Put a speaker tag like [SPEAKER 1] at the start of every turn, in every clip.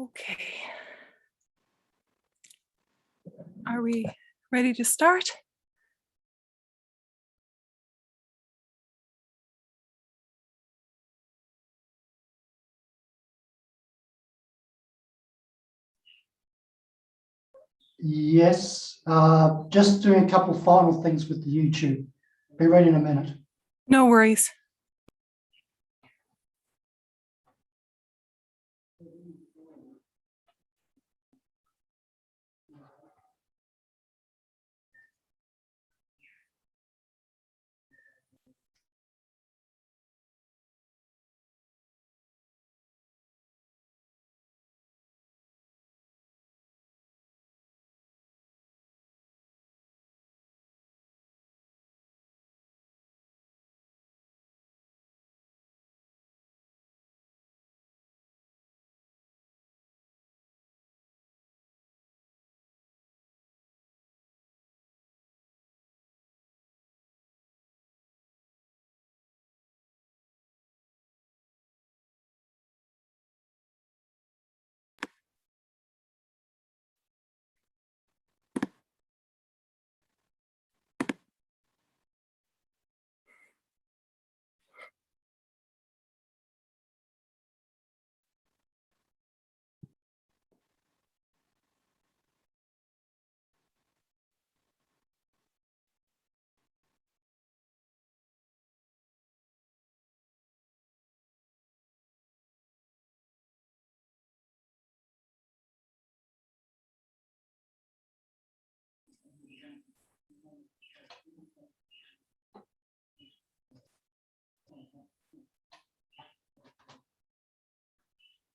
[SPEAKER 1] Okay. Are we ready to start?
[SPEAKER 2] Yes, just doing a couple final things with the YouTube. Be ready in a minute.
[SPEAKER 1] No worries.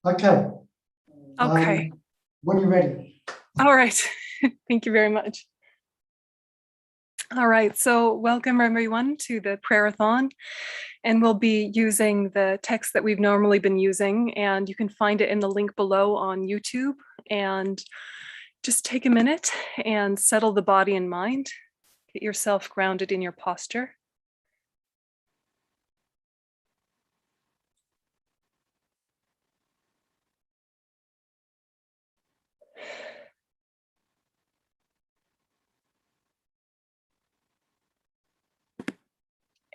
[SPEAKER 2] Okay.
[SPEAKER 1] Okay.
[SPEAKER 2] When you're ready.
[SPEAKER 1] All right. Thank you very much. All right. So welcome everyone to the prayerathon. And we'll be using the text that we've normally been using, and you can find it in the link below on YouTube. And just take a minute and settle the body and mind. Get yourself grounded in your posture.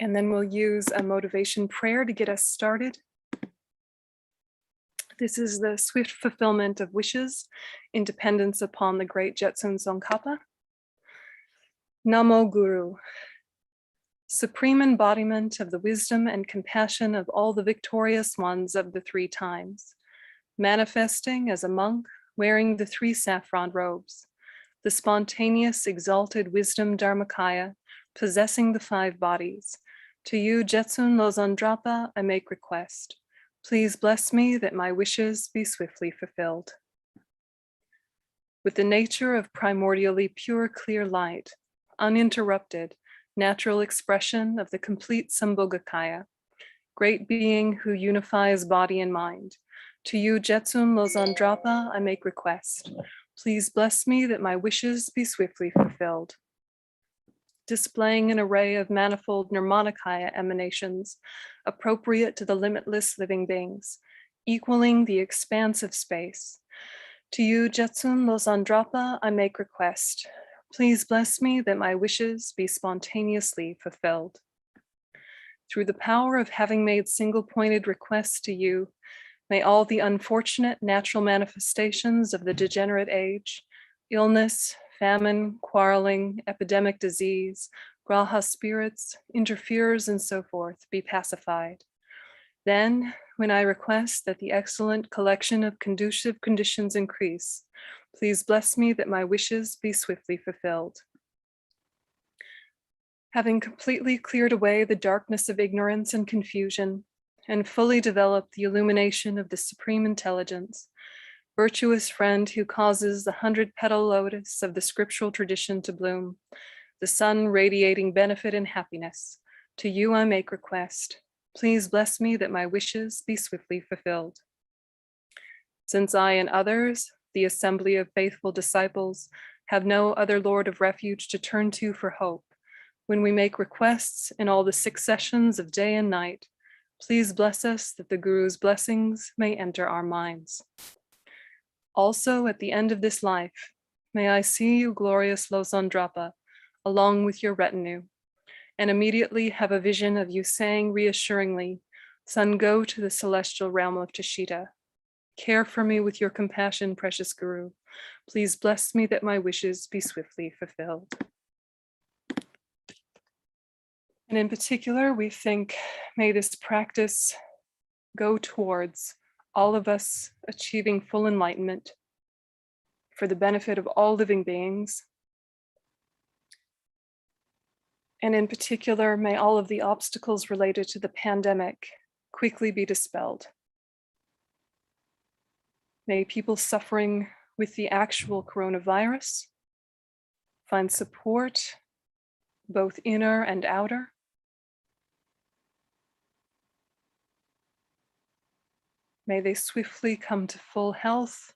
[SPEAKER 1] And then we'll use a motivation prayer to get us started. This is the swift fulfillment of wishes in dependence upon the great Jetsun Tsongkhapa. Namo Guru, supreme embodiment of the wisdom and compassion of all the victorious ones of the three times, manifesting as a monk wearing the three saffron robes, the spontaneous exalted wisdom Dharmakaya possessing the five bodies. To you, Jetsun Lozandrapa, I make request. Please bless me that my wishes be swiftly fulfilled. With the nature of primordially pure, clear light, uninterrupted, natural expression of the complete Sambhogakaya, great being who unifies body and mind. To you, Jetsun Lozandrapa, I make request. Please bless me that my wishes be swiftly fulfilled. Displaying an array of manifold Nirmanakaya emanations, appropriate to the limitless living beings, equaling the expanse of space. To you, Jetsun Lozandrapa, I make request. Please bless me that my wishes be spontaneously fulfilled. Through the power of having made single-pointed requests to you, may all the unfortunate natural manifestations of the degenerate age, illness, famine, quarreling, epidemic disease, graha spirits, interferers, and so forth be pacified. Then, when I request that the excellent collection of conducive conditions increase, please bless me that my wishes be swiftly fulfilled. Having completely cleared away the darkness of ignorance and confusion, and fully developed the illumination of the Supreme Intelligence, virtuous friend who causes the 100-petal lotus of the scriptural tradition to bloom, the sun radiating benefit and happiness, to you I make request. Please bless me that my wishes be swiftly fulfilled. Since I and others, the assembly of faithful disciples, have no other Lord of refuge to turn to for hope, when we make requests in all the 6 sessions of day and night, please bless us that the Guru's blessings may enter our minds. Also, at the end of this life, may I see you, glorious Losandrapa, along with your retinue, and immediately have a vision of you saying reassuringly, "Son, go to the celestial realm of Tashita. Care for me with your compassion, precious Guru. Please bless me that my wishes be swiftly fulfilled." And in particular, we think, may this practice go towards all of us achieving full enlightenment for the benefit of all living beings. And in particular, may all of the obstacles related to the pandemic quickly be dispelled. May people suffering with the actual coronavirus find support, both inner and outer. May they swiftly come to full health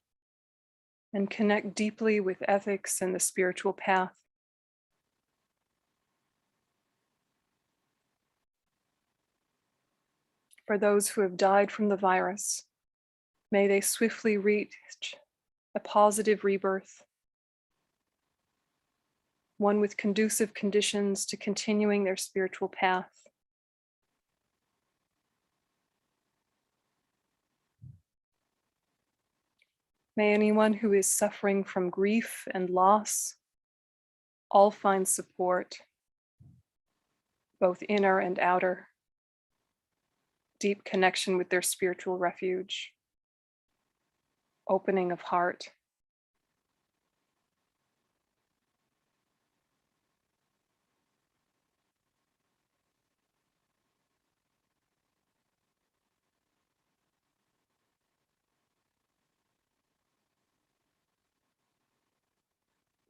[SPEAKER 1] and connect deeply with ethics and the spiritual path. For those who have died from the virus, may they swiftly reach a positive rebirth, one with conducive conditions to continuing their spiritual path. May anyone who is suffering from grief and loss all find support, both inner and outer, deep connection with their spiritual refuge, opening of heart.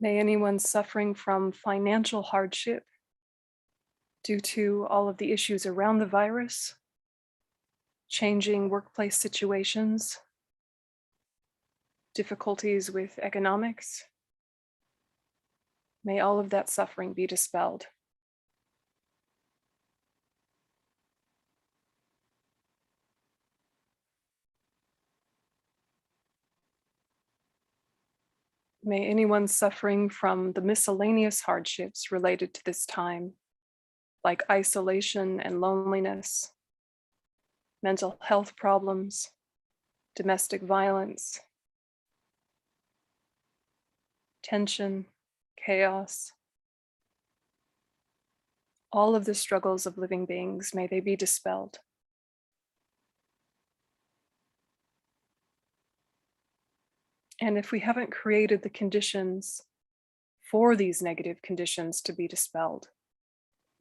[SPEAKER 1] May anyone suffering from financial hardship due to all of the issues around the virus, changing workplace situations, difficulties with economics, may all of that suffering be dispelled. May anyone suffering from the miscellaneous hardships related to this time, like isolation and loneliness, mental health problems, domestic violence, tension, chaos, all of the struggles of living beings, may they be dispelled. And if we haven't created the conditions for these negative conditions to be dispelled,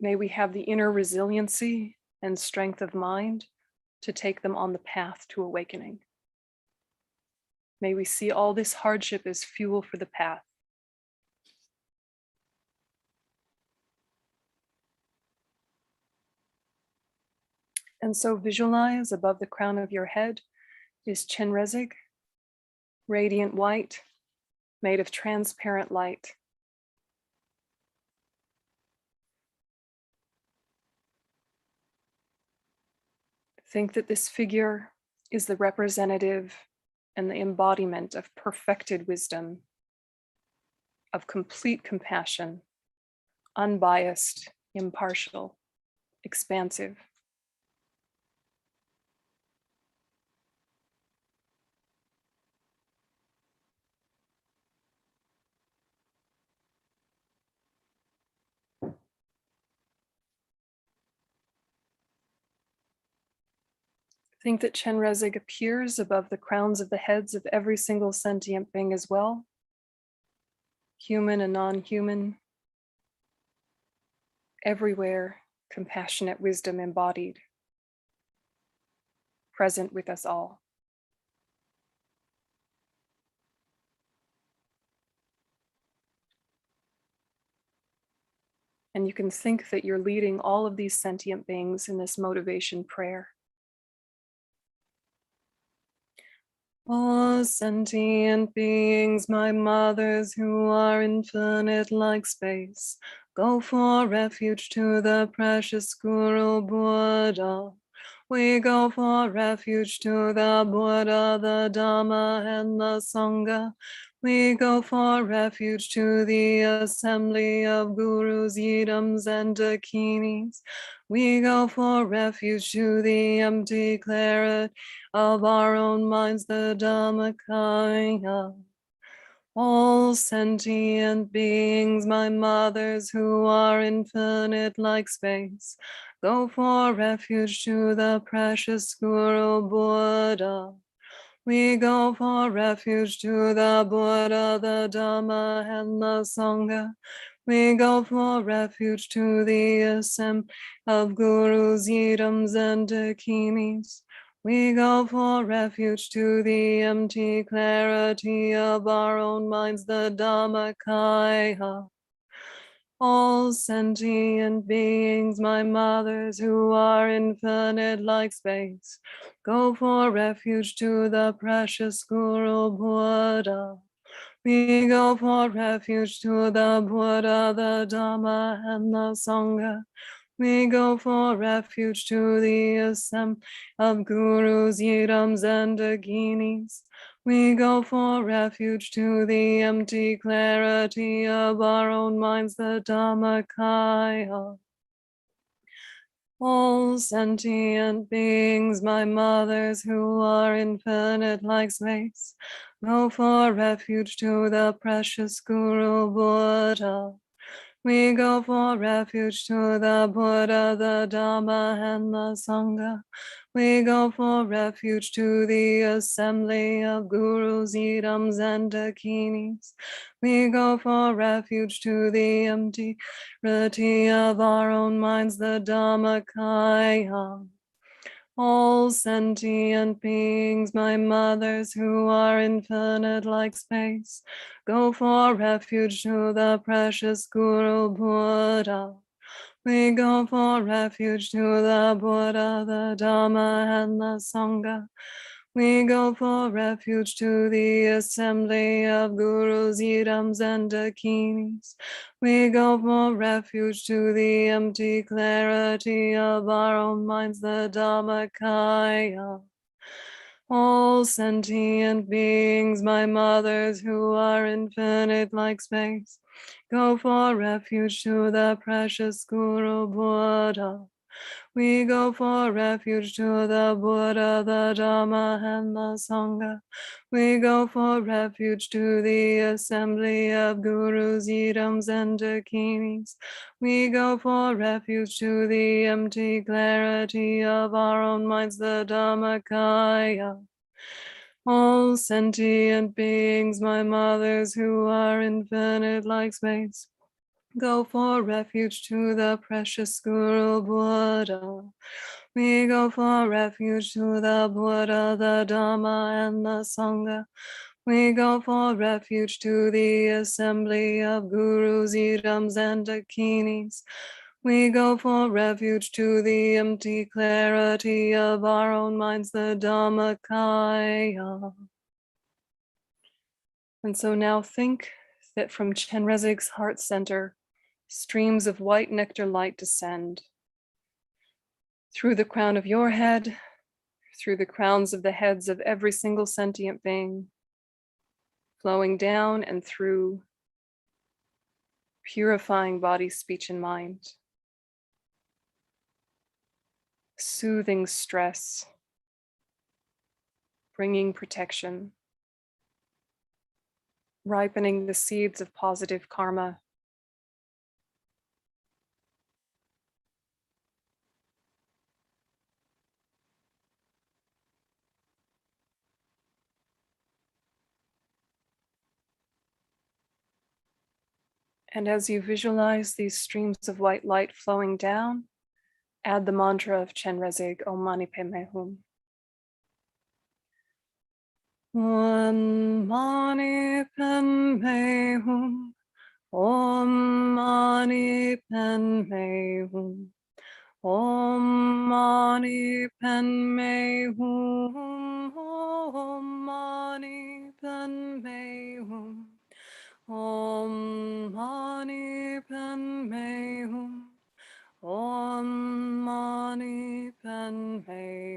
[SPEAKER 1] may we have the inner resiliency and strength of mind to take them on the path to awakening. May we see all this hardship as fuel for the path. And so visualize above the crown of your head is Chenrezig, radiant white, made of transparent light. Think that this figure is the representative and the embodiment of perfected wisdom, of complete compassion, unbiased, impartial, expansive. Think that Chenrezig appears above the crowns of the heads of every single sentient being as well, human and non-human, everywhere compassionate wisdom embodied, present with us all. And you can think that you're leading all of these sentient beings in this motivation prayer. All sentient beings, my mothers who are infinite like space, go for refuge to the precious Guru Buddha. We go for refuge to the Buddha, the Dhamma, and the Sangha. We go for refuge to the assembly of gurus, yidams, and dakinis. We go for refuge to the empty clarity of our own minds, the Dhammakaya. All sentient beings, my mothers who are infinite like space, go for refuge to the precious Guru Buddha. We go for refuge to the Buddha, the Dhamma, and the Sangha. We go for refuge to the assembly of gurus, yidams, and dakinis. We go for refuge to the empty clarity of our own minds, the Dhammakaya. All sentient beings, my mothers who are infinite like space, go for refuge to the precious Guru Buddha. We go for refuge to the Buddha, the Dhamma, and the Sangha. We go for refuge to the assembly of gurus, yidams, and dakinis. We go for refuge to the empty clarity of our own minds, the Dhammakaya. All sentient beings, my mothers who are infinite like space, go for refuge to the precious Guru Buddha. We go for refuge to the Buddha, the Dhamma, and the Sangha. We go for refuge to the assembly of gurus, yidams, and dakinis. We go for refuge to the empty clarity of our own minds, the Dhammakaya. All sentient beings, my mothers who are infinite like space, go for refuge to the precious Guru Buddha. We go for refuge to the Buddha, the Dhamma, and the Sangha. We go for refuge to the assembly of gurus, yidams, and dakinis. We go for refuge to the empty clarity of our own minds, the Dhammakaya. All sentient beings, my mothers who are infinite like space, go for refuge to the precious Guru Buddha. We go for refuge to the Buddha, the Dhamma, and the Sangha. We go for refuge to the assembly of gurus, yidams, and dakinis. We go for refuge to the empty clarity of our own minds, the Dhammakaya. All sentient beings, my mothers who are infinite like space, go for refuge to the precious Guru Buddha. We go for refuge to the Buddha, the Dhamma, and the Sangha. We go for refuge to the assembly of gurus, yidams, and dakinis. We go for refuge to the empty clarity of our own minds, the Dhammakaya. And so now think that from Chenrezig's heart center, streams of white nectar light descend through the crown of your head, through the crowns of the heads of every single sentient being, flowing down and through, purifying body, speech, and mind, soothing stress, bringing protection, ripening the seeds of positive karma. And as you visualize these streams of white light flowing down, add the mantra of Chenrezig, Om Mani Padme Hum. Om Mani Padme Hum. Om Mani Padme Hum. Om Mani Padme Hum. Om Mani Padme Hum. Om Mani Padme Hum. Om Mani Padme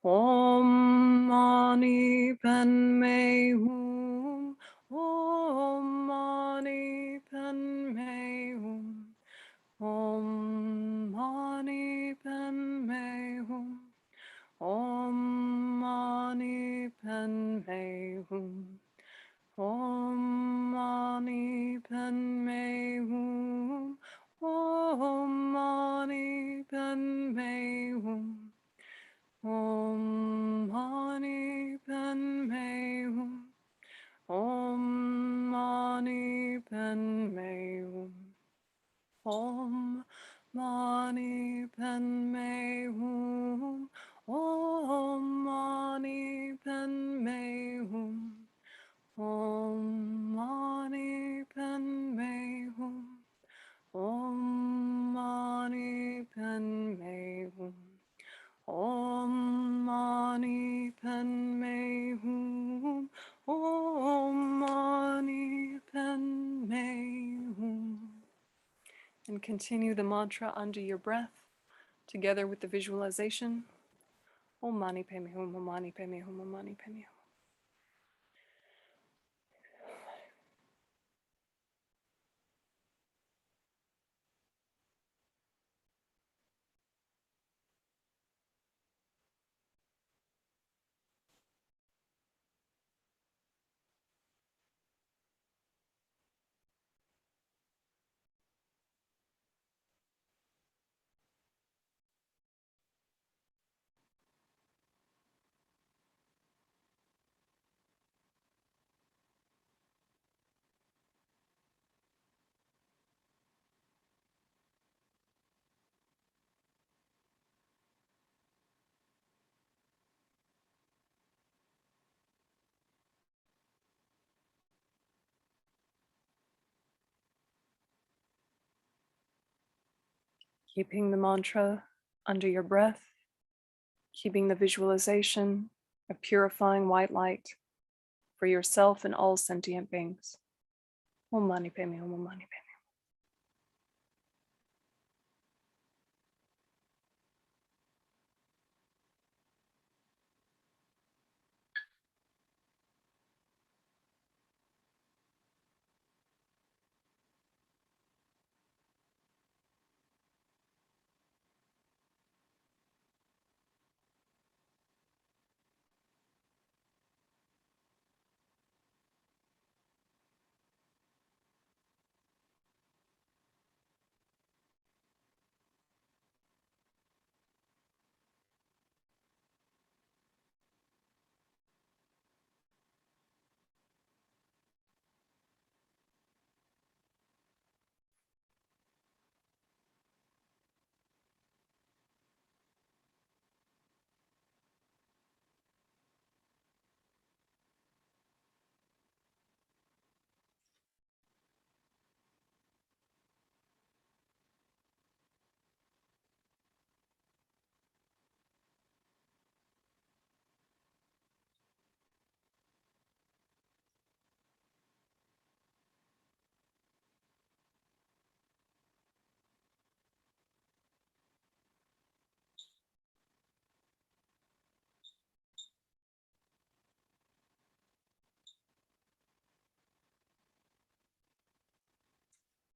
[SPEAKER 1] Om Mani Padme Hum. Om Mani Padme Hum. Om Mani Padme Hum. Om Mani Padme Hum. Om Mani Padme Hum. Om Mani Padme Hum. Om Mani Padme Hum. Om Mani Padme Hum. Om Mani Padme Hum. Om Mani Padme Hum. Om Mani Padme Hum. Om Mani Padme Hum. Om Mani Padme Hum. Om Mani Padme Hum. And continue the mantra under your breath, together with the visualization. Om Mani Padme Hum. Om Mani Padme Hum. Om Mani Padme Hum. Keeping the mantra under your breath, keeping the visualization of purifying white light for yourself and all sentient beings. Om Mani Padme Hum. Om Mani Padme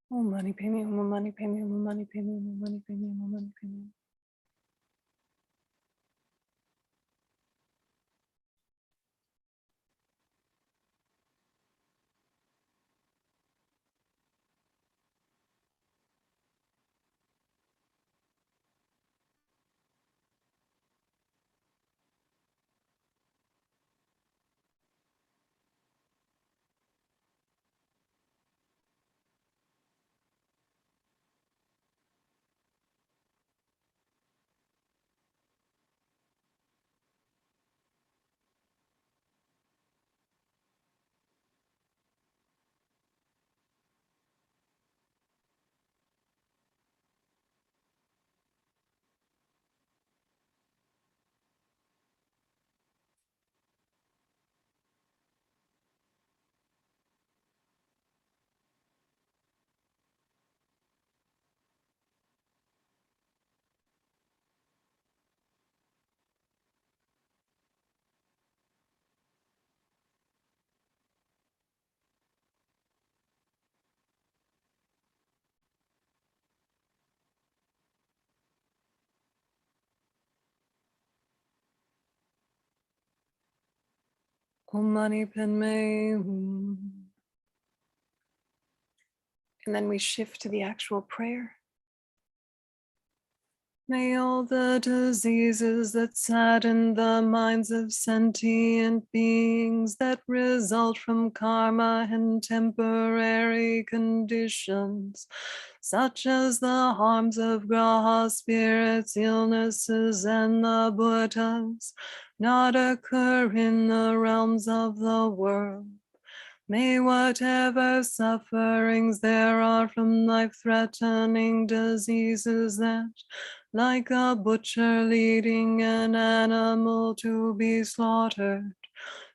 [SPEAKER 1] Hum. Om Mani Padme Hum. Om Mani Padme Hum. Om Mani Padme Hum. Om Mani Padme Hum. Om Mani Padme Hum. Om Mani Padme Hum. And then we shift to the actual prayer. May all the diseases that sadden the minds of sentient beings that result from karma and temporary conditions, such as the harms of graha spirits, illnesses, and the bhutas, not occur in the realms of the world. May whatever sufferings there are from life-threatening diseases that, like a butcher leading an animal to be slaughtered,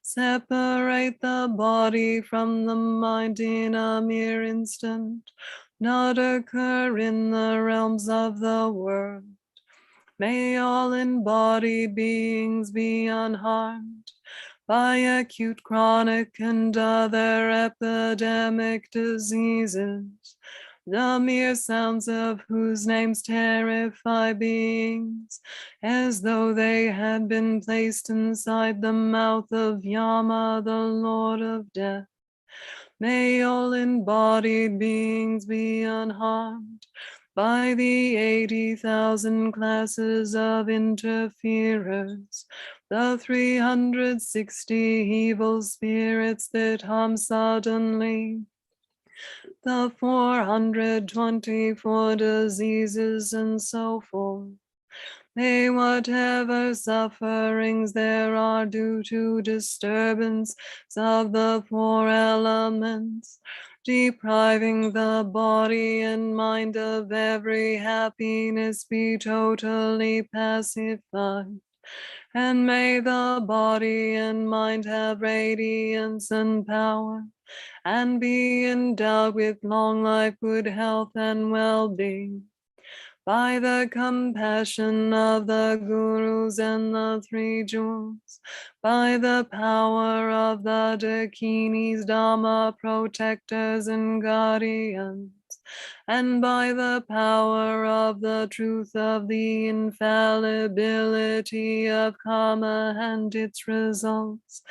[SPEAKER 1] separate the body from the mind in a mere instant, not occur in the realms of the world. May all embodied beings be unharmed by acute, chronic, and other epidemic diseases, the mere sounds of whose names terrify beings, as though they had been placed inside the mouth of Yama, the Lord of Death. May all embodied beings be unharmed by the 80,000 classes of interferers, the 360 evil spirits that harm suddenly, the 424 diseases, and so forth. May whatever sufferings there are due to disturbance of the four elements, depriving the body and mind of every happiness, be totally pacified. And may the body and mind have radiance and power, and be endowed with long life, good health, and well-being. By the compassion of the gurus and the three jewels, by the power of the dakinis, Dhamma protectors and guardians, and by the power of the truth of the infallibility of karma and its results,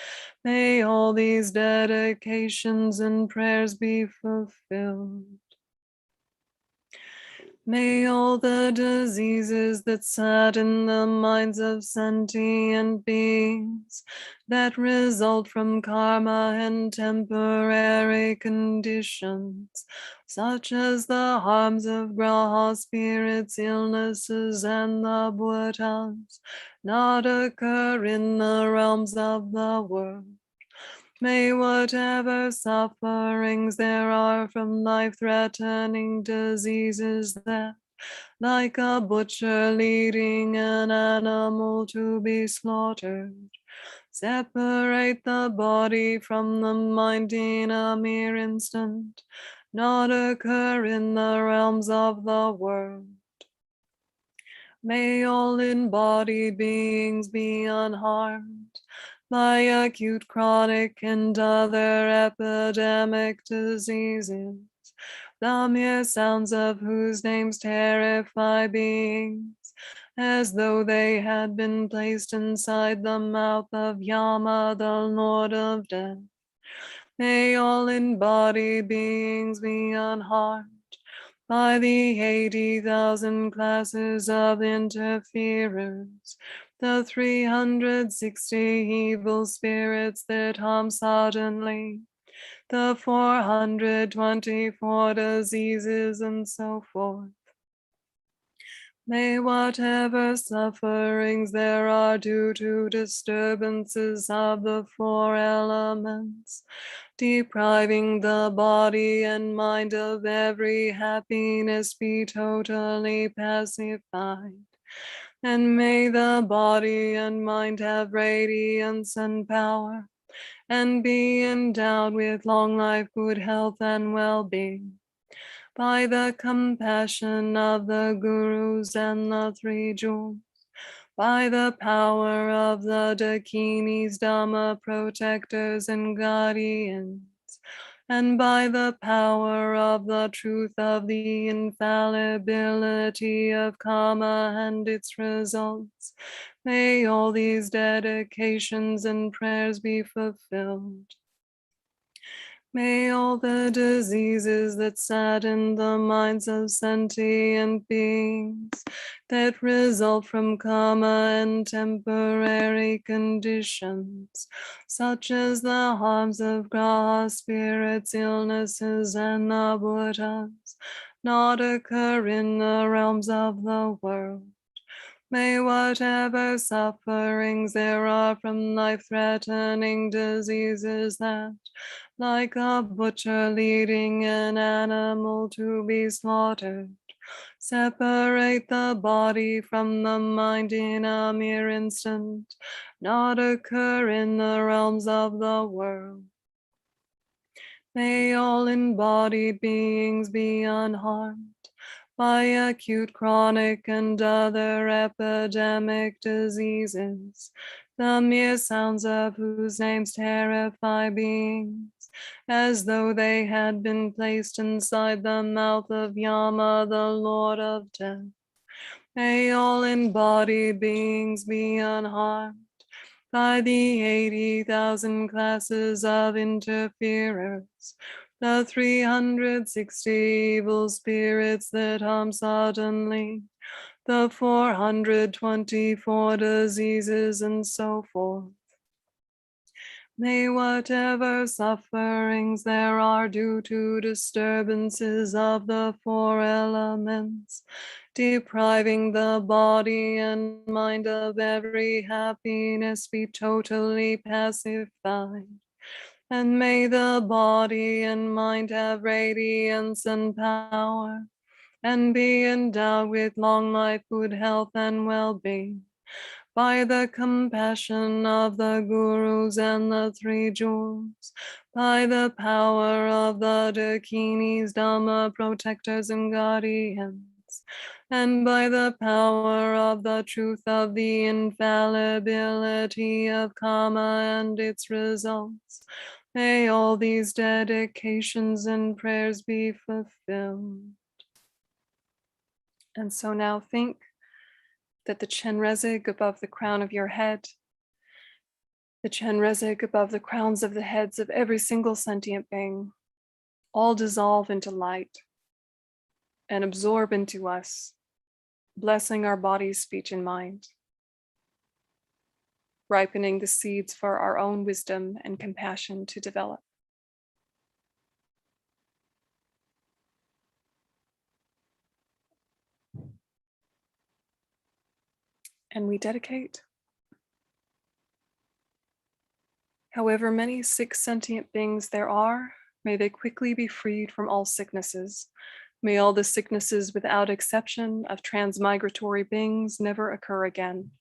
[SPEAKER 1] may all these dedications and prayers be fulfilled. May all the diseases that sadden the minds of sentient beings, that result from karma and temporary conditions, such as the harms of graha spirits, illnesses, and the bhutas, not occur in the realms of the world. May whatever sufferings there are from life-threatening diseases that, like a butcher leading an animal to be slaughtered, separate the body from the mind in a mere instant, not occur in the realms of the world. May all embodied beings be unharmed by acute, chronic, and other epidemic diseases, the mere sounds of whose names terrify beings, as though they had been placed inside the mouth of Yama, the Lord of Death. May all embodied beings be unharmed by the 80,000 classes of interferers, the 360 evil spirits that harm suddenly, the 424 diseases, and so forth. May whatever sufferings there are due to disturbances of the four elements, depriving the body and mind of every happiness, be totally pacified. And may the body and mind have radiance and power, and be endowed with long life, good health, and well-being. By the compassion of the gurus and the three jewels, by the power of the dakinis, Dhamma protectors and guardians, and by the power of the truth of the infallibility of karma and its results, May all these dedications and prayers be fulfilled. May all the diseases that sadden the minds of sentient beings, that result from karma and temporary conditions, such as the harms of graha spirits, illnesses, and the Buddhas, not occur in the realms of the world. May whatever sufferings there are from life-threatening diseases that, like a butcher leading an animal to be slaughtered, separate the body from the mind in a mere instant, not occur in the realms of the world. May all embodied beings be unharmed by acute, chronic, and other epidemic diseases, the mere sounds of whose names terrify beings, as though they had been placed inside the mouth of Yama, the Lord of Death. May all embodied beings be unharmed by the 80,000 classes of interferers, the 360 evil spirits that harm suddenly, the 424 diseases, and so forth. May whatever sufferings there are due to disturbances of the four elements, depriving the body and mind of every happiness, be totally pacified. And may the body and mind have radiance and power, and be endowed with long life, good health, and well-being, by the compassion of the gurus and the three jewels, by the power of the dakinis, Dhamma protectors and guardians, and by the power of the truth of the infallibility of karma and its results. May all these dedications and prayers be fulfilled. And so now think that the Chenrezig above the crown of your head, the Chenrezig above the crowns of the heads of every single sentient being, all dissolve into light and absorb into us, blessing our body, speech, and mind, ripening the seeds for our own wisdom and compassion to develop. And we dedicate. However many sick sentient beings there are, may they quickly be freed from all sicknesses. May all the sicknesses without exception of transmigratory beings never occur again.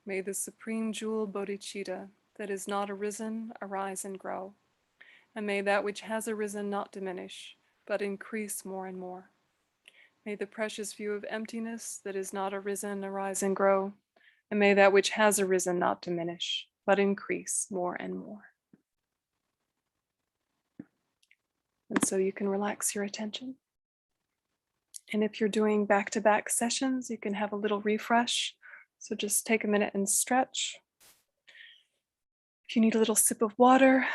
[SPEAKER 1] May the supreme jewel bodhicitta that is not arisen arise and grow, and may that which has arisen not diminish, but increase more and more. May the precious view of emptiness that is not arisen arise and grow, and may that which has arisen not diminish, but increase more and more. And so you can relax your attention. And if you're doing back-to-back sessions, you can have a little refresh. So just take a minute and stretch. If you need a little sip of water,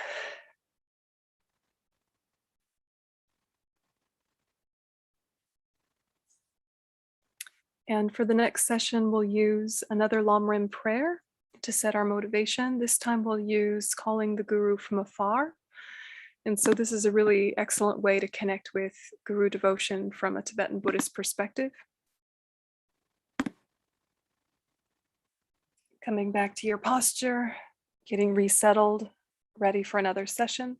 [SPEAKER 1] and for the next session, we'll use another Lamrim prayer to set our motivation. This time we'll use calling the guru from afar. And so this is a really excellent way to connect with guru devotion from a Tibetan Buddhist perspective. Coming back to your posture, getting resettled, ready for another session.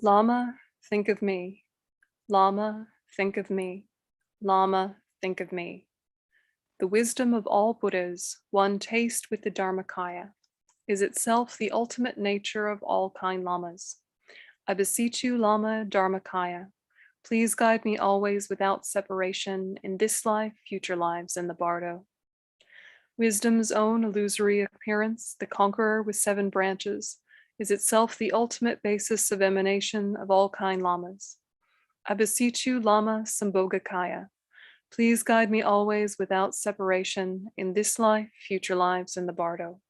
[SPEAKER 1] Lama, think of me. Lama, think of me. Lama, think of me. The wisdom of all Buddhas, one taste with the Dharmakaya, is itself the ultimate nature of all kind lamas. I beseech you, Lama Dharmakaya, please guide me always without separation in this life, future lives, and the bardo. Wisdom's own illusory appearance, the conqueror with 7 branches, is itself the ultimate basis of emanation of all kind lamas. I beseech you, Lama Sambhogakaya, please guide me always without separation in this life, future lives, and the bardo.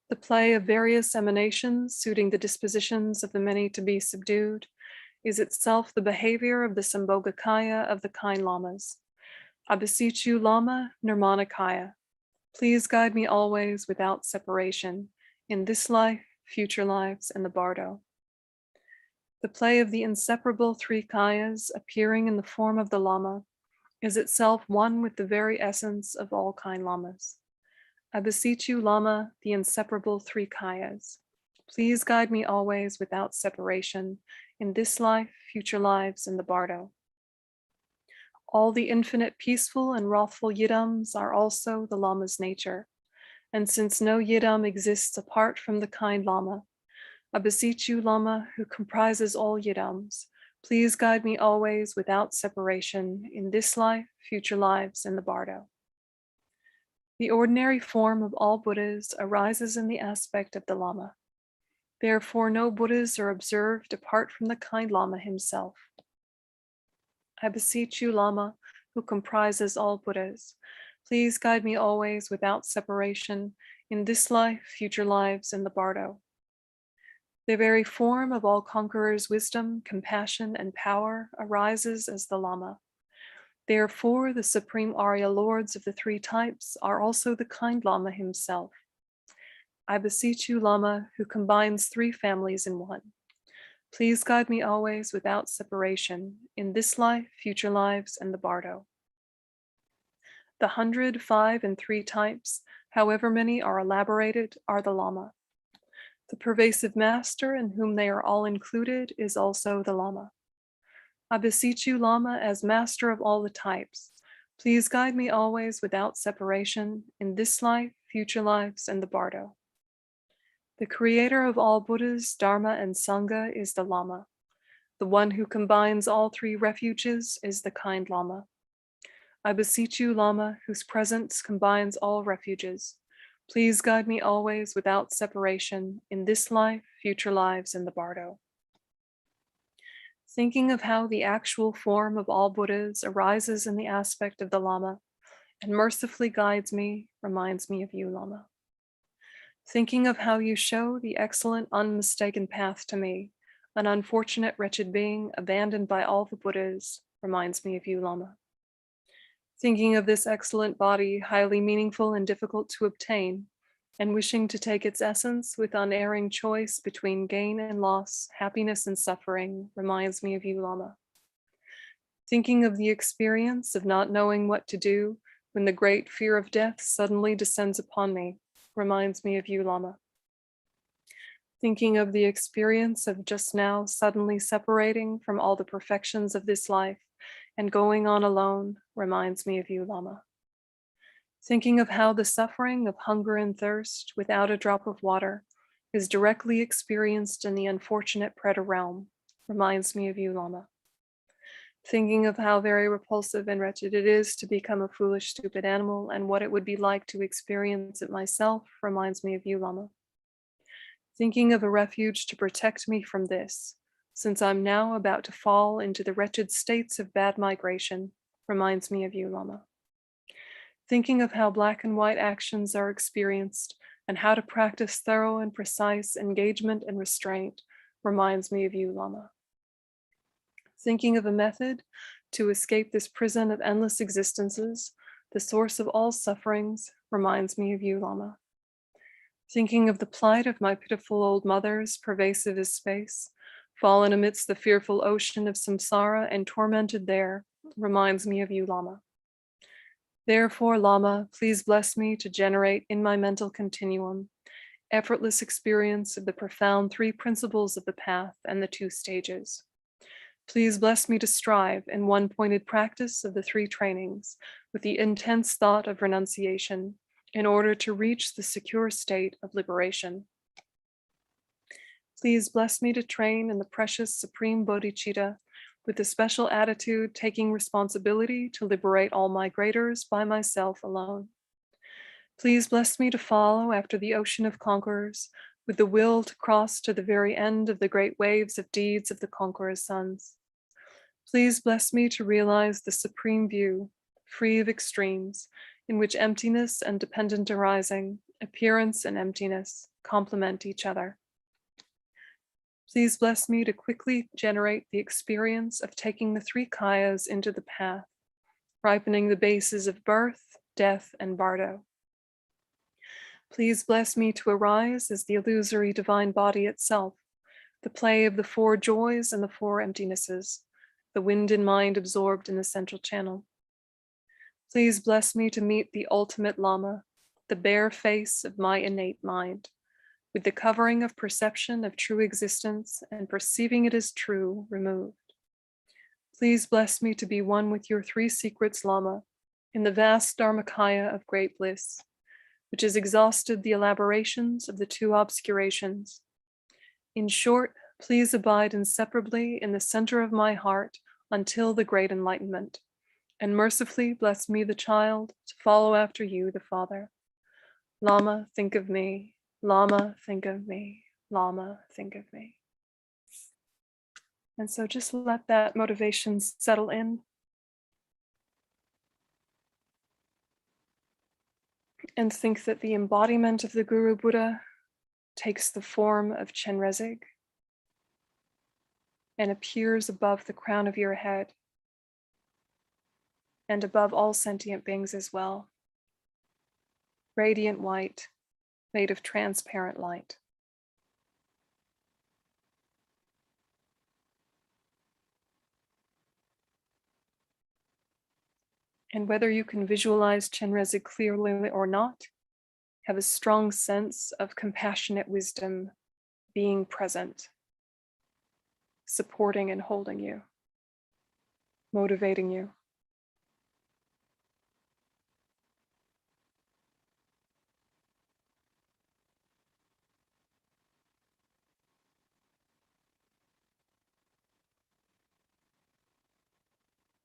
[SPEAKER 1] The play of various emanations suiting the dispositions of the many to be subdued is itself the behavior of the Sambhogakaya of the kind lamas. I beseech you, Lama Nirmanakaya, please guide me always without separation in this life, future lives, and the bardo. The play of the inseparable 3 kayas appearing in the form of the Lama is itself one with the very essence of all kind lamas. I beseech you, Lama, the inseparable 3 kayas, please guide me always without separation in this life, future lives, and the bardo. All the infinite peaceful and wrathful yidams are also the Lama's nature, and since no yidam exists apart from the kind Lama, I beseech you, Lama, who comprises all yidams, please guide me always without separation in this life, future lives, and the bardo. The ordinary form of all Buddhas arises in the aspect of the Lama. Therefore, no Buddhas are observed apart from the kind Lama himself. I beseech you, Lama, who comprises all Buddhas, please guide me always without separation in this life, future lives, and the bardo. The very form of all conquerors' wisdom, compassion, and power arises as the Lama. Therefore, the supreme Arya lords of the 3 types are also the kind Lama himself. I beseech you, Lama, who combines 3 families in one. Please guide me always without separation in this life, future lives, and the bardo. The 100, 5, and 3 types, however many are elaborated, are the Lama. The pervasive master in whom they are all included is also the Lama. I beseech you, Lama, as master of all the types, please guide me always without separation in this life, future lives, and the bardo. The creator of all Buddhas, Dharma, and Sangha is the Lama. The one who combines all 3 refuges is the kind Lama. I beseech you, Lama, whose presence combines all refuges, please guide me always without separation in this life, future lives, and the bardo. Thinking of how the actual form of all Buddhas arises in the aspect of the Lama and mercifully guides me, reminds me of you, Lama. Thinking of how you show the excellent, unmistaken path to me, an unfortunate, wretched being abandoned by all the Buddhas, reminds me of you, Lama. Thinking of this excellent body, highly meaningful and difficult to obtain, and wishing to take its essence with unerring choice between gain and loss, happiness and suffering, reminds me of you, Lama. Thinking of the experience of not knowing what to do when the great fear of death suddenly descends upon me, reminds me of you, Lama. Thinking of the experience of just now suddenly separating from all the perfections of this life and going on alone, reminds me of you, Lama. Thinking of how the suffering of hunger and thirst without a drop of water is directly experienced in the unfortunate Preta realm, reminds me of you, Lama. Thinking of how very repulsive and wretched it is to become a foolish, stupid animal and what it would be like to experience it myself, reminds me of you, Lama. Thinking of a refuge to protect me from this, since I'm now about to fall into the wretched states of bad migration, reminds me of you, Lama. Thinking of how black and white actions are experienced and how to practice thorough and precise engagement and restraint, reminds me of you, Lama. Thinking of a method to escape this prison of endless existences, the source of all sufferings, reminds me of you, Lama. Thinking of the plight of my pitiful old mothers, pervasive as space, fallen amidst the fearful ocean of samsara and tormented there, reminds me of you, Lama. Therefore, Lama, please bless me to generate in my mental continuum effortless experience of the profound three principles of the path and the two stages. Please bless me to strive in one pointed practice of the three trainings with the intense thought of renunciation in order to reach the secure state of liberation. Please bless me to train in the precious supreme bodhicitta with the special attitude taking responsibility to liberate all migrators by myself alone. Please bless me to follow after the ocean of conquerors with the will to cross to the very end of the great waves of deeds of the conqueror's sons. Please bless me to realize the supreme view, free of extremes, in which emptiness and dependent arising, appearance and emptiness, complement each other. Please bless me to quickly generate the experience of taking the three kayas into the path, ripening the bases of birth, death, and bardo. Please bless me to arise as the illusory divine body itself, the play of the four joys and the four emptinesses, the wind and mind absorbed in the central channel. Please bless me to meet the ultimate Lama, the bare face of my innate mind, with the covering of perception of true existence and perceiving it as true removed. Please bless me to be one with your three secrets Lama in the vast Dharmakaya of great bliss, which has exhausted the elaborations of the two obscurations. In short, please abide inseparably in the center of my heart until the great enlightenment, and mercifully bless me, the child, to follow after you, the Father. Lama, think of me. Lama, think of me. Lama, think of me. And so just let that motivation settle in. And think that the embodiment of the Guru Buddha takes the form of Chenrezig and appears above the crown of your head and above all sentient beings as well. Radiant white, made of transparent light. And whether you can visualize Chenrezig clearly or not, have a strong sense of compassionate wisdom being present, supporting and holding you, motivating you.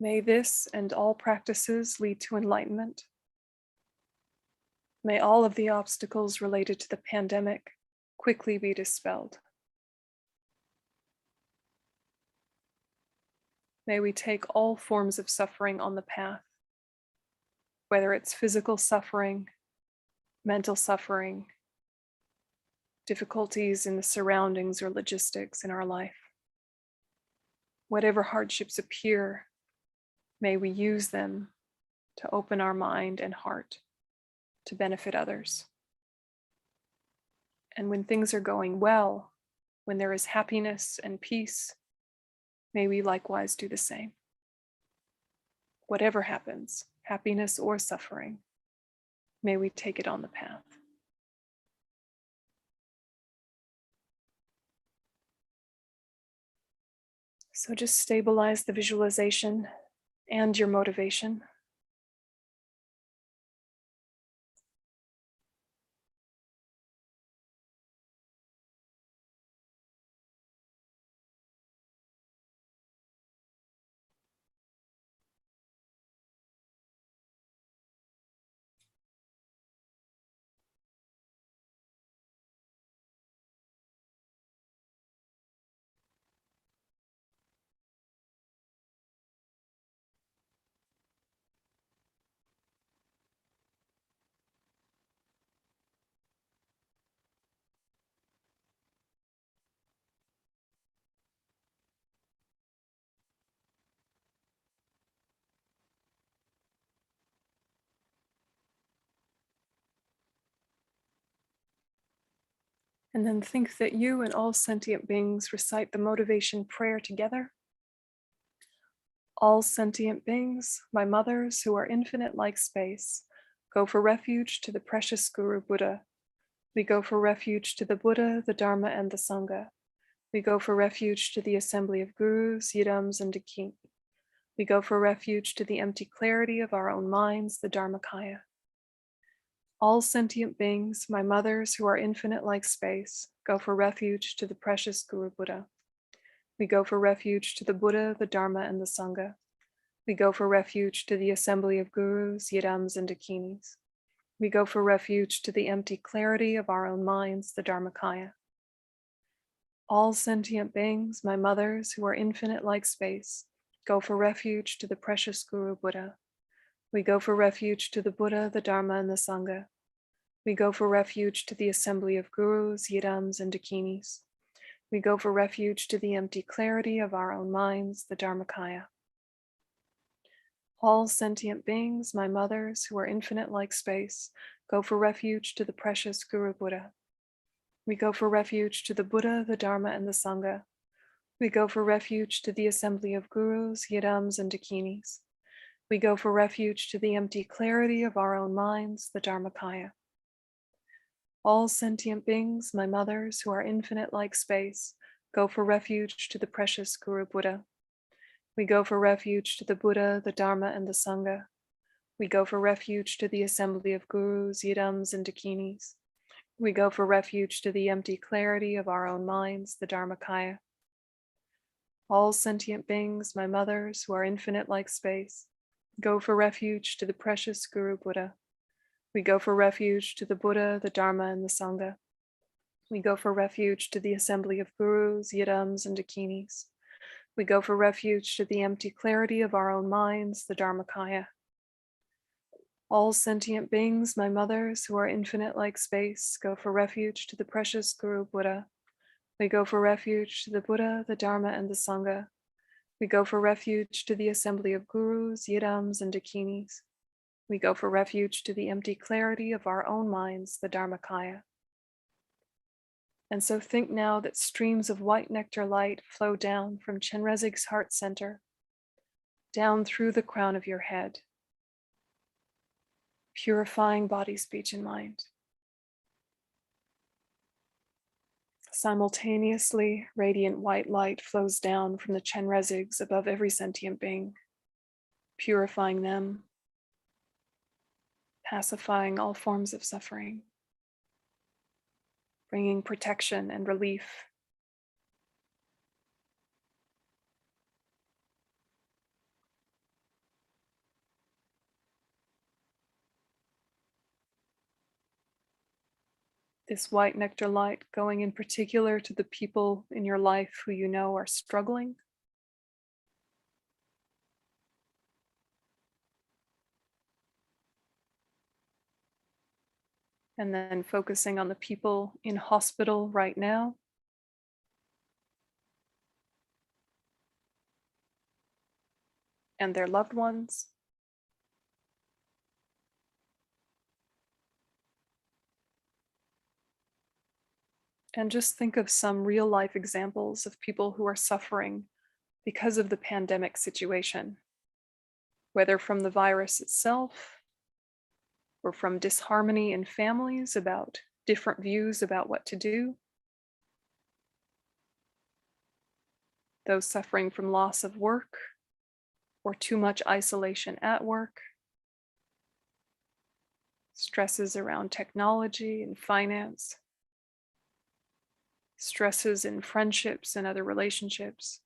[SPEAKER 1] May this and all practices lead to enlightenment. May all of the obstacles related to the pandemic quickly be dispelled. May we take all forms of suffering on the path, whether it's physical suffering, mental suffering, difficulties in the surroundings or logistics in our life. Whatever hardships appear, may we use them to open our mind and heart to benefit others. And when things are going well, when there is happiness and peace, may we likewise do the same. Whatever happens, happiness or suffering, may we take it on the path. So just stabilize the visualization and your motivation. And then think that you and all sentient beings recite the motivation prayer together. All sentient beings, my mothers who are infinite like space, go for refuge to the precious Guru Buddha, We go for refuge to the Buddha, the Dharma, and the Sangha. We go for refuge to the assembly of gurus, yidams, and dakin. We go for refuge to the empty clarity of our own minds, the Dharmakaya. All sentient beings, my mothers who are infinite like space, go for refuge to the precious Guru Buddha. We go for refuge to the Buddha, the Dharma, and the Sangha. We go for refuge to the assembly of gurus, yidams, and dakinis. We go for refuge to the empty clarity of our own minds, the Dharmakaya. All sentient beings, my mothers who are infinite like space, go for refuge to the precious Guru Buddha. We go for refuge to the Buddha, the Dharma, and the Sangha. We go for refuge to the assembly of gurus, yidams, and dakinis. We go for refuge to the empty clarity of our own minds, the Dharmakaya. All sentient beings, my mothers who are infinite like space, go for refuge to the precious Guru Buddha. We go for refuge to the Buddha, the Dharma, and the Sangha. We go for refuge to the assembly of gurus, yidams, and dakinis. We go for refuge to the empty clarity of our own minds, the Dharmakaya. All sentient beings, my mothers who are infinite like space, go for refuge to the precious Guru Buddha. We go for refuge to the Buddha, the Dharma, and the Sangha. We go for refuge to the assembly of gurus, yidams, and dakinis. We go for refuge to the empty clarity of our own minds, the Dharmakaya. All sentient beings, my mothers who are infinite like space, go for refuge to the precious Guru Buddha. We go for refuge to the Buddha, the Dharma, and the Sangha. We go for refuge to the assembly of gurus, yidams, and dakinis. We go for refuge to the empty clarity of our own minds, the Dharmakaya. All sentient beings, my mothers who are infinite like space, go for refuge to the precious Guru Buddha. We go for refuge to the Buddha, the Dharma, and the Sangha. We go for refuge to the assembly of gurus, yidams, and dakinis. We go for refuge to the empty clarity of our own minds, the Dharmakaya. And so think now that streams of white nectar light flow down from Chenrezig's heart center, down through the crown of your head, purifying body, speech, and mind. Simultaneously, radiant white light flows down from the Chenrezigs above every sentient being, purifying them, pacifying all forms of suffering, bringing protection and relief. This white nectar light going in particular to the people in your life who you know are struggling. And then focusing on the people in hospital right now. And their loved ones. And just think of some real life examples of people who are suffering because of the pandemic situation, whether from the virus itself or from disharmony in families about different views about what to do. Those suffering from loss of work or too much isolation at work. Stresses around technology and finance. Stresses in friendships and other relationships.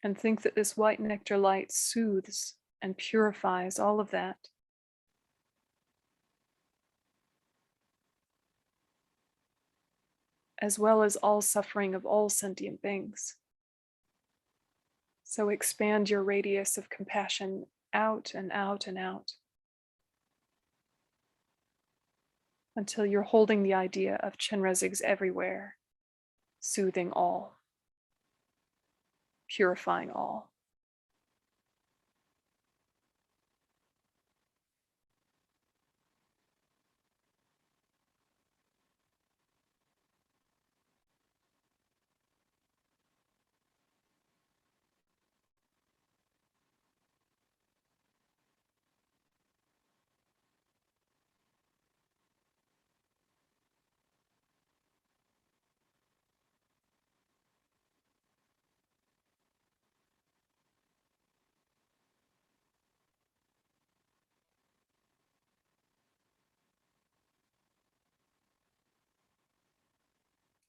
[SPEAKER 1] And think that this white nectar light soothes and purifies all of that. As well as all suffering of all sentient beings. So expand your radius of compassion out and out and out, until you're holding the idea of Chenrezigs everywhere, soothing all, purifying all.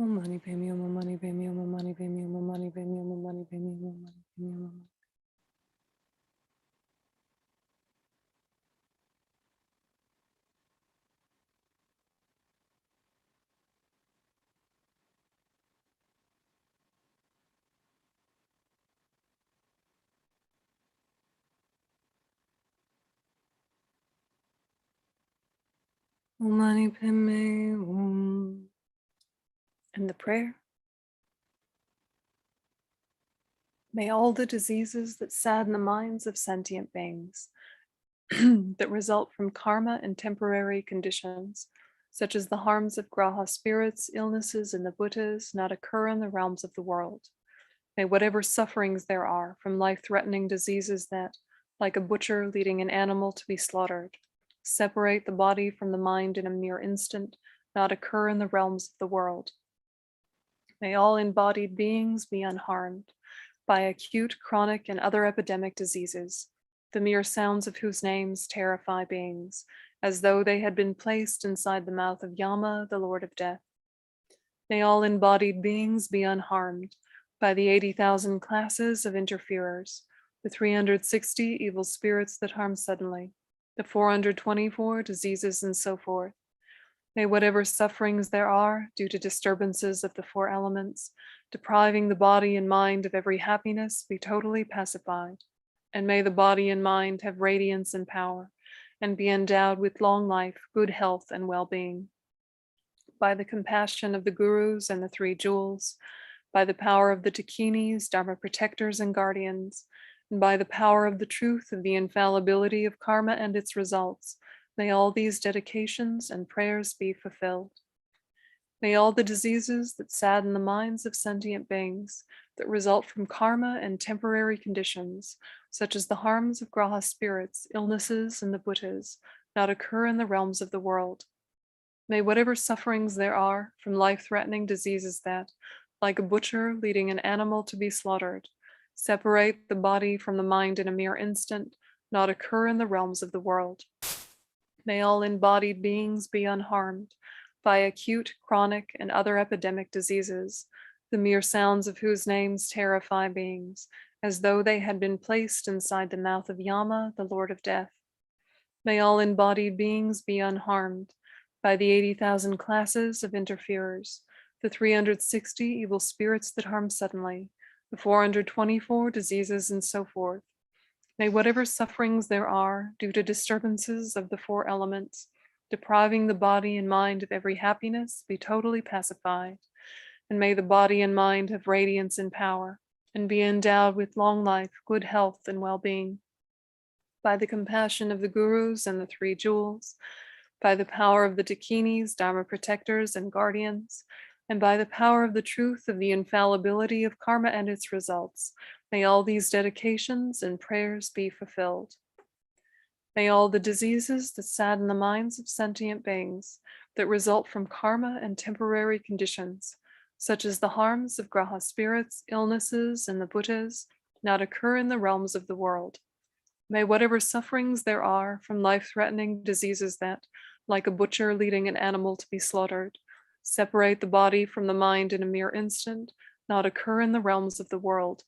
[SPEAKER 1] Om Mani Padme Hum, Om Mani Padme Hum, Om Mani Padme Hum, Om Mani Padme Hum, Om Mani Padme Hum, Om Mani Padme Hum. Om Mani Padme Hum. And the prayer. May all the diseases that sadden the minds of sentient beings, that result from karma and temporary conditions, such as the harms of graha spirits, illnesses, and the Buddhas, not occur in the realms of the world. May whatever sufferings there are from life-threatening diseases that, like a butcher leading an animal to be slaughtered, separate the body from the mind in a mere instant, not occur in the realms of the world. May all embodied beings be unharmed by acute, chronic, and other epidemic diseases, the mere sounds of whose names terrify beings, as though they had been placed inside the mouth of Yama, the Lord of Death. May all embodied beings be unharmed by the 80,000 classes of interferers, the 360 evil spirits that harm suddenly, the 424 diseases, and so forth. May whatever sufferings there are due to disturbances of the four elements, depriving the body and mind of every happiness, be totally pacified. And may the body and mind have radiance and power, and be endowed with long life, good health, and well-being. By the compassion of the gurus and the three jewels, by the power of the dakinis, dharma protectors and guardians, and by the power of the truth of the infallibility of karma and its results, may all these dedications and prayers be fulfilled. May all the diseases that sadden the minds of sentient beings, that result from karma and temporary conditions, such as the harms of graha spirits, illnesses, and the Buddhas, not occur in the realms of the world. May whatever sufferings there are from life-threatening diseases that, like a butcher leading an animal to be slaughtered, separate the body from the mind in a mere instant, not occur in the realms of the world. May all embodied beings be unharmed by acute, chronic, and other epidemic diseases, the mere sounds of whose names terrify beings, as though they had been placed inside the mouth of Yama, the Lord of Death. May all embodied beings be unharmed by the 80,000 classes of interferers, the 360 evil spirits that harm suddenly, the 424 diseases, and so forth. May whatever sufferings there are due to disturbances of the four elements, depriving the body and mind of every happiness, be totally pacified. And may the body and mind have radiance and power, and be endowed with long life, good health, and well-being. By the compassion of the gurus and the three jewels, by the power of the dakinis, dharma protectors, and guardians, and by the power of the truth of the infallibility of karma and its results, may all these dedications and prayers be fulfilled. May all the diseases that sadden the minds of sentient beings, that result from karma and temporary conditions, such as the harms of graha spirits, illnesses, and the Buddhas, not occur in the realms of the world. May whatever sufferings there are from life-threatening diseases that, like a butcher leading an animal to be slaughtered, separate the body from the mind in a mere instant, not occur in the realms of the world.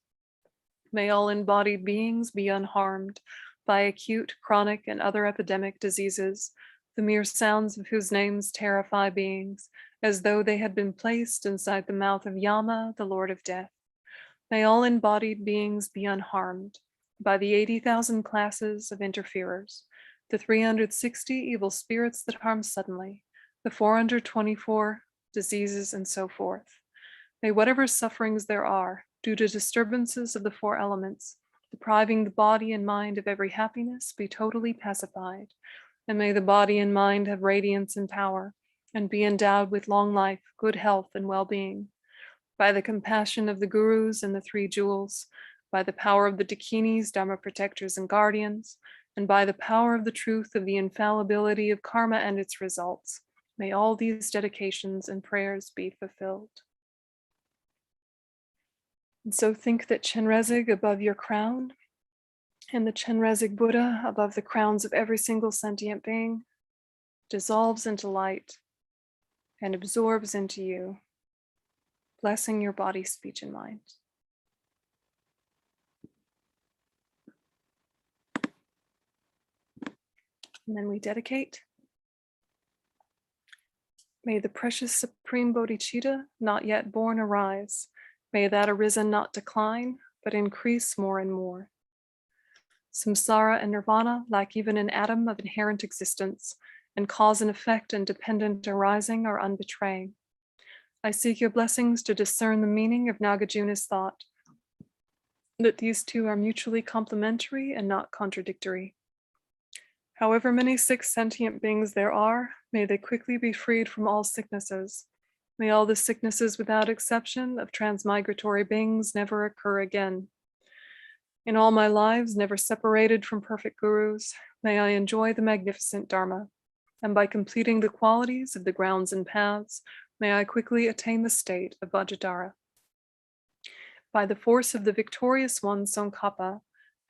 [SPEAKER 1] May all embodied beings be unharmed by acute, chronic, and other epidemic diseases, the mere sounds of whose names terrify beings, as though they had been placed inside the mouth of Yama, the Lord of Death. May all embodied beings be unharmed by the 80,000 classes of interferers, the 360 evil spirits that harm suddenly, the 424 diseases, and so forth. May whatever sufferings there are due to disturbances of the four elements, depriving the body and mind of every happiness, be totally pacified. And may the body and mind have radiance and power, and be endowed with long life, good health, and well-being. By the compassion of the gurus and the three jewels, by the power of the dakinis, dharma protectors, and guardians, and by the power of the truth of the infallibility of karma and its results, may all these dedications and prayers be fulfilled. And so think that Chenrezig above your crown, and the Chenrezig Buddha above the crowns of every single sentient being, dissolves into light and absorbs into you, blessing your body, speech, and mind. And then we dedicate. May the precious supreme bodhicitta not yet born arise. May that arisen not decline, but increase more and more. Samsara and nirvana lack even an atom of inherent existence, and cause and effect and dependent arising are unbetraying. I seek your blessings to discern the meaning of Nagarjuna's thought, that these two are mutually complementary and not contradictory. However many sick sentient beings there are, may they quickly be freed from all sicknesses. May all the sicknesses without exception of transmigratory beings never occur again. In all my lives, never separated from perfect gurus, may I enjoy the magnificent Dharma. And by completing the qualities of the grounds and paths, may I quickly attain the state of Vajradhara. By the force of the victorious one, Tsongkhapa,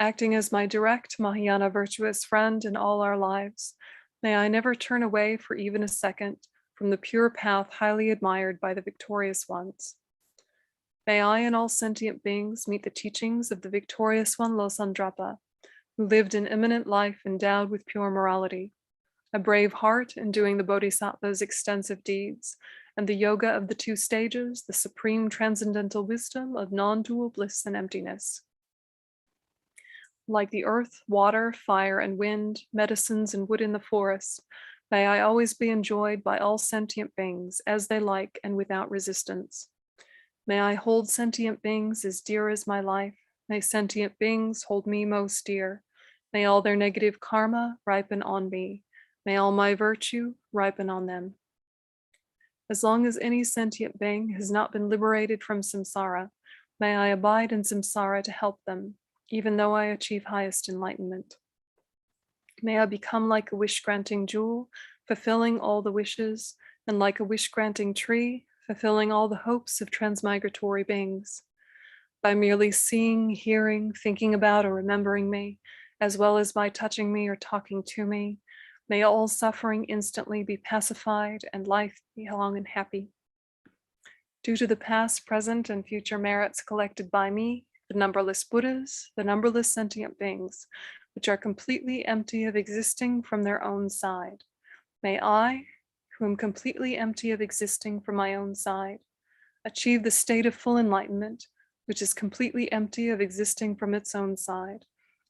[SPEAKER 1] acting as my direct Mahayana virtuous friend in all our lives, may I never turn away for even a second from the pure path highly admired by the victorious ones. May I and all sentient beings meet the teachings of the victorious one Losang Drakpa, who lived an eminent life endowed with pure morality, a brave heart in doing the Bodhisattva's extensive deeds, and the yoga of the two stages, the supreme transcendental wisdom of non-dual bliss and emptiness. Like the earth, water, fire, and wind, medicines, and wood in the forest, may I always be enjoyed by all sentient beings as they like and without resistance. May I hold sentient beings as dear as my life. May sentient beings hold me most dear. May all their negative karma ripen on me. May all my virtue ripen on them. As long as any sentient being has not been liberated from samsara, may I abide in samsara to help them, even though I achieve highest enlightenment. May I become like a wish-granting jewel, fulfilling all the wishes, and like a wish-granting tree, fulfilling all the hopes of transmigratory beings. By merely seeing, hearing, thinking about, or remembering me, as well as by touching me or talking to me, may all suffering instantly be pacified and life be long and happy. Due to the past, present, and future merits collected by me, the numberless Buddhas, the numberless sentient beings, which are completely empty of existing from their own side, may I, who am completely empty of existing from my own side, achieve the state of full enlightenment, which is completely empty of existing from its own side,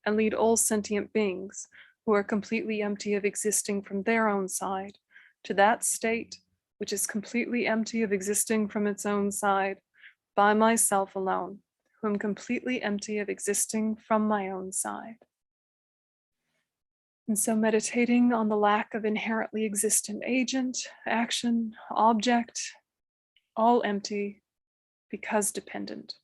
[SPEAKER 1] and lead all sentient beings, who are completely empty of existing from their own side, to that state which is completely empty of existing from its own side, by myself alone, who am completely empty of existing from my own side. And so meditating on the lack of inherently existent agent, action, object, all empty because dependent.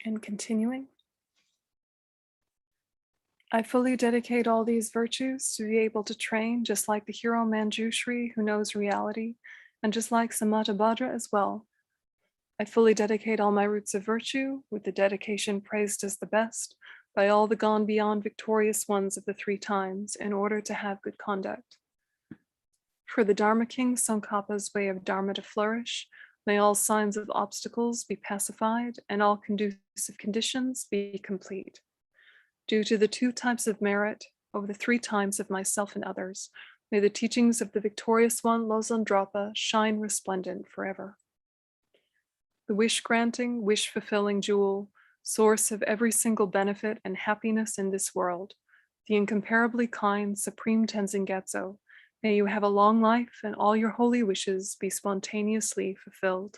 [SPEAKER 1] And continuing, I fully dedicate all these virtues to be able to train just like the hero Manjushri who knows reality, and just like Samattabhadra as well. I fully dedicate all my roots of virtue with the dedication praised as the best by all the gone beyond victorious ones of the three times in order to have good conduct. For the Dharma King Tsongkhapa's way of Dharma to flourish, may all signs of obstacles be pacified and all conducive conditions be complete. Due to the two types of merit over the three times of myself and others, may the teachings of the victorious one Losang Drakpa shine resplendent forever. The wish-granting, wish-fulfilling jewel, source of every single benefit and happiness in this world, the incomparably kind Supreme Tenzin Gyatso, may you have a long life and all your holy wishes be spontaneously fulfilled.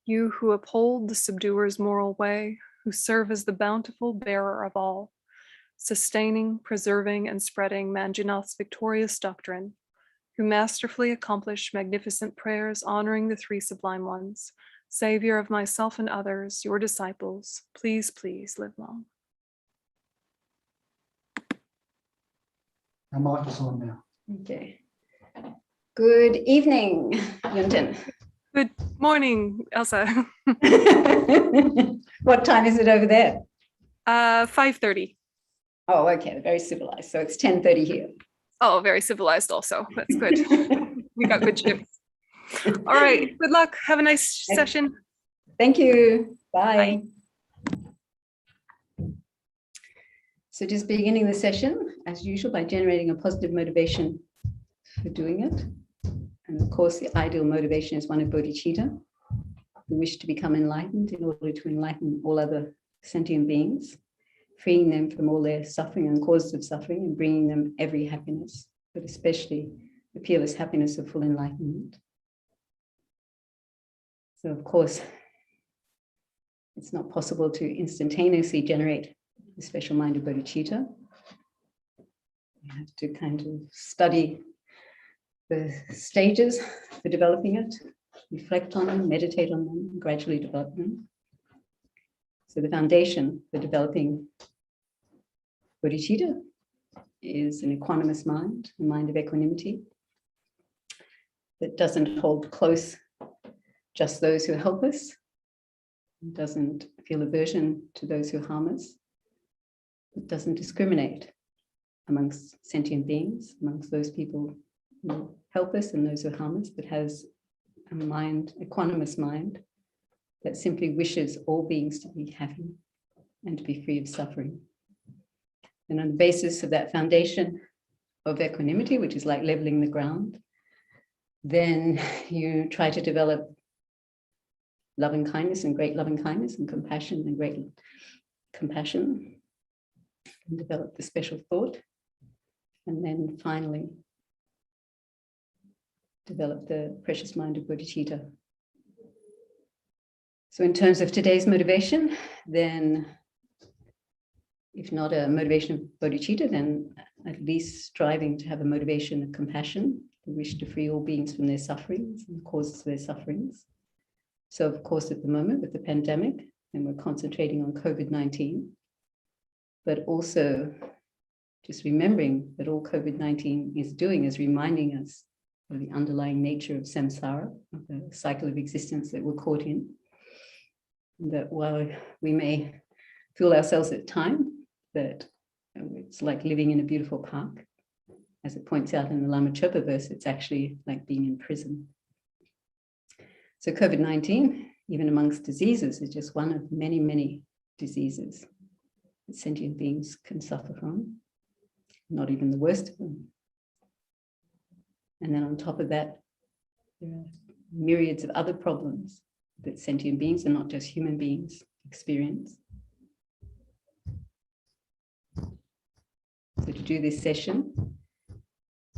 [SPEAKER 1] You who uphold the subduer's moral way, who serve as the bountiful bearer of all, sustaining, preserving, and spreading Manjunath's victorious doctrine, who masterfully accomplish magnificent prayers honoring the three sublime ones, Savior of myself and others, your disciples, please, please live long.
[SPEAKER 2] Our mic is on now.
[SPEAKER 3] Okay. Good evening, Yunten.
[SPEAKER 1] Good morning, Elsa.
[SPEAKER 3] What time is it over there?
[SPEAKER 1] 5:30.
[SPEAKER 3] Oh, okay, very civilized. So it's 10:30 here.
[SPEAKER 1] Oh, very civilized also. That's good. We got good shifts. All right, good luck. Have a nice session.
[SPEAKER 3] Thank you. Bye.
[SPEAKER 1] Bye.
[SPEAKER 3] So just beginning the session, as usual, by generating a positive motivation for doing it. And of course, the ideal motivation is one of bodhicitta, the wish to become enlightened in order to enlighten all other sentient beings, freeing them from all their suffering and causes of suffering and bringing them every happiness, but especially the peerless happiness of full enlightenment. So of course, it's not possible to instantaneously generate the special mind of bodhicitta. You have to kind of study the stages for developing it, reflect on them, meditate on them, and gradually develop them. So the foundation for developing bodhicitta is an equanimous mind, a mind of equanimity that doesn't hold close just those who help us, doesn't feel aversion to those who harm us, it doesn't discriminate amongst sentient beings, amongst those people who help us and those who harm us, but has a mind, equanimous mind, that simply wishes all beings to be happy and to be free of suffering. And on the basis of that foundation of equanimity, which is like leveling the ground, then you try to develop loving kindness and great loving kindness and compassion and great compassion, and develop the special thought. And then finally, develop the precious mind of bodhicitta. So in terms of today's motivation, then if not a motivation of bodhicitta, then at least striving to have a motivation of compassion, the wish to free all beings from their sufferings and the causes of their sufferings. So of course, at the moment with the pandemic, and we're concentrating on COVID-19, but also just remembering that all COVID-19 is doing is reminding us of the underlying nature of samsara, of the cycle of existence that we're caught in. That while we may fool ourselves at times, that it's like living in a beautiful park. As it points out in the Lama Chopa verse, it's actually like being in prison. So COVID-19, even amongst diseases, is just one of many, many diseases that sentient beings can suffer from, not even the worst of them. And then on top of that, there are myriads of other problems that sentient beings and not just human beings experience. So to do this session,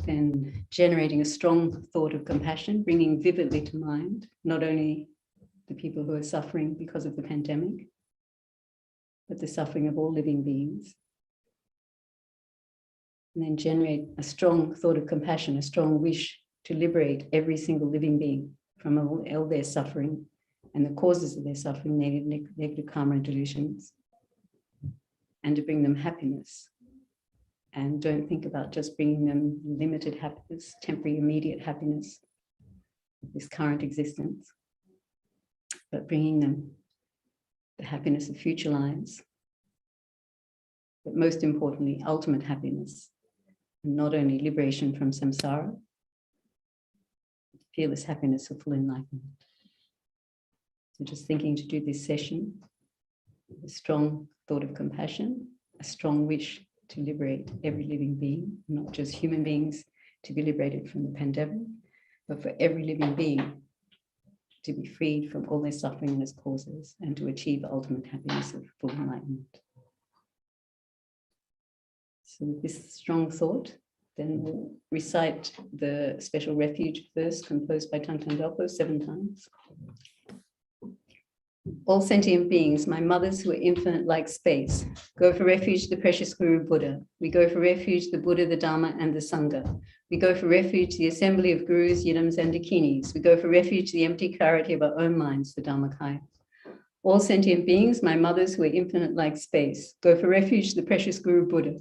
[SPEAKER 3] then generating a strong thought of compassion, bringing vividly to mind, not only the people who are suffering because of the pandemic, but the suffering of all living beings. And then generate a strong thought of compassion, a strong wish to liberate every single living being from all their suffering and the causes of their suffering, negative karma and delusions, and to bring them happiness. And don't think about just bringing them limited happiness, temporary, immediate happiness, this current existence, but bringing them the happiness of future lives, but most importantly, ultimate happiness, and not only liberation from samsara, fearless happiness of full enlightenment. So just thinking to do this session, a strong thought of compassion, a strong wish to liberate every living being, not just human beings to be liberated from the pandemic, but for every living being to be freed from all their suffering and its causes and to achieve ultimate happiness of full enlightenment. So with this strong thought, then we'll recite the special refuge verse composed by Thangtong Gyalpo 7 times. All sentient beings, my mothers who are infinite like space, go for refuge the precious Guru Buddha. We go for refuge the Buddha, the Dharma, and the Sangha. We go for refuge the assembly of Gurus, Yidams, and Dakinis. We go for refuge the empty clarity of our own minds, the Dharmakaya. All sentient beings, my mothers who are infinite like space, go for refuge the precious Guru Buddha.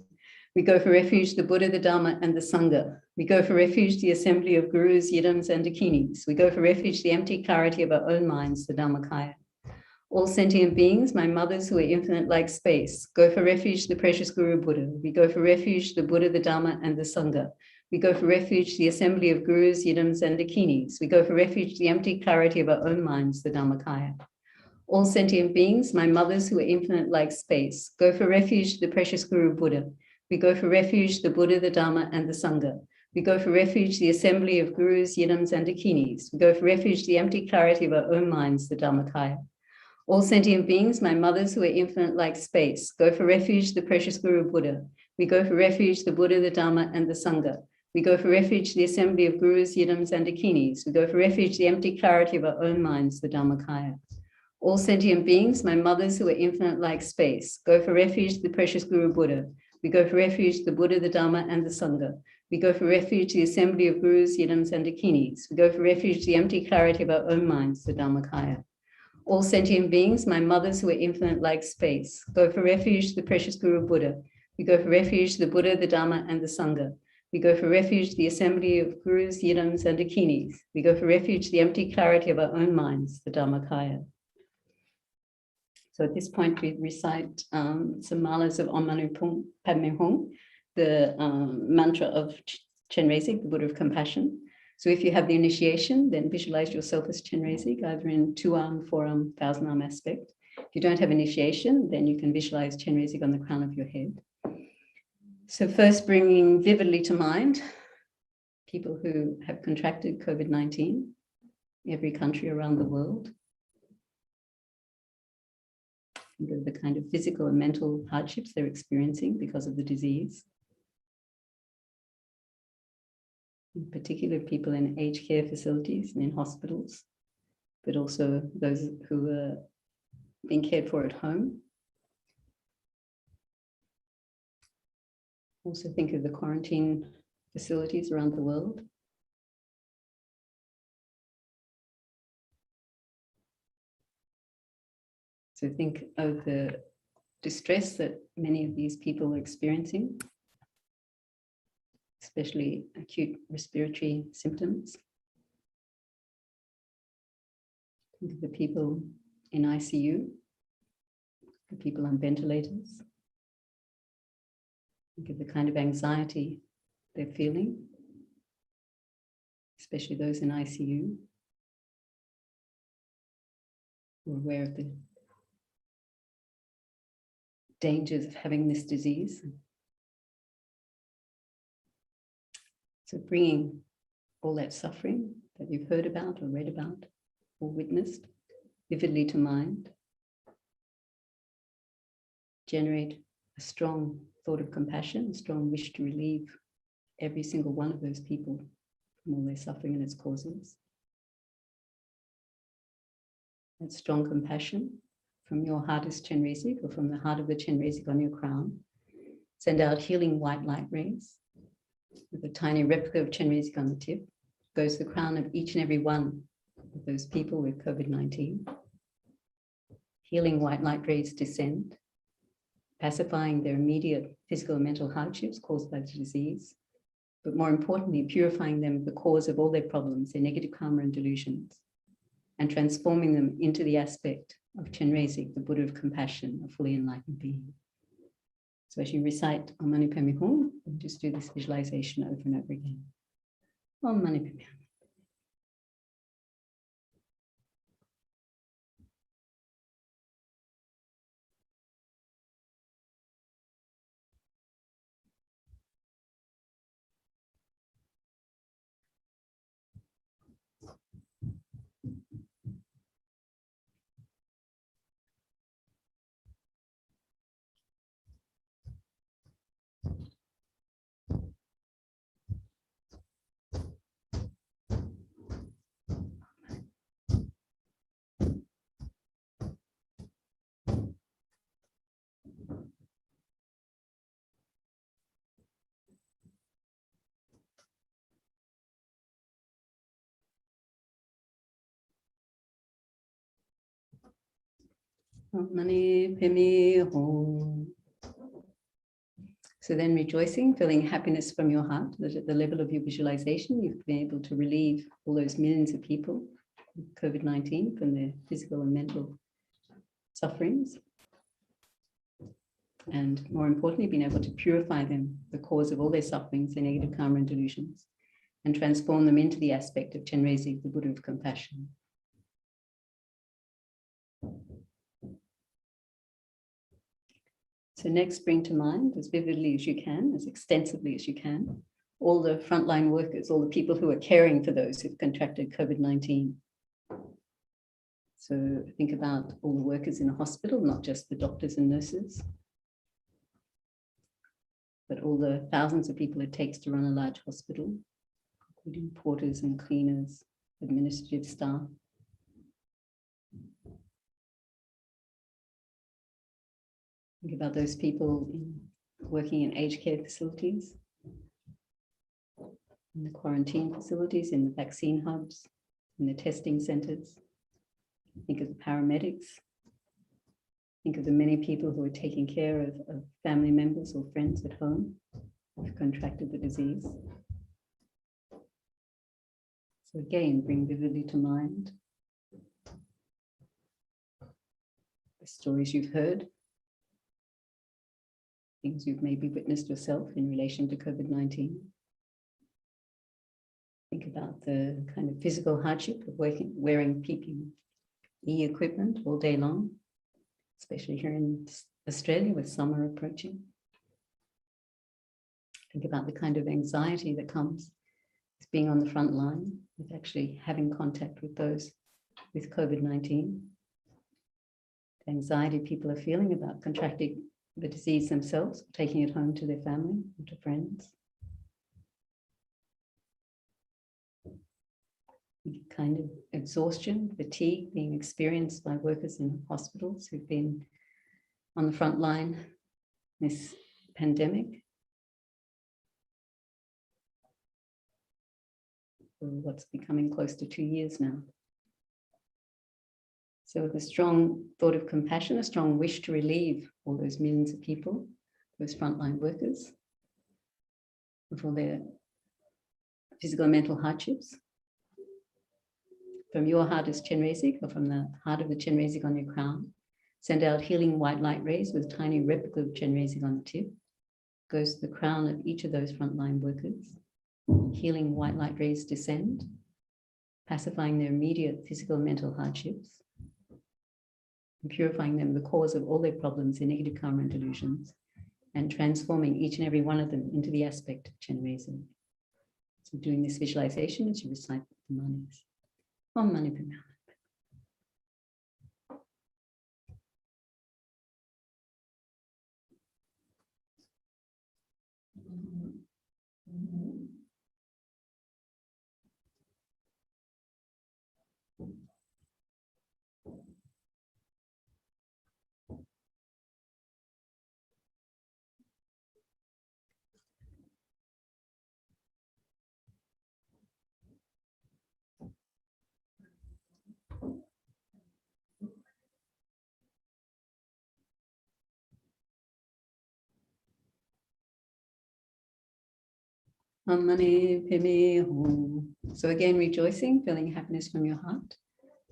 [SPEAKER 3] We go for refuge the Buddha, the Dharma, and the Sangha. We go for refuge the assembly of Gurus, Yidams, and Dakinis. We go for refuge the empty clarity of our own minds, the Dharmakaya. All sentient beings, my mothers who are infinite like space, go for refuge the precious Guru Buddha. We go for refuge the Buddha, the Dharma, and the Sangha. We go for refuge the assembly of Gurus, Yidams, and Dakinis. We go for refuge the empty clarity of our own minds, the Dharmakaya. All sentient beings, my mothers who are infinite like space, go for refuge the precious Guru Buddha. We go for refuge the Buddha, the Dharma, and the Sangha. We go for refuge the assembly of Gurus, Yidams, and Dakinis. We go for refuge the empty clarity of our own minds, the Dharmakaya. All sentient beings, my mothers who are infinite like space, go for refuge the precious Guru Buddha. We go for refuge the Buddha, the Dharma, and the Sangha. We go for refuge the assembly of Gurus, Yidams, and Dakinis. We go for refuge the empty clarity of our own minds, the Dharmakaya. All sentient beings, my mothers who are infinite like space, go for refuge the precious Guru Buddha. We go for refuge the Buddha, the Dharma, and the Sangha. We go for refuge the assembly of Gurus, Yidams, and Dakinis. We go for refuge the empty clarity of our own minds, the Dharmakaya. All sentient beings, my mothers who are infinite like space, go for refuge the precious Guru Buddha. We go for refuge the Buddha, the Dharma, and the Sangha. We go for refuge the assembly of Gurus, Yidams, and Dakinis. We go for refuge the empty clarity of our own minds, the Dharmakaya. So at this point, we recite some malas of Om Mani Padme Hum, the mantra of Chenrezig, the Buddha of Compassion. So if you have the initiation, then visualize yourself as Chenrezig, either in 2-arm, 4-arm, 1,000-arm aspect. If you don't have initiation, then you can visualize Chenrezig on the crown of your head. So first, bringing vividly to mind people who have contracted COVID-19, every country around the world. Think of the kind of physical and mental hardships they're experiencing because of the disease. In particular, people in aged care facilities and in hospitals, but also those who are being cared for at home. Also think of the quarantine facilities around the world. So think of the distress that many of these people are experiencing, especially acute respiratory symptoms. Think of the people in ICU, the people on ventilators. Think of the kind of anxiety they're feeling, especially those in ICU who are aware of the dangers of having this disease. So bringing all that suffering that you've heard about or read about or witnessed vividly to mind, generate a strong thought of compassion, a strong wish to relieve every single one of those people from all their suffering and its causes. That strong compassion from your heart as Chenrezig, or from the heart of the Chenrezig on your crown, send out healing white light rays with a tiny replica of Chenrezig on the tip, goes to the crown of each and every one of those people with COVID-19. Healing white light rays descend, pacifying their immediate physical and mental hardships caused by the disease, but more importantly, purifying them of the cause of all their problems, their negative karma and delusions, and transforming them into the aspect of Chenrezig, the Buddha of Compassion, a fully enlightened being. So as you recite Om Mani Padme Hum, just do this visualization over and over again. Om Mani Padme Hum. Mani Pemi Hum. So then rejoicing, feeling happiness from your heart, that at the level of your visualization, you've been able to relieve all those millions of people with COVID-19 from their physical and mental sufferings. And more importantly, being able to purify them, the cause of all their sufferings, their negative karma and delusions, and transform them into the aspect of Chenrezig, the Buddha of compassion. So next, bring to mind, as vividly as you can, as extensively as you can, all the frontline workers, all the people who are caring for those who've contracted COVID-19. So think about all the workers in a hospital, not just the doctors and nurses, but all the thousands of people it takes to run a large hospital, including porters and cleaners, administrative staff. Think about those people working in aged care facilities, in the quarantine facilities, in the vaccine hubs, in the testing centers. Think of the paramedics. Think of the many people who are taking care of family members or friends at home who've contracted the disease. So again, bring vividly to mind the stories you've heard, things you've maybe witnessed yourself in relation to COVID-19. Think about the kind of physical hardship of wearing PPE equipment all day long, especially here in Australia with summer approaching. Think about the kind of anxiety that comes with being on the front line, with actually having contact with those with COVID-19. The anxiety people are feeling about contracting the disease themselves, taking it home to their family or to friends. The kind of exhaustion, fatigue being experienced by workers in hospitals who've been on the front line this pandemic. For what's becoming close to 2 years now. So with a strong thought of compassion, a strong wish to relieve all those millions of people, those frontline workers, of all their physical and mental hardships. From your heart as Chenrezig, or from the heart of the Chenrezig on your crown, send out healing white light rays with a tiny replica of Chenrezig on the tip. Goes to the crown of each of those frontline workers. Healing white light rays descend, pacifying their immediate physical and mental hardships, and purifying them, the cause of all their problems, their negative karma and delusions, and transforming each and every one of them into the aspect of Chenrezig. So doing this visualization as you recite the manis. Om Mani Padme Hum. Mani Padme Hum. So again, rejoicing, feeling happiness from your heart.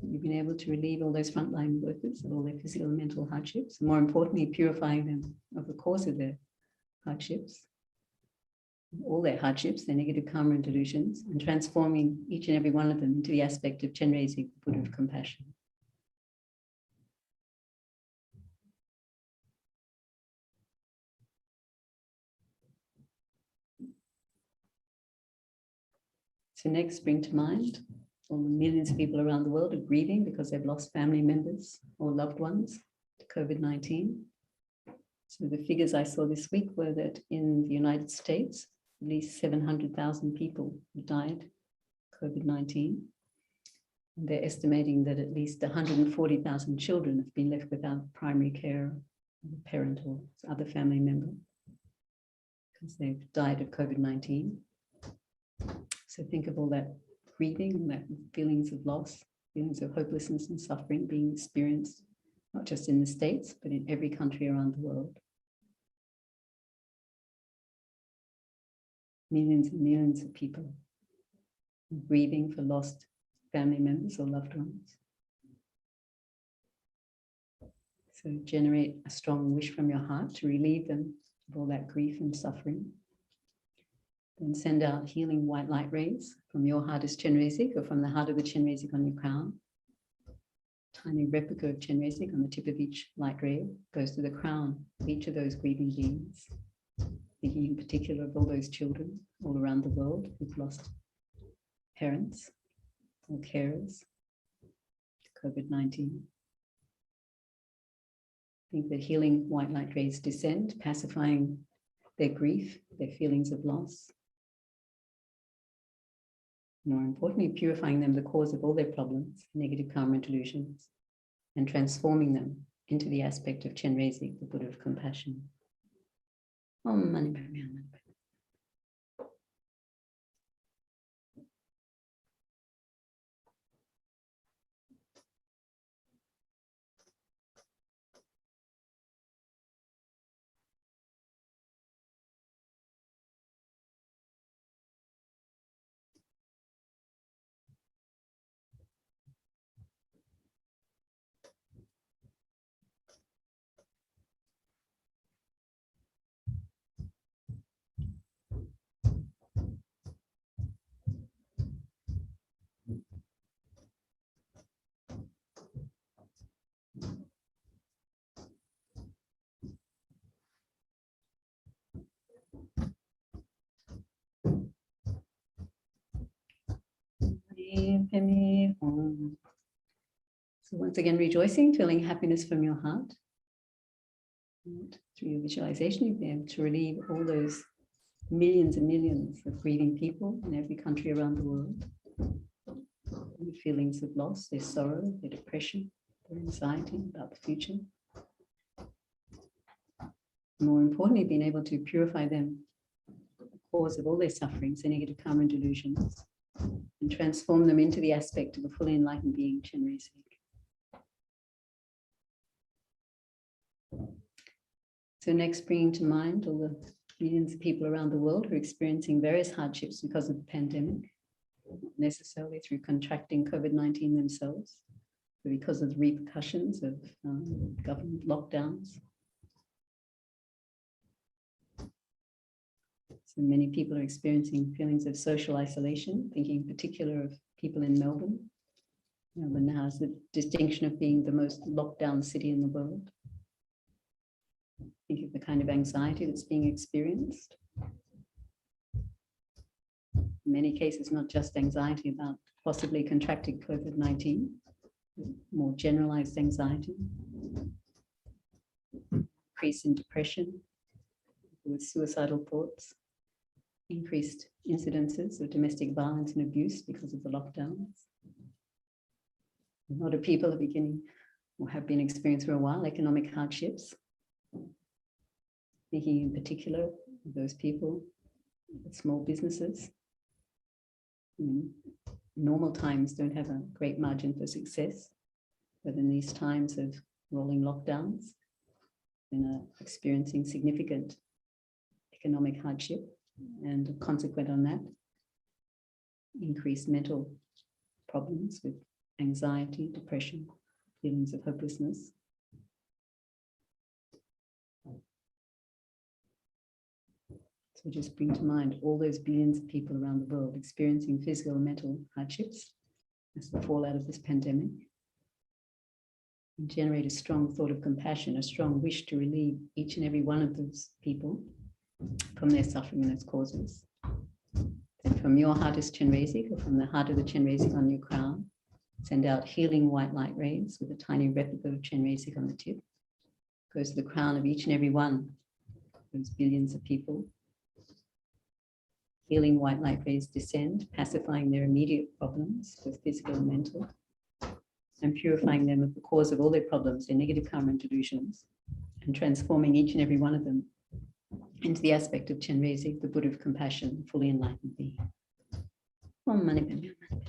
[SPEAKER 3] You've been able to relieve all those frontline workers of all their physical and mental hardships. And more importantly, purifying them of the cause of their hardships, all their hardships, their negative karma and delusions, and transforming each and every one of them into the aspect of Chenrezig, the Buddha of compassion. So next, bring to mind all the millions of people around the world are grieving because they've lost family members or loved ones to COVID-19. So the figures I saw this week were that in the United States, at least 700,000 people have died COVID-19. And they're estimating that at least 140,000 children have been left without primary care, a parent or other family member, because they've died of COVID-19. So think of all that grieving, that feelings of loss, feelings of hopelessness and suffering being experienced not just in the States, but in every country around the world. Millions and millions of people grieving for lost family members or loved ones. So generate a strong wish from your heart to relieve them of all that grief and suffering. Then send out healing white light rays from your heart as Chenrezig, or from the heart of the Chenrezig on your crown. Tiny replica of Chenrezig on the tip of each light ray goes to the crown of each of those grieving beings. Thinking in particular of all those children all around the world who've lost parents or carers to COVID-19. Think that healing white light rays descend, pacifying their grief, their feelings of loss. More importantly, purifying them, the cause of all their problems, negative karma and delusions, and transforming them into the aspect of Chenrezig, the Buddha of compassion. Om Mani Padme Hum. So once again, rejoicing, feeling happiness from your heart. And through your visualization, you'll be able to relieve all those millions and millions of grieving people in every country around the world. Their feelings of loss, their sorrow, their depression, their anxiety about the future. More importantly, being able to purify them, the cause of all their sufferings, their negative karma and delusions, and transform them into the aspect of a fully enlightened being, Chenrezig. So next, bringing to mind all the millions of people around the world who are experiencing various hardships because of the pandemic, not necessarily through contracting COVID-19 themselves, but because of the repercussions of government lockdowns. So many people are experiencing feelings of social isolation, thinking in particular of people in Melbourne. Melbourne now has the distinction of being the most locked down city in the world. Think of the kind of anxiety that's being experienced. In many cases, not just anxiety about possibly contracting COVID-19, but more generalized anxiety, increase in depression with suicidal thoughts, increased incidences of domestic violence and abuse because of the lockdowns. A lot of people are beginning or have been experiencing for a while economic hardships. Thinking in particular of those people with small businesses. Normal times don't have a great margin for success, but in these times of rolling lockdowns, are experiencing significant economic hardship, and consequent on that, increased mental problems with anxiety, depression, feelings of hopelessness. So just bring to mind all those billions of people around the world experiencing physical and mental hardships as the fallout of this pandemic. And generate a strong thought of compassion, a strong wish to relieve each and every one of those people from their suffering and its causes. Then from your heart as Chenrezig, or from the heart of the Chenrezig on your crown, send out healing white light rays with a tiny replica of Chenrezig on the tip. Goes to the crown of each and every one of those billions of people. Healing white light rays descend, pacifying their immediate problems, both physical and mental, and purifying them of the cause of all their problems, their negative karma and delusions, and transforming each and every one of them into the aspect of Chenrezig, the Buddha of compassion, fully enlightened being. Om Mani Padme Hum.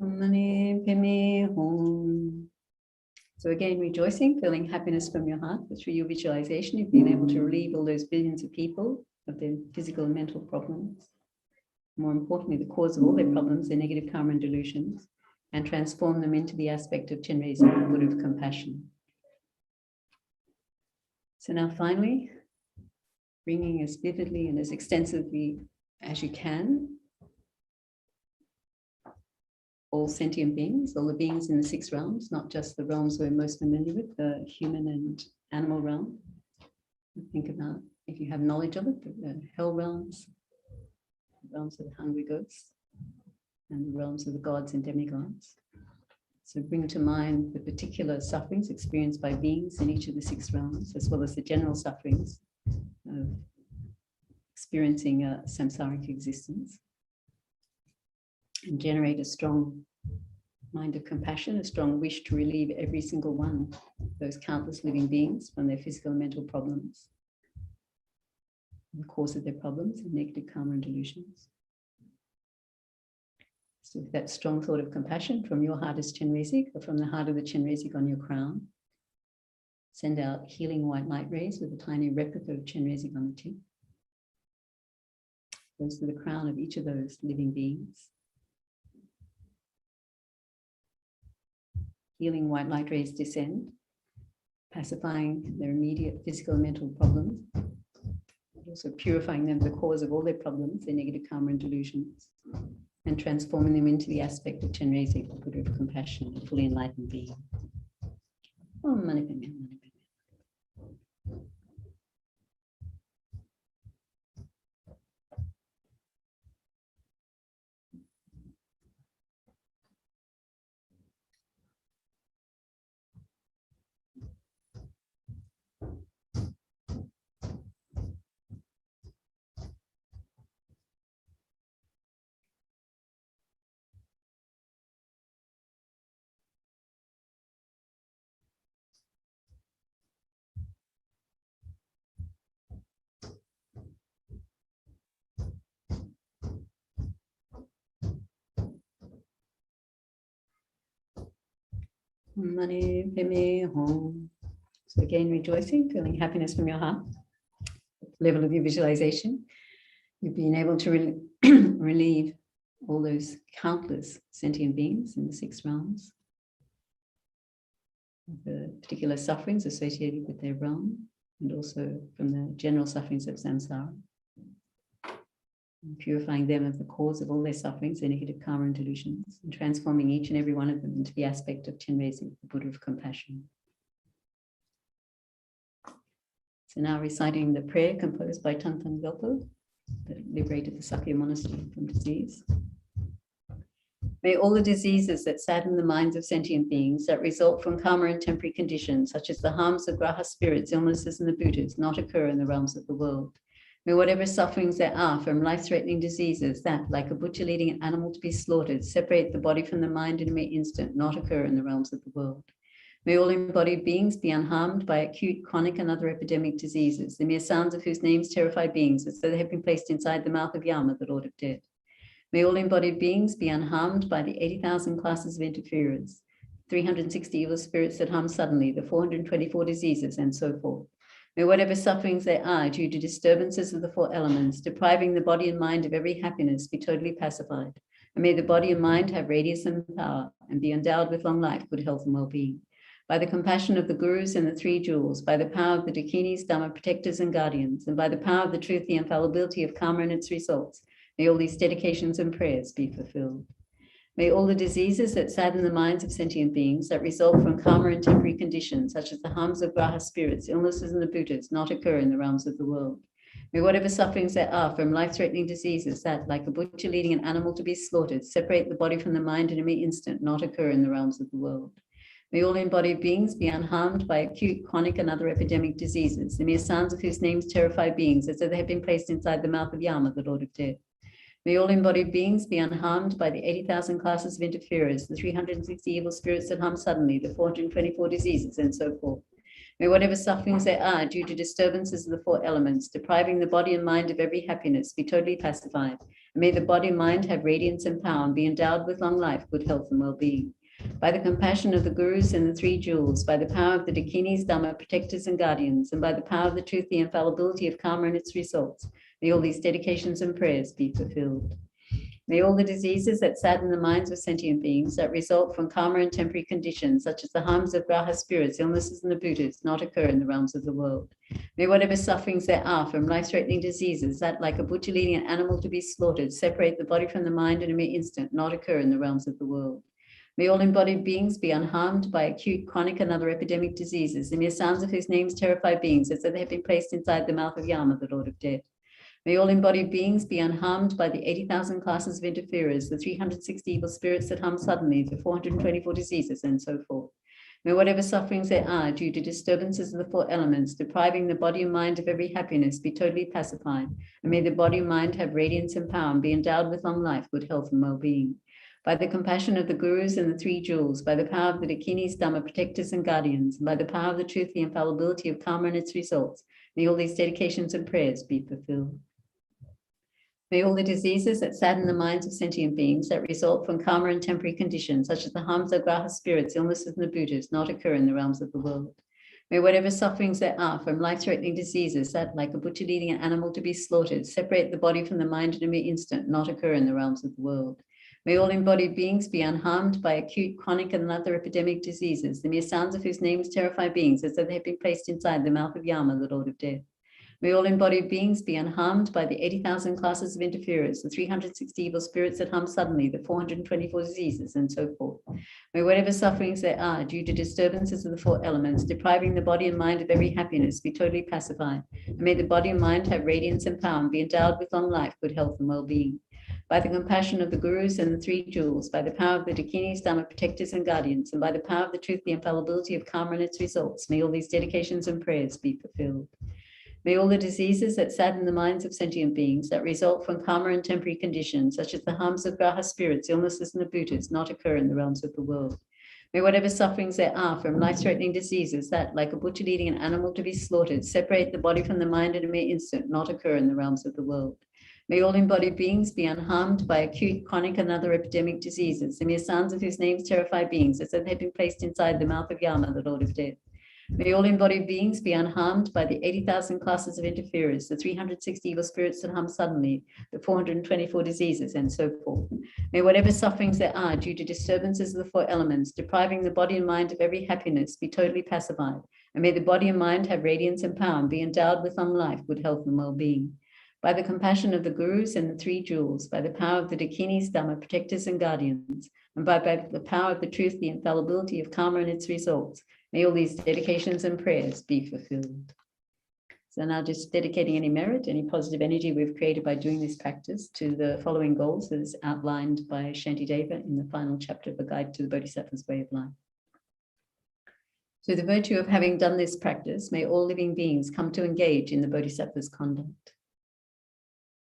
[SPEAKER 3] Mani Padme Hum. So again, rejoicing, feeling happiness from your heart, but through your visualization, you've been able to relieve all those billions of people of their physical and mental problems. More importantly, the cause of all their problems, their negative karma and delusions, and transform them into the aspect of Chenrezig, the Buddha of compassion. So now finally, bringing as vividly and as extensively as you can all sentient beings, all the beings in the 6 realms, not just the realms we're most familiar with, the human and animal realm. Think about, if you have knowledge of it, the hell realms, the realms of the hungry ghosts, and the realms of the gods and demigods. So bring to mind the particular sufferings experienced by beings in each of the 6 realms, as well as the general sufferings of experiencing a samsaric existence. And generate a strong mind of compassion, a strong wish to relieve every single one of those countless living beings from their physical and mental problems, the cause of their problems, and negative karma and delusions. So with that strong thought of compassion from your heart as Chenrezig, or from the heart of the Chenrezig on your crown, send out healing white light rays with a tiny replica of Chenrezig on the tip. Goes to the crown of each of those living beings. Healing white light rays descend, pacifying their immediate physical and mental problems, also purifying them, the cause of all their problems, their negative karma and delusions, and transforming them into the aspect of Chenrezig, the Buddha of compassion, a fully enlightened being. Om Mani Padme Hum. Mani Padme Hum. So again, rejoicing, feeling happiness from your heart, level of your visualization. You've been able to relieve all those countless sentient beings in the 6 realms, the particular sufferings associated with their realm, and also from the general sufferings of samsara, and purifying them of the cause of all their sufferings, their negative karma and delusions, and transforming each and every one of them into the aspect of Chenrezig, the Buddha of compassion. So now reciting the prayer composed by Thangtong Gyalpo that liberated the Sakya monastery from disease. May all the diseases that sadden the minds of sentient beings, that result from karma and temporary conditions, such as the harms of graha spirits, illnesses, and the Buddhas, not occur in the realms of the world. May whatever sufferings there are from life-threatening diseases that, like a butcher leading an animal to be slaughtered, separate the body from the mind in a mere instant, not occur in the realms of the world. May all embodied beings be unharmed by acute, chronic, and other epidemic diseases, the mere sounds of whose names terrify beings, as though they have been placed inside the mouth of Yama, the Lord of Death. May all embodied beings be unharmed by the 80,000 classes of interferers, 360 evil spirits that harm suddenly, the 424 diseases, and so forth. May whatever sufferings there are due to disturbances of the 4 elements, depriving the body and mind of every happiness, be totally pacified. And may the body and mind have radiance and power, and be endowed with long life, good health, and well-being. By the compassion of the gurus and the 3 jewels, by the power of the dakinis, dhamma protectors and guardians, and by the power of the truth, the infallibility of karma and its results, may all these dedications and prayers be fulfilled. May all the diseases that sadden the minds of sentient beings, that result from karma and temporary conditions, such as the harms of graha spirits, illnesses, and the Buddhas, not occur in the realms of the world. May whatever sufferings there are from life-threatening diseases that, like a butcher leading an animal to be slaughtered, separate the body from the mind in a mere instant, not occur in the realms of the world. May all embodied beings be unharmed by acute, chronic, and other epidemic diseases, the mere sounds of whose names terrify beings, as though they have been placed inside the mouth of Yama, the Lord of Death. May all embodied beings be unharmed by the 80,000 classes of interferers, the 360 evil spirits that harm suddenly, the 424 diseases, and so forth. May whatever sufferings there are due to disturbances of the four elements, depriving the body and mind of every happiness, be totally pacified. And may the body and mind have radiance and power and be endowed with long life, good health and well-being. By the compassion of the gurus and the three jewels, by the power of the dakinis, dhamma, protectors and guardians, and by the power of the truth, the infallibility of karma and its results, may all these dedications and prayers be fulfilled. May all the diseases that sadden the minds of sentient beings that result from karma and temporary conditions, such as the harms of graha spirits, illnesses, and the Buddhas, not occur in the realms of the world. May whatever sufferings there are from life-threatening diseases that, like a butcher leading an animal to be slaughtered, separate the body from the mind in a mere instant, not occur in the realms of the world. May all embodied beings be unharmed by acute, chronic, and other epidemic diseases, the mere sounds of whose names terrify beings as though they have been placed inside the mouth of Yama, the Lord of Death. May all embodied beings be unharmed by the 80,000 classes of interferers, the 360 evil spirits that harm suddenly, the 424 diseases, and so forth. May whatever sufferings there are due to disturbances of the four elements, depriving the body and mind of every happiness, be totally pacified. And may the body and mind have radiance and power and be endowed with long life, good health, and well-being. By the compassion of the gurus and the three jewels, by the power of the dakinis, dhamma, protectors and guardians, and by the power of the truth, the infallibility of karma and its results, may all these dedications and prayers be fulfilled. May all the diseases that sadden the minds of sentient beings that result from karma and temporary conditions, such as the harms of graha spirits, illnesses, and the Buddhas, not occur in the realms of the world. May whatever sufferings there are from life-threatening diseases that, like a butcher leading an animal to be slaughtered, separate the body from the mind in a mere instant, not occur in the realms of the world. May all embodied beings be unharmed by acute, chronic, and other epidemic diseases, the mere sounds of whose names terrify beings as though they have been placed inside the mouth of Yama, the Lord of Death. May all embodied beings be unharmed by the 80,000 classes of interferers, the 360 evil spirits that harm suddenly, the 424 diseases, and so forth. May whatever sufferings there are due to disturbances of the four elements, depriving the body and mind of every happiness, be totally pacified. And may the body and mind have radiance and power and be endowed with long life, good health, and well-being. By the compassion of the gurus and the three jewels, by the power of the dakinis, dhamma, protectors and guardians, and by the power of the truth, the infallibility of karma and its results, may all these dedications and prayers be fulfilled. May all the diseases that sadden the minds of sentient beings that result from karma and temporary conditions, such as the harms of graha spirits, illnesses, and the Buddhas, not occur in the realms of the world. May whatever sufferings there are from life-threatening diseases that, like a butcher leading an animal to be slaughtered, separate the body from the mind in a mere instant, not occur in the realms of the world. May all embodied beings be unharmed by acute, chronic, and other epidemic diseases, the mere sounds of whose names terrify beings as though they had been placed inside the mouth of Yama, the Lord of Death. May all embodied beings be unharmed by the 80,000 classes of interferers, the 360 evil spirits that harm suddenly, the 424 diseases, and so forth. May whatever sufferings there are due to disturbances of the four elements, depriving the body and mind of every happiness, be totally pacified. And may the body and mind have radiance and power and be endowed with long life, good health, and well-being. By the compassion of the gurus and the three jewels, by the power of the dakinis, dhamma, protectors and guardians, and by the power of the truth, the infallibility of karma and its results, may all these dedications and prayers be fulfilled. So now just dedicating any merit, any positive energy we've created by doing this practice to the following goals as outlined by Shantideva in the final chapter of A Guide to the Bodhisattva's Way of Life. Through the virtue of having done this practice, may all living beings come to engage in the Bodhisattva's conduct.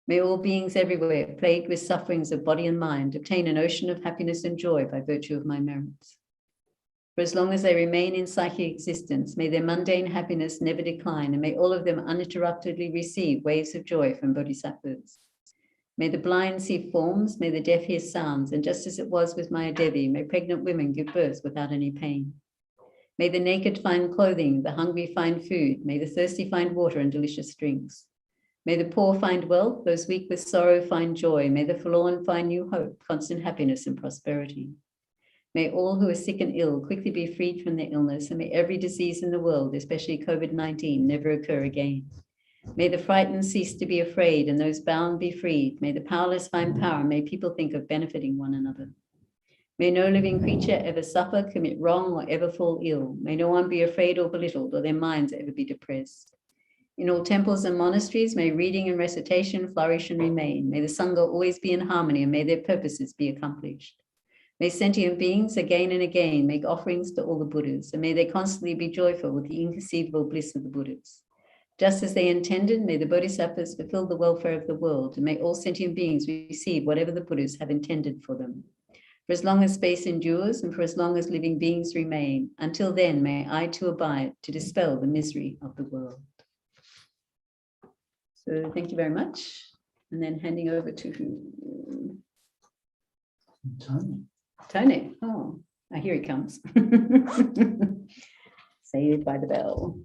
[SPEAKER 3] May all beings everywhere, plagued with sufferings of body and mind, obtain an ocean of happiness and joy by virtue of my merits. For as long as they remain in psychic existence, may their mundane happiness never decline, and may all of them uninterruptedly receive waves of joy from bodhisattvas. May the blind see forms, may the deaf hear sounds, and just as it was with Maya Devi, may pregnant women give birth without any pain. May the naked find clothing, the hungry find food, may the thirsty find water and delicious drinks. May the poor find wealth, those weak with sorrow find joy, may the forlorn find new hope, constant happiness and prosperity. May all who are sick and ill quickly be freed from their illness, and may every disease in the world, especially COVID-19, never occur again. May the frightened cease to be afraid, and those bound be freed. May the powerless find power, and may people think of benefiting one another. May no living creature ever suffer, commit wrong, or ever fall ill. May no one be afraid or belittled, or their minds ever be depressed. In all temples and monasteries, may reading and recitation flourish and remain. May the Sangha always be in harmony, and may their purposes be accomplished. May sentient beings again and again make offerings to all the Buddhas, and may they constantly be joyful with the inconceivable bliss of the Buddhas. Just as they intended, may the Bodhisattvas fulfill the welfare of the world, and may all sentient beings receive whatever the Buddhas have intended for them. for as long as space endures and for as long as living beings remain. Until then, may I too abide to dispel the misery of the world. So thank you very much. And then handing over to
[SPEAKER 2] Tony.
[SPEAKER 3] Tony. Oh, here he comes. Saved by the bell.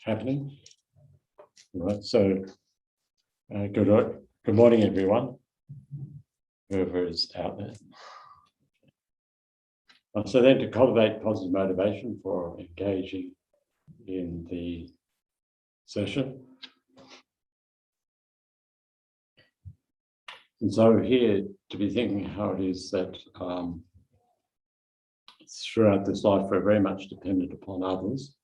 [SPEAKER 4] Happening. All right, so good morning, everyone, whoever is out there. So then, to cultivate positive motivation for engaging in the session. And so here, to be thinking how it is that throughout this life we're very much dependent upon others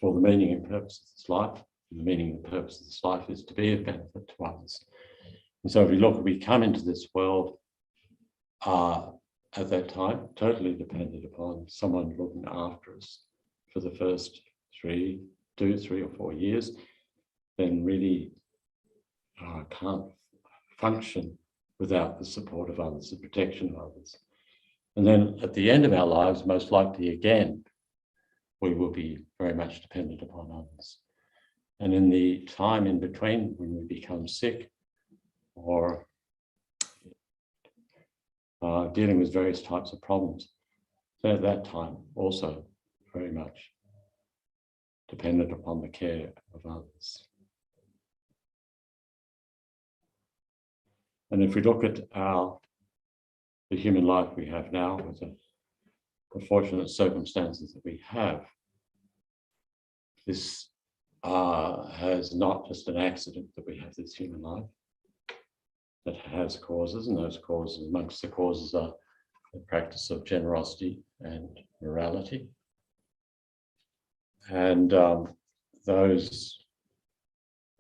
[SPEAKER 4] for the meaning and purpose of this life. And the meaning and purpose of this life is to be of benefit to others. And so if we look, we come into this world at that time totally dependent upon someone looking after us for the first 3 or 4 years, then really can't function without the support of others, the protection of others. And then at the end of our lives, most likely again, we will be very much dependent upon others. And in the time in between, when we become sick or dealing with various types of problems, so at that time also very much dependent upon the care of others. And if we look at the human life we have now, with the fortunate circumstances that we have, this has not just an accident that we have this human life. That has causes, and those causes, amongst the causes, are the practice of generosity and morality. And those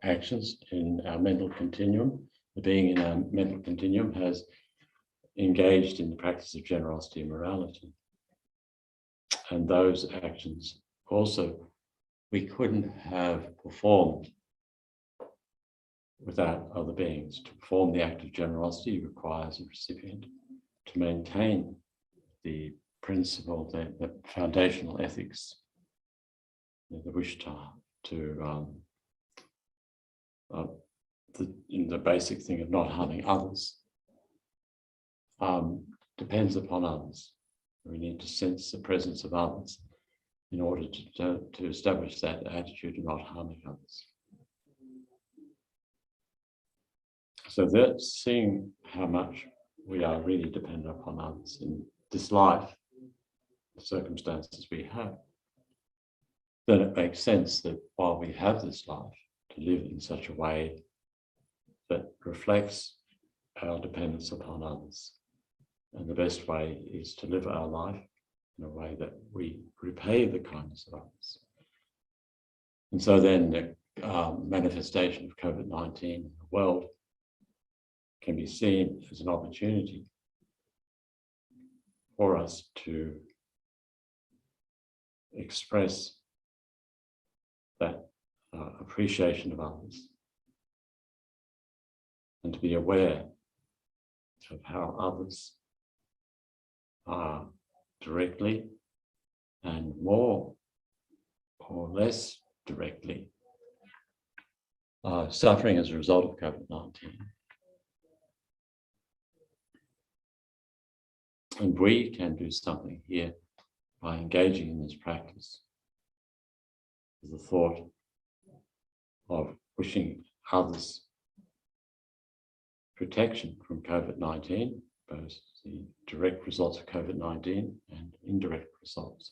[SPEAKER 4] actions in our mental continuum, the being in our mental continuum has engaged in the practice of generosity and morality. And those actions also we couldn't have performed without other beings. To perform the act of generosity requires a recipient. To maintain the principle, the foundational ethics, the wish the basic thing of not harming others, depends upon others. We need to sense the presence of others in order to establish that attitude of not harming others. So that's seeing how much we are really dependent upon others in this life, the circumstances we have. Then it makes sense that while we have this life, to live in such a way that reflects our dependence upon others. And the best way is to live our life in a way that we repay the kindness of others. And so then the manifestation of COVID-19 in the world can be seen as an opportunity for us to express that appreciation of others and to be aware of how others are directly and more or less directly suffering as a result of COVID-19. And we can do something here by engaging in this practice with the thought of wishing others protection from COVID-19, both the direct results of COVID-19 and indirect results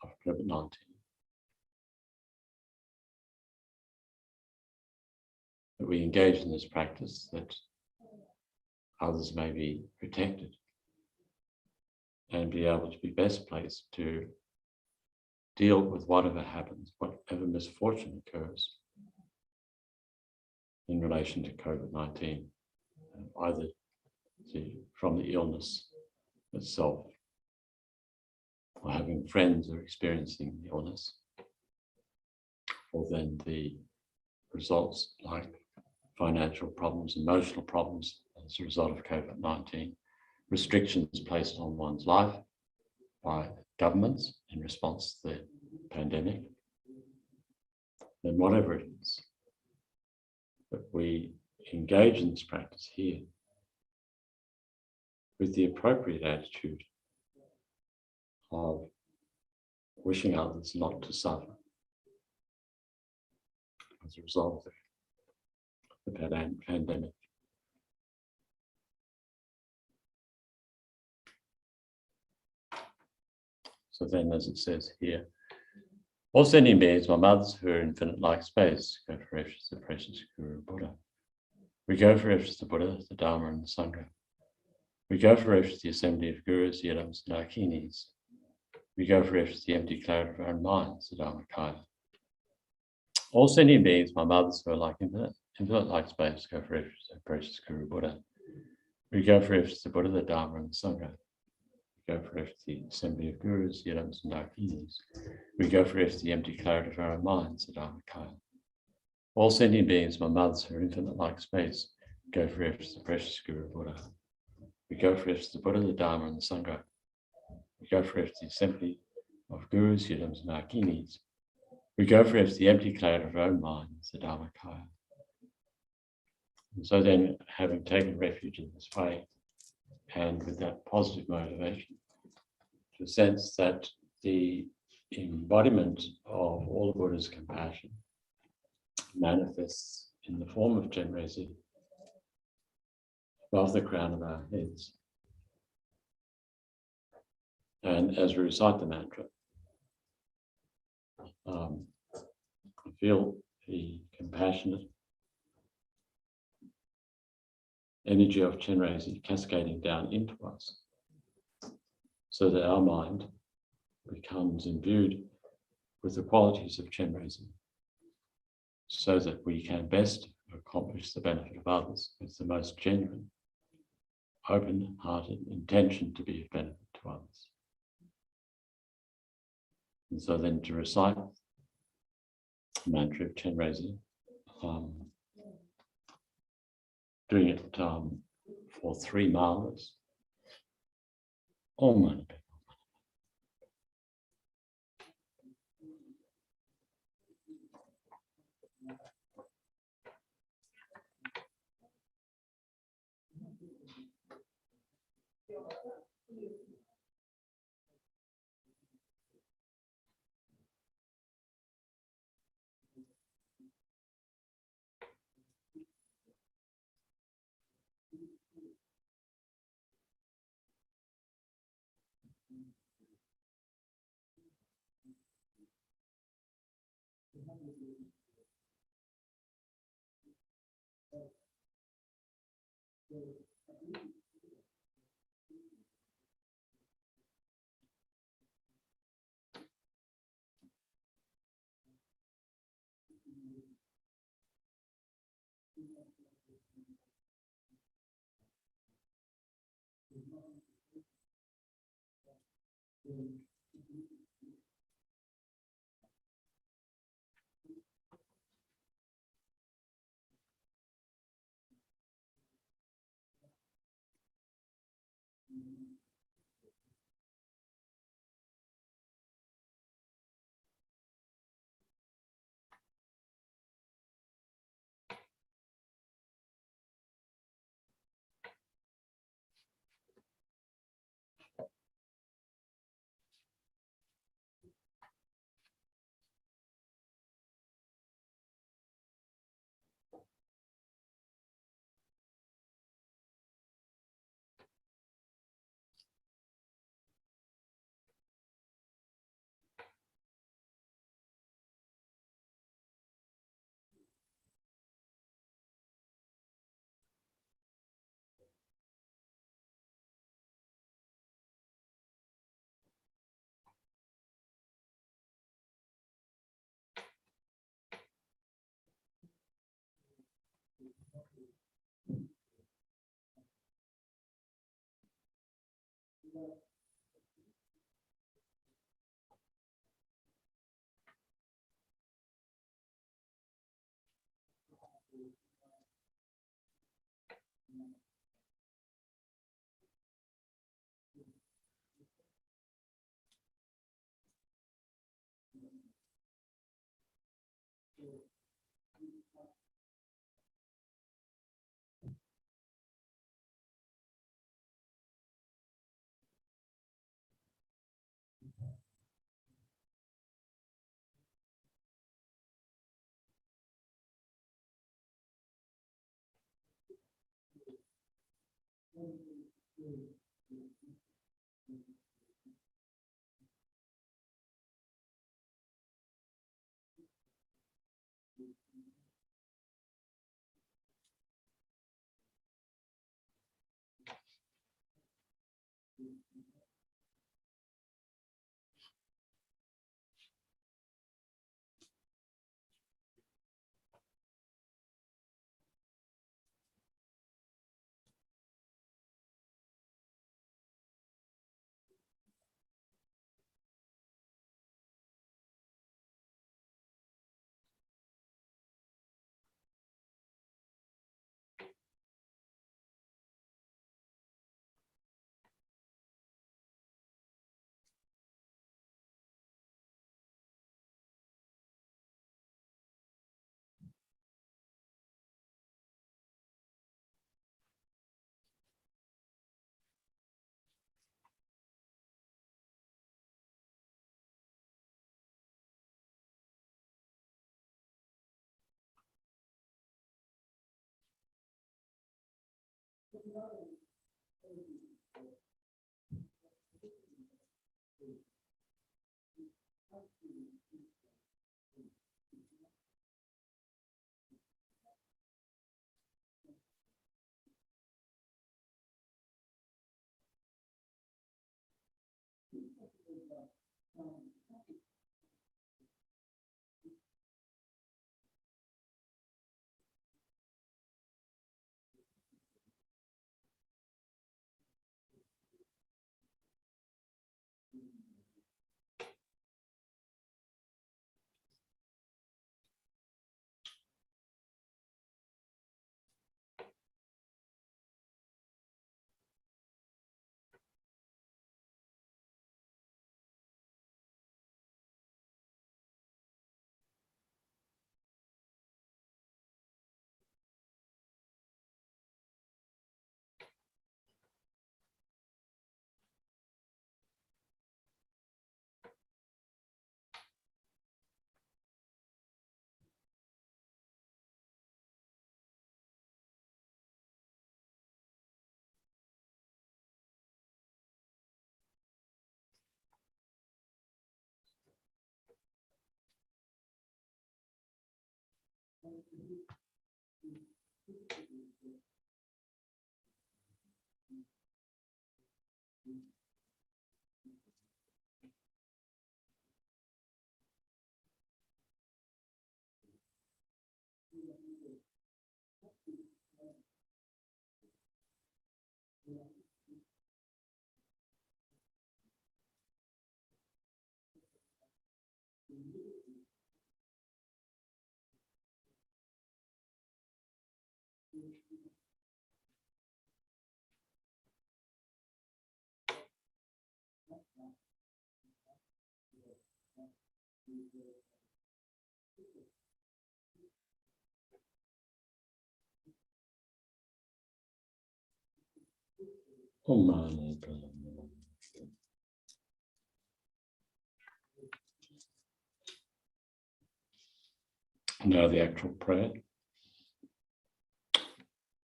[SPEAKER 4] of COVID-19. That we engage in this practice, that others may be protected and be able to be best placed to deal with whatever happens, whatever misfortune occurs in relation to COVID-19, either from the illness itself or having friends who are experiencing the illness, or then the results like financial problems, emotional problems as a result of COVID-19, restrictions placed on one's life by governments in response to the pandemic, then whatever it is, that we engage in this practice here with the appropriate attitude of wishing others not to suffer as a result of the pandemic. So then, as it says here, all sending beings, my mothers who are infinite like space, go for refuge to the precious Guru Buddha. We go for refuge to the Buddha, the Dharma, and the Sangha. We go for refuge to the assembly of Gurus, Yidams, and Dakinis. We go for refuge to the empty cloud of our own minds, the Dharmakaya. All sending beings, my mothers who are like infinite like space, go for refuge to the precious Guru Buddha. We go for refuge to the Buddha, the Dharma, and the Sangha. We go for refuge to the assembly of Gurus, Yidams, and Dakinis. We go for refuge to the empty cloud of our own minds, the Dharmakaya. All sentient beings, my mothers who are infinite like space, go for refuge to the precious Guru Buddha. We go for refuge to the Buddha, the Dharma, and the Sangha. We go for refuge to the assembly of Gurus, Yidams, and Dakinis. We go for refuge to the empty cloud of our own minds, the Dharmakaya. And so then, having taken refuge in this way, and with that positive motivation, to sense that the embodiment of all the Buddha's compassion manifests in the form of Chenrezig above the crown of our heads. And as we recite the mantra, feel the compassionate energy of Chenrezig cascading down into us, so that our mind becomes imbued with the qualities of Chenrezig, so that we can best accomplish the benefit of others with the most genuine, open-hearted intention to be of benefit to others. And so then to recite the mantra of Chenrezig, doing it for 3 malas. Om Mani Padme. Now the actual prayer.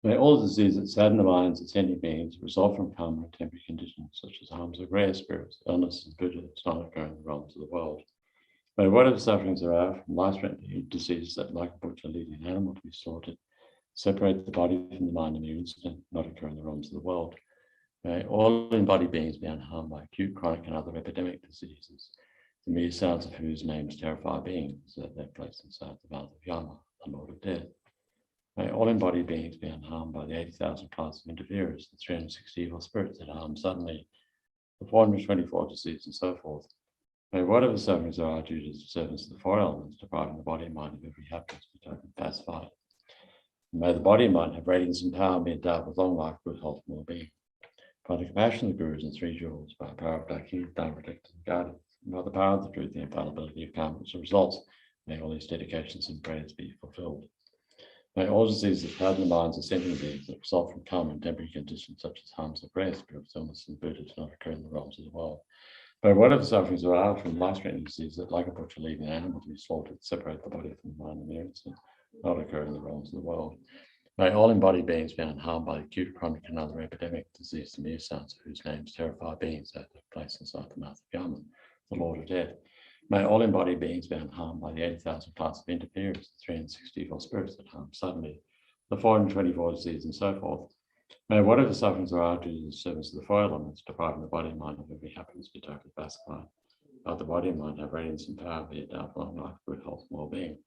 [SPEAKER 4] May all diseases that sadden the minds of sentient beings result from karma and temporary conditions such as harms of rare spirits, illness, and Buddhas not occurring in the realms of the world. May whatever sufferings there are from life-threatening diseases that, like a butcher leading an animal to be slaughtered, separate the body from the mind in the instant, not occur in the realms of the world. May all embodied beings be unharmed by acute, chronic, and other epidemic diseases, the mere sounds of whose names terrify beings, so that they're placed inside the mouth of Yama, the Lord of Death. May all embodied beings be unharmed by the 80,000 classes of interferers, the 360 evil spirits that harm suddenly, the 424 diseases, and so forth. May whatever sufferings there are due to the disturbance of the four elements, depriving the body and mind of every happiness, be totally pacified. And may the body and mind have radiance and power and be endowed with long life, good health, and well-being. By the compassion of the Gurus and three jewels, by the power of Dakini, Dharma, protectors, and guardians, and by the power of the truth, the infallibility of karma, and results, may all these dedications and prayers be fulfilled. May all diseases harden the minds of sentient beings that result from karma and temporary conditions such as harms of rare spirits, illness, and Buddhas not occur in the realms of the world. But whatever sufferings there are from life-threatening diseases that, like a butcher leading an animal to be slaughtered, separate the body from the mind in the instant, not occur in the realms of the world. May all embodied beings be unharmed by acute, chronic, and other epidemic disease, the mere sounds of whose names terrify beings that have placed inside the mouth of Yama, the Lord of Death. May all embodied beings be unharmed by the 80,000 classes of interferers, the 360 evil spirits that harm suddenly, the 424 diseases, and so forth. May whatever sufferings there are due to the disturbance of the four elements, depriving the body and mind of every happiness, be totally pacified. By the body and mind have radiance and power, be endowed with long life, good health, and well-being.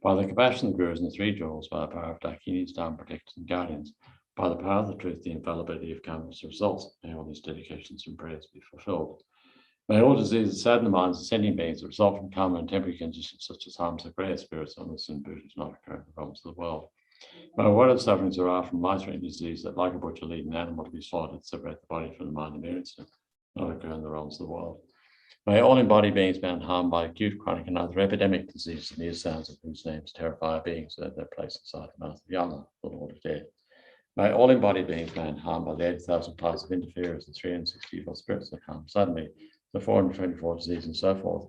[SPEAKER 4] By the compassion of the Gurus and the three jewels, by the power of Dakinis, Dharma, protectors, and guardians, by the power of the truth, the infallibility of karma, and results, may all these dedications and prayers be fulfilled. May all diseases sadden the minds of sentient beings that result from karma and temporary conditions such as harms of rare spirits, illness, and Buddhas not occur in the realms of the world. May whatever sufferings there are from life-threatening disease that, like a butcher leading an animal to be slaughtered, separate the body from the mind in the instant, not occur in the realms of the world. May all embodied beings be unharmed by acute, chronic, and other epidemic diseases, the mere sounds of whose names terrify beings so that they're placed inside the mouth of Yama, the Lord of Death. May all embodied beings be unharmed by the 80,000 classes of interferers, the 360 evil spirits that harm suddenly, the 424 diseases, and so forth.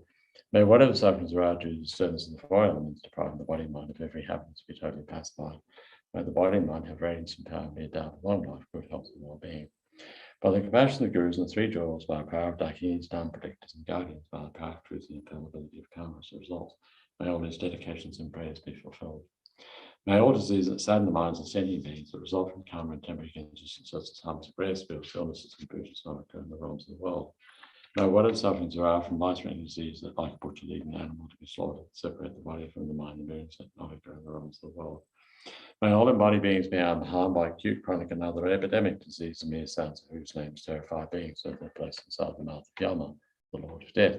[SPEAKER 4] May whatever sufferings there are due to the disturbance of the four elements, depriving the body and mind of every happiness, be totally pacified. May the body and mind have radiance and power and be endowed with long life, good health, and well-being. By the compassion of the Gurus and the three jewels, by the power of Dakinis, Dharma, protectors, and guardians, by the power of truth and infallibility of karma as a result, may all these dedications and prayers be fulfilled. May all diseases that sadden the minds of sentient beings that result from karma and temporary conditions such as harms of rare spirits, illnesses, and Buddhas not occur in the realms of the world. May whatever sufferings there are from life-threatening disease that, like a butcher leading an animal to be slaughtered, separate the body from the mind and beings that not occur in the realms of the world. May all embodied beings be unharmed by acute, chronic, and other epidemic disease, the mere sounds of whose names terrify beings so that they're placed inside the mouth of Yama, the Lord of Death.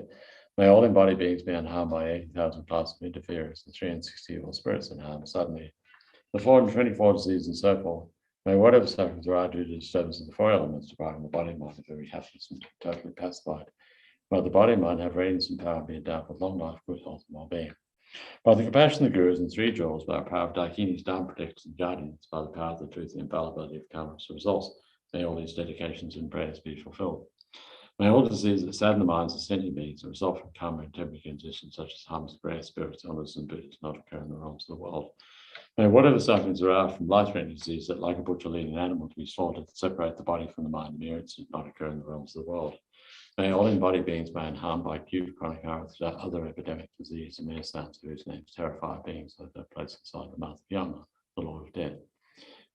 [SPEAKER 4] May all embodied beings be unharmed by 80,000 classes of interferers, the 360 evil spirits that harm suddenly, the 424 diseases, and so forth. May whatever sufferings there are due to the disturbance of the four elements, depriving the body and mind of every happiness, and totally pacified. May the body and mind have radiance and power and be endowed with long life, good health, and well-being. By the compassion of the Gurus and three jewels, by the power of Dakinis, Dharma, protectors, and guardians, by the power of the truth and infallibility of karma as a result, may all these dedications and prayers be fulfilled. May all diseases that sadden the minds of sentient beings that result from karma and temporary conditions such as harms of rare spirits, illness, and Buddhas not occur in the realms of the world. May whatever sufferings there are from life-threatening disease that, like a butcher leading an animal to be slaughtered, separate the body from the mind and the instant not occur in the realms of the world. May all embodied beings be unharmed by acute, chronic, or other epidemic disease, and mere sounds whose names terrify beings that are placed inside the mouth of Yama, the Lord of Death.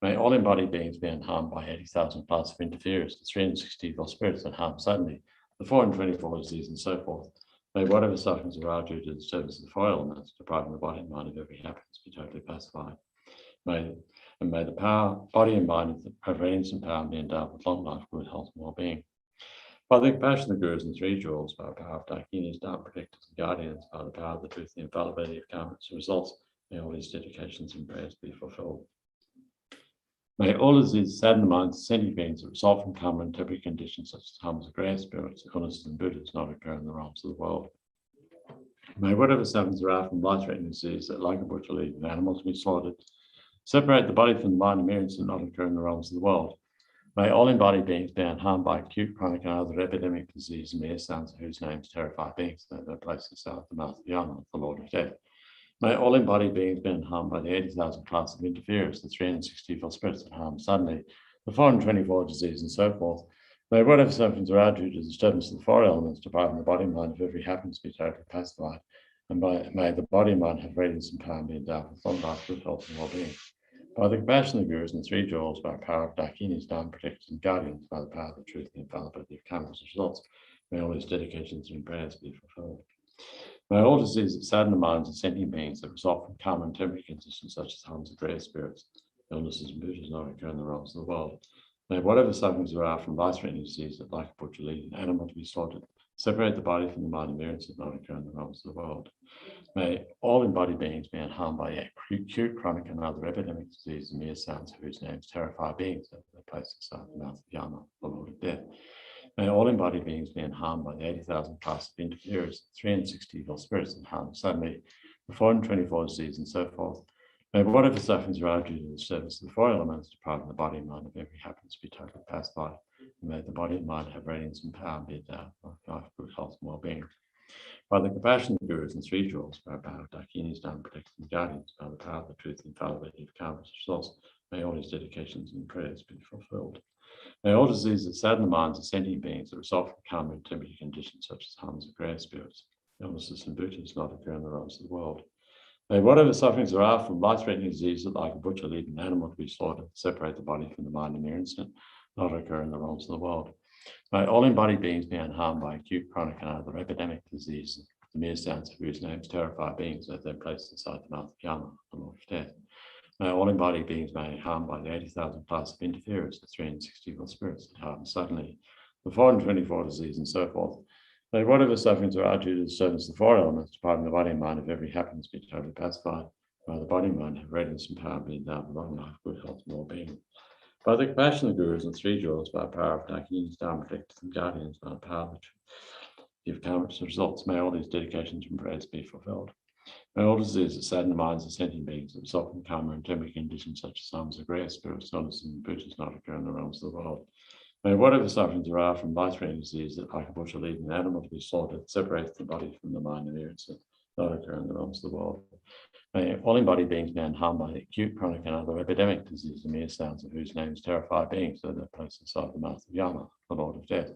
[SPEAKER 4] May all embodied beings be unharmed by 80,000 classes of interferers, the 360 evil spirits that harm suddenly, the 424 diseases, and so forth. May whatever sufferings there are due to the disturbance of the four elements, depriving the body and mind of every happiness, be totally pacified. May the body and mind have radiance and power and be endowed with long life, good health, and well-being. By the compassion of the Gurus and three jewels, by the power of Dakinis, Dharma, protectors, and guardians, by the power of the truth and infallibility of karma as a result, may all these dedications and prayers be fulfilled. May all of these sadden the minds of sentient beings that result from karma and temporary conditions such as harms of rare spirits, illnesses, and Buddhas not occur in the realms of the world. May whatever sufferings arise from life-threatening disease that, like a butcher, lead an animal to be slaughtered, separate the body from the mind and mirror and not occur in the realms of the world. May all embodied beings be unharmed by acute, chronic, and other epidemic disease, and mere sounds of whose names terrify beings, that their place is south the mouth of Yama, the Lord of Death. May all embodied beings be unharmed by the 80,000 class of interferers, the 360 evil spirits that harm suddenly, the 424 disease, and so forth. May whatever sufferings are due to the disturbance of the four elements, depriving the body and mind of every happiness, be totally pacified, and may the body and mind have radiance and power and be endowed with long life, good health, and well-being. By the compassion of the Gurus and the three jewels, by the power of Dakinis, Dharma protectors and guardians, by the power of the truth and infallibility of karmas and results, may all these dedications and prayers be fulfilled. May all diseases of sadhana minds and sentient beings that result from karma and temporary conditions such as harms of rare spirits, illnesses and Buddhas not occur in the realms of the world. May whatever sufferings there are from life-threatening disease that, like a butcher, lead an animal to be slaughtered, separate the body from the mind and mirror and not occur in the realms of the world. May all embodied beings be unharmed by acute, chronic, and other epidemic disease, and mere sounds of whose names terrify beings that their place inside the mouth of Yama, the Lord of Death. May all embodied beings be unharmed by the 80,000 class of interferers, 360 evil spirits that harm suddenly, the 424 disease, and so forth. May whatever sufferings are due to the service of the four elements, depriving the body and mind of every happiness, be totally pacified. And may the body and mind have radiance and power and be endowed with life, good health, and well-being. By the compassion of the Gurus and three jewels, by the power of Dakinis, Dharma protectors and guardians, by the power of the truth and infallibility of karmas and results, may all these dedications and prayers be fulfilled. May all diseases that sadden the minds of sentient beings that result from karma and temporary conditions such as harms of rare spirits, illnesses and Buddhas not occur in the realms of the world. May whatever sufferings there are from life-threatening disease that, like a butcher, lead an animal to be slaughtered, separate the body from the mind in mere instant, not occur in the realms of the world. May all embodied beings be unharmed by acute, chronic, and other epidemic disease, the mere sounds of whose names terrify beings that they're placed inside the mouth of Yama, the Lord of Death. May all embodied beings be harmed by the 80,000 class of interferers, the 360 evil spirits that harm suddenly, the 424 disease, and so forth. May whatever sufferings are due to the disturbance of the four elements, depriving the body and mind of every happiness, be totally pacified. May the body and mind have radiance and power, be endowed with long life, good health, and well-being. By the compassion of the Gurus and three jewels, by the power of Dakinis, Dharma protectors and guardians, by the power of the truth, give karmas results, may all these dedications and prayers be fulfilled. May all diseases that sadden the minds of sentient beings that result from karma and temporary conditions such as harms of rare spirits, illnesses, and Buddhas not occur in the realms of the world. May whatever sufferings there are from life-threatening disease that, like a butcher, lead an animal to be slaughtered, separate the body from the mind and mirror and not occur in the realms of the world. May all embodied beings be unharmed by acute, chronic, and other epidemic disease, the mere sounds of whose names terrify beings that are placed inside the mouth of Yama, the Lord of Death.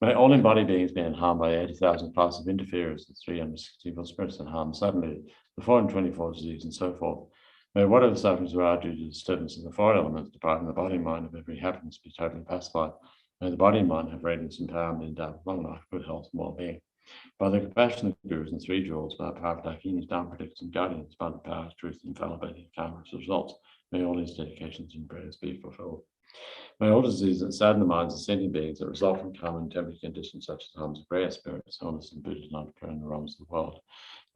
[SPEAKER 4] May all embodied beings be unharmed by 80,000 class of interferers, the 360 evil spirits that harm suddenly, the 424 disease, and so forth. May whatever sufferings there are due to the disturbance of the four elements, depriving the body and mind of every happiness, be totally pacified. May the body and mind have radiance and power and be endowed with long life, good health, and well-being. By the compassion of the Gurus and three jewels, by the power of Dakinis, Dharma protectors and guardians, by the power of truth and infallibility of karmas results, may all these dedications and prayers be fulfilled. May all diseases that sadden the minds of sentient beings that result from karma and temporary conditions such as harms of rare spirits, illness, and Buddhas not occur in the realms of the world.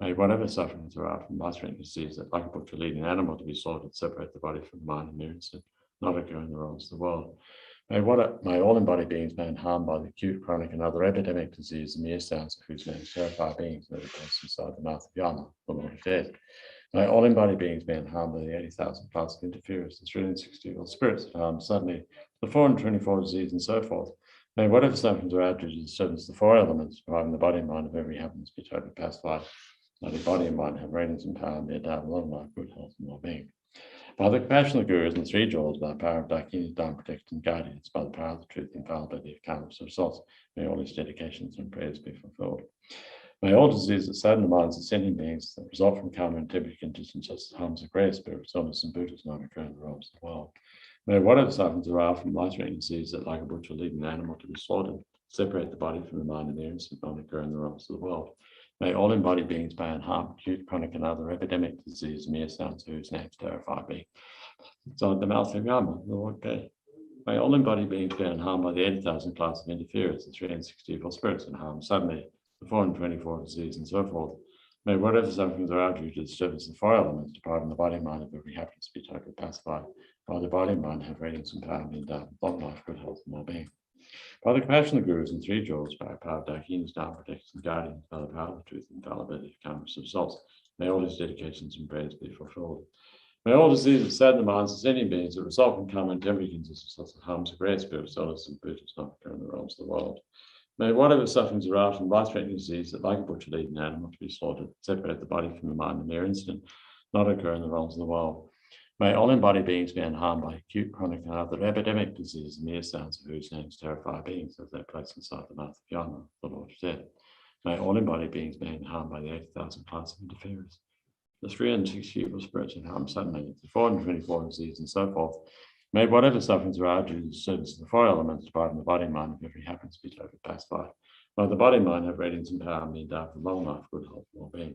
[SPEAKER 4] May whatever sufferings there are from life-threatening disease that, like a butcher, lead an animal to be slaughtered, separate the body from the mind and mirror and not occur in the realms of the world. May all embodied beings be unharmed by the acute, chronic, and other epidemic disease, the mere sounds of whose names terrify beings that are placed inside the mouth of Yama, the Lord of Death. May all embodied beings be unharmed by the 80,000 class of interferers, the 360 evil spirits that harm suddenly, the 424 disease, and so forth. May whatever sufferings are due to the disturbance of the four elements, depriving the body and mind of every happiness, be totally pacified. May the body and mind have radiance and power and be endowed with long life, good health, and well-being. By the compassion of the Gurus and three jewels, by the power of Dakinis, Dharma protectors and guardians, by the power of the truth and infallibility of karmas and results, may all these dedications and prayers be fulfilled. May all diseases that sadden the minds of sentient beings that result from karma and temporary conditions such as harms of rare spirits, illness, and Buddhas not occur in the realms of the world. May whatever sufferings there are from life-threatening disease that, like a butcher, lead an animal to be slaughtered, separate the body from the mind and the instant not occur in the realms of the world. May all embodied beings be unharmed, acute, chronic, and other epidemic disease, mere sounds whose names terrify beings. Inside the mouth of Yama, the Lord of Death. May all embodied beings be unharmed by the 80,000 class of interferers, the 360 evil spirits that harm suddenly, the 424 disease, and so forth. May whatever sufferings are due to the disturbance of the four elements, depriving the body and mind of every happiness, be totally pacified. By the body and mind have radiance and power and be endowed with long life, good health, and well-being. By the compassion of the Gurus and three jewels, by the power of Dakinis, Dharma protectors and guardians, by the power of the truth and infallibility of karma's results, may all his dedications and prayers be fulfilled. May all diseases, sadden the minds of sentient beings that result from karma and temporary conditions of harms of great spirits, souls, and Buddhas not occur in the realms of the world. May whatever sufferings arise from life-threatening disease that, like a butcher eaten animal to be slaughtered, separate the body from the mind in a mere instant, not occur in the realms of the world. May all embodied beings be unharmed by acute, chronic, and other epidemic disease, mere sounds of whose names terrify beings as they place inside the mouth of Yama, the Lord of Death. May all embodied beings be unharmed by the 80,000 class of interferers, the 360 evil spirits and harm suddenly, the 424 disease, and so forth. May whatever sufferings arise due to the service of the four elements depriving the body and mind of every happiness be totally pacified. May the body and mind have radiance and power and be endowed with long life, good health, and well-being.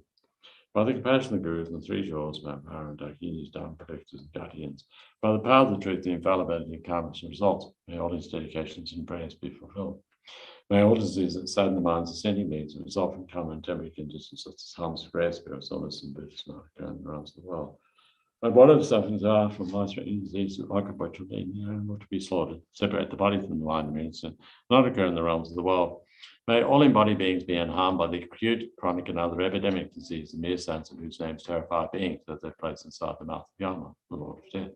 [SPEAKER 4] By the compassion of the Gurus and the three jewels, by the power of Dakinis, Dharma protectors and guardians, by the power of the truth, the infallibility of karma's results, may all his dedications and prayers be fulfilled. May all diseases that sadden the minds of sentient beings and result from karma and temporary conditions such as harms of rare spirits, illness, and Buddhas not occur in the realms of the world. May whatever sufferings are from life-threatening disease that, like a butcher eaten animal to be slaughtered, separate the body from the mind in an instant, not occur in the realms of the world. May all embodied beings be unharmed by the acute, chronic, and other epidemic disease, the mere sense of whose names terrify beings that they place inside the mouth of Yama, the Lord of Death.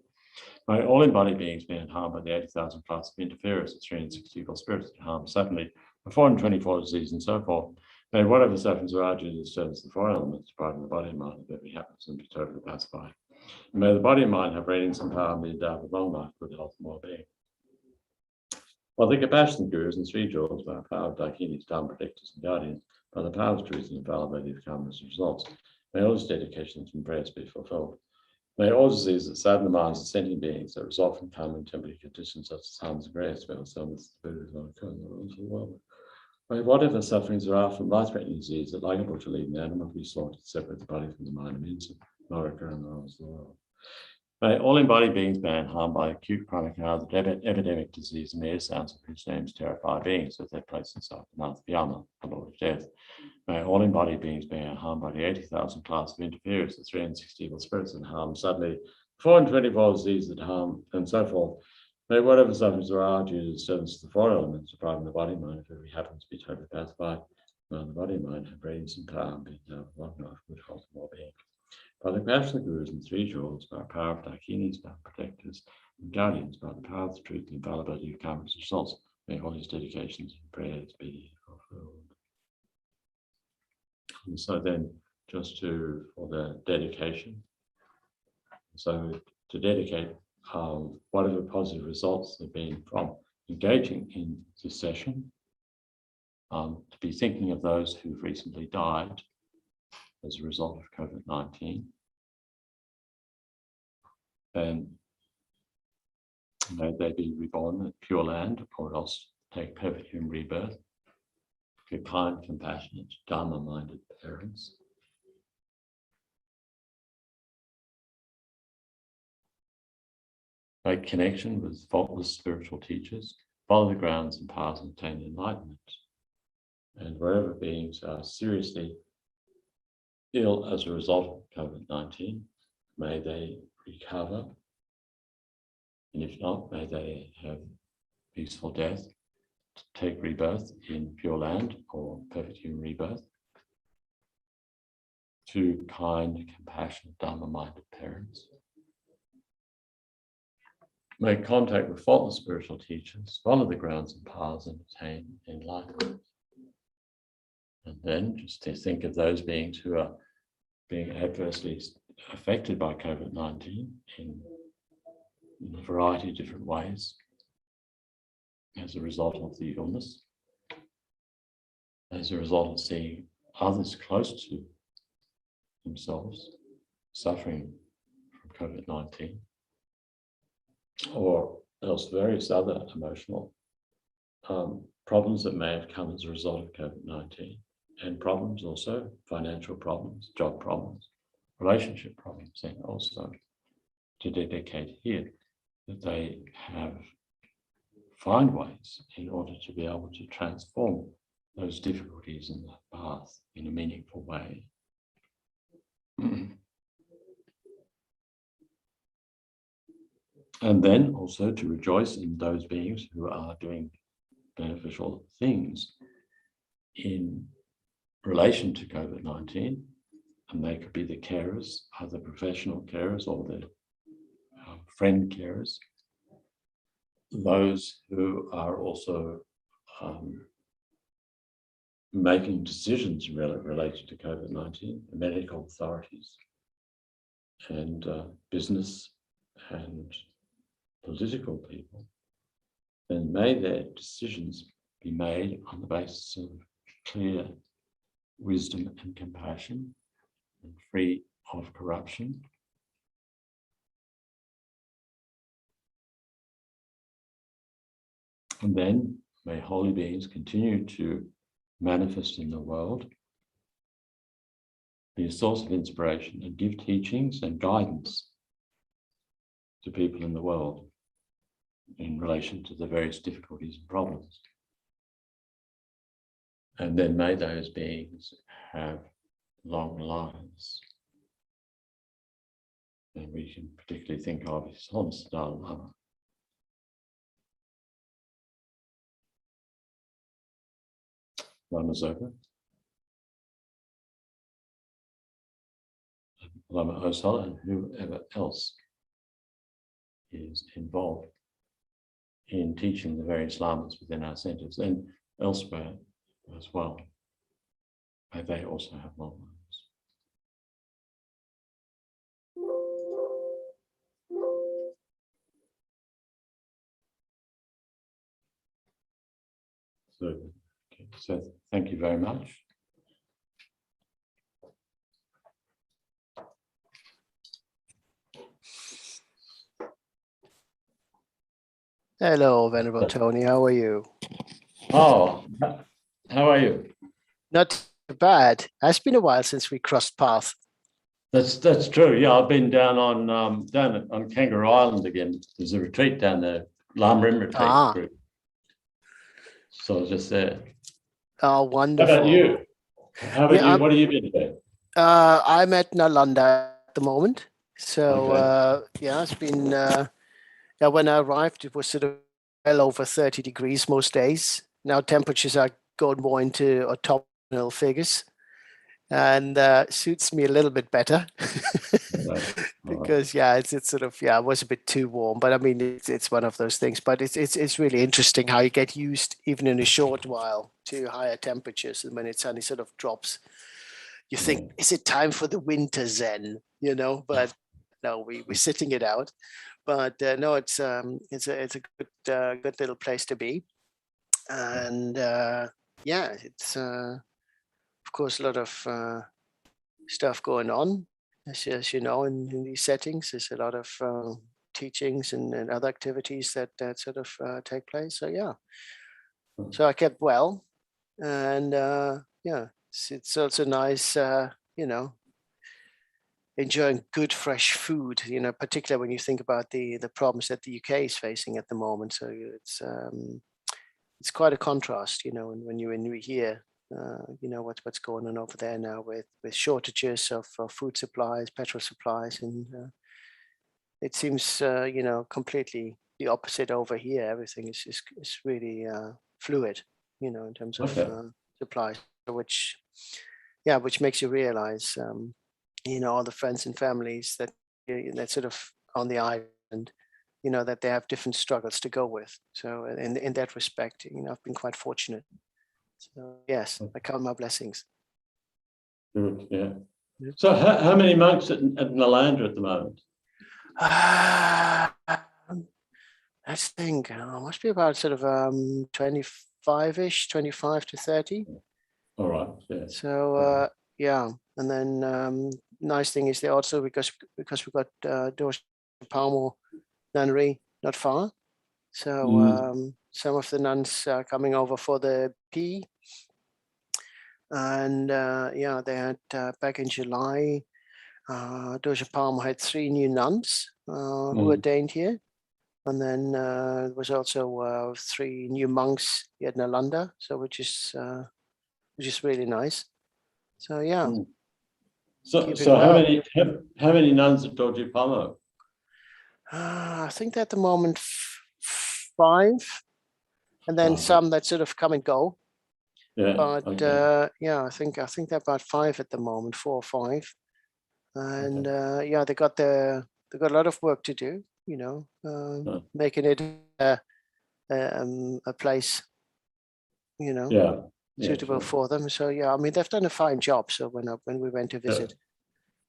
[SPEAKER 4] May all embodied beings be unharmed by the 80,000 class of interferers, the 360 evil spirits that harm suddenly, the 424 disease, and so forth. May whatever sufferings arise due to the service of the four elements, depriving the body and mind of every happiness and be totally pacified. And may the body and mind have radiance and power and be endowed with long life, good health, and well-being. By the compassion of the Gurus and three jewels, by the power of Dakinis, Dharma protectors and guardians, by the power of truth and infallibility of karma's results, may all his dedications and prayers be fulfilled. May all diseases that sadden the minds of sentient beings that result from karma and temporary conditions such as harms of rare spells, illness, Buddhas not occur in the realms of the world. May whatever sufferings arise from life-threatening disease that, like a butcher eaten animal, be slaughtered, separate the body from the mind and instant, not occur in the realms of the world. May all embodied beings be unharmed by acute, chronic, and other epidemic disease, and mere sounds of whose names terrify beings as they place inside the mouth of Yama, the Lord of Death. May all embodied beings be unharmed by the 80,000 class of interferers, the 360 evil spirits that harm suddenly, 424 diseases that harm, and so forth. May whatever sufferings arise due to the service of the four elements, depriving the body and mind of every happiness be totally pacified. May the body and mind have radiance and power and be endowed with long life, good health, and well-being. By the compassion of the Gurus and three jewels, by the power of Dakinis, Dharma protectors and guardians, by the power of the truth and infallibility of karma's results, may all his dedications and prayers be fulfilled. And so then, just for the dedication, so to dedicate whatever positive results there have been from engaging in this session, to be thinking of those who've recently died as a result of COVID-19. And may they be reborn at Pure Land, or else take perfect human rebirth for kind, compassionate, Dharma-minded parents. Make connection with faultless spiritual teachers, follow the grounds and paths and attain enlightenment. And wherever beings are seriously ill as a result of COVID-19, may they recover. And if not, may they have peaceful death, to take rebirth in Pure Land or perfect human rebirth. To kind, compassionate, Dharma-minded parents. Make contact with faultless spiritual teachers, follow the grounds and paths and attain enlightenment. And then just to think of those beings who are being adversely affected by COVID-19 in a variety of different ways as a result of the illness, as a result of seeing others close to themselves suffering from COVID-19, or else various other emotional problems that may have come as a result of COVID-19, and problems also, financial problems, job problems, relationship problems, and also to dedicate here that they find ways in order to be able to transform those difficulties in the path in a meaningful way. And then also to rejoice in those beings who are doing beneficial things in relation to COVID-19, and they could be the carers, either professional carers or the friend carers, those who are also making decisions related to COVID-19, the medical authorities and business and political people, then may their decisions be made on the basis of clear wisdom and compassion and free of corruption. And then may holy beings continue to manifest in the world, be a source of inspiration and give teachings and guidance to people in the world in relation to the various difficulties and problems. And then may those beings have long lives. And we can particularly think of His Holiness the Dalai Lama. Lama Zopa, Lama Osala, and whoever else is involved in teaching the various lamas within our centres and elsewhere as well. May they also have long lives. So thank you very much.
[SPEAKER 5] Hello, Venerable Tony. How are you?
[SPEAKER 4] Oh, how are you?
[SPEAKER 5] Not too bad. It's been a while since we crossed paths.
[SPEAKER 4] That's true. Yeah, I've been down on Kangaroo Island again. There's a retreat down there, Lama Rim retreat group. So I was just there.
[SPEAKER 5] Oh, wonderful.
[SPEAKER 4] How about you? How about you? What have you been doing?
[SPEAKER 5] I'm at Nalanda at the moment. So
[SPEAKER 4] Okay.
[SPEAKER 5] yeah, it's been when I arrived, it was sort of well over 30 degrees most days. Now temperatures are going more into autumnal figures, and suits me a little bit better. Because it's sort of it was a bit too warm, but I mean it's one of those things. But it's really interesting how you get used even in a short while to higher temperatures, and when it suddenly sort of drops, you think, is it time for the winter zen? But no, we're sitting it out. But no, it's a good little place to be, and it's of course a lot of stuff going on. As you know, in these settings, there's a lot of teachings and other activities that sort of take place. So yeah, so I kept well, and it's also nice, enjoying good fresh food. Particularly when you think about the problems that the UK is facing at the moment. So it's quite a contrast, when you're in here. What's going on over there now with shortages of food supplies, petrol supplies, and it seems completely the opposite over here. Everything is really fluid, in terms of supplies, which makes you realize, all the friends and families that sort of on the island, that they have different struggles to go with. So in that respect, I've been quite fortunate. So yes, I count my blessings.
[SPEAKER 4] Good, yeah. So how many monks at Nalanda at the moment?
[SPEAKER 5] Let's think. Must be about sort of 25-ish, 25 to 30.
[SPEAKER 4] All right. Yeah.
[SPEAKER 5] So and then nice thing is they also because we got Dorje Palmo Nunnery not far. So some of the nuns are coming over for the P. And they had back in July, Dorje Palmo had 3 new nuns who ordained here. And then there was also 3 new monks here at Nalanda, so which is really nice. So yeah.
[SPEAKER 4] So how many nuns at Dorje Palmo?
[SPEAKER 5] I think at the moment 5. and then
[SPEAKER 4] Right.
[SPEAKER 5] some that sort of come and go.
[SPEAKER 4] Yeah.
[SPEAKER 5] But
[SPEAKER 4] Okay.
[SPEAKER 5] yeah, I think they're about 5 at the moment, 4 or 5, and yeah, they got a lot of work to do. You know, making it a place, you know,
[SPEAKER 4] Yeah. Yeah,
[SPEAKER 5] suitable
[SPEAKER 4] sure.
[SPEAKER 5] for them. So yeah, I mean, they've done a fine job. So when we went to visit,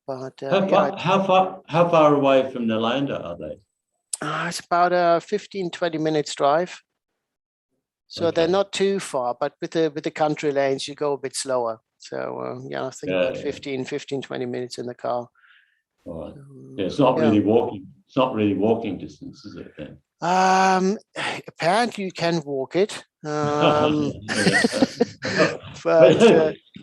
[SPEAKER 5] but
[SPEAKER 4] How far away from Nalanda are they?
[SPEAKER 5] it's about a 15-20 minutes drive. So they're
[SPEAKER 4] Okay.
[SPEAKER 5] not too far, but with the country lanes, you go a bit slower. So yeah, I think
[SPEAKER 4] Yeah,
[SPEAKER 5] about 20 minutes in the car.
[SPEAKER 4] Right. Yeah, it's not really walking. It's not really walking distance, is it then?
[SPEAKER 5] Apparently you can walk it.
[SPEAKER 4] Yeah.
[SPEAKER 5] But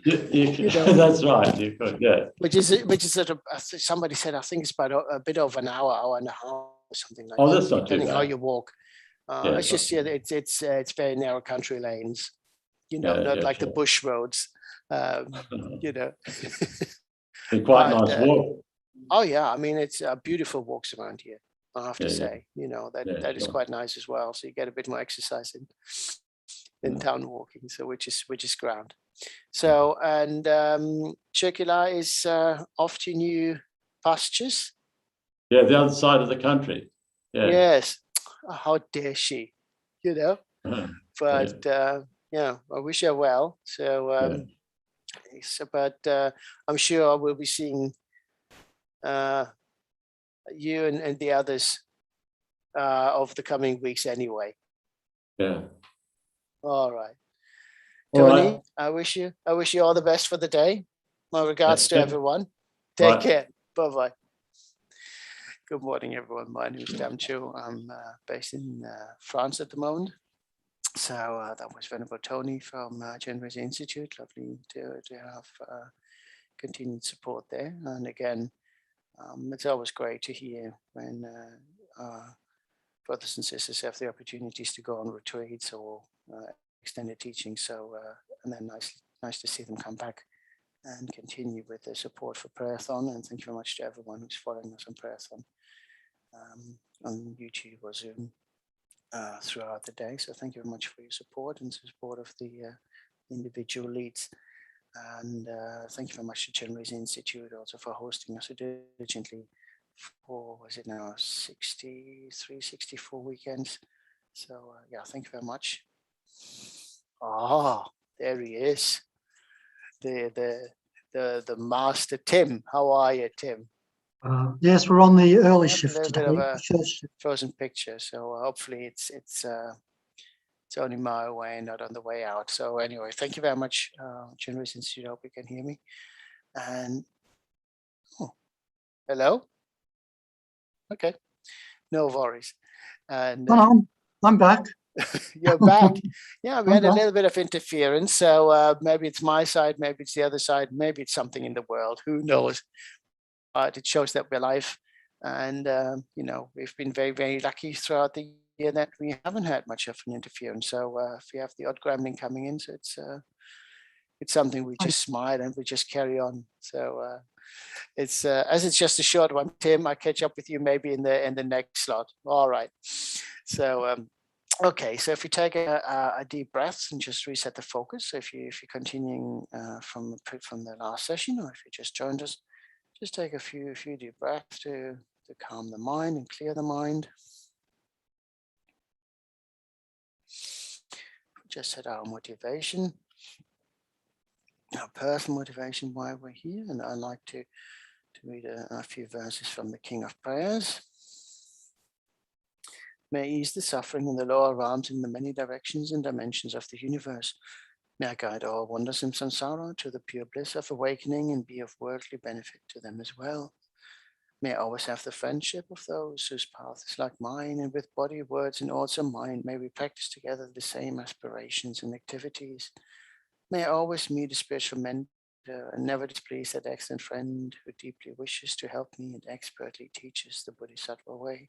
[SPEAKER 4] you know. That's right. You could, yeah.
[SPEAKER 5] which is sort of, somebody said, I think it's about a bit over an hour and a half, or something like
[SPEAKER 4] Oh,
[SPEAKER 5] that,
[SPEAKER 4] that's not too
[SPEAKER 5] depending how
[SPEAKER 4] bad.
[SPEAKER 5] you walk.
[SPEAKER 4] Yeah,
[SPEAKER 5] It's just, yeah, it's very narrow country lanes, you know, not like the
[SPEAKER 4] sure.
[SPEAKER 5] bush roads, you know.
[SPEAKER 4] It's quite
[SPEAKER 5] But,
[SPEAKER 4] nice walk.
[SPEAKER 5] oh yeah, I mean, it's beautiful walks around here, I have to
[SPEAKER 4] Yeah,
[SPEAKER 5] say, you know, that is
[SPEAKER 4] sure.
[SPEAKER 5] quite nice as well. So you get a bit more exercise in town walking, so which is grand. So, and Chirkula is off to new pastures.
[SPEAKER 4] Yeah, the other side of the country. Yeah.
[SPEAKER 5] Yes. How dare she, you know? But
[SPEAKER 4] Yeah.
[SPEAKER 5] yeah, I wish her well. So, but I'm sure I will be seeing you and the others over the coming weeks anyway.
[SPEAKER 4] Yeah.
[SPEAKER 5] All right.
[SPEAKER 4] All
[SPEAKER 5] Tony,
[SPEAKER 4] right.
[SPEAKER 5] I wish you all the best for the day. My regards to
[SPEAKER 4] Yeah.
[SPEAKER 5] everyone. Take
[SPEAKER 4] Right.
[SPEAKER 5] care. Bye-bye. Good morning, everyone. My name is Thangtong. I'm based in France at the moment. So that was Venerable Tony from Chenrezig Institute. Lovely to have continued support there. And again, it's always great to hear when brothers and sisters have the opportunities to go on retreats or extended teaching. So, and then nice to see them come back and continue with the support for Prayerathon. And thank you very much to everyone who's following us on Prayerathon on YouTube or Zoom throughout the day. So thank you very much for your support and support of the individual leads. And thank you very much to Chenrezig Institute also for hosting us so diligently for, was it now 63, 64 weekends. So yeah, thank you very much. Ah, there he is. The master Tim. How are you, Tim?
[SPEAKER 2] Yes, we're on the early
[SPEAKER 5] Yeah,
[SPEAKER 2] shift
[SPEAKER 5] a little
[SPEAKER 2] today.
[SPEAKER 5] bit of a
[SPEAKER 2] First shift.
[SPEAKER 5] frozen picture. So hopefully it's only my way, not on the way out. So anyway, thank you very much, Chenrezig Institute. Hope you can hear me. And hello. Okay, no worries. And
[SPEAKER 2] No, I'm back.
[SPEAKER 5] you're back. Yeah, we
[SPEAKER 2] I'm
[SPEAKER 5] had a
[SPEAKER 2] back.
[SPEAKER 5] little bit of interference. So maybe it's my side, maybe it's the other side, maybe it's something in the world. Who knows? But it shows that we're live. And, you know, we've been very, very lucky throughout the year that we haven't had much of an interference. So if we have the odd gremlin coming in, so it's something we just smile and we just carry on. So it's as it's just a short one, Tim, I'll catch up with you maybe in the next slot. All right. So okay, so if you take a deep breath and just reset the focus. So if you're continuing from the last session, or if you just joined us, just take a few deep breaths to calm the mind and clear the mind. Just set our motivation, our personal motivation, why we're here. And I'd like to read a few verses from the King of Prayers. May ease the suffering in the lower realms in the many directions and dimensions of the universe. May I guide all wonders in samsara to the pure bliss of awakening and be of worldly benefit to them as well. May I always have the friendship of those whose path is like mine, and with body, words, and also mind, may we practice together the same aspirations and activities. May I always meet a spiritual mentor and never displease that excellent friend who deeply wishes to help me and expertly teaches the Bodhisattva way.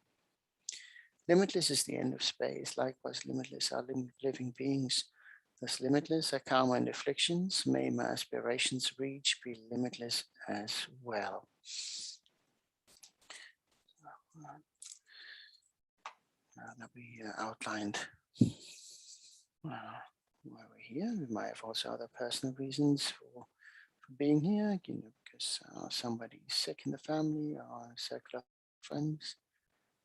[SPEAKER 5] Limitless is the end of space, likewise limitless are living beings. Thus limitless are karma and afflictions. May my aspirations reach be limitless as well. That we outlined why we're here. We might have also other personal reasons for being here, because somebody is sick in the family or a circle of friends.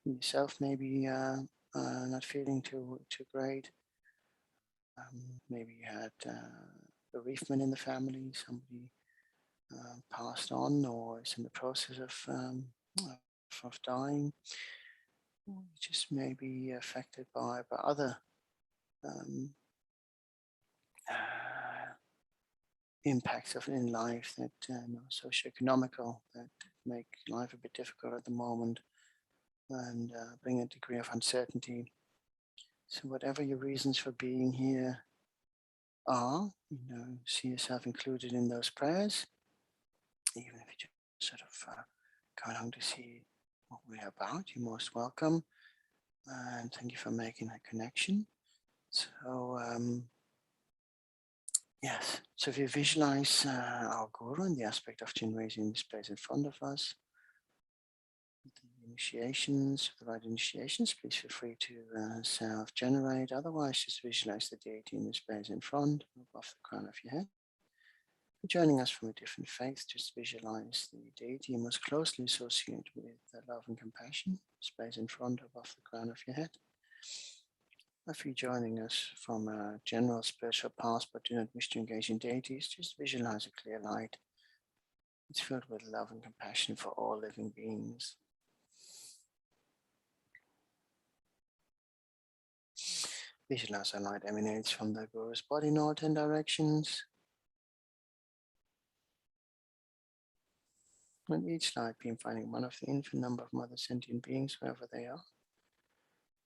[SPEAKER 5] Yourself maybe not feeling too great. Maybe you had bereavement in the family, somebody passed on or is in the process of dying. Or just maybe affected by other impacts in life that socio-economical, that make life a bit difficult at the moment and bring a degree of uncertainty. So whatever your reasons for being here are, see yourself included in those prayers, even if you just sort of come along to see what we're about. You're most welcome, and thank you for making that connection. So yes, so if you visualize our Guru in the aspect of Chenrezig space in front of us, the initiations, the right initiations, please feel free to self-generate. Otherwise, just visualize the deity in the space in front, above the crown of your head. If you're joining us from a different faith, just visualize the deity most closely associated with love and compassion, space in front, above the crown of your head. If you're joining us from a general spiritual path but do not wish to engage in deities, just visualize a clear light. It's filled with love and compassion for all living beings. Visualize our light emanates from the Guru's body in all 10 directions. And each light beam finding one of the infinite number of mother sentient beings wherever they are.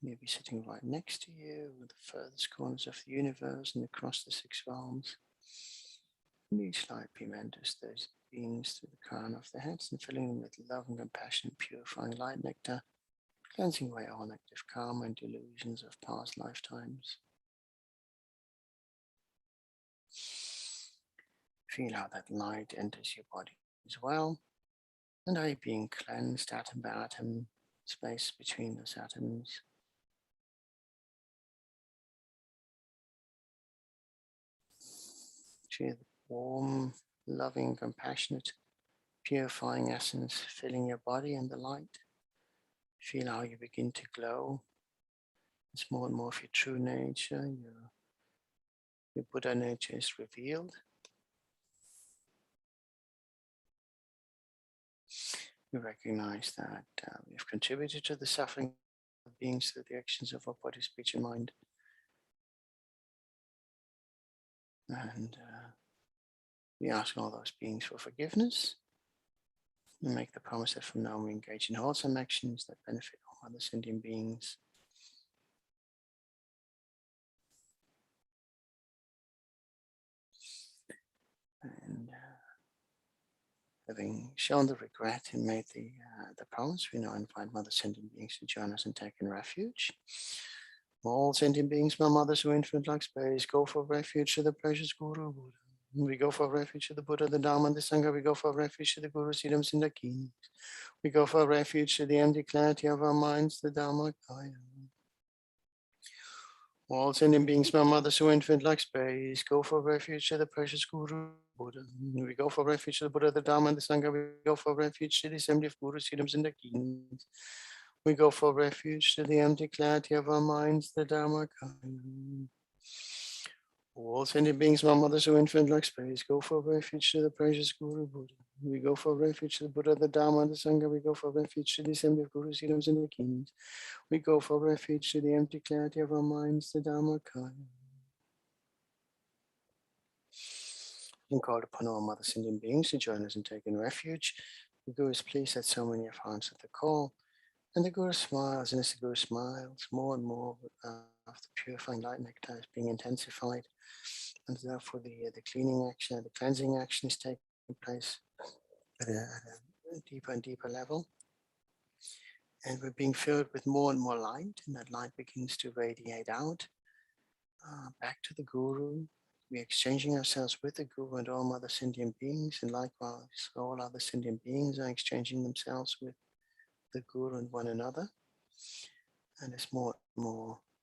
[SPEAKER 5] Maybe sitting right next to you, with the furthest corners of the universe and across the 6 realms. And each light beam enters those beings through the crown of their heads and filling them with love and compassion, purifying light nectar, cleansing away all negative karma and delusions of past lifetimes. Feel how that light enters your body as well, and how you're being cleansed atom by atom, space between those atoms. Feel the warm, loving, compassionate, purifying essence filling your body and the light. Feel how you begin to glow. It's more and more of your true nature, your Buddha nature is revealed. We recognize that we've contributed to the suffering of beings through the actions of our body, speech, and mind. And we ask all those beings for forgiveness. We make the promise that from now on we engage in wholesome actions that benefit all other sentient beings. And having shown the regret and made the promise, we now invite Mother Sentient Beings to join us in taking refuge. All sentient beings, my mothers who infinite like space, go for refuge to the precious Guru Buddha. We go for refuge to the Buddha, the Dharma, and the Sangha. We go for refuge to the Guru, Siddhams, and the Kings. We go for refuge to the empty clarity of our minds, the Dharma Kaya. All sentient beings, my mothers who infinite like space, go for refuge to the precious Guru Buddha. We go for refuge to the Buddha, the Dharma, and the Sangha. We go for refuge to the assembly of Gurus, Siddhams, and the Kings. We go for refuge to the empty clarity of our minds, the Dharma Kaya. All sentient beings, my mothers who infinite like space, go for refuge to the precious Guru Buddha. We go for refuge to the Buddha, the Dharma, and the Sangha. We go for refuge to the assembly of Gurus, Siddhams, and the Kings. We go for refuge to the empty clarity of our minds, the Dharma Kaya. And called upon all mother sentient beings to join us in taking refuge. The Guru is pleased that so many have answered the call. And the Guru smiles, and as the Guru smiles, more and more of the purifying light nectar is being intensified. And therefore the cleaning action, the cleansing action is taking place at a deeper and deeper level. And we're being filled with more and more light, and that light begins to radiate out back to the Guru. We're exchanging ourselves with the Guru and all other sentient beings, and likewise all other sentient beings are exchanging themselves with the Guru and one another. And as more and more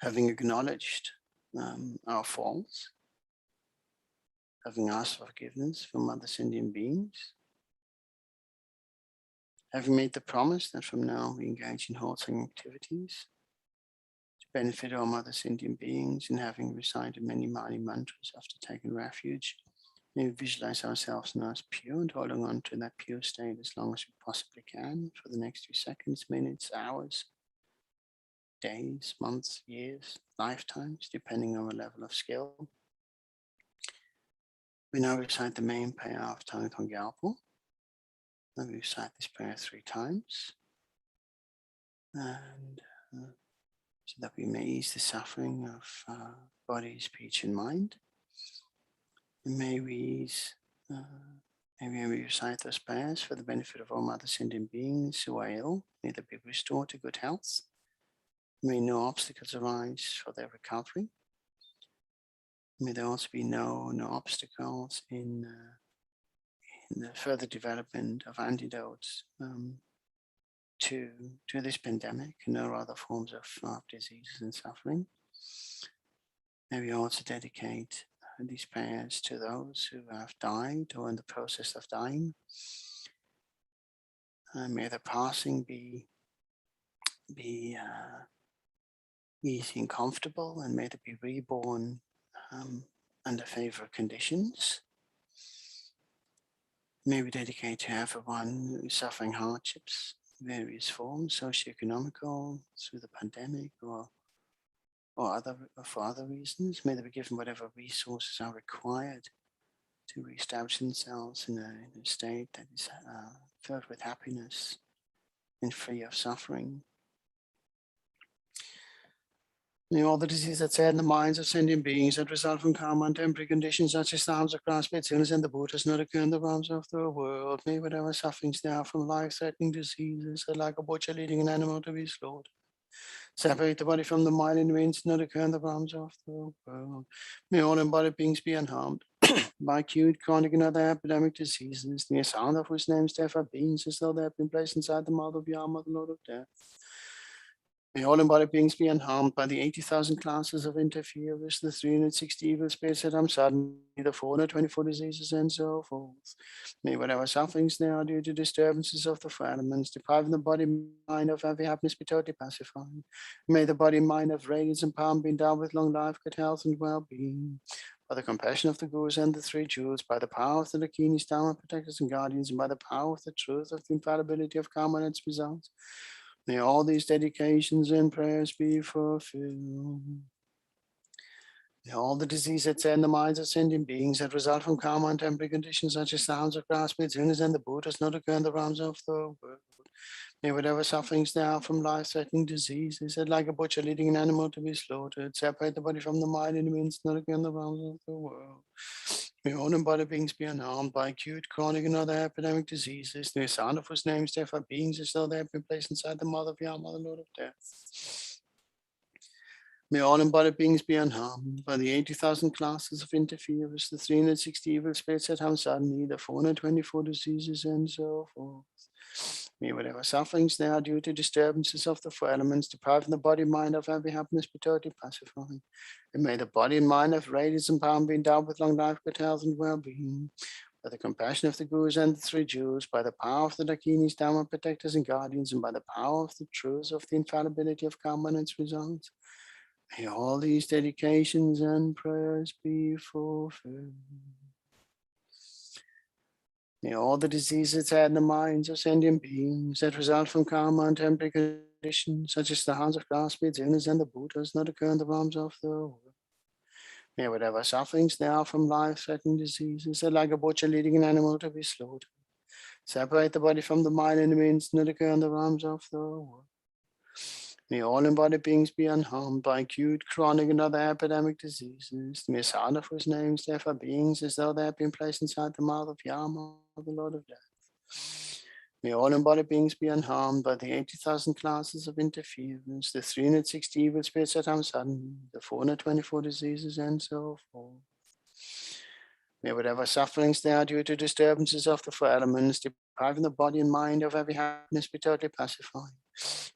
[SPEAKER 5] Having acknowledged our faults, having asked for forgiveness from other sentient beings, having made the promise that from now we engage in wholesome activities to benefit our mother sentient beings, and having recited many Mali mantras after taking refuge, may we visualize ourselves now as pure and holding on to that pure state as long as we possibly can for the next few seconds, minutes, hours, days, months, years, lifetimes, depending on the level of skill. We now recite the main prayer of Thangtong Gyalpo. And we recite this prayer 3 times. And so that we may ease the suffering of body, speech, and mind. And may we recite those prayers for the benefit of all mother sentient beings who are ill. May they be restored to good health. May no obstacles arise for their recovery. May there also be no obstacles in the further development of antidotes to this pandemic and no other forms of diseases and suffering. May we also dedicate these prayers to those who have died or in the process of dying. May the passing be easy and comfortable, and may they be reborn under favorable conditions. May we dedicate to everyone who is suffering hardships, various forms, socioeconomical, through the pandemic, or for other reasons. May they be given whatever resources are required to reestablish themselves in a state that is filled with happiness and free of suffering. May all the diseases that sad in the minds of sentient beings that result from karma and temporary conditions such as the harms of grasping illness and the Buddhas not occur in the realms of the world. May whatever sufferings there are from life-threatening diseases, that like a butcher leading an animal to be slaughtered, separate the body from the mind and remains not occur in the realms of the world. May all embodied beings be unharmed by acute, chronic, and other epidemic diseases, the sound of whose names therefore beings as though they have been placed inside the mouth of Yama, the Lord of Death. May all embodied beings be unharmed by the 80,000 classes of interferers, the 360 evil spirits that suddenly, the 424 diseases, and so forth. May whatever sufferings there are due to disturbances of the four elements, depriving the body and mind of every happiness, be totally pacified. May the body and mind of radiance and power be endowed with long life, good health, and well-being. By the compassion of the Gurus and the three jewels, by the power of the Dakinis, Dharma protectors and guardians, and by the power of the truth of the infallibility of karma and its results, may all these dedications and prayers be fulfilled. May all the diseases that set in the minds of sentient beings that result from karma and temporary conditions such as sounds of grasping, illness, and the Buddhas not occur in the realms of the world. May whatever sufferings there are from life-threatening diseases, that like a butcher leading an animal to be slaughtered, separate the body from the mind and remains not occur in the realms of the world. May all embodied beings be unharmed by acute, chronic, and other epidemic diseases, the sound of whose names therefore beings as though they have been placed inside the mouth of Yama, the Lord of Death. May all embodied beings be unharmed by the 80,000 classes of interferers, the 360 evil spirits that have suddenly, the 424 diseases, and so forth. May whatever sufferings there are due to disturbances of the four elements, depriving the body and mind of every happiness, be totally pacified. And may the body and mind of radiance and power be endowed with long life, good health, and well-being. By the compassion of the Gurus and the three jewels, by the power of the Dakinis, Dharma protectors and guardians, and by the power of the truth of the infallibility of karma and its results, may all these dedications and prayers be fulfilled. May all the diseases that in the minds of sentient beings that result from karma and temporary conditions, such as the harms of grasping, illness, and the Buddhas, not occur in the realms of the world. May whatever sufferings there are from life-threatening diseases, that like a butcher leading an animal to be slaughtered, separate the body from the mind and remains not occur in the realms of the world. May all embodied beings be unharmed by acute, chronic, and other epidemic diseases. May sound of whose names therefore beings as though they have been placed inside the mouth of Yama, the Lord of Death. May all embodied beings be unharmed by the 80,000 classes of interference, the 360 evil spirits that have suddenly, the 424 diseases, and so forth. May whatever sufferings there are due to disturbances of the four elements, depriving the body and mind of every happiness, be totally pacified.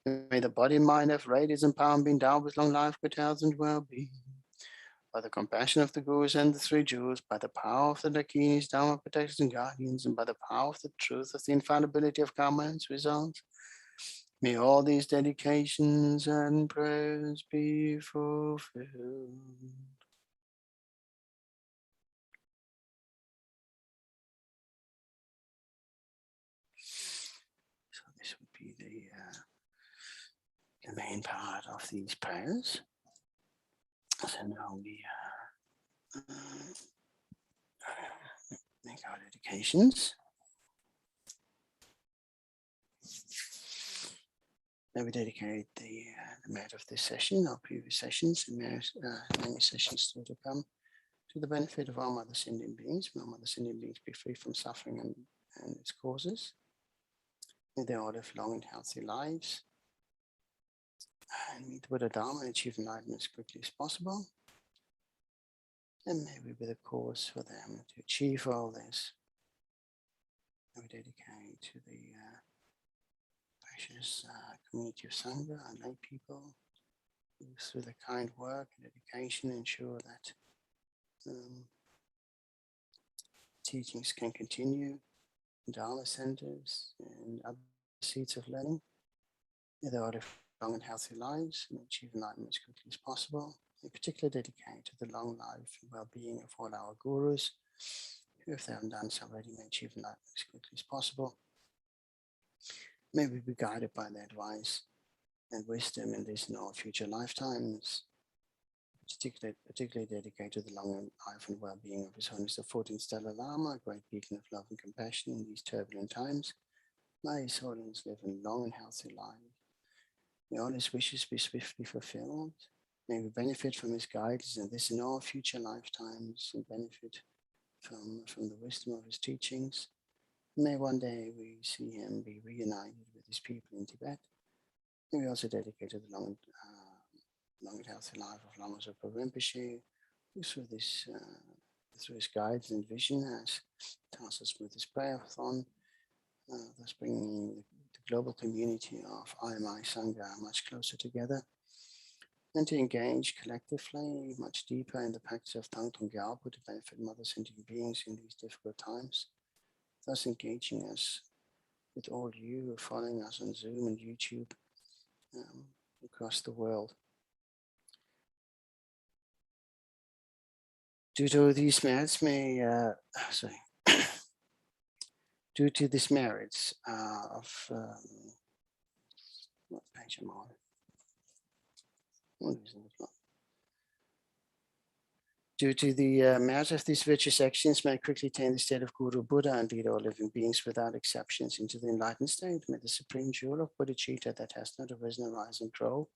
[SPEAKER 5] May the body and mind have radiance and power and be endowed with long life, good health, and well-being. By the compassion of the Gurus and the three jewels, by the power of the Dakinis, Dharma protectors and guardians, and by the power of the truth of the infallibility of karma and its results, may all these dedications and prayers be fulfilled. So this would be the main part of these prayers. So now we make our dedications. Now we dedicate the merit of this session, our previous sessions, and many sessions still to come, to the benefit of all Mother Sentient beings. May all Mother Sentient beings be free from suffering and its causes. May they all live long and healthy lives, and meet the Buddha Dharma and achieve enlightenment as quickly as possible. And may we be the cause for them to achieve all this. And we dedicate to the precious community of Sangha and lay people who, through their kind work and dedication, ensure that teachings can continue in Dharma centers and other seats of learning. May they all live long and healthy lives and achieve enlightenment as quickly as possible. In particular, dedicate to the long life and well-being of all our gurus, who, if they haven't done so already, may achieve enlightenment as quickly as possible. May we be guided by their advice and wisdom in this and all future lifetimes. Particularly dedicated to the long life and well-being of His Holiness the 14th Dalai Lama, a great beacon of love and compassion in these turbulent times. May His Holiness live a long and healthy life. May all His wishes be swiftly fulfilled. May we benefit from His guidance in this and all future lifetimes and benefit from the wisdom of His teachings. May one day we see Him be reunited with His people in Tibet. May we also dedicate to the long and healthy life of Lama Zopa Rinpoche, who through his guidance and vision has tasked us with this prayerathon, thus bringing the global community of IMI Sangha much closer together, and to engage collectively much deeper in the practice of Thangtong Gyalpo to benefit mother sentient beings in these difficult times, thus engaging us with all you who are following us on Zoom and YouTube across the world. Due to these merits, due to these merits of what page am I on? Due to the merits of these virtuous actions, may I quickly attain the state of Guru Buddha and lead all living beings without exceptions into the enlightened state. May the supreme jewel of bodhicitta that has not arisen arise and grow,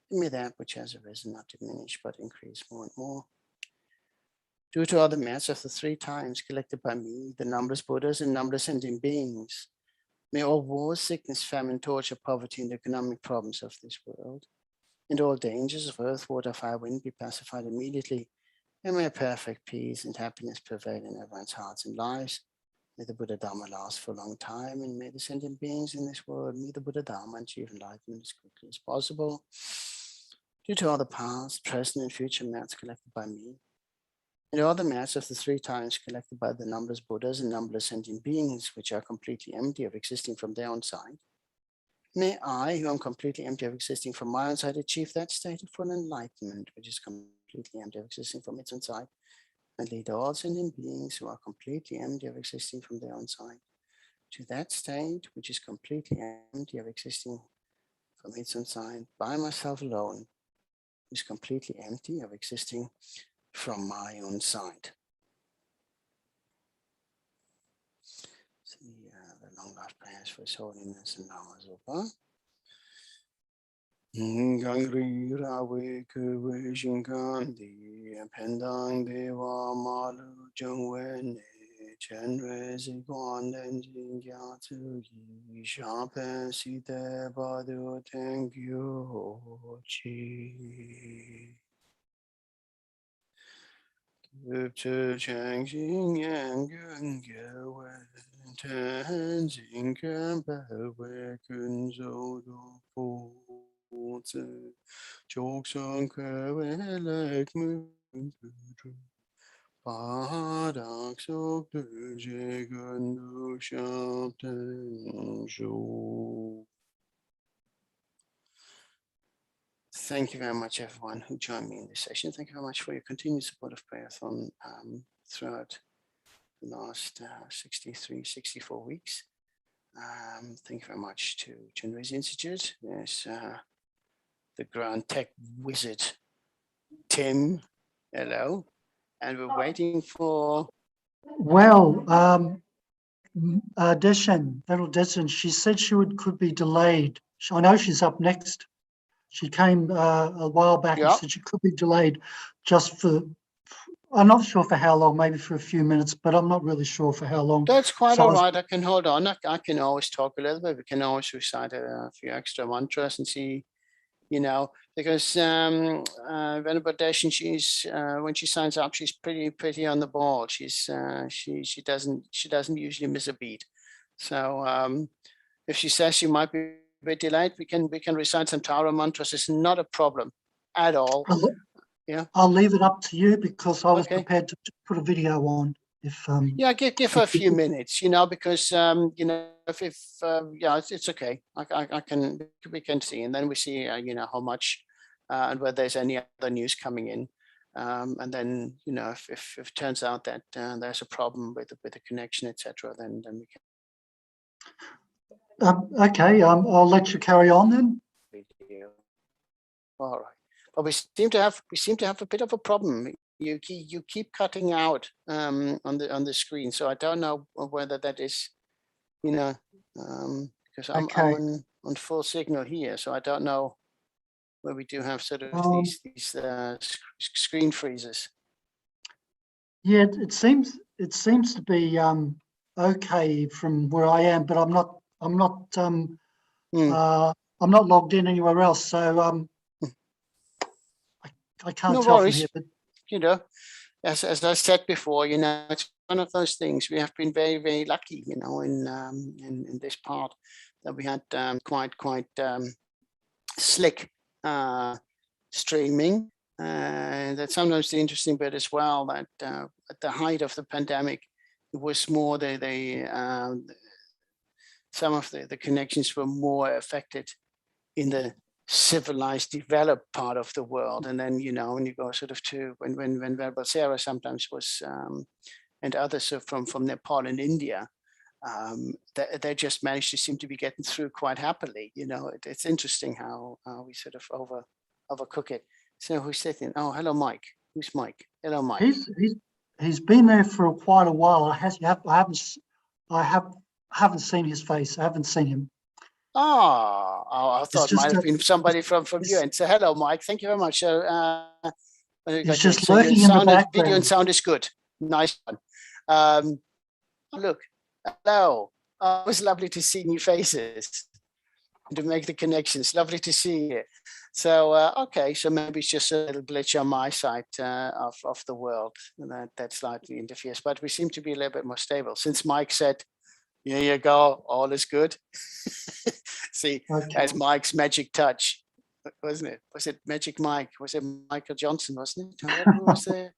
[SPEAKER 5] and may that which has arisen not diminish but increase more and more. Due to all the merits of the 3 times collected by me, the numberless Buddhas and numberless sentient beings, may all wars, sickness, famine, torture, poverty, and economic problems of this world, and all dangers of earth, water, fire, wind be pacified immediately, and may perfect peace and happiness prevail in everyone's hearts and lives. May the Buddha Dharma last for a long time, and may the sentient beings in this world meet the Buddha Dharma and achieve enlightenment as quickly as possible. Due to all the past, present, and future merits collected by me, and all the merits of the 3 times collected by the numberless Buddhas and numberless sentient beings, which are completely empty of existing from their own side, may I, who am completely empty of existing from my own side, achieve that state of full enlightenment, which is completely empty of existing from its own side, and lead all sentient beings who are completely empty of existing from their own side to that state, which is completely empty of existing from its own side, by myself alone, is completely empty of existing from my own side. So the long life prayers for His Holiness and Lama Zopa. Gangri Rawe Kuwe Shinkandi Pendang Dewa Malu Jungwen Chenrezig Institute Multimedia Team. Changing and Tenzing Campbell Kunzo Jokes on Kawelek Paradox of the Jagan Shapten Show. Thank you very much, everyone who joined me in this session. Thank you very much for your continued support of Prayerathon throughout the last 64 weeks. Thank you very much to Chenrezig Institute. There's the Grand Tech Wizard, Tim. Hello. And we're waiting for...
[SPEAKER 2] Well, Deshan, she said she could be delayed. I know she's up next. She came a while back and said she could be delayed just for, I'm not sure for how long, maybe for a few minutes, but I'm not really sure for how long.
[SPEAKER 5] That's quite all right. I can hold on. I can always talk a little bit. We can always recite a few extra mantras and see, because Venerable Deshan, she's when she signs up, she's pretty on the ball. She's she doesn't usually miss a beat. So if she says she might be a bit delayed, we can recite some Tara mantras. It's not a problem at all.
[SPEAKER 2] I'll leave it up to you because I was prepared to put a video on.
[SPEAKER 5] Yeah, give her a few minutes, because if yeah, it's okay. We can see, and then we see how much and whether there's any other news coming in, and then if it turns out that there's a problem with the connection, etc., then we can.
[SPEAKER 2] Okay, I'll let you carry on then.
[SPEAKER 5] All right, but we seem to have a bit of a problem. You keep cutting out on the screen, so I don't know whether that is, because I'm on full signal here, so I don't know where we do have sort of these screen freezes.
[SPEAKER 2] Yeah, it seems to be okay from where I am, but I'm not logged in anywhere else, so I can't
[SPEAKER 5] No
[SPEAKER 2] tell
[SPEAKER 5] worries.
[SPEAKER 2] from here. But
[SPEAKER 5] as I said before, it's one of those things. We have been very, very lucky, in this part, that we had quite slick streaming. That's sometimes the interesting bit as well, that at the height of the pandemic, it was more some of the connections were more affected in the civilized, developed part of the world, and then when you go sort of to when Venerable Sarah sometimes was and others from Nepal and India, they just managed to seem to be getting through quite happily. It's interesting how we sort of overcook it. So who's sitting? Oh, hello, Mike. Who's Mike? Hello, Mike.
[SPEAKER 2] He's been there for quite a while. I haven't seen his face. I haven't seen him.
[SPEAKER 5] Oh, I thought it might have been somebody from you. And so, hello, Mike. Thank you very much.
[SPEAKER 2] He's just lurking in the background.
[SPEAKER 5] Video and sound is good. Nice one. Look, hello. It was lovely to see new faces and to make the connections. Lovely to see you. So, okay, so maybe it's just a little glitch on my side of the world that slightly interferes, but we seem to be a little bit more stable. Since Mike said, here you go, all is good. See, that's Mike's magic touch, wasn't it? Was it Magic Mike? Was it Michael Johnson, wasn't it? Who was there?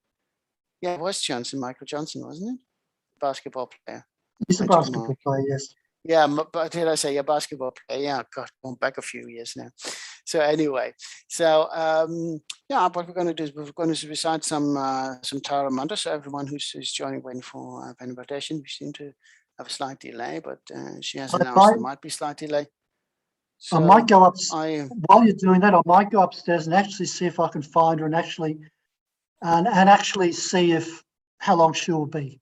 [SPEAKER 5] Yeah, it was Michael Johnson, wasn't it? Basketball player.
[SPEAKER 2] He's a basketball player, yes.
[SPEAKER 5] Yeah, but did I say a basketball player? Yeah, God, going back a few years now. So anyway, so yeah, what we're going to do is we're going to recite some Tara mantras. So everyone who's joining, waiting for Venerable, we seem to have a slight delay, but she has announced there might be slight delay. So
[SPEAKER 2] I might go up while you're doing that. I might go upstairs and actually see if I can find her and actually see how long she will be.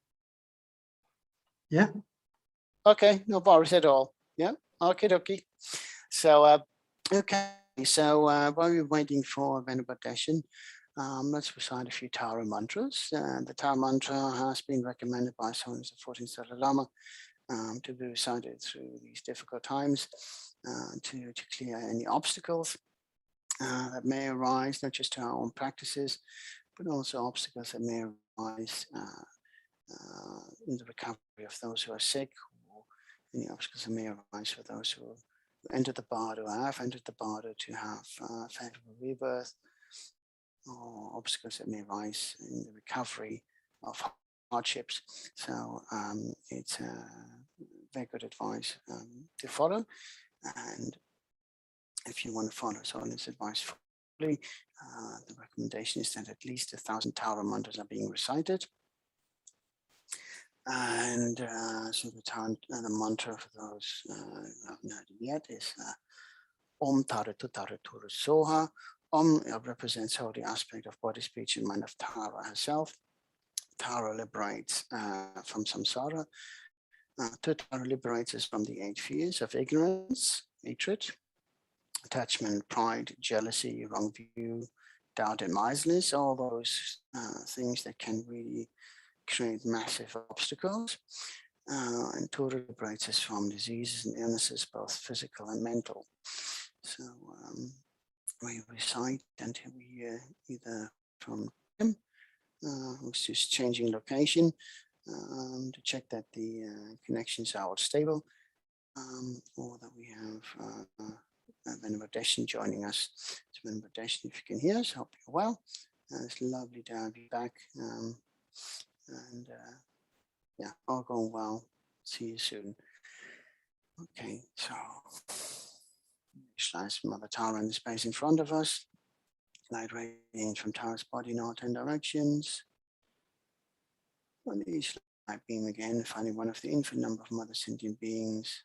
[SPEAKER 2] Yeah. Okay,
[SPEAKER 5] no worries at all. Yeah. Okay. So okay. So while we're waiting for Venerable, let's recite a few Tara mantras. The Tara mantra has been recommended by His Holiness the 14th Dalai Lama to be recited through these difficult times to clear any obstacles that may arise, not just to our own practices, but also obstacles that may arise in the recovery of those who are sick, or any obstacles that may arise for those who entered the bardo, or have entered the bardo to have favorable rebirth, or obstacles that may arise in the recovery of hardships. So it's very good advice to follow. And if you want to follow Holiness advice fully, the recommendation is that at least 1,000 Tara mantras are being recited. And so the mantra for those who haven't heard it yet is Om Taratu Taraturu Soha. Om represents holy aspect of body, speech, and mind of Tara herself. Tara liberates from samsara. Tara liberates us from the 8 fears of ignorance, hatred, attachment, pride, jealousy, wrong view, doubt, and miserliness. All those things that can really create massive obstacles. And Tara liberates us from diseases and illnesses, both physical and mental. So we recite until we hear either from him, who's just changing location to check that the connections are all stable, or that we have Venerable joining us. So Venerable, if you can hear us, hope you're well. It's lovely to have you back. And Yeah, all going well. See you soon. Okay, so visualize Mother Tara in the space in front of us. Light radiating from Tara's body in all 10 directions. On each light beam again, finding one of the infinite number of Mother sentient beings.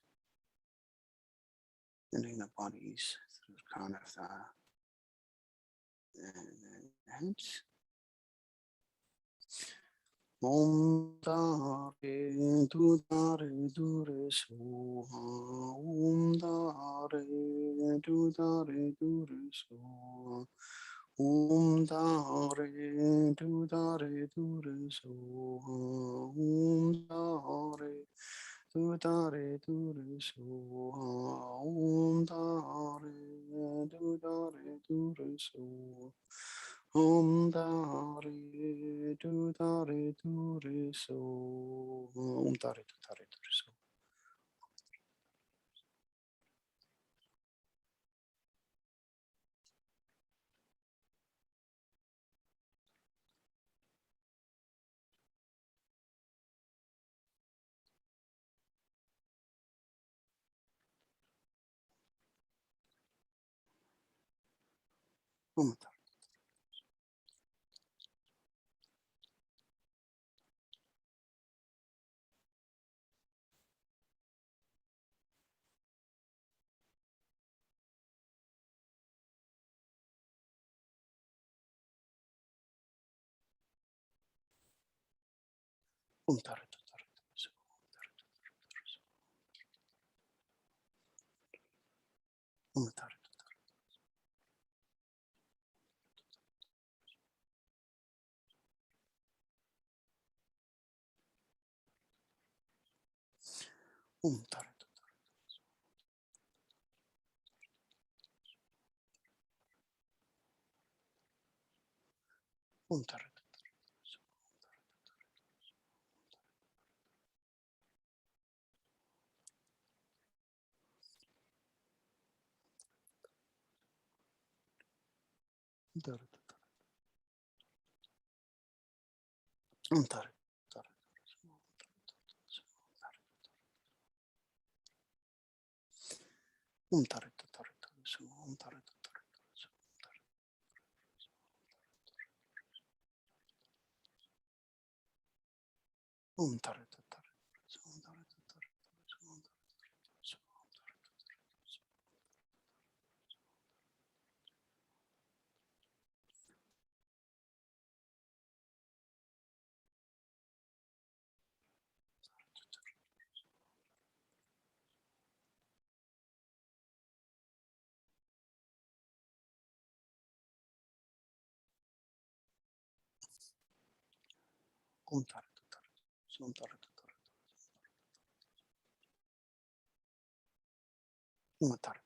[SPEAKER 5] Entering the bodies through the crown of the heads. Om Dare Dure Soha. Om Dare Dure Soha. Om Dare Dure Soha. Om Dare Dure Soha. Om Dare Dure Soha. Om Dare Dure So. Om Dare Dure So. Om Dare. Om Dare Dure So. Om Dare. Om Dare. Om Dare. Om Dare. Om Dare. Om Dare. Om Dare. Om Dare. Om Dare. Om Dare. Om Dare.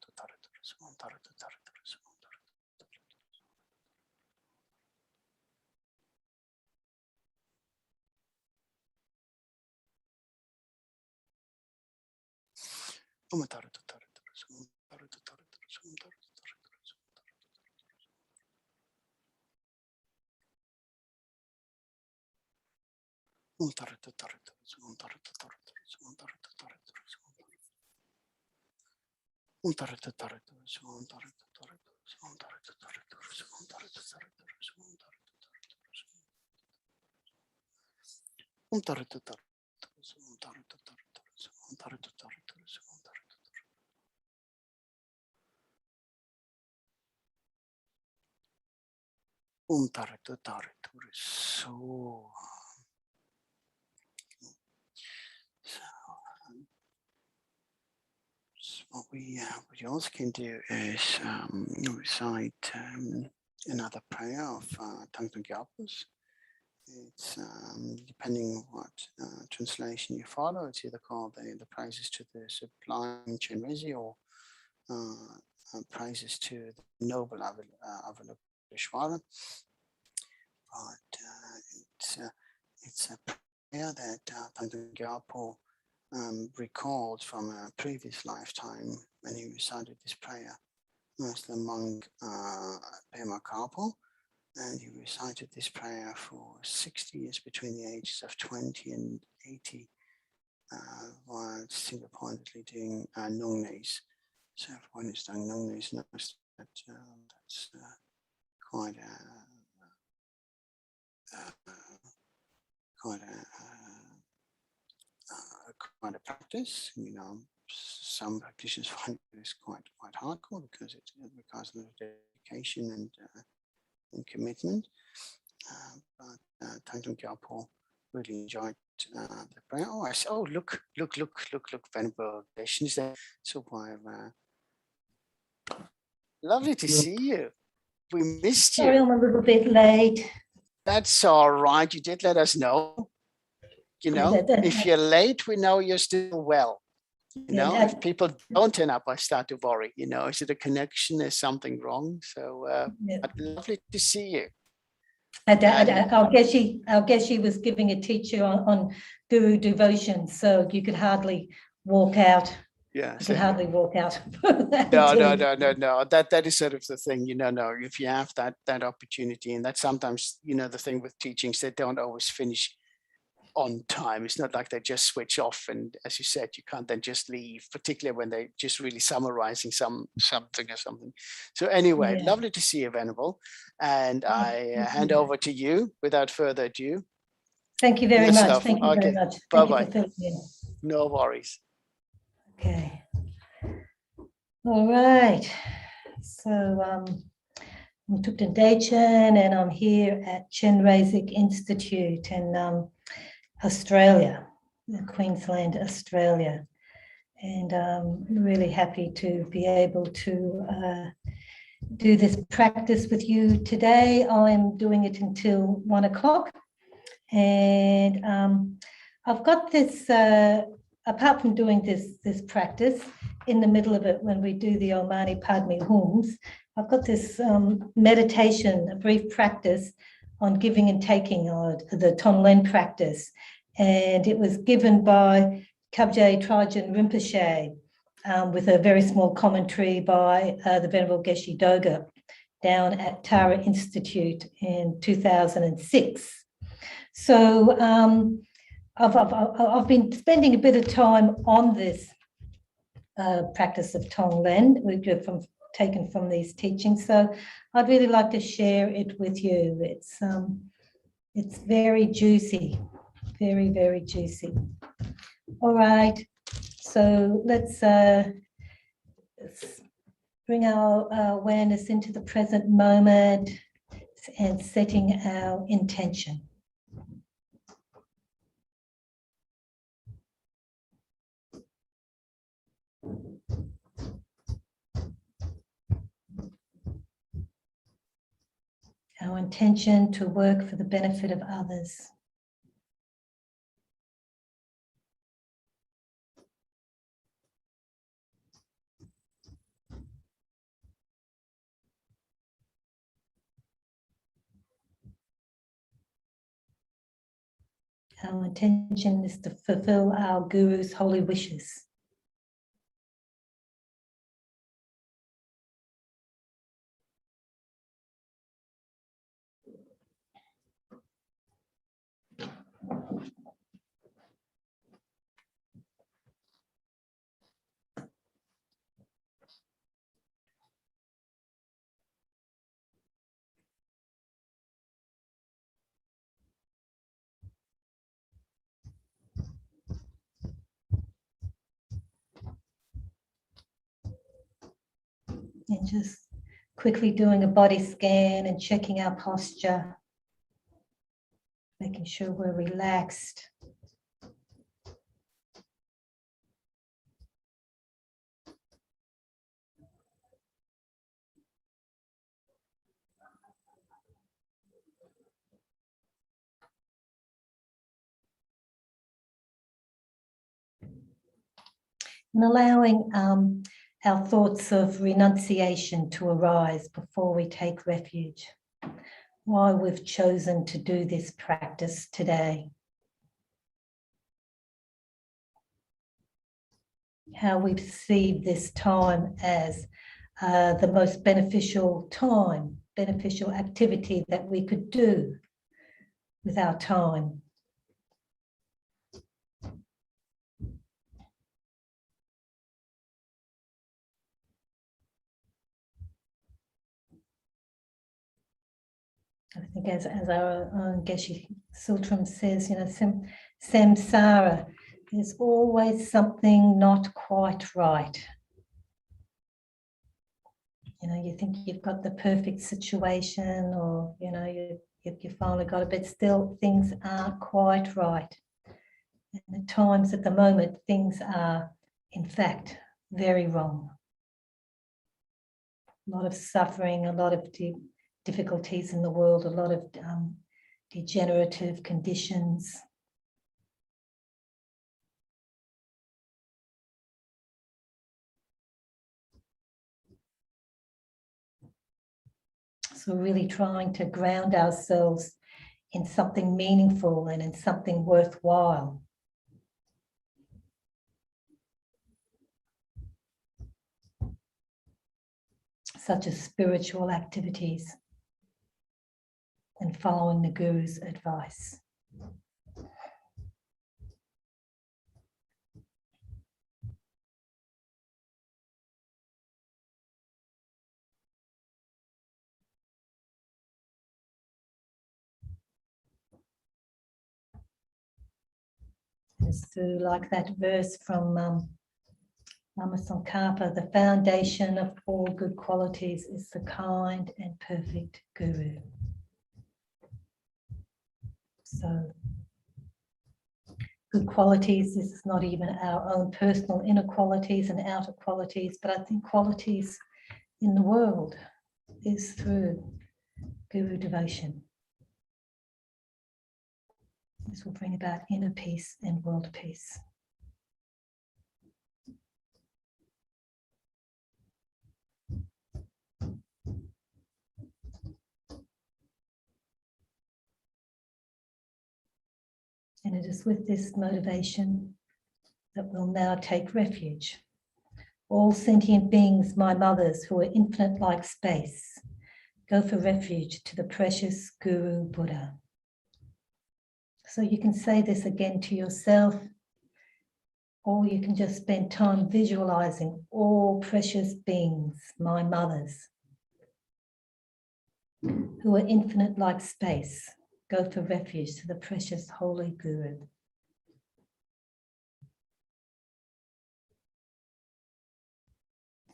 [SPEAKER 5] Om Dare. Om Dare. So. What we also can do is recite another prayer of Thangtong Gyalpo's. It's depending on what translation you follow. It's either called the praises to the sublime Chenrezig or praises to the noble Avalokiteshvara. But it's a prayer that Thangtong Gyalpo recalled from a previous lifetime when he recited this prayer as the monk Pema Karpo, and he recited this prayer for 60 years between the ages of 20 and 80 while single-pointedly doing nongnes. So if one is doing nongnes, notice that that's quite a practice. You know, some practitioners find this quite hardcore because it requires a lot of dedication and commitment. But Thangtong Gyalpo really enjoyed the prayer. Oh, I said, oh, look, Venerable Geshe there. So lovely to see you. We missed
[SPEAKER 6] Sorry,
[SPEAKER 5] you.
[SPEAKER 6] I'm a little bit late.
[SPEAKER 5] That's all right. You did let us know. You know, if you're late, we know you're still well. You know, if people don't turn up, I start to worry. You know, is it a connection? Is something wrong? So, but lovely to see you.
[SPEAKER 6] I'll guess she was giving a teacher on guru devotion, so you could hardly walk out.
[SPEAKER 5] Yeah,
[SPEAKER 6] you could hardly walk out.
[SPEAKER 5] No. That is sort of the thing, you know. No, if you have that opportunity, and that's sometimes, you know, the thing with teachings, they don't always finish on time. It's not like they just switch off, and as you said, you can't then just leave, particularly when they're just really summarizing something or something. So anyway, lovely to see you, Venerable, and I hand over to you without further ado.
[SPEAKER 6] Thank you very much. Thank you very much.
[SPEAKER 5] Bye-bye. No worries.
[SPEAKER 6] Okay. All right. So I'm Thupten Dachan, and I'm here at Chenrezig Institute in Australia, Queensland, Australia. And I'm really happy to be able to do this practice with you today. I'm doing it until 1 o'clock. And I've got this, apart from doing this practice, in the middle of it, when we do the Om Mani Padme Hums, I've got this meditation, a brief practice on giving and taking, or the Tonglen practice. And it was given by Kyabje Lama Rinpoche with a very small commentary by the Venerable Geshe Doga down at Tara Institute in 2006. So I've been spending a bit of time on this practice of Tonglen, taken from these teachings. So I'd really like to share it with you. It's very juicy, very, very juicy. All right, so let's bring our awareness into the present moment and setting our intention. Our intention to work for the benefit of others. Our intention is to fulfill our Guru's holy wishes. And just quickly doing a body scan and checking our posture, making sure we're relaxed. And allowing our thoughts of renunciation to arise before we take refuge. Why we've chosen to do this practice today. How we perceive this time as the most beneficial time, beneficial activity that we could do with our time. I think as our own Geshe Sutram says, samsara, there's always something not quite right. You think you've got the perfect situation, or you finally got it, but still things aren't quite right. And at times, at the moment, things are, in fact, very wrong. A lot of suffering, a lot of difficulties in the world, a lot of degenerative conditions. So really trying to ground ourselves in something meaningful and in something worthwhile. Such as spiritual activities and following the Guru's advice. It's through, like that verse from Lama Tsongkhapa, the foundation of all good qualities is the kind and perfect Guru. So, good qualities, this is not even our own personal inner qualities and outer qualities, but I think qualities in the world is through Guru devotion. This will bring about inner peace and world peace. And it is with this motivation that we'll now take refuge. All sentient beings, my mothers, who are infinite like space, go for refuge to the precious Guru Buddha. So you can say this again to yourself, or you can just spend time visualizing all precious beings, my mothers, who are infinite like space, go for refuge to the precious holy Guru.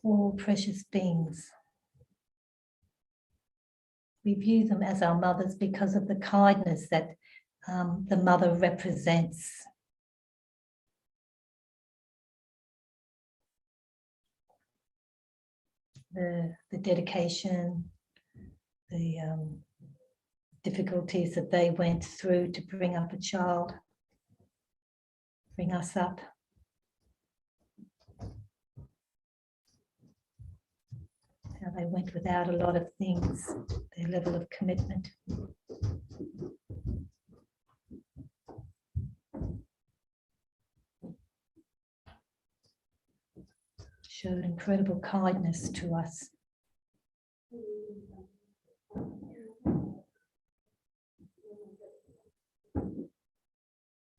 [SPEAKER 6] All precious beings. We view them as our mothers because of the kindness that the mother represents. The dedication, the difficulties that they went through to bring up a child, bring us up. How they went without a lot of things, their level of commitment. Showed incredible kindness to us.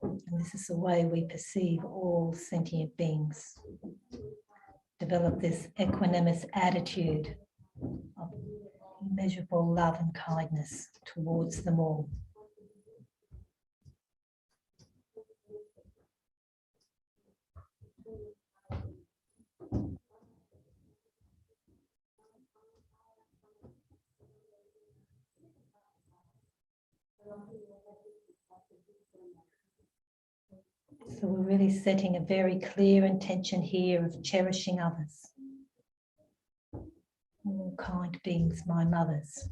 [SPEAKER 6] And this is the way we perceive all sentient beings. Develop this equanimous attitude of immeasurable love and kindness towards them all. So we're really setting a very clear intention here of cherishing others. All kind beings, my mothers.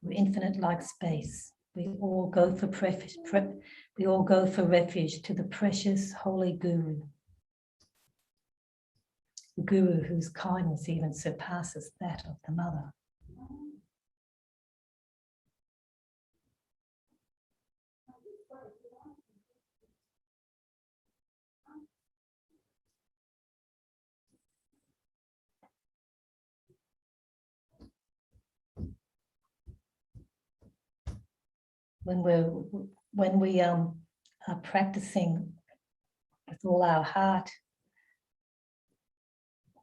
[SPEAKER 6] We're infinite like space. We all go for refuge to the precious holy Guru. The Guru whose kindness even surpasses that of the mother. When we are practicing with all our heart,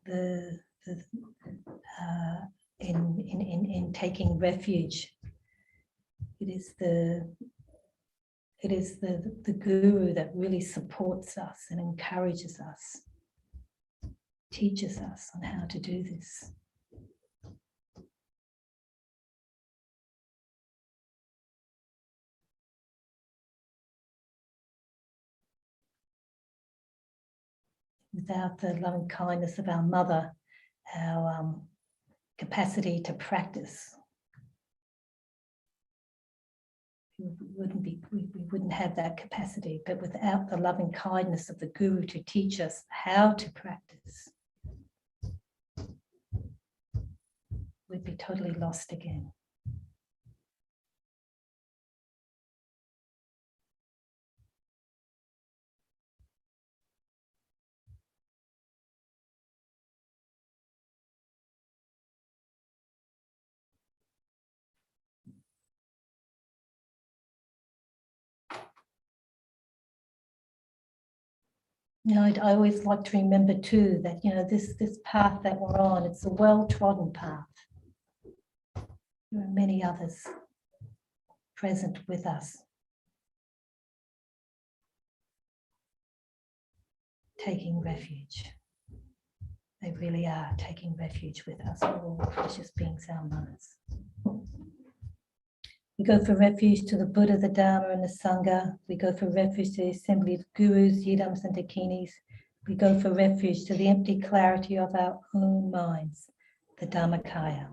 [SPEAKER 6] the in taking refuge. It is the guru that really supports us and encourages us, teaches us on how to do this. Without the loving kindness of our mother, our capacity to practice, we wouldn't have that capacity. But without the loving kindness of the guru to teach us how to practice, we'd be totally lost again. I always like to remember too that, this path that we're on, it's a well-trodden path. There are many others present with us, taking refuge. They really are taking refuge with us, all precious beings, our mothers. We go for refuge to the Buddha, the Dharma, and the Sangha. We go for refuge to the assembly of gurus, yidams, and dakinis. We go for refuge to the empty clarity of our own minds, the Dharmakaya.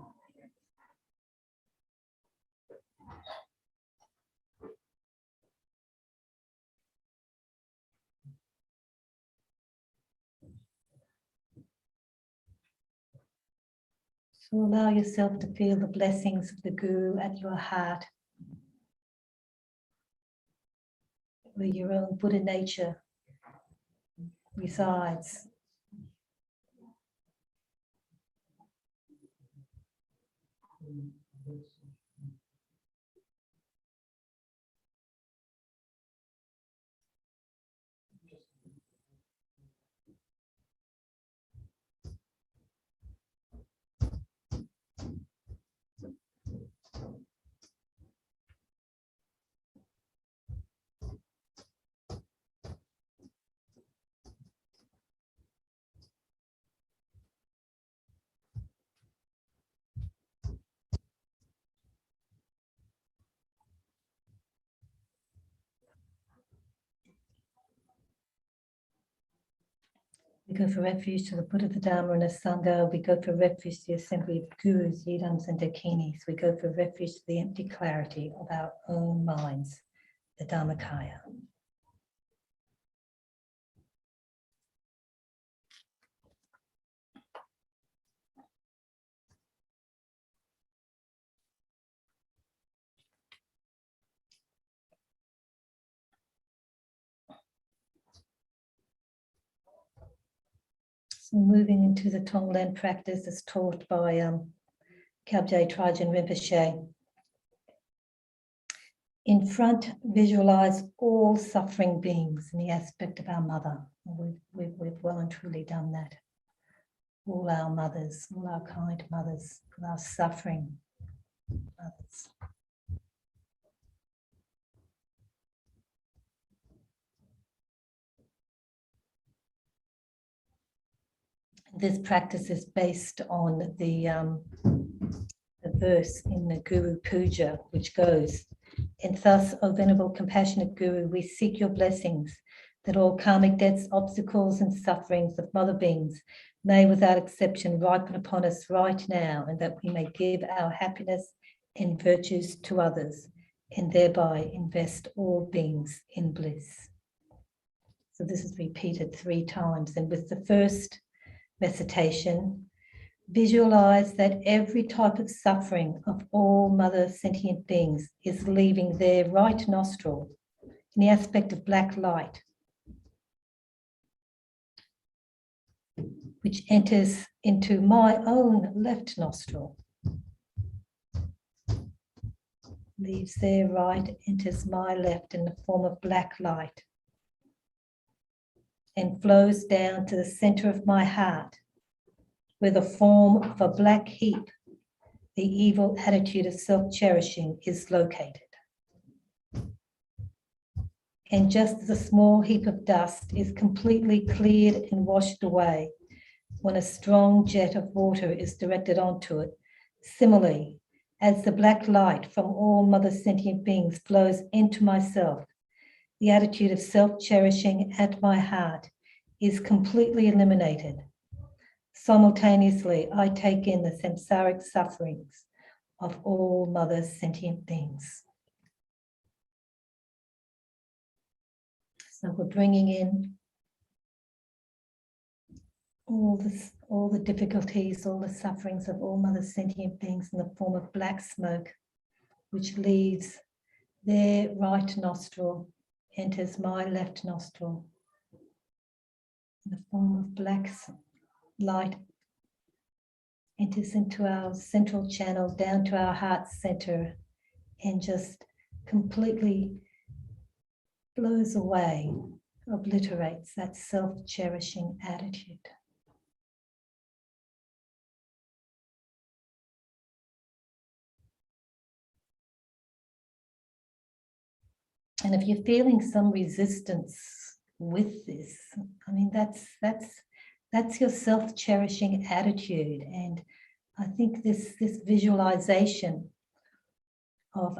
[SPEAKER 6] So allow yourself to feel the blessings of the Guru at your heart, where your own Buddha nature resides. We go for refuge to the Buddha, the Dharma, and the Sangha. We go for refuge to the assembly of gurus, yidams, and dakinis. We go for refuge to the empty clarity of our own minds, the Dharmakaya. So moving into the Tonglen practice as taught by Kyabje Rinpoche. In front, visualize all suffering beings in the aspect of our mother. We've well and truly done that. All our mothers, all our kind mothers, all our suffering mothers. This practice is based on the verse in the Guru Puja, which goes, "And thus, O Venerable Compassionate Guru, we seek your blessings, that all karmic debts, obstacles, and sufferings of mother beings may without exception ripen upon us right now, and that we may give our happiness and virtues to others, and thereby invest all beings in bliss." So this is repeated 3 times, and with the first recitation, visualize that every type of suffering of all mother sentient beings is leaving their right nostril in the aspect of black light, which enters into my own left nostril, leaves their right, enters my left in the form of black light, and flows down to the center of my heart, where the form of a black heap the evil attitude of self-cherishing is located. And just as a small heap of dust is completely cleared and washed away when a strong jet of water is directed onto it, similarly, as the black light from all mother sentient beings flows into myself, the attitude of self-cherishing at my heart is completely eliminated. Simultaneously, I take in the samsaric sufferings of all mother sentient beings. So we're bringing in all the difficulties, all the sufferings of all mother sentient beings in the form of black smoke, which leaves their right nostril, enters my left nostril. In the form of black light, enters into our central channel, down to our heart center, and just completely blows away, obliterates that self-cherishing attitude. And if you're feeling some resistance with this, I mean, that's your self-cherishing attitude. And I think this visualization of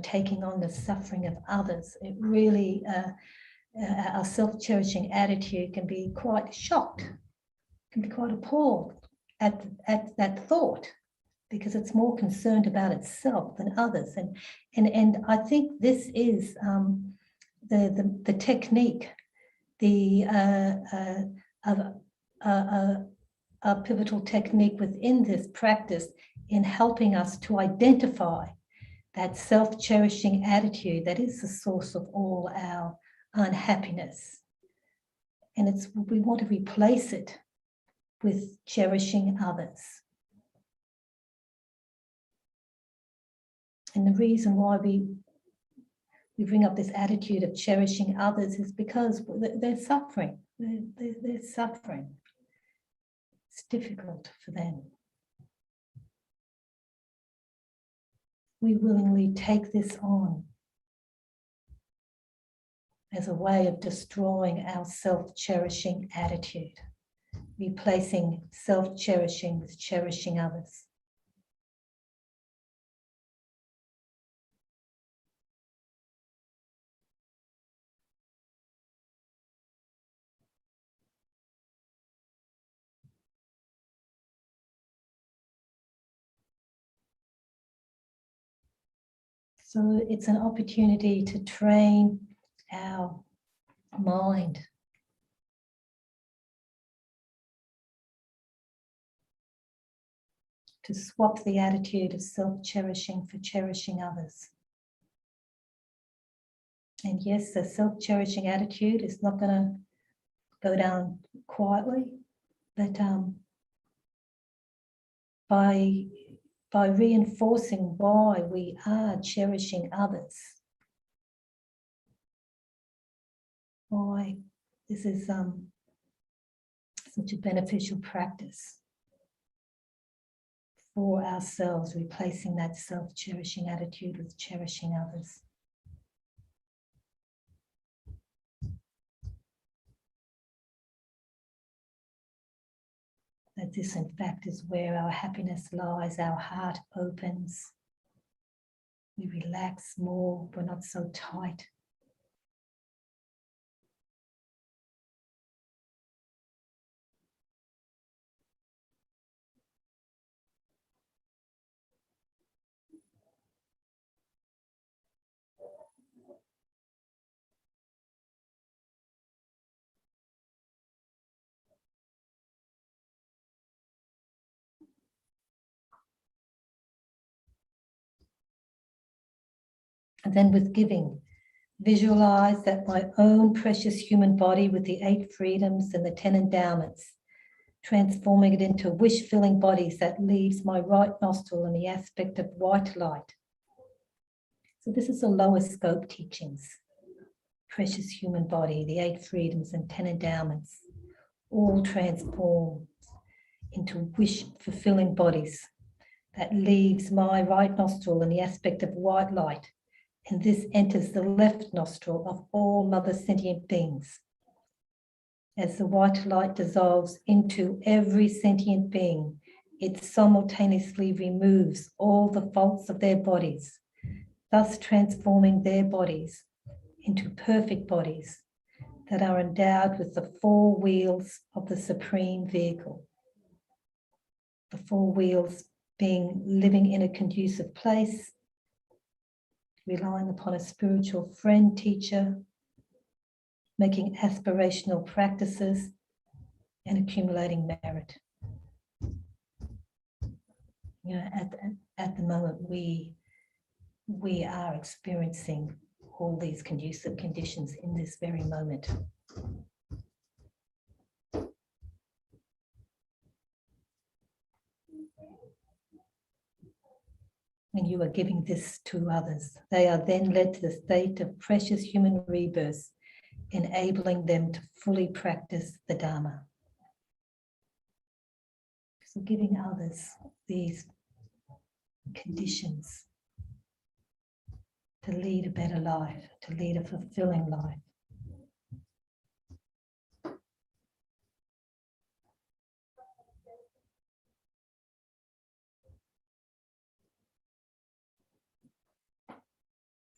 [SPEAKER 6] taking on the suffering of others, it really our self-cherishing attitude can be quite shocked, can be quite appalled at that thought, because it's more concerned about itself than others. And I think this is the technique, a pivotal technique within this practice in helping us to identify that self-cherishing attitude that is the source of all our unhappiness. And we want to replace it with cherishing others. And the reason why we bring up this attitude of cherishing others is because they're suffering. They're suffering. It's difficult for them. We willingly take this on as a way of destroying our self-cherishing attitude, replacing self-cherishing with cherishing others. So it's an opportunity to train our mind to swap the attitude of self-cherishing for cherishing others. And yes, the self-cherishing attitude is not going to go down quietly, but by reinforcing why we are cherishing others, why this is such a beneficial practice for ourselves, replacing that self-cherishing attitude with cherishing others. That this, in fact, is where our happiness lies. Our heart opens. We relax more. We're not so tight. And then with giving, visualize that my own precious human body with the 8 freedoms and the 10 endowments, transforming it into wish-filling bodies that leaves my right nostril in the aspect of white light. So this is the lower scope teachings. Precious human body, the 8 freedoms and 10 endowments, all transformed into wish-fulfilling bodies that leaves my right nostril in the aspect of white light, and this enters the left nostril of all mother sentient beings. As the white light dissolves into every sentient being, it simultaneously removes all the faults of their bodies, thus transforming their bodies into perfect bodies that are endowed with the four wheels of the supreme vehicle. The four wheels being living in a conducive place, relying upon a spiritual friend, teacher, making aspirational practices, and accumulating merit. You know, at the moment, we are experiencing all these conducive conditions in this very moment. And you are giving this to others. They are then led to the state of precious human rebirth, enabling them to fully practice the Dharma. So giving others these conditions to lead a better life, to lead a fulfilling life.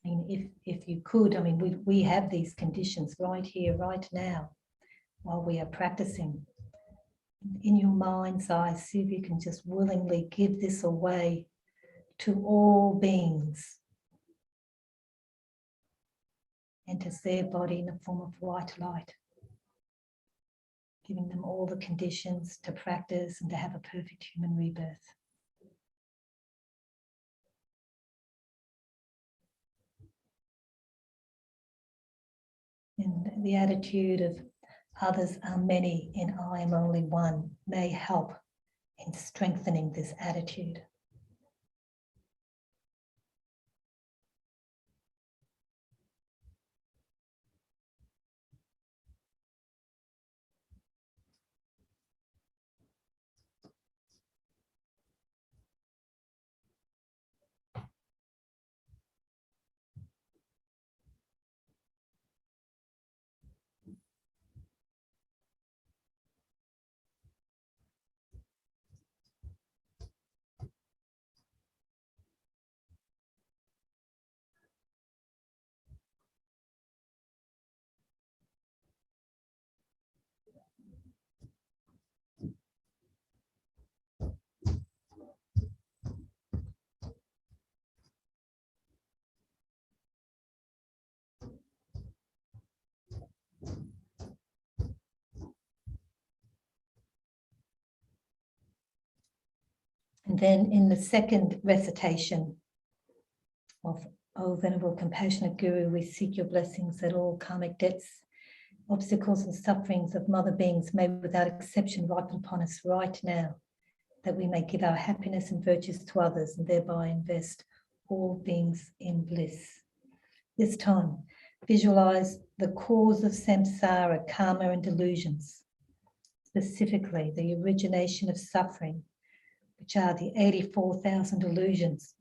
[SPEAKER 6] I mean, if you could, I mean, we have these conditions right here, right now, while we are practicing. In your mind's eye, see if you can just willingly give this away to all beings. Enters their body in the form of white light, giving them all the conditions to practice and to have a perfect human rebirth. And the attitude of others are many and I am only one may help in strengthening this attitude. And then in the second recitation of O Venerable Compassionate Guru, we seek your blessings that all karmic debts, obstacles and sufferings of mother beings may without exception ripen upon us right now, that we may give our happiness and virtues to others and thereby invest all beings in bliss. This time, visualize the cause of samsara, karma and delusions, specifically the origination of suffering, which are the 84,000 delusions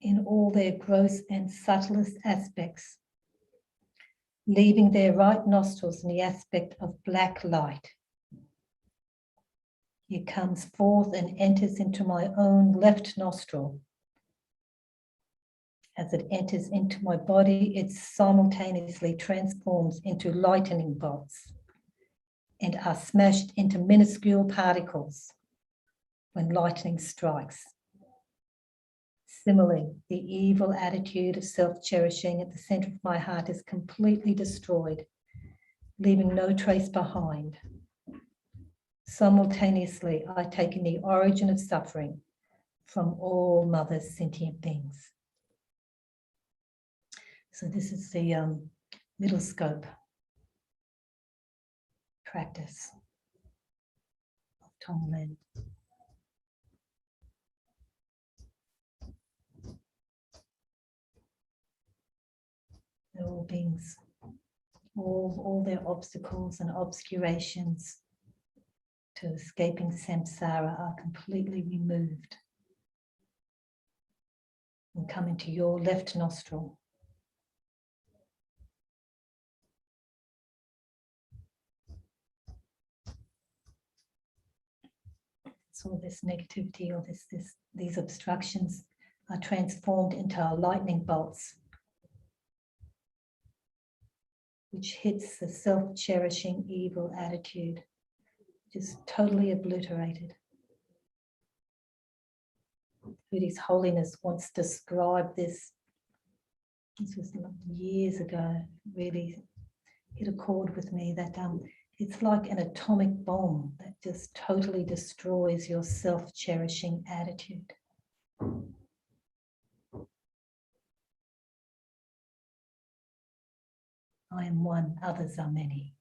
[SPEAKER 6] in all their gross and subtlest aspects, leaving their right nostrils in the aspect of black light. It comes forth and enters into my own left nostril. As it enters into my body, it simultaneously transforms into lightning bolts and are smashed into minuscule particles when lightning strikes. Similarly, the evil attitude of self-cherishing at the center of my heart is completely destroyed, leaving no trace behind. Simultaneously, I take in the origin of suffering from all mother sentient beings. So this is the middle scope practice of Tonglen. All beings, all their obstacles and obscurations to escaping samsara are completely removed and come into your left nostril. So this negativity or these obstructions are transformed into lightning bolts, which hits the self-cherishing evil attitude, just totally obliterated. His Holiness once described this. This was years ago, really hit a chord with me, that it's like an atomic bomb that just totally destroys your self-cherishing attitude. I am one, others are many.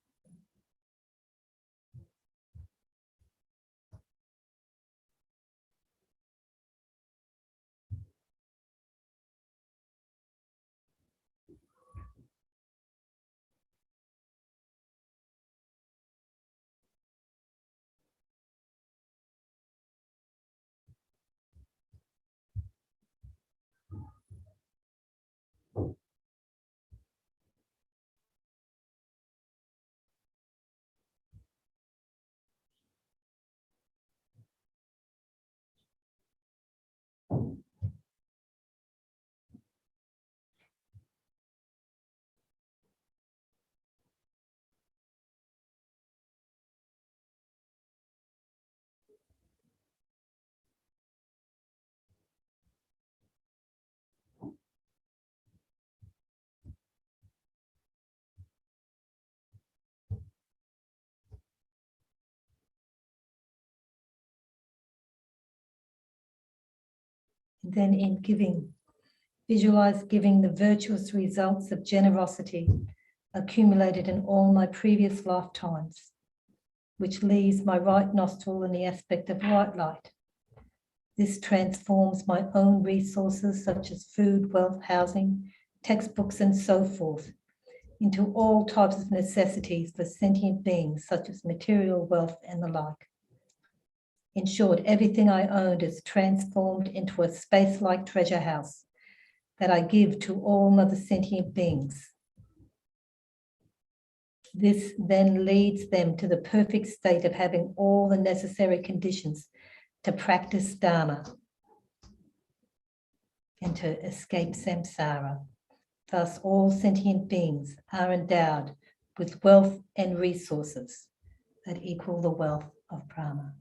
[SPEAKER 6] And then in giving, visualize giving the virtuous results of generosity accumulated in all my previous lifetimes, which leaves my right nostril in the aspect of white light. This transforms my own resources such as food, wealth, housing, textbooks, and so forth into all types of necessities for sentient beings such as material wealth and the like. In short, everything I owned is transformed into a space-like treasure house that I give to all other sentient beings. This then leads them to the perfect state of having all the necessary conditions to practice Dharma and to escape samsara. Thus, all sentient beings are endowed with wealth and resources that equal the wealth of Brahma.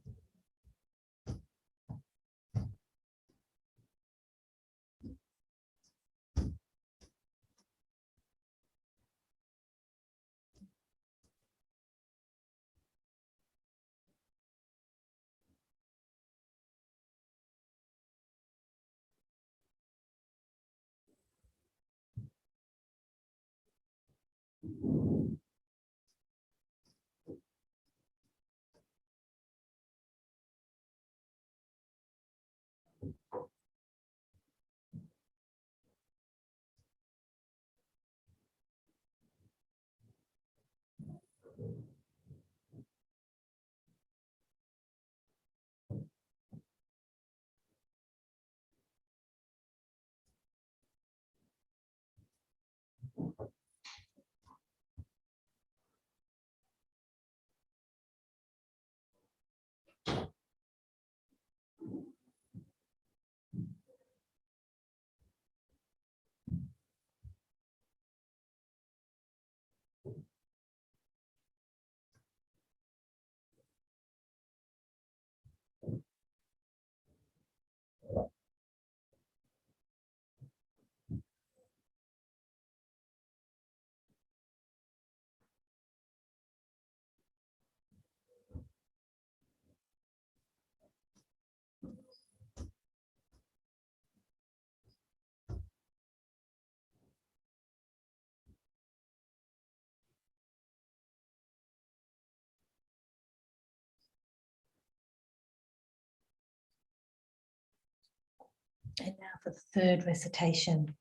[SPEAKER 6] And now for the third recitation.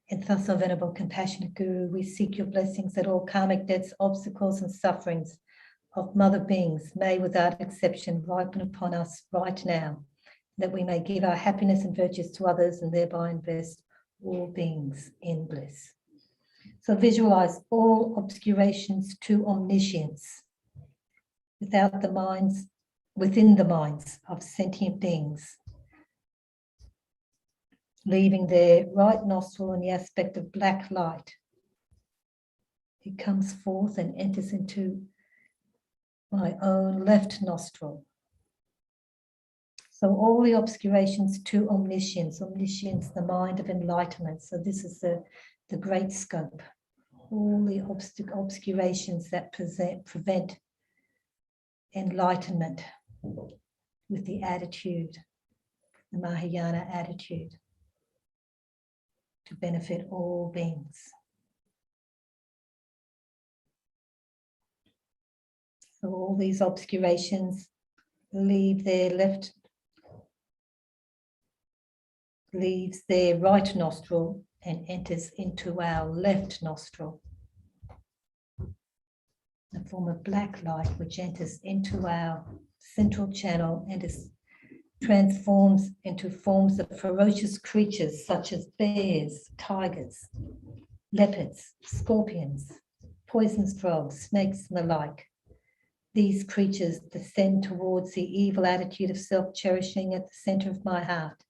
[SPEAKER 6] In thus, O Venerable Compassionate Guru, we seek your blessings that all karmic debts, obstacles, and sufferings of mother beings may, without exception, ripen upon us right now, that we may give our happiness and virtues to others and thereby invest all beings in bliss. So visualize all obscurations to omniscience within the minds of sentient beings, leaving their right nostril in the aspect of black light. It comes forth and enters into my own left nostril. So all the obscurations to omniscience, the mind of enlightenment. So this is the great scope. All the obscurations that prevent enlightenment with the attitude, the Mahayana attitude, to benefit all beings. So all these obscurations leaves their right nostril and enters into our left nostril. A form of black light which enters into our central channel and transforms into forms of ferocious creatures such as bears, tigers, leopards, scorpions, poisonous frogs, snakes, and the like. These creatures descend towards the evil attitude of self-cherishing at the center of my heart.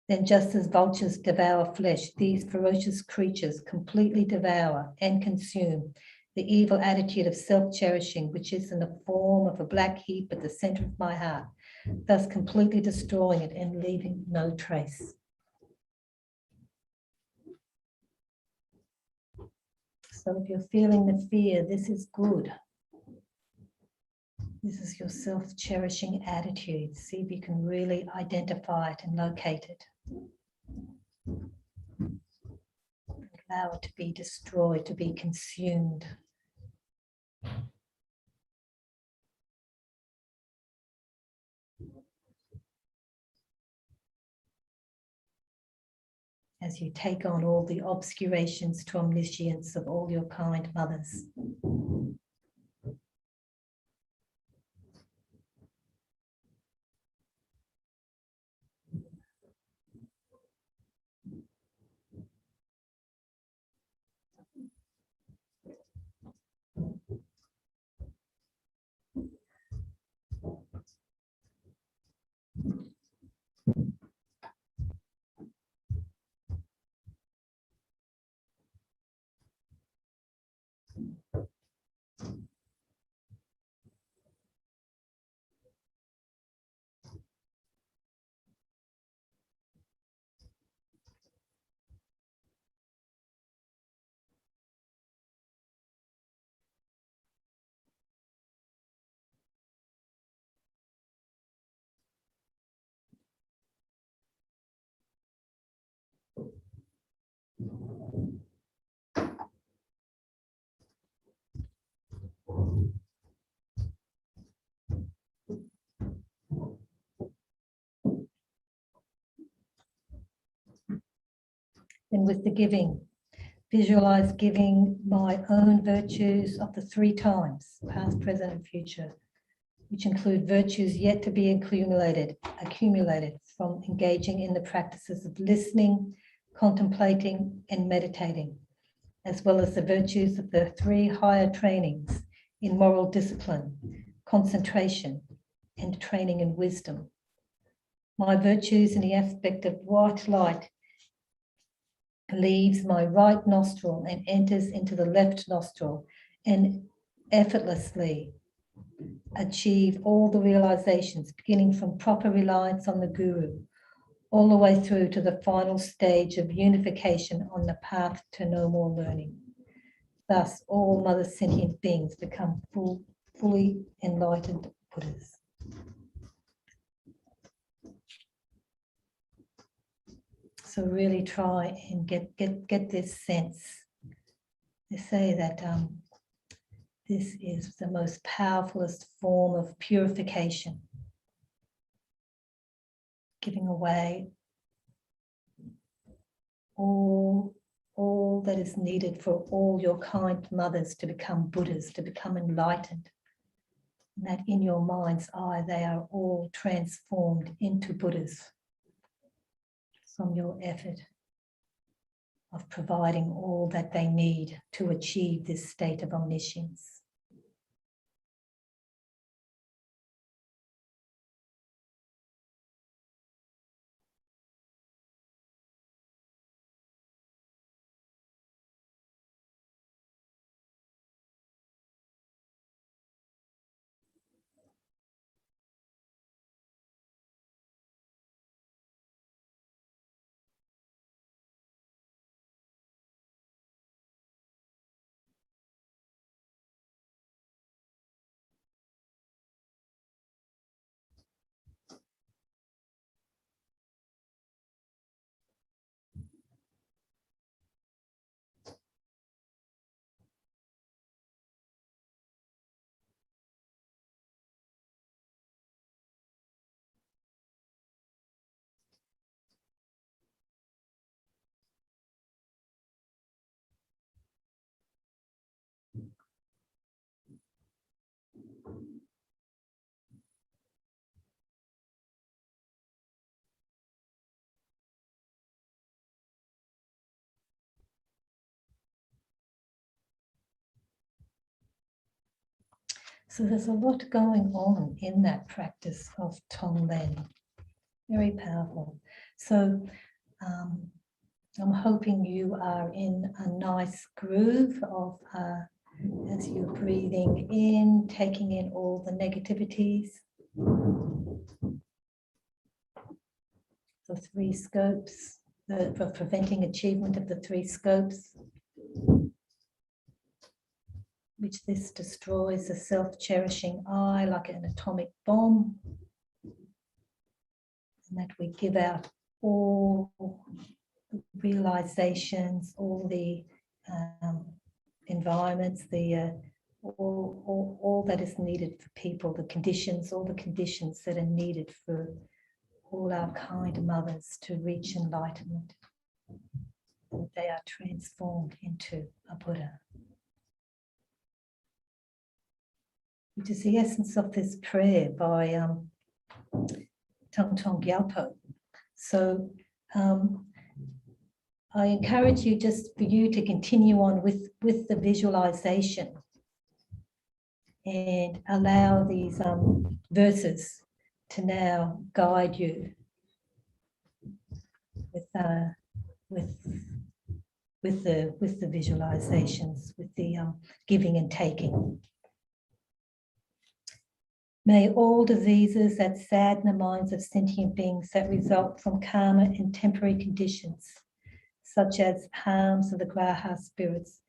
[SPEAKER 6] Then just as vultures devour flesh, these ferocious creatures completely devour and consume the evil attitude of self-cherishing, which is in the form of a black heap at the center of my heart, thus completely destroying it and leaving no trace. So if you're feeling the fear, this is good. This is your self-cherishing attitude. See if you can really identify it and locate it. Allow it to be destroyed, to be consumed. As you take on all the obscurations to omniscience of all your kind mothers. And with the giving, visualize giving my own virtues of the 3 times, past, present, and future, which include virtues yet to be accumulated from engaging in the practices of listening, contemplating, and meditating, as well as the virtues of the 3 higher trainings in moral discipline, concentration, and training in wisdom. My virtues in the aspect of white light leaves my right nostril and enters into the left nostril and effortlessly achieve all the realizations, beginning from proper reliance on the Guru, all the way through to the final stage of unification on the path to no more learning. Thus, all mother sentient beings become fully enlightened Buddhas. So really try and get this sense. They say that this is the most powerfulest form of purification, giving away all that is needed for all your kind mothers to become Buddhas, to become enlightened. And that in your mind's eye, they are all transformed into Buddhas from your effort of providing all that they need to achieve this state of omniscience. So there's a lot going on in that practice of Tonglen. Very powerful. So I'm hoping you are in a nice groove of as you're breathing in, taking in all the negativities. The three scopes, for preventing achievement of the three scopes, which this destroys the self-cherishing I like an atomic bomb, and that we give out all the realizations, all the environments, all that is needed for people, the conditions, all the conditions that are needed for all our kind mothers to reach enlightenment. They are transformed into a Buddha. Which is the essence of this prayer by Thangtong Gyalpo. So I encourage you just for you to continue on with the visualization and allow these verses to now guide you with the visualizations, with the giving and taking. May all diseases that sadden the minds of sentient beings that result from karma and temporary conditions, such as harms of the graha spirits,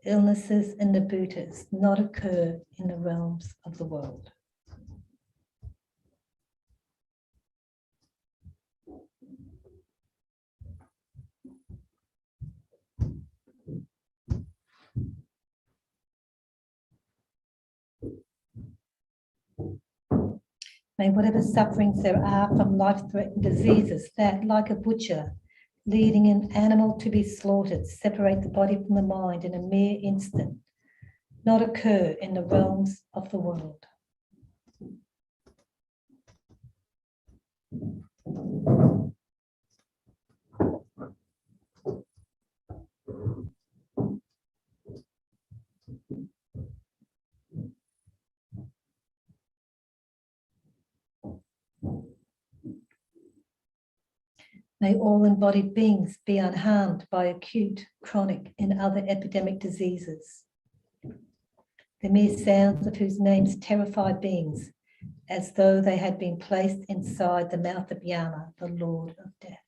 [SPEAKER 6] illnesses and the bhutas, not occur in the realms of the world. May whatever sufferings there are from life-threatening diseases that, like a butcher, leading an animal to be slaughtered, separate the body from the mind in a mere instant, not occur in the realms of the world. May all embodied beings be unharmed by acute, chronic, and other epidemic diseases, the mere sounds of whose names terrify beings, as though they had been placed inside the mouth of Yama, the Lord of Death.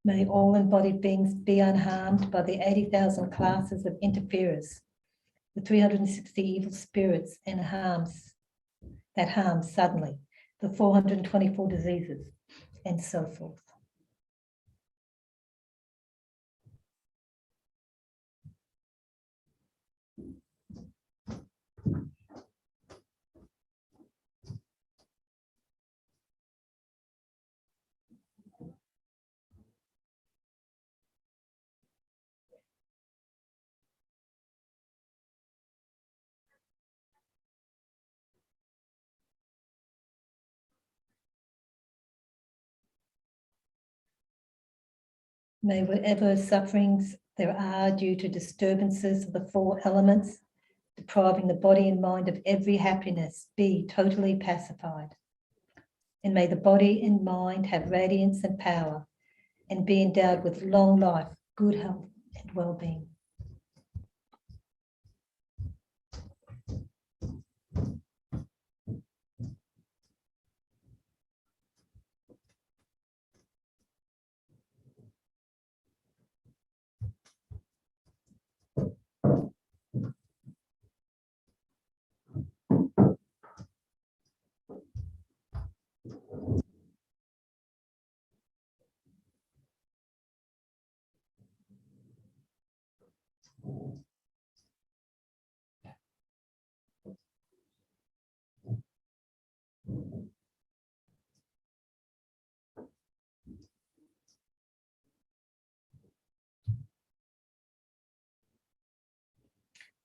[SPEAKER 6] May all embodied beings be unharmed by the 80,000 classes of interferers, the 360 evil spirits and that harm suddenly, the 424 diseases, and so forth. May whatever sufferings there are due to disturbances of the four elements, depriving the body and mind of every happiness, be totally pacified. And may the body and mind have radiance and power and be endowed with long life, good health and well-being.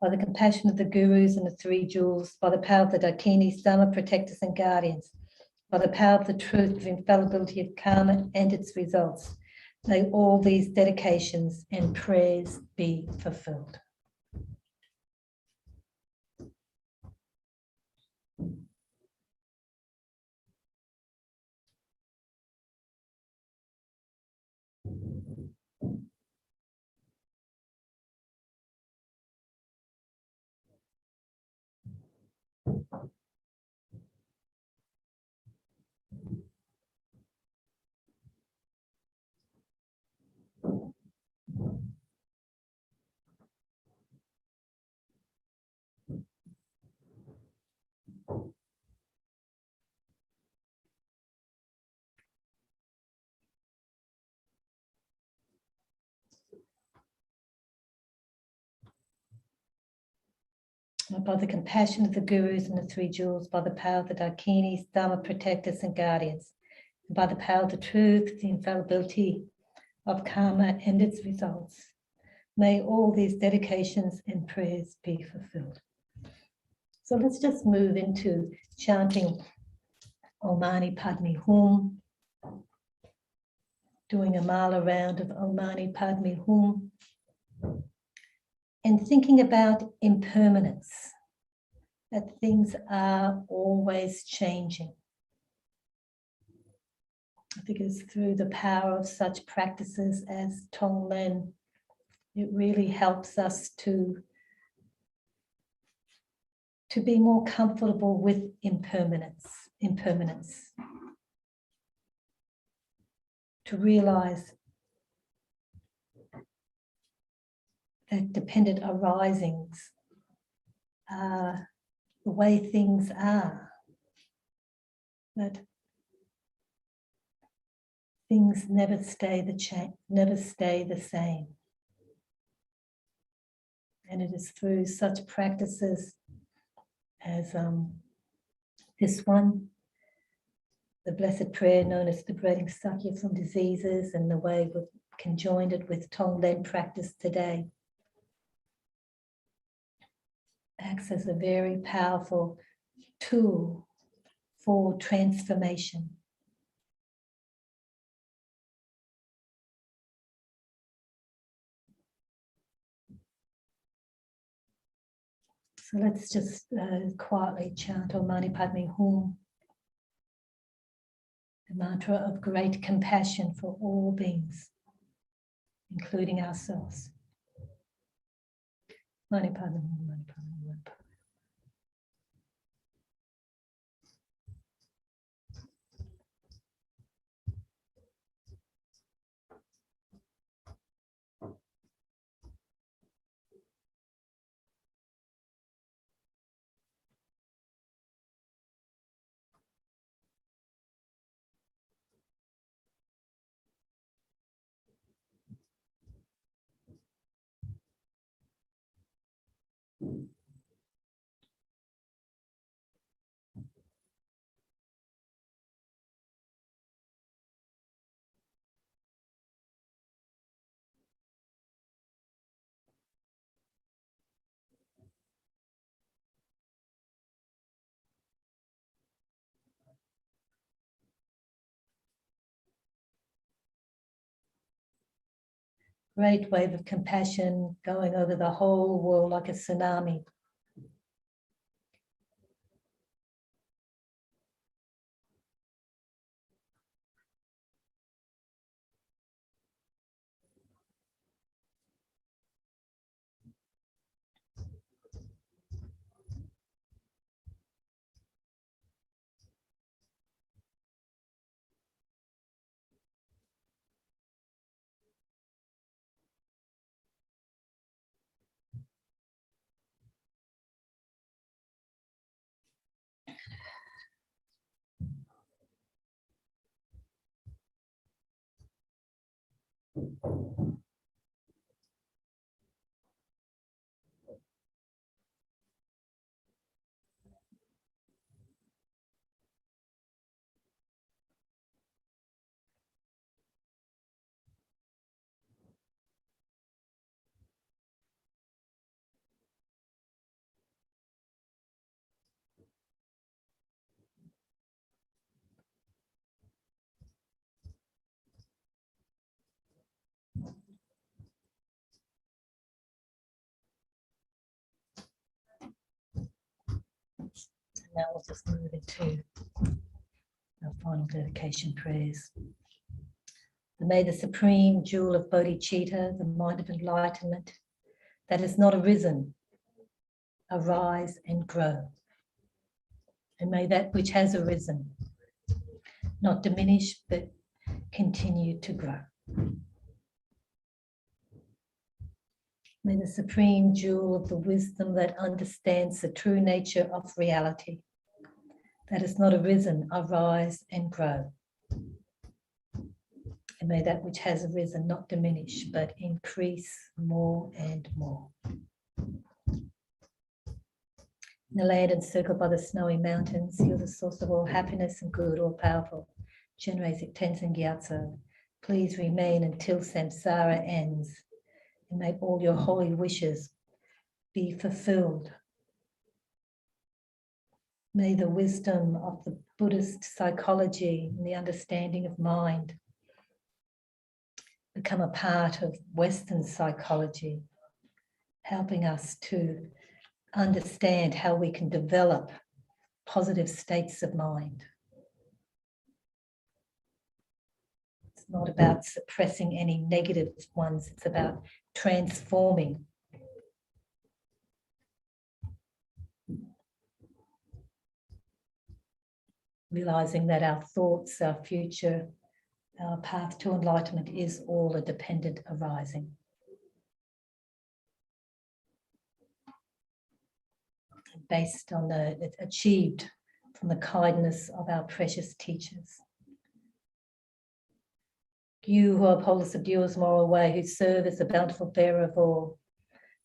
[SPEAKER 6] By the compassion of the gurus and the three jewels, by the power of the dakinis, dharma protectors and guardians, by the power of the truth of infallibility of karma and its results, may all these dedications and prayers be fulfilled. By the compassion of the gurus and the three jewels, by the power of the dakinis, dharma protectors and guardians, and by the power of the truth, the infallibility of karma and its results, may all these dedications and prayers be fulfilled. So let's just move into chanting Om Mani Padme Hum, doing a mala round of Om Mani Padme Hum, and thinking about impermanence, that things are always changing. I think it's through the power of such practices as Tonglen, it really helps us to be more comfortable with impermanence, to realize that dependent arisings are the way things are, that things never stay the same. And it is through such practices as this one, the blessed prayer known as liberating Sakya from diseases, and the way we conjoined it with Tonglen practice today, acts as a very powerful tool for transformation. So let's just quietly chant Om Mani Padme Hum, the mantra of great compassion for all beings, including ourselves. Mani Padme Hum, Mani Padme Hum, Mani Padme Hum. great wave of compassion going over the whole world like a tsunami. Now we'll just move into our final dedication prayers. May the supreme jewel of bodhicitta, the mind of enlightenment that has not arisen, arise and grow. And may that which has arisen not diminish, but continue to grow. May the supreme jewel of the wisdom that understands the true nature of reality that has not arisen, arise and grow. And may that which has arisen not diminish, but increase more and more. In the land encircled by the snowy mountains, you're the source of all happiness and good, all powerful. Chenrezig Gyalpo, please remain until samsara ends, and may all your holy wishes be fulfilled. May the wisdom of the Buddhist psychology and the understanding of mind become a part of Western psychology, helping us to understand how we can develop positive states of mind. It's not about suppressing any negative ones, it's about transforming. Realizing that our thoughts, our future, our path to enlightenment is all a dependent arising. Based on the achieved from the kindness of our precious teachers. You who uphold the subduous moral way, who serve as the bountiful bearer of all,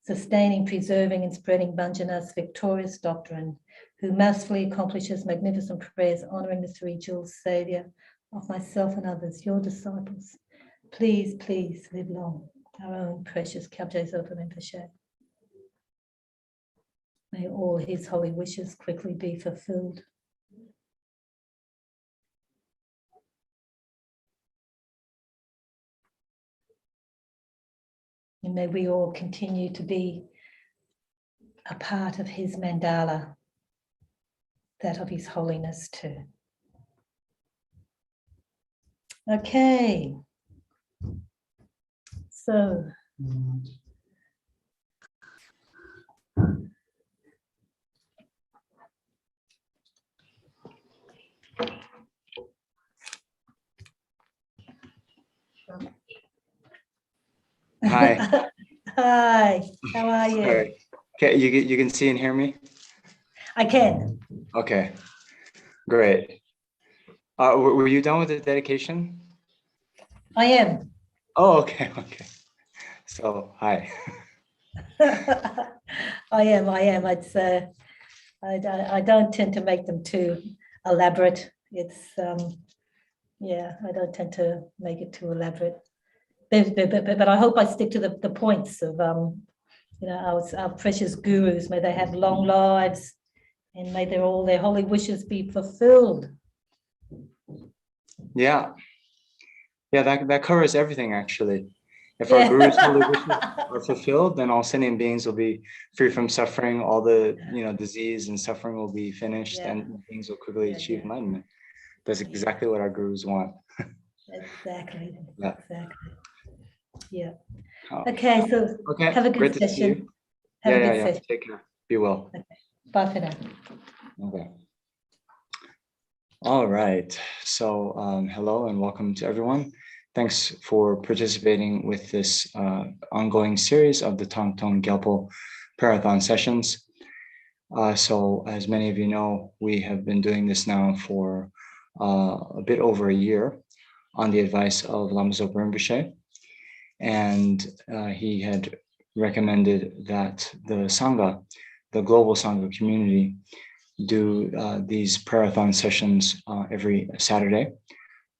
[SPEAKER 6] sustaining, preserving and spreading Bhanjana's victorious doctrine, who masterfully accomplishes magnificent prayers honouring the three jewels, Saviour of myself and others, your disciples. Please, please live long, our own precious Kyabje Zopa Rinpoche. May all his holy wishes quickly be fulfilled. And may we all continue to be a part of his mandala, that of his holiness too. Okay. So.
[SPEAKER 7] Hi.
[SPEAKER 6] Hi, how are you?
[SPEAKER 7] Sorry. Okay, you can see and hear me?
[SPEAKER 6] I can.
[SPEAKER 7] Okay, great. Were you done with the dedication?
[SPEAKER 6] I am.
[SPEAKER 7] Oh, okay, okay. So, hi.
[SPEAKER 6] I am. It's I don't tend to make them too elaborate. It's yeah, I don't tend to make it too elaborate. But I hope I stick to the points of you know, our precious gurus. May they have long lives, and may all their holy wishes be fulfilled.
[SPEAKER 7] Yeah, that covers everything actually. If our guru's holy wishes are fulfilled, then all sentient beings will be free from suffering. All the disease and suffering will be finished, and beings will quickly achieve enlightenment. That's exactly what our gurus want.
[SPEAKER 6] Exactly.
[SPEAKER 7] Yeah.
[SPEAKER 6] Exactly. Yeah.
[SPEAKER 7] Oh.
[SPEAKER 6] Okay, so
[SPEAKER 7] Okay.
[SPEAKER 6] have a
[SPEAKER 7] Great
[SPEAKER 6] good
[SPEAKER 7] to see
[SPEAKER 6] session.
[SPEAKER 7] you.
[SPEAKER 6] Have a
[SPEAKER 7] Yeah,
[SPEAKER 6] good
[SPEAKER 7] yeah.
[SPEAKER 6] session.
[SPEAKER 7] Take care. Be well.
[SPEAKER 6] Bye for now.
[SPEAKER 7] Okay. All right. So hello and welcome to everyone. Thanks for participating with this ongoing series of the Thangtong Gyalpo Prayerathon sessions. So as many of you know, we have been doing this now for a bit over a year on the advice of Lama Zopa Rinpoche. And he had recommended that the Sangha, the global Sangha community, do these prayerathon sessions every Saturday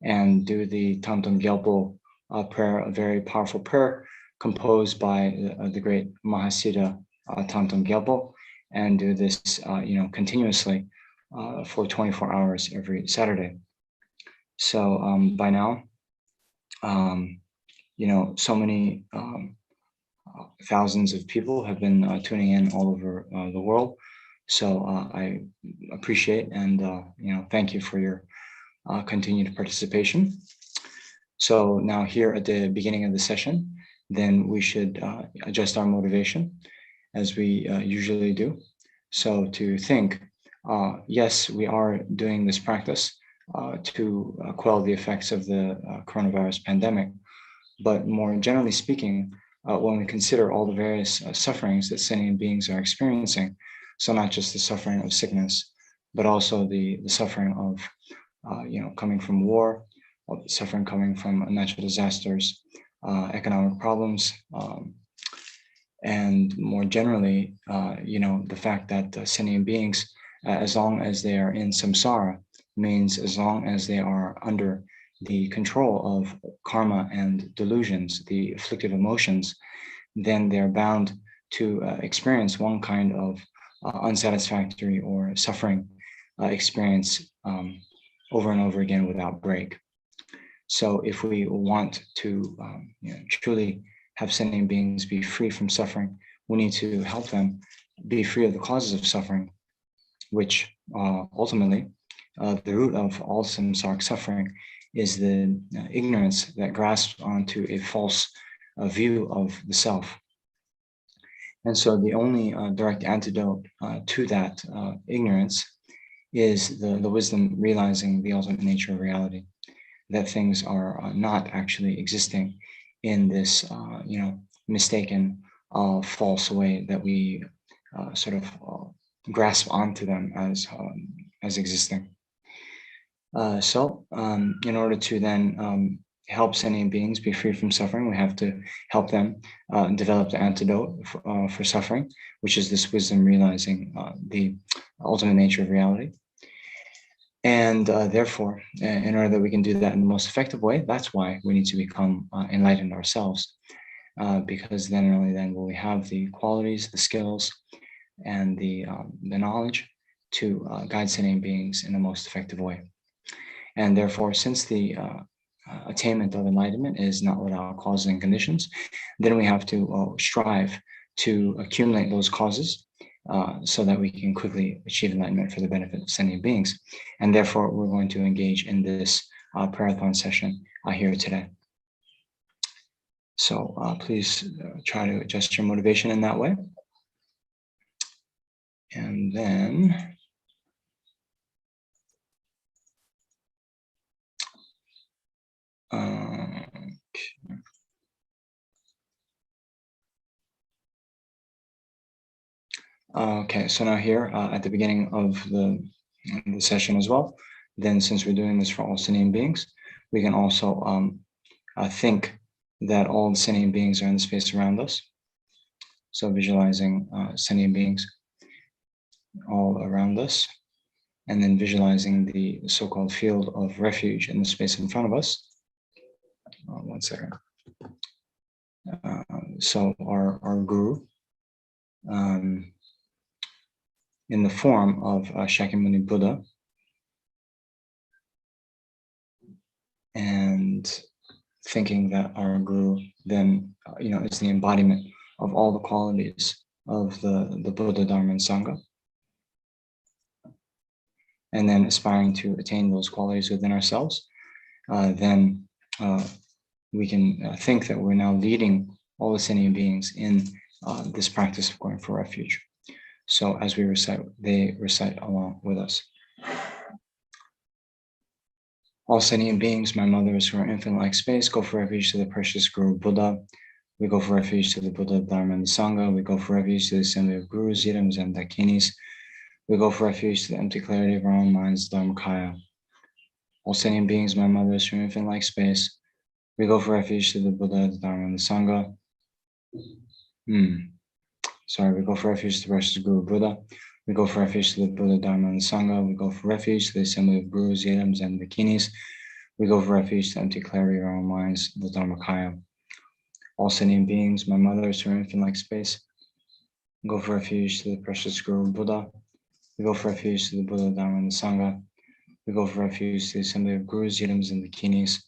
[SPEAKER 7] and do the Thangtong Gyalpo prayer, a very powerful prayer composed by the great Mahasiddha Thangtong Gyalpo, and do this continuously for 24 hours every Saturday. So by now, so many thousands of people have been tuning in all over the world. So I appreciate and thank you for your continued participation. So now here at the beginning of the session, then we should adjust our motivation as we usually do. So to think, yes, we are doing this practice to quell the effects of the coronavirus pandemic, but more generally speaking, when we consider all the various sufferings that sentient beings are experiencing, so not just the suffering of sickness, but also the suffering of, coming from war, suffering coming from natural disasters, economic problems, and more generally, the fact that sentient beings, as long as they are in samsara, means as long as they are under the control of karma and delusions, the afflictive emotions, then they're bound to experience one kind of unsatisfactory or suffering experience over and over again without break. So if we want to truly have sentient beings be free from suffering, we need to help them be free of the causes of suffering, which ultimately, the root of all samsaric suffering is the ignorance that grasps onto a false view of the self. And so the only direct antidote to that ignorance is the wisdom realizing the ultimate nature of reality, that things are not actually existing in this, mistaken, false way that we grasp onto them as existing. So in order to then help sentient beings be free from suffering, we have to help them develop the antidote for suffering, which is this wisdom realizing the ultimate nature of reality. And therefore, in order that we can do that in the most effective way, that's why we need to become enlightened ourselves, because then and only then will we have the qualities, the skills, and the knowledge to guide sentient beings in the most effective way. And therefore, since the attainment of enlightenment is not without causes and conditions, then we have to strive to accumulate those causes so that we can quickly achieve enlightenment for the benefit of sentient beings. And therefore, we're going to engage in this prayerathon session here today. So please try to adjust your motivation in that way. And then okay, so now here at the beginning of the session as well, then since we're doing this for all sentient beings, we can also think that all the sentient beings are in the space around us. So visualizing sentient beings all around us, and then visualizing the so-called field of refuge in the space in front of us. One second. So our guru, in the form of Shakyamuni Buddha, and thinking that our guru then, is the embodiment of all the qualities of the Buddha, Dharma, and Sangha. And then aspiring to attain those qualities within ourselves, then we can think that we're now leading all the sentient beings in this practice of going for refuge. So as we recite, they recite along with us. All sentient beings, my mothers who are infinite-like space, go for refuge to the precious Guru Buddha. We go for refuge to the Buddha, Dharma, and the Sangha. We go for refuge to the assembly of Gurus, Yidams, and Dakinis. We go for refuge to the empty clarity of our own minds, Dharmakaya. All sentient beings, my mothers from infinite-like space. We go for refuge to the Buddha, the Dharma, and the Sangha. We go for refuge to the precious Guru Buddha. We go for refuge to the Buddha, Dharma, and the Sangha. We go for refuge to the assembly of Gurus, Yidams, and Dakinis. We go for refuge to the empty clarity of our own minds, the Dharmakaya. All sentient beings, my mothers from infinite-like space. We go for refuge to the precious Guru Buddha. We go for refuge to the Buddha, Dharma, and the Sangha. We go for refuge to the assembly of Gurus, Yidams, and Dakinis.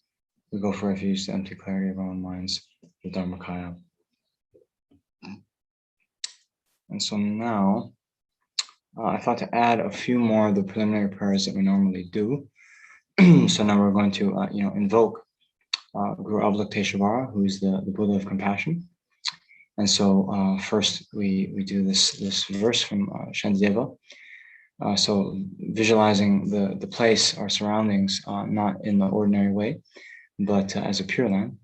[SPEAKER 7] We go for refuge to the empty clarity of our own minds, the Dharmakaya. And so now, I thought to add a few more of the preliminary prayers that we normally do. So now we're going to, invoke Guru Avalokiteshvara, who is the Buddha of compassion. And so first we do this verse from Shantideva. So visualizing the place, our surroundings, not in the ordinary way, but as a pure land.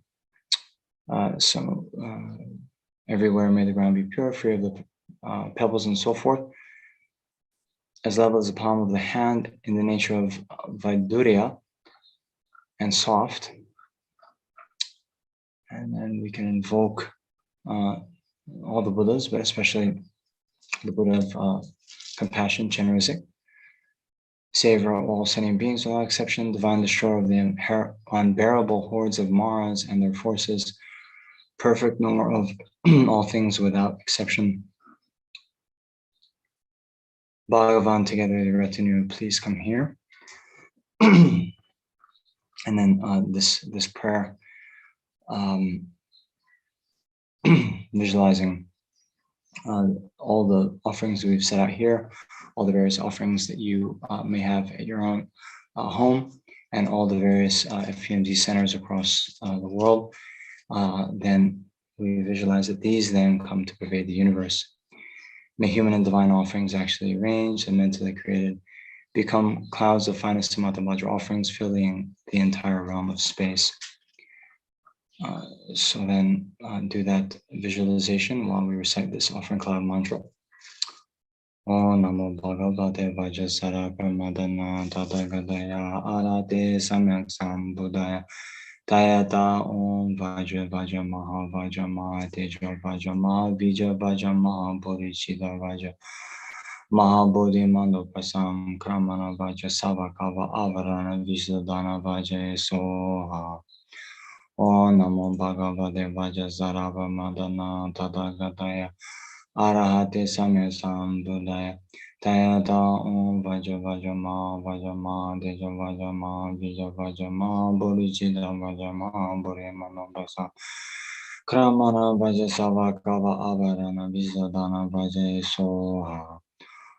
[SPEAKER 7] Everywhere may the ground be pure, free of the pebbles and so forth, as level as the palm of the hand, in the nature of Vaidurya, and soft. And then we can invoke all the Buddhas, but especially the Buddha of compassion, Chenrezig. Savior of all sentient beings without exception, divine destroyer of the unbearable hordes of Maras and their forces, perfect knower of all things without exception. Bhagavan, together the retinue, please come here. And then this prayer, visualizing all the offerings we've set out here, all the various offerings that you may have at your own home, and all the various FPMT centers across the world. Then we visualize that these then come to pervade the universe. May human and divine offerings actually arranged and mentally created become clouds of finest Samatha offerings filling the entire realm of space. So then do that visualization while we recite this offering cloud mantra. Om Namo Bhagavate Vajrasara Pramadana Tatagadaya Arate Samyak Sambudaya Tayata Om Vajra Vajra Maha Vajra Maha Teja Vajra Maha Bija Vajra Maha Bodhicitta Vajra Maha Bodhi Mandopasam Kramana Vajra Savakava Avarana Visudana Vajra Soha. Om Namo Bhagavate Vajrasara Pramadana Tatagadaya Arahate Samya Sambudaya Tayata Om Vajra Vajra Ma Teja Vajra Ma Bija Vajra Ma Bodhicitta Vajra Ma Bodhi Manopasa Kramana Vajra Savakava Avarana Visudana Vajra Soha.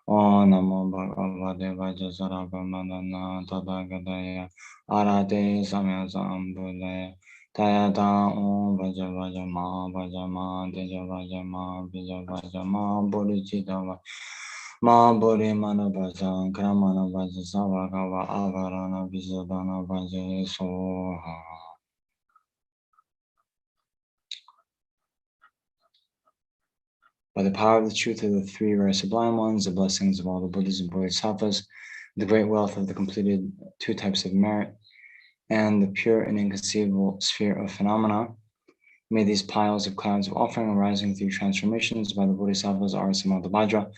[SPEAKER 7] Om Namo Bhagavate Vajrasara Pramadana Tatagadaya Arahate Samya Sambudaya Tayata Om Vajra Vajra Ma Teja Vajra Ma Bija Vajra Ma Bodhicitta Ma Bodhi Manopasa Kramana Vajra Savakava Avarana Visudana Vajra Soha. By the power of the truth of the three rare sublime ones, the blessings of all the Buddhas and Bodhisattvas, the great wealth of the completed two types of merit, and the pure and inconceivable sphere of phenomena, may these piles of clouds of offering arising through transformations by the Bodhisattvas, Samatha,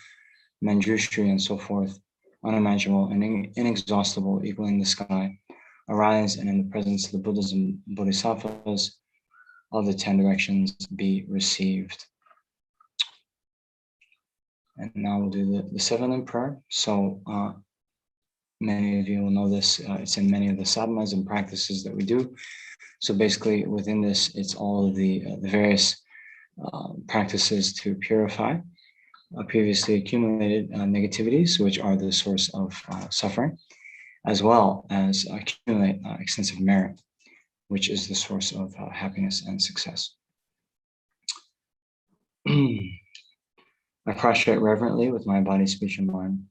[SPEAKER 7] Manjushri, and so forth, unimaginable and inexhaustible, equaling the sky, arise and in the presence of the Buddhas and Bodhisattvas of the 10 directions be received. And now we'll do the seventh prayer. So many of you will know this. It's in many of the sadhanas and practices that we do. So basically within this, it's all of the various practices to purify previously accumulated negativities, which are the source of suffering, as well as accumulate extensive merit, which is the source of happiness and success. I prostrate reverently with my body, speech, and mind.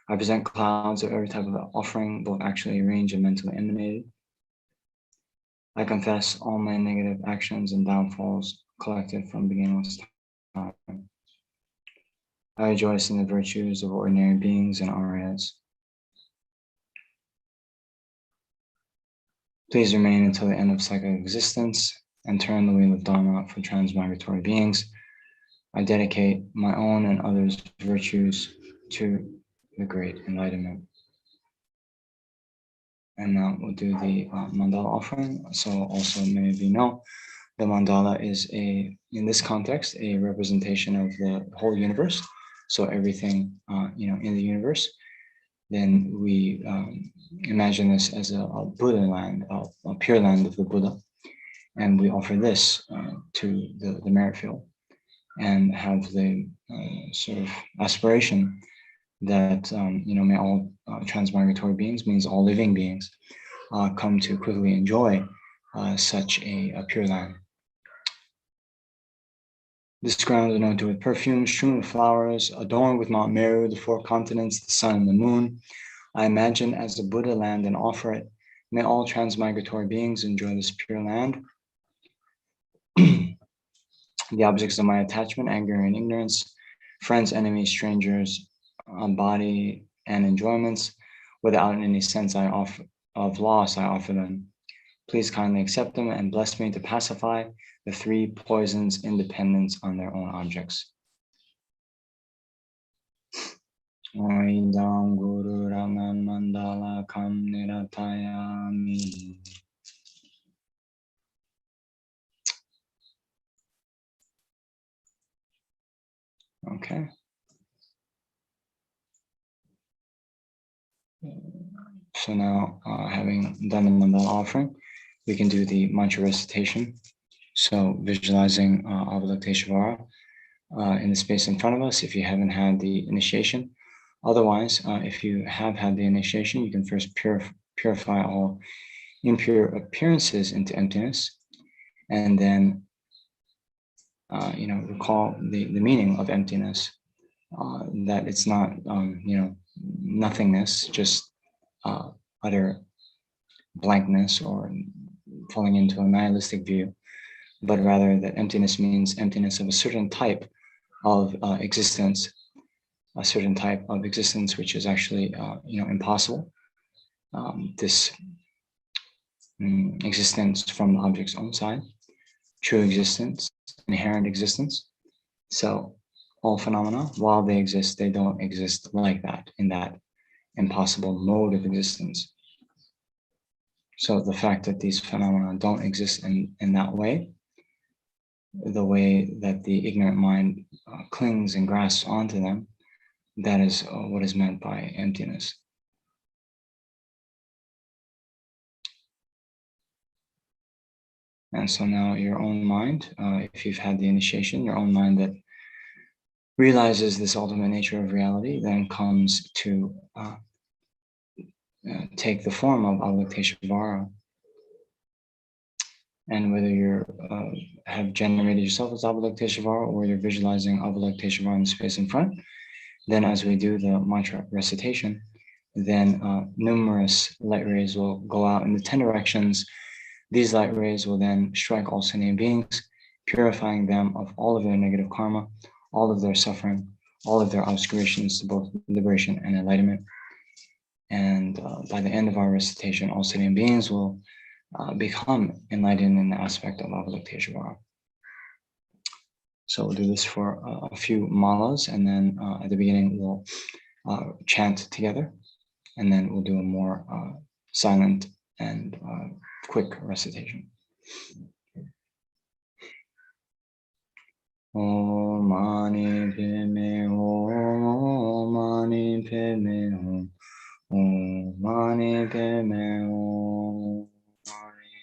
[SPEAKER 7] I present clouds of every type of offering, both actually arranged and mentally emanated. I confess all my negative actions and downfalls collected from beginningless time. I rejoice in the virtues of ordinary beings and Aryas. Please remain until the end of cycle existence and turn the wheel of Dharma for transmigratory beings. I dedicate my own and others' virtues to the great enlightenment. And now we'll do the mandala offering. So also many of you know, the mandala is in this context, a representation of the whole universe. So everything, in the universe. Then we imagine this as a Buddha land, a pure land of the Buddha. And we offer this to the merit field and have the sort of aspiration that, may all transmigratory beings, means all living beings, come to quickly enjoy such a pure land. This ground is anointed with perfume, strewn with flowers, adorned with Mount Meru, the 4 continents, the sun and the moon. I imagine as the Buddha land and offer it. May all transmigratory beings enjoy this pure land. The objects of my attachment, anger and ignorance, friends, enemies, strangers, body and enjoyments, without any sense of loss, I offer them. Please kindly accept them and bless me to pacify the 3 poisons independent on their own objects. Oidam Guru Raman Mandala Kam Niratayami. Okay. So now, having done the mandala offering, we can do the mantra recitation. So visualizing Avalokiteshvara in the space in front of us if you haven't had the initiation. Otherwise, if you have had the initiation, you can first purify all impure appearances into emptiness, and then recall the meaning of emptiness, that it's not nothingness, just utter blankness or falling into a nihilistic view, but rather that emptiness means emptiness of a certain type of existence, a certain type of existence which is actually impossible. This existence from the object's own side, true existence, inherent existence. So all phenomena, while they exist, they don't exist like that, in that impossible mode of existence. So the fact that these phenomena don't exist in that way, the way that the ignorant mind clings and grasps onto them, that is what is meant by emptiness. And so now your own mind, if you've had the initiation, your own mind that realizes this ultimate nature of reality, then comes to take the form of Avalokiteshvara. And whether you have generated yourself as Avalokiteshvara or you're visualizing Avalokiteshvara in the space in front, then as we do the mantra recitation, then numerous light rays will go out in the 10 directions. These light rays will then strike all sentient beings, purifying them of all of their negative karma, all of their suffering, all of their obscurations to both liberation and enlightenment. And by the end of our recitation, all sentient beings will become enlightened in the aspect of Avalokiteshvara. So we'll do this for a few malas, and then at the beginning we'll chant together, and then we'll do a more silent and quick recitation. Om Mani Padme Hum, Om Mani Padme Hum, Om Mani Padme Hum, Mani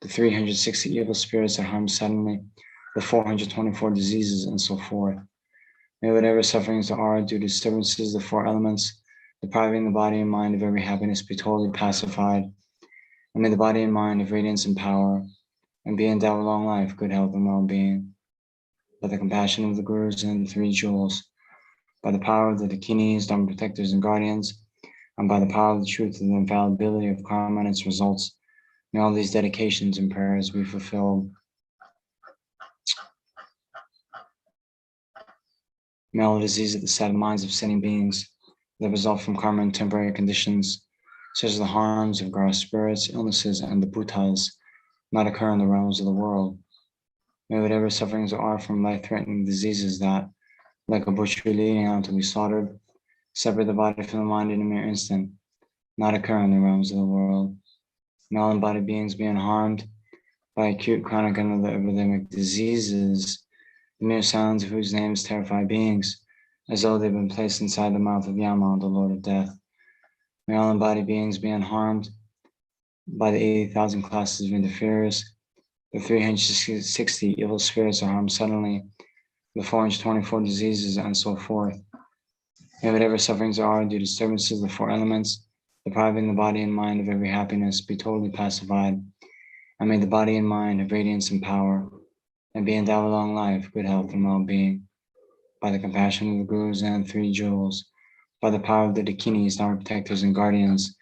[SPEAKER 7] the 360 evil spirits that harm suddenly, the 424 diseases, and so forth. May whatever sufferings there are due to disturbances of the four elements, depriving the body and mind of every happiness, be totally pacified. And may the body and mind have radiance and power, and be endowed with long life, good health, and well-being. By the compassion of the Gurus and the three jewels, by the power of the Dakinis, Dharma protectors and guardians, and by the power of the truth of the infallibility of karma and its results, may all these dedications and prayers be fulfilled. May all disease at the side of the minds of sinning beings that result from karma and temporary conditions, such as the harms of gross spirits, illnesses, and the bhutas, not occur in the realms of the world. May whatever sufferings there are from life-threatening diseases that, like a butcher leading out to be slaughtered, separate the body from the mind in a mere instant, not occur in the realms of the world. May all embodied beings be unharmed by acute, chronic, and other epidemic diseases, the mere sounds of whose names terrify beings, as though they've been placed inside the mouth of Yama, the Lord of Death. May all embodied beings be unharmed by the 80,000 classes of interferers, the 360 evil spirits are harmed suddenly, the 424 diseases, and so forth. May whatever sufferings there are due to disturbances of the four elements, depriving the body and mind of every happiness, be totally pacified. And may the body and mind have radiance and power, and be endowed with long life, good health, and well-being. By the compassion of the Gurus and three jewels, by the power of the Dakinis, Dharma protectors and guardians,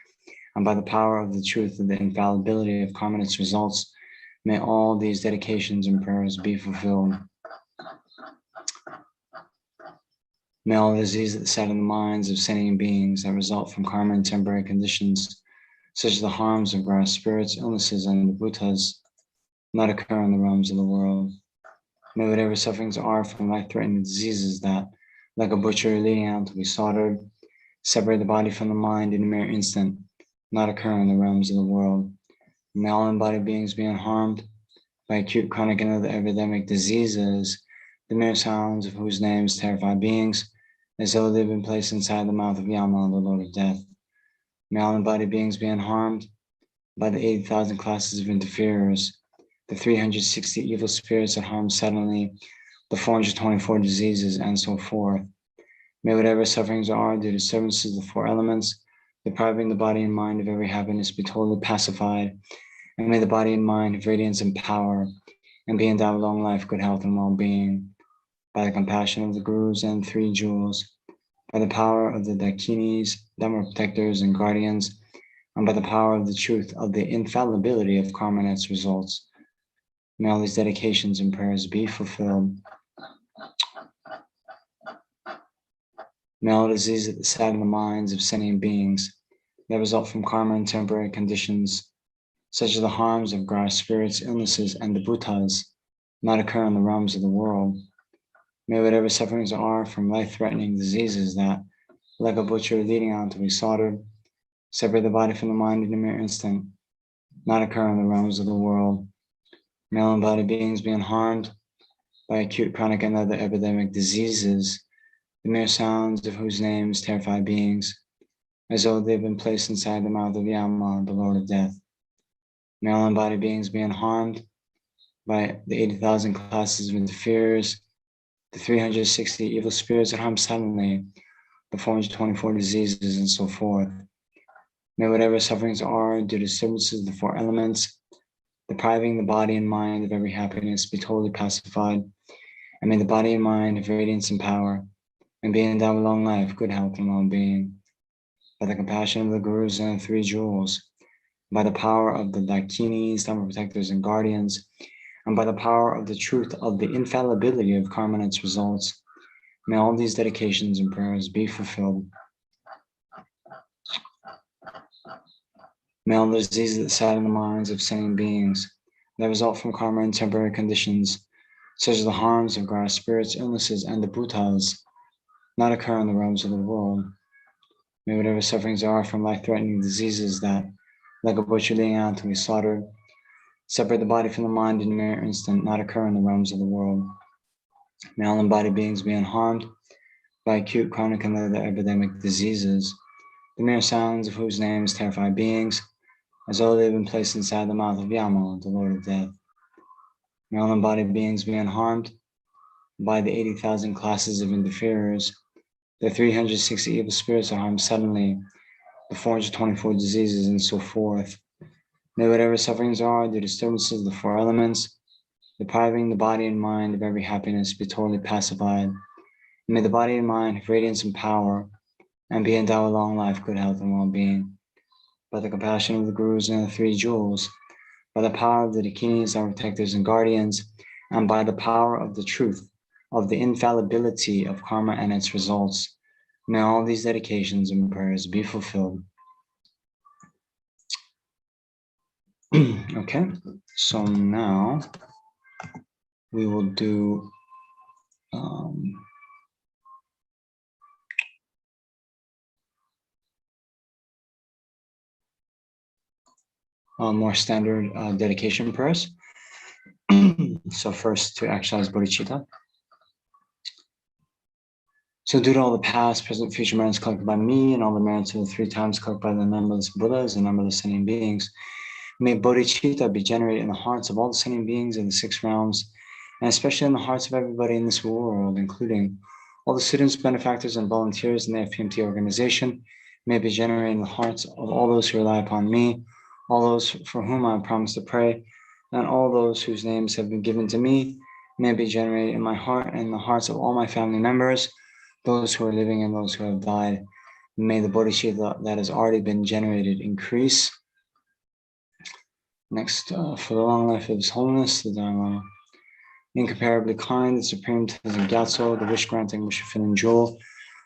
[SPEAKER 7] and by the power of the truth of the infallibility of karma and its results, may all these dedications and prayers be fulfilled. May all disease at the side of the minds of sinning beings that result from karma and temporary conditions, such as the harms of gross spirits, illnesses, and the bhutas, not occur in the realms of the world. May whatever sufferings are from life-threatening diseases that, like a butcher leading out to be slaughtered, separate the body from the mind in a mere instant, not occur in the realms of the world. May all embodied beings be unharmed by acute, chronic, and other epidemic diseases, the mere sounds of whose names terrify beings, as though they've been placed inside the mouth of Yama, the Lord of Death. May all embodied beings be unharmed by the 80,000 classes of interferers, the 360 evil spirits that harm suddenly, the 424 diseases, and so forth. May whatever sufferings are due to disturbances of the four elements, depriving the body and mind of every happiness, be totally pacified. And may the body and mind have radiance and power, and be endowed with long life, good health, and well-being. By the compassion of the Gurus and three jewels, by the power of the Dakinis, Dharma protectors and guardians, and by the power of the truth of the infallibility of karma and its results, may all these dedications and prayers be fulfilled. May all disease at the side of the minds of sinning beings that result from karma and temporary conditions, such as the harms of gross spirits, illnesses, and the bhutas, not occur in the realms of the world. May whatever sufferings are from life-threatening diseases that, like a butcher leading out to be slaughtered, separate the body from the mind in a mere instant, not occur in the realms of the world. May all embodied beings be unharmed by acute, chronic, and other epidemic diseases, the mere sounds of whose names terrify beings, as though they've been placed inside the mouth of Yama, the Lord of Death. May all embodied beings be unharmed by the 80,000 classes of interferers, the 360 evil spirits that harm suddenly, the 424 diseases, and so forth. May whatever sufferings are due to disturbances of the four elements, depriving the body and mind of every happiness, be totally pacified. And may the body and mind have radiance and power, and be endowed with long life, good health, and well-being. By the compassion of the Gurus and the three jewels, by the power of the Dakinis, Dharma protectors and guardians, and by the power of the truth of the infallibility of karma and its results, may all these dedications and prayers be fulfilled. May all the diseases that sadden the minds of sinning beings that result from karma and temporary conditions, such as the harms of gross spirits, illnesses, and the bhutas, not occur in the realms of the world. May whatever sufferings are from life-threatening diseases that, like a butcher laying out to be slaughtered, separate the body from the mind in a mere instant, not occur in the realms of the world. May all embodied beings be unharmed by acute, chronic, and other epidemic diseases, the mere sounds of whose names terrify beings, as though they've been placed inside the mouth of Yama, the Lord of Death. May all embodied beings be unharmed by the 80,000 classes of interferers. The 360 evil spirits are harmed suddenly, the 424 diseases, and so forth. May whatever sufferings are, the disturbances of the four elements, depriving the body and mind of every happiness, be totally pacified. May the body and mind have radiance and power, and be endowed with long life, good health, and well-being. By the compassion of the Gurus and the three jewels, by the power of the Dakinis, our protectors and guardians, and by the power of the truth of the infallibility of karma and its results, may all these dedications and prayers be fulfilled. Okay, so now we will do more standard dedication prayers. So first, to actualize bodhicitta. So due to all the past, present, future merits collected by me, and all the merits of the 3 times collected by the numberless Buddhas and numberless sentient beings, may bodhicitta be generated in the hearts of all the sentient beings in the 6 realms, and especially in the hearts of everybody in this world, including all the students, benefactors, and volunteers in the FPMT organization. May it be generated in the hearts of all those who rely upon me, all those for whom I promise to pray, and all those whose names have been given to me. May it be generated in my heart and in the hearts of all my family members, those who are living and those who have died. May the bodhicitta that has already been generated increase. Next, for the long life of His Holiness, the Dalai Lama. Incomparably kind, the Supreme Thangtong Gyalpo, the wish-granting, wish-fulfilling jewel,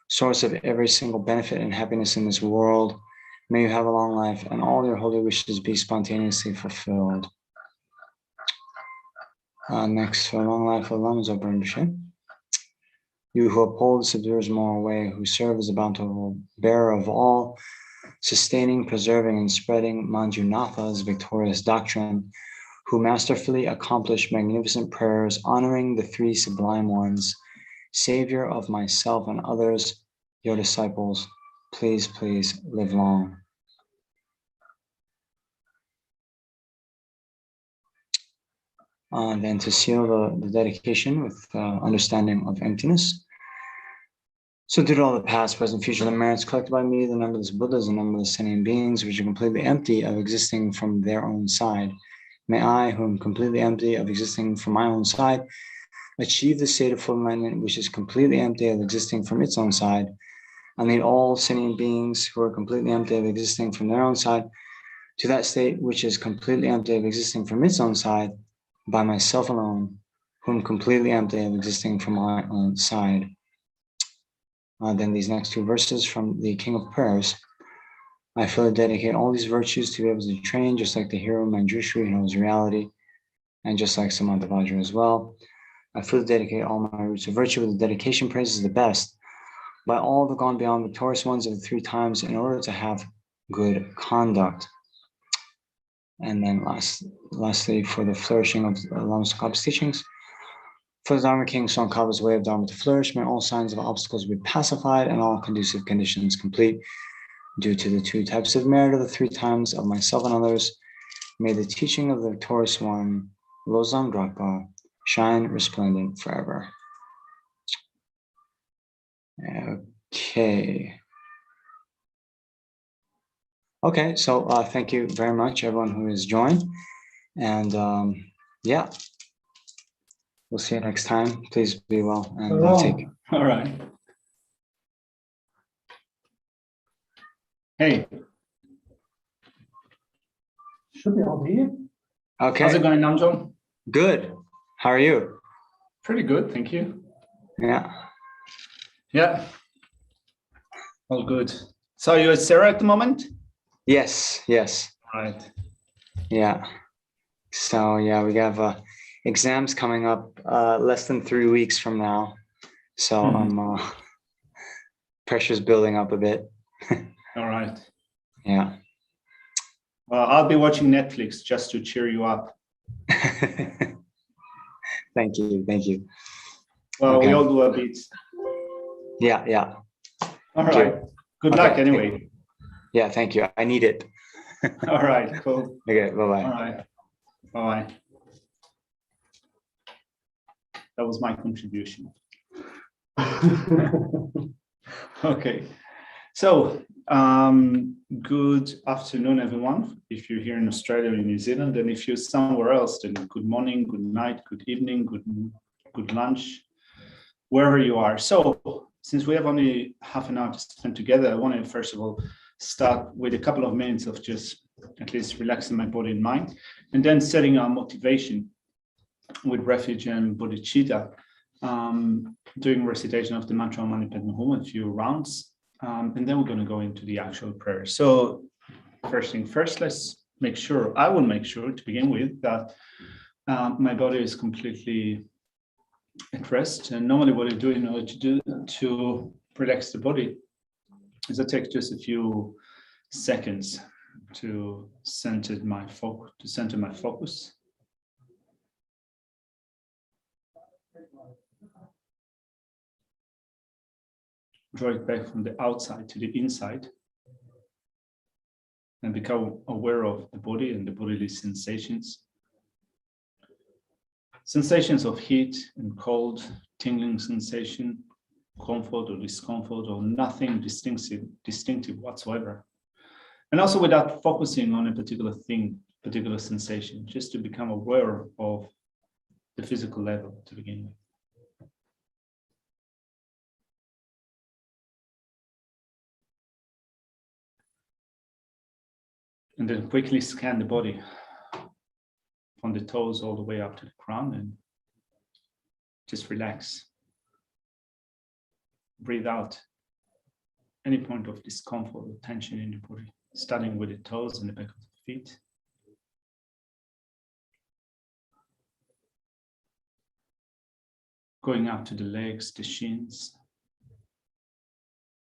[SPEAKER 7] source of every single benefit and happiness in this world. May you have a long life and all your holy wishes be spontaneously fulfilled. Next, for the long life of Lama Zopa Rinpoche. You who uphold the subduer's moral way, who serve as a bountiful bearer of all, sustaining, preserving, and spreading Manjunatha's victorious doctrine, who masterfully accomplish magnificent prayers, honoring the 3 sublime ones, Savior of myself and others, your disciples, please, please live long. Then to seal the dedication with understanding of emptiness. So due to all the past, present, future, the merits collected by me, the numberless Buddhas and numberless sentient beings, which are completely empty of existing from their own side, may I, who am completely empty of existing from my own side, achieve the state of full enlightenment, which is completely empty of existing from its own side, and lead all sentient beings who are completely empty of existing from their own side to that state which is completely empty of existing from its own side, by myself alone, whom completely empty of existing from my own side. Then these next 2 verses from the King of Prayers. I fully dedicate all these virtues to be able to train, just like the hero Manjushri who knows reality, and just like Samantha as well. I fully dedicate all my roots of virtue, with the dedication praise is the best, by all the gone beyond victorious ones of the 3 times, in order to have good conduct. And then lastly, for the flourishing of Lama Tsongkhapa's teachings, for the Dharma King Tsongkhapa's way of Dharma to flourish, may all signs of obstacles be pacified and all conducive conditions complete. Due to the 2 types of merit of the 3 times of myself and others, may the teaching of the victorious one, Losang Drakpa, shine resplendent forever. Okay, so thank you very much, everyone who has joined. And yeah, we'll see you next time. Please be well and take.
[SPEAKER 8] All right. Hey.
[SPEAKER 2] Should be all here.
[SPEAKER 7] Okay.
[SPEAKER 8] How's it going, Namjong?
[SPEAKER 7] Good. How are you?
[SPEAKER 8] Pretty good, thank you.
[SPEAKER 7] Yeah.
[SPEAKER 8] Yeah. All good. So you're at Sarah at the moment?
[SPEAKER 7] Yes. Yes.
[SPEAKER 8] All right.
[SPEAKER 7] Yeah. So yeah, we have exams coming up less than 3 weeks from now. So pressure's building up a bit.
[SPEAKER 8] All right.
[SPEAKER 7] Yeah.
[SPEAKER 8] Well, I'll be watching Netflix just to cheer you up.
[SPEAKER 7] Thank you. Thank you.
[SPEAKER 8] Well,
[SPEAKER 7] Okay.
[SPEAKER 8] we all do a bit.
[SPEAKER 7] Yeah.
[SPEAKER 8] All right. Good luck anyway.
[SPEAKER 7] Yeah, thank you. I need it.
[SPEAKER 8] All right, cool.
[SPEAKER 7] Okay, bye-bye.
[SPEAKER 8] All right. Bye-bye. That was my contribution. Okay. So, good afternoon, everyone. If you're here in Australia or New Zealand, and if you're somewhere else, then good morning, good night, good evening, good lunch, wherever you are. So, since we have only half an hour to spend together, I want to first of all start with a couple of minutes of just at least relaxing my body and mind, and then setting our motivation with refuge and bodhicitta, doing recitation of the mantra Mani Padme Hum, a few rounds. And then we're going to go into the actual prayer. So first thing first, let's make sure, I will make sure to begin with that my body is completely at rest. And normally what I do in order to relax the body is I take just a few seconds to center my focus. Draw it back from the outside to the inside and become aware of the body and the bodily sensations. Sensations of heat and cold, tingling sensation, comfort or discomfort, or nothing distinctive whatsoever. And also without focusing on a particular thing, particular sensation, just to become aware of the physical level to begin with. And then quickly scan the body from the toes all the way up to the crown and just relax. Breathe out any point of discomfort or tension in the body, starting with the toes and the back of the feet. Going up to the legs, the shins,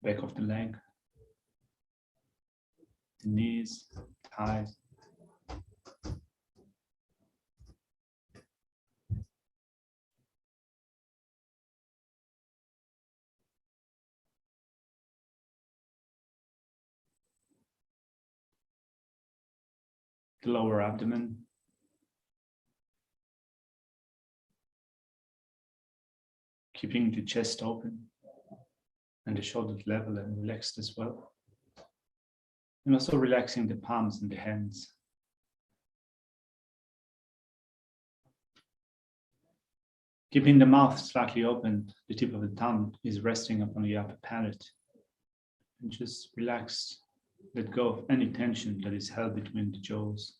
[SPEAKER 8] back of the leg, the knees, thighs. The lower abdomen. Keeping the chest open and the shoulder level and relaxed as well. And also relaxing the palms and the hands. Keeping the mouth slightly open, the tip of the tongue is resting upon the upper palate. And just relax, let go of any tension that is held between the jaws.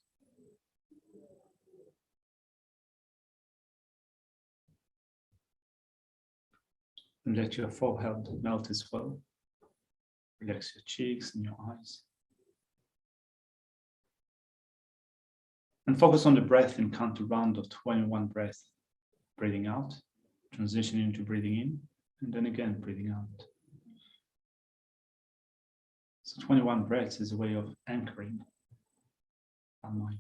[SPEAKER 8] And let your forehead melt as well. Relax your cheeks and your eyes. And focus on the breath and count a round of 21 breaths. Breathing out, transitioning to breathing in, and then again breathing out. So 21 breaths is a way of anchoring our mind.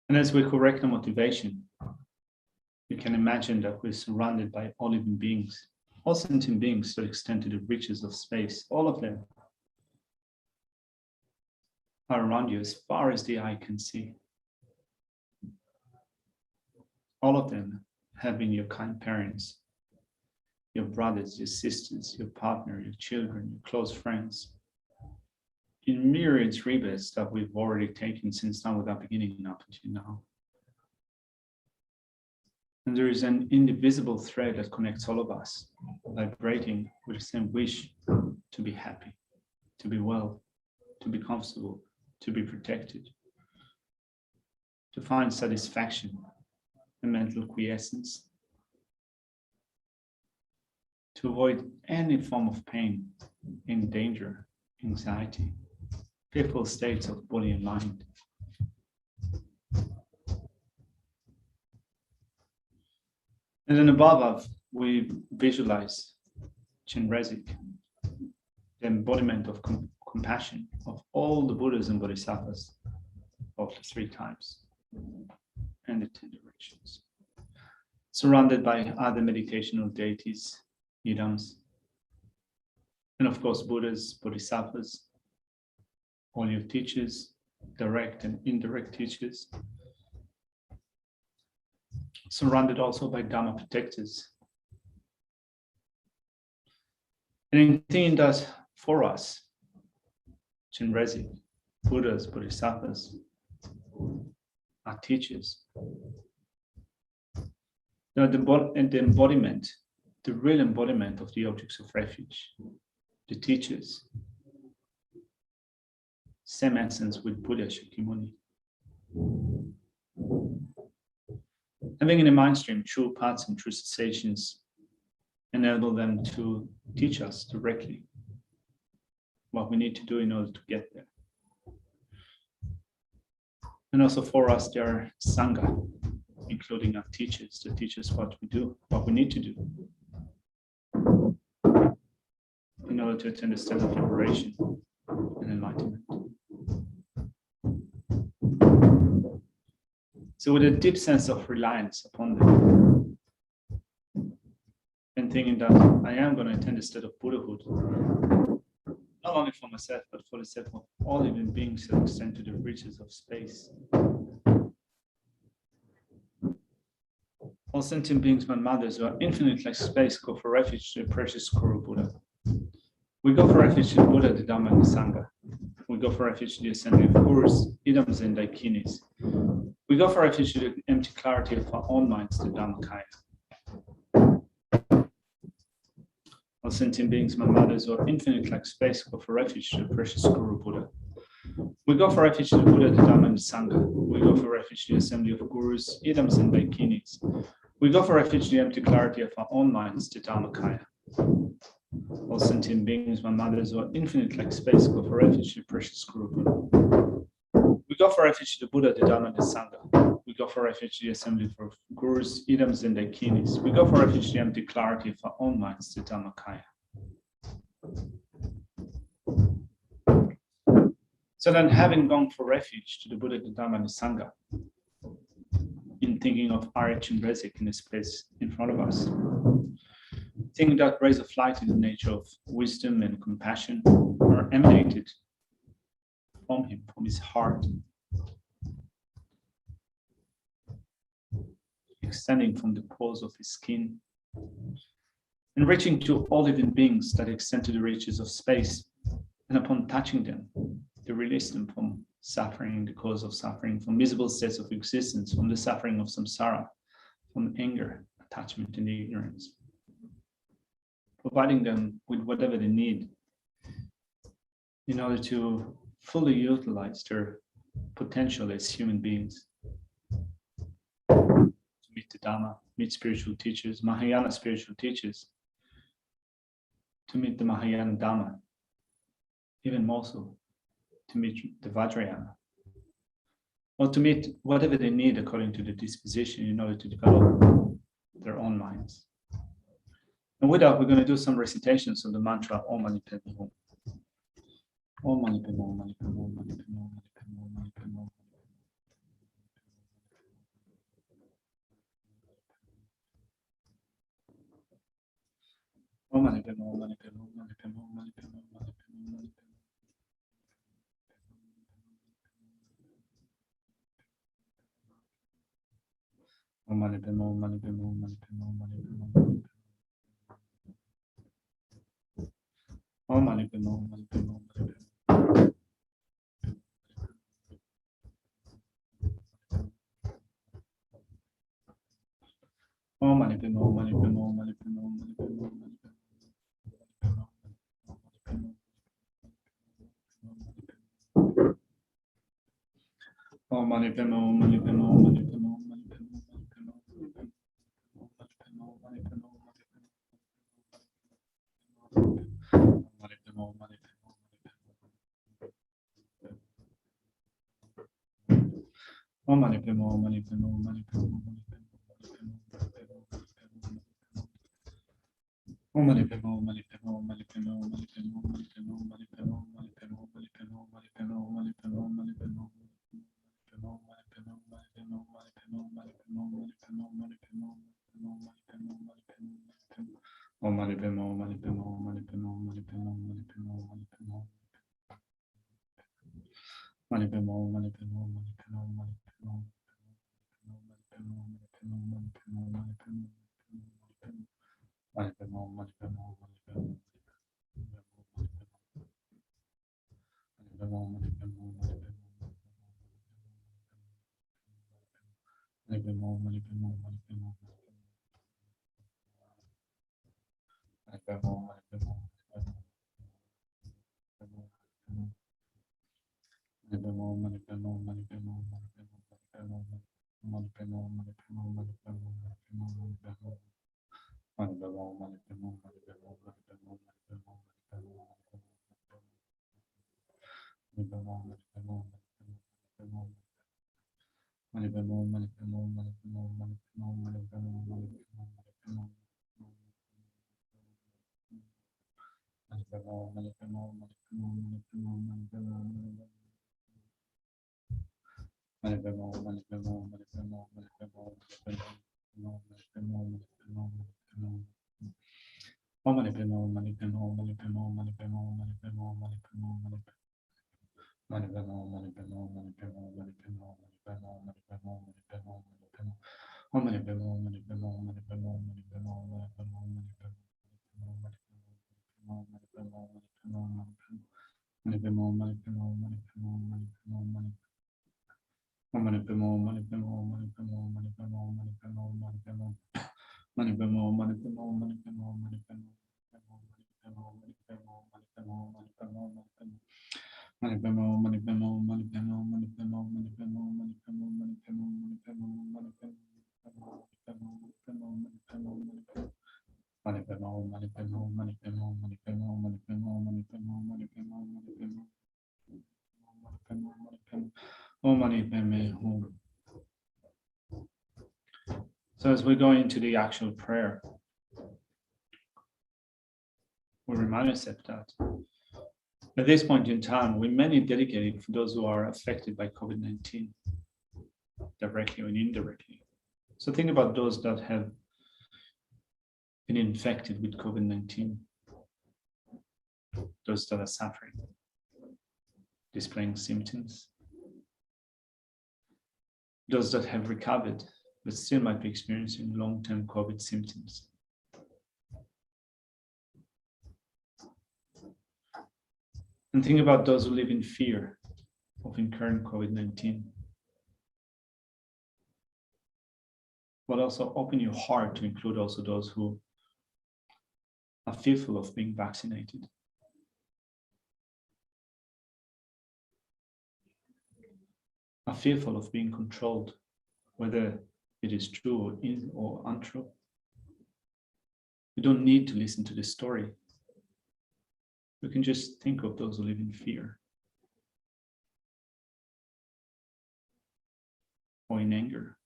[SPEAKER 8] And as we correct the motivation, you can imagine that we're surrounded by all living beings, all sentient beings that extend to the reaches of space, all of them. are around you as far as the eye can see. All of them have been your kind parents, your brothers, your sisters, your partner, your children, your close friends, in myriads rebirths that we've already taken since time without beginning up until now. And there is an indivisible thread that connects all of us, vibrating with the same wish to be happy, to be well, to be comfortable, to be protected, to find satisfaction and mental quiescence, to avoid any form of pain, in danger, anxiety, fearful states of body and mind. And then above, we visualize Chenrezig, the embodiment of compassion of all the Buddhas and Bodhisattvas of the 3 times and the 10 directions, surrounded by other meditational deities, idams, and of course Buddhas, Bodhisattvas, all your teachers, direct and indirect teachers, surrounded also by Dharma protectors. And in thinking that for us, Chenrezig, Buddhas, Bodhisattvas, our teachers, the embodiment, the real embodiment of the objects of refuge, the teachers, same essence with Buddha Shakyamuni. Having in the mind stream true paths and true cessations enable them to teach us directly what we need to do in order to get there. And also for us, there are Sangha, including our teachers, to teach us what we do, what we need to do in order to attain the state of liberation and enlightenment. So with a deep sense of reliance upon them, and thinking that I am going to attain the state of Buddhahood, not only for myself, but for the sake of all living beings that extend to the reaches of space. All sentient beings, my mothers, who are infinite like space, go for refuge to the precious Guru Buddha. We go for refuge to the Buddha, the Dhamma, and the Sangha. We go for refuge to the assembly of Gurus, idams, and daikinis. We go for refuge to the empty clarity of our own minds, the Dhammakaya. All sentient beings, my mothers, who are infinite like space, go for refuge to the precious Guru Buddha. We go for refuge to the Buddha, the Dhamma, and the Sangha. We go for refuge to the assembly of Gurus, idams, and daikinis. We go for refuge to the empty clarity of our own minds, the Dhammakaya. All sentient beings, my mothers, who are infinite like space, go for refuge to the precious Guru Buddha. We go for refuge to the Buddha, the Dhamma, and the Sangha. We go for refuge to the assembly of Gurus, idams, and daikinis. We go for refuge to the empty clarity of our own minds, the Dhammakaya. So then, having gone for refuge to the Buddha, the Dhamma, and the Sangha, in thinking of Arya Chenrezig in this place in front of us, thinking that rays of light in the nature of wisdom and compassion are emanated from him, from his heart, extending from the pores of his skin, and reaching to all living beings that extend to the reaches of space, and upon touching them, they release them from suffering, the cause of suffering, from miserable states of existence, from the suffering of samsara, from anger, attachment, and ignorance, providing them with whatever they need in order to fully utilize their potential as human beings, to meet the Dhamma, meet spiritual teachers, Mahayana spiritual teachers, to meet the Mahayana Dhamma, even more so, to meet the Vajrayana, or to meet whatever they need according to the disposition in order to develop their own minds. And with that, we're going to do some recitations of the mantra Om Mani Padme Hum. Om Mani Padme Hum, Mani Padme Hum, Mani Padme Hum, Mani Padme Hum, Mani Padme Hum. Om Mani Padme Hum, Mani Padme Hum, Mani Padme Hum, Mani Padme Hum, Mani Padme Hum, Mani Padme Hum. So as we go into the actual prayer, we remind ourselves that at this point in time, we're mainly dedicated for those who are affected by COVID-19, directly or indirectly. So think about those that have been infected with COVID-19, those that are suffering, displaying symptoms, those that have recovered, but still might be experiencing long-term COVID symptoms. And think about those who live in fear of incurring COVID-19. But also open your heart to include also those who are fearful of being vaccinated. Are fearful of being controlled, whether it is true or untrue. We don't need to listen to the story. We can just think of those who live in fear or in anger,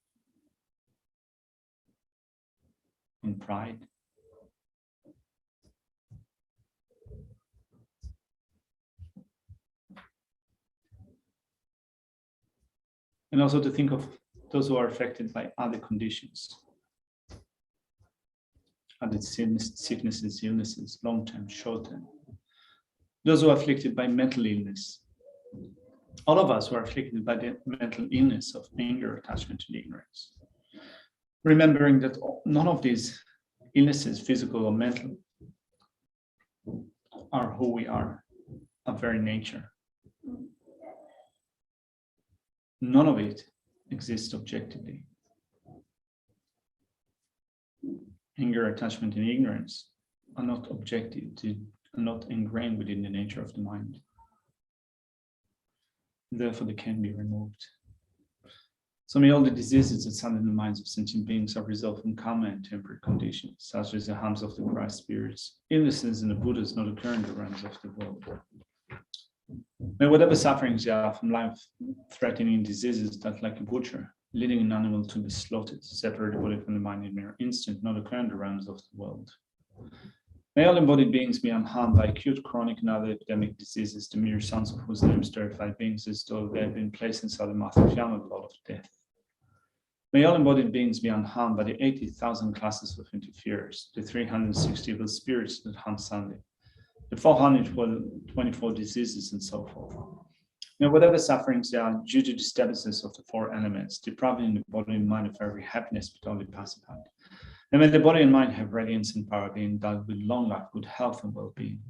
[SPEAKER 8] in pride. And also to think of those who are affected by other conditions, other sicknesses, illnesses, long-term, short-term. Those who are afflicted by mental illness. All of us who are afflicted by the mental illness of anger, attachment, and ignorance. Remembering that none of these illnesses, physical or mental, are who we are, our very nature. None of it exists objectively. Anger, attachment, and ignorance are not objective, are not ingrained within the nature of the mind. Therefore, they can be removed. So may all the diseases that stand in the minds of sentient beings are resolved from karma and temporary conditions, such as the harms of the Christ spirits, illnesses and the Buddhas not occur in the realms of the world. May whatever sufferings there are from life-threatening diseases that, like a butcher, leading an animal to be slaughtered, separate the body from the mind in mere instant, not occur in the realms of the world. May all embodied beings be unharmed by acute, chronic, and other epidemic diseases, the mere sons of whose names terrified beings, as though they had been placed inside the mouth of Yama, the Lord of Death. May all embodied beings be unharmed by the 80,000 classes of interferers, the 360 evil spirits that harm Sunday, the 424 diseases, and so forth. May whatever sufferings there are due to disturbances of the four elements, depriving the body and mind of every happiness but only pacified. And may the body and mind have radiance and power, being endowed with long life, good health, and well-being.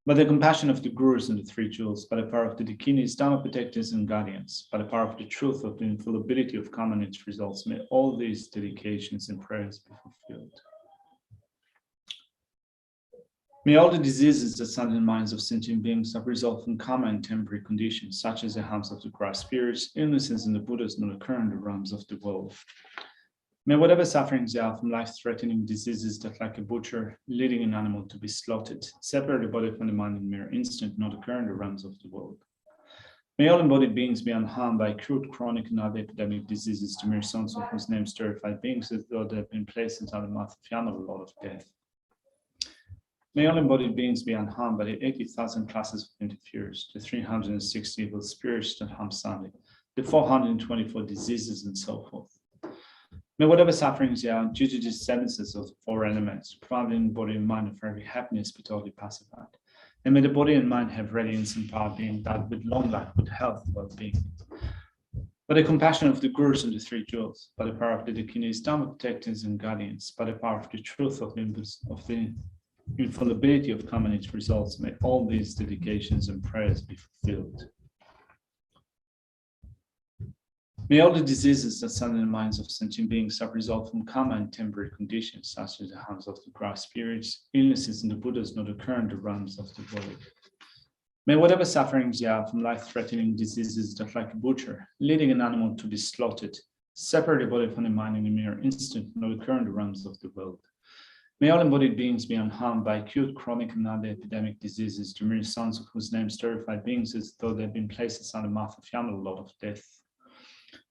[SPEAKER 8] By the compassion of the Gurus and the Three Jewels, by the power of the Dakinis, Dharma protectors, and guardians, by the power of the truth of the infallibility of karma and its results, may all these dedications and prayers be fulfilled. May all the diseases that stand in the minds of sentient beings are resolved from karma and temporary conditions, such as the harms of the Christ spirits, illnesses, and the Buddhas not occur in the realms of the world. May whatever sufferings there are from life-threatening diseases that, like a butcher, leading an animal to be slaughtered, separate the body from the mind in mere instant, not occur in the realms of the world. May all embodied beings be unharmed by acute, chronic, and other epidemic diseases, the mere sons of whose names terrified beings, as though they have been placed inside the mouth of Yama, the Lord of Death. May all embodied beings be unharmed by the 80,000 classes of interferers, the 360 evil spirits that harm Sunday, the 424 diseases, and so forth. May whatever sufferings there are due to disturbances of the four elements, depriving the body and mind of every happiness but totally pacified. And may the body and mind have radiance and power, being endowed with long life, good health, and well-being. By the compassion of the Gurus and the Three Jewels, by the power of the Dakinis, Dharma protectors, and guardians, by the power of the truth of the infallibility of karma and its results, may all these dedications and prayers be fulfilled. May all the diseases that stand in the minds of sentient beings are resolved from karma and temporary conditions, such as the harms of the Christ spirits, illnesses, and the Buddhas not occur in the realms of the world. May whatever sufferings there are from life-threatening diseases that, like a butcher, leading an animal to be slaughtered, separate the body from the mind in a mere instant, not occur in the realms of the world. May all embodied beings be unharmed by acute, chronic, and other epidemic diseases, the mere sons of whose names terrified beings, as though they had been placed inside the mouth of Yama, the Lord of Death.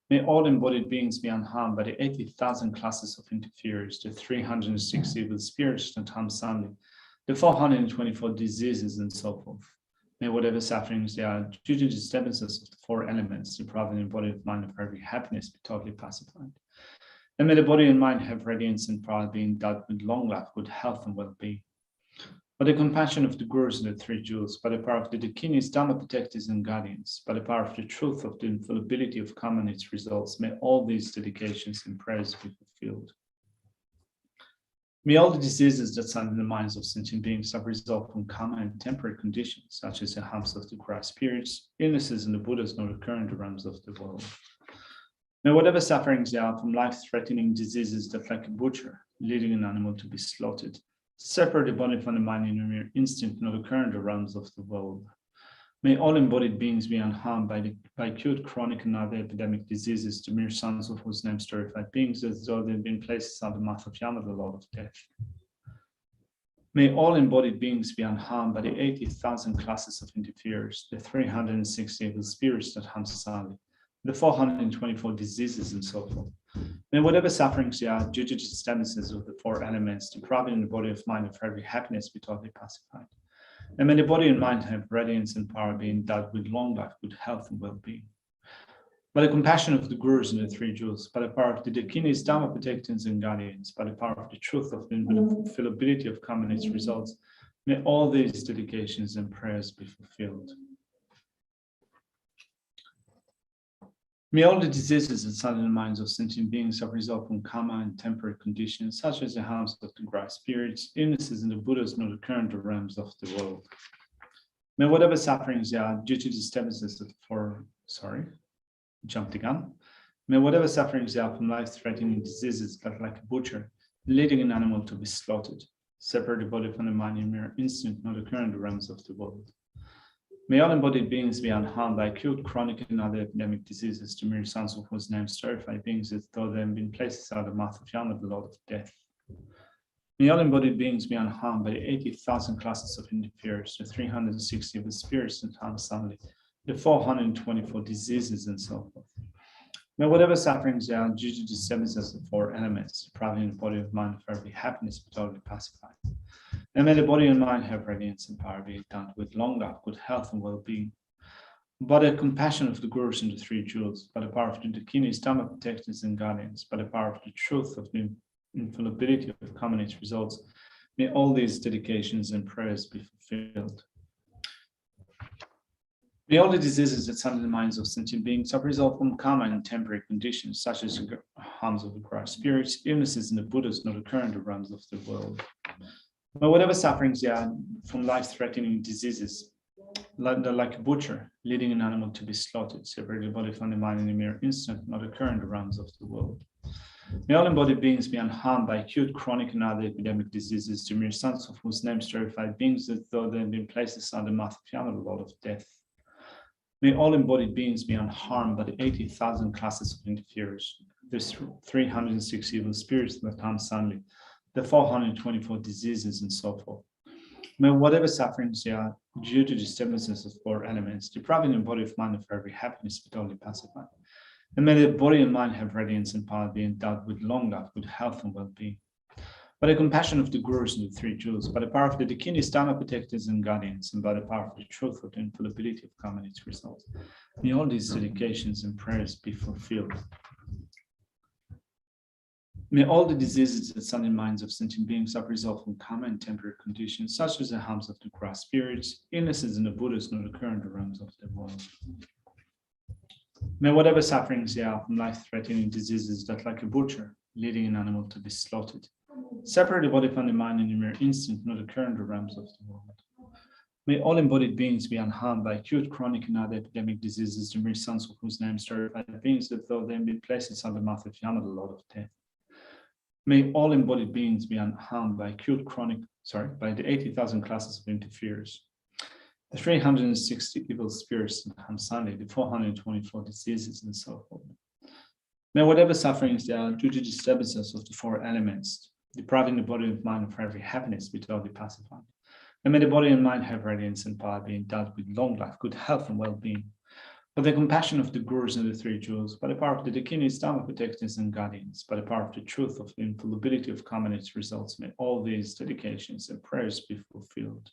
[SPEAKER 8] May all embodied beings be unharmed by the 80,000 classes of interferers, the 360 evil spirits that harm Sunday, the 424 diseases, and so forth. May whatever sufferings there are due to disturbances of the four elements, depriving the body and mind of every happiness, be totally pacified. And may the body and mind have radiance and power, being endowed with long life, good health, and well-being. By the compassion of the Gurus and the Three Jewels, by the power of the Dakinis, Dharma protectors, and guardians, by the power of the truth of the infallibility of karma and its results, may all these dedications and prayers be fulfilled. May all the diseases that stand in the minds of sentient beings are resolved from karma and temporary conditions, such as the harms of the Christ spirits, illnesses, and the Buddhas not occur in the realms of the world. May whatever sufferings there are from life-threatening diseases that, like a butcher, leading an animal to be slaughtered, separate the body from the mind in a mere instant, not occur in the realms of the world. May all embodied beings be unharmed by acute, chronic, and other epidemic diseases, the mere sons of whose names terrified beings, as though they had been placed inside the mouth of Yama, the Lord of Death. May all embodied beings be unharmed by the 80,000 classes of interferers, the 360 evil spirits that harm society, the 424 diseases, and so forth. May whatever sufferings there are due to disturbances of the four elements, depriving the body of mind of every happiness, be totally pacified. And may the body and mind have radiance and power, being endowed with long life, good health, and well-being. By the compassion of the Gurus and the Three Jewels, by the power of the Dakinis, Dharma protectors, and guardians, by the power of the truth of the infallibility of karma and its results, may all these dedications and prayers be fulfilled. May all the diseases and sudden minds of sentient beings have resolved from karma and temporary conditions, such as the harms of the grass spirits, illnesses in the Buddhas not occur in the realms of the world. May whatever sufferings there are due to disturbances jumped the gun. May whatever sufferings there are from life-threatening diseases that, like a butcher, leading an animal to be slaughtered, separate the body from the mind in mere instant, not occur in the realms of the world. May all embodied beings be unharmed by acute, chronic, and other epidemic diseases, the mere sons of whose names terrify beings as though they have been placed out of the mouth of Yama, the Lord of Death. May all embodied beings be unharmed by the 80,000 classes of interferers, the 360 of the spirits and harm suddenly, the 424 diseases, and so forth. May whatever sufferings there are due to disturbances of the four elements, depriving the body of mind of every happiness but totally pacified. And may the body and mind have radiance and power, be endowed with long life, good health, and well-being. By the compassion of the Gurus and the Three Jewels, by the power of the Dakinis, Dhamma protectors and guardians, by the power of the truth of the infallibility of common its results, may all these dedications and prayers be fulfilled. May all the diseases that sunder the minds of sentient beings have resolved from karma and temporary conditions, such as the harms of the grass spirits, illnesses in the Buddhas not occur in the realms of the world. May whatever sufferings there are from life-threatening diseases, like a butcher leading an animal to be slaughtered, separate the body from the mind in a mere instant, not occur in the realms of the world. May all embodied beings be unharmed by acute, chronic, and other epidemic diseases, the mere sons of whose names terrify beings as though they had been placed aside the mouth of Yama, the Lord of Death. May all embodied beings be unharmed by the 80,000 classes of interferers, the 306 evil spirits that harm suddenly, the 424 diseases, and so forth. May whatever sufferings they are due to disturbances of four elements, depriving the body of mind of every happiness but only pacified. And may the body and mind have radiance and power, be endowed with long life, good health, and well-being. By the compassion of the Gurus and the Three Jewels, by the power of the Dakinis, Dhamma protectors and guardians, and by the power of the truth of the infallibility of karma and its results, may all these dedications and prayers be fulfilled. May all the diseases that sunder the minds of sentient beings have resolved from karma and temporary conditions, such as the harms of the grass spirits, illnesses in the Buddhas not occur in the realms of the world. May whatever sufferings there are from life-threatening diseases that, like a butcher, leading an animal to be slaughtered, separate the body from the mind in a mere instant, not occur in the realms of the world. May all embodied beings be unharmed by acute, chronic, and other epidemic diseases, the mere sons of whose names terrify beings as though they had been placed inside the mouth of Yama, the Lord of Death. May all embodied beings be unharmed by by the 80,000 classes of interferers, the 360 evil spirits in Hamsani, the 424 diseases, and so forth. May whatever sufferings there are due to disturbances of the four elements, depriving the body and mind of every happiness, be totally pacified. And may the body and mind have radiance and power, be endowed with long life, good health, and well-being. By the compassion of the Gurus and the Three Jewels, by the power of the Dakinis, Dhamma protectors and guardians, by the power of the truth of the infallibility of karma and its results, may all these dedications and prayers be fulfilled.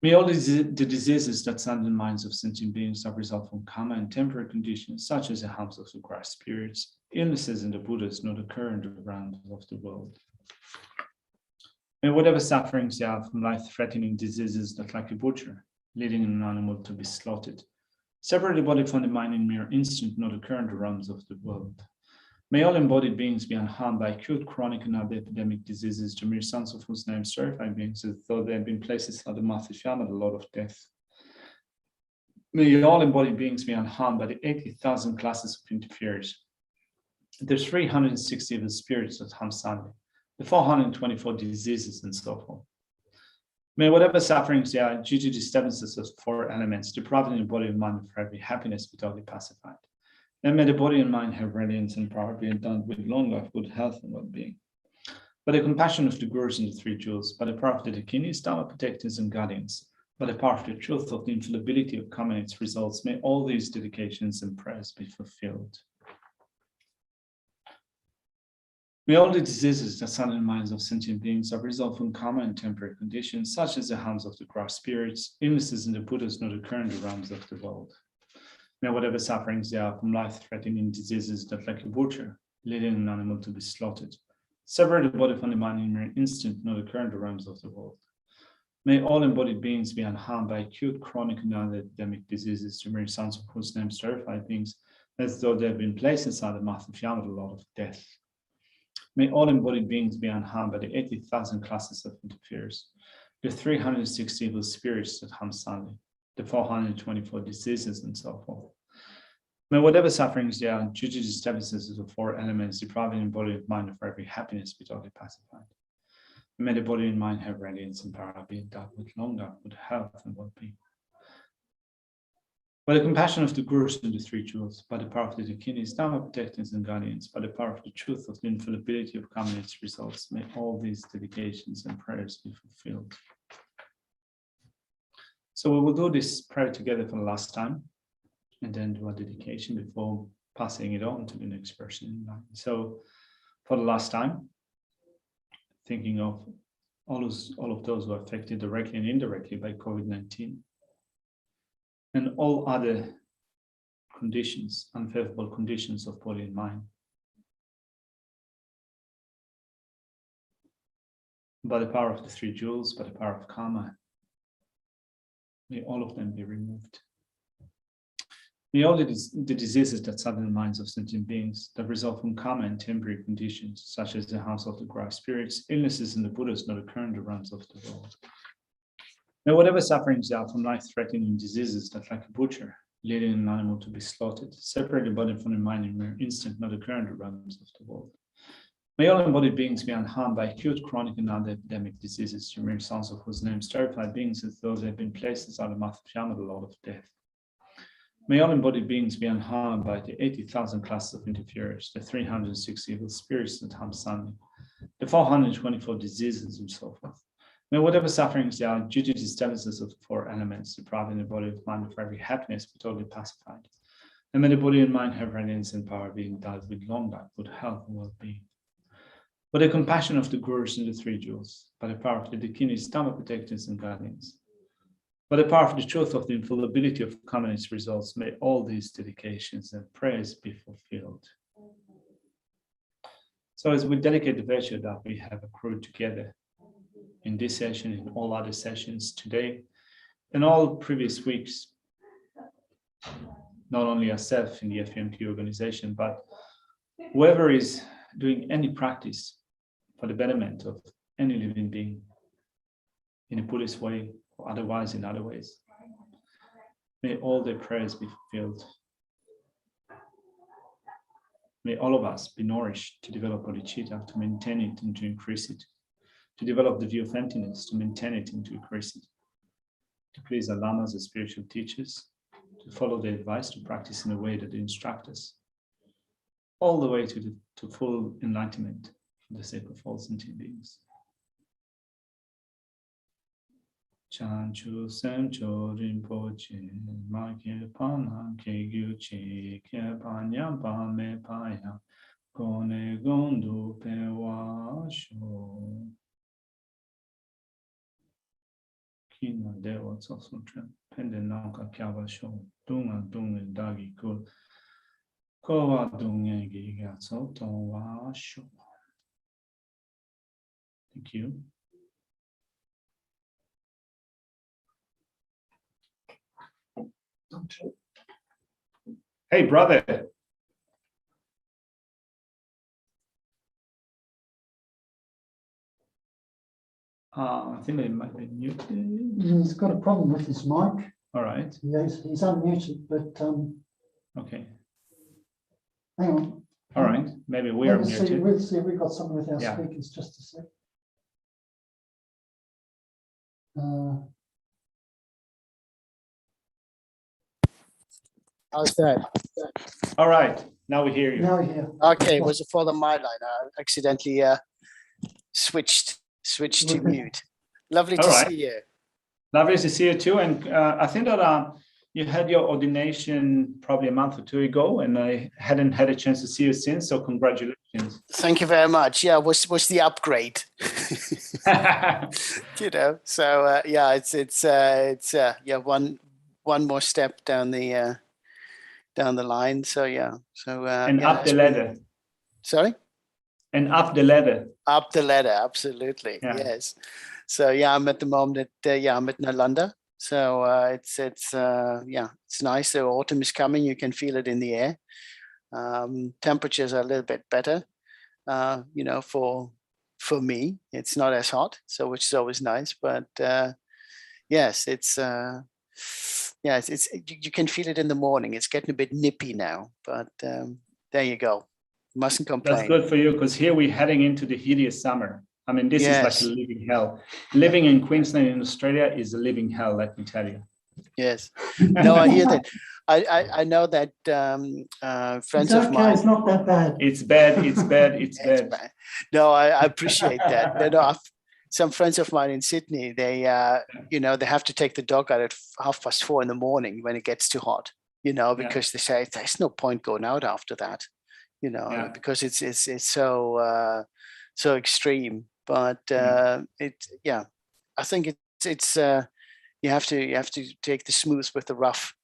[SPEAKER 8] May all the diseases that sunder the minds of sentient beings have resolved from karma and temporary conditions, such as the harms of the grass spirits, illnesses in the Buddhas not occur in the realms of the world. May whatever sufferings there are from life-threatening diseases that, like a butcher, leading an animal to be slaughtered, separate the body from the mind in mere instant, not occur in the realms of the world. May all embodied beings be unharmed by acute, chronic, and other epidemic diseases, the mere sons of whose names terrify beings as though they had been placed inside the mouth of Yama, the Lord of Death. May all embodied beings be unharmed by the 80,000 classes of interferers, the 360 of the spirits that harm suddenly, the 424 diseases, and so forth. May whatever sufferings there are due to disturbances of four elements, depriving the body and mind of every happiness, be totally pacified. And may the body and mind have radiance and power, be endowed with long life, good health, and well-being. By the compassion of the Gurus and the Three Jewels, by the power of the Dakinis, Dhamma protectors and guardians, by the power of the truth of the infallibility of karma and its results, may all these dedications and prayers be fulfilled. May all the diseases that sunder the minds of sentient beings have resolved from karma and temporary conditions, such as the harms of the grass spirits, illnesses in the Buddhas not occur in the realms of the world. May whatever sufferings there are from life-threatening diseases that, like a butcher, leading an animal to be slaughtered, separate the body from the mind in an instant, not occur in the realms of the world. May all embodied beings be unharmed by acute, chronic, and other epidemic diseases, to mere sons of whose names terrified beings, as though they have been placed inside the mouth of Yama, the Lord of Death. May all embodied beings be unharmed by the 80,000 classes of interferers, the 360 evil spirits that harm sadly, the 424 diseases, and so forth. May whatever sufferings there are due to disturbances of the four elements depriving the body of mind of every happiness be totally pacified. May the body and mind have radiance and power, be endowed with long life, with health and well-being. By the compassion of the Gurus and the Three Jewels, by the power of the Dakinis, Dharma protectors and guardians, by the power of the truth of the infallibility of karma and its results, may all these dedications and prayers be fulfilled. So we will do this prayer together for the last time, and then do a dedication before passing it on to the next person in line. So for the last time, thinking of all of those who are affected directly and indirectly by COVID-19, and all other conditions, unfavorable conditions of body and mind. By the power of the Three Jewels, by the power of karma, may all of them be removed. May all the diseases that sadden the minds of sentient beings that result from karma and temporary conditions, such as the house of the grass spirits, illnesses, and the Buddhas, not occur in the realms of the world. May whatever sufferings are from life-threatening diseases that, like a butcher, leading an animal to be slaughtered, separate the body from the mind in mere instant, not occur in the realms of the world. May all embodied beings be unharmed by acute, chronic, and other epidemic diseases, to mere sons of whose names terrify beings as though they have been placed inside the mouth of Yama, the Lord of Death. May all embodied beings be unharmed by the 80,000 classes of interferers, the 360 evil spirits that harm sadly, the 424 diseases, and so forth. May whatever sufferings there are due to disturbances of the four elements depriving the body of mind of every happiness be totally pacified. And may the body and mind have radiance and power, being endowed with long life, good health, and well-being. By the compassion of the Gurus and the Three Jewels, by the power of the Dakinis, Dharma protectors and guardians, by the power of the truth of the infallibility of karma and its results, may all these dedications and prayers be fulfilled. So as we dedicate the virtue that we have accrued together in this session, in all other sessions today, and all previous weeks, not only ourselves in the FPMT organization, but whoever is doing any practice for the betterment of any living being in a Buddhist way or otherwise in other ways, may all their prayers be fulfilled. May all of us be nourished to develop bodhicitta, to maintain it and to increase it, to develop the view of emptiness, to maintain it and to increase it, to please our lamas as spiritual teachers, to follow their advice, to practice in a way that they instruct us, all the way to full enlightenment for the sake of all sentient beings. Chanchu Semcho Rinpoche, Make Pana Kegyuchi, Kepanya Pame Paya, Gone Gondu Pewasho. Kina Dewa Tsosutra, Pendenanka Kyabasho, Dunga Dunga Dagi Kul, Kowa Dunga Giga Soto Washo. Thank you. Hey, brother. I think it might be muted.
[SPEAKER 2] He's got a problem with his mic.
[SPEAKER 8] All right.
[SPEAKER 2] Yes, he's unmuted, but
[SPEAKER 8] Okay.
[SPEAKER 2] hang on.
[SPEAKER 8] All right. Maybe we are muted.
[SPEAKER 2] We'll see. We've got some with our
[SPEAKER 8] Yeah.
[SPEAKER 2] speakers. Just a sec.
[SPEAKER 5] How's that?
[SPEAKER 8] All right. Now we hear you.
[SPEAKER 2] Now we hear.
[SPEAKER 5] Okay, it was a fault on my line. I accidentally switched to mute. Lovely to
[SPEAKER 8] All right.
[SPEAKER 5] see you.
[SPEAKER 8] Lovely to see you too. And I think that you had your ordination probably a month or two ago, and I hadn't had a chance to see you since. So congratulations.
[SPEAKER 5] Thank you very much. Yeah, was the upgrade. You know, so yeah, it's yeah, one more step down the line. So yeah, so
[SPEAKER 8] and
[SPEAKER 5] yeah,
[SPEAKER 8] up the ladder.
[SPEAKER 5] Sorry.
[SPEAKER 8] And up the ladder.
[SPEAKER 5] Up the ladder, absolutely.
[SPEAKER 8] Yeah.
[SPEAKER 5] Yes. So yeah, I'm at the moment at I'm at Nalanda. So it's nice. So autumn is coming. You can feel it in the air. Temperatures are a little bit better. For me, it's not as hot, so which is always nice. But yes, it's you can feel it in the morning. It's getting a bit nippy now, but there you go. Mustn't complain.
[SPEAKER 8] That's good for you, because here we're heading into the hideous summer. I mean, this is like a living hell. Living in Queensland in Australia is a living hell, let me tell you.
[SPEAKER 5] Yes. No, I hear that. I know that friends of mine.
[SPEAKER 2] It's not that bad.
[SPEAKER 8] It's bad. It's bad. It's bad.
[SPEAKER 5] Bad. No, I appreciate that. No, some friends of mine in Sydney, they they have to take the dog out at 4:30 in the morning when it gets too hot. Because they say there's no point going out after that. Because it's so extreme. But I think it's you have to take the smooth with the rough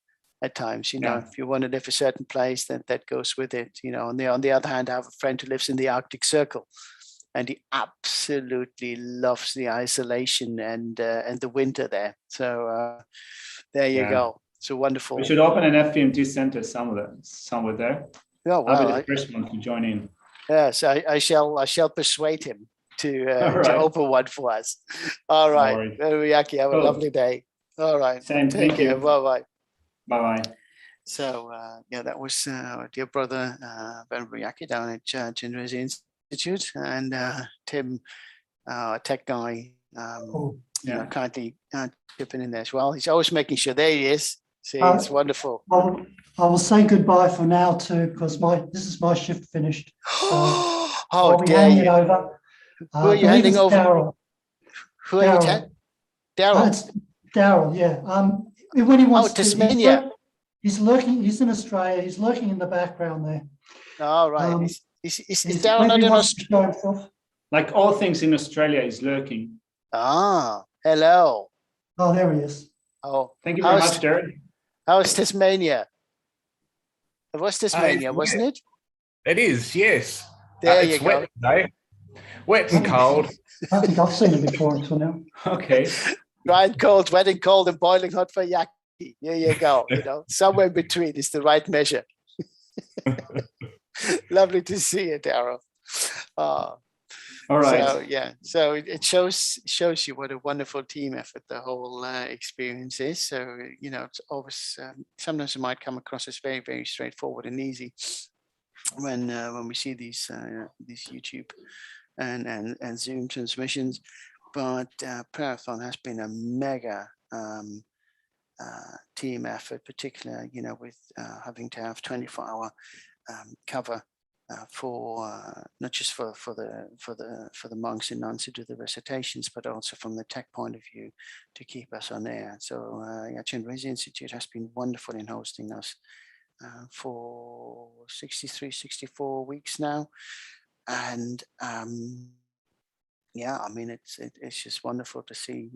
[SPEAKER 5] at times. If you want to live a certain place, then that goes with it. On the other hand, I have a friend who lives in the Arctic Circle, and he absolutely loves the isolation and the winter there. So there you go. So wonderful.
[SPEAKER 8] We should open an FPMT center somewhere there.
[SPEAKER 5] Yeah, well,
[SPEAKER 8] I'll be the first one to join in.
[SPEAKER 5] Yes, I shall persuade him to open one for us. All right, Yaki, have a lovely day. All right,
[SPEAKER 8] Thank you.
[SPEAKER 5] Bye-bye.
[SPEAKER 8] Bye-bye.
[SPEAKER 5] So that was our dear brother Yaki down at Chenrezig Institute, and Tim, tech guy, kindly chipping in there as well. He's always making sure. There he is. See, it's wonderful.
[SPEAKER 2] I will say goodbye for now too, because this is my shift finished. So I'll be handing it over.
[SPEAKER 5] Who are you handing over?
[SPEAKER 2] Daryl.
[SPEAKER 5] Who are you? Daryl.
[SPEAKER 2] It's Daryl. Yeah. When he wants
[SPEAKER 5] Tasmania.
[SPEAKER 2] He's lurking. He's in Australia. He's lurking in the background there.
[SPEAKER 5] All right. Is Daryl not in Australia?
[SPEAKER 8] Like all things in Australia, is lurking.
[SPEAKER 5] Ah, hello.
[SPEAKER 2] Oh, there he is.
[SPEAKER 8] Oh, thank you very much, Darren.
[SPEAKER 5] How is Tasmania? It was Tasmania, wasn't it?
[SPEAKER 9] It is, yes.
[SPEAKER 5] There you
[SPEAKER 9] it's
[SPEAKER 5] go.
[SPEAKER 9] Wet today. Wet and cold.
[SPEAKER 2] I think I've seen it before until now.
[SPEAKER 8] Okay.
[SPEAKER 5] Dry and cold, wet and cold, and boiling hot for Yaki. There you go. Somewhere in between is the right measure. Lovely to see you, Daryl.
[SPEAKER 8] All right.
[SPEAKER 5] So it shows you what a wonderful team effort the whole experience is. So it's always sometimes it might come across as very, very straightforward and easy when we see these YouTube and Zoom transmissions, but Prayerathon has been a mega team effort, particularly with having to have 24-hour cover. For not just for the monks and nuns who do the recitations, but also from the tech point of view to keep us on air. So Chenrezig Institute has been wonderful in hosting us for 63-64 weeks now, and it's just wonderful to see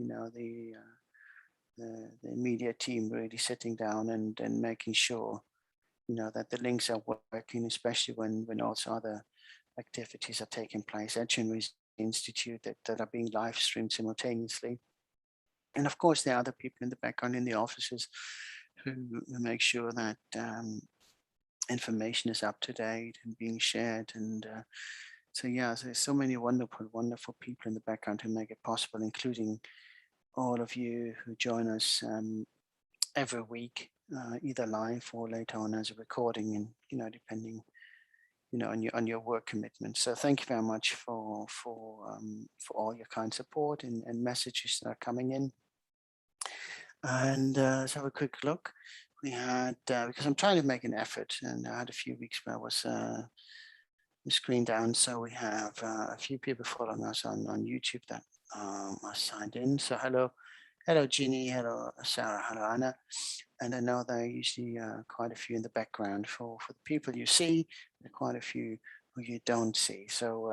[SPEAKER 5] the media team really sitting down and making sure that the links are working, especially when also other activities are taking place at Chenrezig Institute that are being live streamed simultaneously. And of course, there are other people in the background in the offices who make sure that information is up to date and being shared. And so there's so many wonderful people in the background who make it possible, including all of you who join us every week. Either live or later on as a recording, and depending on your work commitment. So thank you very much for all your kind support and messages that are coming in. And let's have a quick look. We had because I'm trying to make an effort, and I had a few weeks where I was the screen down. So we have a few people following us on YouTube that are signed in. So hello Ginny, hello Sarah, hello Anna. And I know there are usually quite a few in the background for the people you see, there are quite a few who you don't see. So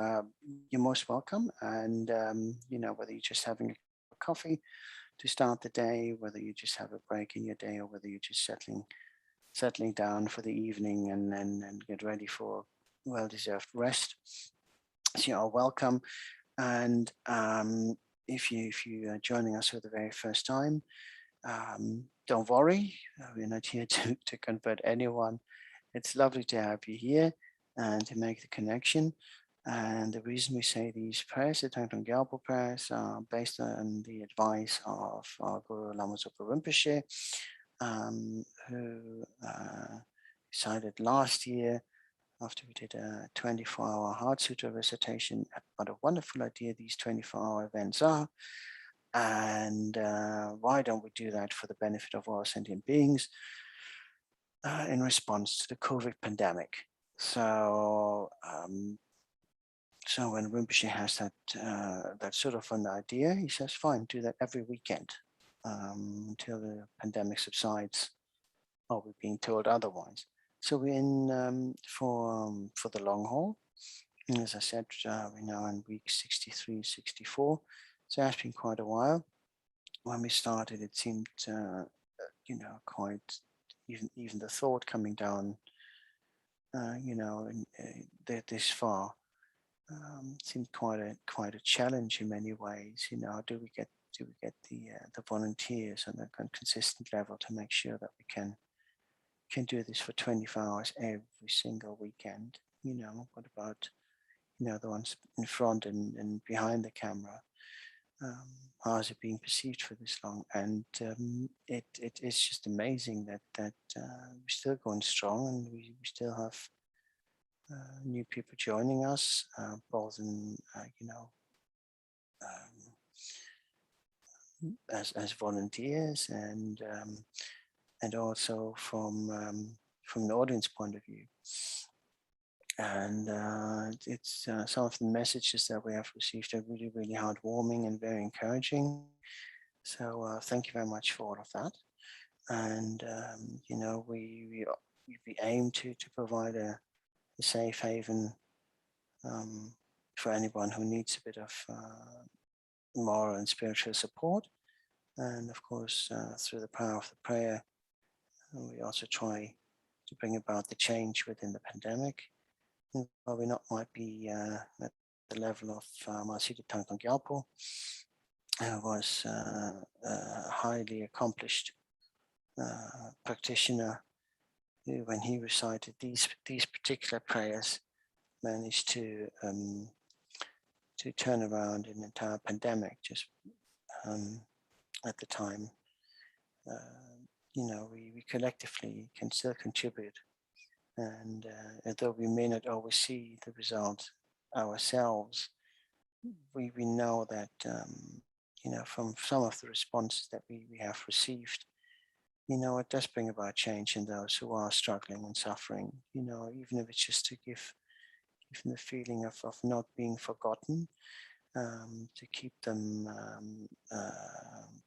[SPEAKER 5] you're most welcome. And, whether you're just having a coffee to start the day, whether you just have a break in your day, or whether you're just settling down for the evening and get ready for well-deserved rest. So you are welcome. And if you are joining us for the very first time, don't worry, we're not here to convert anyone. It's lovely to have you here and to make the connection. And the reason we say these prayers, the Thangtong Gyalpo Prayers, are based on the advice of our Guru Lama Zopa Rinpoche, who decided last year, after we did a 24-hour Heart Sutra recitation, what a wonderful idea these 24-hour events are. And why don't we do that for the benefit of all sentient beings in response to the COVID pandemic? So, so when Rinpoche has that sort of an idea, he says, fine, do that every weekend until the pandemic subsides, or we're being told otherwise. So we're in for the long haul. And as I said, we're now in week 63, 64. So it's been quite a while. When we started, it seemed, quite, even the thought coming down, this far, seemed quite a challenge in many ways. Do we get the volunteers on a consistent level to make sure that we can do this for 24 hours every single weekend? What about the ones in front and behind the camera? How is it being perceived for this long? And it is just amazing that we're still going strong, and we still have new people joining us, both in as volunteers and also from the audience point of view. And it's some of the messages that we have received are really, really heartwarming and very encouraging. So thank you very much for all of that. And we aim to provide a safe haven for anyone who needs a bit of moral and spiritual support. And of course, through the power of the prayer, we also try to bring about the change within the pandemic. While we might be at the level of Masida Thangtong Gyalpo, who was a highly accomplished practitioner, who, when he recited these particular prayers, managed to turn around an entire pandemic just at the time. We collectively can still contribute. And although we may not always see the result ourselves, we know that, from some of the responses that we have received, it does bring about change in those who are struggling and suffering, even if it's just to give them the feeling of not being forgotten, to keep them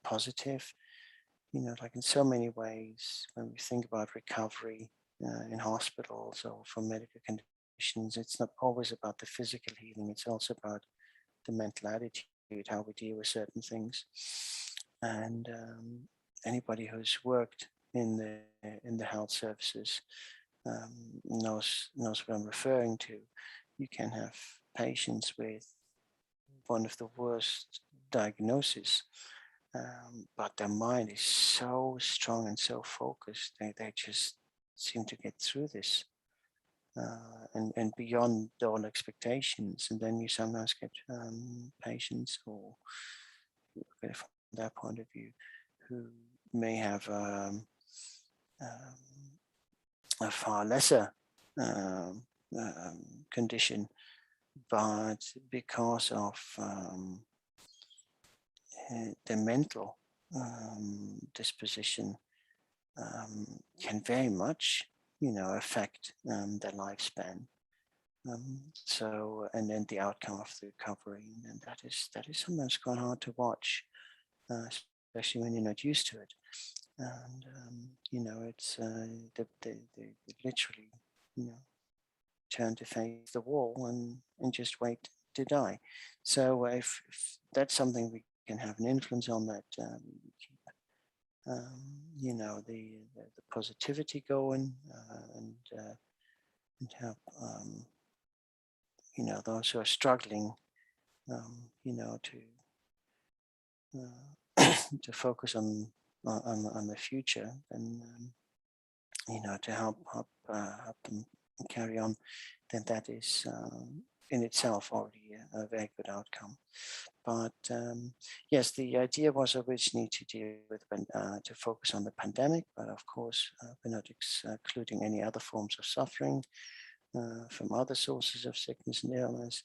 [SPEAKER 5] positive. Like in so many ways, when we think about recovery, in hospitals or for medical conditions, it's not always about the physical healing, it's also about the mental attitude, how we deal with certain things. And anybody who's worked in the health services knows what I'm referring to. You can have patients with one of the worst diagnoses, but their mind is so strong and so focused, they just seem to get through this and beyond all expectations. And then you sometimes get patients, or from that point of view, who may have a far lesser condition, but because of the mental disposition, can very much, affect their lifespan. And then the outcome of the recovery, and that is sometimes quite hard to watch, especially when you're not used to it. And it's they literally, turn to face the wall and just wait to die. So if that's something we can have an influence on, that we keep the positivity going, and help those who are struggling, to focus on the future, then to help them carry on, then that is in itself already a very good outcome. But yes, the idea was originally to deal with to focus on the pandemic, but of course we're not excluding any other forms of suffering from other sources of sickness and illness,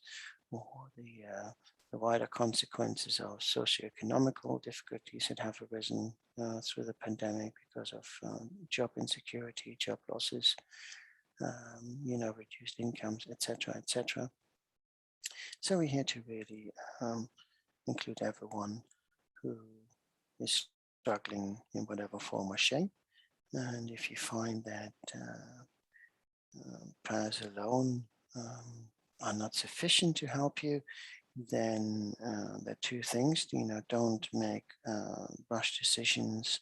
[SPEAKER 5] or the wider consequences of socioeconomical difficulties that have arisen through the pandemic because of job insecurity, job losses, reduced incomes, etc., etc. So we're here to really include everyone who is struggling in whatever form or shape. And if you find that prayers alone are not sufficient to help you, then there are two things. Don't make rush decisions,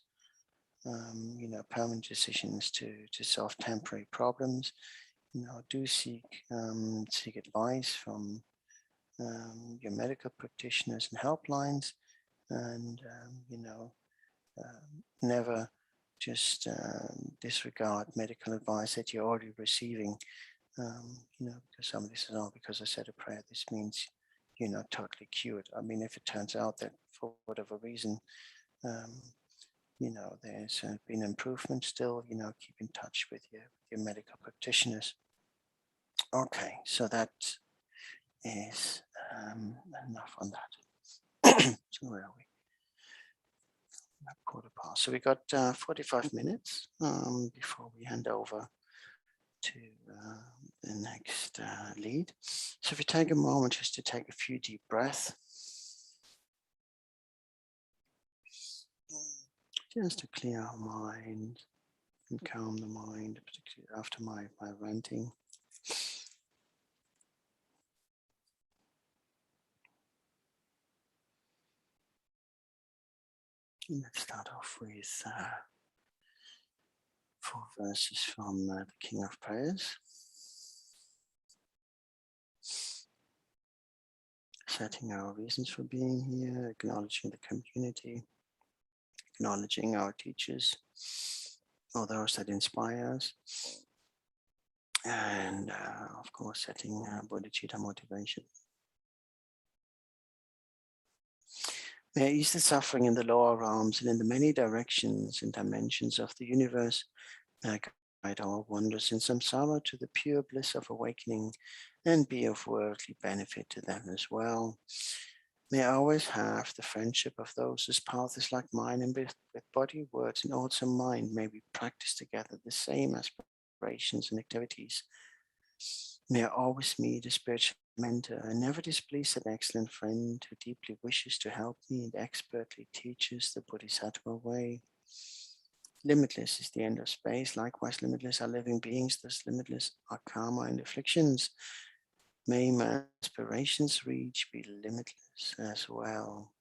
[SPEAKER 5] permanent decisions to solve temporary problems. Do seek advice from your medical practitioners and helplines, and never just disregard medical advice that you're already receiving. Because somebody says, "Oh, because I said a prayer, this means you're not totally cured." I mean, if it turns out that for whatever reason, there's been improvement, still, keep in touch with your medical practitioners. Okay, so that is enough on that. So where are we? 1:15. So we got 45 minutes before we hand over to the next lead. So if we take a moment just to take a few deep breaths, just to clear our mind and calm the mind, particularly after my ranting. Let's start off with 4 verses from the King of Prayers. Setting our reasons for being here, acknowledging the community, acknowledging our teachers, or those that inspire us, and of course setting bodhicitta motivation. May I ease the suffering in the lower realms and in the many directions and dimensions of the universe. May I guide all wanderers in samsara to the pure bliss of awakening and be of worldly benefit to them as well. May I always have the friendship of those whose path is like mine, and with body, words, and also mind, may we practice together the same aspirations and activities. May I always meet a spiritual mentor and never displease an excellent friend who deeply wishes to help me and expertly teaches the Bodhisattva way. Limitless is the end of space. Likewise, limitless are living beings. Thus, limitless are karma and afflictions. May my aspirations reach be limitless as well.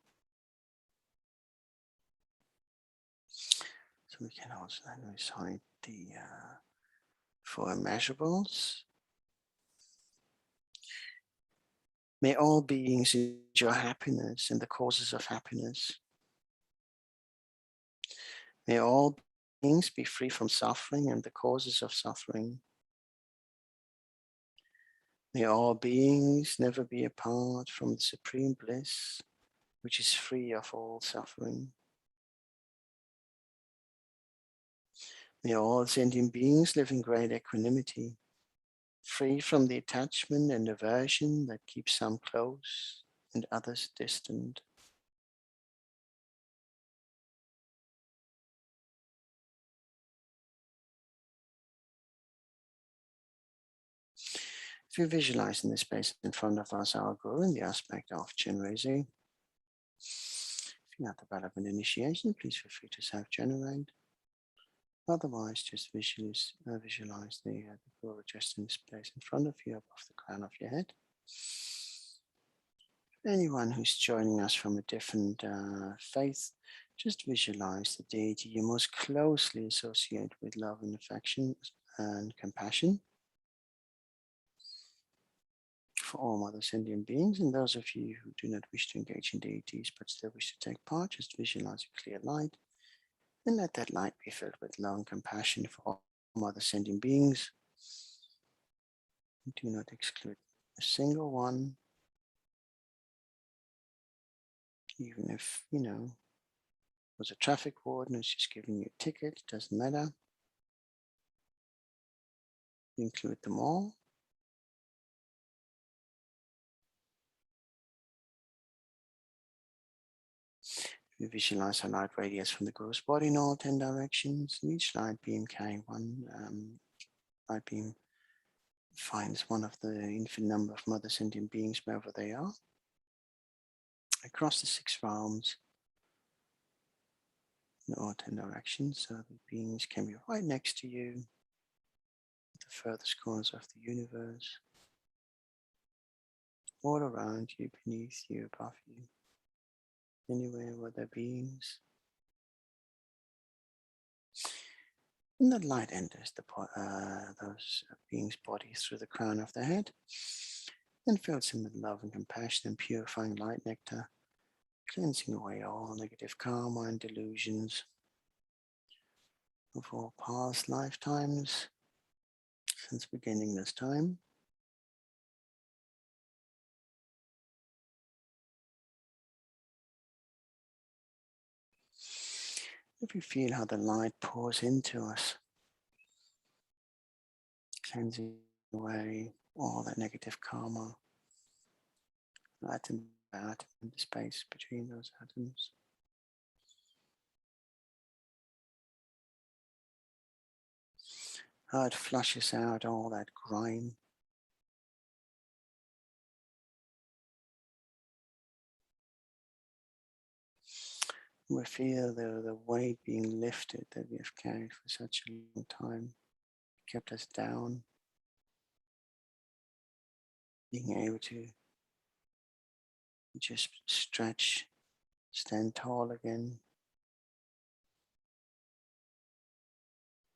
[SPEAKER 5] So we can also recite the 4 immeasurables. May all beings enjoy happiness and the causes of happiness. May all beings be free from suffering and the causes of suffering. May all beings never be apart from the supreme bliss, which is free of all suffering. May all sentient beings live in great equanimity, free from the attachment and aversion that keeps some close and others distant. If you visualize in the space in front of us our Guru in the aspect of Chenrezig, if you have developed an initiation, please feel free to self-generate. Otherwise, just visualize the Guru just in the space in front of you, above the crown of your head. Anyone who's joining us from a different faith, just visualize the deity you most closely associate with love and affection and compassion. for all mother sentient beings, and those of you who do not wish to engage in deities but still wish to take part, just visualize a clear light and let that light be filled with love and compassion for all mother sentient beings. Do not exclude a single one, even if, you know, was a traffic warden who's just giving you a ticket, doesn't matter. Include them all. We visualize a light radius from the gross body in all 10 directions. Each light beam carrying one light beam finds one of the infinite number of mother sentient beings wherever they are, across the 6 realms in all 10 directions, so the beings can be right next to you, at the furthest corners of the universe, all around you, beneath you, above you, anywhere where there are beings. And that light enters those beings' bodies through the crown of the head and fills them with love and compassion and purifying light nectar, cleansing away all negative karma and delusions of all past lifetimes since beginning this time. If we feel how the light pours into us, cleansing away all that negative karma, atom by atom in the space between those atoms. How it flushes out all that grime. We feel the weight being lifted that we have carried for such a long time, kept us down, being able to just stretch, stand tall again,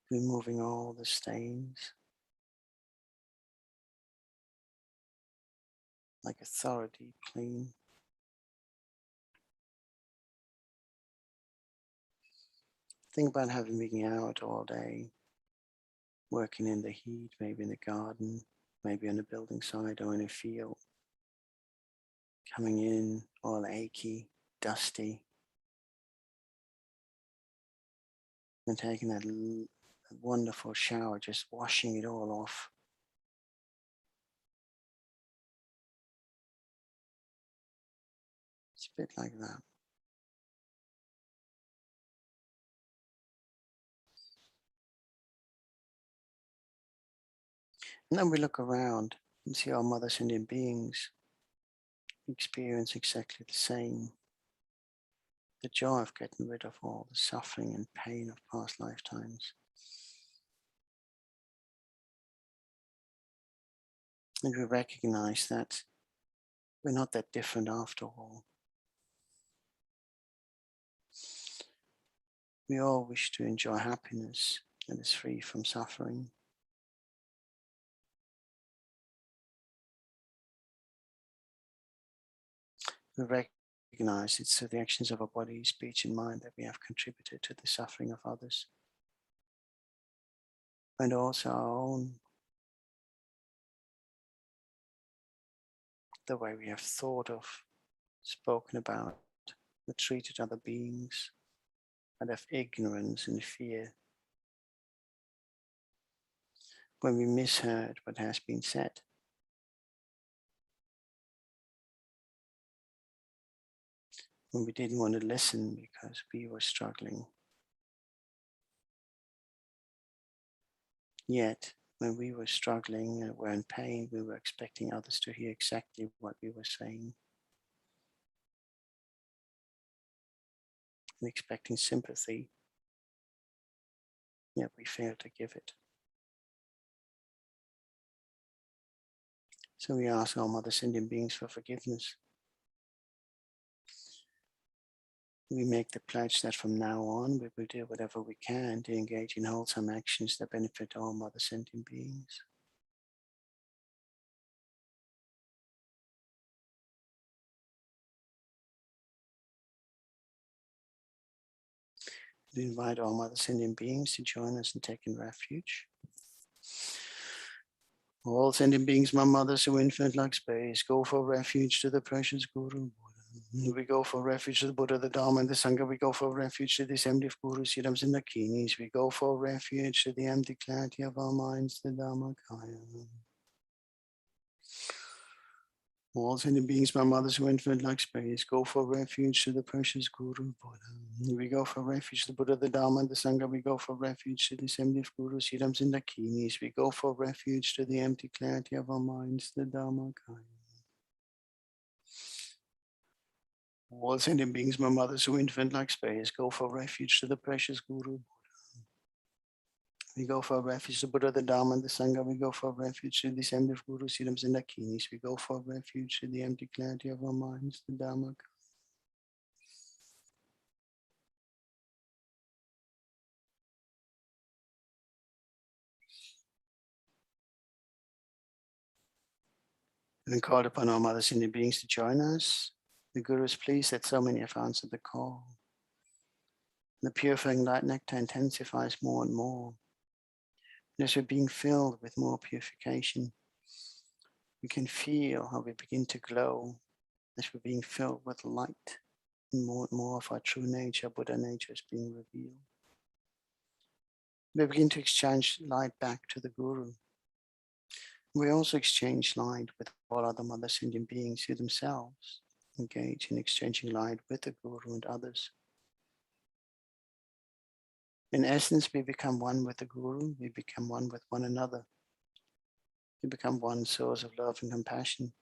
[SPEAKER 5] removing all the stains, like a thorough deep clean. Think about having been out all day, working in the heat, maybe in the garden, maybe on a building site or in a field, coming in all achy, dusty, and taking that wonderful shower, just washing it all off. It's a bit like that. And then we look around and see our mother sentient beings experience exactly the same. The joy of getting rid of all the suffering and pain of past lifetimes. And we recognize that we're not that different after all. We all wish to enjoy happiness that is free from suffering. We recognize it's through the actions of our body, speech, and mind that we have contributed to the suffering of others. And also our own. The way we have thought of, spoken about, or treated other beings out of ignorance and fear. When we misheard what has been said. When we didn't want to listen because we were struggling. Yet, when we were struggling and were in pain, we were expecting others to hear exactly what we were saying. And expecting sympathy, yet we failed to give it. So we ask our mother sentient beings for forgiveness. We make the pledge that from now on, we will do whatever we can to engage in wholesome actions that benefit all mother sentient beings. We invite all Mother Sending Beings to join us in taking refuge. All sending beings, my mothers who infinite like space, go for refuge to the precious Guru. We go for refuge to the Buddha, the Dharma, and the Sangha. We go for refuge to the assembly of Gurus, Siddhams, and Dakinis. We go for refuge to the empty clarity of our minds, the Dharmakaya. All sending beings, my mothers who infinite like space, go for refuge to the precious Guru Buddha. We go for refuge to the Buddha, the Dharma, and the Sangha. We go for refuge to the assembly of Gurus, Siddhams, and Dakinis. We go for refuge to the empty clarity of our minds, the Dharmakaya. All sending beings, my mothers who infinite like space, go for refuge to the precious Guru Buddha. We go for refuge to Buddha, the Dharma, and the Sangha. We go for refuge to the assembly of Gurus, Siddhams, and Dakinis. We go for refuge to the empty clarity of our minds, the Dharma. Having called upon all Mother Sending Beings to join us, the Guru is pleased that so many have answered the call. The purifying light nectar intensifies more and more. And as we're being filled with more purification, we can feel how we begin to glow as we're being filled with light, and more of our true nature, Buddha nature, is being revealed. We begin to exchange light back to the Guru. We also exchange light with all other Mother Sending Beings who themselves engage in exchanging light with the Guru and others. In essence, we become one with the Guru, we become one with one another. We become one source of love and compassion.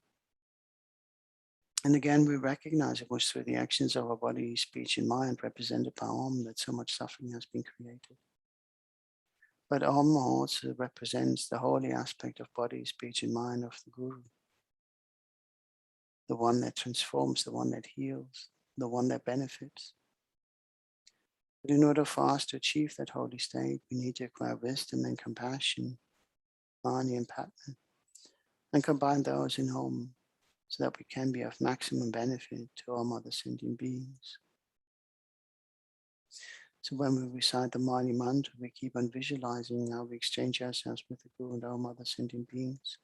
[SPEAKER 5] And again, we recognize it was through the actions of our body, speech, and mind represented by Om that so much suffering has been created. But Om also represents the holy aspect of body, speech, and mind of the Guru. The one that transforms, the one that heals, the one that benefits. But in order for us to achieve that holy state, we need to acquire wisdom and compassion, Mani and Padma, and combine those in Om so that we can be of maximum benefit to all Mother Sending Beings. So when we recite the Mani mantra, we keep on visualizing how we exchange ourselves with the Guru and all Mother Sending Beings,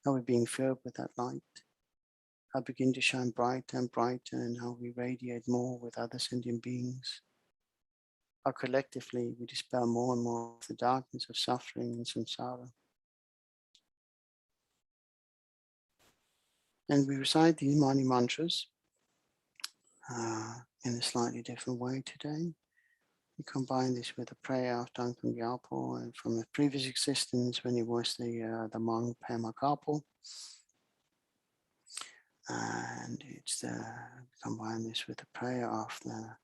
[SPEAKER 5] how we're being filled with that light, how we begin to shine brighter and brighter, and how we radiate more with other sentient beings. How collectively we dispel more and more of the darkness of suffering and samsara. And we recite these Mani mantras in a slightly different way today. We combine this with a prayer of Thangtong Gyalpo and from a previous existence when he was the monk Pema Gyalpo. And it's combine this with a prayer of the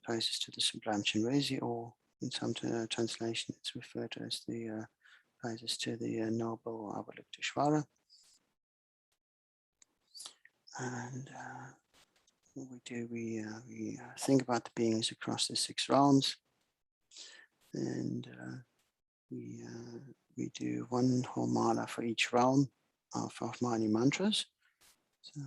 [SPEAKER 5] praises to the Sublime Chenrezig, or in some translation it's referred to as the praises to the Noble Avalokiteshvara. And what we do, we think about the beings across the 6 realms, and we do one whole mala for each realm of Mani mantras. So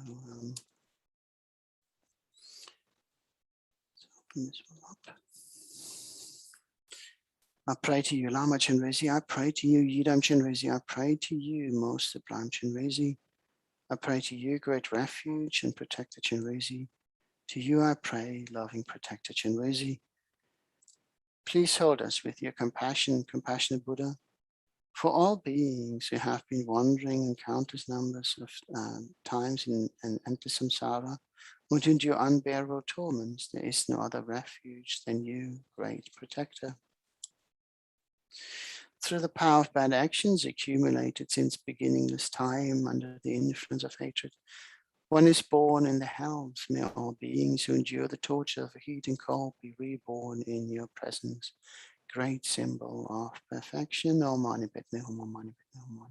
[SPEAKER 5] let's open this one up. I pray to you, Lama Chenrezig. I pray to you, Yidam Chenrezig. I pray to you, Most Sublime Chenrezig. I pray to you, great refuge and protector Chenrezig. To you I pray, loving protector Chenrezig. Please hold us with your compassion, compassionate Buddha, for all beings who have been wandering in countless numbers of times in endless samsara, who endure unbearable torments. There is no other refuge than you, great protector. Through the power of bad actions accumulated since beginningless time under the influence of hatred, one is born in the hells. May all beings who endure the torture of heat and cold be reborn in your presence. Great symbol of perfection. Om Mani Padme Hum, Om Mani Padme Hum, Om Mani.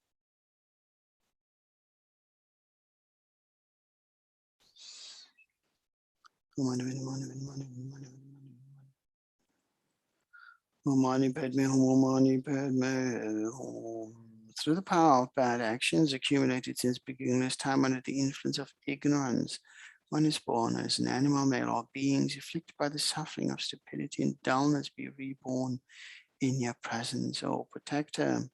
[SPEAKER 5] Through the power of bad actions accumulated since beginningless time under the influence of ignorance, one is born as an animal male or beings afflicted by the suffering of stupidity and dullness be reborn in your presence, O protector.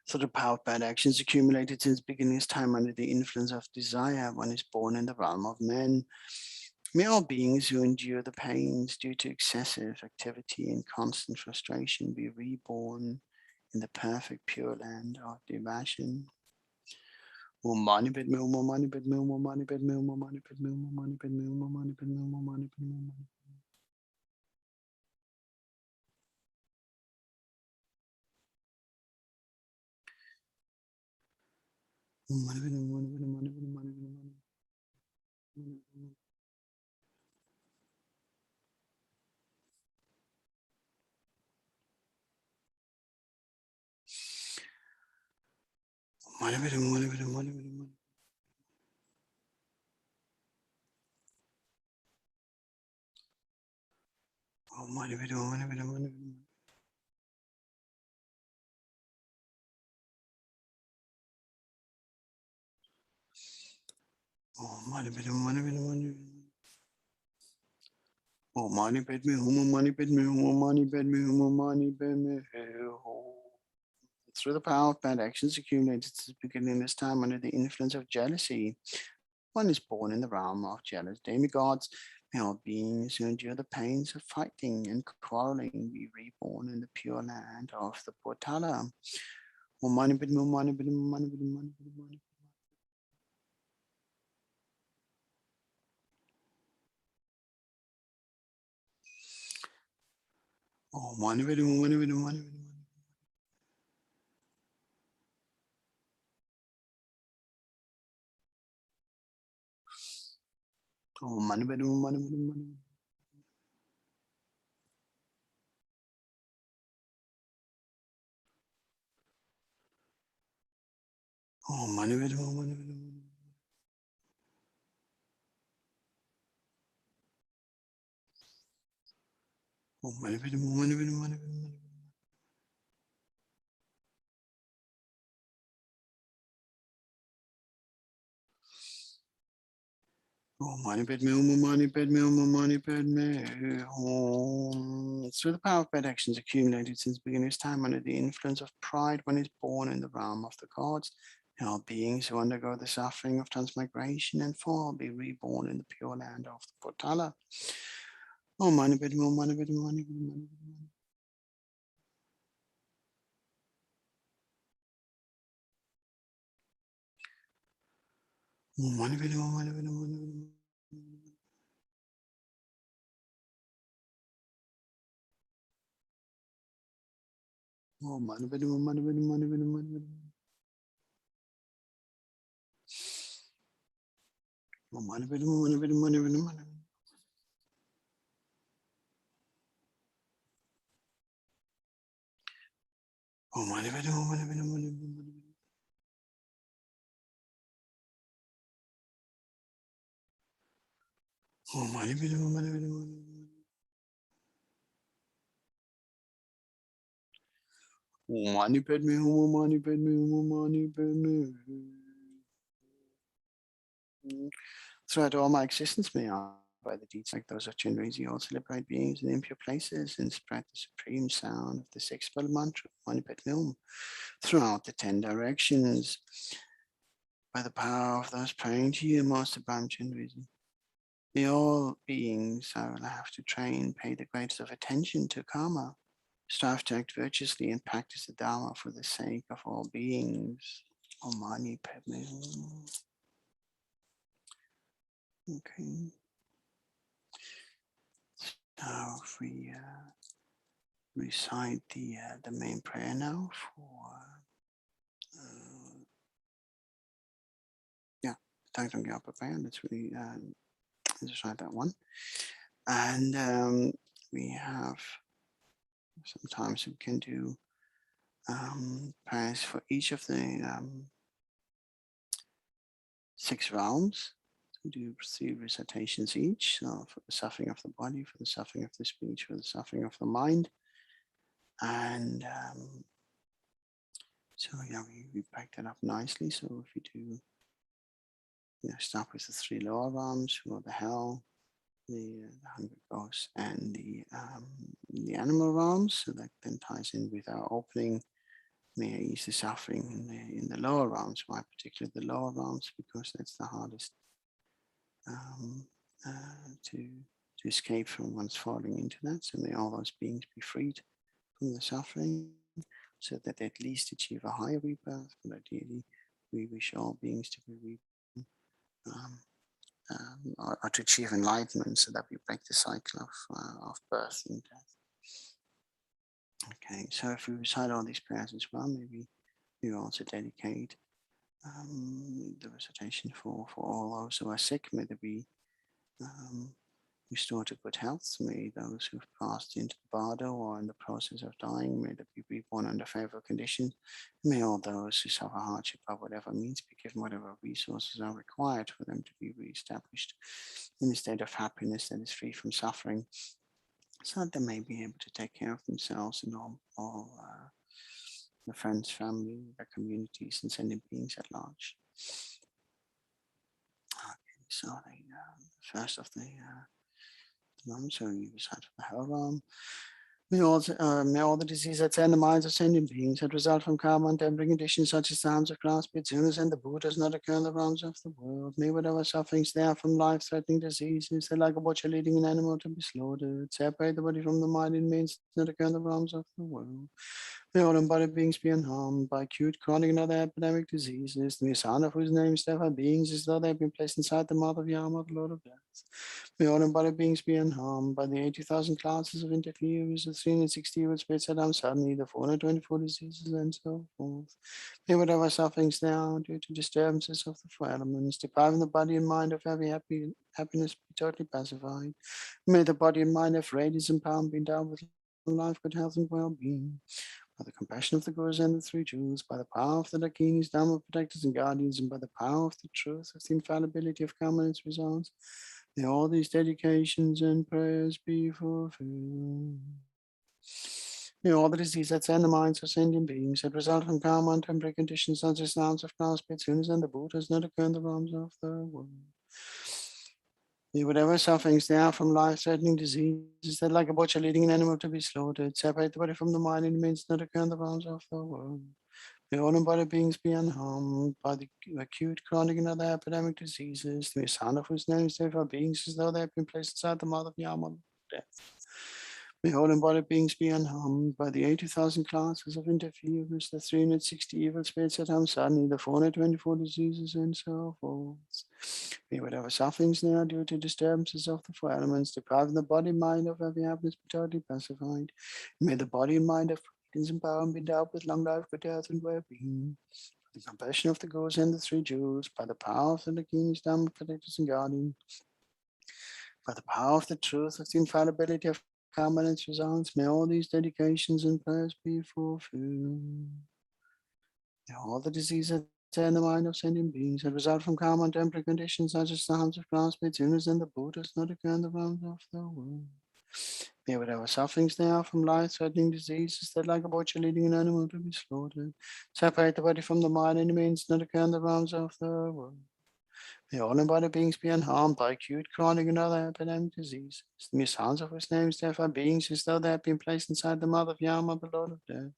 [SPEAKER 5] So the power of bad actions accumulated since beginningless time under the influence of desire, one is born in the realm of men. May all beings who endure the pains due to excessive activity and constant frustration be reborn in the perfect pure land of devotion. Through the power of bad actions accumulated since beginningless time under the influence of jealousy, one is born in the realm of jealous demigods. May all beings who endure the pains of fighting and quarreling be reborn in the pure land of the Potala. Through the power of bad actions accumulated since beginner's time under the influence of pride, one is born in the realm of the gods. All beings who undergo the suffering of transmigration and fall be reborn in the pure land of the Potala. Throughout all my existence, may I, by the deeds like those of Chenrezig, also liberate beings in impure places and spread the supreme sound of the six-spell mantra, Manipet Milm, throughout the 10 directions. By the power of those praying to you, Master Bam Chenrezig, may all beings I will have to train pay the greatest of attention to karma, strive to act virtuously and practice the Dharma for the sake of all beings. Om Mani Padme Hum. Okay. Now if we recite the main prayer now for Thangtong Gyalpo Prayer. Let's really recite that one. And we have sometimes we can do prayers for each of the 6 realms. We do 3 recitations each, so for the suffering of the body, for the suffering of the speech, for the suffering of the mind. And so yeah, we pack that up nicely. So if we do start with the 3 lower realms, who are the hell, the 100 ghosts, and the animal realms. So that then ties in with our opening. May I ease the suffering in the lower realms, why particularly the lower realms, because that's the hardest to escape from once falling into that. So may all those beings be freed from the suffering, so that they at least achieve a higher rebirth. But ideally, we wish all beings to be reborn, or to achieve enlightenment, so that we break the cycle of birth and death. Okay, so if we recite all these prayers as well, maybe we also dedicate the recitation for all those who are sick. May they be restored to good health. May those who have passed into the bardo or in the process of dying, may they be reborn under favorable conditions. May all those who suffer hardship by whatever means be given whatever resources are required for them to be reestablished in a state of happiness that is free from suffering, so that they may be able to take care of themselves and all their friends, family, their communities, and sending beings at large. Okay, so the first of the realms, so you recite for the hell realm. May all the diseases that send the minds of sentient beings that result from karma and tempering conditions such as the harms of class, Pitsunas, and the Buddhas not occur in the realms of the world. May whatever sufferings there from life-threatening diseases, that like a butcher leading an animal to be slaughtered, separate the body from the mind in means not occur in the realms of the world. May all embodied beings be unharmed by acute, chronic, and other epidemic diseases, the son of whose name is Stepha beings, as though they have been placed inside the mouth of Yama, the Lord of Death. May all embodied beings be unharmed by the 80,000 classes of interferes, the 360 with spirits that are suddenly, the 424 diseases, and so forth. May whatever sufferings now due to disturbances of the 4 elements, depriving the body and mind of every happiness, be totally pacified. May the body and mind have radiance and power be endowed with life, good health, and well-being. By the compassion of the Gurus and the 3 jewels, by the power of the Dakinis, Dhamma protectors and guardians, and by the power of the truth of the infallibility of karma and its results, May all these dedications and prayers be fulfilled. May all the disease that's in the minds of sentient beings that result from karma and temporary conditions such as nouns of class, Pitsunas, and the Buddhas not occur in the realms of the world. May whatever sufferings there are from life-threatening diseases that like a butcher leading an animal to be slaughtered, separate the body from the mind and means not occur in the realms of the world. May all embodied beings be unharmed by the acute, chronic, and other epidemic diseases. The son of whose name is therefore beings as though they have been placed inside the mouth of Yama, death. May all embodied beings be unharmed by the 80,000 classes of interferers, the 360 evil spirits that harm suddenly, the 424 diseases, and so forth. May whatever sufferings there are due to disturbances of the four elements, depriving the body and mind of every happiness, be totally pacified. May the body and mind of and power and be endowed with long life, good health, and well-being. The compassion of the gurus and the three Jewels, by the power of the king's Dhamma protectors and guardians, by the power of the truth of the infallibility of karma and its results, may all these dedications and prayers be fulfilled. May all the diseases in the mind of sentient beings that result from karma and temporary conditions such as the harms of class, Pitsunas, and the Buddhas not occur in the realms of the world. May whatever sufferings there are from life-threatening diseases that like a butcher leading an animal to be slaughtered, separate the body from the mind and means not occur in the realms of the world. May all embodied beings be unharmed by acute, chronic, and other epidemic diseases. The mere sounds of whose names therefore beings as though they had been placed inside the mouth of Yama, the Lord of Death.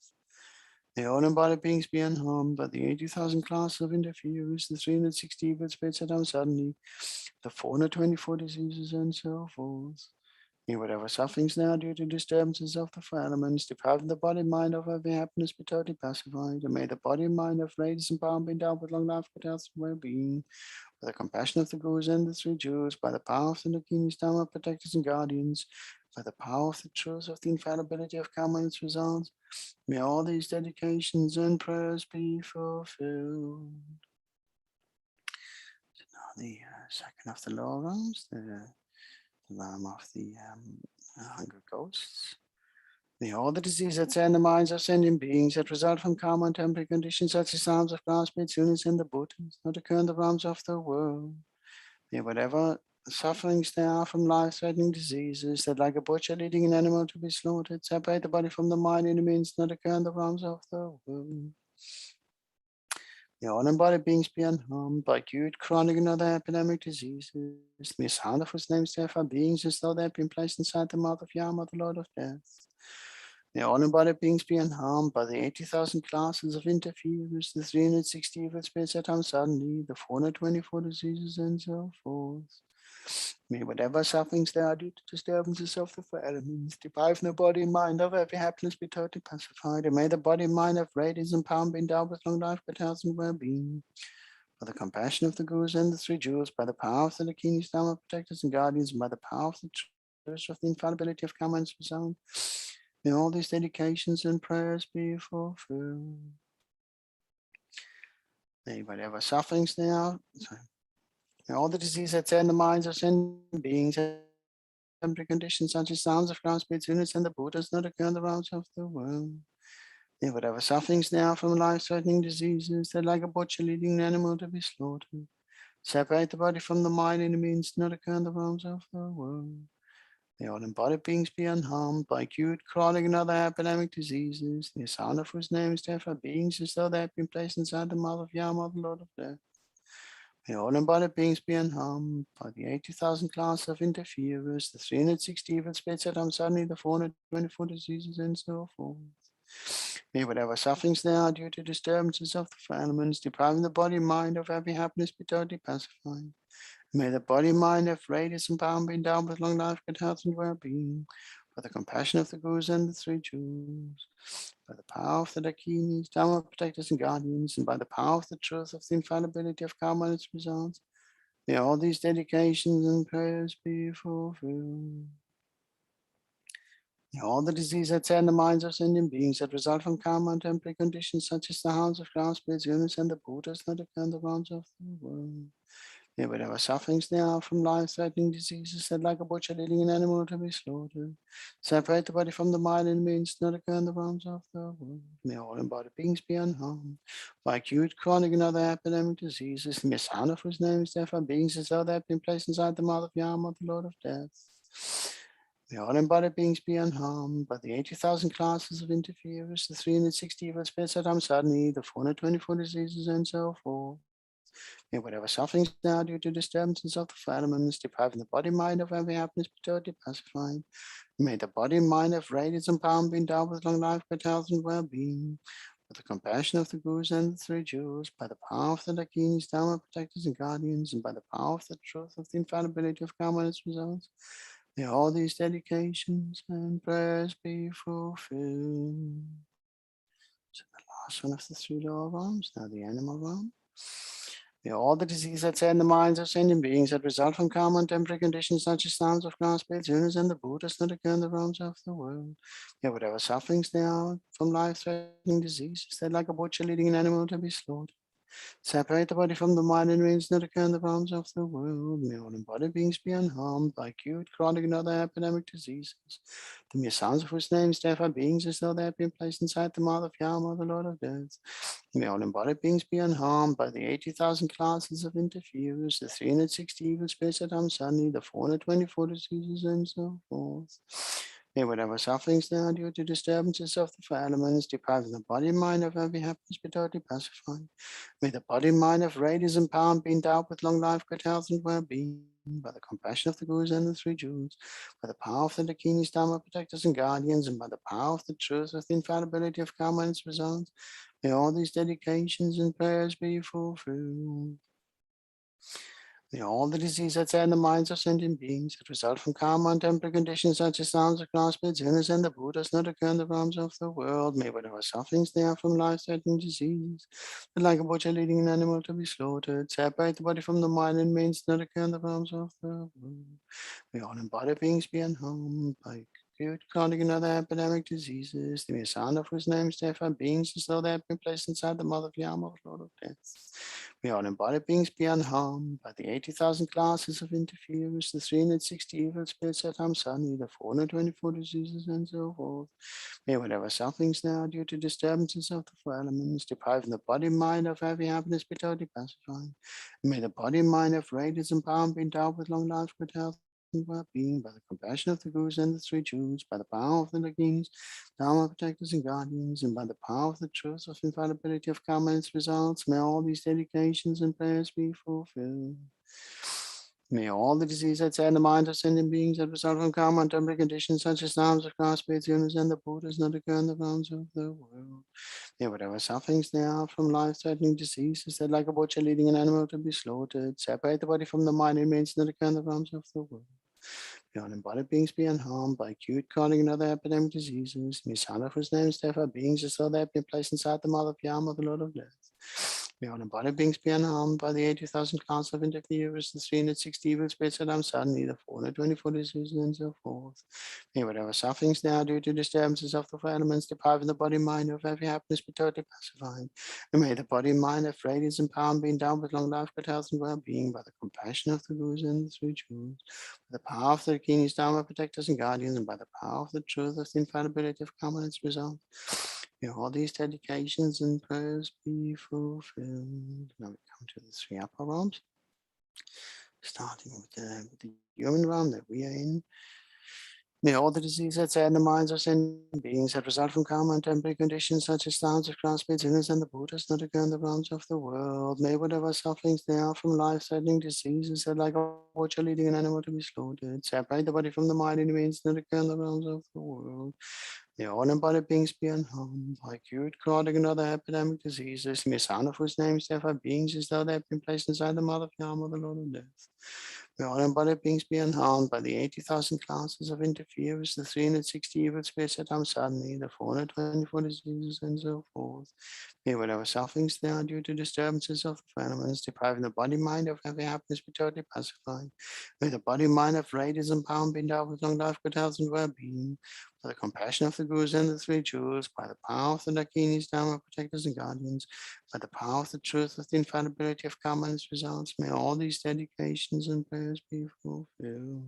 [SPEAKER 5] May all embodied beings be unharmed by the 80,000 classes of interferers, the 360 evil spirits that harm suddenly, the 424 diseases, and so forth. May whatever sufferings now due to disturbances of the four elements, depriving the body and mind of every happiness, be totally pacified. And may the body and mind of ladies and power be endowed with long life, good health, and well-being. By the compassion of the gurus and the three Jewels, by the power of the king's Dhamma protectors and guardians, by the power of the truth of the infallibility of karma and its results, may all these dedications and prayers be fulfilled. So now the second of the lower realms, the realm of the hungry ghosts. May all the diseases that in the minds of sentient beings that result from karma and temporary conditions such as harms of class, Pitsunas, and the Buddhas not occur in the realms of the world. May whatever sufferings there are from life-threatening diseases that like a butcher leading an animal to be slaughtered, separate the body from the mind and means not occur in the realms of the world. May all embodied beings be unharmed by acute, chronic, and other epidemic diseases. May sound of whose names therefore beings as though they have been placed inside the mouth of Yama, the Lord of Death. May all embodied beings be unharmed by the 80,000 classes of interferers, the 360 evil spirits that harm suddenly, the 424 diseases, and so forth. May whatever sufferings there are due to disturbances of the four elements, depriving the body and mind of every happiness, be totally pacified. And may the body and mind of radiance and power be endowed with long life, good health, and well-being. By the compassion of the gurus and the three Jewels, by the power of the king's Dhamma protectors and guardians, and by the power of the truth of the infallibility of karma and its result, may all these dedications and prayers be fulfilled. May whatever sufferings there are, may all the disease that's in the minds of sentient beings and temporary conditions such as sounds of ground, Pitsunas, and the Buddhas not occur in the realms of the world. May whatever sufferings there are from life-threatening diseases that like a butcher leading an animal to be slaughtered, separate the body from the mind and means not occur in the realms of the world. May all embodied beings be unharmed by acute, chronic, and other epidemic diseases. The sound of whose name is therefore beings as though they have been placed inside the mouth of Yama, the Lord of Death. May all embodied beings be unharmed by the 80,000 classes of interferers, the 360 evil spirits that harm suddenly, the 424 diseases, and so forth. May whatever sufferings there are due to disturbances of the four elements, depriving the body and mind of every happiness, be totally pacified. May the body and mind have radiance and power be endowed with long life, good health, and well-being. By the compassion of the gurus and the three Jewels, by the power of the Dakinis, Dhamma protectors and guardians, and by the power of the truth of the infallibility of karma and its results, may all these dedications and prayers be fulfilled. May all the disease that's in the minds of sentient beings that result from karma and temporary conditions such as the harms of ground spirits, illness, and the Buddhas not occur in the realms of the world. May whatever sufferings there are from life-threatening diseases that like a butcher leading an animal to be slaughtered, separate the body from the mind and means not occur in the realms of the world. May all embodied beings be unharmed by acute, chronic, and other epidemic diseases. The sound of whose name is therefore beings as though they have been placed inside the mouth of Yama, the Lord of Death. May all embodied beings be unharmed by the 80,000 classes of interferers, the 360 evil spirits that harm suddenly, the 424 diseases, and so forth. May whatever sufferings now due to disturbances of the four elements, depriving the body mind of every happiness, be totally pacified. May the body mind of radiance and power be endowed with long life, good health, and well-being. With the compassion of the Gurus and the three Jewels, by the power of the Dakinis, Dharma protectors and guardians, and by the power of the truth of the infallibility of karma and its results, may all these dedications and prayers be fulfilled. So the last one of the three lower realms, now the animal realm. May all the diseases that say in the minds of sentient beings that result from karma and temporary conditions such as sounds of grass, spirits, humans, and the Buddhas not occur in the realms of the world. May whatever sufferings there are from life-threatening diseases that like a butcher leading an animal to be slaughtered, separate the body from the mind and means not occur in the realms of the world. May all embodied beings be unharmed by acute, chronic, and other epidemic diseases. The mere sounds of whose names therefore beings as though they have been placed inside the mouth of Yama, the Lord of Death. May all embodied beings be unharmed by the 80,000 classes of interferers, the 360 evil spirits that harm suddenly, the 424 diseases, and so forth. May whatever sufferings there are due to disturbances of the four elements, depriving the body and mind of every happiness, be totally pacified. May the body and mind of radiance and power be endowed with long life, good health, and well-being. By the compassion of the Gurus and the three Jewels, by the power of the Dakinis, Dharma protectors and guardians, and by the power of the truth of the infallibility of karma and its results, may all these dedications and prayers be fulfilled. May all the diseases that are in the minds of sentient beings that result from karma and temporary conditions such as sounds of grass, spirits, humans, and the Buddhas not occur in the realms of the world. May whatever sufferings there are from life-threatening diseases, that like a butcher leading an animal to be slaughtered, separate the body from the mind and means not occur in the realms of the world. May all embodied beings be unharmed by acute, chronic, and other epidemic diseases. The mere sound of whose names therefore beings as though they have been placed inside the mouth of Yama, Lord of Death. May all embodied beings be unharmed by the 80,000 classes of interferers, the 360 evil spirits that harm suddenly, the 424 diseases, and so forth. May whatever sufferings now due to disturbances of the four elements, depriving the body and mind of every happiness, be totally pacified. May the body and mind of radiance and power be endowed with long life, good health, and well-being, by the compassion of the Gurus and the three Jewels, by the power of the Dakinis, Dharma protectors and guardians, and by the power of the truth of infallibility of karma and its results, may all these dedications and prayers be fulfilled. May all the diseases that are in the minds of sentient beings that result from karma and temporary conditions such as sounds of grass, spirits, humans, and the Buddhas not occur in the realms of the world. May whatever sufferings there are from life-threatening diseases that like a butcher leading an animal to be slaughtered, separate the body from the mind and means not occur in the realms of the world. May all embodied beings be unharmed by acute, chronic, and other epidemic diseases. May sound of whose names therefore beings as though they have been placed inside the mouth of Yama, the Lord of Death. May all embodied beings be unharmed by the 80,000 classes of interferers, the 360 evil spirits that harm suddenly, the 424 diseases, and so forth. May whatever sufferings now due to disturbances of the four elements, depriving the body and mind of every happiness, be totally pacified. And may the body and mind have radiance and power, be endowed with long life, good health, and well-being, by the compassion of the Gurus and the three Jewels, by the power of the Dakinis, Dharma protectors and guardians, and by the power of the truth of the infallibility of karma and its result. May all these dedications and prayers be fulfilled. Now we come to the three upper realms, starting with the human realm that we are in. May all the diseases that are in the minds of sentient beings that result from karma and temporary conditions such as sounds of grass, spirits, humans, and the Buddhas not occur in the realms of the world. May whatever sufferings there are from life-threatening diseases that like a butcher leading an animal to be slaughtered, separate the body from the mind and means not occur in the realms of the world. May all embodied beings be unharmed by acute, chronic, and other epidemic diseases. May sound of whose names therefore beings as though they have been placed inside the mouth of Yama, the Lord of Death. May all embodied beings be unharmed by the 80,000 classes of interferers, the 360 evil spirits that harm suddenly, the 424 diseases, and so forth. May whatever sufferings there are due to disturbances of the elements, depriving the body mind of every happiness, be totally pacified. May the body mind of radiance and power be endowed with long life, good health, and well-being. by the compassion of the Gurus and the three jewels, by the power of the Dakinis, Dharma protectors and guardians, by the power of the truth of the infallibility of karma and its results, may all these dedications and prayers be fulfilled.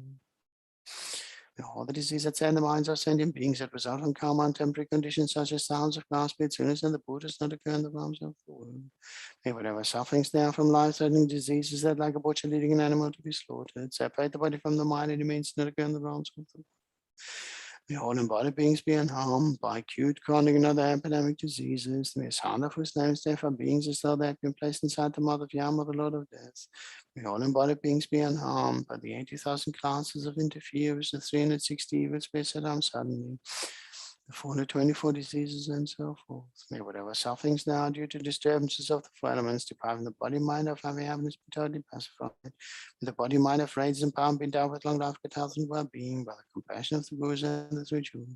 [SPEAKER 5] May all the disease that's in the minds of sentient beings that result from karma and temporary conditions such as sounds of grass, spirits, and the Buddhas not occur in the realms of the world. May whatever sufferings there from life-threatening diseases that like a butcher leading an animal to be slaughtered, separate the body from the mind and remains not occur in the realms of the world. May all embodied beings be unharmed by acute, chronic, and other epidemic diseases. May sadhana whose names therefore beings as though they have been placed inside the mother of Yama, the Lord of Death. May all embodied beings be unharmed by the 80,000 classes of interferers, the 360 evil spirits that harm suddenly, the 424 diseases, and so forth. May whatever sufferings now due to disturbances of the four elements depriving the body, mind of having happiness be totally pacified. May the body, mind of raids and power be endowed with long life, good health, and well-being by the compassion of the Gurus and the three jewels,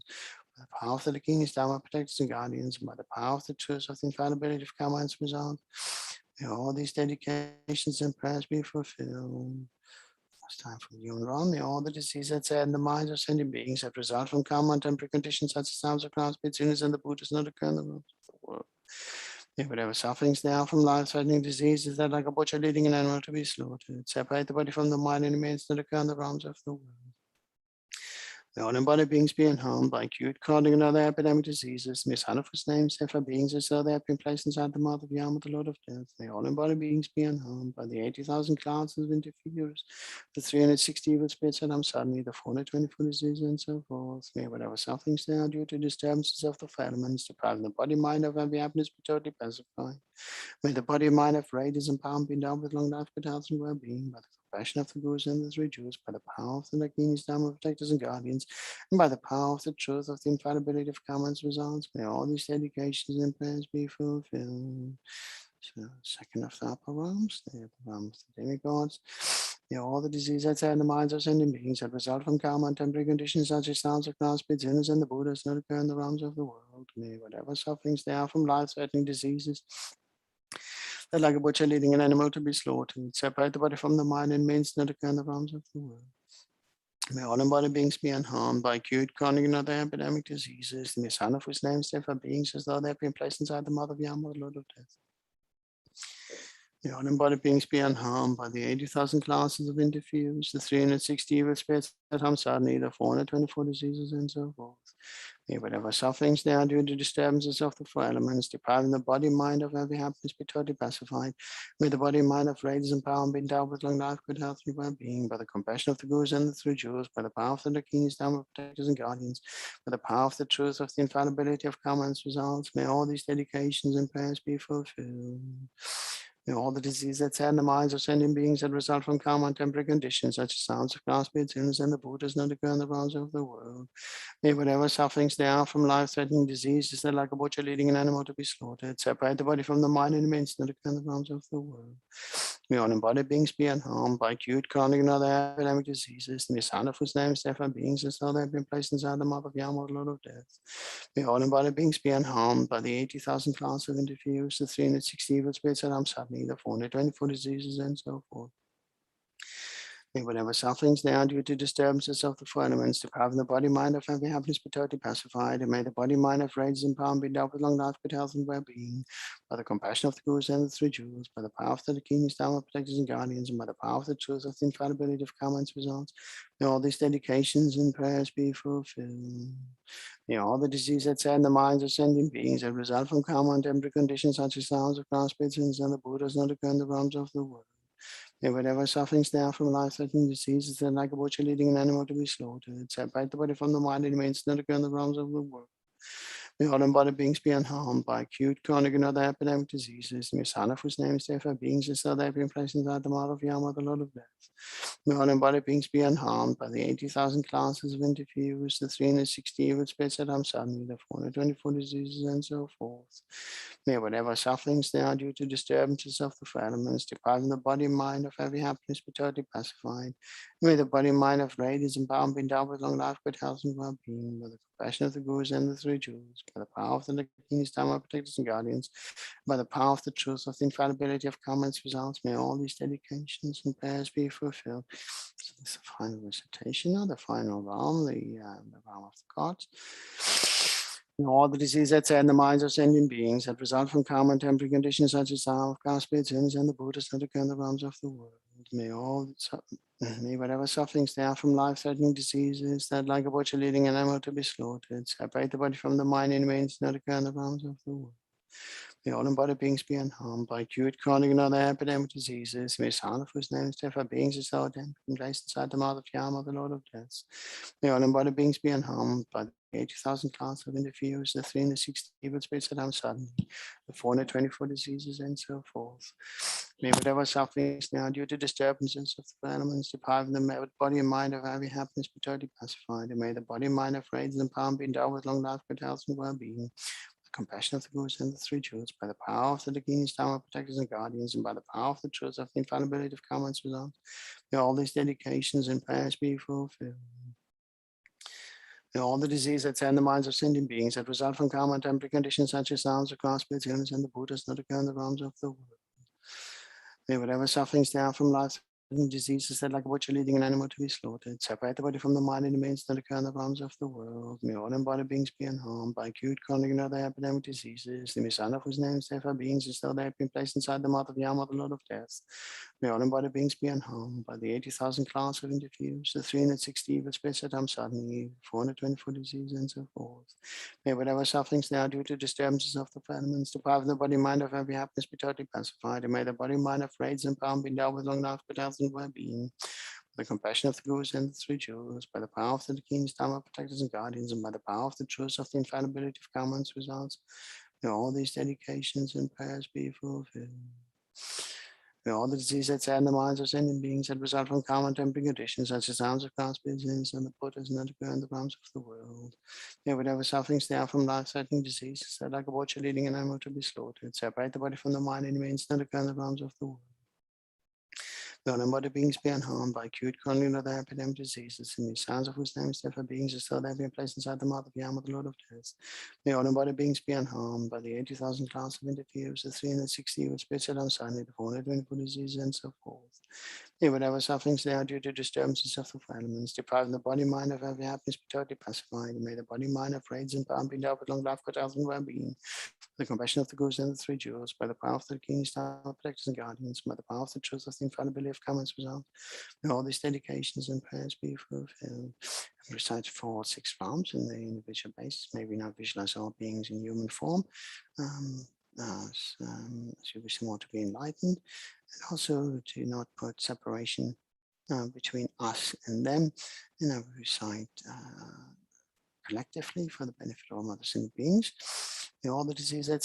[SPEAKER 5] by the power of the Dakinis, Dharma protectors and guardians, and by the power of the truth of the infallibility of karma and its result. May all these dedications and prayers be fulfilled. It's time for you and Ron. May all the diseases that in the minds of sentient beings that result from karma and temporary conditions such as sounds of crowds, spirits, and the Buddhas not occur in the realms of the world. May whatever sufferings now from life-threatening diseases that like a butcher leading an animal to be slaughtered, separate the body from the mind and remains not occur in the realms of the world. May all embodied beings be unharmed by acute, chronic, and other epidemic diseases. May Sanafus names therefore beings as though they have been placed inside the mouth of Yama, the Lord of Death. May all embodied beings be unharmed by the 80,000 classes of interferers, the 360 evil spirits that harm suddenly, the 424 diseases, and so forth. May whatever sufferings now due to disturbances of the elements depriving the body, mind of every happiness be totally pacified. May the body, mind of radiance and power be endowed with long life, good health, and well-being by the compassion of the Gurus and the three jewels, by the power of the Dakinis, Dharma protectors and guardians, and by the power of the truth of the infallibility of karma and its results. May all these dedications and prayers be fulfilled. So, second of the upper realms, the upper realms of the demigods. May all the diseases that's in the minds of sentient beings that result from karma and temporary conditions such as sounds of grass, spirits, and the Buddhas not occur in the realms of the world. May whatever sufferings there are from life-threatening diseases that like a butcher leading an animal to be slaughtered, separate the body from the mind and means not occur in the realms of the world. May all embodied beings be unharmed by acute, chronic, and other epidemic diseases. May sadhana whose names therefore beings as though they have been placed inside the mother of Yama, the Lord of Death. May all embodied beings be unharmed by the 80,000 classes of interferers, the 360 evil spirits that harm suddenly, the 424 diseases, and so forth. May whatever sufferings there are due to disturbances of the four elements, depriving the body, mind of every happiness be totally pacified. May the body, mind of radiance and power be endowed with long life, good health, and well-being by the compassion of the Gurus and the three jewels, by the power of the Dakinis, Dharma protectors and guardians, by the power of the truth of the infallibility of karma and its results. May all these dedications and prayers be fulfilled. May all the diseases that in the minds of sentient beings that result from karma and temporary conditions, such as sounds of grass, spirits, and the Buddhas not occur in the realms of the world. May whatever sufferings there are from life-threatening diseases that like a butcher leading an animal to be slaughtered, separate the body from the mind and remains not occur in the realms of the world. May all embodied beings be unharmed by acute, chronic, and other epidemic diseases. May sadhana whose names therefore beings as though they have been placed inside the mouth of Yama, the Lord of Death. May all embodied beings be unharmed by the 80,000 classes of interferers, the 360 evil spirits that harm suddenly, the 424 diseases, and so forth. May whatever sufferings there are due to disturbances of the four elements depriving the body, mind of every happiness be totally pacified, and may the body, mind of radiance and power be endowed with long life, good health, and well-being by the compassion of the Gurus and the three jewels, by the power of the Dakinis, Dharma protectors and guardians, and by the power of the truth of the infallibility of karma and its results. May all these dedications and prayers be fulfilled. May all the diseases that in the minds of sentient beings that result from karma and temporary conditions such as sounds of grass, spirits, and the Buddhas not occur in the realms of the world. May whatever sufferings now from life-threatening diseases that like a butcher leading an animal to be slaughtered, separate the body from the mind and remains not occur in the realms of the world. May all embodied beings be unharmed by acute, chronic, and other epidemic diseases. May sadhana whose names therefore beings as though they have been placed inside the mouth of Yama, the Lord of Death. May all embodied beings be unharmed by the 80,000 classes of interferers, the 360 evil spirits that harm suddenly, the 424 diseases, and so forth. May whatever sufferings there are due to disturbances of the four elements, depriving the body and mind of every happiness be totally pacified. May the body and mind of radiance and power be endowed with long life, good health, and well-being by the compassion of the Gurus and the three jewels, by the power of the Dakinis, Dharma protectors and guardians, by the power of the truth of the infallibility of karma and its results. May all these dedications and prayers be fulfilled. So This is the final recitation now, the final realm, the realm of the gods. All the diseases that in the minds of sentient beings that result from karma and temporary conditions such as of caste, sins, and the Buddhas that occur in the realms of the world. May whatever sufferings there are from life-threatening diseases that, like a butcher leading an animal to be slaughtered, separate the body from the mind and remains that occur in the realms of the world. May all embodied beings be unharmed by acute, chronic, and other epidemic diseases. May sound of whose names therefore beings as though them from placed inside the mouth of Yama, the Lord of Death. May all embodied beings be unharmed by the 80,000 clouds of interviews, the 360 evil spirits that come suddenly, the 424 diseases, and so forth. May whatever sufferings now due to disturbances of the elements depriving them of body and mind of every happiness be totally pacified. And may the body and mind of raids and palm be endowed with long life, good health, and well-being. Compassion of the Gurus and the three jewels, by the power of the Dakinis, Dharma protectors and guardians, and by the power of the truth of the infallibility of karma and results, may all these dedications and prayers be fulfilled. May all the disease that's in the minds of sentient beings that result from karma and temporary conditions such as sounds, across spirits, illness, and the Buddhas not occur in the realms of the world. May whatever sufferings there are from life, diseases that like a butcher leading an animal to be slaughtered, separate the body from the mind and remains that occur in the realms of the world. May all embodied beings be unharmed by acute, chronic, and other epidemic diseases. The Messiah of whose names therefore beings as though they have been placed inside the mouth of Yama, the Lord of Death. May all embodied beings be unharmed by the 80,000 clouds of interviews, the 360 evil spirits that come suddenly, 424 diseases, and so forth. May whatever sufferings now due to disturbances of the elements deprive the body and mind of every happiness be totally pacified. And may the body and mind of raids and power be endowed with long life, good health, and well-being. The compassion of the Gurus and the three jewels, by the power of the Kings, Dharma protectors and guardians, and by the power of the truth of the infallibility of karma and results, may all these dedications and prayers be fulfilled. May all the diseases that sadden the minds of sentient beings that result from karma and temporary conditions, such as sounds of caste, sins, and the Buddhas not occur in the realms of the world. May whatever sufferings there are from life-threatening diseases that, like a butcher leading an animal to be slaughtered, separate the body from the mind and remains not occur in the realms of the world. May all embodied beings be unharmed by acute, chronic, and other epidemic diseases, and the sounds of whose names therefore beings as though they have been placed inside the mouth of Yama, the Lord of Death. May all embodied beings be unharmed by the 80,000 clouds of interviews, the 360 evil spirits that unsightly, the 424 diseases, and so forth. May whatever sufferings they are due to disturbances of the elements, depriving the body and mind of every happiness be totally pacified, and may the body and mind of raids and power be endowed with long life, good health, and well-being. The compassion of the Gurus and the three jewels, by the power of the Kings, Dharma protectors and guardians, by the power of the truth of the infallibility of karma and results, may all these dedications and prayers be fulfilled. And recite 4 or 6 rounds in the individual basis. May we now visualize all beings in human form, as you wish them all to be enlightened, and also to not put separation between us and them. And we recite collectively for the benefit of all other sentient beings. May all the diseases that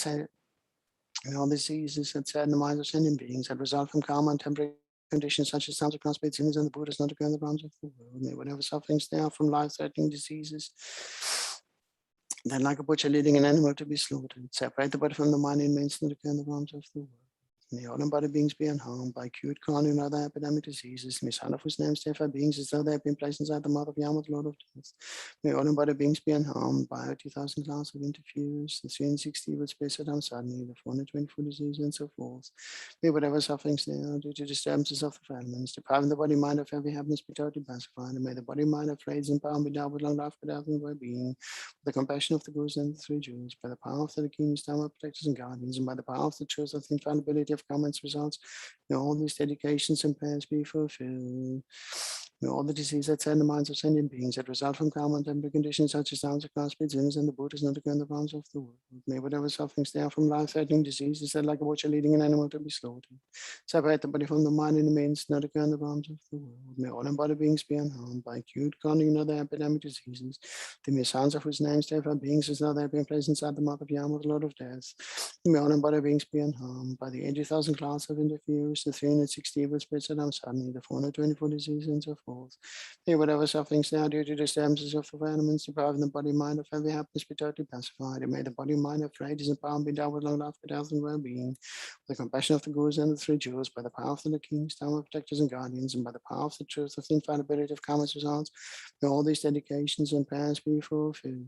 [SPEAKER 5] sadden the minds of sentient beings that result from karma and temporary conditions such as sounds of caste, sins, and the Buddhas not occur in the realms of the world. May whatever sufferings there are from life-threatening diseases that, like a butcher leading an animal to be slaughtered, separate the body from the mind and remains not occur in the realms of the world. May all embodied beings be unharmed by acute, chronic, and other epidemic diseases. May son of whose names therefore beings as though they have been placed inside the mouth of Yama, the Lord of Death. May all embodied beings be unharmed by 80,000 clouds of interviews, the 360 evil spirits that come suddenly, the 424 diseases, and so forth. May whatever sufferings they are due to disturbances of the elements, depriving the body and mind of every happiness be totally pacified. And may the body and mind of raids and power be endowed with long life, good health, and well-being. The compassion of the Gurus and the three jewels, by the power of the Kings, Dharma protectors and guardians, and by the power of the truth of the infallibility of karma and results, may all these dedications and prayers be fulfilled. May all the diseases that sadden the minds of sentient beings that result from karma and temporary conditions such as sounds of caste, sins, and the Buddhas not occur in the realms of the world. May whatever sufferings there are from life-threatening diseases that, like a butcher leading an animal to be slaughtered, separate the body from the mind and remains not occur in the realms of the world. May all embodied beings be unharmed by acute, chronic, and other epidemic diseases. The mere sounds of whose names therefore beings as though they have been placed inside the mouth of Yama, the Lord of Death. May all embodied beings be unharmed by the 80,000 clouds of interviews, the 360 evil spirits that come suddenly, the 424 diseases, and so forth. May whatever sufferings now due to disturbances of the elements depriving the body and mind of every happiness be totally pacified. And may the body and mind of raids and power be endowed with long life, good health, and well-being. The compassion of the Gurus and the three jewels, by the power of the Kings, Dharma protectors and guardians, and by the power of the truth of the infallibility of karma's results, may all these dedications and prayers be fulfilled.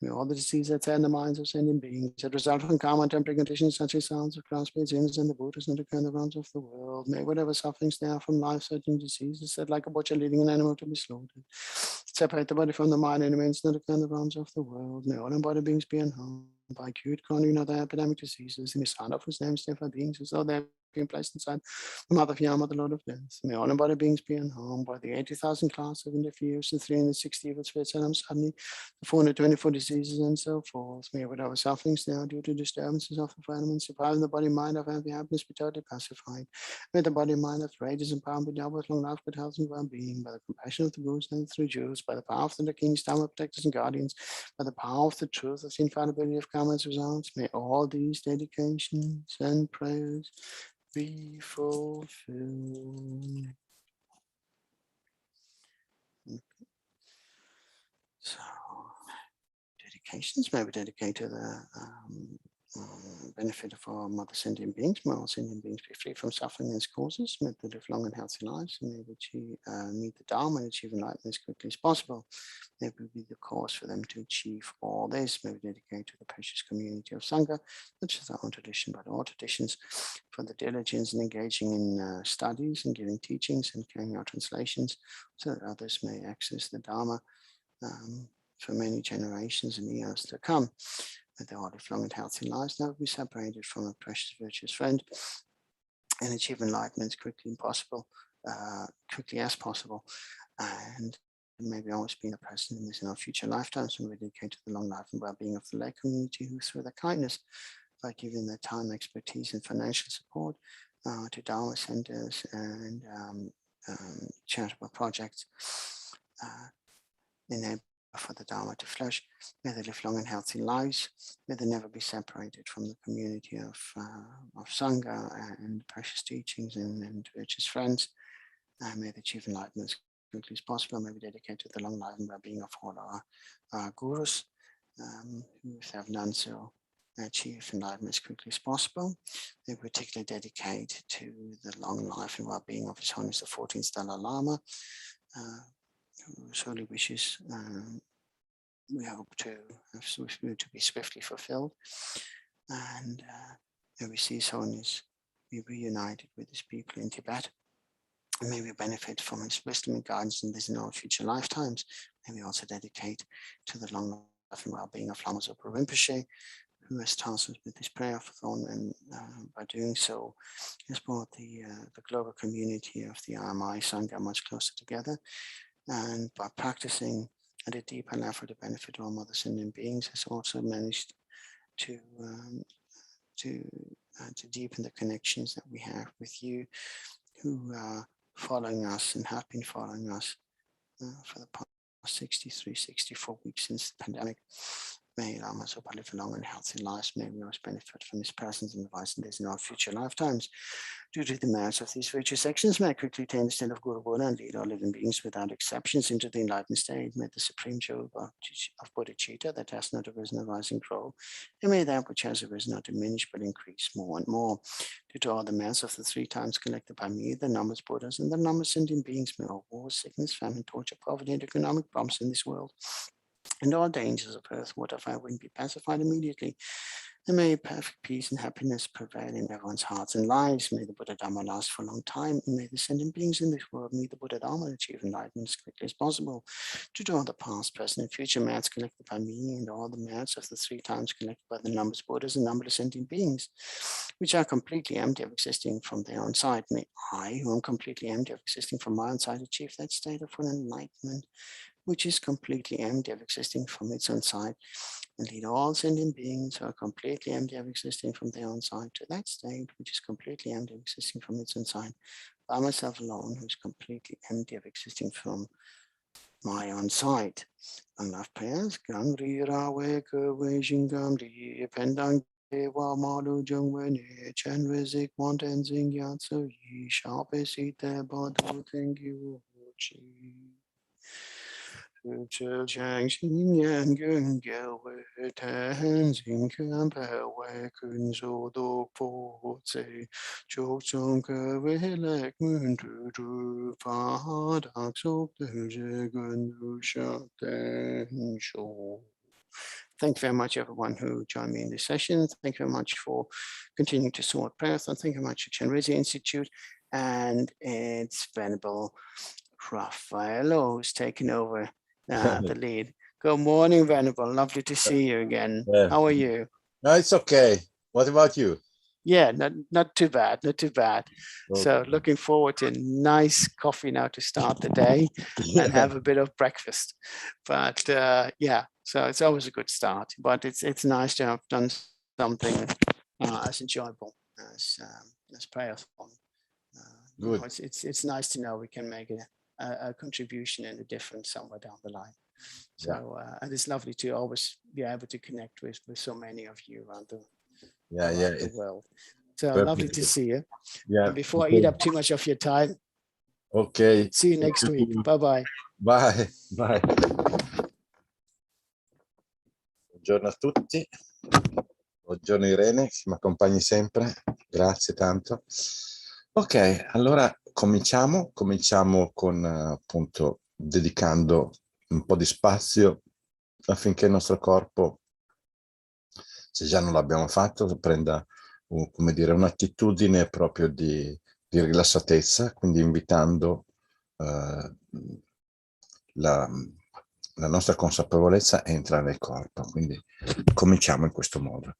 [SPEAKER 5] May all the diseases that in the minds of sentient beings that result from karma and temporary conditions such as sounds of classmates, sins, and the Buddhas not occur in the realms of the world. May whatever sufferings there from life-threatening diseases that like a butcher leading an animal to be slaughtered, separate the body from the mind and remains not occur in the realms of the world. May all embodied beings be unharmed by acute, chronic, and other epidemic diseases in the sound of whose names stand for beings as though they have been placed inside the mother of Yama, the Lord of Death. May all embodied beings be unharmed by the 80,000 class of interferes, the 360 of its spirits, and suddenly the 424 diseases, and so forth. May whatever sufferings now due to disturbances of the elements depriving the body mind of happy happiness be totally pacified. May the body mind of rages and power be doubled with long life, good health, and well-being by the compassion of the Gurus and the three Jews, by the power of the King's Dharma protectors and guardians, by the power of the truth of the infallibility of karma's results. May all these dedications and prayers be fulfilled. So, dedications may be dedicated to the benefit of all mother sentient beings. May all sentient beings be free from suffering and its causes. May they live long and healthy lives. And may they meet the Dharma and achieve enlightenment as quickly as possible. May we be the cause for them to achieve all this. May we dedicate to the precious community of Sangha, not just our own tradition, but all traditions, for the diligence in engaging in studies and giving teachings and carrying out translations, so that others may access the Dharma for many generations and years to come. That they all live long and healthy lives, never be separated from a precious virtuous friend, and achieve enlightenment as quickly as possible, and maybe always be in the present and in our future lifetimes, and we dedicate to the long life and well-being of the lay community, who through their kindness, by giving their time, expertise, and financial support to Dharma centers and charitable projects, enable for the Dharma to flourish. May they live long and healthy lives. May they never be separated from the community of Sangha and precious teachings and virtuous friends. May they achieve enlightenment as quickly as possible. May we dedicate to the long life and well-being of all our gurus, who if they have done so, achieve enlightenment as quickly as possible. May we particularly dedicate to the long life and well-being of His Holiness the 14th Dalai Lama, whose holy wishes we hope to be swiftly fulfilled, and may we see His Holiness be reunited with His people in Tibet, and may we benefit from His wisdom and guidance in this and all future lifetimes. May we also dedicate to the long life and well-being of Lama Zopa Rinpoche, who has tasked us with this prayerathon, and by doing so has brought the global community of the RMI Sangha much closer together. And by practicing at a deeper level to benefit all mother sentient beings, has also managed to deepen the connections that we have with you, who are following us and have been following us for the past 64 weeks since the pandemic. May Lama Zopa live long and healthy lives. May we always benefit from His presence and advice in this and our future lifetimes. Due to the merits of these virtuous actions, may I quickly attain the state of Guru Buddha and lead all living beings without exceptions into the enlightened state. May the supreme joy of bodhicitta that has not arisen arise and grow. And may that which has arisen not diminish but increase more and more. Due to all the merits of the 3 times collected by me, the numbers Buddhas and the numbers sentient beings, may all war, sickness, famine, torture, poverty, and economic problems in this world, and all dangers of earth, water, fire, wind be pacified immediately. And may perfect peace and happiness prevail in everyone's hearts and lives. May the Buddha Dharma last for a long time, and may the sentient beings in this world meet the Buddha Dharma and achieve enlightenment as quickly as possible. Due to all the past, present, and future merits collected by me, and all the merits of the 3 times collected by the numbers Buddhas and numberless sentient beings, which are completely empty of existing from their own side, may I, who am completely empty of existing from my own side, achieve that state of full enlightenment, which is completely empty of existing from its own side, and lead all sentient beings who are completely empty of existing from their own side to that state which is completely empty of existing from its own side, by myself alone, who is completely empty of existing from my own side. Long life prayers. Gangri Rawe Kerwe Jingam Li Pendang Dewa Malu Jungwene Chenrezig Tenzing Yatsu Yi Shape Sita Badu Thank you. Chang Xin Yan Gung Gel Wei Tan Xin Kan Pa Wei Kun Zo Do Po Tse Chok Chong Ke Wei Lek Mun Tu Tu Fa Dak Sok De Je Gun Du Sha Den Shou thank you very much, everyone who joined me in this session. Thank you very much for continuing to support prayerathon. Thank you very much to Chenrezig Institute and its Venerable Raffaello, who's taken over the lead. Good morning, Venerable. Lovely to see you again.
[SPEAKER 10] Yeah.
[SPEAKER 5] How are you?
[SPEAKER 10] No, it's okay. What about you?
[SPEAKER 5] Yeah, not too bad, not too bad.
[SPEAKER 10] Okay.
[SPEAKER 5] So looking forward to a nice coffee now to start the day and have a bit of breakfast. But yeah, so it's always a good start. But it's nice to have done something as enjoyable as prayerathon. You know, it's nice to know we can make a contribution and a difference somewhere down the line. So and it's lovely to always be able to connect with so many of you around the world. So
[SPEAKER 10] perfect.
[SPEAKER 5] Lovely to see you.
[SPEAKER 10] Yeah.
[SPEAKER 5] And before I eat up too much of your time,
[SPEAKER 10] okay.
[SPEAKER 5] See you next week. Bye-bye.
[SPEAKER 10] Bye. Bye. Buongiorno a tutti. Buongiorno Irene, che mi accompagni sempre. Grazie tanto. Ok, allora cominciamo con appunto dedicando un po' di spazio affinché il nostro corpo, se già non l'abbiamo fatto, prenda come dire, un'attitudine proprio di rilassatezza, quindi invitando la nostra consapevolezza a entrare nel corpo. Quindi cominciamo in questo modo.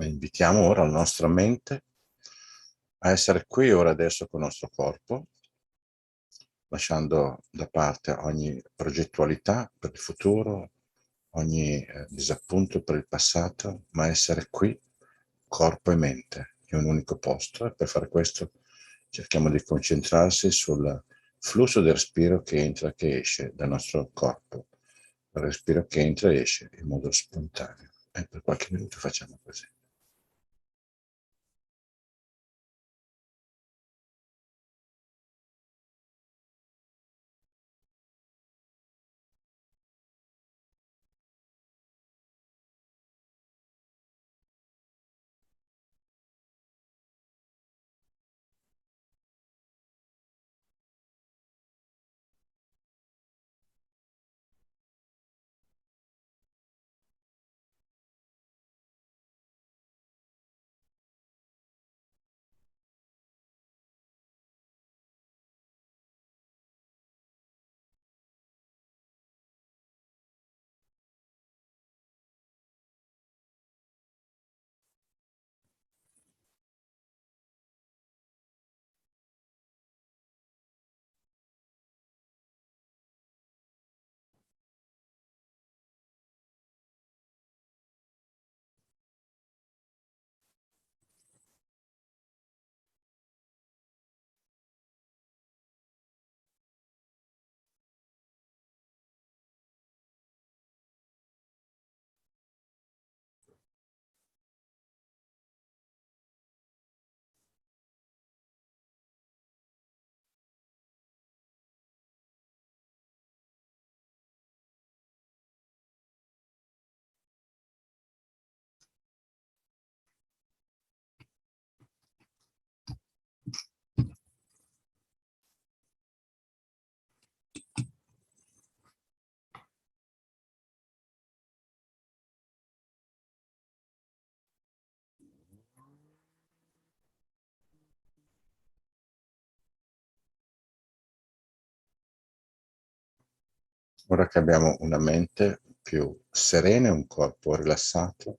[SPEAKER 10] Invitiamo ora la nostra mente a essere qui ora adesso con il nostro corpo, lasciando da parte ogni progettualità per il futuro, ogni disappunto per il passato, ma essere qui, corpo e mente, in un unico posto. E per fare questo cerchiamo di concentrarsi sul flusso del respiro che entra e che esce dal nostro corpo, il respiro che entra e esce in modo spontaneo. E per qualche minuto facciamo così. Ora che abbiamo una mente più serena e un corpo rilassato,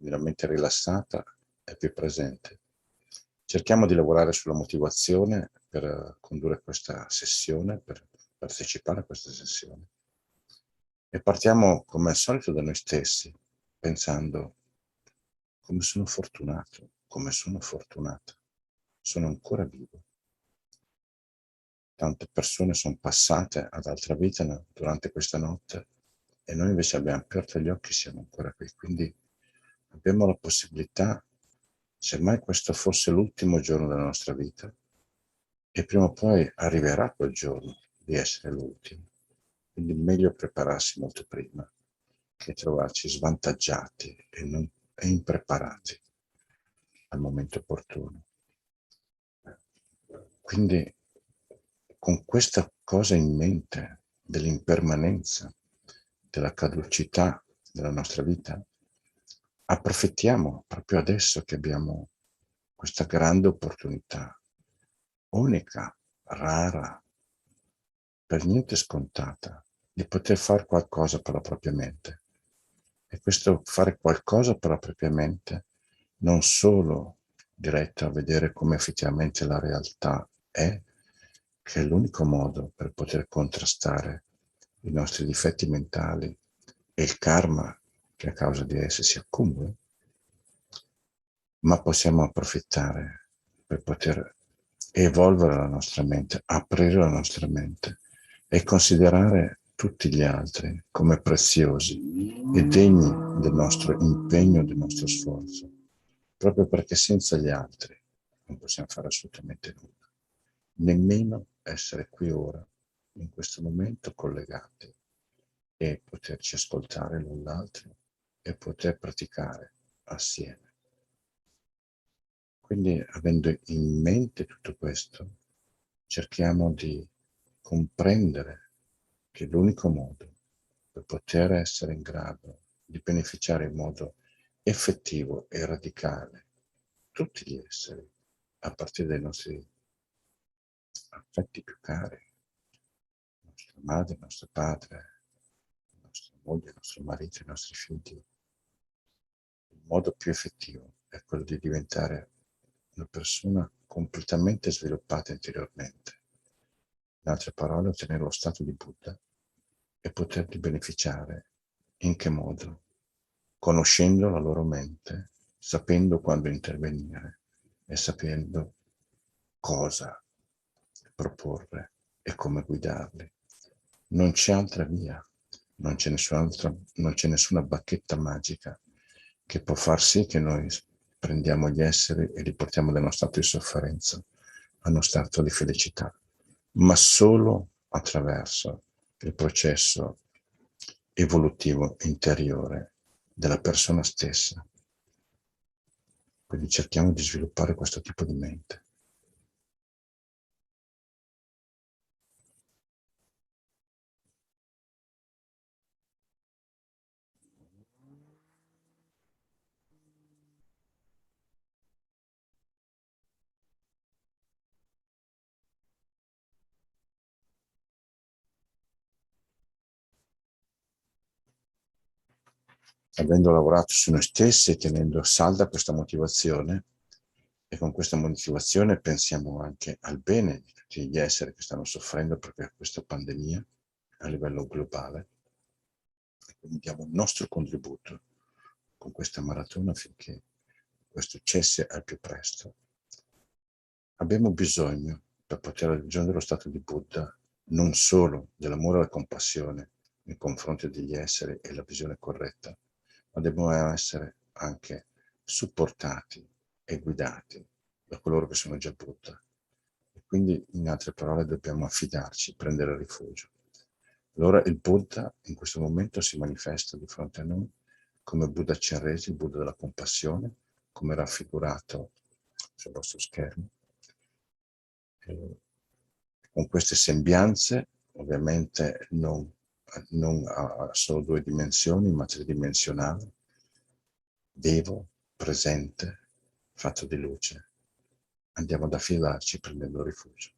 [SPEAKER 10] una mente rilassata è più presente. Cerchiamo di lavorare sulla motivazione per condurre questa sessione, per partecipare a questa sessione. E partiamo come al solito da noi stessi, pensando come sono fortunato, come sono fortunata, sono ancora vivo. Tante persone sono passate ad altra vita durante questa notte e noi invece abbiamo aperto gli occhi e siamo ancora qui. Quindi abbiamo la possibilità, se mai questo fosse l'ultimo giorno della nostra vita, e prima o poi arriverà quel giorno di essere l'ultimo. Quindi meglio prepararsi molto prima che trovarci svantaggiati e impreparati al momento opportuno. Quindi con questa cosa in mente dell'impermanenza, della caducità della nostra vita, approfittiamo proprio adesso che abbiamo questa grande opportunità, unica, rara, per niente scontata, di poter fare qualcosa per la propria mente. E questo fare qualcosa per la propria mente non solo diretto a vedere come effettivamente la realtà è, che è l'unico modo per poter contrastare i nostri difetti mentali e il karma che a causa di essi si accumula, ma possiamo approfittare per poter evolvere la nostra mente, aprire la nostra mente e considerare tutti gli altri come preziosi e degni del nostro impegno, del nostro sforzo, proprio perché senza gli altri non possiamo fare assolutamente nulla, nemmeno essere qui ora, in questo momento collegati e poterci ascoltare l'un l'altro e poter praticare assieme. Quindi, avendo in mente tutto questo, cerchiamo di comprendere che l'unico modo per poter essere in grado di beneficiare in modo effettivo e radicale tutti gli esseri, a partire dai nostri affetti più cari, nostra madre, nostro padre, nostra moglie, nostro marito, i nostri figli, il modo più effettivo è quello di diventare una persona completamente sviluppata interiormente. In altre parole, ottenere lo stato di Buddha e poterli beneficiare. In che modo? Conoscendo la loro mente, sapendo quando intervenire e sapendo cosa proporre e come guidarli. Non c'è altra via, non c'è nessuna bacchetta magica che può far sì che noi prendiamo gli esseri e li portiamo da uno stato di sofferenza a uno stato di felicità, ma solo attraverso il processo evolutivo interiore della persona stessa. Quindi cerchiamo di sviluppare questo tipo di mente. Avendo lavorato su noi stessi e tenendo salda questa motivazione, e con questa motivazione pensiamo anche al bene di tutti gli esseri che stanno soffrendo per questa pandemia a livello globale, e quindi diamo il nostro contributo con questa maratona affinché questo cessi al più presto. Abbiamo bisogno, per poter raggiungere lo stato di Buddha, non solo dell'amore e della compassione nei confronti degli esseri e la visione corretta, ma dobbiamo essere anche supportati e guidati da coloro che sono già Buddha. E quindi, in altre parole, dobbiamo affidarci, prendere rifugio. Allora il Buddha in questo momento si manifesta di fronte a noi come Buddha Chenrezig, il Buddha della compassione, come raffigurato sul vostro schermo. Con queste sembianze, ovviamente non ha solo due dimensioni, ma tridimensionale, vivo, presente, fatto di luce. Andiamo ad affidarci prendendo rifugio.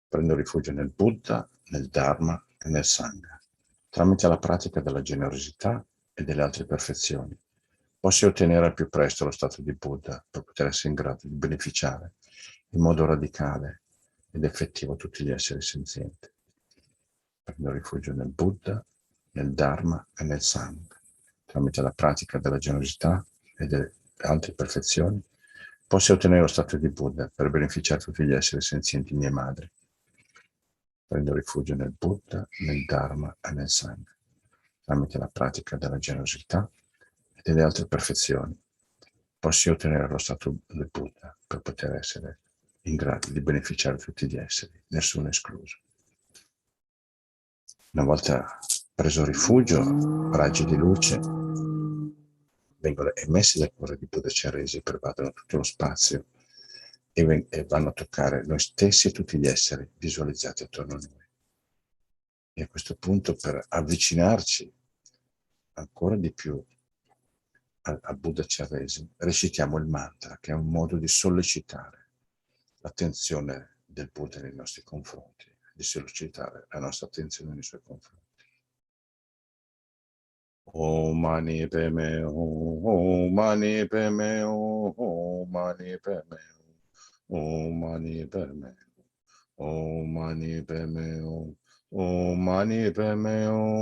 [SPEAKER 10] Prendo rifugio nel Buddha, nel Dharma e nel Sangha, tramite la pratica della generosità e delle altre perfezioni, possa ottenere al più presto lo stato di Buddha per poter essere in grado di beneficiare in modo radicale ed effettivo tutti gli esseri senzienti. Prendo rifugio nel Buddha, nel Dharma e nel Sangha. Tramite la pratica della generosità e delle altre perfezioni, posso ottenere lo stato di Buddha per beneficiare tutti gli esseri senzienti miei madri. Prendo rifugio nel Buddha, nel Dharma e nel Sangha. Tramite la pratica della generosità e delle altre perfezioni, posso ottenere lo stato del Buddha per poter essere in grado di beneficiare tutti gli esseri, nessuno escluso. Una volta preso rifugio, raggi di luce vengono emessi dal cuore di Buddha Chenrezig, pervadono tutto lo spazio e vanno a toccare noi stessi e tutti gli esseri visualizzati attorno a noi. E a questo punto, per avvicinarci ancora di più a Buddha Chenrezig, recitiamo il mantra, che è un modo di sollecitare l'attenzione del Buddha nei nostri confronti, di sollecitare la nostra attenzione nei suoi confronti. Om mani padme hum, Om mani padme hum, Om mani padme hum, Om mani padme hum, Om mani padme hum, Om mani padme hum,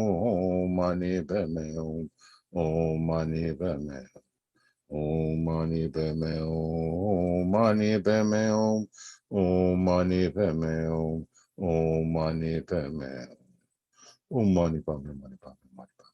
[SPEAKER 10] Om mani padme hum, Om mani padme hum, Om mani padme hum, Om mani padme hum, Om mani padme hum, Om mani padme hum, Om mani padme, mani padme, mani padme.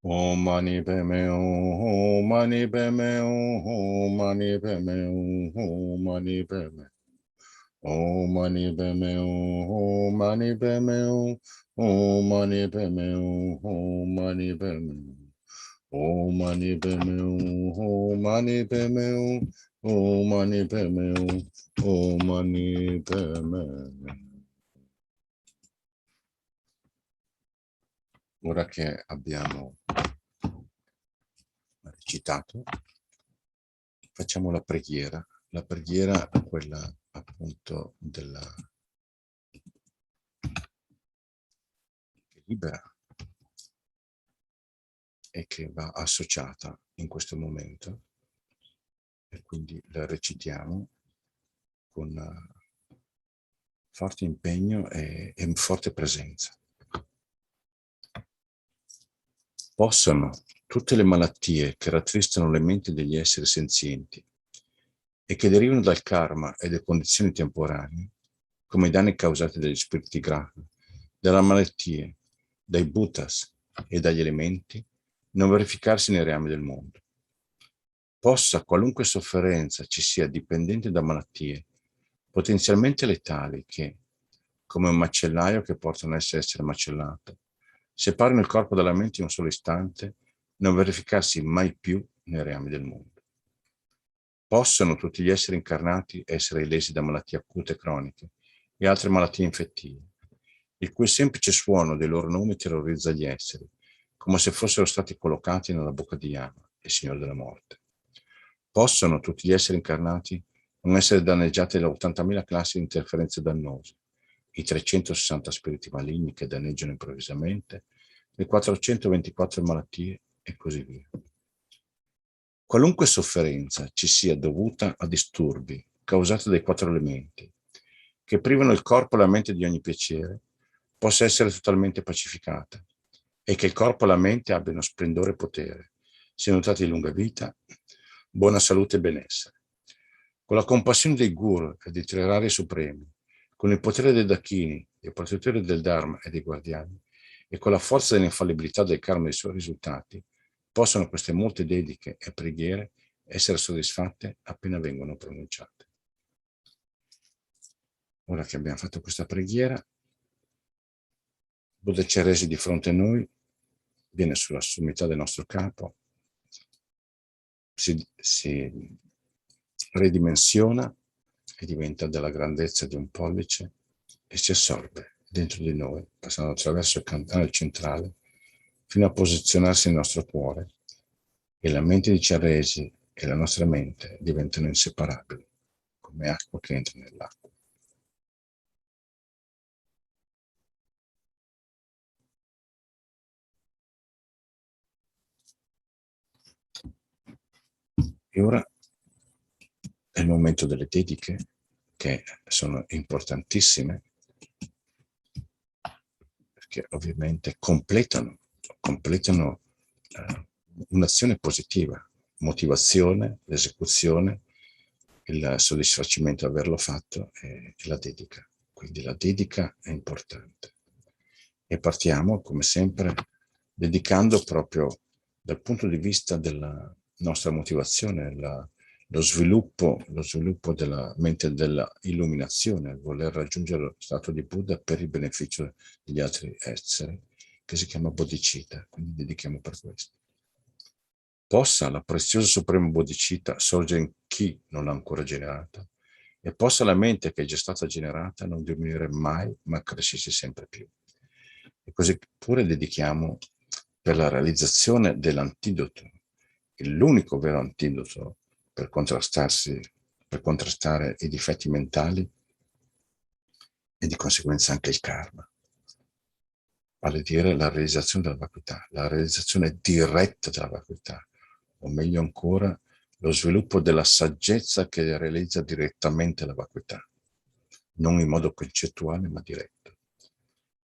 [SPEAKER 10] Om mani padme Om mani padme Om mani padme Om mani padme Om mani padme Om mani padme Om mani padme Om mani padme Om mani padme Om mani padme Om mani padme Om mani padme. Ora che abbiamo recitato, facciamo la preghiera quella appunto della che libera e che va associata in questo momento, e quindi la recitiamo con forte impegno e forte presenza. Possano tutte le malattie che rattristano le menti degli esseri senzienti e che derivano dal karma e da condizioni temporanee, come i danni causati dagli spiriti gravi, dalle malattie, dai bhutas e dagli elementi, non verificarsi nei reami del mondo. Possa qualunque sofferenza ci sia dipendente da malattie potenzialmente letali che, come un macellaio che porta a essere macellato, separano il corpo dalla mente in un solo istante, non verificarsi mai più nei reami del mondo. Possono tutti gli esseri incarnati essere lesi da malattie acute croniche e altre malattie infettive, il cui semplice suono dei loro nomi terrorizza gli esseri, come se fossero stati collocati nella bocca di Yama, il Signore della Morte. Possono tutti gli esseri incarnati non essere danneggiati da 80.000 classi di interferenze dannose, i 360 spiriti maligni che danneggiano improvvisamente, le 424 malattie e così via. Qualunque sofferenza ci sia dovuta a disturbi causati dai 4 elementi, che privano il corpo e la mente di ogni piacere, possa essere totalmente pacificata e che il corpo e la mente abbiano splendore e potere, siano dotati di lunga vita, buona salute e benessere. Con la compassione dei guru e dei 3 rari supremi, con il potere dei dakini, dei protettori del Dharma e dei guardiani, e con la forza dell'infallibilità del karma e dei suoi risultati, possono queste molte dediche e preghiere essere soddisfatte appena vengono pronunciate. Ora che abbiamo fatto questa preghiera, Buddha Chenrezig di fronte a noi, viene sulla sommità del nostro capo, si ridimensiona e diventa della grandezza di un pollice e si assorbe dentro di noi, passando attraverso il canale centrale, fino a posizionarsi nel nostro cuore, e la mente di Chenrezig e la nostra mente diventano inseparabili, come acqua che entra nell'acqua. E ora è il momento delle dediche, che sono importantissime, perché ovviamente completano un'azione positiva, motivazione, l'esecuzione, il soddisfacimento di averlo fatto e la dedica. Quindi la dedica è importante. E partiamo, come sempre, dedicando proprio dal punto di vista della nostra motivazione, lo sviluppo della mente dell'illuminazione, il voler raggiungere lo stato di Buddha per il beneficio degli altri esseri, che si chiama bodhicitta, quindi dedichiamo per questo. Possa la preziosa suprema bodhicitta sorgere in chi non l'ha ancora generata, e possa la mente che è già stata generata non diminuire mai, ma crescersi sempre più. E così pure dedichiamo per la realizzazione dell'antidoto, l'unico vero antidoto per contrastare i difetti mentali e di conseguenza anche il karma, vale a dire la realizzazione della vacuità, la realizzazione diretta della vacuità, o meglio ancora lo sviluppo della saggezza che realizza direttamente la vacuità, non in modo concettuale ma diretto.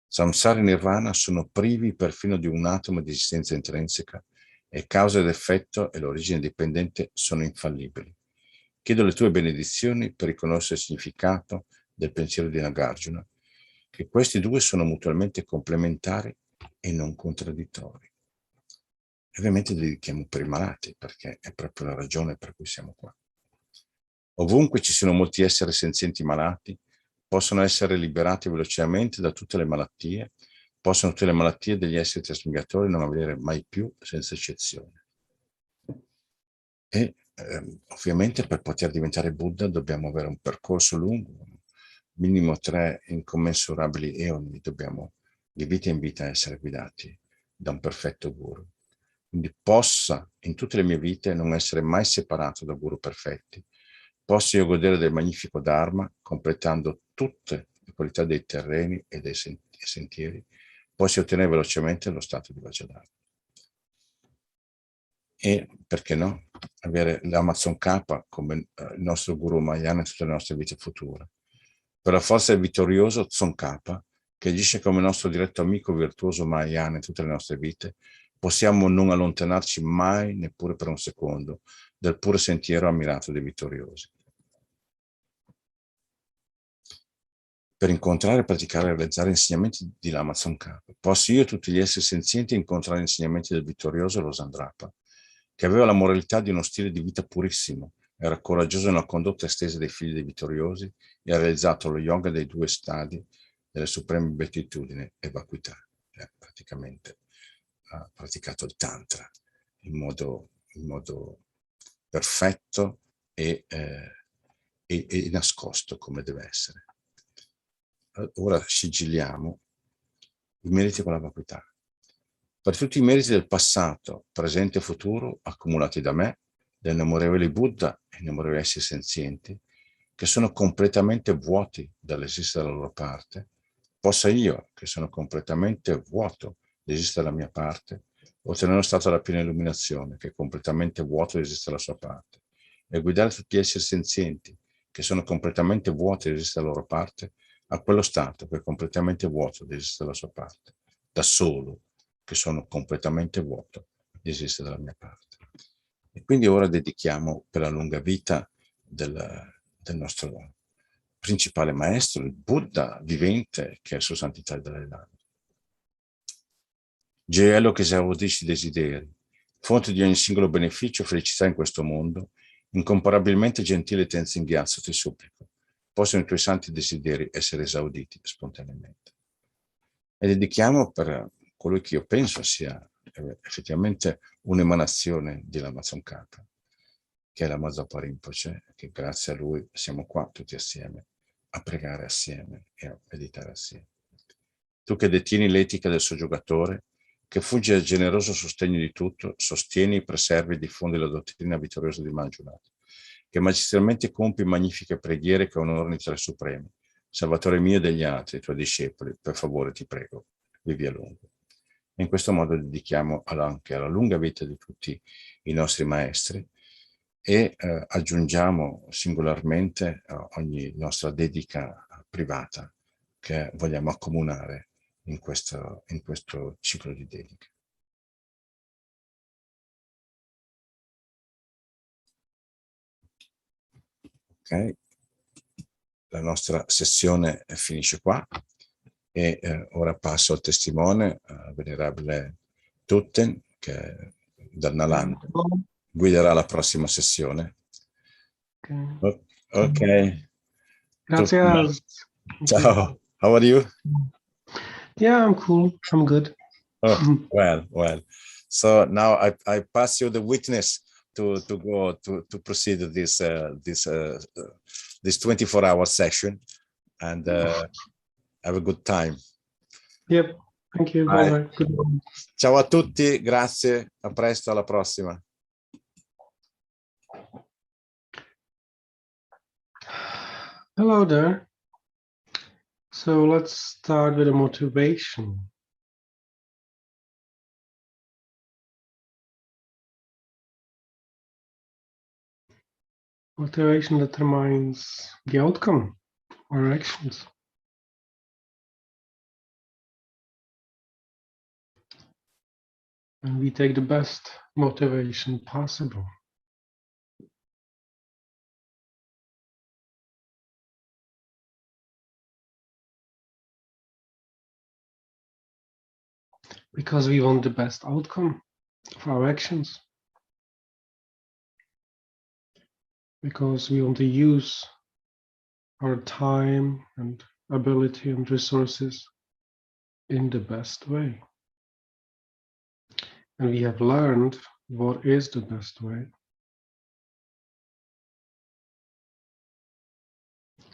[SPEAKER 10] Samsara e Nirvana sono privi perfino di un atomo di esistenza intrinseca, e causa ed effetto e l'origine dipendente sono infallibili. chiedo le tue benedizioni per riconoscere il significato del pensiero di Nagarjuna, che questi due sono mutualmente complementari e non contraddittori. Ovviamente dedichiamo per i malati, perché è proprio la ragione per cui siamo qua. Ovunque ci siano molti esseri senzienti malati, possono essere liberati velocemente da tutte le malattie, possono tutte le malattie degli esseri trasmigratori non avere mai più, senza eccezione. E ovviamente per poter diventare Buddha dobbiamo avere un percorso lungo, minimo 3 incommensurabili eoni, dobbiamo di vita in vita essere guidati da un perfetto guru. Quindi possa in tutte le mie vite non essere mai separato da guru perfetti, posso io godere del magnifico Dharma, completando tutte le qualità dei terreni e dei sentieri, posso ottenere velocemente lo stato di Vajradhara. E perché no, avere l'Amazon K come il nostro guru Mahayana in tutte le nostre vite future. Per la forza del vittorioso Tsongkhapa, che agisce come nostro diretto amico virtuoso Mahayana in tutte le nostre vite, possiamo non allontanarci mai, neppure per un secondo, dal puro sentiero ammirato dei vittoriosi. Per incontrare, praticare e realizzare insegnamenti di Lama Tsongkhapa, posso io e tutti gli esseri senzienti incontrare insegnamenti del vittorioso Rosandrapa, che aveva la moralità di uno stile di vita purissimo, era coraggioso nella condotta estesa dei figli dei vittoriosi e ha realizzato lo yoga dei 2 stadi delle supreme beatitudine e vacuità. Praticamente ha praticato il Tantra in modo perfetto e nascosto come deve essere. Ora sigilliamo i meriti con la vacuità. Per tutti i meriti del passato, presente e futuro, accumulati da me, dai innumerevoli Buddha e innumerevoli esseri senzienti, che sono completamente vuoti dall'esistere dalla loro parte, possa io, che sono completamente vuoto di esistere dalla mia parte, ottenere uno stato della piena illuminazione, che è completamente vuoto di esistere dalla sua parte, e guidare tutti gli esseri senzienti, che sono completamente vuoti di esistere dalla loro parte, a quello stato che è completamente vuoto di esistere dalla sua parte, da solo, che sono completamente vuoto di esistere dalla mia parte. E quindi ora dedichiamo per la lunga vita del nostro principale maestro, il Buddha vivente, che è Sua Santità il Dalai Lama. Gioiello che esaudisci i desideri, fonte di ogni singolo beneficio e felicità in questo mondo, incomparabilmente gentile Tenzin Gyatso, ti supplico, possono i tuoi santi desideri essere esauditi spontaneamente. E dedichiamo per colui che io penso sia effettivamente un'emanazione di Lama Tsongkhapa, che è Lama Zopa Rinpoche, che grazie a lui siamo qua tutti assieme a pregare assieme e a meditare assieme. Tu che detieni l'etica del soggiogatore, che fuggi al generoso sostegno di tutto, sostieni, preservi e diffondi la dottrina vittoriosa di Manjunath, che magistralmente compi magnifiche preghiere che onorano i Tre Supremi, Salvatore mio e degli altri, i tuoi discepoli, per favore ti prego, vivi a lungo. E in questo modo dedichiamo anche alla lunga vita di tutti i nostri maestri e aggiungiamo singolarmente ogni nostra dedica privata che vogliamo accomunare in questo ciclo di dediche. Ok, la nostra sessione finisce qua e ora passo al testimone, venerabile Tutten, che dal Nalanda guiderà la prossima sessione. Ok.
[SPEAKER 11] Gracias.
[SPEAKER 10] Ciao. How are you?
[SPEAKER 11] Yeah, I'm cool. I'm good.
[SPEAKER 10] Oh, well. So now I pass you the witness to go to proceed this 24-hour session and have a good time.
[SPEAKER 11] Yep. Thank you. Bye. Good morning.
[SPEAKER 10] Ciao a tutti, grazie, a presto, alla prossima.
[SPEAKER 11] Hello there. So let's start with a motivation. Motivation determines the outcome or actions. And we take the best motivation possible. because we want the best outcome of our actions, because we want to use our time and ability and resources in the best way. And we have learned what is the best way.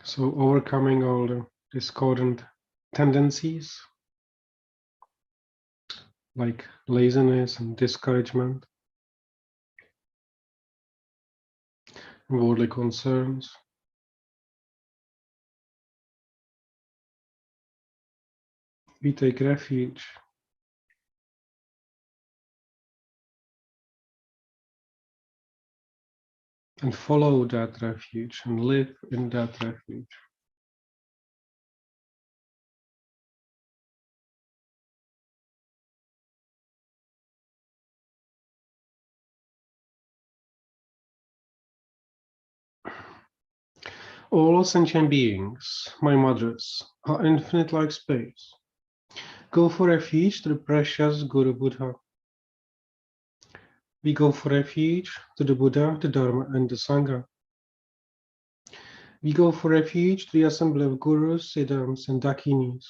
[SPEAKER 11] So overcoming all the discordant tendencies like laziness and discouragement, worldly concerns, we take refuge and follow that refuge and live in that refuge. All sentient beings, my mothers, are infinite like space. Go for refuge to the precious Guru Buddha. We go for refuge to the Buddha, the Dharma, and the Sangha. We go for refuge to the assembly of Gurus, Siddhams, and Dakinis.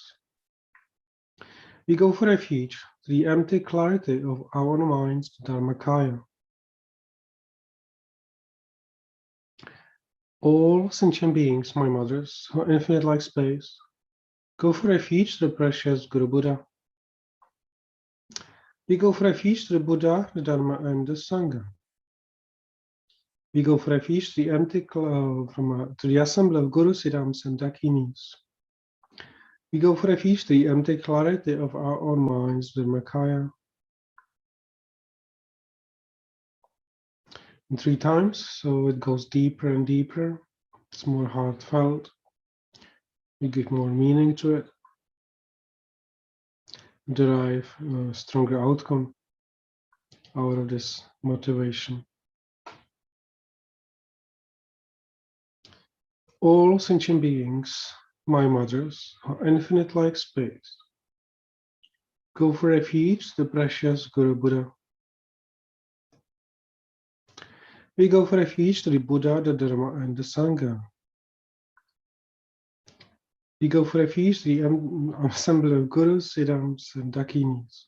[SPEAKER 11] We go for refuge to the empty clarity of our own minds, the Dharmakaya. All sentient beings, my mothers, are infinite like space. Go for refuge to the precious Guru Buddha. We go for refuge to the Buddha, the Dharma, and the Sangha. We go for refuge to the empty to the assembly of Gurus, Siddhams, and Dakinis. We go for refuge to the empty clarity of our own minds, the Dharmakaya. And 3 times, so it goes deeper and deeper. It's more heartfelt. We give more meaning to it. Derive a stronger outcome out of this motivation. All sentient beings, my mothers, are infinite like space. Go for refuge to the precious Guru Buddha. We go for refuge to the Buddha, the Dharma, and the Sangha. We go for refuge to the assembly of Gurus, Siddhams, and Dakinis.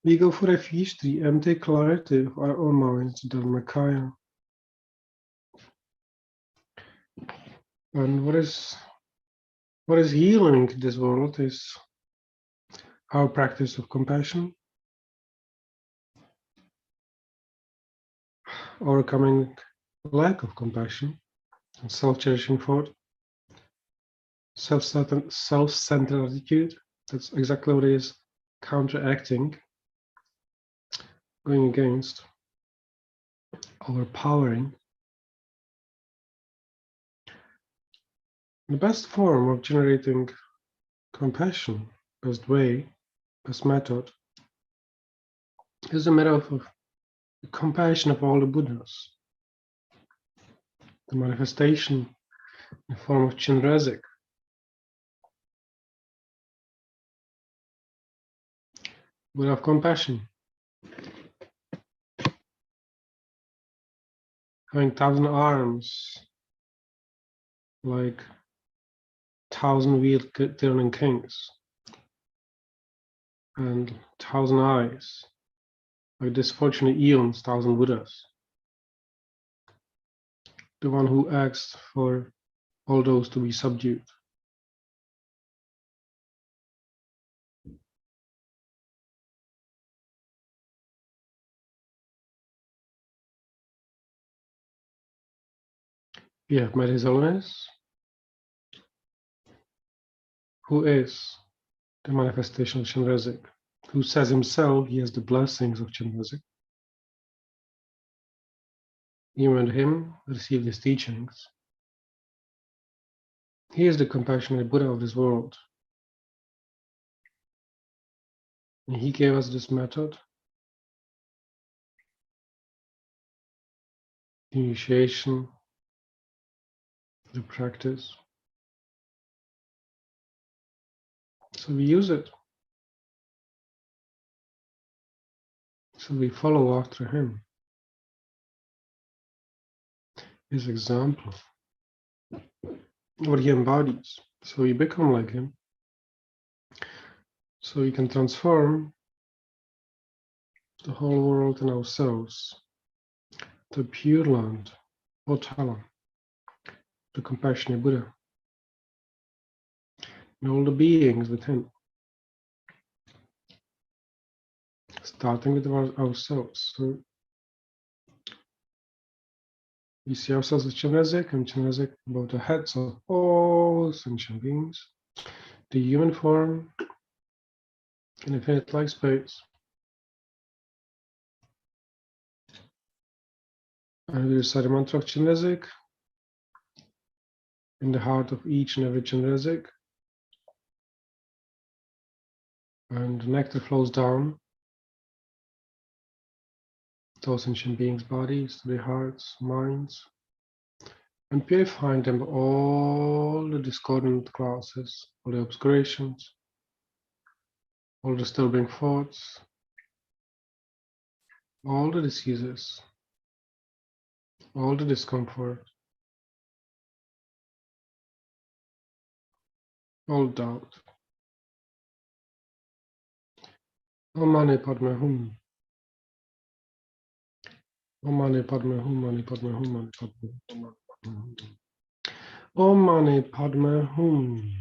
[SPEAKER 11] We go for refuge to the empty clarity of our own minds, the Dharmakaya. And what is healing this world is our practice of compassion, overcoming lack of compassion and self-cherishing thought, self-centered attitude. That's exactly what it is, counteracting, going against, overpowering. The best form of generating compassion, best way, best method, is a matter of the compassion of all the Buddhas. The manifestation in the form of Chenrezig. Buddha of compassion. Having 1,000 arms, like 1,000 wheel turning kings, and 1,000 eyes, like this fortunate eons, 1,000 Buddhas. The one who asks for all those to be subdued. We have met His Holiness, who is the manifestation of Chenrezig, who says himself he has the blessings of Chenrezig. You and him received his teachings. He is the compassionate Buddha of this world. And he gave us this method, the initiation, the practice. So we use it. So we follow after him, his example, what he embodies. So we become like him. So we can transform the whole world and ourselves to Pure Land, Otala, the compassionate Buddha, and all the beings within, starting with ourselves. So we see ourselves as Chenrezig, and Chenrezig above the heads of all sentient beings, the human form in infinite like space. And we recite the mantra of Chenrezig in the heart of each and every Chenrezig. And the nectar flows down to all sentient beings' bodies, to their hearts, minds, and purifying them of all the discordant classes, all the obscurations, all the disturbing thoughts, all the diseases, all the discomfort, all doubt. Om Mani Padme Hum. Om Mani Padme Hum, Mani Padme Hum, Mani Padme Hum. Om Mani Padme Hum.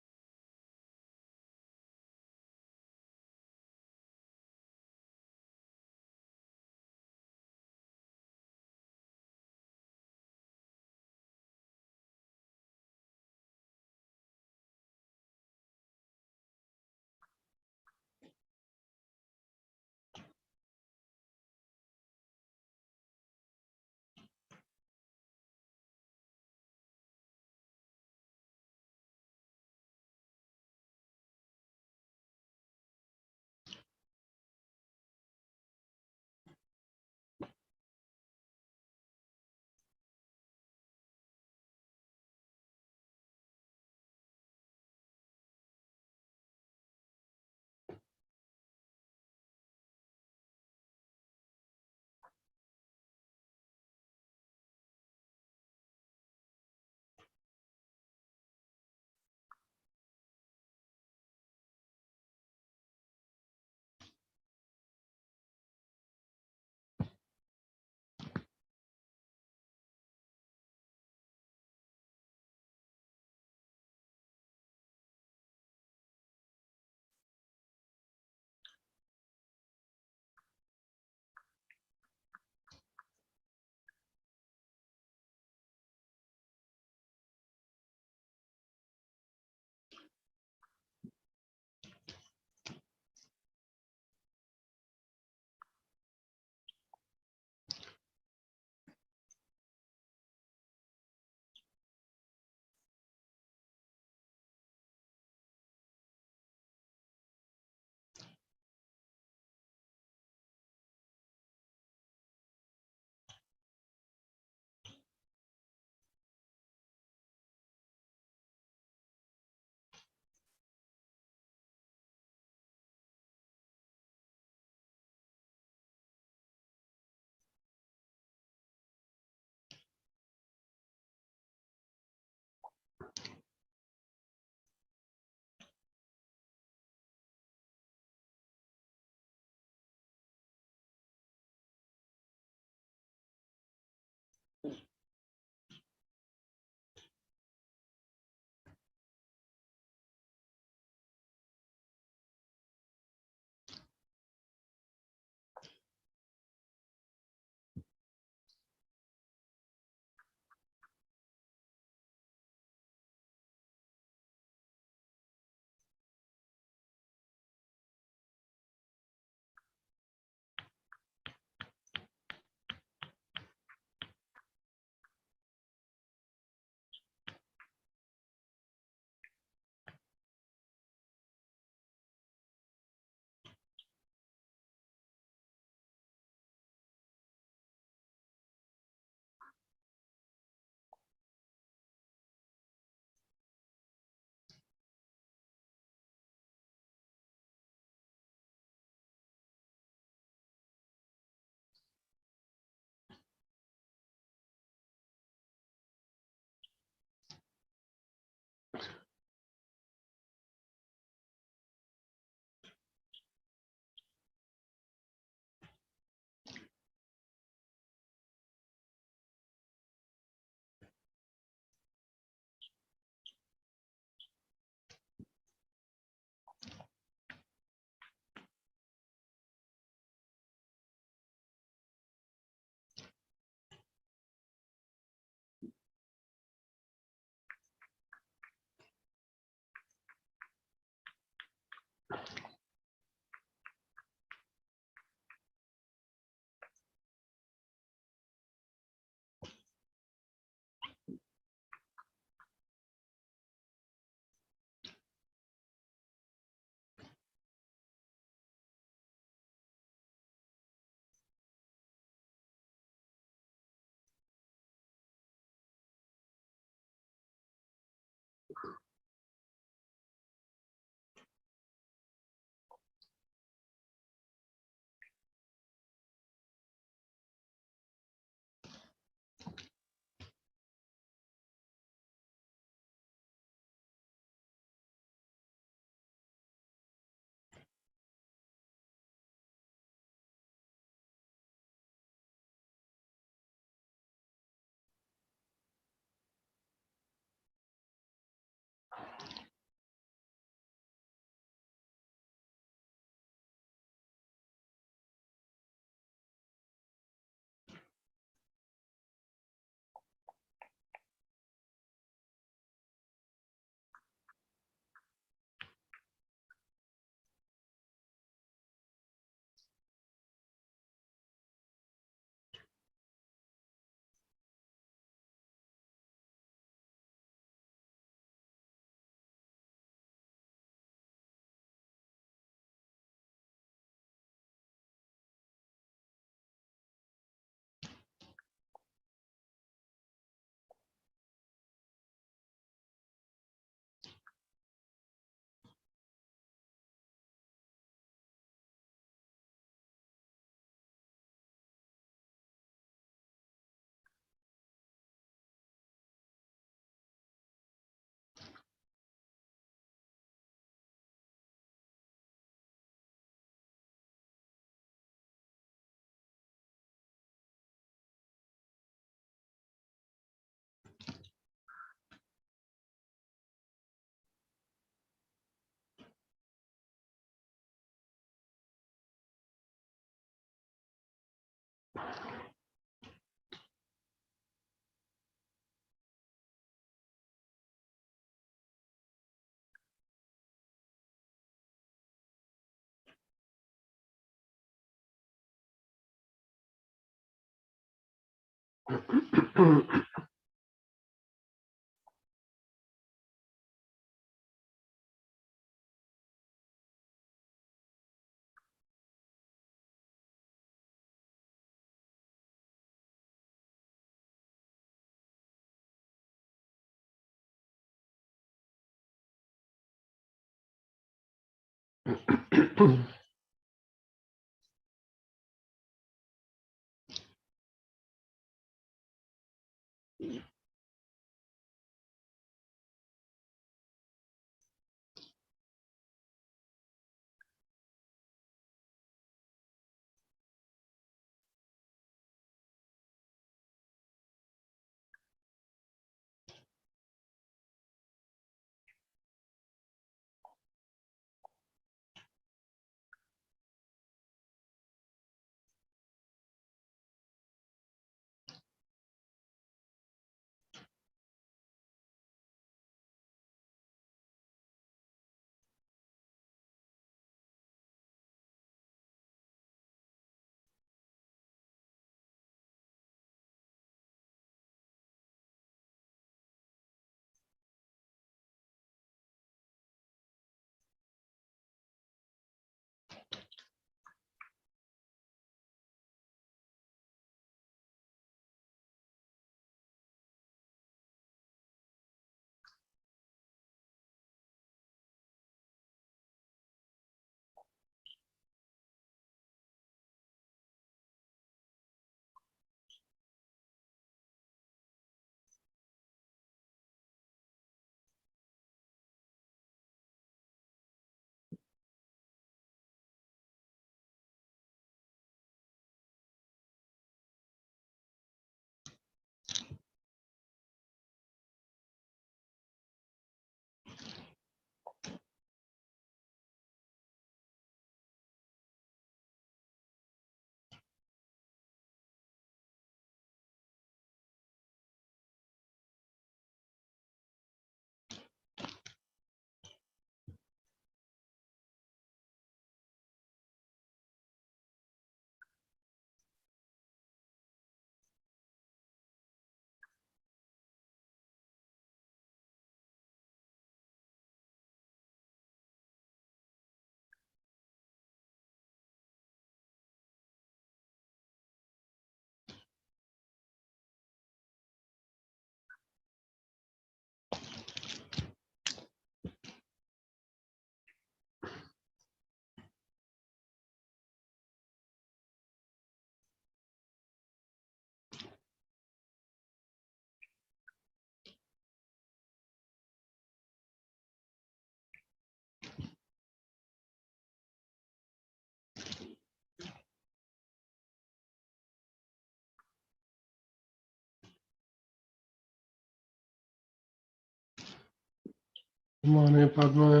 [SPEAKER 11] Mane Padma.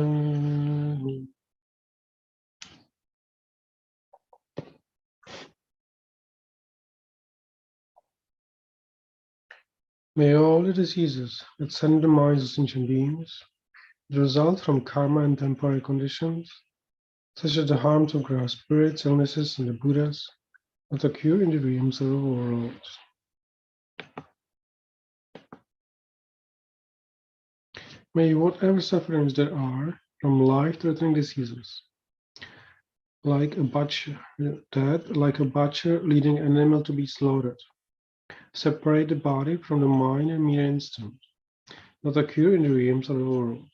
[SPEAKER 11] May all the diseases that symptomize sentient beings result from karma and temporary conditions, such as the harms of gross spirits, illnesses, and the Buddhas, that occur in the realms of the world. May whatever sufferings there are from life-threatening diseases, like a butcher, leading an animal to be slaughtered, separate the body from the mind in mere instant, that occur in the realms of the world.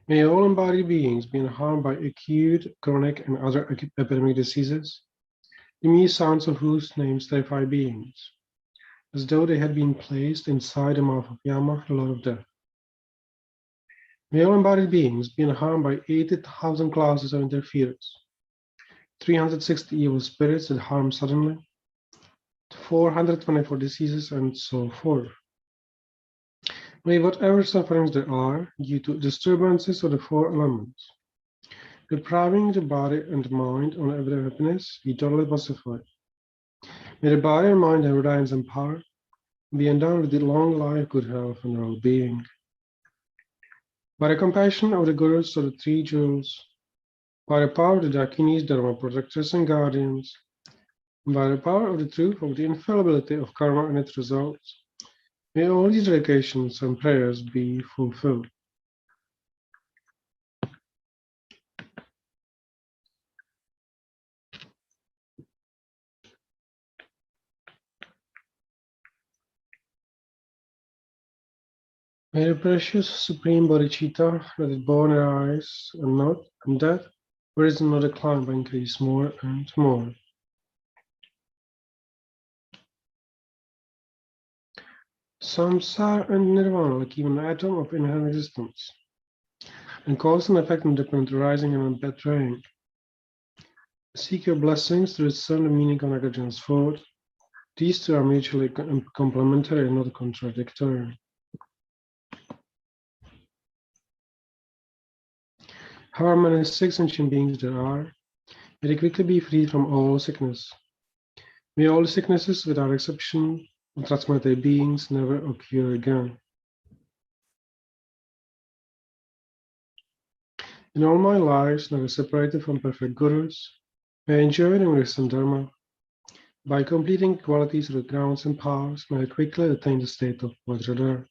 [SPEAKER 11] May all embodied beings be harmed by acute, chronic, and other epidemic diseases, the mere sounds of whose names terrify beings, as though they had been placed inside the mouth of Yama, the Lord of Death. May all embodied beings be harmed by 80,000 classes of interference, 360 evil spirits that harm suddenly, 424 diseases, and so forth. May whatever sufferings there are due to disturbances of the four elements depriving the body and mind on every happiness, be totally pacified. May the body and mind have reliance and power, be endowed with the long life, good health, and well-being. By the compassion of the Gurus of the Three Jewels, by the power of the Dakinis, Dharma protectors and guardians, and by the power of the truth of the infallibility of karma and its results, may all these dedications and prayers be fulfilled. May the precious Supreme Bodhicitta that is born arise and not, and death, risen not decline, but increase more and more. Samsara and Nirvana, like even an atom of inherent existence, and cause and effect independent arising and betraying. Seek your blessings to discern the meaning of Nagarjuna's thought. These two are mutually complementary and not contradictory. However many sick sentient beings there are, may they quickly be freed from all sickness. May all sicknesses, without exception, of transmitted beings never occur again. In all my lives, never separated from perfect gurus, may I enjoy and understand Dharma. By completing qualities of the grounds and powers, may I quickly attain the state of Vajradhara.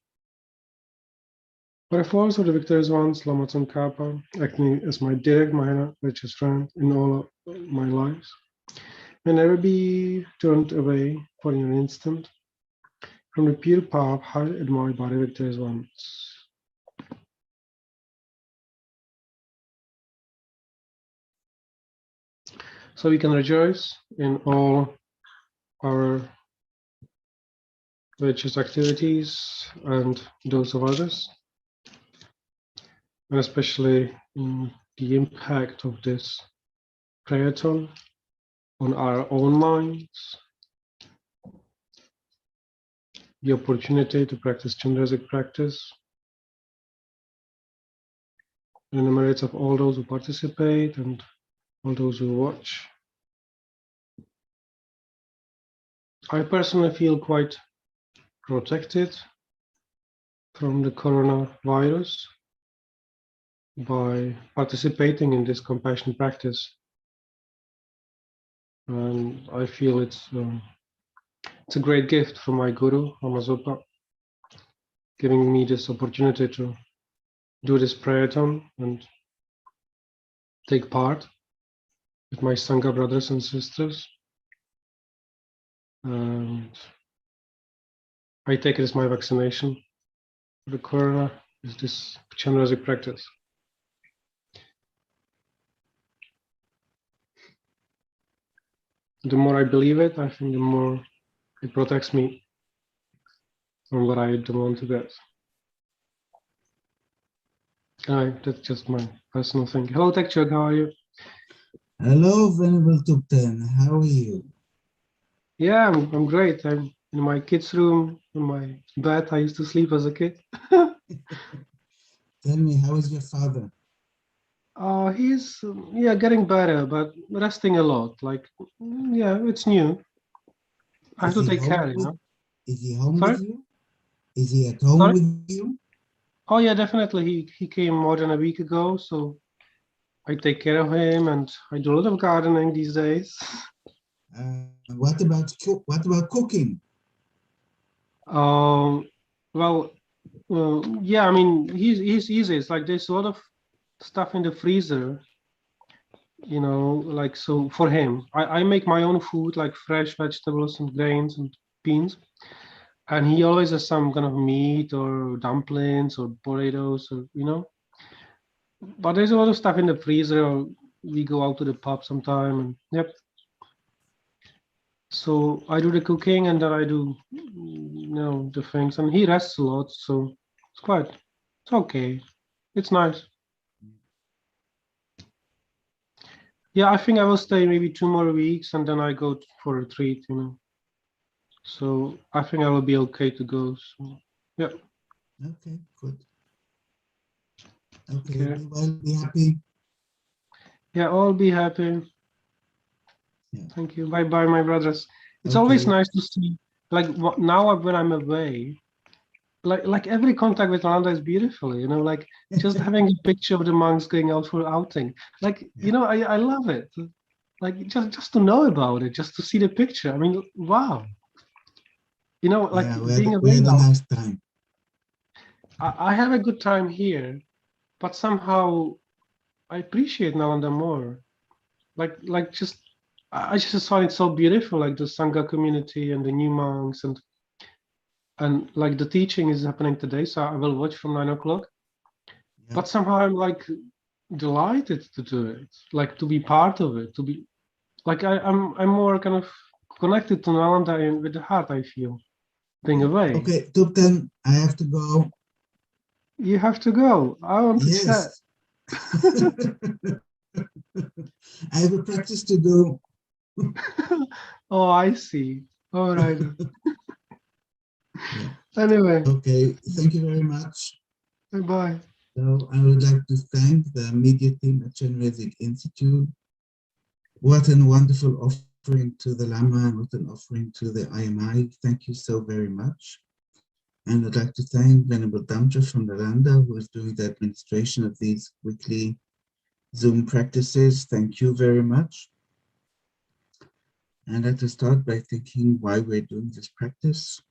[SPEAKER 11] By the force of the victorious ones, Lama Tsongkhapa, acting as my direct Mahayana richest friend in all of my lives, may never be turned away for an instant from the pure path highly admired by the victorious ones. So we can rejoice in all our virtuous activities and those of others, and especially in the impact of this prayerathon on our own minds, the opportunity to practice Chenrezig practice, and the merits of all those who participate and all those who watch. I personally feel quite protected from the coronavirus by participating in this compassion practice. And I feel it's a great gift from my guru, Lama Zopa, giving me this opportunity to do this prayerathon and take part with my Sangha brothers and sisters. And I take it as my vaccination for the corona, is this Chenrezig practice. The more I believe it, I think the more it protects me from what I don't want to get. That's just my personal thing. Hello, TechChuck, how are you?
[SPEAKER 12] Hello, Venerable Tupten, how are you?
[SPEAKER 11] Yeah, I'm great. I'm in my kids' room, in my bed. I used to sleep as a kid.
[SPEAKER 12] Tell me, how is your father?
[SPEAKER 11] He's getting better, but resting a lot. Like, yeah, it's new. I have to take care, you know.
[SPEAKER 12] Is he home
[SPEAKER 11] Sorry?
[SPEAKER 12] with you? Is he at home
[SPEAKER 11] Sorry?
[SPEAKER 12] with you?
[SPEAKER 11] Oh yeah, definitely. He came more than a week ago, so I take care of him, and I do a lot of gardening these days.
[SPEAKER 12] What about cooking?
[SPEAKER 11] Well, yeah, I mean, he's easy. It's like there's a lot of stuff in the freezer, you know, like, so for him, I make my own food, like fresh vegetables and grains and beans, and he always has some kind of meat or dumplings or potatoes, or, you know, but there's a lot of stuff in the freezer, or we go out to the pub sometime, and yep. So I do the cooking, and then I do, you know, the things, and he rests a lot, so it's okay. It's nice. Yeah, I think I will stay maybe 2 more weeks, and then I go for a retreat, you know. So I think I will be okay to go. So, yeah.
[SPEAKER 12] Okay, good. Okay, be well, be happy.
[SPEAKER 11] Yeah, all be happy.
[SPEAKER 12] Yeah.
[SPEAKER 11] Thank you. Bye bye, my brothers. It's
[SPEAKER 12] Okay.
[SPEAKER 11] always nice to see, like now when I'm away, like every contact with Rwanda is beautiful, you know, like just having a picture of the monks going out for outing. Like, you know, I love it. Like just to know about it, just to see the picture. I mean, wow. You know, like
[SPEAKER 12] Yeah,
[SPEAKER 11] being
[SPEAKER 12] we
[SPEAKER 11] away
[SPEAKER 12] had a
[SPEAKER 11] now,
[SPEAKER 12] nice time.
[SPEAKER 11] I have a good time here, but somehow I appreciate Nalanda more. Like just I just find it so beautiful, like the Sangha community and the new monks and like the teaching is happening today, so I will watch from 9 o'clock.
[SPEAKER 12] Yeah.
[SPEAKER 11] But somehow I'm like delighted to do it, like to be part of it, to be like I'm more kind of connected to Nalanda with the heart, I feel, being away.
[SPEAKER 12] Okay, Tupten, I have to go.
[SPEAKER 11] You have to go. I want to chat.
[SPEAKER 12] Yes. I have a practice to do.
[SPEAKER 11] Oh, I see. All right.
[SPEAKER 12] Yeah.
[SPEAKER 11] Anyway,
[SPEAKER 12] Okay, thank you very much.
[SPEAKER 11] bye-bye.
[SPEAKER 12] So I would like to thank the media team at Chenrezig Institute. What a wonderful offering to the Lama and what an offering to the IMI. Thank you so very much. And I'd like to thank Venerable Damja from Nalanda, who is doing the administration of these weekly Zoom practices. Thank you very much. And let us start by thinking why we're doing this practice,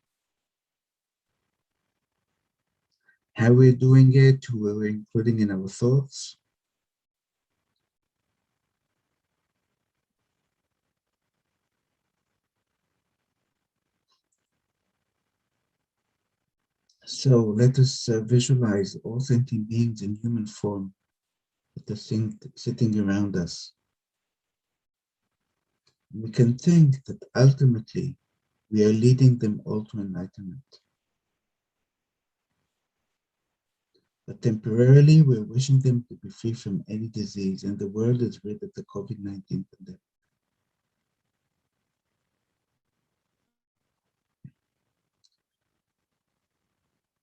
[SPEAKER 12] how we're doing it, who we're including in our thoughts. So let us visualize all sentient beings in human form that are sitting around us. We can think that ultimately we are leading them all to enlightenment. But temporarily, we're wishing them to be free from any disease, and the world is rid of the COVID-19 pandemic.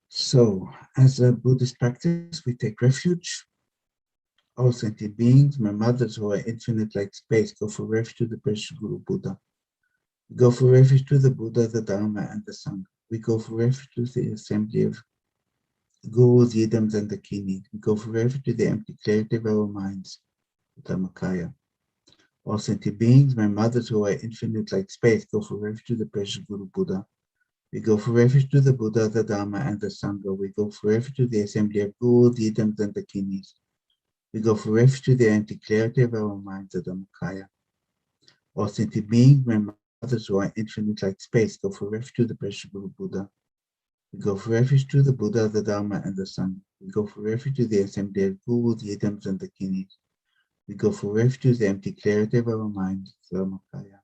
[SPEAKER 12] So, as a Buddhist practice, we take refuge. All sentient beings, my mothers who are infinite like space, go for refuge to the precious Guru Buddha. We go for refuge to the Buddha, the Dharma, and the Sangha. We go for refuge to the assembly of Gurus, Yidams, and the Kini. We go for refuge to the empty clarity of our minds, the Dhammakaya. All sentient beings, my mothers who are infinite like space, go for refuge to the precious Guru Buddha. We go for refuge to the Buddha, the Dharma, and the Sangha. We go for refuge to the assembly of Gurus, Yidams, and the Kinis. We go for refuge to the empty clarity of our minds, the Dhammakaya. All sentient beings, my mothers who are infinite like space, go for refuge to the precious Guru Buddha. We go for refuge to the Buddha, the Dharma, and the Sangha. We go for refuge to the assembly of Gurus, Yidams, and the Kinis. We go for refuge to the empty clarity of our minds, the Dhammakaya.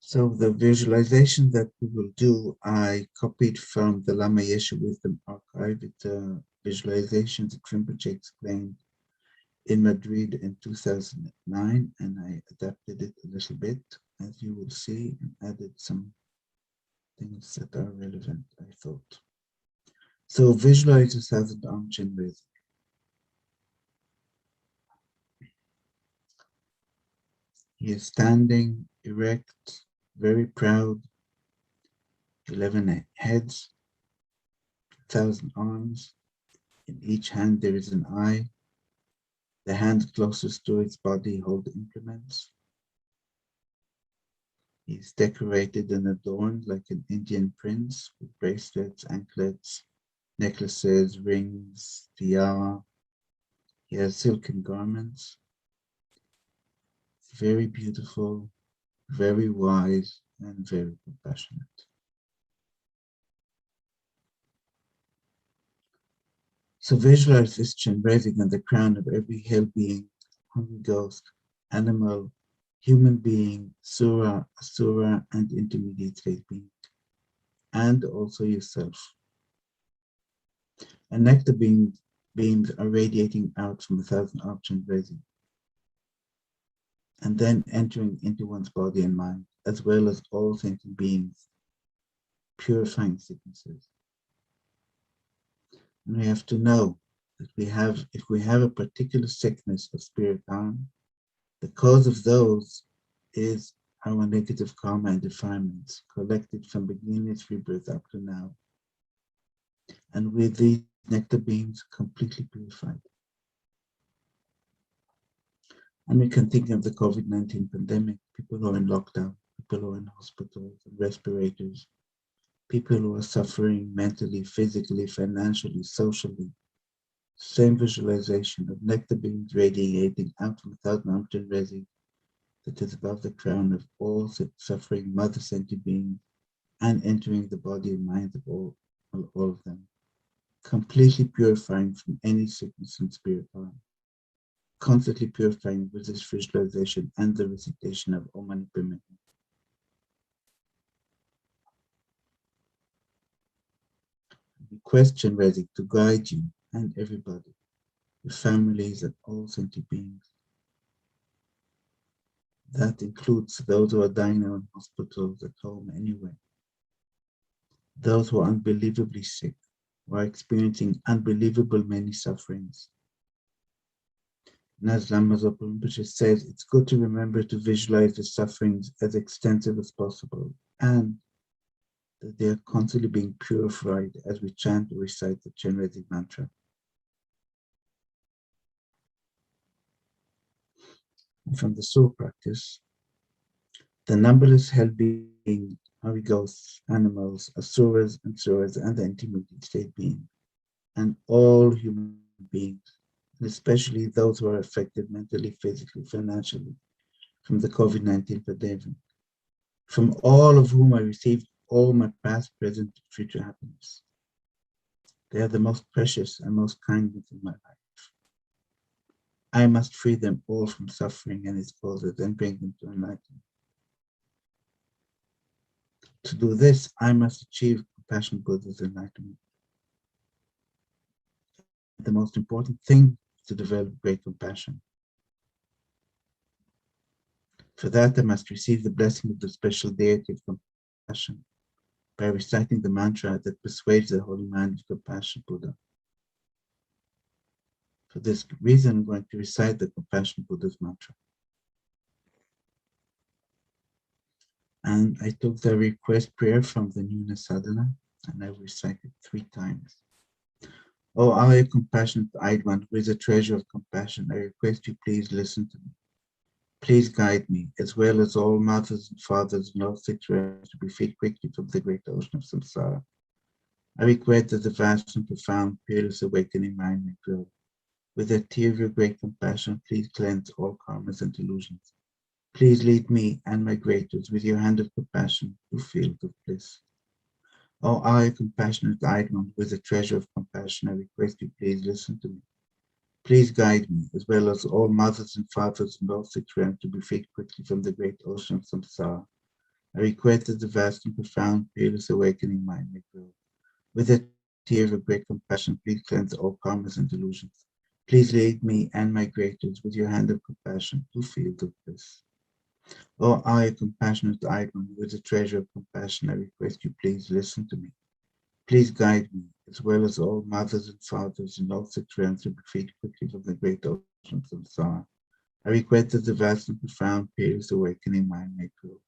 [SPEAKER 12] So the visualization that we will do, I copied from the Lama Yeshe Wisdom Archive. It's a visualization that Rinpoche explained in Madrid in 2009, and I adapted it a little bit, as you will see, and added some things that are relevant, I thought. So visualize yourself in Arm Chenrezig. He is standing erect, very proud, 11 heads, 1,000 arms. In each hand there is an eye. The hand closest to its body hold implements. He is decorated and adorned like an Indian prince with bracelets, anklets, necklaces, rings, tiara. He has silken garments. Very beautiful, very wise, and very compassionate. So visualize this Chenrezig on the crown of every hell being, hungry ghost, animal, human being, Sura, Asura, and intermediate state being, and also yourself. And nectar beams are radiating out from 1,000 arms Chenrezig, and then entering into one's body and mind, as well as all sentient beings, purifying sicknesses. And we have to know that if we have a particular sickness of spirit harm, the cause of those is our negative karma and defilements collected from beginning of rebirth up to now. And with these nectar beings completely purified. And we can think of the COVID-19 pandemic, people who are in lockdown, people who are in hospitals and respirators, people who are suffering mentally, physically, financially, socially. Same visualization of nectar beings radiating out from Thangtong Chenrezig that is above the crown of all suffering mother sentient beings and entering the body and mind of all of them, completely purifying from any sickness and spirit harm, constantly purifying with this visualization and the recitation of Om Mani Padme Hum. Request Chenrezig to guide you and everybody, your families and all sentient beings. That includes those who are dying now in hospitals, at home, anyway. Those who are unbelievably sick, who are experiencing unbelievable many sufferings. And as Lama Zopa Rinpoche says, it's good to remember to visualize the sufferings as extensive as possible and that they are constantly being purified as we chant or recite the Chenrezig mantra. And from the soul practice, the numberless hell beings, holy ghosts, animals, asuras and suras, and the intermediate state being, and all human beings, and especially those who are affected mentally, physically, financially from the COVID-19 pandemic, from all of whom I received all my past, present, and future happiness. They are the most precious and most kind in my life. I must free them all from suffering and its causes and bring them to enlightenment. To do this, I must achieve compassion Buddha's enlightenment. The most important thing is to develop great compassion. For that, I must receive the blessing of the special deity of compassion by reciting the mantra that persuades the holy mind of compassion Buddha. For this reason, I'm going to recite the compassion Buddha's mantra. And I took the request prayer from the Nuna Sadhana, and I recited 3 times. Oh, our compassionate eyed one, who is a treasure of compassion, I request you please listen to me. Please guide me, as well as all mothers and fathers and all sick realms, to be freed quickly from the great ocean of samsara. I request that the vast and profound, peerless awakening mind may grow. With a tear of your great compassion, please cleanse all karmas and delusions. Please lead me and my greaters with your hand of compassion to fields of bliss. O I, compassionate eyed one, with a treasure of compassion, I request you please listen to me. Please guide me, as well as all mothers and fathers and all sick realms, to be freed quickly from the great ocean of samsara. I request that the vast and profound, fearless awakening mind may grow. With a tear of great compassion, please cleanse all karmas and delusions. Please lead me and my greaters with your hand of compassion to fields of bliss. O I, compassionate eyed one, with a treasure of compassion, I request you please listen to me. Please guide me, as well as all mothers and fathers and all sick realms, to be freed quickly from the great ocean of samsara. I request that the vast and profound, peerless awakening mind may grow.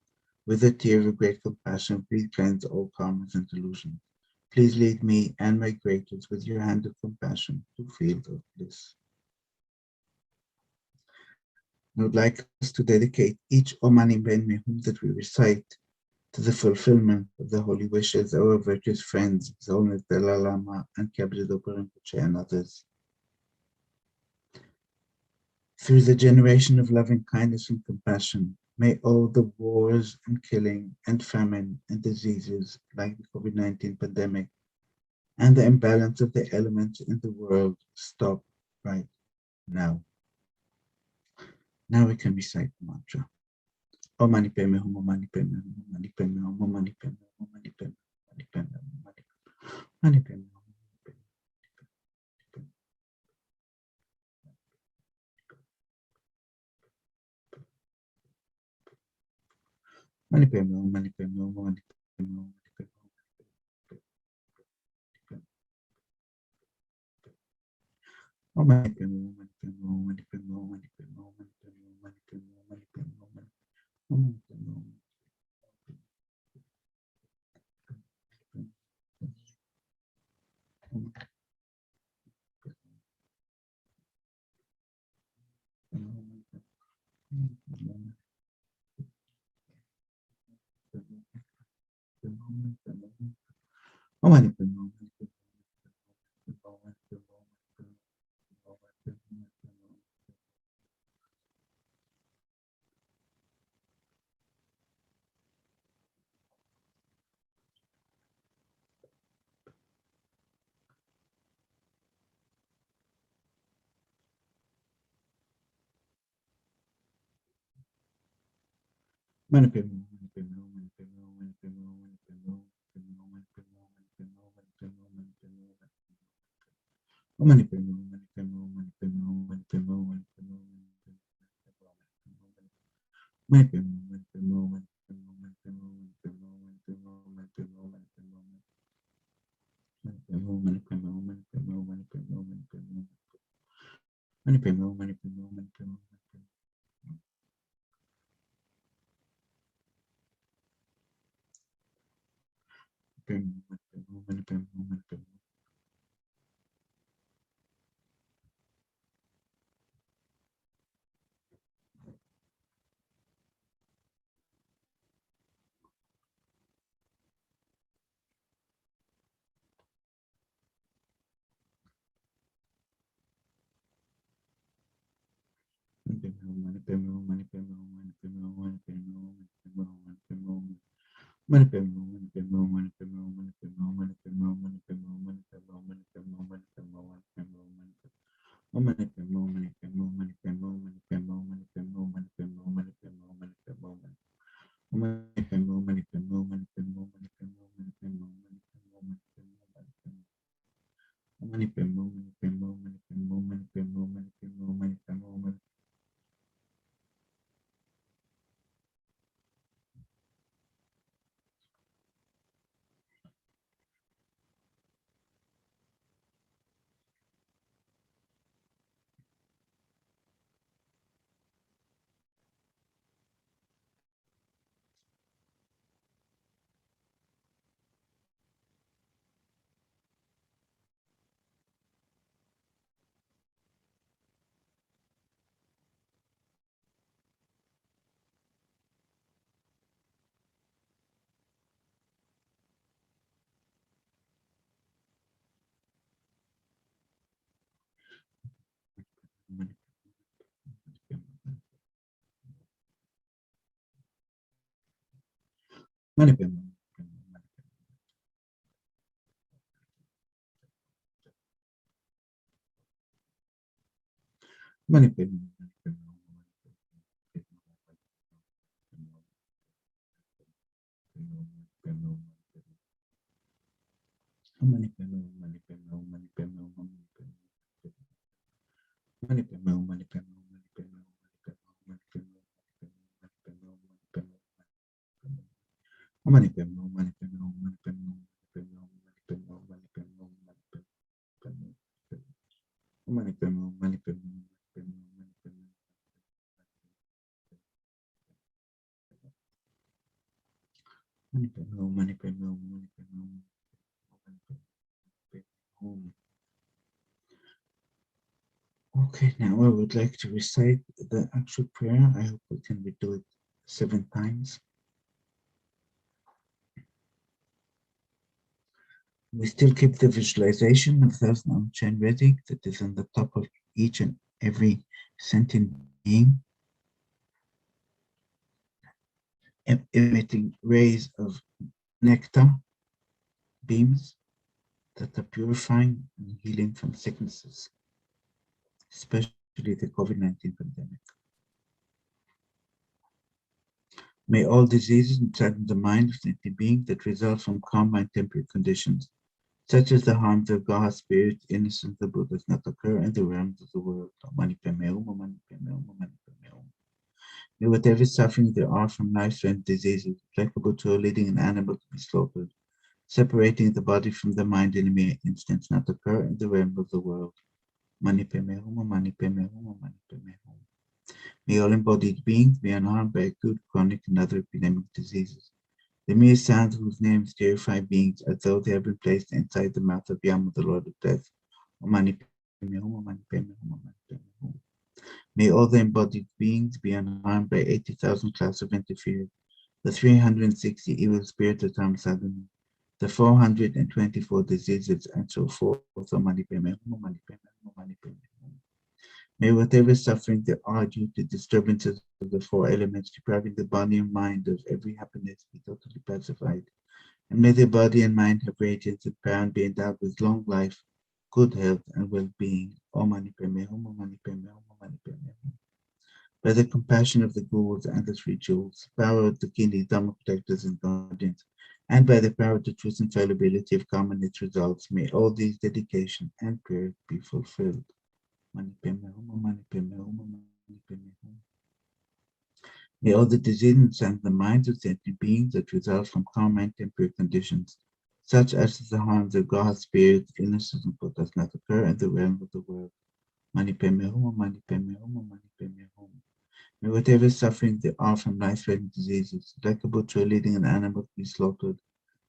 [SPEAKER 12] With a tear of great compassion, please cleanse all karmas and delusions. Please lead me and my greaters with your hand of compassion to fields of bliss. I would like us to dedicate each Om Mani Padme Hum that we recite to the fulfillment of the holy wishes of our virtuous friends, Zolnit Dalai Lama and Kyabje Lama Zopa Rinpoche and others. Through the generation of loving kindness and compassion, may all the wars and killing and famine and diseases like the COVID-19 pandemic and the imbalance of the elements in the world stop right now. Now we can recite the mantra. Om Mani Padme Hum, Om Mani Padme Hum, Om Mani Padme Hum, Om Mani Padme Hum, Om Mani Padme Hum, Om Mani Padme Hum, Om Mani Padme Hum. Mani Padme Hum, Mani Padme Hum, Mani Padme Hum. Okay, now I would like to recite the actual prayer. I hope we can do it 7 times. We still keep the visualization of Thangtong Chenrezig that is on the top of each and every sentient being, emitting rays of nectar beams that are purifying and healing from sicknesses, especially the COVID-19 pandemic. May all diseases inside the mind of sentient beings that result from karma and temporary conditions, such as the harms of God's spirit, innocence, the Buddhas, not occur in the realms of the world. May whatever suffering there are from life-threatening diseases applicable to a leading an animal to be slaughtered, separating the body from the mind in a mere instance, not occur in the realm of the world. Mani Padme Hum, Mani Padme Hum, Mani Padme Hum. May all embodied beings be unharmed by acute, chronic, and other epidemic diseases. The mere sounds whose names terrify beings as though they have been placed inside the mouth of Yama, the Lord of Death. Mani Padme Hum, Mani Padme Hum, Mani Padme Hum. May all the embodied beings be unharmed by 80,000 clouds of interference, the 360 evil spirits of Tam Sadhana, the 424 diseases, and so forth. Mani Padme Hum, Mani Padme Hum, Mani Padme Hum. May whatever suffering there are due to disturbances of the four elements depriving the body and mind of every happiness be totally pacified. And may the body and mind have radiance and power and be endowed with long life, good health, and well-being. Om Mani Padme Hum, Om Mani Padme Hum, Om Mani Padme Hum. By the compassion of the Gurus and the three jewels, power of the kingly Dhamma protectors and guardians, and by the power of the truth and infallibility of karma and its results, may all these dedications and prayers be fulfilled. Mani Padme Hum, Mani Padme Hum, Mani Padme Hum. May all the diseases and the minds of sentient beings that result from karma and temporary conditions, such as the harms of God's spirits, illnesses, and what does not occur in the realm of the world. Mani Padme Hum, Mani Padme Hum, Mani Padme Hum. May whatever suffering there are from life-threatening diseases, like a butcher leading an animal to be slaughtered,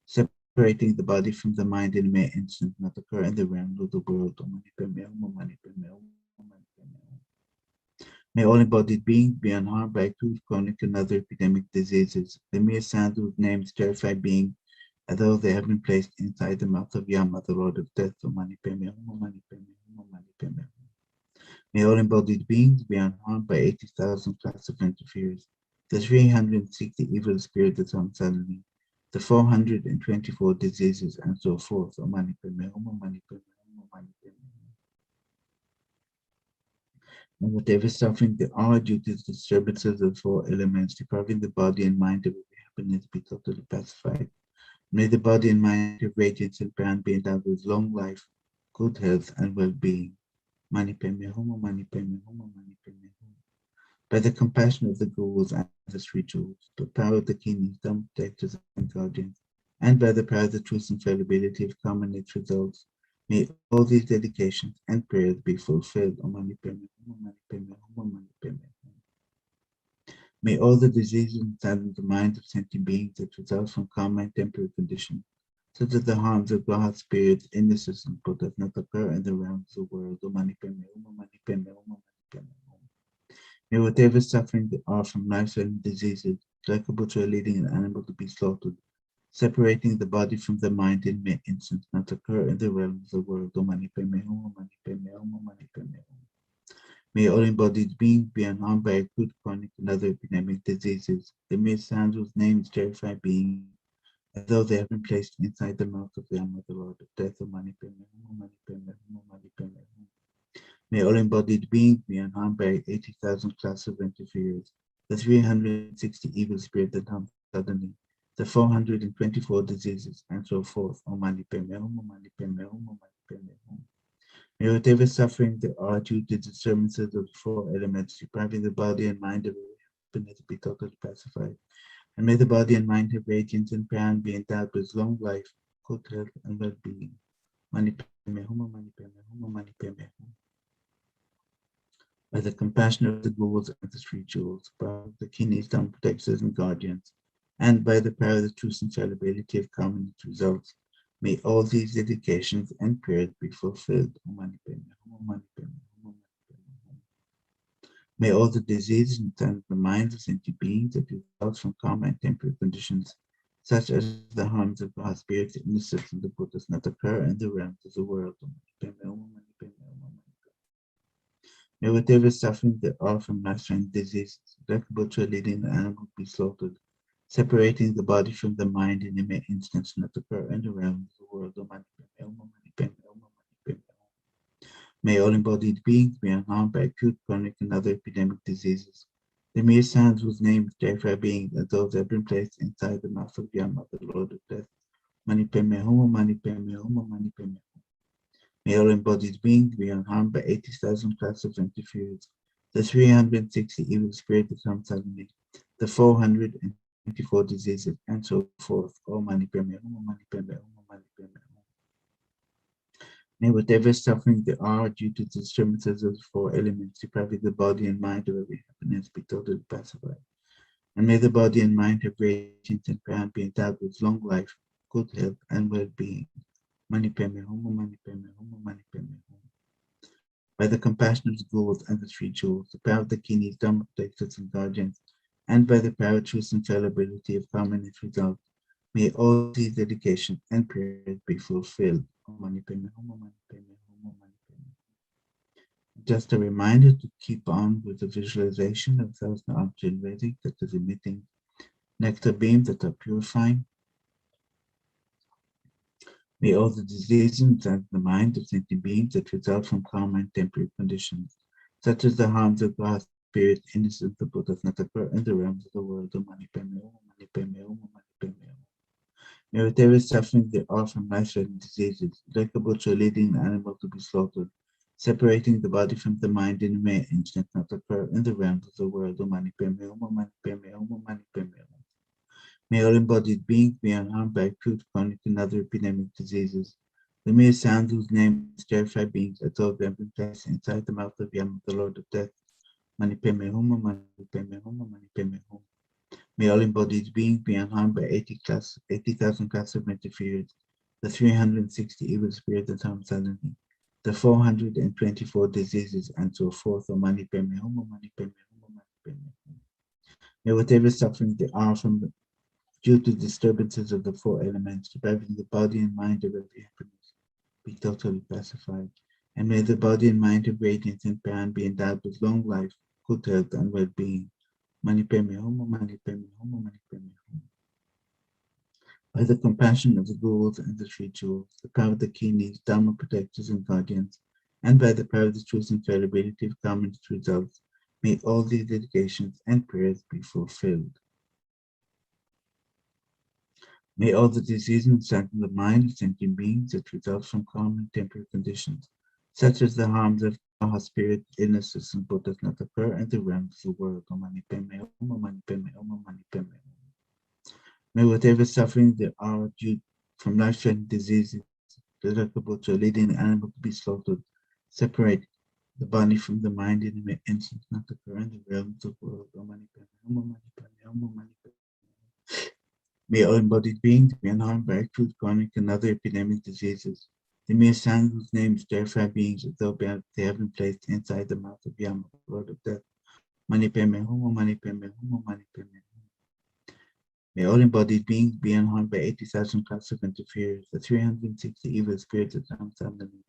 [SPEAKER 12] separating the body from the mind in a mere instant, not occur in the realm of the world. Mani Padme Hum, Mani Padme Hum, Mani Padme Hum. May all embodied beings be unharmed by acute, chronic, and other epidemic diseases. The mere sound whose names terrify beings, as though they have been placed inside the mouth of Yama, the Lord of Death. Mani Padme Hum, Mani Padme Hum, Mani Padme Hum. May all embodied beings be unharmed by 80,000 clouds of interference, the 360 evil spirits that come suddenly, the 424 diseases, and so forth. Mani Padme Hum, Mani Padme Hum, Mani Padme Hum. And whatever suffering there are due to the disturbances of the four elements, depriving the body and mind of every happiness, be totally pacified. May the body and mind of radiance and power be endowed with long life, good health, and well-being. Mani Padme Hum, Mani Padme Hum, Mani Padme Hum. By the compassion of the Gurus and the three jewels, the power of the kingdoms, Dhamma protectors, and guardians, and by the power of the truth and infallibility of karma and its results, may all these dedications and prayers be fulfilled. Om Mani Padme Hum, Mani Padme Hum, Mani Padme Hum. May all the diseases inside of the minds of sentient beings that result from karma and temporary conditions, such as the harms of God's spirits, illnesses, and what does not occur in the realms of the world. Om Mani Padme Hum, Mani Padme Hum, Mani Padme Hum. May whatever suffering there are from life-threatening diseases, like a butcher leading an animal to be slaughtered, separating the body from the mind in mere instance, not occur in the realms of the world. Om Mani Padme Hum, Om Mani Padme Hum, Om Mani Padme Hum. May all embodied beings be unharmed by acute, chronic, and other epidemic diseases. The mere sounds whose names terrify beings, as though they have been placed inside the mouth of Yama, the Lord of Death. Om Mani Padme Hum, Om Mani Padme Hum, Om Mani Padme Hum. May all embodied beings be unharmed by 80,000 clouds of interference, the 360 evil spirits that harm suddenly, the 424 diseases, and so forth. Om Mani Padme Hum, Om Mani Padme Hum, Om Mani Padme Hum. May whatever suffering there are due to disturbances of the four elements, depriving the body and mind of happiness, be totally pacified. And may the body and mind have radiance and power and be endowed with long life, good health, and well-being. Mani Padme Hum, Mani Padme Hum, Mani Padme Hum. By the compassion of the Gurus and the three jewels, by the kingdoms, Dhamma protectors, and guardians, and by the power of the truth and infallibility of karma and its results, may all these dedications and prayers be fulfilled. Om Mani Padme Hum, Om Mani Padme Hum, Om Mani Padme Hum. May all the diseases inside the minds of sentient beings that result from karma and temporary conditions, such as the harms of God's spirits, illnesses, and the Buddhas, not occur in the realms of the world. Om Mani Padme Hum, Om Mani Padme Hum, Om Mani Padme Hum. May whatever suffering there are from life-threatening diseases, like a butcher leading an animal to be slaughtered, separating the body from the mind in a mere instance, not occur in the realms of the world. Om Mani Padme Hum, Om Mani Padme Hum, Om Mani Padme Hum. May all embodied beings be unharmed by acute, chronic, and other epidemic diseases. The mere sounds whose names terrify beings as those that have been placed inside the mouth of Yama, the Lord of Death. Mani Padme Hum, Om Mani Padme Hum, Om Mani Padme Hum. May all embodied beings be unharmed by 80,000 clouds of interference, the 360 evil spirits that come suddenly, the 424 diseases, and so forth. Om Mani Padme Hum, Om Mani Padme Hum, Om Mani Padme Hum. May whatever suffering there are due to the disturbances of the four elements depriving the body and mind of every happiness be totally pacified. And may the body and mind have radiance and power be endowed with long life, good health, and well-being. Mani Padme Hum, Mani Padme Hum, Mani Padme Hum. By the compassion of the Gurus and the three jewels, the power of the kidneys, Dharma protectors and guardians, and by the power, truth, and infallibility of karma and its result, may all these dedications and prayers be fulfilled. Om Mani Padme Hum, Mani Padme Hum, Mani Padme Hum. Just a reminder to keep on with the visualization of those not Chenrezig that is emitting nectar beams that are purifying. May all the diseases and the mind of sentient beings that result from karma and temporary conditions, such as the harms of God's spirit, innocence, the Buddhas, not occur in the realms of the world. Om Mani Padme Hum, Mani Padme Hum, Mani Padme Hum. May whatever suffering there are from life-threatening diseases, applicable to a leading animal to be slaughtered, separating the body from the mind in a mere instant, not occur in the realms of the world. Om Mani Padme Hum, Mani Padme Hum, Mani Padme Hum. May all embodied beings be unharmed by acute, chronic, and other epidemic diseases. The mere sound whose names terrify beings as though they have been placed inside the mouth of Yama, the Lord of Death. Mani Padme Hum, Mani Padme Hum, Mani Padme Hum. May all embodied beings be unharmed by 80,000 classic interference, the 360 evil spirits that harm suddenly, the 424 diseases, and so forth. Om Mani Padme Hum, Mani Padme Hum, Mani Padme Hum. May whatever suffering there are due to disturbances of the four elements, depriving the body and mind of every happiness, be totally pacified. And may the body and mind of radiance and power be endowed with long life, good health, and well-being. Mani Padme Hum, Mani Padme Hum, Mani Padme Hum. By the compassion of the Gurus and the three jewels, the power of the kidneys, Dharma protectors and guardians, and by the power of the truth and infallibility of karma and its results, may all these dedications and prayers be fulfilled. May all the diseases and sadden the mind of sentient beings that result from karma and temporary conditions, such as the harms of our spirit, illnesses, and Buddhas, not occur in the realms of the world. Om Mani Padme Hum, Mani Padme Hum, Mani Padme Hum. May whatever suffering there are due from life-threatening diseases, applicable to a leading animal to be slaughtered, separate the body from the mind in an instant, not occur in the realms of the world. Om Mani Padme Hum, Mani Padme Hum, Mani Padme Hum. May all embodied beings be unharmed by acute, chronic, and other epidemic diseases. The mere sound whose names terrify beings as though they have been placed inside the mouth of Yama, the Lord of Death. Mani Padme Hum, Mani Padme Hum, Mani Padme Hum. May all embodied beings be unharmed by 80,000 class of interferers, the 360 evil spirits that harm suddenly,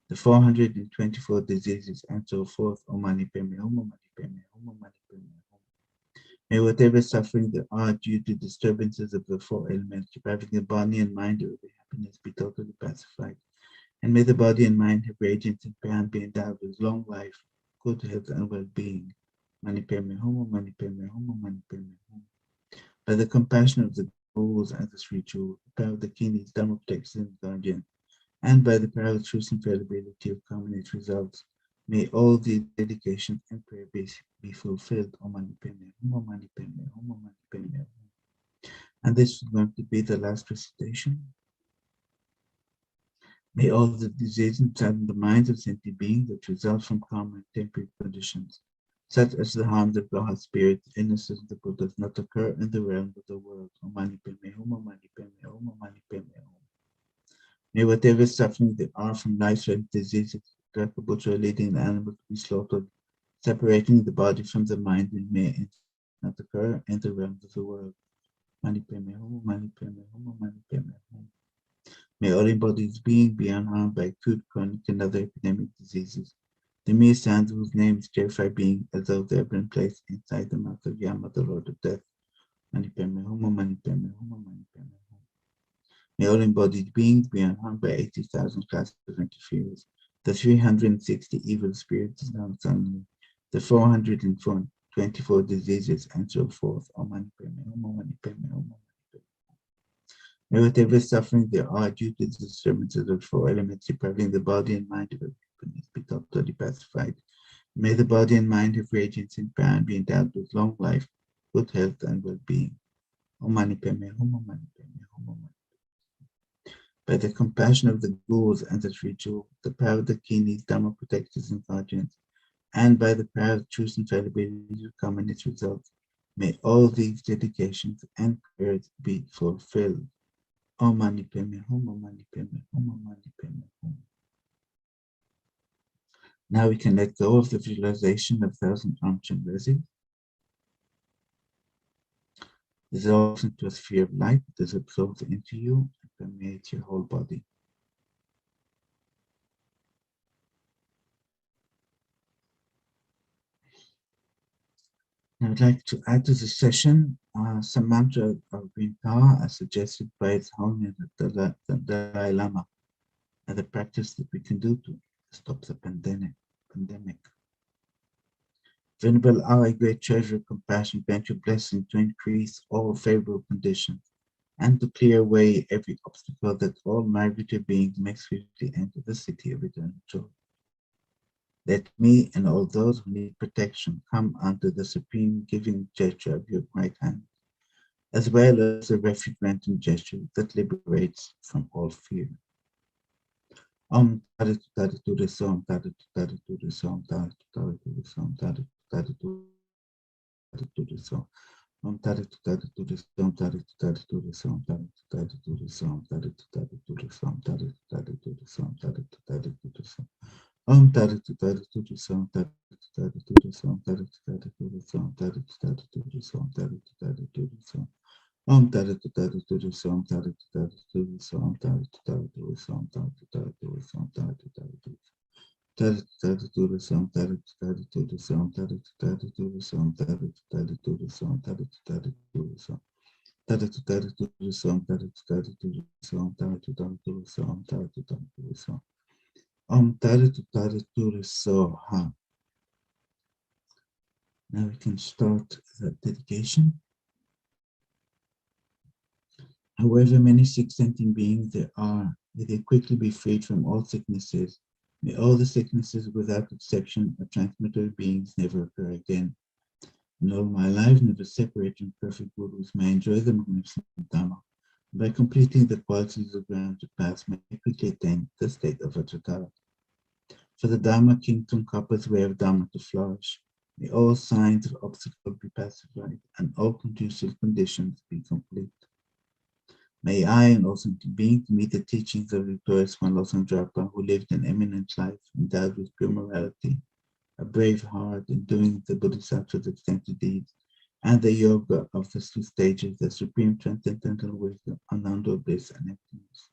[SPEAKER 12] the 424 diseases, and so forth. Om Mani Padme Hum, Mani Padme Hum, Mani Padme Hum. May whatever suffering there are due to disturbances of the four elements, depriving the body and mind of every happiness, be totally pacified. And may the body and mind have radiance and power be endowed with long life, good health, and well-being. Mani Padme Hum, Mani Padme Hum, Mani Padme Hum. By the compassion of the Gurus and the three jewels, the power of the kidneys, Dharma protectors and guardians, and by the power of truth and infallibility of karma and its results, may all the dedications and prayer be fulfilled. Om Mani Padme Hum, Mani Padme Hum, Mani Padme Hum. And this is going to be the last recitation. May all the diseases sadden the minds of sentient beings that result from karma and temporary conditions, such as the harms of God's spirit, illnesses of the Buddhas, not occur in the realms of the world. Om Mani Padme Hum, Mani Padme Hum, Mani Padme Hum. May whatever suffering there are from life-threatening diseases, applicable to a leading animal to be slaughtered, separating the body from the mind in mere instant, not occur in the realms of the world. Mani Padme Hum, Mani Padme Hum, Mani Padme Hum. May all embodied beings be unharmed by acute, chronic, and other epidemic diseases. The mere sound whose names terrify beings as though they have been placed inside the mouth of Yama, the Lord of Death. Mani Padme Hum, Mani Padme Hum, Mani Padme Hum. May all embodied beings be unharmed by 80,000 classes of interferers, the 360 evil spirits down suddenly, the 424 diseases, and so forth. Om Mani Padme Hum, Mani Padme Hum, Mani Padme Hum. May whatever suffering there are due to the disturbances of four elements depriving the body and mind of happiness be totally pacified. May the body and mind have radiance and power and be endowed with long life, good health, and well-being. Om Mani Padme Hum, Mani Padme Hum, Mani Padme Hum. By the compassion of the gurus and the ritual, the power of the kinis, Dharma protectors and guardians, and by the power of truth and infallibility to come in its results, may all these dedications and prayers be fulfilled. Om Mani Padme Hum, Om Mani Padme Hum, Om Mani Padme Hum. Now we can let go of the visualization of thousand-armed Chenrezig. Dissolves into a sphere of light that absorbs into you and permeates your whole body. I would like to add to the session some mantra of green power as suggested by His Holiness the Dalai Lama, and the practice that we can do to stop the pandemic. Venerable our great treasure of compassion, grant your blessing to increase all favorable conditions and to clear away every obstacle that all migratory beings may swiftly enter the city of eternal joy. Let me and all those who need protection come under the supreme giving gesture of your right hand, as well as the refuge granting gesture that liberates from all fear. Om Tare Tare Ture Som Tare Tare Ture Som Tare Tare Ture Som Tare Tare Ture Som Om Tare Tare Ture Som Tare Tare Ture Som Tare Tare Ture Som Tare Tare Ture Som Tare Tare Ture Som Tare Tare Ture Som Om Tare Tare Ture Som Tare Tare Ture Som Tare Tare Ture Som Tare Tare Ture Som Tare Tare Ture Som Om Tare Tare Ture Som Tare Tare Ture Som Tare Tare Ture Som Tare Tare Ture Som Tare Tare Ture Tare Tare Ture Som Tare Tare Ture Som Tare Tare Ture Som Tare Tare Ture Som Tare Tare Ture Som Tare Tare Ture Som Tare Tare Ture Som Tare Tare Ture Som Tare Tare Ture Som Om Tare Tare Ture Soha. Now we can start the dedication. However many sick sentient beings there are, may they quickly be freed from all sicknesses. May all the sicknesses without exception of transmitted beings never occur again. In all my life, never separate from perfect gurus, may I enjoy the magnificent Dharma. By completing the qualities of ground to pass, may I quickly attain the state of Vajradhara. For the Dharma, King Tsongkhapa's way of Dharma to flourish, may all signs of obstacle be pacified and all conducive conditions be complete. May I and all sentient beings meet the teachings of the victorious one Losang Drapa, who lived an eminent life endowed with pure morality, a brave heart in doing the Bodhisattva's extensive deeds, and the yoga of the 2 stages, the supreme transcendental wisdom, unbounded bliss and emptiness.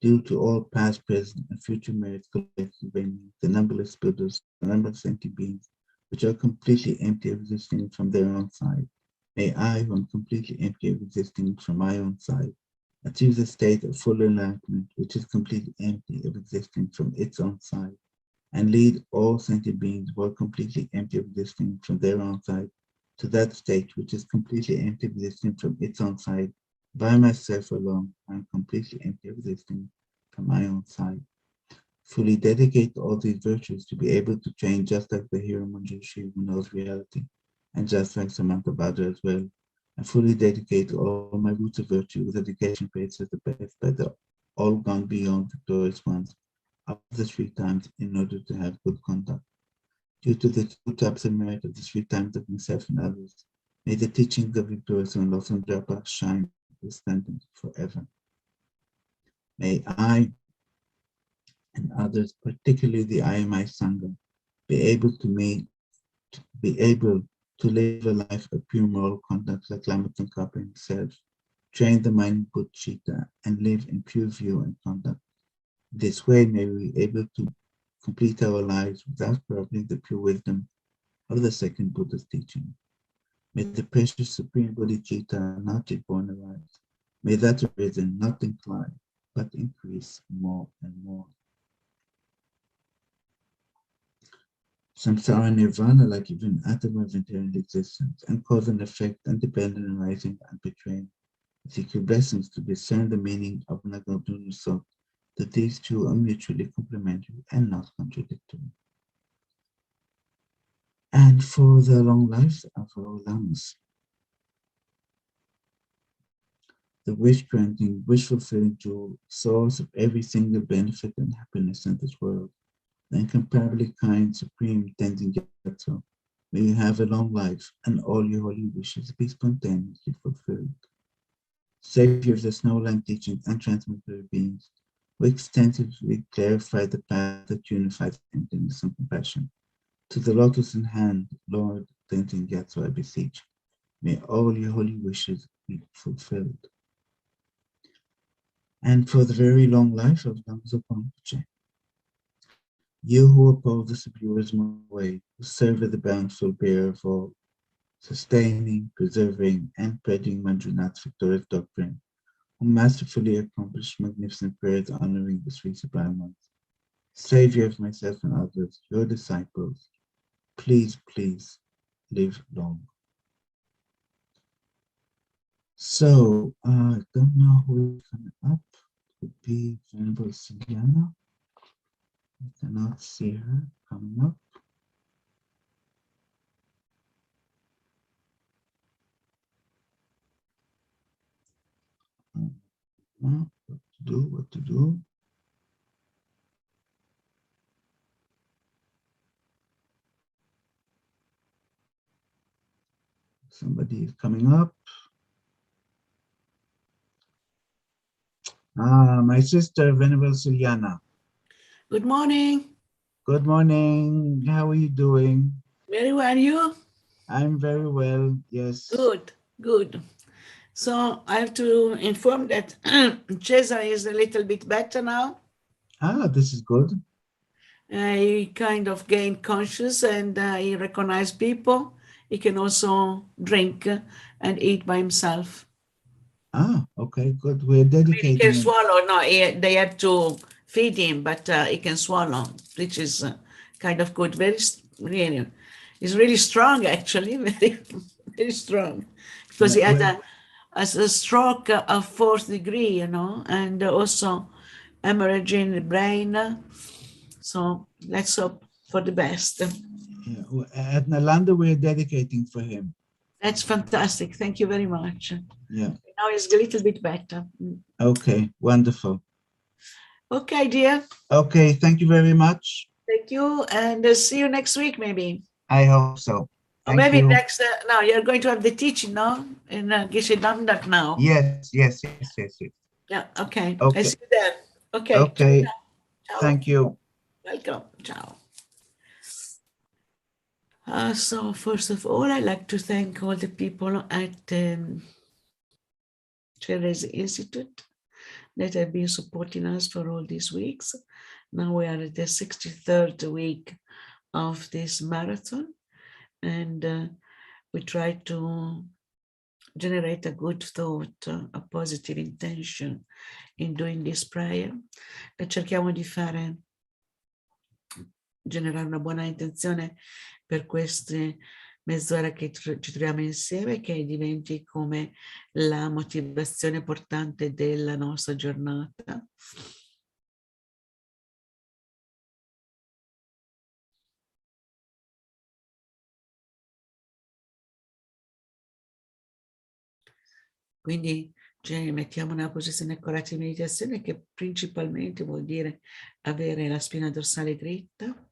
[SPEAKER 12] Due to all past, present, and future merits collected by me, the numberless Buddhas, the numberless sentient beings, which are completely empty of existing from their own side, may I, who am completely empty of existing from my own side, achieve the state of full enlightenment, which is completely empty of existing from its own side, and lead all sentient beings who are completely empty of existing from their own side to that state which is completely empty of existing from its own side. By myself alone, I am completely empty of existing from my own side. Fully dedicate all these virtues to be able to train just like the hero Manjushri who knows reality, and just like Samantha Bhaddra as well, and fully dedicate all my roots of virtue with dedication praise as the best by the all gone beyond victorious ones of the 3 times in order to have good conduct. Due to the 2 types of merit of the 3 times of myself and others, may the teachings of victorious one Losang Drapa shine resplendent forever. May I and others, particularly the IMI Sangha, be able to live a life of pure moral conduct like Lama Tsongkhapa himself, train the mind bodhicitta, and live in pure view and conduct. This way may we be able to complete our lives without corrupting the pure wisdom of the second Buddha's teaching. May the precious supreme bodhicitta not yet born arise. May that arisen not decline, but increase more and more. Samsara nirvana, like even atom of inherent existence, and cause and effect, independent arising and betraying. Seek your blessings to discern the meaning of Nagaduna Sot, that these 2 are mutually complementary and not contradictory. And for the long lives of our lamas. the wish-granting, wish-fulfilling jewel, source of every single benefit and happiness in this world, the incomparably kind, supreme Thangtong Gyalpo, may you have a long life and all your holy wishes be spontaneously fulfilled. Savior of the snowland teachings and transmitter beings, who extensively clarify the path that unifies emptiness and compassion. To the lotus in hand, Lord Thangtong Gyalpo, I beseech, may all your holy wishes be fulfilled. And for the very long life of Lama Zopa Rinpoche, you who oppose the subjurism way, who serve as the bountiful bearer of all, sustaining, preserving, and spreading Manjunath's victorious doctrine, who masterfully accomplished magnificent prayers honoring the three sublime ones. Savior of myself and others, your disciples, please, please live long. So, I don't know who is coming up. It could be Venerable Siliana. I cannot see her coming up. What to do? Somebody is coming up. My sister, Venerable Siliana.
[SPEAKER 13] Good morning.
[SPEAKER 12] Good morning. How are you doing?
[SPEAKER 13] Very well, you?
[SPEAKER 12] I'm very well, yes.
[SPEAKER 13] Good, good. So I have to inform that Cesar is a little bit better now.
[SPEAKER 12] This is good.
[SPEAKER 13] He kind of gained conscious and he recognized people. He can also drink and eat by himself.
[SPEAKER 12] Okay, good. We're dedicating.
[SPEAKER 13] He can swallow. No, they have to feed him, but he can swallow, which is kind of good. Really, he's really strong, actually, very, very strong, because he had a stroke of 4th degree, and also hemorrhage in the brain. So let's hope for the best.
[SPEAKER 12] Yeah, at Nalanda, we're dedicating for him.
[SPEAKER 13] That's fantastic. Thank you very much.
[SPEAKER 12] Yeah.
[SPEAKER 13] Now he's a little bit better.
[SPEAKER 12] Okay, wonderful.
[SPEAKER 13] Okay, dear.
[SPEAKER 12] Okay, thank you very much.
[SPEAKER 13] Thank you, and see you next week, maybe.
[SPEAKER 12] I hope so.
[SPEAKER 13] Or maybe next, now you're going to have the teaching, no? In Geshe Damdak now.
[SPEAKER 12] Yes.
[SPEAKER 13] Yeah, okay.
[SPEAKER 12] Okay.
[SPEAKER 13] I see you then. Okay.
[SPEAKER 12] Okay.
[SPEAKER 13] Ciao.
[SPEAKER 12] Thank you.
[SPEAKER 13] Welcome. Ciao. So first of all, I'd like to thank all the people at Chenrezig Institute that have been supporting us for all these weeks. Now we are at the 63rd week of this marathon, and we try to generate a good thought, a positive intention in doing this prayer. E cerchiamo di generare una buona intenzione per queste mezz'ora che ci troviamo insieme, che diventi come la motivazione portante della nostra giornata. Quindi ci mettiamo nella posizione corretta di meditazione, che principalmente vuol dire avere la spina dorsale dritta.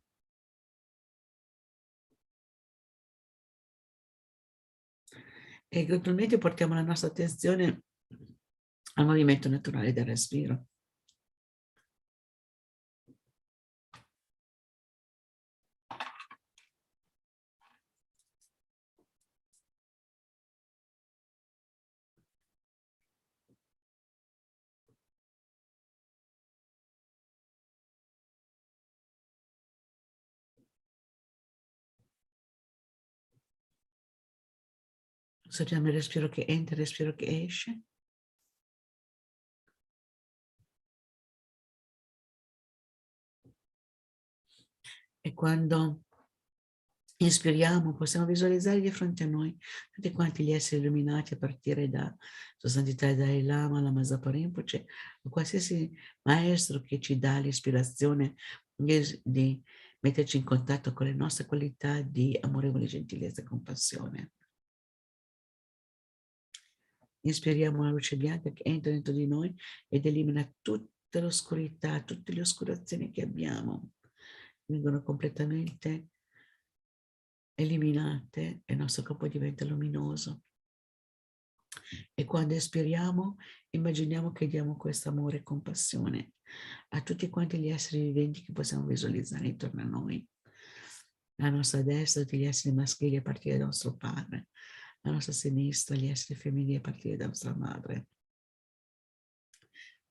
[SPEAKER 13] E gradualmente portiamo la nostra attenzione al movimento naturale del respiro. Osserviamo il respiro che entra, il respiro che esce. E quando inspiriamo, possiamo visualizzare di fronte a noi tutti quanti gli esseri illuminati, a partire da Sua Santità Dalai Lama, Lama Zopa Rinpoche, o qualsiasi maestro che ci dà l'ispirazione di metterci in contatto con le nostre qualità di amorevole gentilezza e compassione. Inspiriamo la luce bianca che entra dentro di noi ed elimina tutta l'oscurità, tutte le oscurazioni che abbiamo. Vengono completamente eliminate e il nostro corpo diventa luminoso. E quando espiriamo, immaginiamo che diamo questo amore e compassione a tutti quanti gli esseri viventi che possiamo visualizzare intorno a noi. alla nostra destra tutti gli esseri maschili a partire dal nostro padre, alla nostra sinistra gli esseri femminili a partire da nostra madre,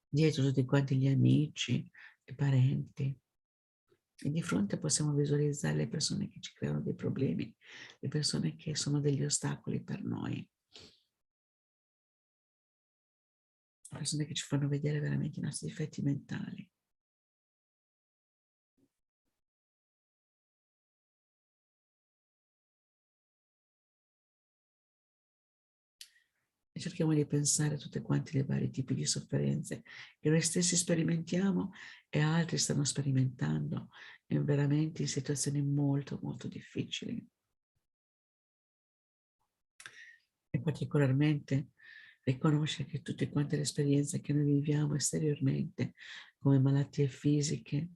[SPEAKER 13] dietro tutti quanti gli amici, i parenti, e di fronte possiamo visualizzare le persone che ci creano dei problemi, le persone che sono degli ostacoli per noi, persone che ci fanno vedere veramente i nostri difetti mentali. E cerchiamo di pensare a tutti quanti i vari tipi di sofferenze che noi stessi sperimentiamo e altri stanno sperimentando, e veramente in situazioni molto, molto difficili. E particolarmente riconoscere che tutte quante le esperienze che noi viviamo esteriormente, come malattie fisiche,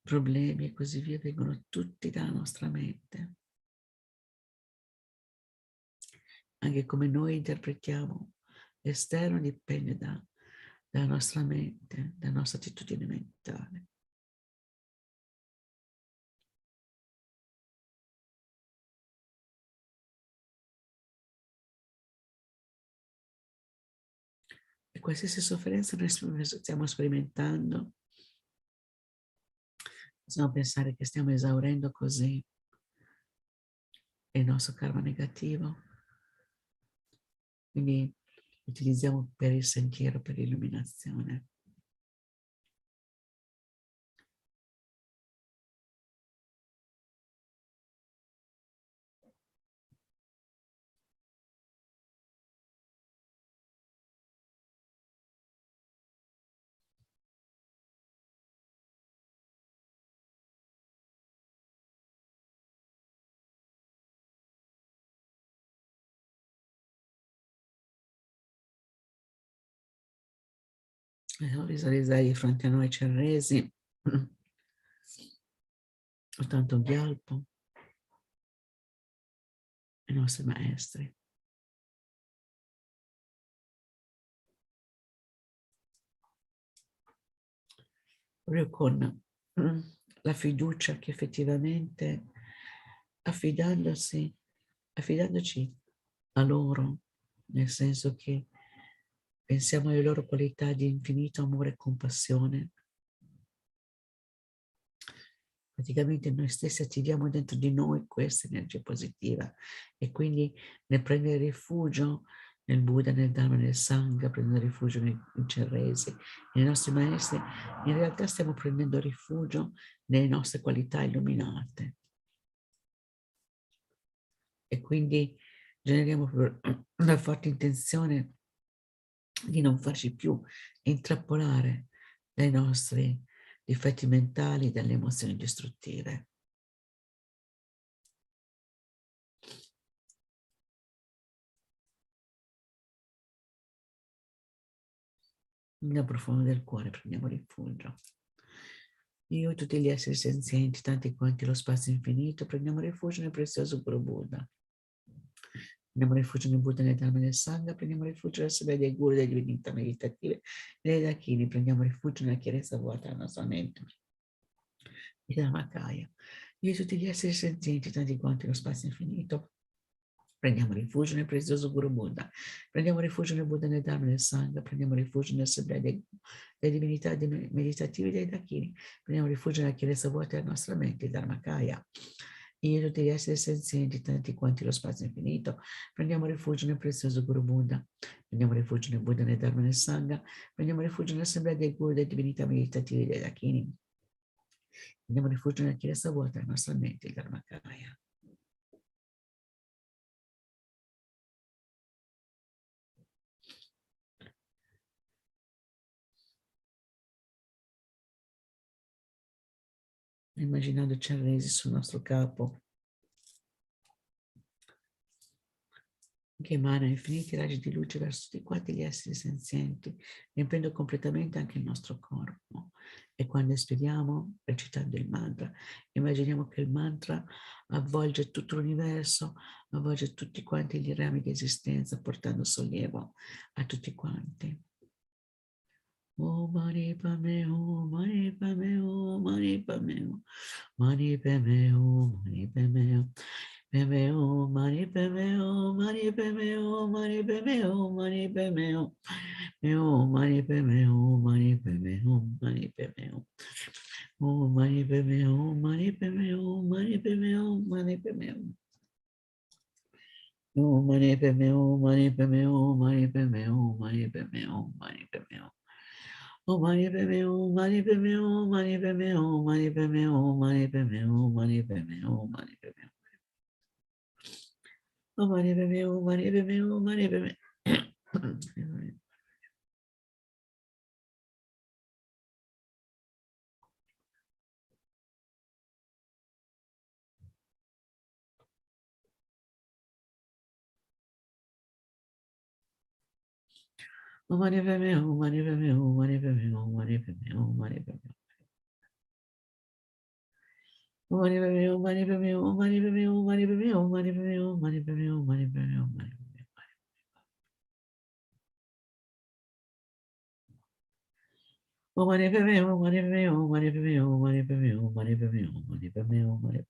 [SPEAKER 13] problemi e così via, vengono tutti dalla nostra mente. Anche come noi interpretiamo l'esterno dipende dalla nostra mente, dalla nostra attitudine mentale. E qualsiasi sofferenza noi stiamo sperimentando, possiamo pensare che stiamo esaurendo così il nostro karma negativo. Quindi utilizziamo per il sentiero, per l'illuminazione. Visualizzare di fronte a noi Chenrezig, il Thangtong Gyalpo, i nostri maestri. Proprio con la fiducia che effettivamente affidandoci a loro, nel senso che pensiamo alle loro qualità di infinito amore e compassione, praticamente noi stessi attiviamo dentro di noi questa energia positiva e quindi nel prendere rifugio nel Buddha, nel Dharma, nel Sangha, prendendo rifugio in Chenrezig, nei nostri maestri, in realtà stiamo prendendo rifugio nelle nostre qualità illuminate. E quindi generiamo una forte intenzione di non farci più intrappolare dai nostri difetti mentali, dalle emozioni distruttive. Nel profondo del cuore prendiamo rifugio. Io e tutti gli esseri senzienti, tanti quanti lo spazio infinito, prendiamo rifugio nel prezioso Guru Buddha. Prendiamo rifugio nel Buddha, nel Dharma, nel Sangha, prendiamo rifugio nella sabbia dei guru, delle divinità meditative, dei dakini, prendiamo rifugio nella chiarezza vuota della nostra mente. Il Dharmakaya. Io e tutti gli esseri senzienti, tanti quanti lo spazio infinito, prendiamo rifugio nel prezioso Guru Buddha, prendiamo rifugio nel Buddha, nel Dharma, nel Sangha, prendiamo rifugio nell'assemblea delle divinità meditative dei dakini, prendiamo rifugio nella chiarezza vuota della nostra mente, il Dharmakaya. Io e tutti gli esseri senzienti, tanti quanti lo spazio infinito, prendiamo rifugio nel prezioso Guru Buddha, prendiamo rifugio nel Buddha, nel Dharma, nel Sangha, prendiamo rifugio nell'assemblea dei guru delle divinità meditative dei dakini, prendiamo rifugio nella chiarezza vuota della nostra mente, il Dharmakaya. Immaginando Chenrezig sul nostro capo, che emana infiniti raggi di luce verso tutti quanti gli esseri senzienti, riempiendo completamente anche il nostro corpo. E quando espiriamo, recitando il mantra, immaginiamo che il mantra avvolge tutto l'universo, avvolge tutti quanti gli rami di esistenza, portando sollievo a tutti quanti. Oh, mani pameo, mani pameo, mani pameo, mani pameo, mani pameo. Pemeo, mani pemeo, mani pemeo, mani pemeo, mani pemeo, meo, mani pemeo, mani pemeo, mani pemeo. Oh, mani pemeo, mani pemeo, mani pemeo, mani pemeo. Oh, mani pemeo, mani pemeo, mani pemeo, mani pemeo, mani pemeo. Oh, mani pemeo, mani pemeo, mani pemeo, mani pemeo, mani pemeo, mani pemeo, mani pemeo. Oh, mani pemeo, mani pemeo, mani pemeo. Oh, mani pemeo, mani pemeo, mani pemeo, mani pemeo, mani pemeo. Oh, mani pemeo, mani pemeo, mani pemeo, mani pemeo, mani pemeo, mani pemeo, mani pemeo, mani pemeo. Oh, mani pemeo, mani pemeo, mani pemeo, mani pemeo, mani pemeo, mani pemeo, mani.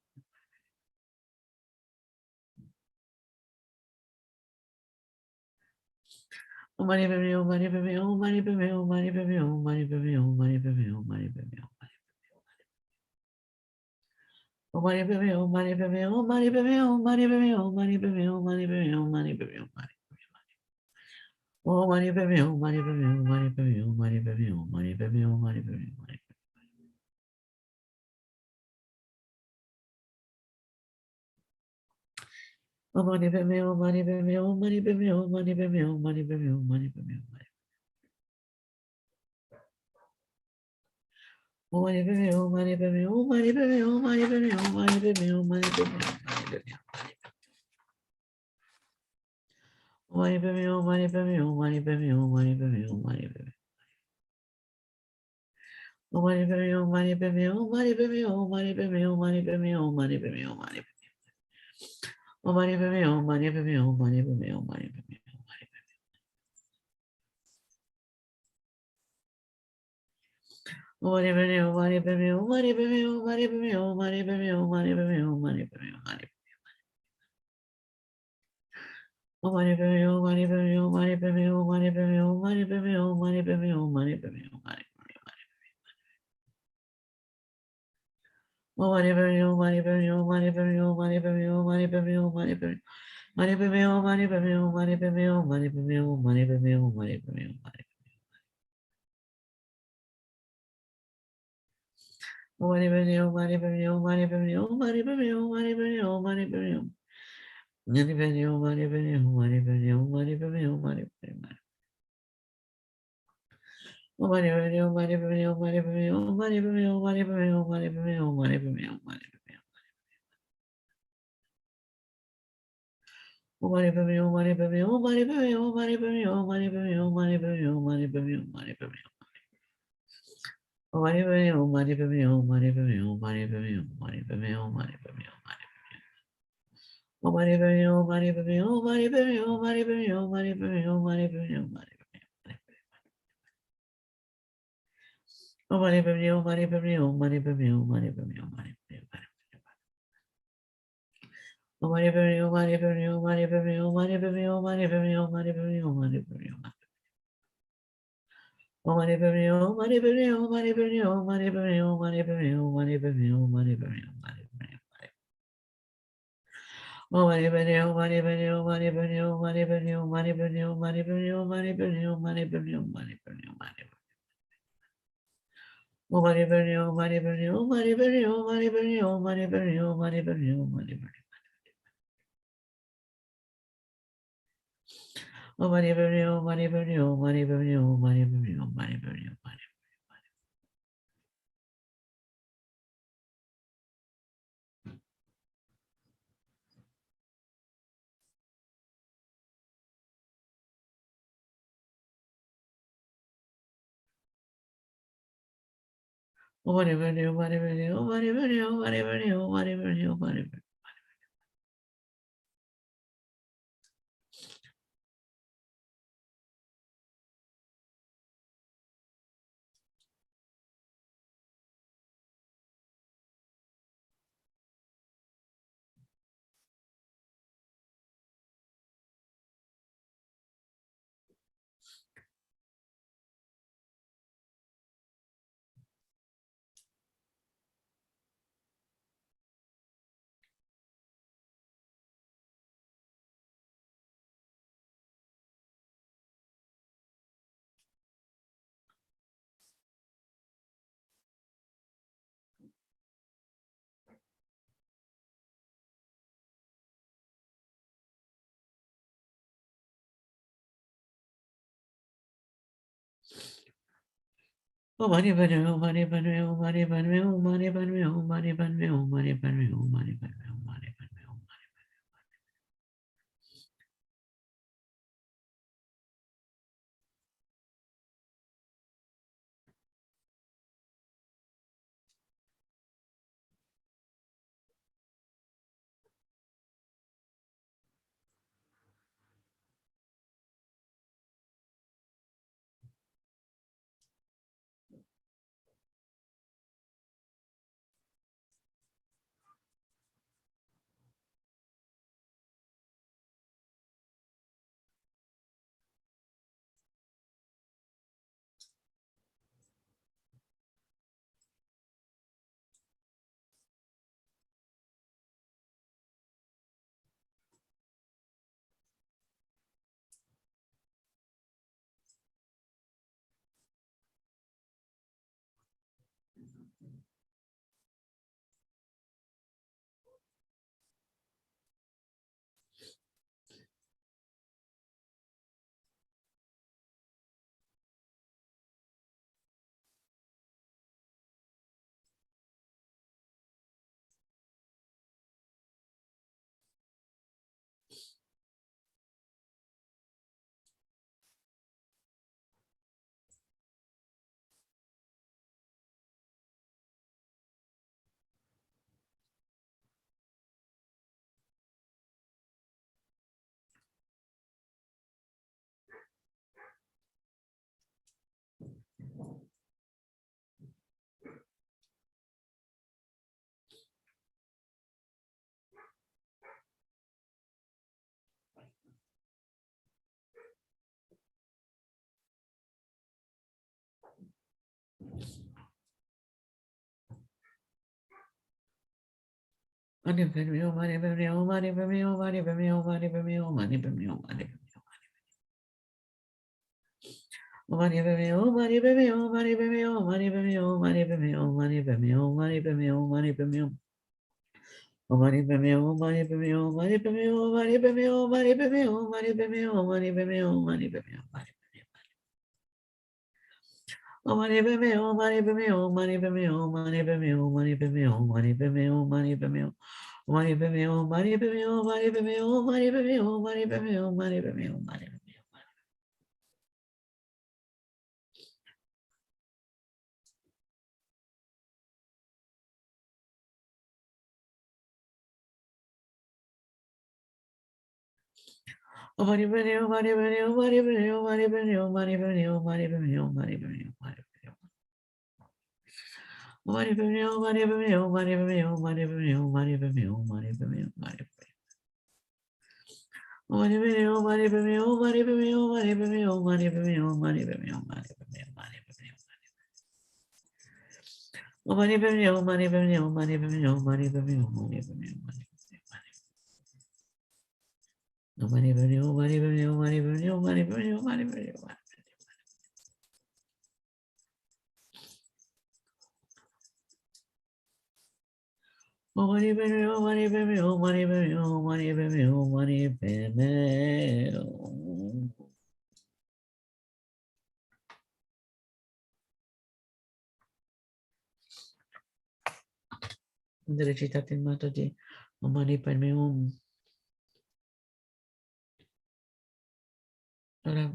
[SPEAKER 13] Oh, mani pemeo, mani pemeo, mani pemeo, mani pemeo, mani pemeo, mani pemeo, mani pemeo. Oh, mani pemeo, mani pemeo, mani pemeo, mani pemeo, mani pemeo, mani pemeo, mani pemeo, mani. Oh, mani pemeo, mani pemeo, mani pemeo, mani pemeo, mani pemeo, mani pemeo, mani. Oh, mani pemeo, mani pemeo, mani pemeo, mani pemeo, mani pemeo, mani pemeo, mani. Oh, mani pemeo, mani pemeo, mani pemeo, mani pemeo, mani pemeo, mani pemeo, mani pemeo. Oh, mani pemeo, mani pemeo, mani pemeo, mani pemeo, mani pemeo. Oh, mani pemeo, mani pemeo, mani pemeo, mani pemeo, mani pemeo, mani pemeo, mani pemeo. Oh, mani pemeo, mani pemeo, mani pemeo, mani pemeo. Mani pemeo, mani pemeo, mani pemeo, mani pemeo, mani pemeo, mani pemeo, mani pemeo, mani. Oh, mani pemeo, mani pemeo, mani pemeo, mani pemeo, mani pemeo, mani pemeo, mani pemeo, mani. Oh, mani pemeo, mani pemeo, mani pemeo, mani pemeo, mani pemeo, mani pemeo. Mani pemeo, mani pemeo, mani pemeo, mani pemeo, mani pemeo, mani pemeo, mani. Oh, mani pemeo, mani pemeo, mani pemeo, mani pemeo, mani pemeo, mani pemeo. Mani pemeo, mani pemeo, mani pemeo, mani pemeo, mani pemeo. Oh, mani pemeo, mani pemeo, mani pemeo, mani pemeo, mani pemeo, mani pemeo, mani pemeo, mani pemeo. Oh, mani pemeo, mani pemeo, mani pemeo, mani pemeo, mani pemeo, mani pemeo, mani pemeo, mani pemeo. Oh, mani pemeo, mani pemeo, mani pemeo, mani pemeo, mani pemeo, mani pemeo, mani. Oh, mani pemeo, mani pemeo, mani pemeo, mani pemeo, mani pemeo, mani pemeo, mani. Oh, mani pemeo, mani pemeo, mani pemeo, mani pemeo, mani pemeo, mani. Oh, mani pemeo, mani pemeo, mani pemeo, mani pemeo, mani pemeo, mani pemeo, mani pemeo, mani. Oh, mani pemeo, mani pemeo, mani pemeo, mani pemeo, mani pemeo, mani pemeo, mani pemeo, mani pemeo. Oh, mani pemeo, mani pemeo, mani pemeo, mani pemeo, mani pemeo, mani pemeo, mani pemeo, mani pemeo, mani pemeo, mani. Oh, mani pemeo, mani pemeo, mani pemeo, mani pemeo, mani pemeo, mani pemeo, mani pemeo. Oh, mani pemeo, mani pemeo, mani pemeo, mani pemeo, mani pemeo, mani.
[SPEAKER 14] Recitato in modo di Mani Padme Hum. Ora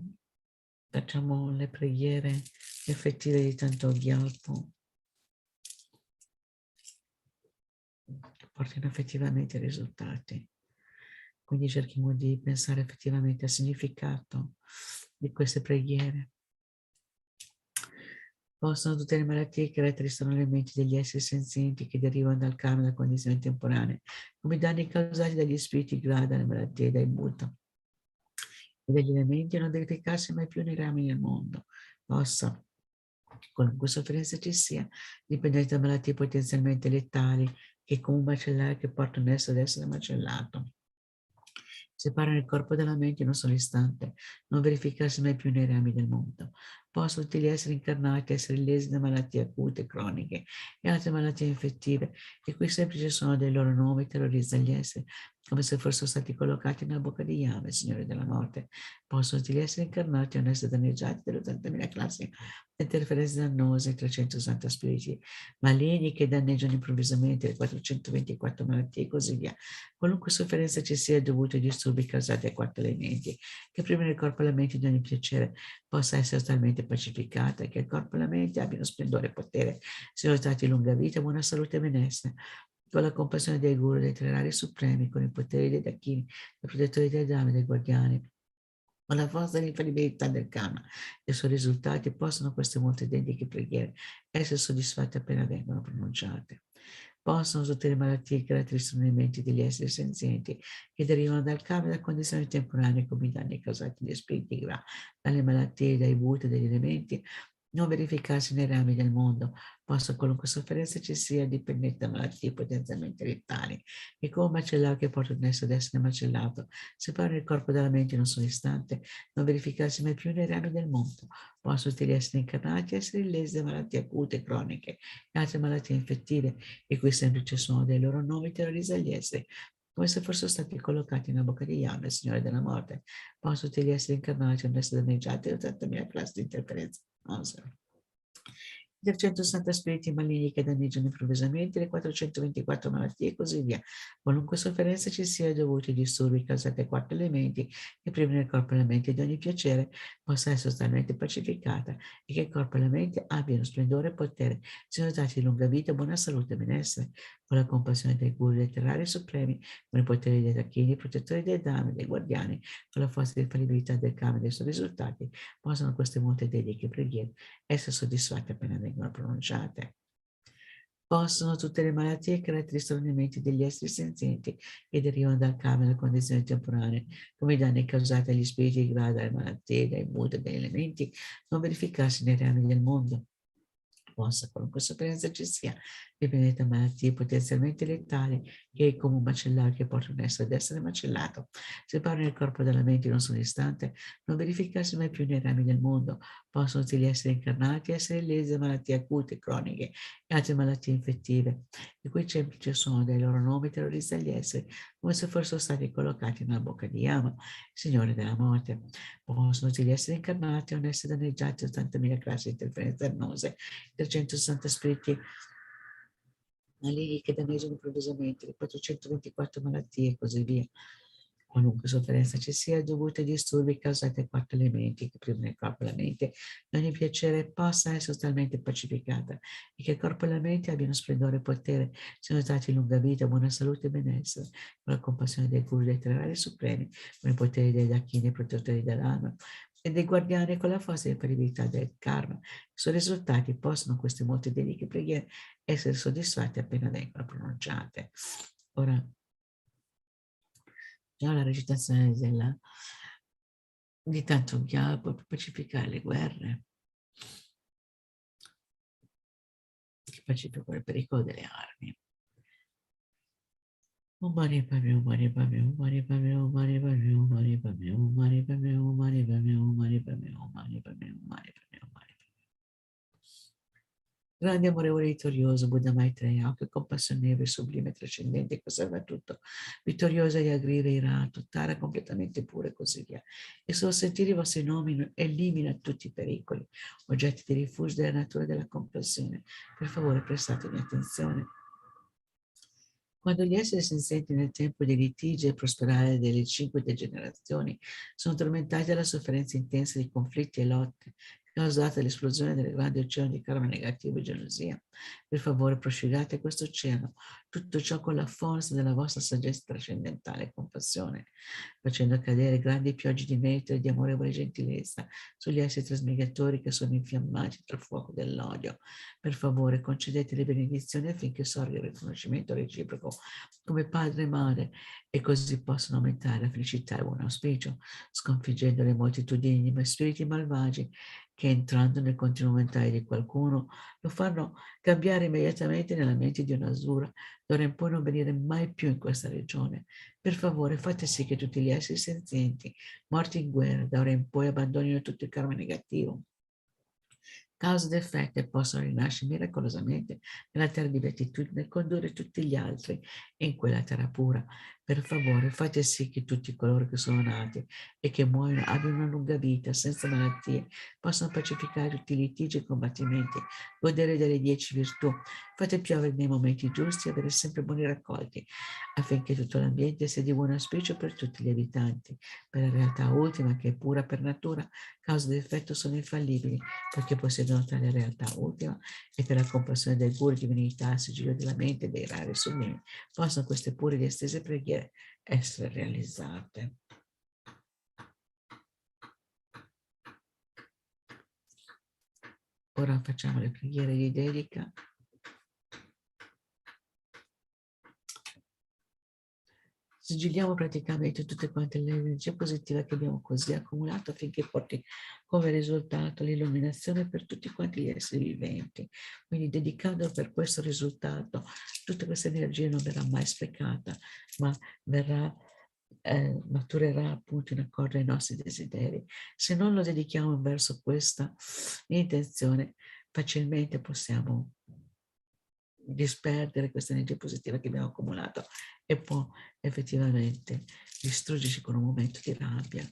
[SPEAKER 14] facciamo le preghiere effettive di Thangtong Gyalpo. che portino effettivamente ai risultati. Quindi cerchiamo di pensare effettivamente al significato di queste preghiere. Possono tutte le malattie che caratterizzano le menti degli esseri senzienti che derivano dal karma e da condizioni temporanee, come danni causati dagli spiriti gradi, dalle malattie, dai butta e dagli elementi, a non verificarsi mai più nei rami del mondo. Possa, qualunque sofferenza ci sia, dipendente da malattie potenzialmente letali, che come un macellare che porta un essere ad essere macellato. Separano il corpo dalla mente in un solo istante, non verificarsi mai più nei rami del mondo. Possono tutti gli esseri incarnati essere lesi da malattie acute, croniche e altre malattie infettive, e qui semplice sono dei loro nomi terrorizza gli esseri, come se fossero stati collocati nella bocca di Yahweh, Signore della morte. Possono tutti gli esseri incarnati non essere danneggiati dalle 80.000 classi interferenze dannose, 360 spiriti maligni che danneggiano improvvisamente le 424 malattie e così via. Qualunque sofferenza ci sia dovuta ai disturbi causati ai quattro elementi, che privano il corpo e la mente di ogni piacere, possa essere totalmente pacificata, che il corpo e la mente abbiano splendore e potere, siano dotati di lunga vita, buona salute e benessere, con la compassione dei guru, dei tre rari supremi, con i poteri dei dachini, dei protettori dei dami, dei guardiani, con la forza dell'infallibilità del karma e i suoi risultati, possono queste molte identiche preghiere essere soddisfatte appena vengono pronunciate. Possono tutte le malattie che caratterizzano i menti degli esseri senzienti che derivano dal karma e da condizioni temporanee come i danni causati dagli spiriti gra, dalle malattie, dai buti, dagli elementi, non verificarsi nei rami del mondo. Possa qualunque sofferenza ci sia dipendente da malattie potenzialmente letali, e come un macellaio che porta un essere ad essere macellato, separare il corpo dalla mente in un solo istante, non verificarsi mai più nei rami del mondo. Possono tutti gli esseri incarnati essere illesi da malattie acute, croniche e altre malattie infettive, e qui semplice suono dei loro nomi terrorizza gli esseri, come se fossero stati collocati nella bocca di Yahweh, Signore della morte. Possono tutti gli esseri incarnati non essere danneggiati da 80.000 classi di interferenza. I 360 spiriti maligni che danneggiano improvvisamente, le 424 malattie e così via. Qualunque sofferenza ci sia dovuta ai disturbi causati ai quattro elementi che privano il corpo e la mente di ogni piacere, possa essere totalmente pacificata, e che il corpo e la mente abbiano splendore e potere, siano dotati di lunga vita, buona salute e benessere, con la compassione dei guru letterari supremi, con i poteri dei tacchini, protettori dei dami, dei guardiani, con la forza di infallibilità del karma e dei suoi risultati, possano queste molte dediche preghiere essere soddisfatte appena vengono pronunciate. Possono tutte le malattie che caratterizzano i menti degli esseri senzienti che derivano dal karma e dalle condizioni temporanee, come i danni causati agli spiriti di grado, dalle malattie, dai buddha, dagli elementi, non verificarsi nei rami del mondo. Possa qualunque sofferenza ci sia, dipendente da malattie potenzialmente letali, che è come un macellaio che porta un essere ad essere macellato, separano il corpo dalla mente in un solo istante, non verificarsi mai più nei rami del mondo. Possono tutti gli esseri incarnati essere lesi da malattie acute, croniche e altre malattie infettive, di cui semplice sono dei loro nomi terrorizza gli esseri, come se fossero stati collocati nella bocca di Yama, Signore della morte. Possono tutti gli esseri incarnati non essere danneggiati da 80.000 classi di interferenze dannose, 360 spiriti maligni che danneggiano improvvisamente, le 424 malattie e così via. Qualunque sofferenza ci sia dovuta ai disturbi causati ai quattro elementi che privano il corpo e la mente di ogni piacere, possa essere totalmente pacificata, e che il corpo e la mente abbiano splendore e potere, siano dotati di lunga vita, buona salute e benessere, con la compassione dei guru dei tre rari supremi, con i poteri dei dachini e protettori dell'anima e dei guardiani, con la forza e l'infallibilità del karma. I suoi risultati possono queste molte dediche preghiere essere soddisfatte appena vengono pronunciate. Ora, già la recitazione di Thangtong Gyalpo per pacificare le guerre, che pacifica il pericolo delle armi. Umani pame, umani pame, umani pame, umani pame, umani pame, umani pame, umani pame, umani pame, umani pame, umani pame, umani. Grande, amorevole, vittorioso, Buddha Maitreya, che compassionevole, sublime, trascendente, che osserva tutto, vittorioso e aggrire irato, tara completamente pure e così via. E solo sentire i vostri nomi elimina tutti i pericoli, oggetti di rifugio della natura e della compassione. Per favore, prestatemi attenzione. Quando gli esseri senzienti nel tempo dei litigi e prosperare delle 5 degenerazioni sono tormentati dalla sofferenza intensa di conflitti e lotte, causate dall'esplosione del grande oceano di karma negativo e gelosia. Per favore, prosciugate questo oceano, tutto ciò con la forza della vostra saggezza trascendentale e compassione, facendo cadere grandi piogge di merito e di amorevole gentilezza sugli esseri trasmigratori che sono infiammati dal fuoco dell'odio. Per favore, concedete le benedizioni affinché sorga il riconoscimento reciproco come padre e madre, e così possono aumentare la felicità e il buon auspicio, sconfiggendo le moltitudini di spiriti malvagi che, entrando nel continuo mentale di qualcuno, lo fanno cambiare immediatamente nella mente di un'asura, d'ora in poi non venire mai più in questa regione. Per favore, fate sì che tutti gli esseri senzienti morti in guerra d'ora in poi abbandonino tutto il karma negativo, causa ed effetto, e possono rinascere miracolosamente nella terra di beatitudine e condurre tutti gli altri in quella terra pura. Per favore, fate sì che tutti coloro che sono nati e che muoiono abbiano una lunga vita, senza malattie, possano pacificare tutti i litigi e combattimenti, godere delle 10 virtù, fate piovere nei momenti giusti e avere sempre buoni raccolti, affinché tutto l'ambiente sia di buon auspicio per tutti gli abitanti. Per la realtà ultima, che è pura per natura, causa ed effetto sono infallibili, perché possiedono tale realtà ultima, e per la compassione del guru, divinità, sigillo della mente e dei rari sublimi, possono queste pure ed estese preghiere essere realizzate. Ora facciamo le preghiere di dedica. Sigilliamo praticamente tutte quante le energie positive che abbiamo così accumulato, affinché porti come risultato l'illuminazione per tutti quanti gli esseri viventi. Quindi, dedicando per questo risultato, tutta questa energia non verrà mai sprecata, ma maturerà appunto in accordo ai nostri desideri. Se non lo dedichiamo verso questa intenzione, facilmente possiamo disperdere questa energia positiva che abbiamo accumulato, e può effettivamente distruggerci con un momento di rabbia.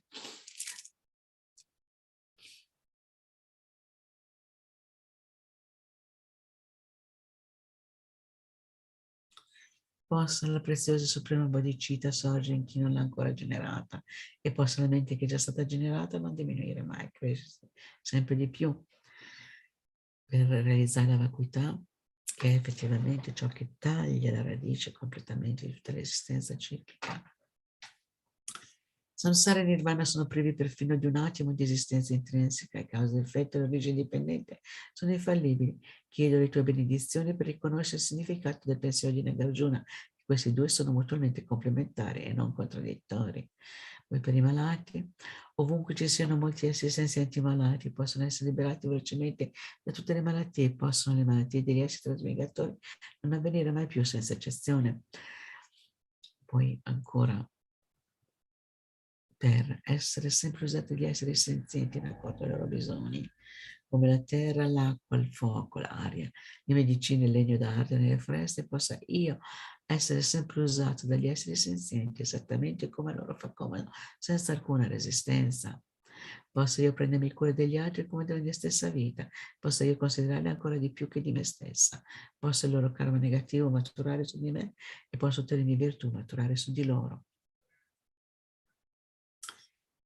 [SPEAKER 14] Possa la preziosa suprema bodhicitta sorgere in chi non l'ha ancora generata, e possa la mente che è già stata generata non diminuire mai, crescere sempre di più, per realizzare la vacuità, che è effettivamente ciò che taglia la radice completamente di tutta l'esistenza ciclica. Samsara e Nirvana sono privi perfino di un attimo di esistenza intrinseca, e causa ed effetto e l'origine indipendente sono infallibili. Chiedo le tue benedizioni per riconoscere il significato del pensiero di Nagarjuna, che questi due sono mutualmente complementari e non contraddittori. Poi per i malati, ovunque ci siano molti esseri senzienti malati, possono essere liberati velocemente da tutte le malattie, possono le malattie degli esseri trasmigratori non avvenire mai più senza eccezione. Poi ancora, per essere sempre usati gli esseri senzienti in accordo ai loro bisogni, come la terra, l'acqua, il fuoco, l'aria, le medicine, il legno d'arte nelle foreste, possa io essere sempre usato dagli esseri senzienti esattamente come loro fa comodo, senza alcuna resistenza. Posso io prendermi cura degli altri come della mia stessa vita, posso io considerarli ancora di più che di me stessa, posso il loro karma negativo maturare su di me, e posso ottenere virtù maturare su di loro.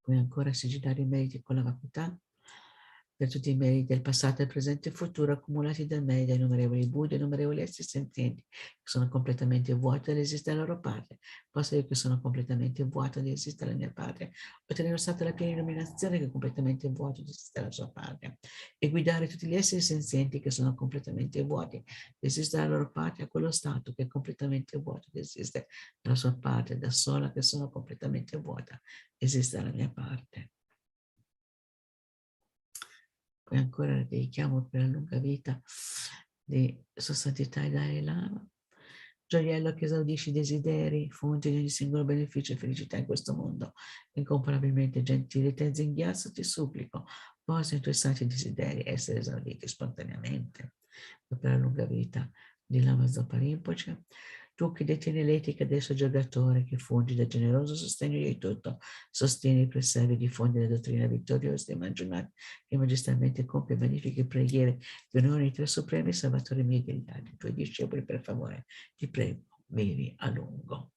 [SPEAKER 14] Poi ancora sigillare i meriti con la vacuità per tutti i meriti del passato, del presente e futuro accumulati da me, dai innumerevoli Buddha e innumerevoli esseri senzienti che sono completamente vuoti dall'esistere alla loro patria. Posso io, che sono completamente vuoto di esistere alla mia patria, ottenere stato la piena illuminazione, che è completamente vuoto di esistere alla sua patria, e guidare tutti gli esseri senzienti che sono completamente vuoti di esistere alla loro patria a quello stato che è completamente vuoto di esistere alla sua patria, da sola che sono completamente vuota, esiste dalla mia parte. Poi ancora dedichiamo per la lunga vita di Sua Santità e Dalai Lama, gioiello che esaudisci i desideri, fonte di ogni singolo beneficio e felicità in questo mondo. Incomparabilmente gentile Tenzin Gyatso, ti supplico, possa i tuoi santi desideri essere esauditi spontaneamente. Per la lunga vita di Lama Zopa Rinpoche, tu che detieni l'etica del soggiogatore, che fungi da generoso sostegno di tutto, sostieni, preservi e diffondi la dottrina vittoriosa di Manjunath, che magistralmente compie magnifiche preghiere che onorano i tre supremi salvatori miei degli altri tuoi discepoli. Per favore, ti prego, vivi a lungo.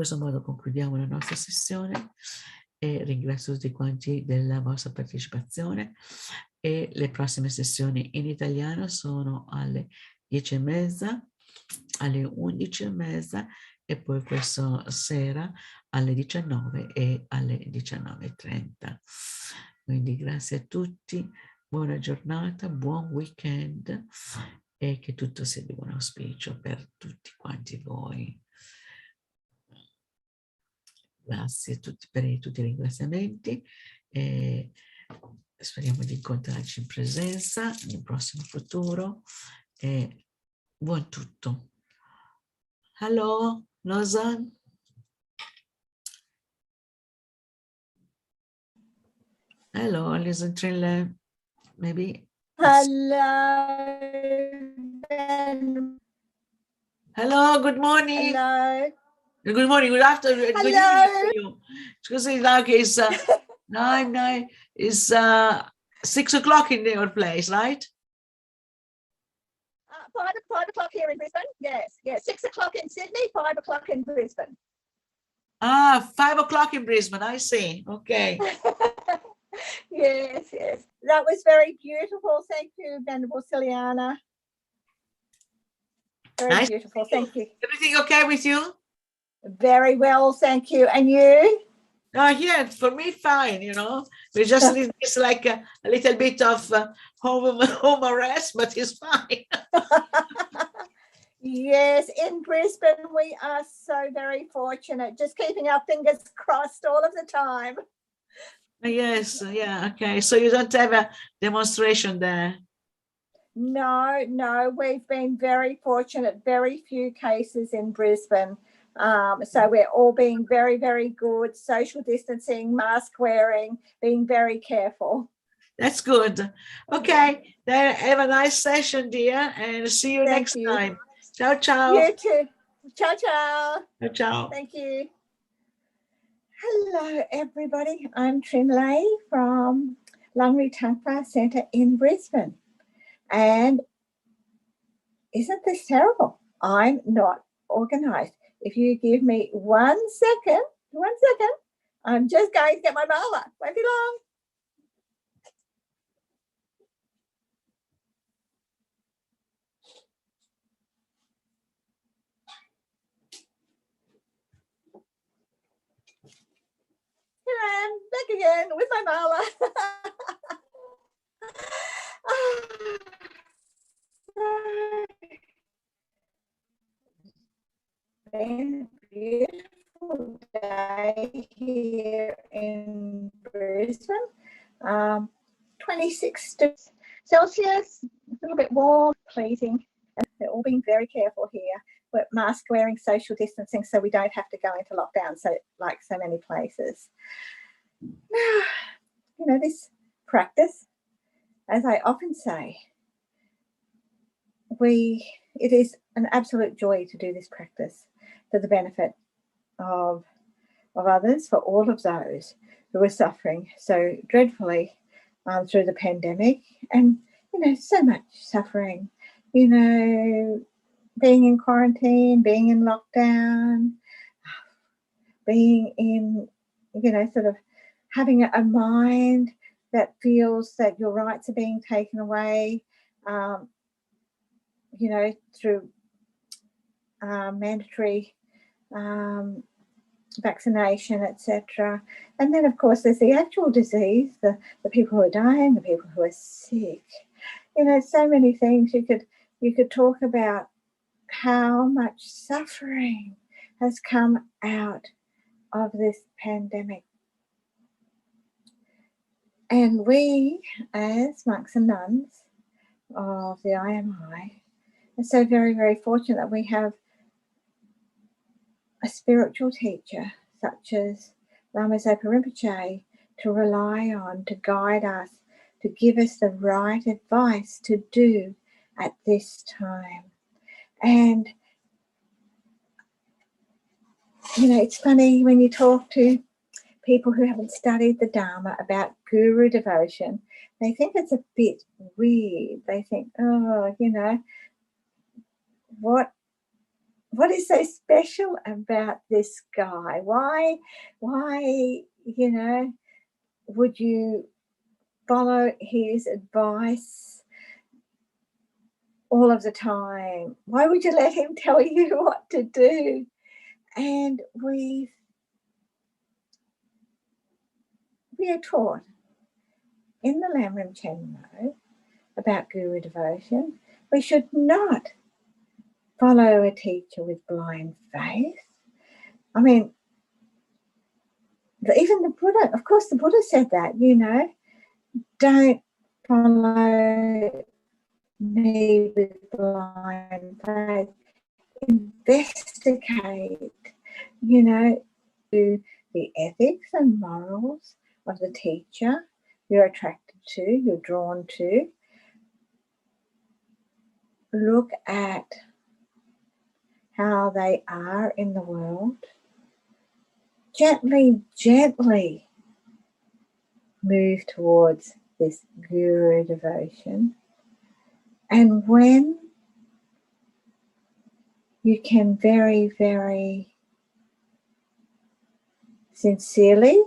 [SPEAKER 14] questo modo concludiamo la nostra sessione e ringrazio tutti quanti della vostra partecipazione, e le prossime sessioni in italiano sono alle 10:30, alle 11:30 e poi questa sera alle 19 e alle 19:30. Quindi grazie a tutti, buona giornata, buon weekend e che tutto sia di buon auspicio per tutti quanti voi. Grazie a tutti per tutti i ringraziamenti e speriamo di incontrarci in presenza nel prossimo futuro e buon tutto. Hello, Lozan. Hello, listen Trinle, maybe.
[SPEAKER 15] Hello, Ben.
[SPEAKER 14] Hello, good morning.
[SPEAKER 15] Hello.
[SPEAKER 14] Good morning, good afternoon, good evening for you. Scusi, like it's 6 o'clock in your place, right?
[SPEAKER 15] 5 o'clock here in Brisbane. Yes, yes. 6 o'clock in Sydney, 5 o'clock in Brisbane.
[SPEAKER 14] 5 o'clock in Brisbane, I see. Okay.
[SPEAKER 15] Yes, yes. That was very beautiful. Thank you, Venerable Ciliana. Very
[SPEAKER 14] Nice.
[SPEAKER 15] beautiful. Thank you.
[SPEAKER 14] Everything okay with you?
[SPEAKER 15] Very well, thank you. And you?
[SPEAKER 14] Yeah, for me, fine, you know. We just need this like a little bit of home arrest, but it's fine.
[SPEAKER 15] Yes, in Brisbane, we are so very fortunate. Just keeping our fingers crossed all of the time.
[SPEAKER 14] Yes, yeah, okay. So you don't have a demonstration there?
[SPEAKER 15] No, no, we've been very fortunate, very few cases in Brisbane. So we're all being very, very good, social distancing, mask wearing, being very careful.
[SPEAKER 14] That's good. Okay, then have a nice session, dear, and see you next time. Ciao, ciao.
[SPEAKER 15] You too. Ciao, ciao.
[SPEAKER 14] Ciao, ciao.
[SPEAKER 15] Thank you. Hello, everybody. I'm Trinley from Langri Tangpa Centre in Brisbane. And isn't this terrible? I'm not organised. If you give me 1 second, I'm just going to get my mala. Won't be long. Here I am, back again with my mala. Been a beautiful day here in Brisbane. 26 degrees Celsius, a little bit warm, pleasing. They're all being very careful here. We're mask wearing, social distancing, so we don't have to go into lockdown like so many places. Now, you know, this practice, as I often say, it is an absolute joy to do this practice for the benefit of others, for all of those who are suffering so dreadfully through the pandemic, and you know, so much suffering, you know, being in quarantine, being in lockdown, being in, you know, sort of having a mind that feels that your rights are being taken away, you know, through mandatory vaccination, etc. And then, of course, there's the actual disease, the people who are dying, the people who are sick. You know, so many things you could talk about. How much suffering has come out of this pandemic. And we, as monks and nuns of the IMI, are so very, very fortunate that we have a spiritual teacher such as Lama Zopa Rinpoche to rely on, to guide us, to give us the right advice to do at this time. And, you know, it's funny when you talk to people who haven't studied the Dharma about guru devotion, they think it's a bit weird. They think, oh, you know, what what is so special about this guy? Why, you know, would you follow his advice all of the time? Why would you let him tell you what to do? And we are taught in the Lamrim Chenmo about Guru devotion. We should not follow a teacher with blind faith. I mean, even the Buddha, of course, the Buddha said that, you know, don't follow me with blind faith. Investigate, you know, to the ethics and morals of the teacher you're attracted to, you're drawn to. Look at how they are in the world. Gently, gently move towards this Guru devotion. And when you can very, very sincerely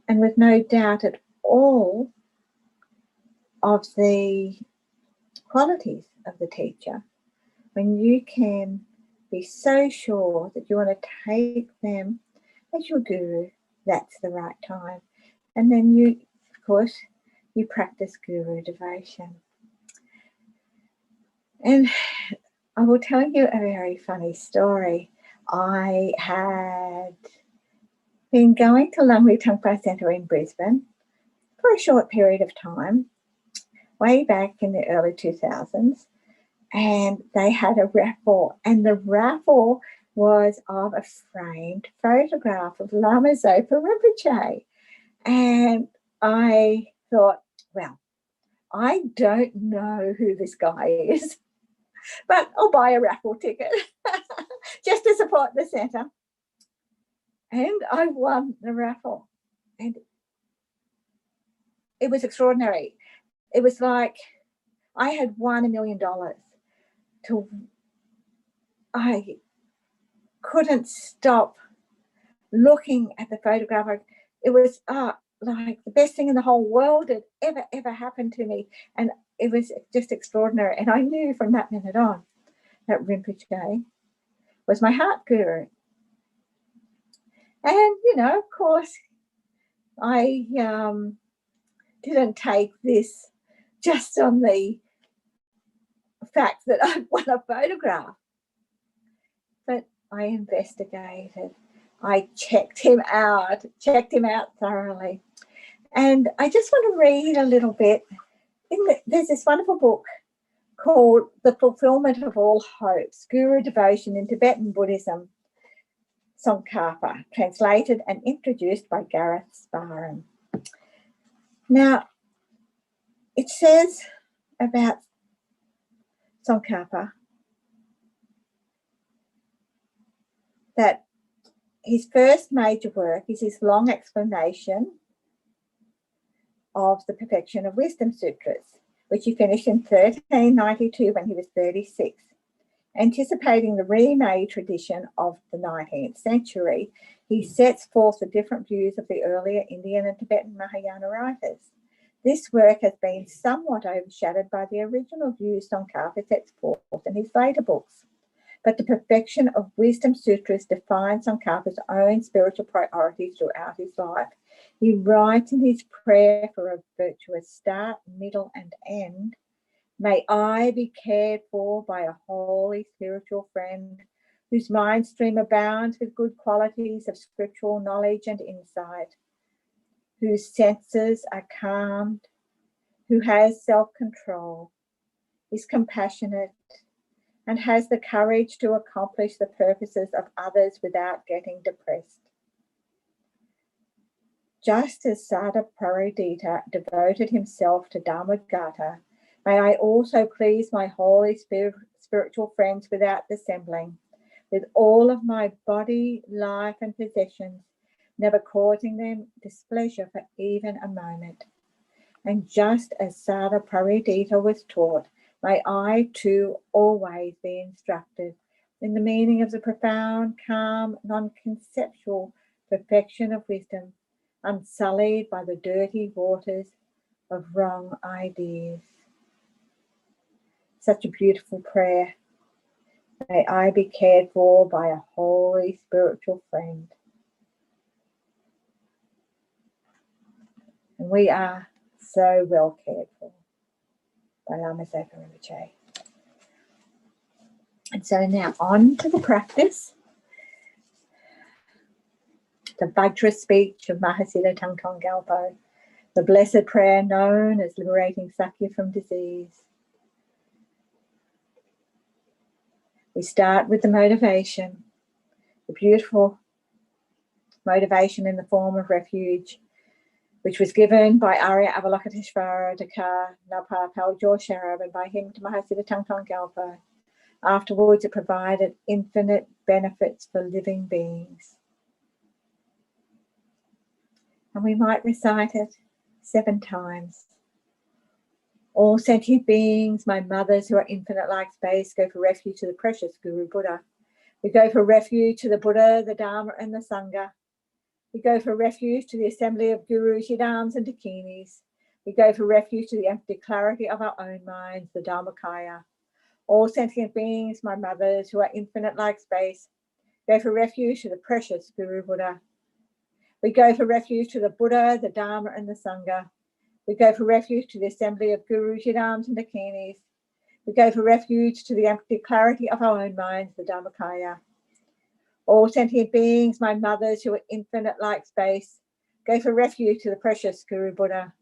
[SPEAKER 15] and with no doubt at all of the qualities of the teacher, when you can be so sure that you want to take them as your guru, that's the right time. And then you, of course, you practice Guru devotion. And I will tell you a very funny story. I had been going to Langri Tangpa Centre in Brisbane for a short period of time, way back in the early 2000s, and they had a raffle, and the raffle was of a framed photograph of Lama Zopa Rinpoche. And I thought, well, I don't know who this guy is, but I'll buy a raffle ticket just to support the centre. And I won the raffle. And it was extraordinary. It was like I had won $1 million. I couldn't stop looking at the photograph. It was like the best thing in the whole world had ever happened to me. And it was just extraordinary. And I knew from that minute on that Rinpoche was my heart guru. And, you know, of course, I didn't take this just on the fact that I won a photograph, but I investigated. I checked him out thoroughly. And I just want to read a little bit. There's this wonderful book called The Fulfillment of All Hopes, Guru Devotion in Tibetan Buddhism, Tsongkhapa, translated and introduced by Gareth Sparham. Now, it says about Tsongkhapa that his first major work is his long explanation of the Perfection of Wisdom Sutras, which he finished in 1392 when he was 36. Anticipating the remade tradition of the 19th century, he sets forth the different views of the earlier Indian and Tibetan Mahayana writers. This work has been somewhat overshadowed by the original views Tsongkhapa sets forth in his later books. But the Perfection of Wisdom Sutras defines Tsongkhapa's own spiritual priorities throughout his life. He writes in his prayer for a virtuous start, middle, and end, "May I be cared for by a holy spiritual friend whose mind stream abounds with good qualities of scriptural knowledge and insight, whose senses are calmed, who has self-control, is compassionate, and has the courage to accomplish the purposes of others without getting depressed. Just as Sada Paridita devoted himself to Dharmagata, may I also please my holy spiritual friends without dissembling, with all of my body, life, and possessions, never causing them displeasure for even a moment. And just as Sada Paridita was taught, may I too always be instructed in the meaning of the profound, calm, non-conceptual perfection of wisdom, unsullied by the dirty waters of wrong ideas. Such a beautiful prayer. May I be cared for by a holy spiritual friend. And we are so well cared for by Lama Zopa Rinpoche. And so now on to the practice. The Vajra speech of Mahasiddha Thangtong Gyalpo, the blessed prayer known as liberating Sakya from disease. We start with the motivation, the beautiful motivation in the form of refuge, which was given by Arya Avalokiteshvara Dakar Napa Paljor Sharab and by him to Mahasiddha Thangtong Gyalpo. Afterwards, it provided infinite benefits for living beings. And we might recite it 7 times. All sentient beings, my mothers who are infinite like space, go for refuge to the precious Guru Buddha. We go for refuge to the Buddha, the Dharma and the Sangha. We go for refuge to the assembly of Gurus, Yidams and Dakinis. We go for refuge to the empty clarity of our own minds, the Dharmakaya. All sentient beings, my mothers who are infinite like space, go for refuge to the precious Guru Buddha. We go for refuge to the Buddha, the Dharma and the Sangha. We go for refuge to the assembly of Gurus, Yidams and Dakinis. We go for refuge to the empty clarity of our own minds, the Dharmakaya. All sentient beings, my mothers who are infinite like space, go for refuge to the precious Guru Buddha.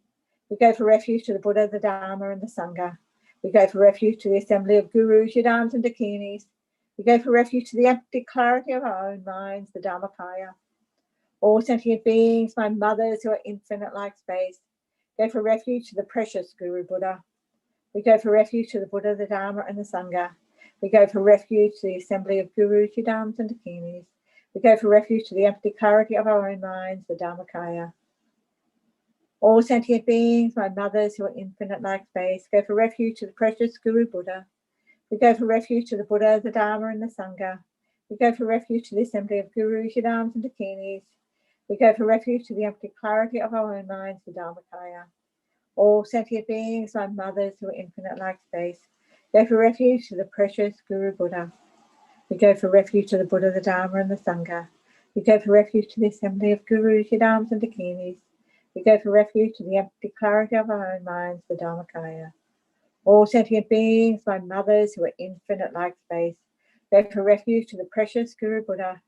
[SPEAKER 15] We go for refuge to the Buddha, the Dharma and the Sangha. We go for refuge to the assembly of Gurus, Yidams and Dakinis. We go for refuge to the empty clarity of our own minds, the Dharmakaya. All sentient beings, my mothers who are infinite like space, go for refuge to the precious Guru Buddha. We go for refuge to the Buddha, the Dharma and the Sangha. We go for refuge to the assembly of Gurus, Yidams and Dakinis. We go for refuge to the empty clarity of our own minds, the Dharmakaya. All sentient beings, my mothers who are infinite like space, go for refuge to the precious Guru Buddha. We go for refuge to the Buddha, the Dharma and the Sangha. We go for refuge to the assembly of Gurus, Yidams and Dakinis. We go for refuge to the empty clarity of our own minds, the Dharmakaya. All sentient beings, my mothers who are infinite like space, go for refuge to the precious Guru Buddha. We go for refuge to the Buddha, the Dharma and the Sangha. We go for refuge to the assembly of Gurus, Yidams and Dakinis. We go for refuge to the empty clarity of our own minds, the Dharmakaya. All sentient beings, my mothers who are infinite like space, go for refuge to the precious Guru Buddha.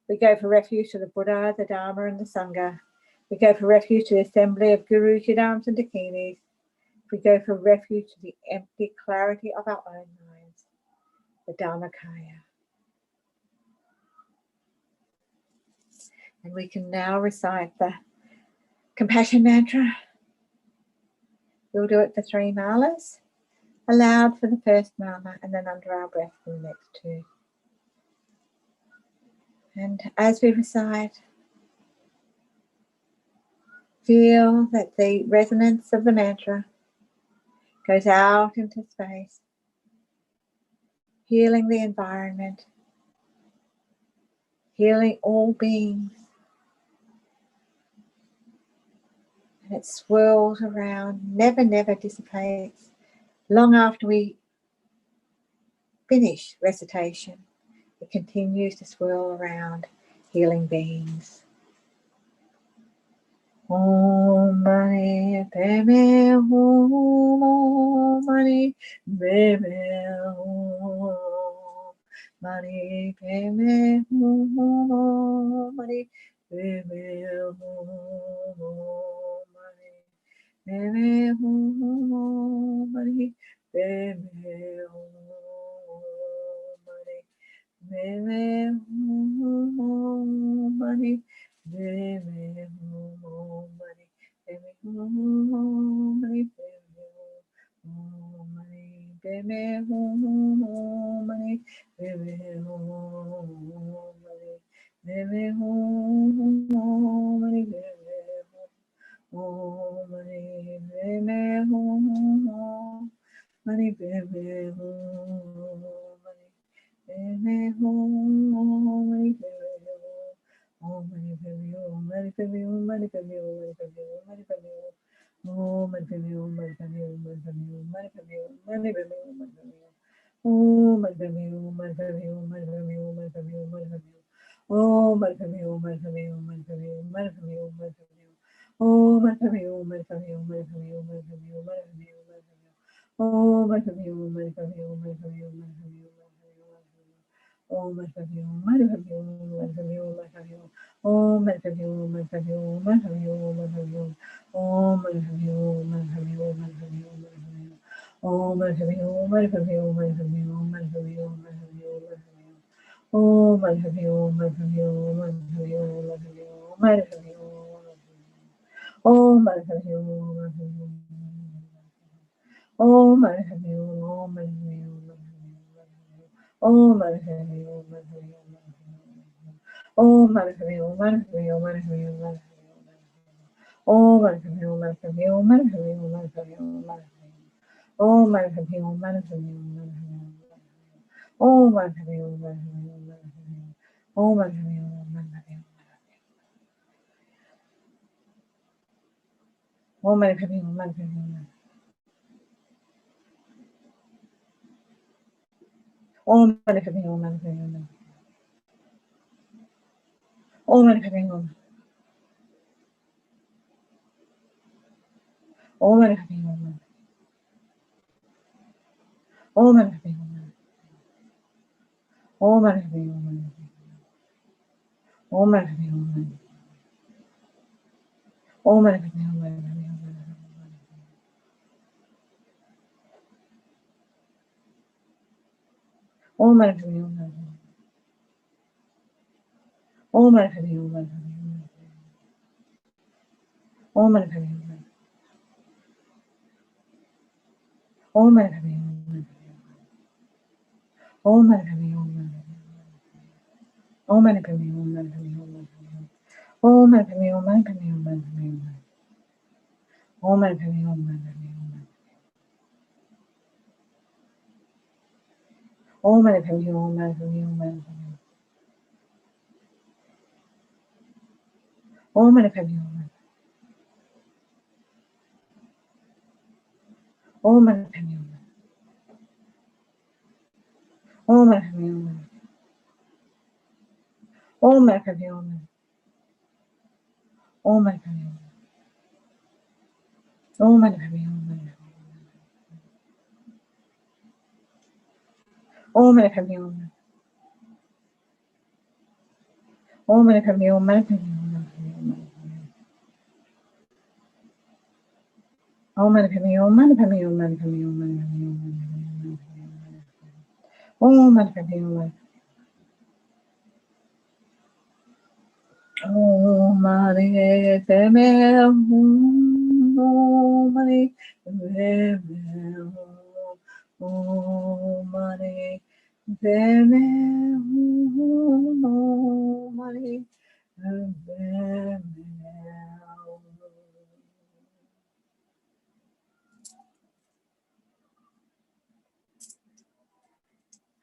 [SPEAKER 15] We go for refuge to the Buddha, the Dharma and the Sangha. We go for refuge to the assembly of Gurus, Yidams and Dakinis. We go for refuge to the empty clarity of our own minds, the Dharmakaya. And we can now recite the compassion mantra. We'll do it for 3 malas, aloud for the first mala, and then under our breath for the next 2. And as we recite, feel that the resonance of the mantra goes out into space, healing the environment, healing all beings. And it swirls around, never dissipates. Long after we finish recitation, it continues to swirl around, healing beings. Om Mani Padme Hum Mani Padme Hum Mani Padme Hum Mani Padme Hum Mani Padme Hum Mani Padme Hum Mani Padme Hum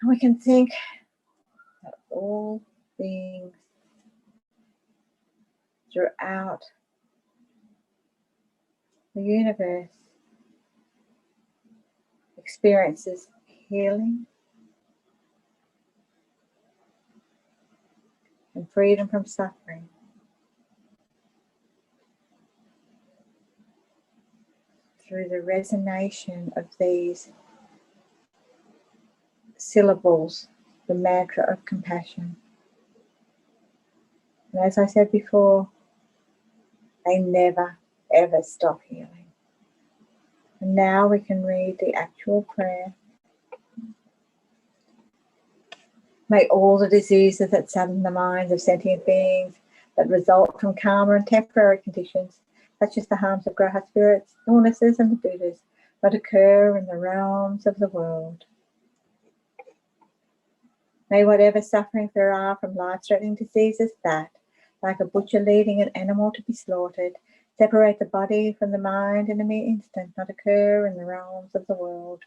[SPEAKER 15] We can think that all beings throughout the universe experiences healing and freedom from suffering through the resonation of these syllables, the mantra of compassion. And as I said before, they never ever stop healing. And now we can read the actual prayer. May all the diseases that sadden the minds of sentient beings that result from karma and temporary conditions, such as the harms of graha spirits, illnesses and the Buddhas, not occur in the realms of the world. May whatever sufferings there are from life-threatening diseases that, like a butcher leading an animal to be slaughtered, separate the body from the mind in a mere instant, not occur in the realms of the world.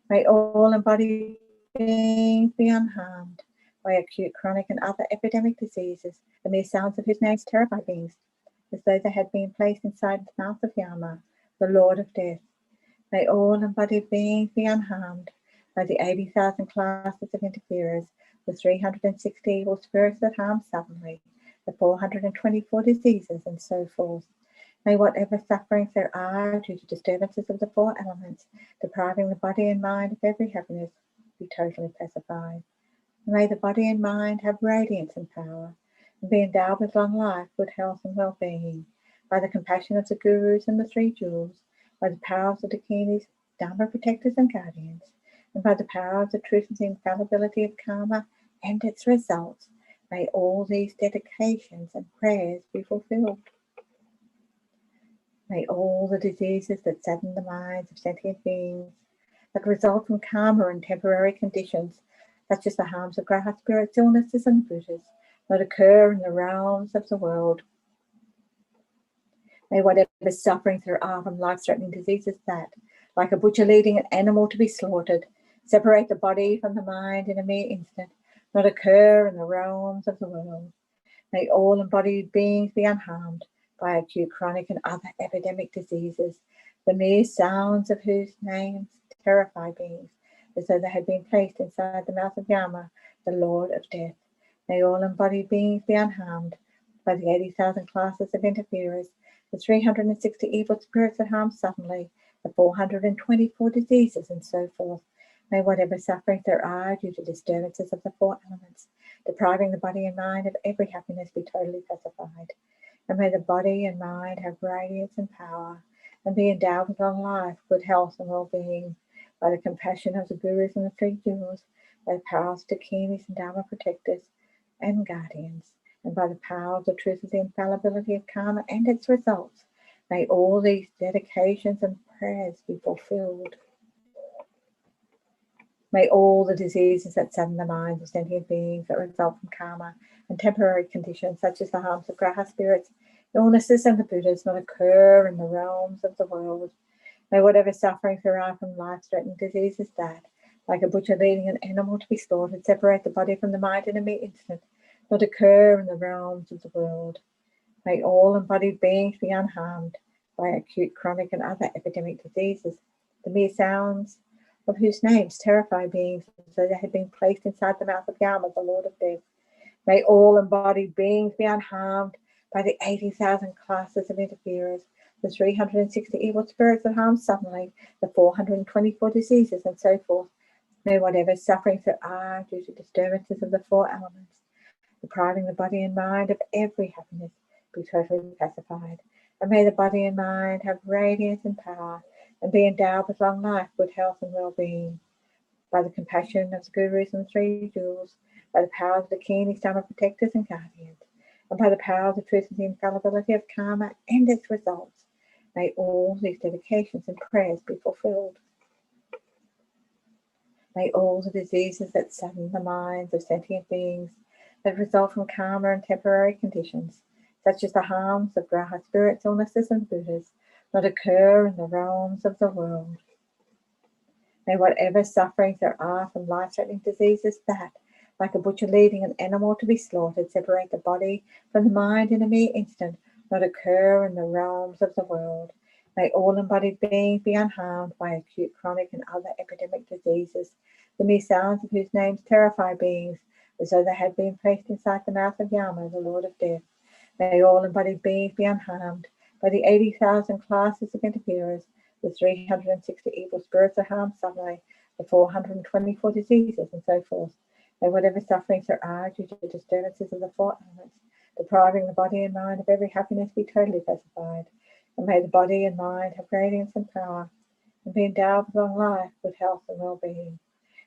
[SPEAKER 15] May all embodied beings be unharmed by acute, chronic, and other epidemic diseases, the mere sounds of whose names terrify beings, as though they had been placed inside the mouth of Yama, the Lord of Death. May all embodied beings be unharmed by the 80,000 classes of interferers, the 360 evil spirits that harm suddenly, the 424 diseases, and so forth. May whatever sufferings there are due to disturbances of the four elements, depriving the body and mind of every happiness, be totally pacified. May the body and mind have radiance and power, and be endowed with long life, good health, and well-being, by the compassion of the gurus and the three jewels, by the power of the dakinis, dharma protectors and guardians, and by the power of the truth and the infallibility of karma and its results. May all these dedications and prayers be fulfilled. May all the diseases that sadden the minds of sentient beings, that result from karma and temporary conditions, such as the harms of graha spirits, illnesses, and Buddhas, not occur in the realms of the world. May whatever sufferings there are from life-threatening diseases that, like a butcher leading an animal to be slaughtered, separate the body from the mind in a mere instant, not occur in the realms of the world. May all embodied beings be unharmed by acute, chronic, and other epidemic diseases, the mere sounds of whose names terrify beings, as though they had been placed inside the mouth of Yama, the Lord of Death. May all embodied beings be unharmed by the 80,000 classes of interferers, the 360 evil spirits that harm suddenly, the 424 diseases, and so forth. May whatever sufferings there are due to disturbances of the four elements, depriving the body and mind of every happiness, be totally pacified. And may the body and mind have radiance and power, and be endowed with long life, good health, and well-being, by the compassion of the gurus and the three jewels, by the power of the dakinis and dharma protectors and guardians, and by the power of the truth of the infallibility of karma and its results. May all these dedications and prayers be fulfilled. May all the diseases that sadden the minds of sentient beings that result from karma and temporary conditions, such as the harms of graha spirits, illnesses, and the Buddhas, not occur in the realms of the world. May whatever sufferings there are from life-threatening diseases that, like a butcher leading an animal to be slaughtered, separate the body from the mind in a mere instant, not occur in the realms of the world. May all embodied beings be unharmed by acute, chronic, and other epidemic diseases, the mere sounds of whose names terrify beings as though they had been placed inside the mouth of Yama, the Lord of Death. May all embodied beings be unharmed by the 80,000 classes of interferers, the 360 evil spirits that harm suddenly, the 424 diseases, and so forth. May whatever sufferings there are due to disturbances of the four elements, depriving the body and mind of every happiness, be totally pacified. And may the body and mind have radiance and power, and be endowed with long life, good health, and well-being, by the compassion of the gurus and the three jewels, by the power of the dakinis, dharma protectors and guardians, and by the power of the truth and the infallibility of karma and its results. May all these dedications and prayers be fulfilled. May all the diseases that sadden the minds of sentient beings that result from karma and temporary conditions, such as the harms of graha spirits, illnesses, and Buddhas, not occur in the realms of the world. May whatever sufferings there are from life-threatening diseases that, like a butcher leading an animal to be slaughtered, separate the body from the mind in a mere instant, not occur in the realms of the world. May all embodied beings be unharmed by acute, chronic, and other epidemic diseases, the mere sounds of whose names terrify beings as though they had been placed inside the mouth of Yama, the Lord of Death. May all embodied beings be unharmed by the 80,000 classes of interferers, the 360 evil spirits that harm suddenly, the 424 diseases, and so forth. May whatever sufferings there are due to disturbances of the four elements, depriving the body and mind of every happiness, be totally pacified. And may the body and mind have radiance and power, and be endowed with long life, good health, and well-being.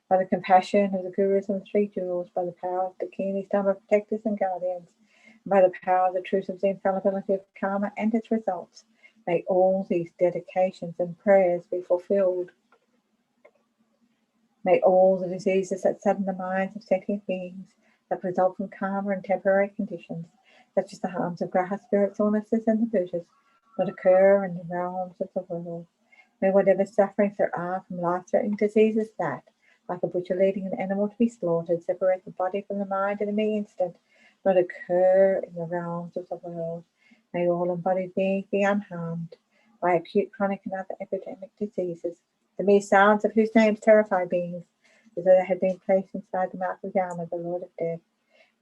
[SPEAKER 15] By the compassion of the gurus and the three jewels, by the power of the dakinis, dharma protectors and guardians, and by the power of the truth of the infallibility of karma and its results, may all these dedications and prayers be fulfilled. May all the diseases that sadden the minds of sentient beings that result from karma and temporary conditions, such as the harms of graha spirits, illnesses, and the Buddhas, not occur in the realms of the world. May whatever sufferings there are from life-threatening diseases that, like a butcher leading an animal to be slaughtered, separate the body from the mind in a mere instant, not occur in the realms of the world. May all embodied beings be unharmed by acute, chronic, and other epidemic diseases, the mere sounds of whose names terrify beings, as though they had been placed inside the mouth of Yama, the Lord of Death.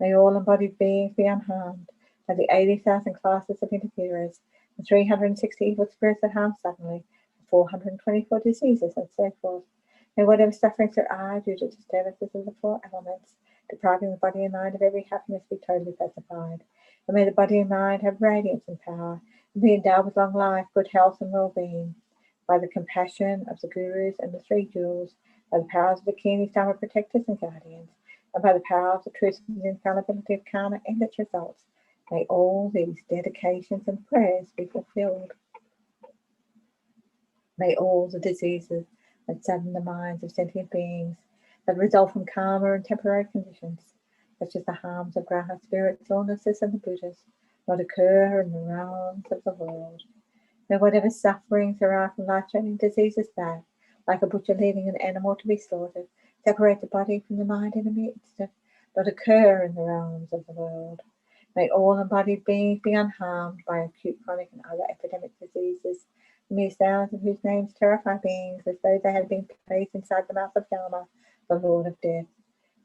[SPEAKER 15] May all embodied beings be unharmed by the 80,000 classes of interferers, the 360 evil spirits that harm suddenly, the 424 diseases, and so forth. May whatever sufferings there are due to disturbances of the four elements, depriving the body and mind of every happiness, be totally pacified. And may the body and mind have radiance and power, and be endowed with long life, good health, and well-being, by the compassion of the gurus and the three jewels, by the powers of the Kini Dharma protectors and guardians, and by the power of the truth and the infallibility of karma and its results. May all these dedications and prayers be fulfilled. May all the diseases that sadden the minds of sentient beings that result from karma and temporary conditions, such as the harms of graha spirits, illnesses, and the Buddhas, not occur in the realms of the world. May whatever sufferings there are from life-threatening diseases that, like a butcher leading an animal to be slaughtered, separate the body from the mind in a mere instant, not occur in the realms of the world. May all embodied beings be unharmed by acute, chronic, and other epidemic diseases, the mere sounds of whose names terrify beings as though they had been placed inside the mouth of Yama, the Lord of Death.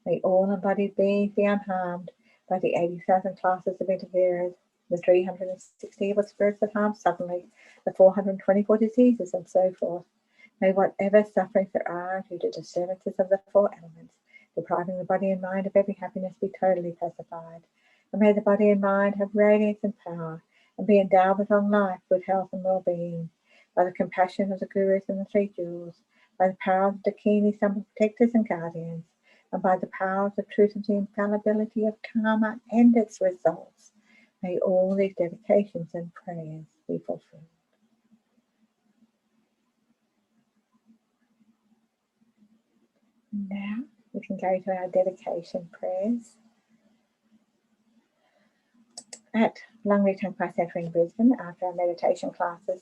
[SPEAKER 15] May all embodied beings be unharmed by the 80,000 classes of interferers, the 360 evil spirits that harm suddenly, the 424 diseases, and so forth. May whatever sufferings there are due to disturbances of the four elements, depriving the body and mind of every happiness, be totally pacified. And may the body and mind have radiance and power, and be endowed with long life, good health, and well-being, by the compassion of the gurus and the three jewels, by the power of the Dakini, some protectors and guardians, and by the power of the truth and the infallibility of karma and its results. May all these dedications and prayers be fulfilled. Now we can go to our dedication prayers. At Langri Tangpa Centre in Brisbane, after our meditation classes,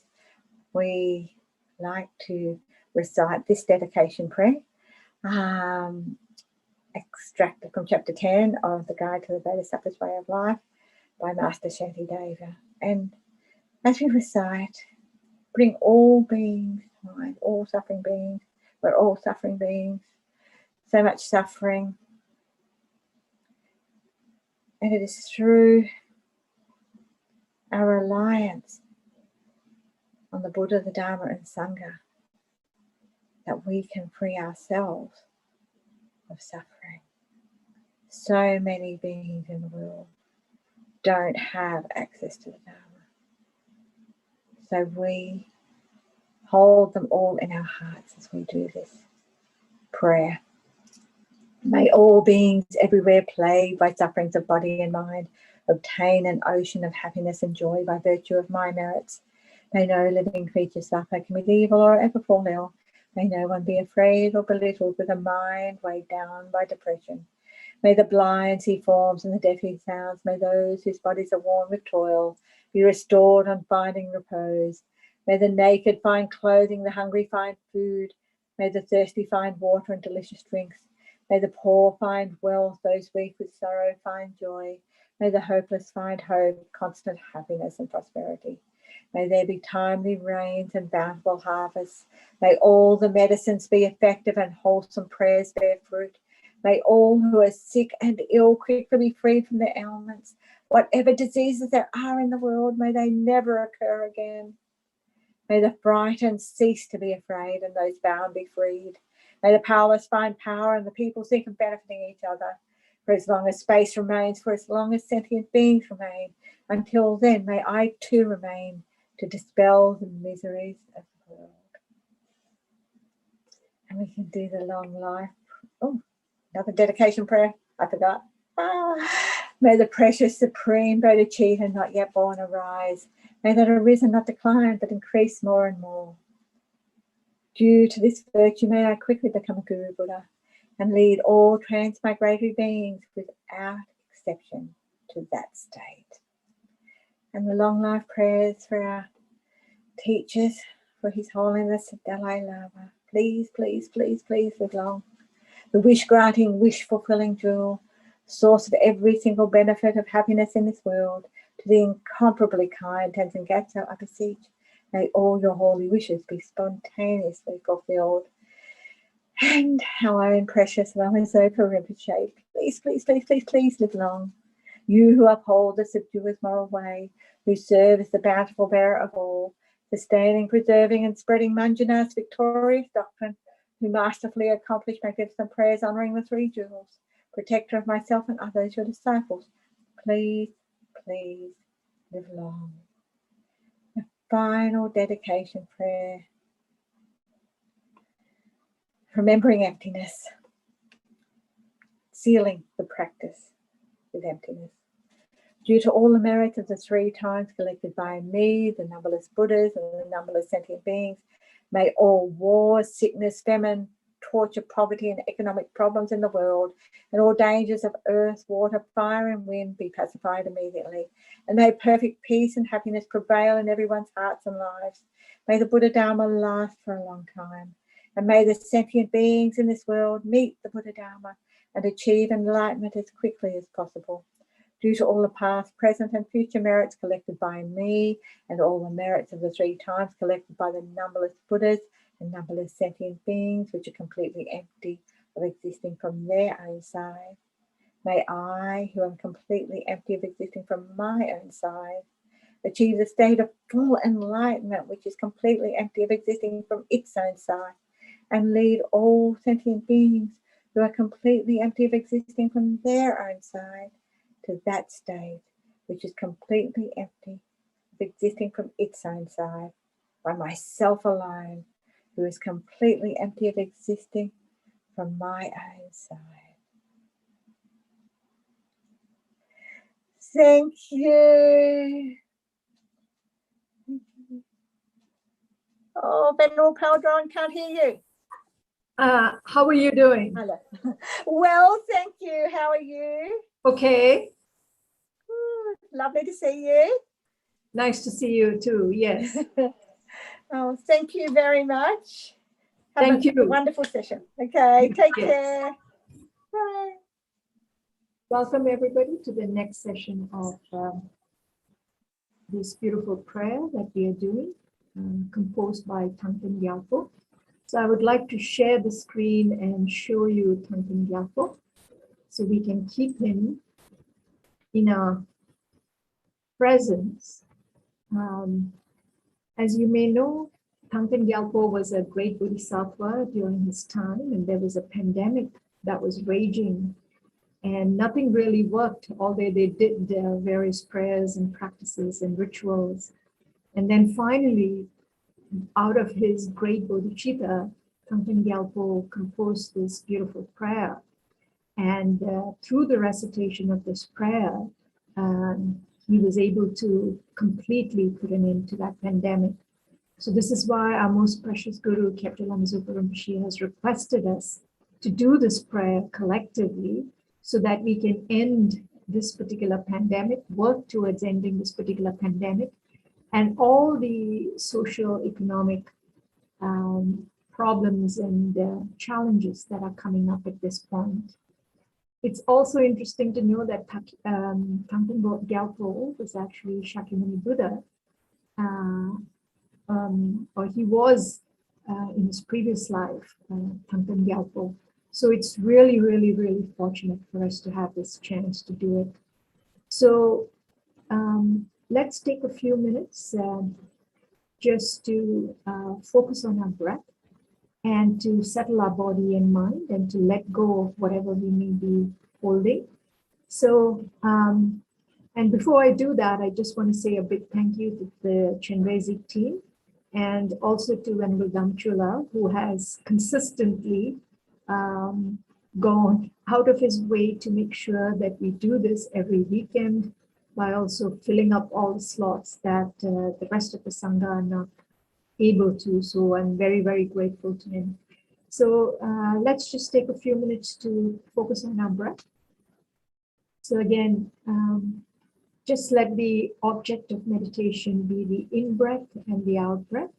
[SPEAKER 15] we like to recite this dedication prayer, extracted from chapter 10 of the Guide to the Bodhisattva's Way of Life by Master Shantideva. And as we recite, bring all beings to mind, all suffering beings. We're all suffering beings. So much suffering. And it is through our reliance on the Buddha, the Dharma, and Sangha that we can free ourselves of suffering. So many beings in the world don't have access to the Dharma. So we hold them all in our hearts as we do this prayer. May all beings everywhere plagued by sufferings of body and mind obtain an ocean of happiness and joy by virtue of my merits. May no living creature suffer, commit evil, or ever fall ill. May no one be afraid or belittled with a mind weighed down by depression. May the blind see forms and the deaf hear sounds. May those whose bodies are worn with toil be restored on finding repose. May the naked find clothing, the hungry find food. May the thirsty find water and delicious drinks. May the poor find wealth, those weak with sorrow find joy. May the hopeless find hope, constant happiness and prosperity. May there be timely rains and bountiful harvests. May all the medicines be effective and wholesome prayers bear fruit. May all who are sick and ill quickly be freed from their ailments. Whatever diseases there are in the world, may they never occur again. May the frightened cease to be afraid and those bound be freed. May the powerless find power and the people think of benefiting each other. For as long as space remains, for as long as sentient beings remain, until then may I too remain to dispel the miseries of the world. And we can do the long life. Oh, another dedication prayer. I forgot. May the precious supreme bodhicitta not yet born arise. May that arisen not decline, but increase more and more. Due to this virtue, may I quickly become a Guru Buddha and lead all transmigratory beings without exception to that state. And the long life prayers for our teachers, for His Holiness Dalai Lama. Please, please, please, please live long. the wish-granting, wish-fulfilling jewel, source of every single benefit of happiness in this world, to the incomparably kind Thangtong Gyalpo, I beseech, may all your holy wishes be spontaneously fulfilled. And our own precious Lama Zopa Rinpoche, please, please, please, please, please live long. You who uphold the subduous moral way, who serve as the bountiful bearer of all, sustaining, preserving, and spreading Manjana's victorious doctrine, who masterfully accomplish magnificent prayers honoring the three jewels, protector of myself and others, your disciples, please, please live long. A final dedication prayer. Remembering emptiness, sealing the practice with emptiness. Due to all the merits of the 3 times collected by me, the numberless Buddhas and the numberless sentient beings, may all wars, sickness, famine, torture, poverty, and economic problems in the world, and all dangers of earth, water, fire, and wind be pacified immediately. And may perfect peace and happiness prevail in everyone's hearts and lives. May the Buddha Dharma last for a long time. And may the sentient beings in this world meet the Buddha Dharma and achieve enlightenment as quickly as possible. Due to all the past, present, and future merits collected by me, and all the merits of the 3 times collected by the numberless Buddhas and numberless sentient beings, which are completely empty of existing from their own side. May I, who am completely empty of existing from my own side, achieve the state of full enlightenment, which is completely empty of existing from its own side, and lead all sentient beings who are completely empty of existing from their own side to that state, which is completely empty of existing from its own side, by myself alone, who is completely empty of existing from my own side. Thank you. Oh, Venerable Paldron, can't hear you.
[SPEAKER 16] How are you doing?
[SPEAKER 15] Hello. Well, thank you. How are you?
[SPEAKER 16] Okay.
[SPEAKER 15] Lovely to see you.
[SPEAKER 16] Nice to see you too. Yes.
[SPEAKER 15] Oh, thank you very much.
[SPEAKER 16] Thank you.
[SPEAKER 15] Wonderful session. Okay, take care. Bye.
[SPEAKER 16] Welcome everybody to the next session of this beautiful prayer that we are doing, composed by Thangtong Gyalpo. So I would like to share the screen and show you Thangtong Gyalpo so we can keep him in our presence. As you may know, Thangtong Gyalpo was a great bodhisattva during his time, and there was a pandemic that was raging, and nothing really worked, although they did various prayers and practices and rituals. And then finally, out of his great bodhicitta, Thangtong Gyalpo composed this beautiful prayer. And through the recitation of this prayer, he was able to completely put an end to that pandemic. So this is why our most precious Guru, Kyabje Lama Zopa Rinpoche, has requested us to do this prayer collectively so that we can end this particular pandemic, work towards ending this particular pandemic, and all the social, economic problems and challenges that are coming up at this point. It's also interesting to know that Thangtong Gyalpo was actually Shakyamuni Buddha, or he was in his previous life, Thangtong Gyalpo. So it's really, really, really fortunate for us to have this chance to do it. So let's take a few minutes just to focus on our breath and to settle our body and mind and to let go of whatever we may be holding. So, and before I do that, I just want to say a big thank you to the Chenrezig team and also to Venerable Damchula, who has consistently gone out of his way to make sure that we do this every weekend by also filling up all the slots that the rest of the Sangha are not able to. So I'm very, very grateful to him. So let's just take a few minutes to focus on our breath. So again, just let the object of meditation be the in-breath and the out-breath.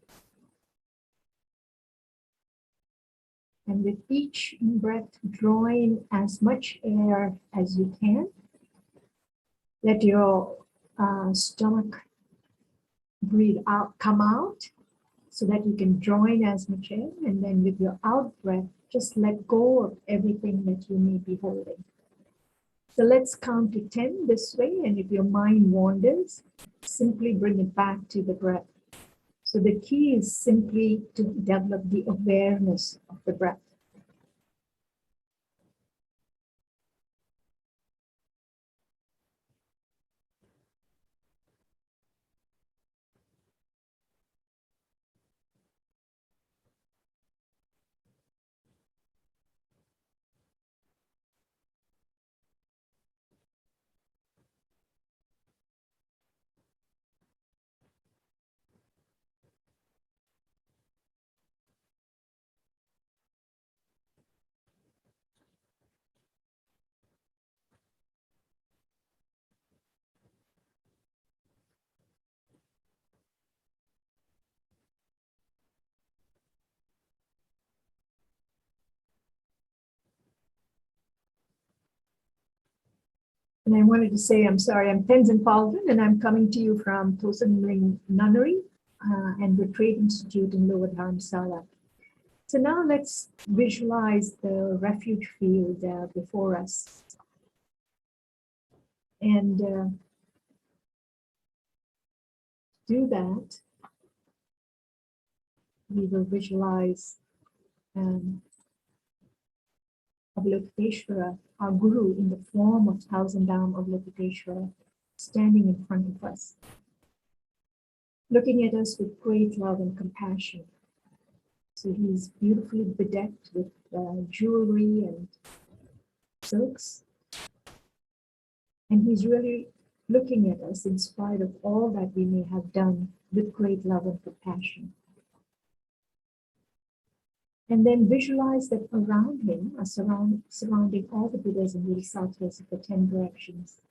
[SPEAKER 16] And with each breath, draw in as much air as you can. Let your stomach breathe out, come out, so that you can draw in as much air. And then with your out breath, just let go of everything that you may be holding. So let's count to 10 this way. And if your mind wanders, simply bring it back to the breath. So the key is simply to develop the awareness of the breath. And I wanted to say, I'm sorry, I'm Tenzin Palvin, and I'm coming to you from Tosan Ling Nunnery and Retreat Institute in Lower Dharamsala. So now let's visualize the refuge field before us. And do that, we will visualize Avalokiteshvara, our Guru, in the form of 1,000 Dham Avalokiteshvara, standing in front of us, looking at us with great love and compassion. So he's beautifully bedecked with jewelry and silks. And he's really looking at us in spite of all that we may have done, with great love and compassion. And then visualize that around him are surrounding all the Buddhas and Bodhisattvas of the 10 directions.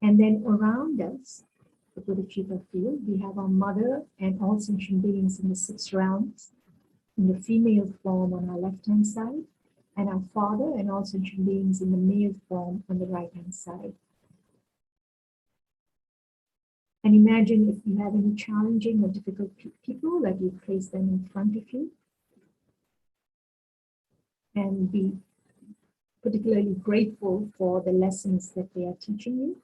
[SPEAKER 16] And then around us, the Bodhicitta field, we have our mother and all sentient beings in the 6 realms, in the female form on our left-hand side, and our father and all sentient beings in the male form on the right-hand side. And imagine if you have any challenging or difficult people, that you place them in front of you. And be particularly grateful for the lessons that they are teaching you.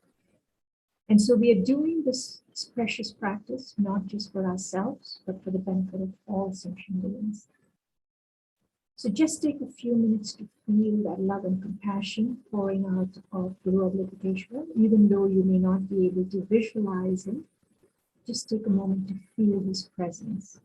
[SPEAKER 16] And so we are doing this precious practice, not just for ourselves, but for the benefit of all sentient beings. So just take a few minutes to feel that love and compassion pouring out of Guru Avalokiteshvara, even though you may not be able to visualize him. Just take a moment to feel his presence.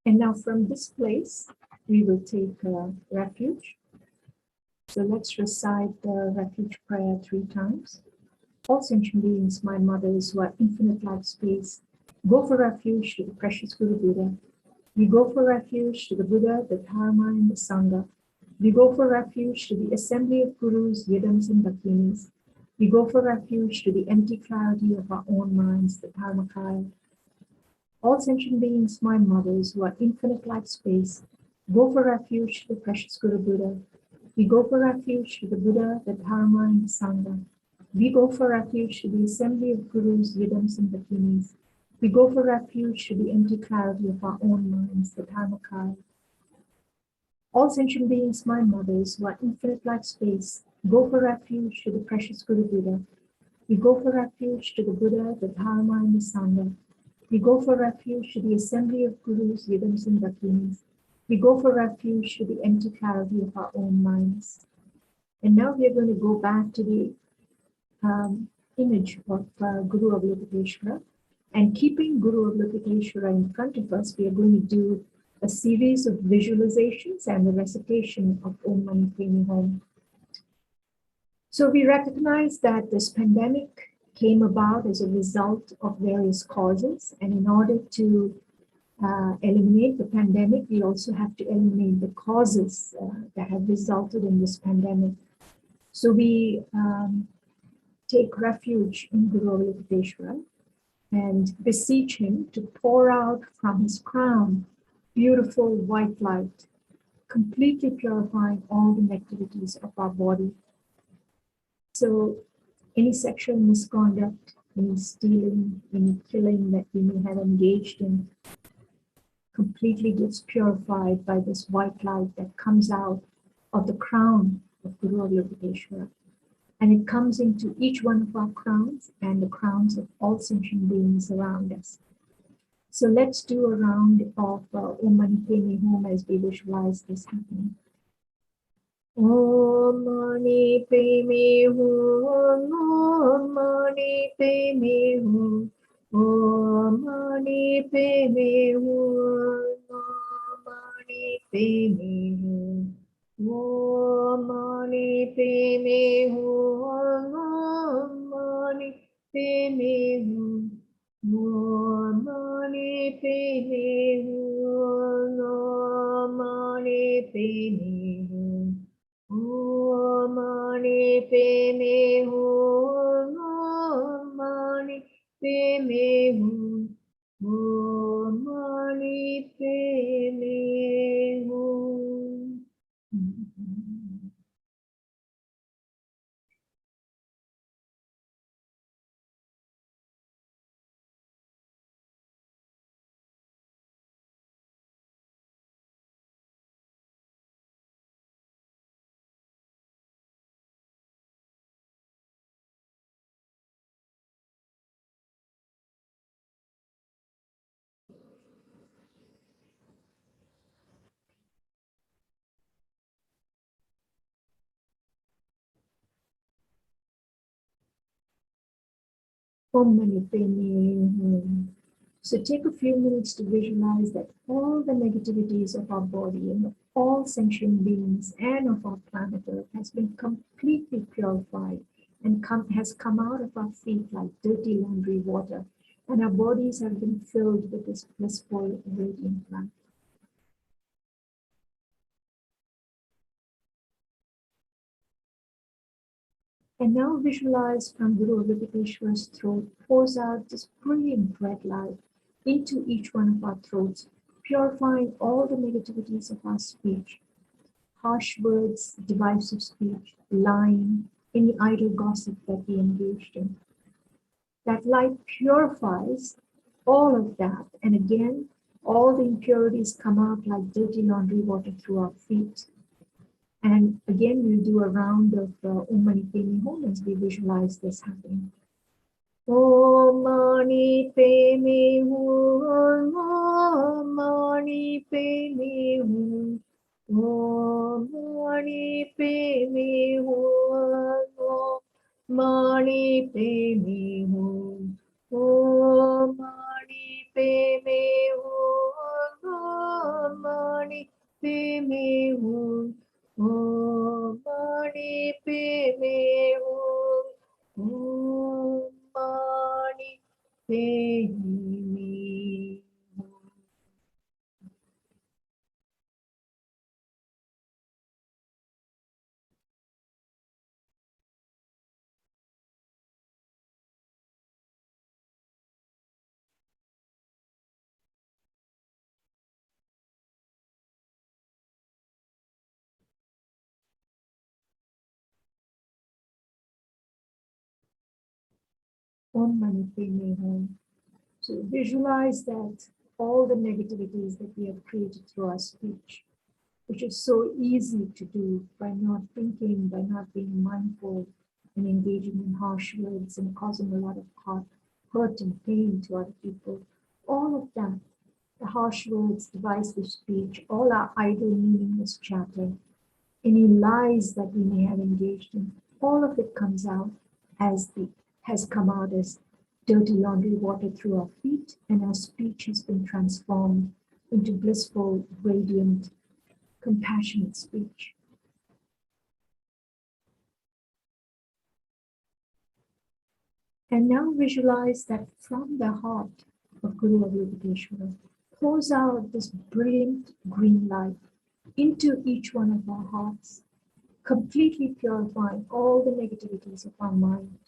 [SPEAKER 16] And now from this place, we will take refuge. So let's recite the refuge prayer 3 times. All sentient beings, my mothers, who are infinite life space, go for refuge to the precious Guru Buddha. We go for refuge to the Buddha, the Dharma, and the Sangha. We go for refuge to the assembly of Gurus, Yidams, and Dakinis. We go for refuge to the empty clarity of our own minds, the Dharmakaya. All sentient beings, my mothers, who are infinite life space, go for refuge to the precious Guru Buddha. We go for refuge to the Buddha, the Dharma, and the Sangha. We go for refuge to the assembly of Gurus, Yidams, and Dakinis. We go for refuge to the empty clarity of our own minds, the Dharmakaya. All sentient beings, my mothers, who are infinite life space, go for refuge to the precious Guru Buddha. We go for refuge to the Buddha, the Dharma, and the Sangha. We go for refuge to the assembly of Gurus, Yidams, and Dakinis. We go for refuge to the empty clarity of our own minds. And now we are going to go back to the image of Guru Avalokiteshvara. And keeping Guru Avalokiteshvara in front of us, we are going to do a series of visualizations and the recitation of Om Mani Padme Hum. So we recognize that this pandemic came about as a result of various causes. And in order to eliminate the pandemic, we also have to eliminate the causes that have resulted in this pandemic. So we take refuge in Guru Avalokiteshvara and beseech him to pour out from his crown beautiful white light, completely purifying all the negativities of our body. So any sexual misconduct, any stealing, any killing that we may have engaged in completely gets purified by this white light that comes out of the crown of Guru Avalokiteshvara. And it comes into each one of our crowns and the crowns of all sentient beings around us. So let's do a round of Om Mani Padme Hum as we visualize this happening. Om Mani Padme Hum, Om Mani Padme Hum, Om Mani Padme Hum, Om Mani Padme Hum. Om Mani Padme Hum, Om Mani Padme Hum, Om Mani Padme Hum, Om Mani Padme Hum, Om Mani Padme Hum, Om Mani Padme Hum, Om Mani Padme Hum. Om Mani Padme Hum. So take a few minutes to visualize that all the negativities of our body and of all sentient beings and of our planet Earth has been completely purified and has come out of our feet like dirty laundry water, and our bodies have been filled with this blissful, radiant light. And now visualize from Guru Avalokiteshvara's throat pours out this brilliant red light into each one of our throats, purifying all the negativities of our speech, harsh words, divisive speech, lying, any idle gossip that we engaged in. That light purifies all of that, and again, all the impurities come out like dirty laundry water through our feet. And again, we'll do a round of Om Mani Padme Hum as we visualize this happening. Om Mani Padme Hum, Om Mani Padme Hum, Om Mani Padme Hum, Om Mani Padme Hum, Om Mani Padme Hum, Om Mani Padme Hum, Om Mani Padme Hum, Om Mani Padme Hum. Om Mani Padme Hum. So visualize that all the negativities that we have created through our speech, which is so easy to do by not thinking, by not being mindful and engaging in harsh words and causing a lot of hurt and pain to other people. All of that, the harsh words, divisive speech, all our idle, meaningless chatter, any lies that we may have engaged in, all of it comes out has come out as dirty laundry water through our feet, and our speech has been transformed into blissful, radiant, compassionate speech. And now visualize that from the heart of Guru Avalokiteshvara pours out this brilliant green light into each one of our hearts, completely purifying all the negativities of our mind.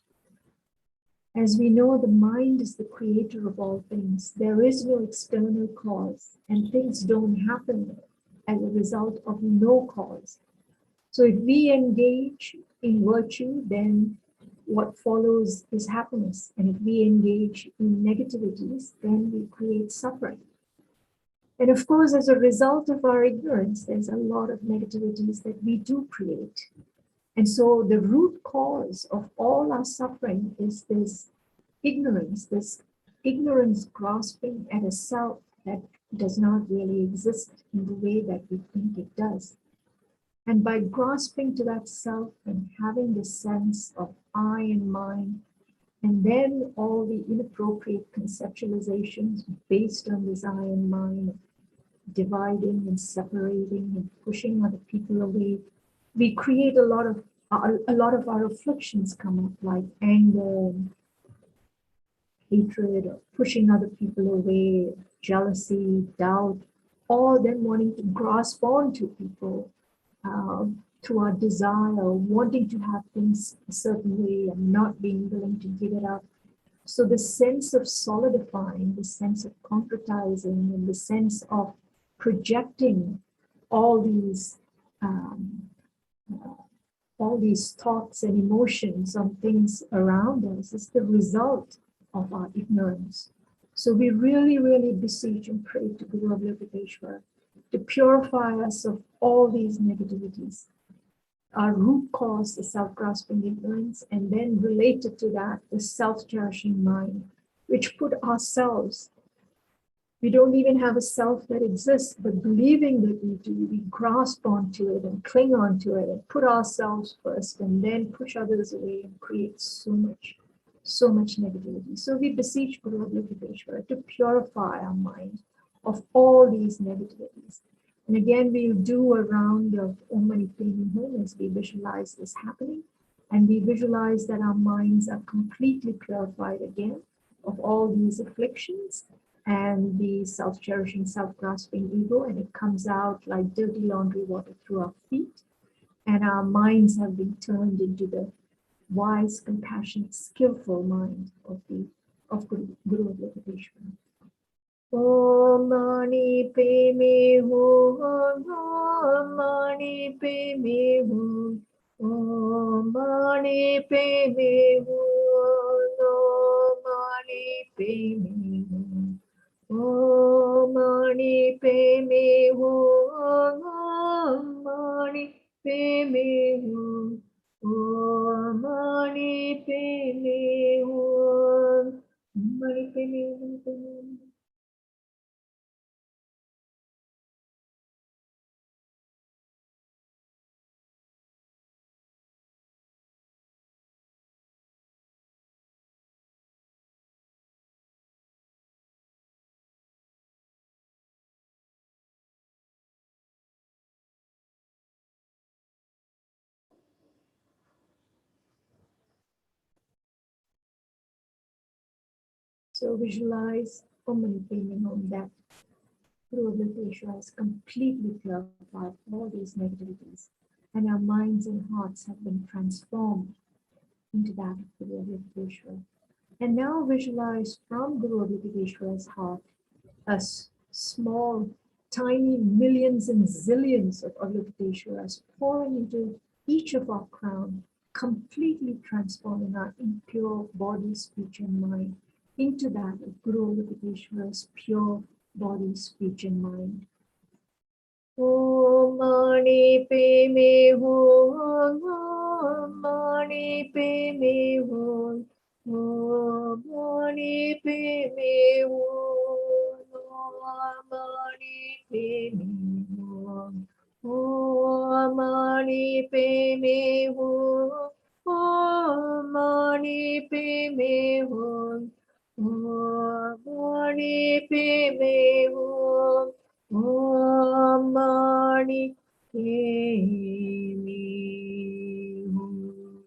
[SPEAKER 16] As we know, the mind is the creator of all things. There is no external cause, and things don't happen as a result of no cause. So if we engage in virtue, then what follows is happiness. And if we engage in negativities, then we create suffering. And of course, as a result of our ignorance, there's a lot of negativities that we do create. And so the root cause of all our suffering is this ignorance grasping at a self that does not really exist in the way that we think it does. And by grasping to that self and having this sense of I and mine, and then all the inappropriate conceptualizations based on this I and mine, dividing and separating and pushing other people away, we create a lot of our afflictions come up, like anger, hatred, or pushing other people away, jealousy, doubt, or then wanting to grasp on to people through our desire, wanting to have things a certain way and not being willing to give it up. So the sense of solidifying, the sense of concretizing, and the sense of projecting all these thoughts and emotions on things around us is the result of our ignorance. So we really, really beseech and pray to Guru Avalokiteshvara to purify us of all these negativities. Our root cause, the self-grasping ignorance, and then related to that, the self-cherishing mind, which put ourselves, we don't even have a self that exists, but believing that we do, we grasp onto it and cling onto it and put ourselves first and then push others away and create so much negativity. So we beseech Guru Avalokiteshvara to purify our mind of all these negativities. And again, we'll do a round of Om Mani Padme Hum as we visualize this happening. And we visualize that our minds are completely purified again of all these afflictions and the self-cherishing, self-grasping ego, and it comes out like dirty laundry water through our feet. And our minds have been turned into the wise, compassionate, skillful mind of Guru Avalokiteshvara. Om Mani Padme Hum, Om Mani Padme Hum, Om Mani Padme Hum, Om Mani Padme Hum, Om Mani Padme Hum, Om Mani Padme Hum, Om Mani Padme Hum, Mani Padme Hum. So visualize Om Mani Padme Hum that Guru Avalokiteshvara has completely purified all these negativities, and our minds and hearts have been transformed into that of Guru Avalokiteshvara. And now visualize from Guru Avalokiteshvara's heart a small, tiny millions and zillions of Avalokiteshvaras pouring into each of our crown, completely transforming our impure body, speech, and mind into that of Guru Avalokiteshvara's pure body, speech, and mind. Om Mani Padme Hum, Om Mani Padme Hum, Om Mani Padme Hum, Om Mani Padme Hum, Om Mani Padme Hum, Om Mani Padme Hum, Om Mani Padme Hum, Om Mani Padme Hum.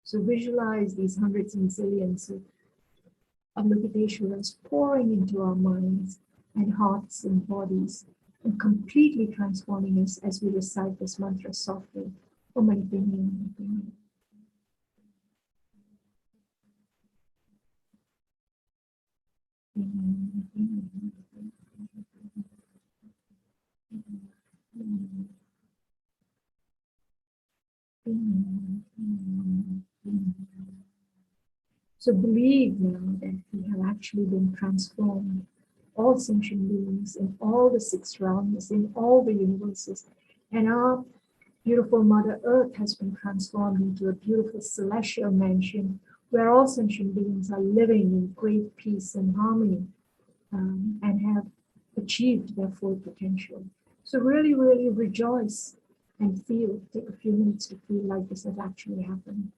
[SPEAKER 16] So visualize these hundreds and zillions of Avalokiteshvaras pouring into our minds and hearts and bodies and completely transforming us as we recite this mantra softly. Oh, many things. So believe now that we have actually been transformed, all sentient beings in all the six realms, in all the universes, and our beautiful Mother Earth has been transformed into a beautiful celestial mansion where all sentient beings are living in great peace and harmony, and have achieved their full potential. So really, really rejoice and feel, take a few minutes to feel like this has actually happened.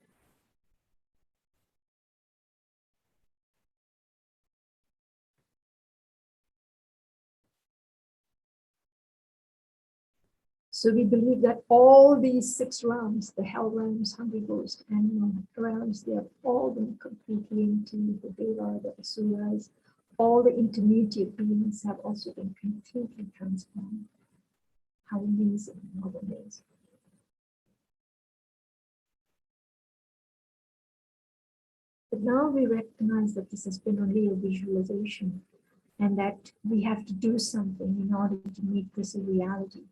[SPEAKER 16] So we believe that all these six realms, the hell realms, hungry ghost, animal realms, they have all been completely emptied. The Deva, the Asuras, all the intermediate beings have also been completely transformed. How amazing, how amazing. But now we recognize that this has been only a visualization and that we have to do something in order to make this a reality.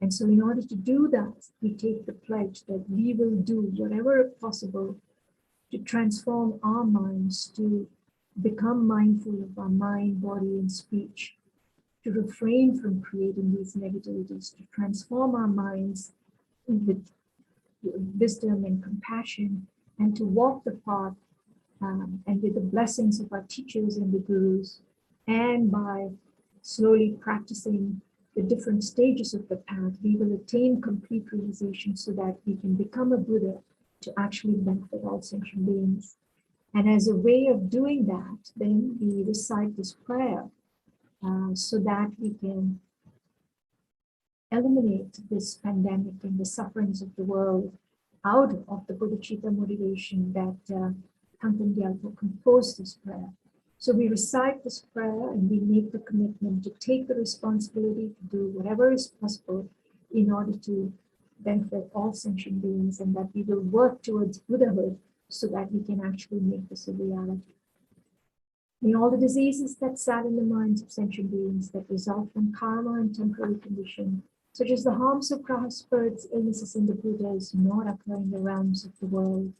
[SPEAKER 16] And so in order to do that, we take the pledge that we will do whatever possible to transform our minds, to become mindful of our mind, body, and speech, to refrain from creating these negativities, to transform our minds with wisdom and compassion, and to walk the path and with the blessings of our teachers and the gurus, and by slowly practicing the different stages of the path, we will attain complete realization so that we can become a Buddha to actually benefit all sentient beings. And as a way of doing that, then we recite this prayer so that we can eliminate this pandemic and the sufferings of the world out of the bodhicitta motivation that Thangtong Gyalpo composed this prayer. So we recite this prayer and we make the commitment to take the responsibility to do whatever is possible in order to benefit all sentient beings, and that we will work towards Buddhahood so that we can actually make this a reality. May all the diseases that sadden the minds of sentient beings that result from karma and temporary condition, such as the harms of graha spirits, illnesses, and the Buddhas, not occur in the realms of the world.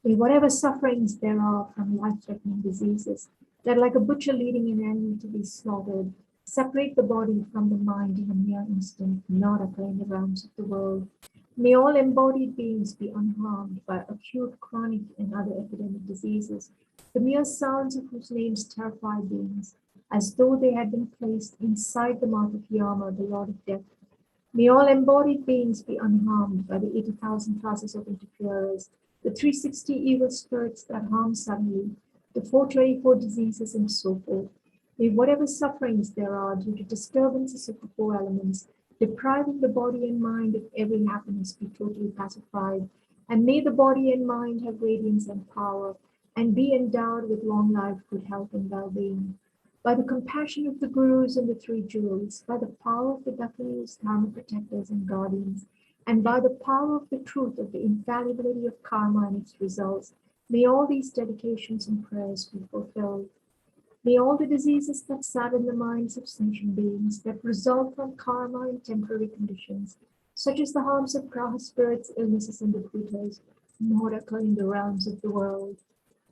[SPEAKER 16] May whatever sufferings there are from life-threatening diseases that, like a butcher leading an animal to be slaughtered, separate the body from the mind in a mere instant, not occur in the realms of the world. May all embodied beings be unharmed by acute, chronic, and other epidemic diseases, the mere sounds of whose names terrify beings, as though they had been placed inside the mouth of Yama, the Lord of Death. May all embodied beings be unharmed by the 80,000 classes of interferers, the 360 evil spirits that harm suddenly, the 424 diseases, and so forth. May whatever sufferings there are due to disturbances of the four elements, depriving the body and mind of every happiness, be totally pacified, and may the body and mind have radiance and power, and be endowed with long life, good health, and well-being. By the compassion of the gurus and the three jewels, by the power of the Dakhinis, Dharma protectors, and guardians, and by the power of the truth of the infallibility of karma and its results, may all these dedications and prayers be fulfilled. May all the diseases that sadden the minds of sentient beings that result from karma and temporary conditions, such as the harms of graha spirits, illnesses, and the Bhutas, not occur in the realms of the world.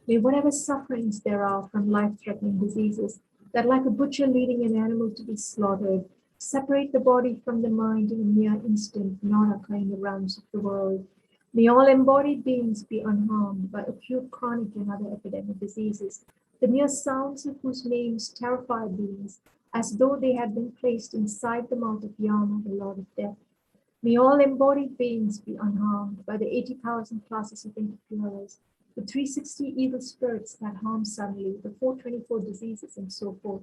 [SPEAKER 16] May whatever sufferings there are from life-threatening diseases that, like a butcher leading an animal to be slaughtered, separate the body from the mind in a mere instant, not occur in the realms of the world. May all embodied beings be unharmed by acute, chronic, and other epidemic diseases, the mere sounds of whose names terrify beings, as though they had been placed inside the mouth of Yama, the Lord of Death. May all embodied beings be unharmed by the 80,000 classes of interferers, the 360 evil spirits that harm suddenly, the 424 diseases, and so forth.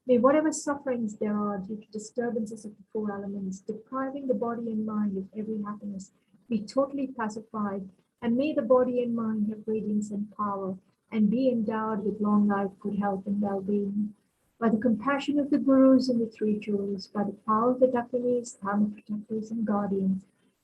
[SPEAKER 16] May whatever sufferings there are due to disturbances of the four elements, depriving the body and mind of every happiness, be totally pacified, and may the body and mind have radiance and power, and be endowed with long life, good health, and well-being. By the compassion of the gurus and the three jewels, by the power of the Dakhinis, Dharma protectors, and guardians,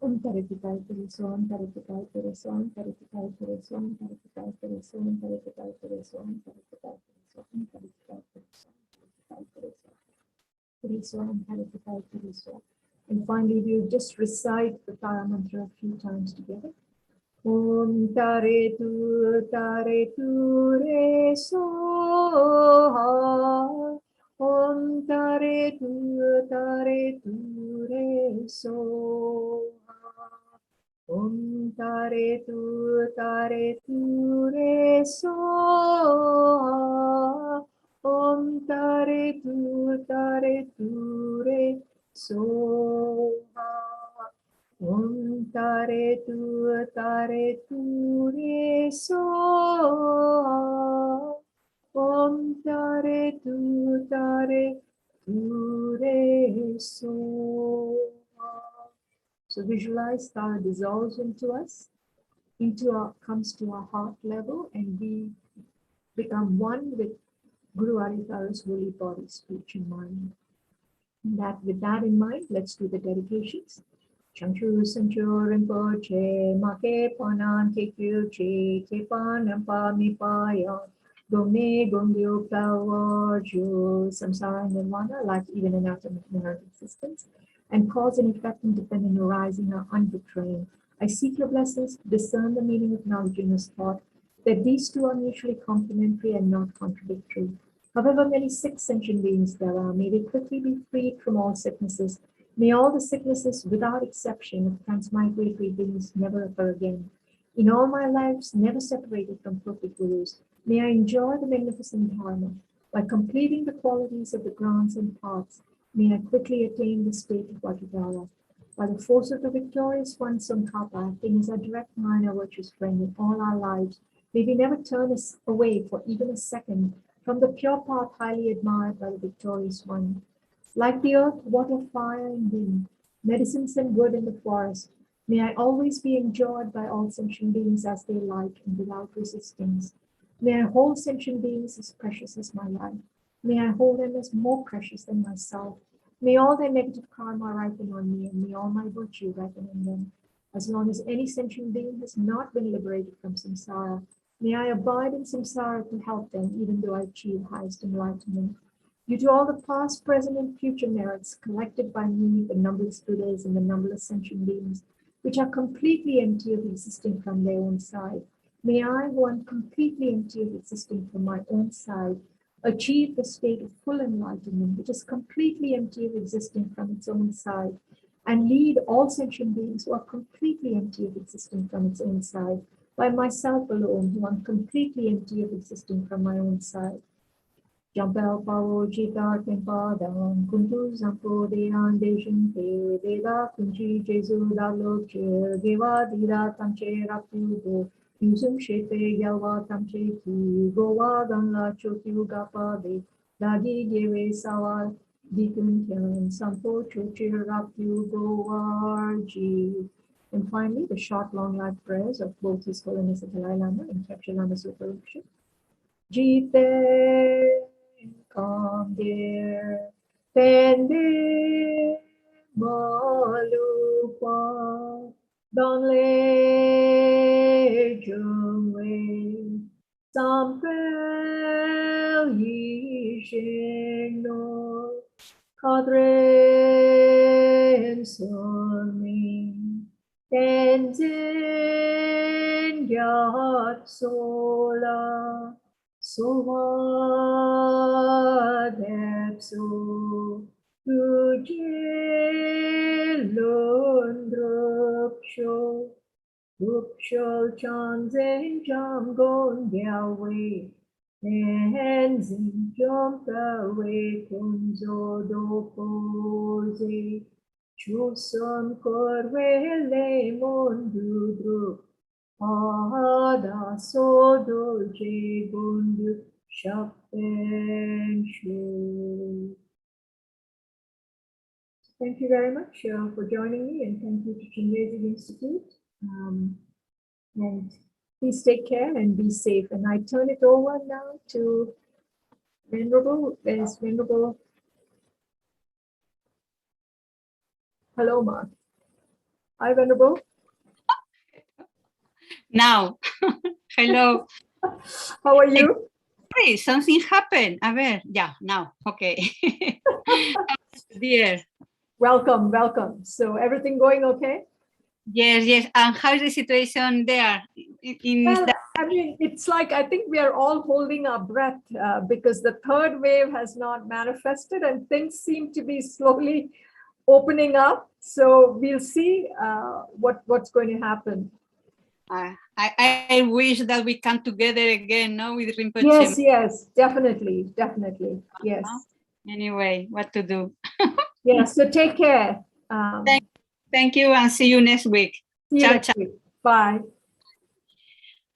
[SPEAKER 16] Om Taritikal Purisam, Taritikal Purisam, Taritikal Purisam, Taritikal Purisam, Taritikal Purisam, Taritikal Purisam, Taritikal Purisam, Purisam, Taritikal Purisam. And finally, we'll just recite the Tara mantra a few times together. Om Tare Tu Re So Ha. Om Tare Tu Re So Ha. Om Tare Tu Re So Ha. Om Tare Tu Re So Ha. Om Tare Tu Re So Ha. Om Tare Tu Re So Ha. So visualize Tara dissolves into us, comes to our heart level, and we become one with Guru Aritara's holy body, speech, and mind. And with that in mind, let's do the dedications. Chanchu Sanchu Rinpoche, Make Panan Kekyu Che Panam Mi Paya, Gome Gongyo Kawarju, Samsara Nirvana, life even in after inherent existence, and cause and effect independent arising are unbetraying. I seek your blessings to discern the meaning of knowledge in this thought, that these two are mutually complementary and not contradictory. However many sick sentient beings there are, may they quickly be freed from all sicknesses. May all the sicknesses, without exception, of transmigratory beings never occur again. In all my lives, never separated from perfect gurus, may I enjoy the magnificent dharma. By completing the qualities of the grants and paths, may I quickly attain the state of Vajradhara. By the force of the victorious one, Tsongkhapa, acting as a direct mind, our virtuous friend in all our lives, may we never turn us away for even a second from the pure path highly admired by the victorious one. Like the earth, water, fire, and wind, medicines and wood in the forest, May I always be enjoyed by all sentient beings as they like and without resistance. May I hold sentient beings as precious as my life. May I hold them as more precious than myself. May all their negative karma ripen on me, and may all my virtue ripen in them. As long as any sentient being has not been liberated from samsara, may I abide in samsara to help them, even though I achieve highest enlightenment. Due to all the past, present, and future merits collected by me, the numberless Buddhas and the numberless sentient beings, which are completely empty of existing from their own side, may I, who am completely empty of existing from my own side, achieve the state of full enlightenment, which is completely empty of existing from its own side, and lead all sentient beings who are completely empty of existing from its own side, by myself alone, who am completely empty of existing from my own side. Jampel Pavo Jita Tempa Davan Kuntu Zampo Deyan Deshin Te Deda Kunchi Jesu Dalo Che Geva Dira Tamche Rapudo Yusum Shepe Yalva Tamche Ki Gowa Ganla Chokyu Gapa De Dagi Geve Sawa Dikun Kyan Sampo Chochi Rapu Gowarji. And finally, the short, long life prayers of both His Holiness the Dalai Lama and Kyabje Lama Zopa Rinpoche. Jite come dear, tende malupa, don le jungwe, sampel yisheno, kadren sonmi, tenzin yat sola, Soha depso tuje lundrupsho rupsho chanzen jam gon diawe enzin jump away kunzo do pose chuson korvele mondudru Ada sodo je bundu shapen shu. Thank you very much for joining me, and thank you to Chenrezig Institute. And please take care and be safe. And I turn it over now to Venerable. There's Venerable Paloma. Hi, Venerable.
[SPEAKER 17] Now, hello.
[SPEAKER 16] How are you?
[SPEAKER 17] Hey, something happened. A ver, yeah, now, okay. Dear.
[SPEAKER 16] Welcome, welcome. So everything going okay?
[SPEAKER 17] Yes, yes. And how is the situation there?
[SPEAKER 16] Well, I mean, it's like, I think we are all holding our breath because the third wave has not manifested and things seem to be slowly opening up. So we'll see what's going to happen.
[SPEAKER 17] I wish that we come together again, no, with Rinpoche.
[SPEAKER 16] Yes, yes, definitely, definitely, yes.
[SPEAKER 17] Anyway, what to do?
[SPEAKER 16] Yeah, so take care.
[SPEAKER 17] Thank you and see you next week.
[SPEAKER 16] See you
[SPEAKER 17] Chao,
[SPEAKER 16] next
[SPEAKER 17] chao.
[SPEAKER 16] week. Bye.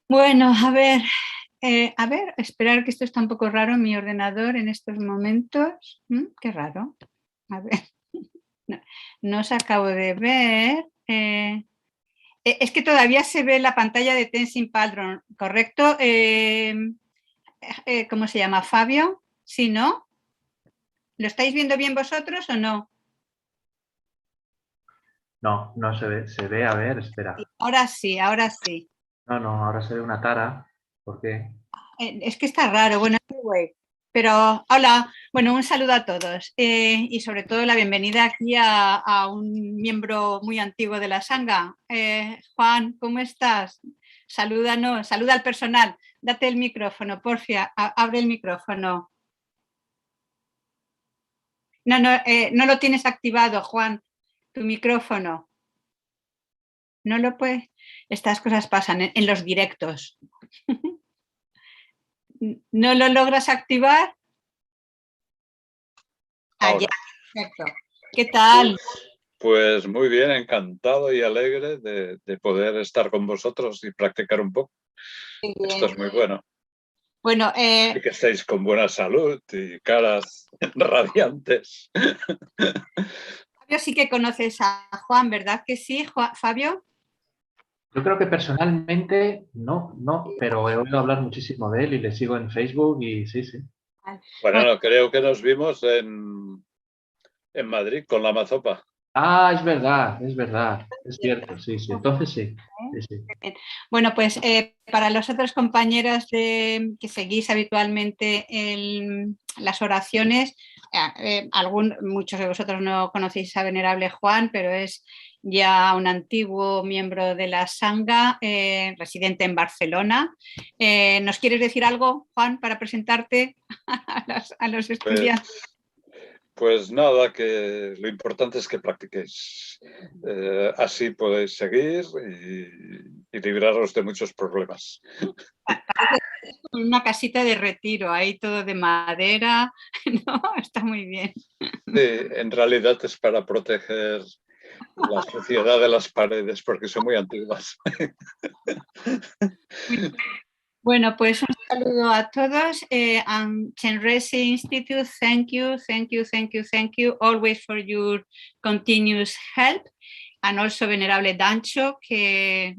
[SPEAKER 17] Bueno, a ver, esperar que esto está un poco raro en mi ordenador en estos momentos. Qué raro. A ver, no os acabo de ver. Es que todavía se ve la pantalla de Tenzin Paltron, ¿correcto? ¿Cómo se llama? ¿Fabio? ¿Sí, no? ¿Lo estáis viendo bien vosotros o no?
[SPEAKER 18] No, no se ve. Se ve, a ver, espera.
[SPEAKER 17] Ahora sí, ahora sí.
[SPEAKER 18] No, ahora se ve una tara. ¿Por qué?
[SPEAKER 17] Es que está raro. Bueno, anyway. Pero hola, bueno, un saludo a todos y sobre todo la bienvenida aquí a un miembro muy antiguo de la Sangha. Juan, ¿cómo estás? Salúdanos, saluda al personal. Date el micrófono, porfia, abre el micrófono. No lo tienes activado, Juan, tu micrófono. No lo puedes. Estas cosas pasan en los directos. ¿No lo logras activar? Ya, perfecto. ¿Qué tal?
[SPEAKER 19] Pues muy bien, encantado y alegre de poder estar con vosotros y practicar un poco. Esto es muy bueno.
[SPEAKER 17] Bueno,
[SPEAKER 19] y que estéis con buena salud y caras radiantes.
[SPEAKER 17] Fabio sí que conoces a Juan, ¿verdad que sí, Fabio?
[SPEAKER 18] Yo creo que personalmente no, pero he oído hablar muchísimo de él y le sigo en Facebook y sí, sí.
[SPEAKER 19] Bueno, no, creo que nos vimos en Madrid con la Mazopa.
[SPEAKER 18] Ah, es verdad, es cierto, sí, sí, entonces sí. Sí, sí.
[SPEAKER 17] Bueno, pues para los otros compañeros que seguís habitualmente las oraciones, muchos de vosotros no conocéis a Venerable Juan, pero es ya un antiguo miembro de la Sangha, residente en Barcelona. ¿Nos quieres decir algo, Juan, para presentarte a los estudiantes?
[SPEAKER 19] Pues nada, que lo importante es que practiquéis. Así podéis seguir y libraros de muchos problemas.
[SPEAKER 17] Parece una casita de retiro, ahí todo de madera, ¿no? Está muy bien.
[SPEAKER 19] Sí, en realidad es para proteger la suciedad de las paredes porque son muy antiguas.
[SPEAKER 17] Bueno, pues un saludo a todos. Chenrezig Institute, thank you, thank you, thank you, thank you, always for your continuous help. And also Venerable Dancho, que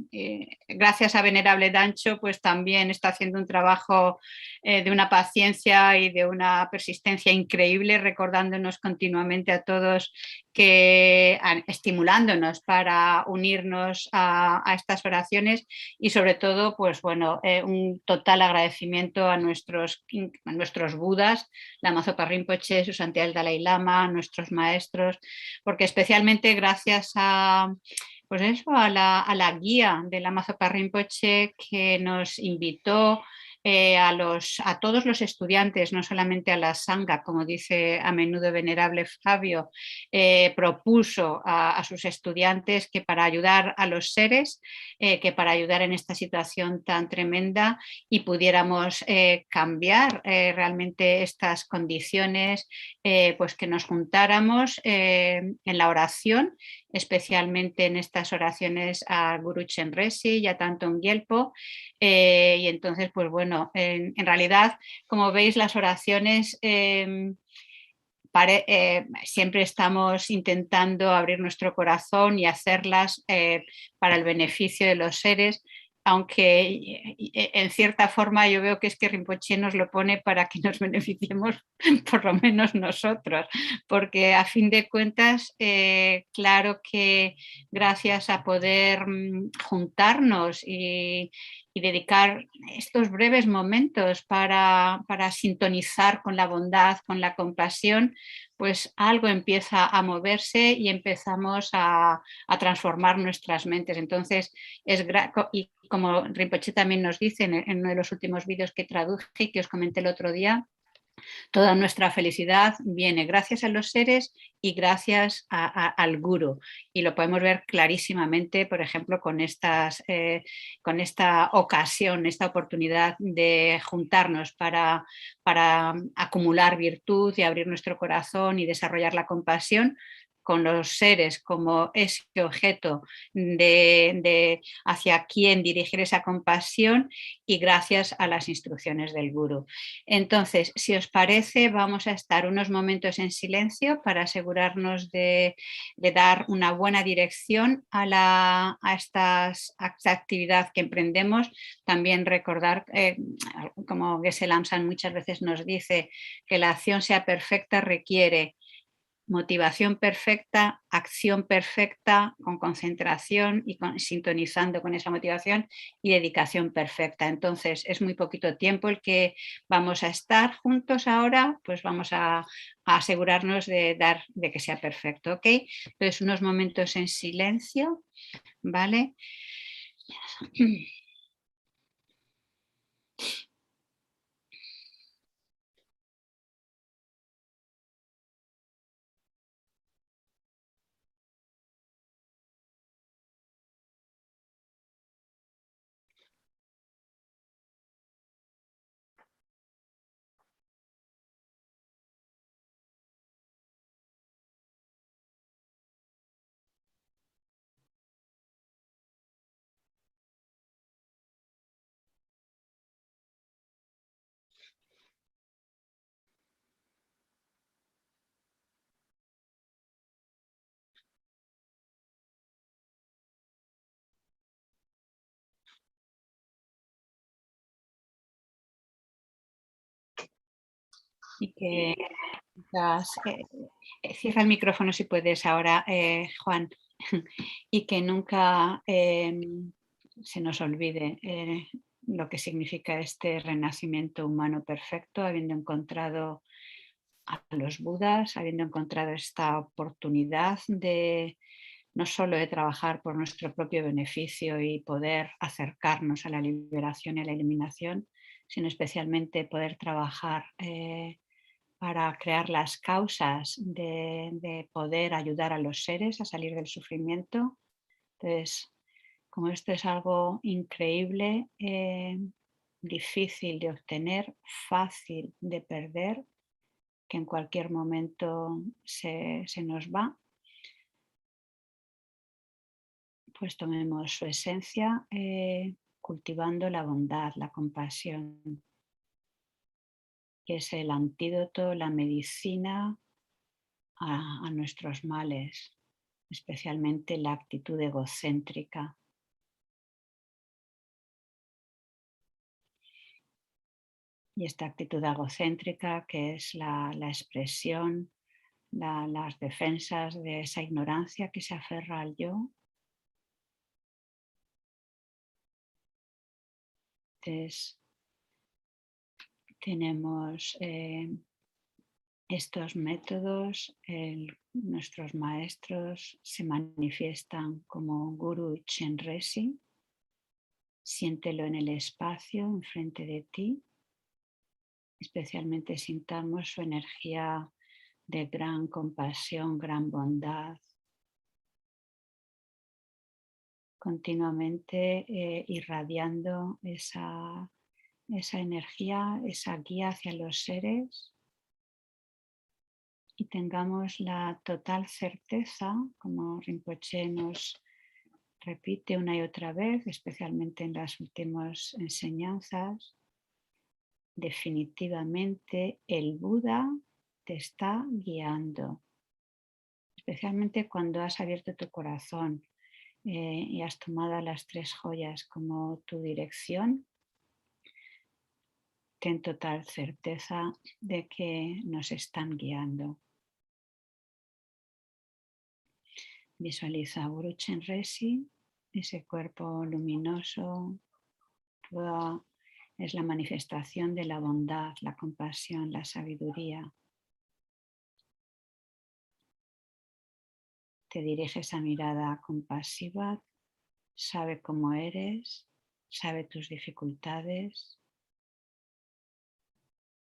[SPEAKER 17] gracias a Venerable Dancho, pues también está haciendo un trabajo de una paciencia y de una persistencia increíble, recordándonos continuamente a todos, estimulándonos para unirnos a estas oraciones y sobre todo, pues bueno, un total agradecimiento a nuestros budas, Lama Zopa Rinpoche, su santidad el Dalai Lama, nuestros maestros, porque especialmente gracias pues eso, a la guía de Lama Zopa Rinpoche que nos invitó a todos los estudiantes, no solamente a la Sangha, como dice a menudo Venerable Fabio, propuso a sus estudiantes que para ayudar a los seres, que para ayudar en esta situación tan tremenda y pudiéramos cambiar realmente estas condiciones, pues que nos juntáramos en la oración, especialmente en estas oraciones a Guru Chenrezig y a Thangtong Gyalpo, y entonces pues bueno, en realidad como veis las oraciones siempre estamos intentando abrir nuestro corazón y hacerlas para el beneficio de los seres, aunque en cierta forma yo veo que es que Rinpoche nos lo pone para que nos beneficiemos por lo menos nosotros, porque a fin de cuentas, claro que gracias a poder juntarnos y dedicar estos breves momentos para sintonizar con la bondad, con la compasión, pues algo empieza a moverse y empezamos a transformar nuestras mentes. Entonces, y como Rinpoche también nos dice en uno de los últimos vídeos que traduje y que os comenté el otro día, toda nuestra felicidad viene gracias a los seres y gracias al Guru. Y lo podemos ver clarísimamente, por ejemplo, con esta ocasión, esta oportunidad de juntarnos para acumular virtud y abrir nuestro corazón y desarrollar la compasión con los seres como ese objeto hacia quien dirigir esa compasión y gracias a las instrucciones del Guru. Entonces, si os parece, vamos a estar unos momentos en silencio para asegurarnos de dar una buena dirección a esta actividad que emprendemos. También recordar, como Geshe Lamsan muchas veces nos dice, que la acción sea perfecta requiere motivación perfecta, acción perfecta, con concentración y sintonizando con esa motivación y dedicación perfecta. Entonces es muy poquito tiempo el que vamos a estar juntos ahora, pues vamos a asegurarnos de que sea perfecto, ¿ok? Entonces unos momentos en silencio, ¿vale? y que cierra el micrófono si puedes ahora, Juan, y que nunca se nos olvide lo que significa este renacimiento humano perfecto, habiendo encontrado a los Budas, habiendo encontrado esta oportunidad de no solo de trabajar por nuestro propio beneficio y poder acercarnos a la liberación y a la eliminación, sino especialmente poder trabajar para crear las causas de poder ayudar a los seres a salir del sufrimiento. Entonces, como esto es algo increíble, difícil de obtener, fácil de perder, que en cualquier momento se nos va, pues tomemos su esencia cultivando la bondad, la compasión, que es el antídoto, la medicina a nuestros males, especialmente la actitud egocéntrica. Y esta actitud egocéntrica, que es la expresión, las defensas de esa ignorancia que se aferra al yo. Entonces, tenemos estos métodos, nuestros maestros se manifiestan como Guru Chenrezig. Siéntelo en el espacio, enfrente de ti. Especialmente sintamos su energía de gran compasión, gran bondad. Continuamente irradiando esa energía, esa guía hacia los seres. Y tengamos la total certeza, como Rinpoche nos repite una y otra vez, especialmente en las últimas enseñanzas, definitivamente el Buda te está guiando, especialmente cuando has abierto tu corazón y has tomado las 3 joyas como tu dirección. Ten total certeza de que nos están guiando. Visualiza Guru Chenrezig, ese cuerpo luminoso, es la manifestación de la bondad, la compasión, la sabiduría. Te dirige esa mirada compasiva, sabe cómo eres, sabe tus dificultades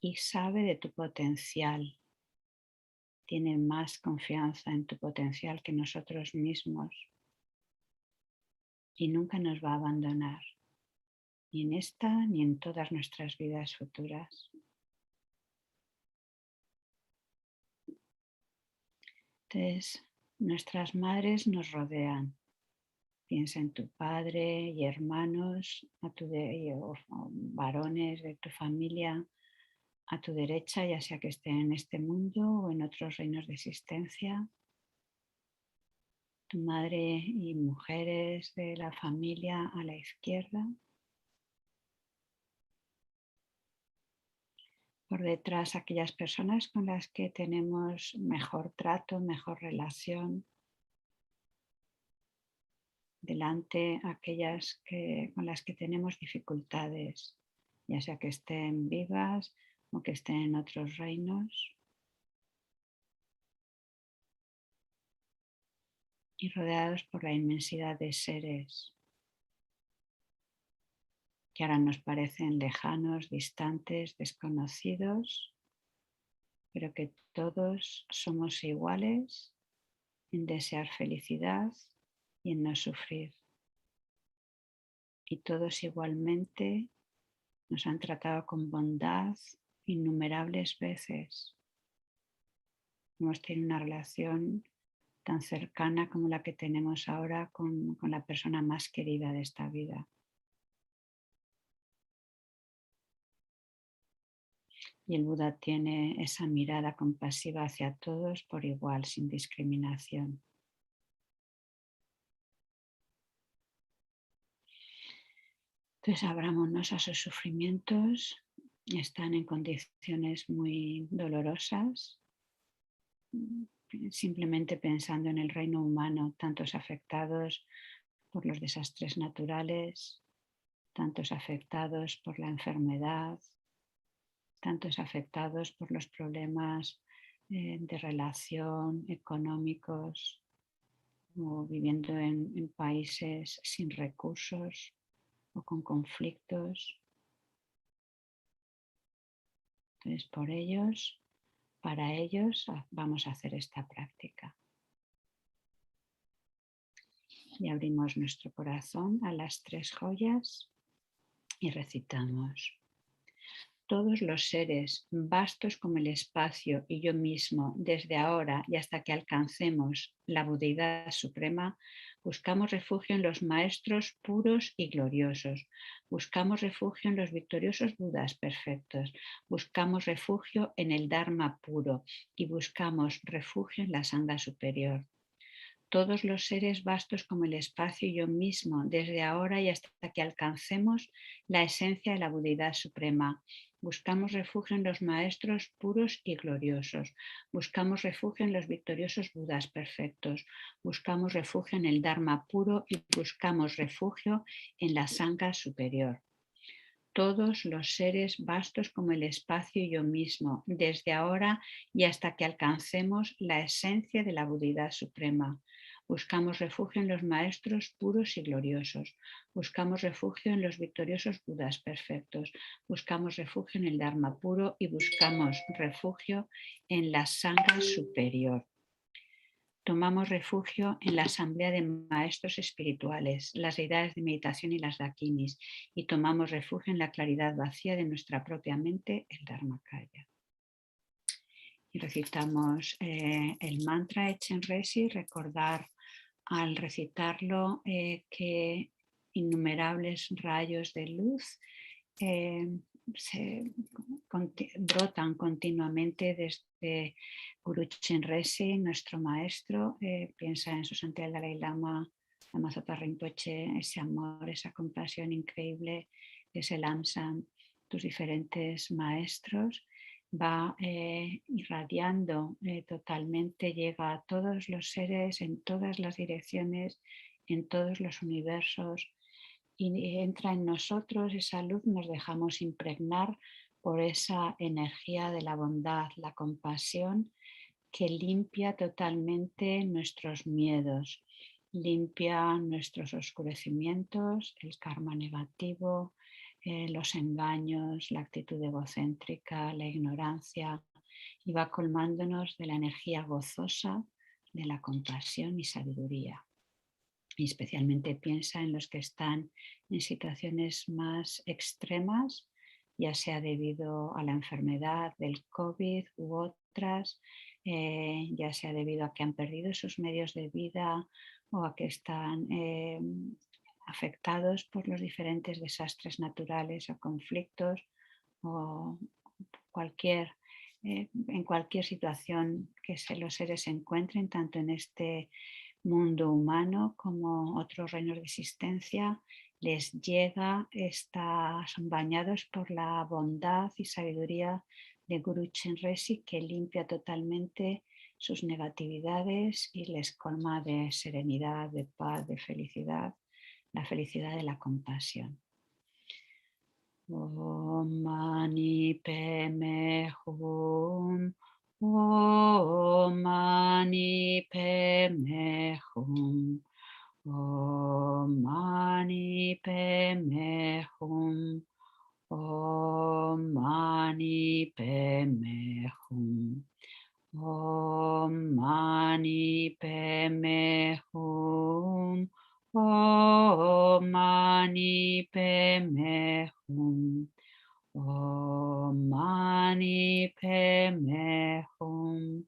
[SPEAKER 17] y sabe de tu potencial. Tiene más confianza en tu potencial que nosotros mismos y nunca nos va a abandonar, ni en esta ni en todas nuestras vidas futuras. Entonces, nuestras madres nos rodean. Piensa en tu padre y hermanos, o varones de tu familia a tu derecha, ya sea que estén en este mundo o en otros reinos de existencia. Tu madre y mujeres de la familia a la izquierda. Por detrás aquellas personas con las que tenemos mejor trato, mejor relación. Delante aquellas con las que tenemos dificultades, ya sea que estén vivas o que estén en otros reinos. Y rodeados por la inmensidad de seres que ahora nos parecen lejanos, distantes, desconocidos, pero que todos somos iguales en desear felicidad y en no sufrir. Y todos igualmente nos han tratado con bondad innumerables veces. Hemos tenido una relación tan cercana como la que tenemos ahora con la persona más querida de esta vida. Y el Buda tiene esa mirada compasiva hacia todos por igual, sin discriminación. Entonces abrámonos a sus sufrimientos están en condiciones muy dolorosas. Simplemente pensando en el reino humano, tantos afectados por los desastres naturales, tantos afectados por la enfermedad, tantos afectados por los problemas de relación económicos, o viviendo en países sin recursos o con conflictos. Entonces, por ellos, para ellos, vamos a hacer esta práctica. Y abrimos nuestro corazón a las tres joyas y recitamos. Todos los seres, vastos como el espacio y yo mismo, desde ahora y hasta que alcancemos la budeidad suprema, buscamos refugio en los maestros puros y gloriosos. Buscamos refugio en los victoriosos Budas perfectos. Buscamos refugio en el Dharma puro y buscamos refugio en la Sangha superior. Todos los seres vastos como el espacio y yo mismo, desde ahora y hasta que alcancemos la esencia de la budeidad suprema. Buscamos refugio en los maestros puros y gloriosos. Buscamos refugio en los victoriosos Budas perfectos. Buscamos refugio en el Dharma puro y buscamos refugio en la Sangha superior. Todos los seres vastos como el espacio y yo mismo, desde ahora y hasta que alcancemos la esencia de la budeidad suprema. Buscamos refugio en los maestros puros y gloriosos. Buscamos refugio en los victoriosos Budas perfectos. Buscamos refugio en el Dharma puro y buscamos refugio en la Sangha superior. Tomamos refugio en la asamblea de maestros espirituales, las deidades de meditación y las dakinis, y tomamos refugio en la claridad vacía de nuestra propia mente, el Dharmakaya. Y recitamos el mantra de Chenrezig, recordar al recitarlo que innumerables rayos de luz brotan continuamente desde Guru Chenrezig, nuestro maestro. Piensa en su santidad Dalai Lama Zopa Rinpoche, ese amor, esa compasión increíble, ese Lamsam, tus diferentes maestros, va irradiando totalmente, llega a todos los seres, en todas las direcciones, en todos los universos, y entra en nosotros esa luz, nos dejamos impregnar por esa energía de la bondad, la compasión, que limpia totalmente nuestros miedos, limpia nuestros oscurecimientos, el karma negativo, los engaños, la actitud egocéntrica, la ignorancia, y va colmándonos de la energía gozosa de la compasión y sabiduría. Y especialmente piensa en los que están en situaciones más extremas, ya sea debido a la enfermedad del COVID u otras, ya sea debido a que han perdido sus medios de vida o a que están afectados por los diferentes desastres naturales o conflictos, o en cualquier situación que los seres se encuentren, tanto en este mundo humano como otros reinos de existencia, les llega, son bañados por la bondad y sabiduría de Guru Chenrezig, que limpia totalmente sus negatividades y les colma de serenidad, de paz, de felicidad, la felicidad de la compasión. Om Mani Padme Hum. Om Mani Padme Hum. Om Mani Padme Hum. Om Mani Padme Hum. Om Mani Padme Hum. Om Mani Padme Hum. Om Mani Padme Hum.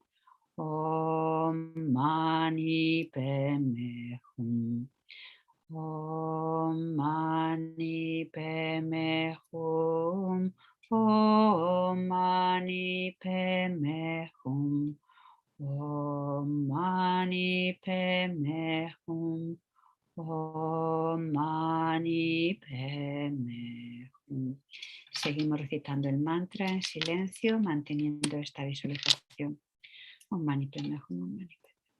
[SPEAKER 17] Om Mani Padme Hum. Om Mani Padme Hum. Om Mani Padme Hum. Om Mani Padme Hum. Om Mani Padme Seguimos recitando el mantra en silencio, manteniendo esta visualización. Om Mani Padme Hum, Om Mani Padme.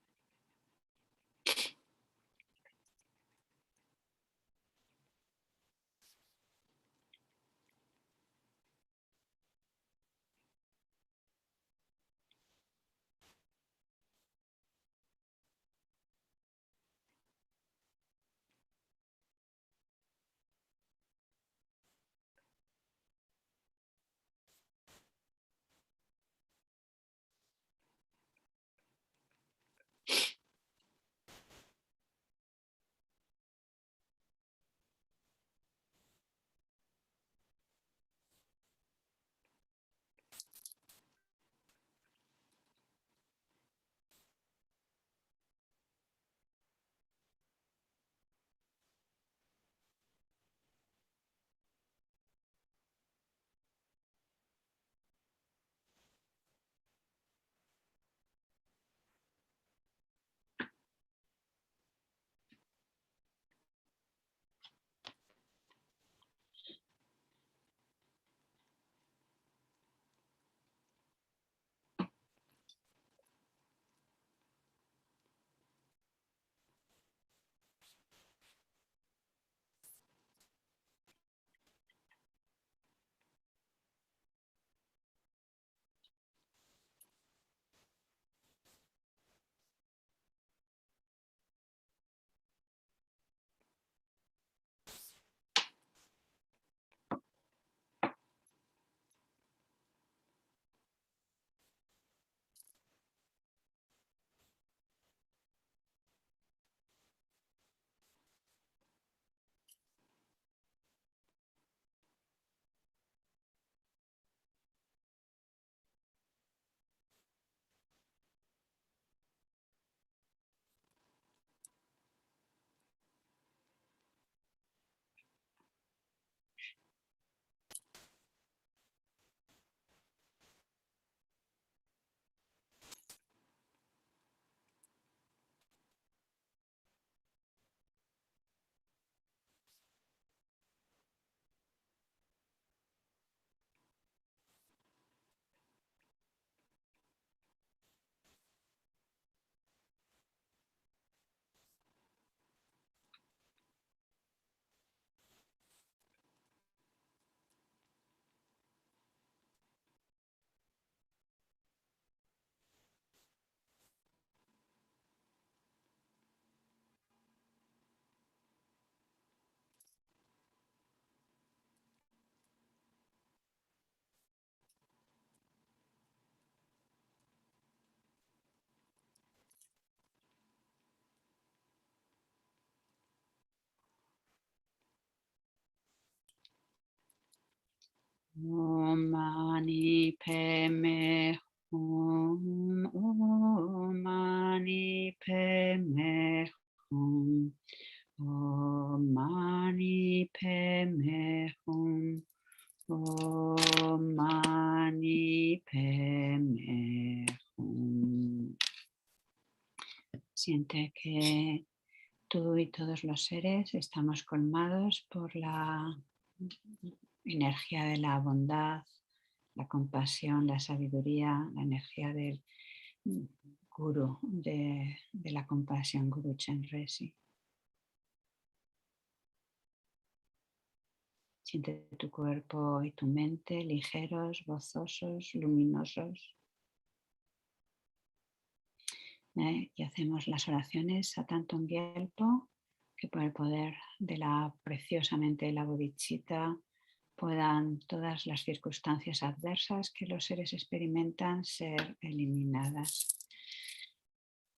[SPEAKER 17] Om Mani Padme Hum, Om Mani Padme Hum, Om Mani Padme Hum, Om Mani Padme Hum. Siente que tú y todos los seres estamos colmados por la energía de la bondad, la compasión, la sabiduría, la energía del Guru, de la compasión, Guru Chenrezig. Siente tu cuerpo y tu mente ligeros, gozosos, luminosos. Y hacemos las oraciones a Thangtong Gyalpo, que por el poder de la preciosamente la bodhicitta puedan todas las circunstancias adversas que los seres experimentan ser eliminadas.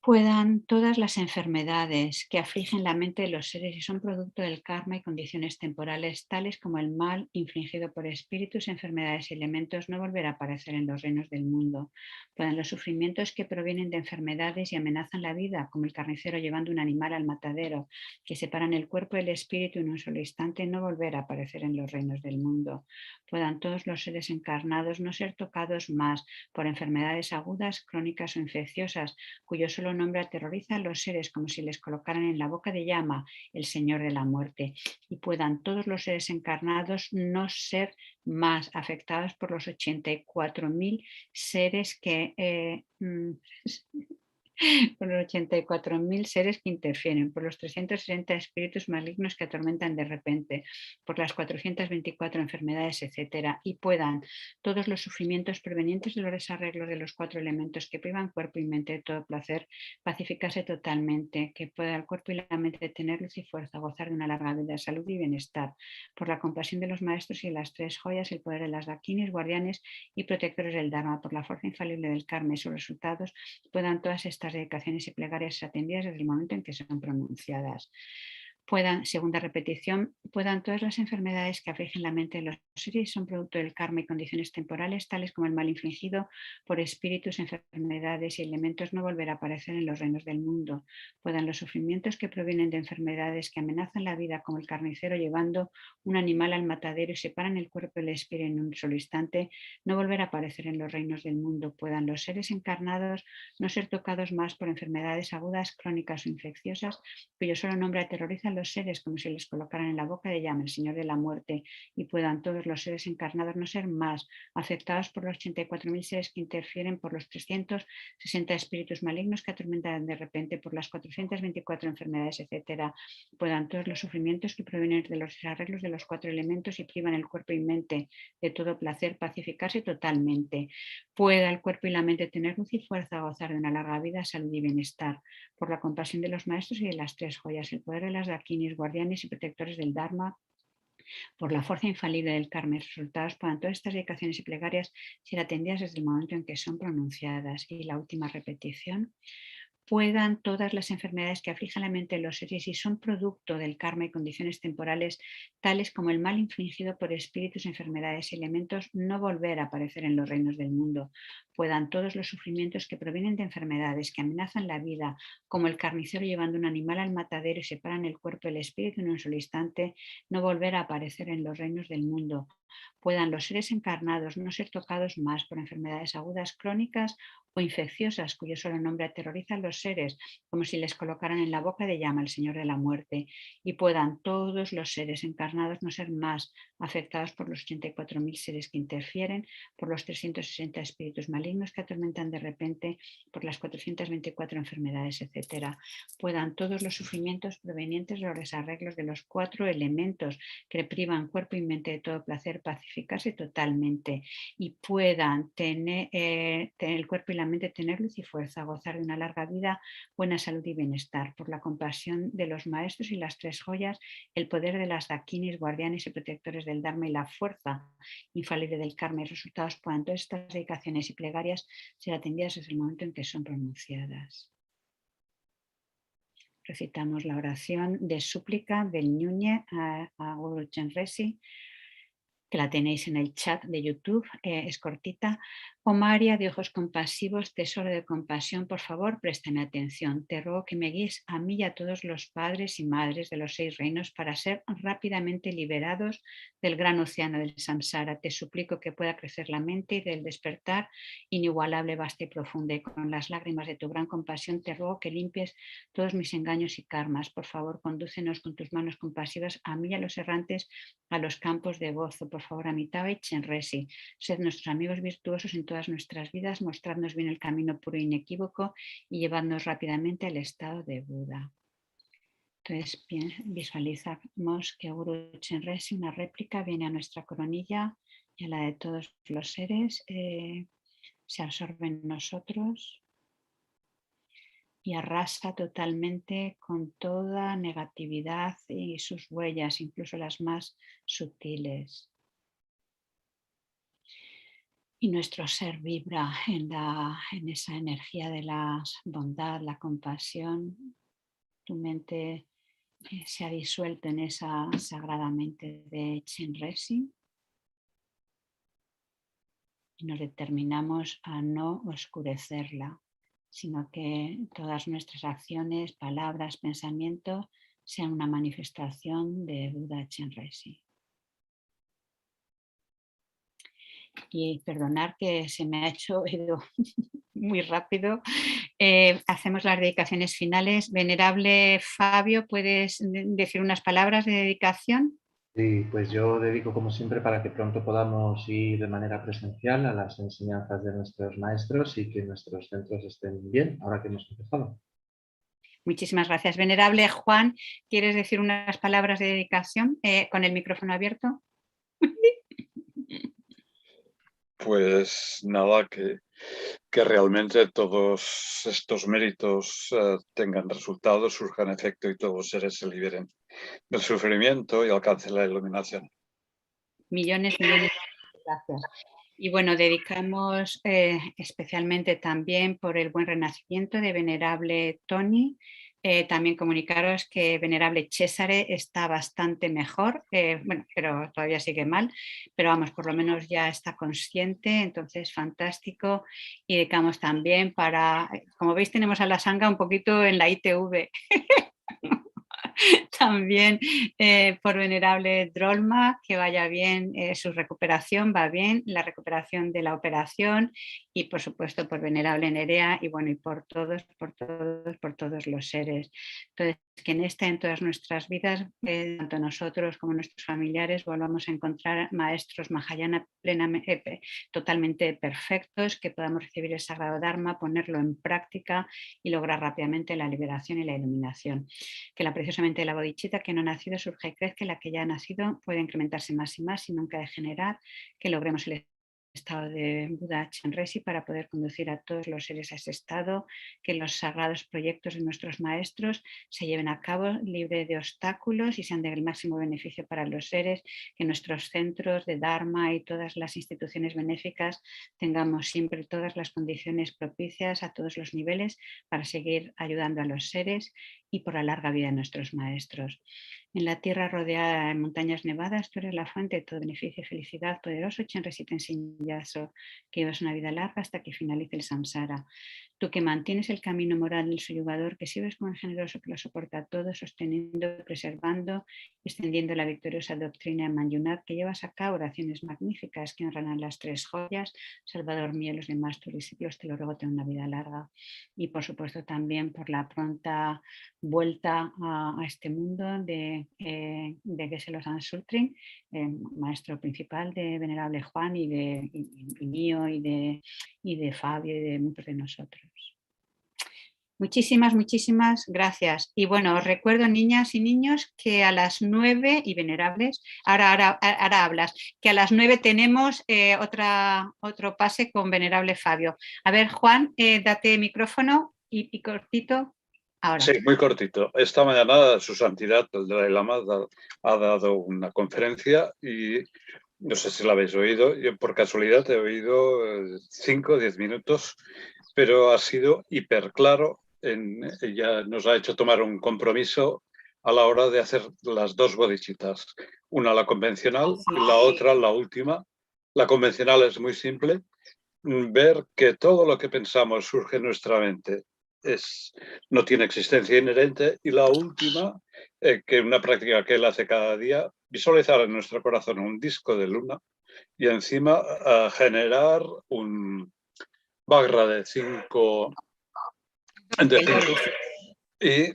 [SPEAKER 17] Puedan todas las enfermedades que afligen la mente de los seres y son producto del karma y condiciones temporales, tales como el mal infligido por espíritus, enfermedades y elementos, no volver a aparecer en los reinos del mundo. Puedan los sufrimientos que provienen de enfermedades y amenazan la vida, como el carnicero llevando un animal al matadero, que separan el cuerpo y el espíritu en un solo instante, no volver a aparecer en los reinos del mundo. Puedan todos los seres encarnados no ser tocados más por enfermedades agudas, crónicas o infecciosas, cuyo solo nombre aterroriza a los seres como si les colocaran en la boca de llama el Señor de la muerte, y puedan todos los seres encarnados no ser más afectados por los 84.000 seres que por los 84.000 seres que interfieren, por los 360 espíritus malignos que atormentan de repente, por las 424 enfermedades, etcétera, y puedan todos los sufrimientos provenientes de los desarreglos de los 4 elementos que privan cuerpo y mente de todo placer, pacificarse totalmente, que pueda el cuerpo y la mente tener luz y fuerza, gozar de una larga vida, salud y bienestar, por la compasión de los maestros y de las 3 joyas, el poder de las dakinis, guardianes y protectores del Dharma, por la fuerza infalible del karma y sus resultados, puedan todas estas dedicaciones y plegarias atendidas desde el momento en que son pronunciadas. Puedan, segunda repetición, puedan todas las enfermedades que afligen la mente de los seres son producto del karma y condiciones temporales, tales como el mal infligido por espíritus, enfermedades y elementos, no volver a aparecer en los reinos del mundo. Puedan los sufrimientos que provienen de enfermedades que amenazan la vida, como el carnicero llevando un animal al matadero y separan el cuerpo y el espíritu en un solo instante, no volver a aparecer en los reinos del mundo. Puedan los seres encarnados no ser tocados más por enfermedades agudas, crónicas o infecciosas, cuyo solo nombre aterroriza a los seres como si les colocaran en la boca de llama el Señor de la muerte, y puedan todos los seres encarnados no ser más afectados por los 84.000 seres que interfieren, por los 360 espíritus malignos que atormentan de repente, por las 424 enfermedades, etcétera. Puedan todos los sufrimientos que provienen de los desarreglos de los 4 elementos y privan el cuerpo y mente de todo placer, pacificarse totalmente. Pueda el cuerpo y la mente tener luz y fuerza, gozar de una larga vida, salud y bienestar, por la compasión de los maestros y de las 3 joyas, el poder de las dakinis, guardianes y protectores del Dharma, por la fuerza infalible del karma y resultados, puedan todas estas dedicaciones y plegarias ser atendidas desde el momento en que son pronunciadas. Y la última repetición. Puedan todas las enfermedades que aflijan la mente de los seres y son producto del karma y condiciones temporales, tales como el mal infligido por espíritus, enfermedades y elementos, no volver a aparecer en los reinos del mundo. Puedan todos los sufrimientos que provienen de enfermedades que amenazan la vida, como el carnicero llevando un animal al matadero y separan el cuerpo y el espíritu en un solo instante, no volver a aparecer en los reinos del mundo. Puedan los seres encarnados no ser tocados más por enfermedades agudas, crónicas o infecciosas, cuyo solo nombre aterroriza a los seres, como si les colocaran en la boca de llama el Señor de la muerte, y puedan todos los seres encarnados no ser más afectados por los 84.000 seres que interfieren, por los 360 espíritus malignos que atormentan de repente, por las 424 enfermedades, etcétera. Puedan todos los sufrimientos provenientes de los desarreglos de los 4 elementos que privan cuerpo y mente de todo placer, pacificarse totalmente, y puedan tener el cuerpo y la mente tener luz y fuerza, gozar de una larga vida, buena salud y bienestar, por la compasión de los maestros y las 3 joyas, el poder de las dakinis, guardianes y protectores del Dharma y la fuerza infalible del karma y resultados, puedan todas estas dedicaciones y plegarias ser atendidas desde el momento en que son pronunciadas. Recitamos la oración de súplica del Ñuñe a Guru Chenrezig, que la tenéis en el chat de YouTube, es cortita. Oh María de ojos compasivos, tesoro de compasión, por favor, préstame atención. Te ruego que me guíes a mí y a todos los padres y madres de los 6 reinos para ser rápidamente liberados del gran océano del samsara. Te suplico que pueda crecer la mente y del despertar inigualable, vasta y profunda. Y con las lágrimas de tu gran compasión te ruego que limpies todos mis engaños y karmas. Por favor, condúcenos con tus manos compasivas a mí y a los errantes a los campos de gozo. Por favor, Amitabha y Chenrezig, sed nuestros amigos virtuosos en todas nuestras vidas, mostradnos bien el camino puro e inequívoco y llevadnos rápidamente al estado de Buda. Entonces visualizamos que Guru Chenrezig, una réplica, viene a nuestra coronilla y a la de todos los seres, se absorbe en nosotros y arrasa totalmente con toda negatividad y sus huellas, incluso las más sutiles. Y nuestro ser vibra en esa energía de la bondad, la compasión. Tu mente se ha disuelto en esa sagrada mente de Chenrezig. Y nos determinamos a no oscurecerla, sino que todas nuestras acciones, palabras, pensamientos sean una manifestación de Buda Chenrezig. Y perdonar que se me ha ido muy rápido. Hacemos las dedicaciones finales. Venerable Fabio, ¿puedes decir unas palabras de dedicación?
[SPEAKER 18] Sí, pues yo dedico como siempre para que pronto podamos ir de manera presencial a las enseñanzas de nuestros maestros y que nuestros centros estén bien ahora que hemos empezado.
[SPEAKER 17] Muchísimas gracias. Venerable Juan, ¿quieres decir unas palabras de dedicación con el micrófono abierto?
[SPEAKER 19] Pues nada, que realmente todos estos méritos tengan resultados, surjan efecto y todos los seres se liberen del sufrimiento y alcancen la iluminación.
[SPEAKER 17] Millones de gracias. Y bueno, dedicamos especialmente también por el buen renacimiento de Venerable Tony. También comunicaros que Venerable Cesare está bastante mejor, bueno, pero todavía sigue mal, pero vamos, por lo menos ya está consciente, entonces fantástico. Y dedicamos también para, como veis tenemos a la Sangha un poquito en la ITV. También por Venerable Drolma, que vaya bien su recuperación, va bien, la recuperación de la operación, y por supuesto por Venerable Nerea, y bueno, y por todos los seres. Entonces, que en todas nuestras vidas, tanto nosotros como nuestros familiares, volvamos a encontrar maestros Mahayana plenamente, totalmente perfectos, que podamos recibir el Sagrado Dharma, ponerlo en práctica y lograr rápidamente la liberación y la iluminación. Que la preciosamente de la bodichita que no ha nacido surja y crezca, que la que ya ha nacido puede incrementarse más y más y nunca degenerar, que logremos el estado de Buda Chenrezig para poder conducir a todos los seres a ese estado, que los sagrados proyectos de nuestros maestros se lleven a cabo libre de obstáculos y sean del máximo beneficio para los seres, que nuestros centros de Dharma y todas las instituciones benéficas tengamos siempre todas las condiciones propicias a todos los niveles para seguir ayudando a los seres y por la larga vida de nuestros maestros. En la tierra rodeada de montañas nevadas, tú eres la fuente de todo beneficio y felicidad, poderoso Chenrezig Yaso, que llevas una vida larga hasta que finalice el samsara. Tú que mantienes el camino moral del suyugador, que sirves como el generoso que lo soporta todo, sosteniendo, preservando, extendiendo la victoriosa doctrina de Manjunat, que llevas a cabo oraciones magníficas que honran a las tres joyas. Salvador mío, los demás tus discípulos, te lo ruego, ten una vida larga. Y por supuesto también por la pronta vuelta a este mundo de Geshe-lo Sutring, maestro principal de Venerable Juan y mío y de Fabio y de muchos de nosotros. Muchísimas gracias. Y bueno, os recuerdo, niñas y niños, que a las 9, y venerables, ahora hablas, que a las 9 tenemos otro pase con Venerable Fabio. A ver, Juan, date micrófono y cortito. Ahora.
[SPEAKER 19] Sí, muy cortito. Esta mañana su santidad, el Dalai Lama, ha dado una conferencia y no sé si la habéis oído. Yo por casualidad he oído 5 o 10 minutos, pero ha sido hiper claro. Ella nos ha hecho tomar un compromiso a la hora de hacer las dos bodichitas. Una la convencional y la otra la última. La convencional es muy simple. Ver que todo lo que pensamos surge en nuestra mente no tiene existencia inherente, y la última, que una práctica que él hace cada día, visualizar en nuestro corazón un disco de luna y encima generar un bagra de 5 y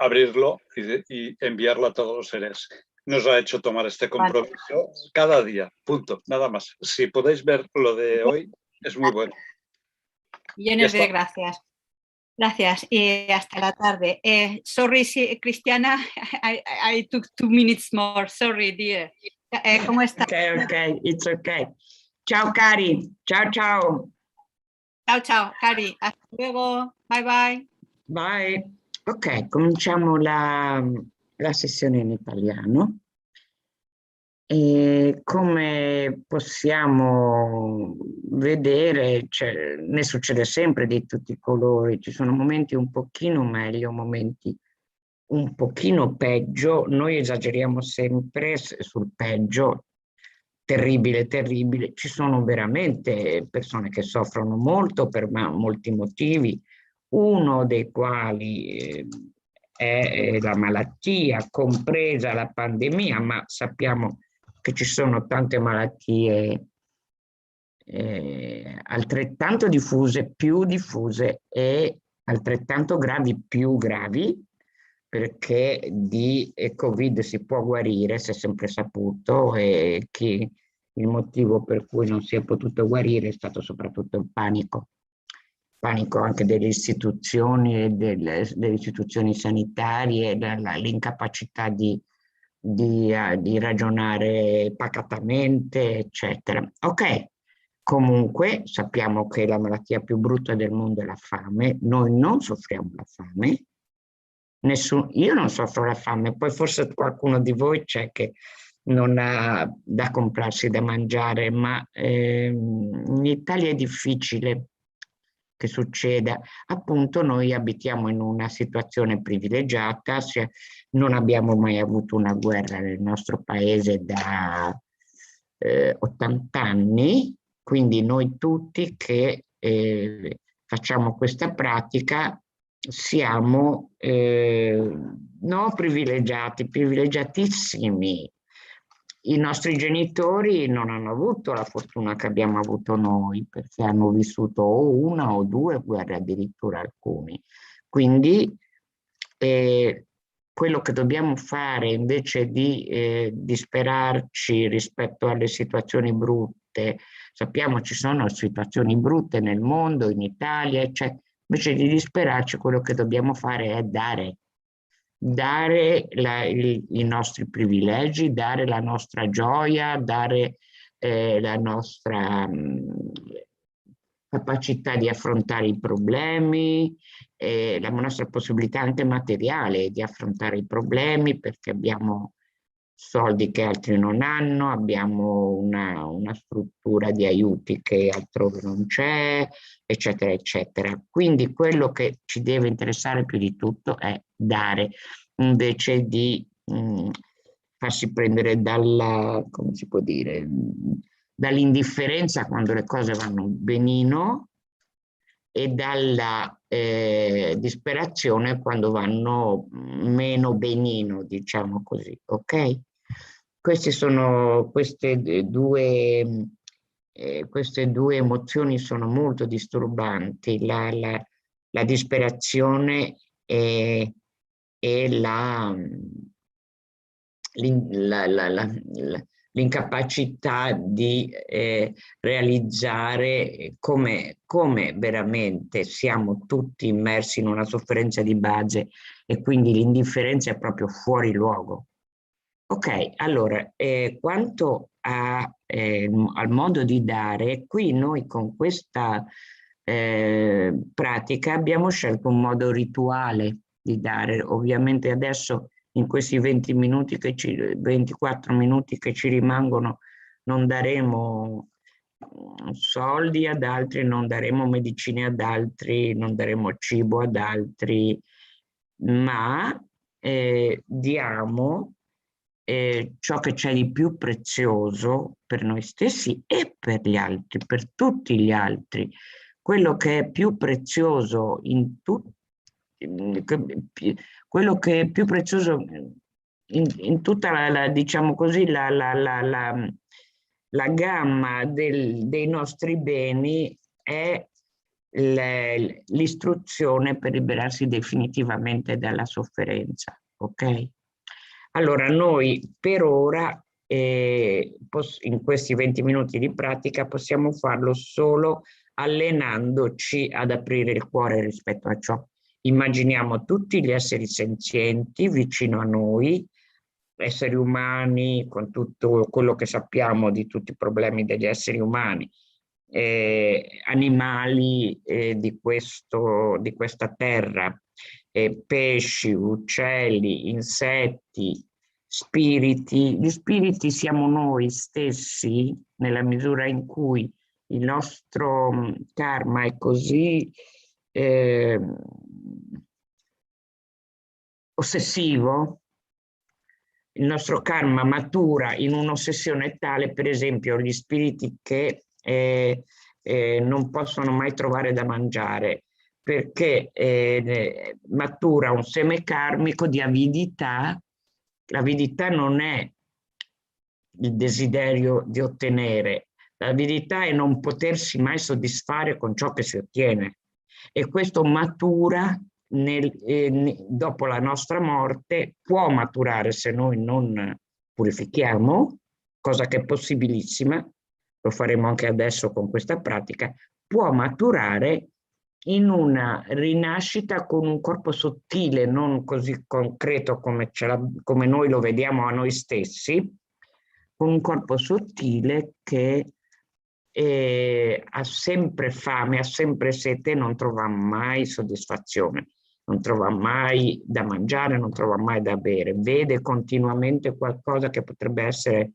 [SPEAKER 19] abrirlo y enviarlo a todos los seres. Nos ha hecho tomar este compromiso cada día, punto, nada más. Si podéis ver lo de hoy, es muy bueno.
[SPEAKER 17] Llenos de gracias. Gracias y hasta la tarde. Sorry, Cristiana, I took 2 minutes more. Sorry, dear. ¿Cómo estás?
[SPEAKER 20] Okay, it's okay. Ciao, Cari. Ciao, ciao.
[SPEAKER 17] Ciao, Cari. Hasta luego. Bye, bye.
[SPEAKER 20] Bye. Ok, cominciamo la sessione in italiano. E come possiamo vedere, ne succede sempre di tutti i colori, ci sono momenti un pochino meglio, momenti un pochino peggio, noi esageriamo sempre sul peggio, terribile, terribile, ci sono veramente persone che soffrono molto per molti motivi, uno dei quali è la malattia, compresa la pandemia, ma sappiamo che ci sono tante malattie altrettanto diffuse, più diffuse e altrettanto gravi, più gravi, perché di Covid si può guarire, si è sempre saputo, e il motivo per cui non si è potuto guarire è stato soprattutto il panico anche delle istituzioni e delle istituzioni sanitarie, l'incapacità di ragionare pacatamente, eccetera. Ok, comunque sappiamo che la malattia più brutta del mondo è la fame. Noi non soffriamo la fame. Io non soffro la fame, poi forse qualcuno di voi c'è che non ha da comprarsi da mangiare, ma in Italia è difficile che succeda. Appunto, noi abitiamo in una situazione privilegiata, non abbiamo mai avuto una guerra nel nostro paese da 80 anni, quindi noi tutti che facciamo questa pratica siamo no privilegiati, privilegiatissimi. I nostri genitori non hanno avuto la fortuna che abbiamo avuto noi, perché hanno vissuto o una o due guerre, addirittura alcuni. Quindi quello che dobbiamo fare, invece di disperarci rispetto alle situazioni brutte, sappiamo ci sono situazioni brutte nel mondo, in Italia, cioè, invece di disperarci, quello che dobbiamo fare è dare i nostri privilegi, dare la nostra gioia, dare la nostra capacità di affrontare i problemi, la nostra possibilità anche materiale di affrontare i problemi, perché abbiamo soldi che altri non hanno, abbiamo una struttura di aiuti che altrove non c'è, eccetera, eccetera. Quindi quello che ci deve interessare più di tutto è dare, invece di farsi prendere dalla, come si può dire, dall'indifferenza quando le cose vanno benino e dalla disperazione quando vanno meno benino, diciamo così, ok? Queste due emozioni sono molto disturbanti, la disperazione e l'incapacità di realizzare come veramente siamo tutti immersi in una sofferenza di base e quindi l'indifferenza è proprio fuori luogo. Ok, allora, quanto al modo di dare, qui noi con questa pratica abbiamo scelto un modo rituale di dare. Ovviamente adesso in questi 24 minuti che ci rimangono non daremo soldi ad altri, non daremo medicine ad altri, non daremo cibo ad altri, ma diamo ciò che c'è di più prezioso per noi stessi e per gli altri, per tutti gli altri. Quello che è più prezioso quello che è più prezioso in tutta diciamo così, la gamma dei nostri beni è l'istruzione per liberarsi definitivamente dalla sofferenza, ok? Allora noi per ora in questi 20 minuti di pratica possiamo farlo solo allenandoci ad aprire il cuore rispetto a ciò. Immaginiamo tutti gli esseri senzienti vicino a noi, esseri umani con tutto quello che sappiamo di tutti i problemi degli esseri umani, animali di questa terra, pesci, uccelli, insetti, spiriti. Gli spiriti siamo noi stessi nella misura in cui il nostro karma è così ossessivo, il nostro karma matura in un'ossessione tale, per esempio, gli spiriti che non possono mai trovare da mangiare, perché matura un seme karmico di avidità. L'avidità non è il desiderio di ottenere, L'avidità è non potersi mai soddisfare con ciò che si ottiene, e questo matura dopo la nostra morte, può maturare se noi non purifichiamo, cosa che è possibilissima, lo faremo anche adesso con questa pratica, può maturare in una rinascita con un corpo sottile, non così concreto come noi lo vediamo a noi stessi, con un corpo sottile che ha sempre fame, ha sempre sete, non trova mai soddisfazione, non trova mai da mangiare, non trova mai da bere, vede continuamente qualcosa che potrebbe essere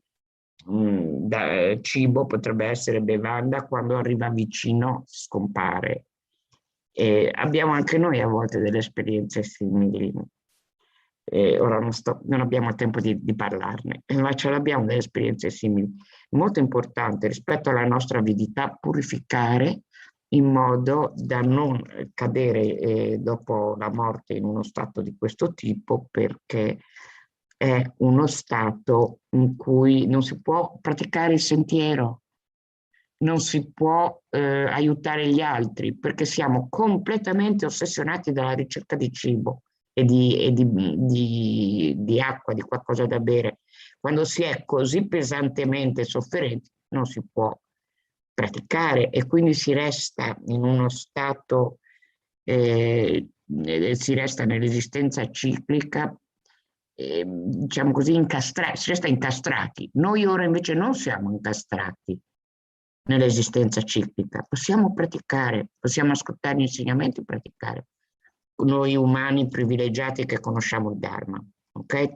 [SPEAKER 20] cibo, potrebbe essere bevanda, quando arriva vicino scompare. Abbiamo anche noi a volte delle esperienze simili. Ora non abbiamo tempo di parlarne, ma ce l'abbiamo delle esperienze simili. Molto importante rispetto alla nostra avidità purificare in modo da non cadere dopo la morte in uno stato di questo tipo, perché è uno stato in cui non si può praticare il sentiero, non si può aiutare gli altri, perché siamo completamente ossessionati dalla ricerca di cibo e di acqua, di qualcosa da bere. Quando si è così pesantemente sofferenti non si può praticare, e quindi si resta in uno stato, si resta nell'esistenza ciclica, diciamo così, si resta incastrati. Noi ora invece non siamo incastrati nell'esistenza ciclica, possiamo praticare, possiamo ascoltare gli insegnamenti e praticare. Noi umani privilegiati che conosciamo il Dharma, ok?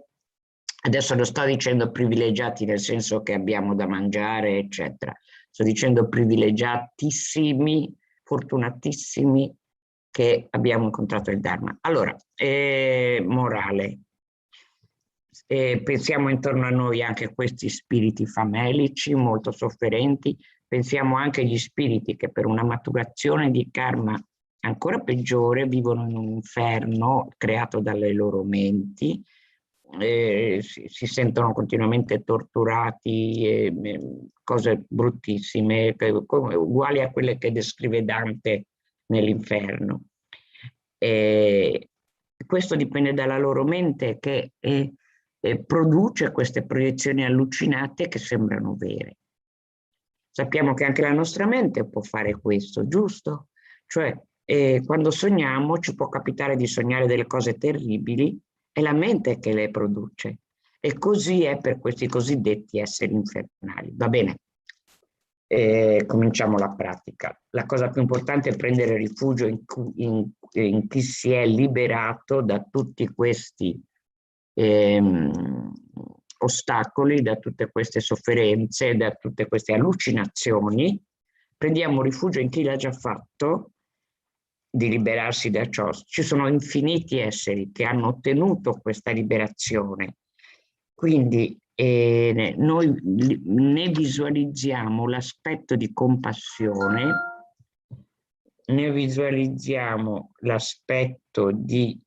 [SPEAKER 20] Adesso lo sto dicendo privilegiati nel senso che abbiamo da mangiare, eccetera. Sto dicendo privilegiatissimi, fortunatissimi che abbiamo incontrato il Dharma. Allora, morale. Pensiamo intorno a noi anche questi spiriti famelici, molto sofferenti. Pensiamo anche agli spiriti che per una maturazione di karma ancora peggiore vivono in un inferno creato dalle loro menti, si sentono continuamente torturati, cose bruttissime, uguali a quelle che descrive Dante nell'inferno. Questo dipende dalla loro mente che produce queste proiezioni allucinate che sembrano vere. Sappiamo che anche la nostra mente può fare questo, giusto? Cioè, quando sogniamo ci può capitare di sognare delle cose terribili, è la mente che le produce, e così è per questi cosiddetti esseri infernali. Va bene, cominciamo la pratica. La cosa più importante è prendere rifugio in chi si è liberato da tutti questi ostacoli, da tutte queste sofferenze, da tutte queste allucinazioni. Prendiamo rifugio in chi l'ha già fatto, di liberarsi da ciò. Ci sono infiniti esseri che hanno ottenuto questa liberazione, quindi noi ne visualizziamo l'aspetto di compassione, ne visualizziamo l'aspetto di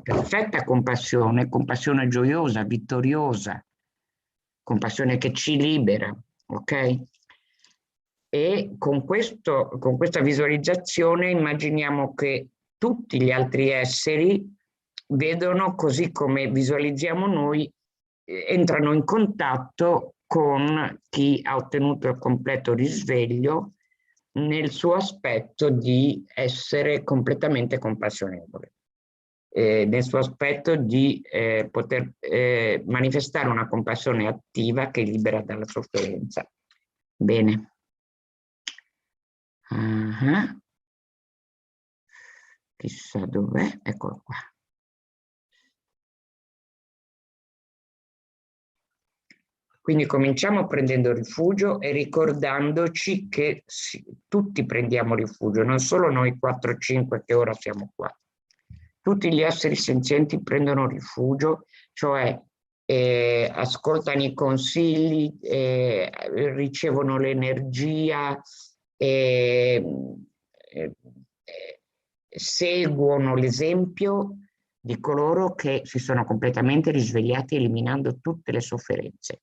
[SPEAKER 20] perfetta compassione, compassione gioiosa, vittoriosa, compassione che ci libera, ok? E con questa visualizzazione immaginiamo che tutti gli altri esseri vedono così come visualizziamo noi, entrano in contatto con chi ha ottenuto il completo risveglio nel suo aspetto di essere completamente compassionevole, nel suo aspetto di poter manifestare una compassione attiva che libera dalla sofferenza. Bene. Chissà dov'è, eccolo qua. Quindi cominciamo prendendo rifugio e ricordandoci che tutti prendiamo rifugio, non solo noi 4-5 che ora siamo qua. Tutti gli esseri senzienti prendono rifugio, cioè ascoltano i consigli, ricevono l'energia, seguono l'esempio di coloro che si sono completamente risvegliati eliminando tutte le sofferenze.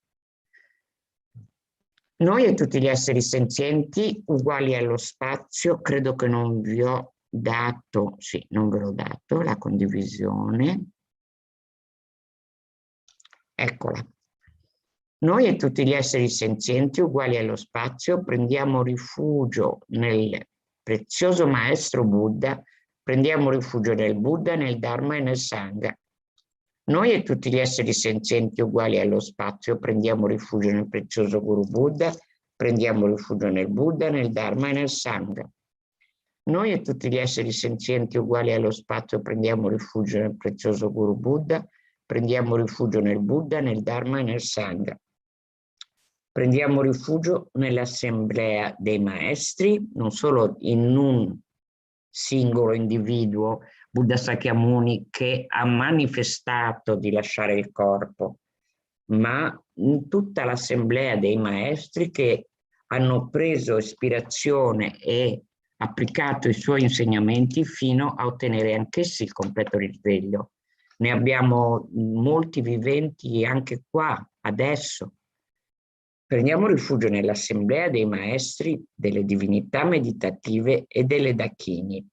[SPEAKER 20] Noi e tutti gli esseri senzienti uguali allo spazio, credo che non vi ho dato, sì, non ve l'ho dato, la condivisione. Eccola. Noi e tutti gli esseri senzienti uguali allo spazio prendiamo rifugio nel prezioso maestro Buddha, prendiamo rifugio nel Buddha, nel Dharma e nel Sangha. Noi e tutti gli esseri senzienti uguali allo spazio prendiamo rifugio nel prezioso Guru Buddha, prendiamo rifugio nel Buddha, nel Dharma e nel Sangha. Noi e tutti gli esseri senzienti uguali allo spazio prendiamo rifugio nel prezioso Guru Buddha, prendiamo rifugio nel Buddha, nel Dharma e nel Sangha. Prendiamo rifugio nell'assemblea dei maestri, non solo in un singolo individuo, Buddha Sakyamuni, che ha manifestato di lasciare il corpo, ma in tutta l'assemblea dei maestri che hanno preso ispirazione e applicato i suoi insegnamenti fino a ottenere anch'essi il completo risveglio. Ne abbiamo molti viventi anche qua, adesso. Prendiamo rifugio nell'assemblea dei maestri, delle divinità meditative e delle dakini.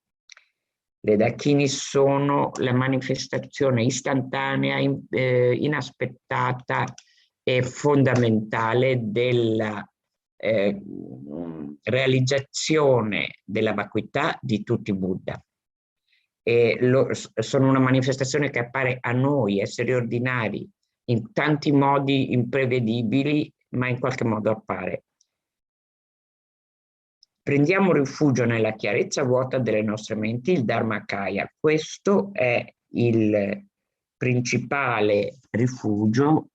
[SPEAKER 20] Le dakini sono la manifestazione istantanea, inaspettata e fondamentale della realizzazione della vacuità di tutti i Buddha. Sono una manifestazione che appare a noi, esseri ordinari, in tanti modi imprevedibili, ma in qualche modo appare. Prendiamo rifugio nella chiarezza vuota delle nostre menti, il Dharmakaya. Questo è il principale rifugio,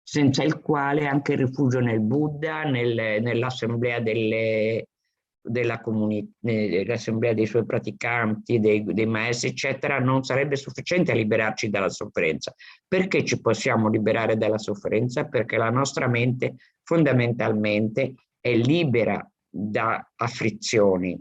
[SPEAKER 20] senza il quale anche il rifugio nel Buddha, nell'assemblea dell'assemblea dei suoi praticanti, dei maestri, eccetera, non sarebbe sufficiente a liberarci dalla sofferenza. Perché ci possiamo liberare dalla sofferenza? Perché la nostra mente fondamentalmente è libera da afflizioni,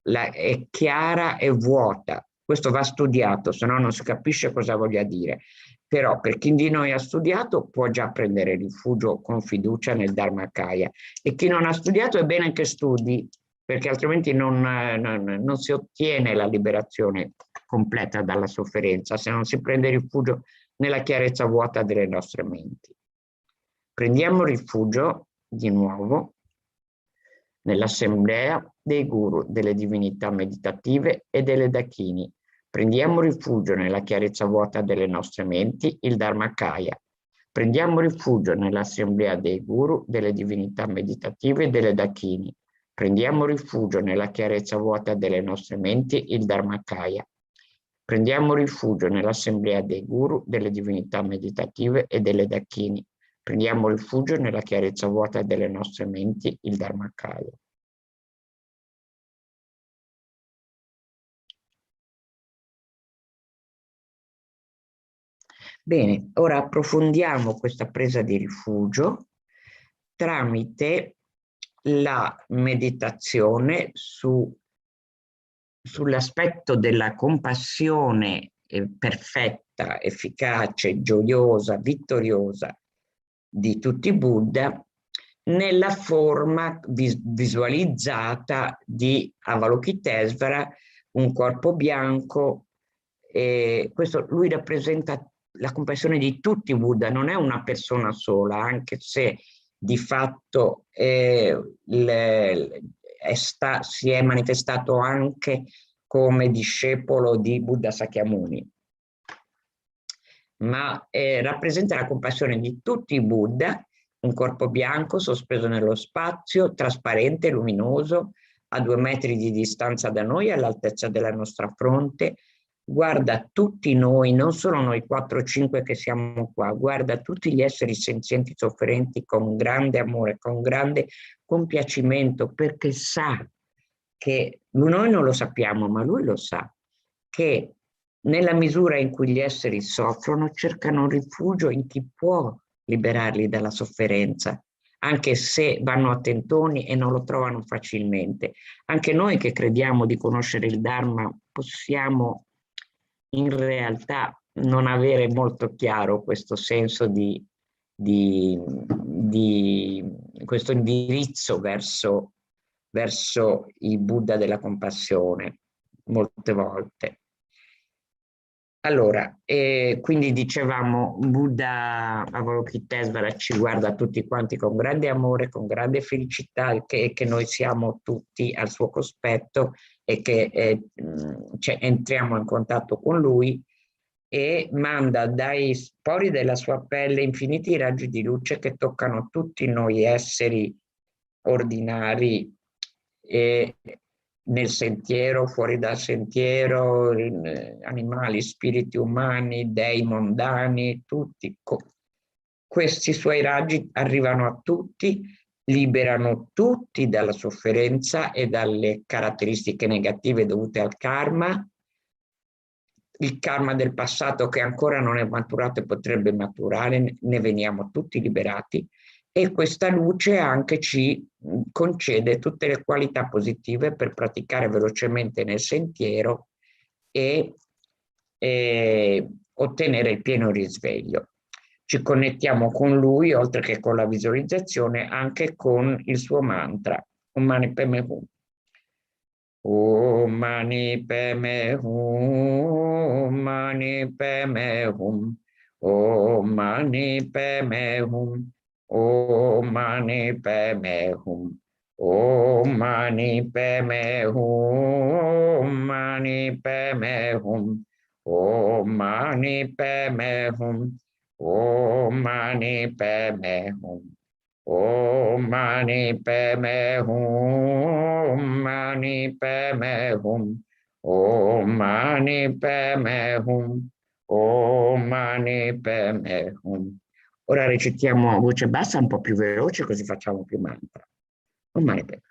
[SPEAKER 20] è chiara e vuota. Questo va studiato, se no non si capisce cosa voglia dire. Però per chi di noi ha studiato può già prendere rifugio con fiducia nel Dharmakaya, e chi non ha studiato è bene che studi, perché altrimenti non si ottiene la liberazione completa dalla sofferenza se non si prende rifugio nella chiarezza vuota delle nostre menti. Prendiamo rifugio di nuovo nell'assemblea dei guru, delle divinità meditative e delle dakini. Prendiamo rifugio nella chiarezza vuota delle nostre menti, il Dharmakaya. Prendiamo rifugio nell'assemblea dei guru, delle divinità meditative e delle dakini. Prendiamo rifugio nella chiarezza vuota delle nostre menti, il Dharmakaya. Prendiamo rifugio nell'assemblea dei guru, delle divinità meditative e delle dakini. Prendiamo rifugio nella chiarezza vuota delle nostre menti, il Dharmakaya. Bene, ora approfondiamo questa presa di rifugio tramite la meditazione sull'aspetto della compassione perfetta, efficace, gioiosa, vittoriosa di tutti i Buddha nella forma visualizzata di Avalokitesvara, un corpo bianco. Questo lui rappresenta la compassione di tutti i Buddha, non è una persona sola, anche se di fatto si è manifestato anche come discepolo di Buddha Sakyamuni, ma rappresenta la compassione di tutti i Buddha, un corpo bianco sospeso nello spazio, trasparente, luminoso, a 2 metri di distanza da noi, all'altezza della nostra fronte. Guarda tutti noi, non solo noi 4 o 5 che siamo qua, guarda tutti gli esseri senzienti sofferenti con grande amore, con grande compiacimento, perché sa che noi non lo sappiamo, ma lui lo sa, che nella misura in cui gli esseri soffrono cercano rifugio in chi può liberarli dalla sofferenza, anche se vanno a tentoni e non lo trovano facilmente. Anche noi che crediamo di conoscere il Dharma possiamo in realtà non avere molto chiaro questo senso di questo indirizzo verso il Buddha della compassione, molte volte. Allora, quindi dicevamo, Buddha Avalokitesvara ci guarda tutti quanti con grande amore, con grande felicità, che noi siamo tutti al suo cospetto e che entriamo in contatto con lui, e manda dai pori della sua pelle infiniti raggi di luce che toccano tutti noi esseri ordinari e nel sentiero, fuori dal sentiero, animali, spiriti umani, dei mondani, tutti. Questi suoi raggi arrivano a tutti, liberano tutti dalla sofferenza e dalle caratteristiche negative dovute al karma, il karma del passato che ancora non è maturato e potrebbe maturare, ne veniamo tutti liberati, e questa luce anche ci concede tutte le qualità positive per praticare velocemente nel sentiero e ottenere il pieno risveglio. Ci connettiamo con lui, oltre che con la visualizzazione, anche con il suo mantra, Om Mani Padme Hum. Om Mani Padme Hum, Om Mani Padme Hum, Om Mani Padme Hum, Om Mani Padme Hum, Om Mani Padme Hum, Om Mani Padme Hum, Om Mani Padme Hum, Om Mani Padme Hum. Om Mani Padme Hum, Om Mani Padme Hum, Om Mani Padme Hum, Om Mani Padme Hum. Ora recitiamo a voce bassa, un po' più veloce, così facciamo più mantra. Om Mani Padme.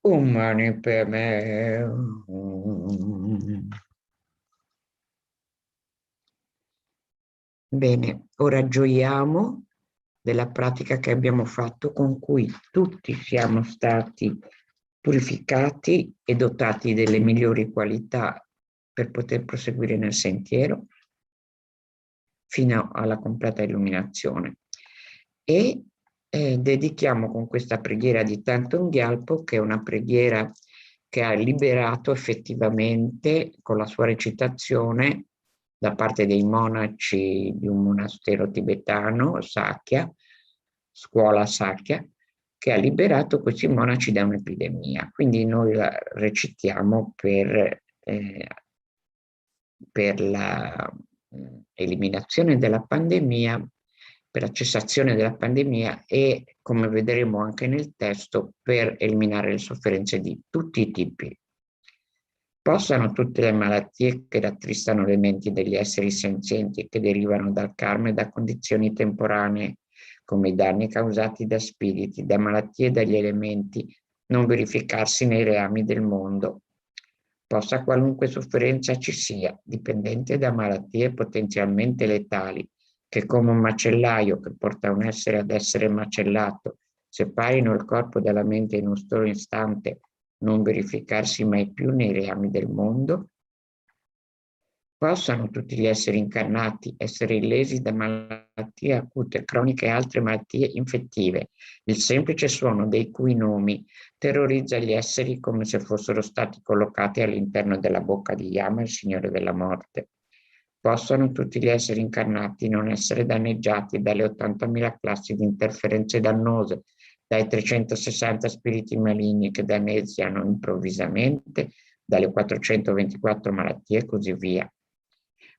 [SPEAKER 20] Om Mani Padme Hum. Bene, ora gioiamo della pratica che abbiamo fatto, con cui tutti siamo stati purificati e dotati delle migliori qualità per poter proseguire nel sentiero fino alla completa illuminazione. E dedichiamo con questa preghiera di Thangtong Gyalpo, che è una preghiera che ha liberato effettivamente con la sua recitazione da parte dei monaci di un monastero tibetano, Sakya, scuola Sakya, che ha liberato questi monaci da un'epidemia. Quindi noi la recitiamo per la eliminazione della pandemia, per la cessazione della pandemia e, come vedremo anche nel testo, per eliminare le sofferenze di tutti i tipi. Possano tutte le malattie che rattristano le menti degli esseri senzienti e che derivano dal karma e da condizioni temporanee, come i danni causati da spiriti, da malattie e dagli elementi, non verificarsi nei reami del mondo. possa qualunque sofferenza ci sia, dipendente da malattie potenzialmente letali, che come un macellaio che porta un essere ad essere macellato, separino il corpo dalla mente in un solo istante, non verificarsi mai più nei reami del mondo, possano tutti gli esseri incarnati essere illesi da malattie acute, croniche e altre malattie infettive. Il semplice suono dei cui nomi terrorizza gli esseri come se fossero stati collocati all'interno della bocca di Yama, il Signore della Morte. Possano tutti gli esseri incarnati non essere danneggiati dalle 80.000 classi di interferenze dannose, dai 360 spiriti maligni che danneggiano improvvisamente, dalle 424 malattie e così via.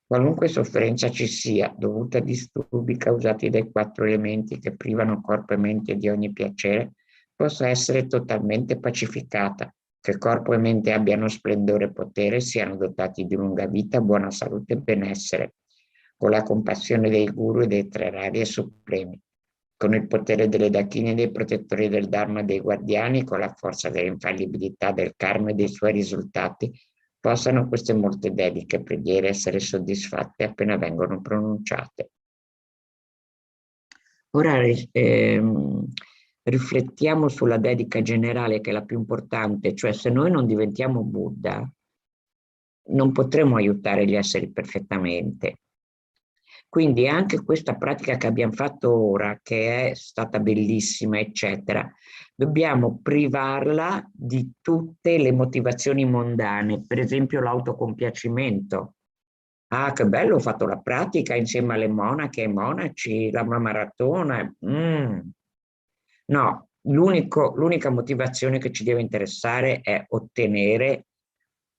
[SPEAKER 20] Qualunque sofferenza ci sia, dovuta a disturbi causati dai 4 elementi che privano corpo e mente di ogni piacere, possa essere totalmente pacificata, che corpo e mente abbiano splendore e potere, siano dotati di lunga vita, buona salute e benessere, con la compassione dei guru e dei 3 rari supremi, con il potere delle dakini e dei protettori del Dharma e dei guardiani, con la forza dell'infallibilità del karma e dei suoi risultati, possano queste molte dediche preghiere essere soddisfatte appena vengono pronunciate. Ora riflettiamo sulla dedica generale, che è la più importante, cioè se noi non diventiamo Buddha, non potremo aiutare gli esseri perfettamente. Quindi anche questa pratica che abbiamo fatto ora, che è stata bellissima, eccetera, dobbiamo privarla di tutte le motivazioni mondane, per esempio l'autocompiacimento. Ah, che bello, ho fatto la pratica insieme alle monache e ai monaci, la maratona. No, l'unica motivazione che ci deve interessare è ottenere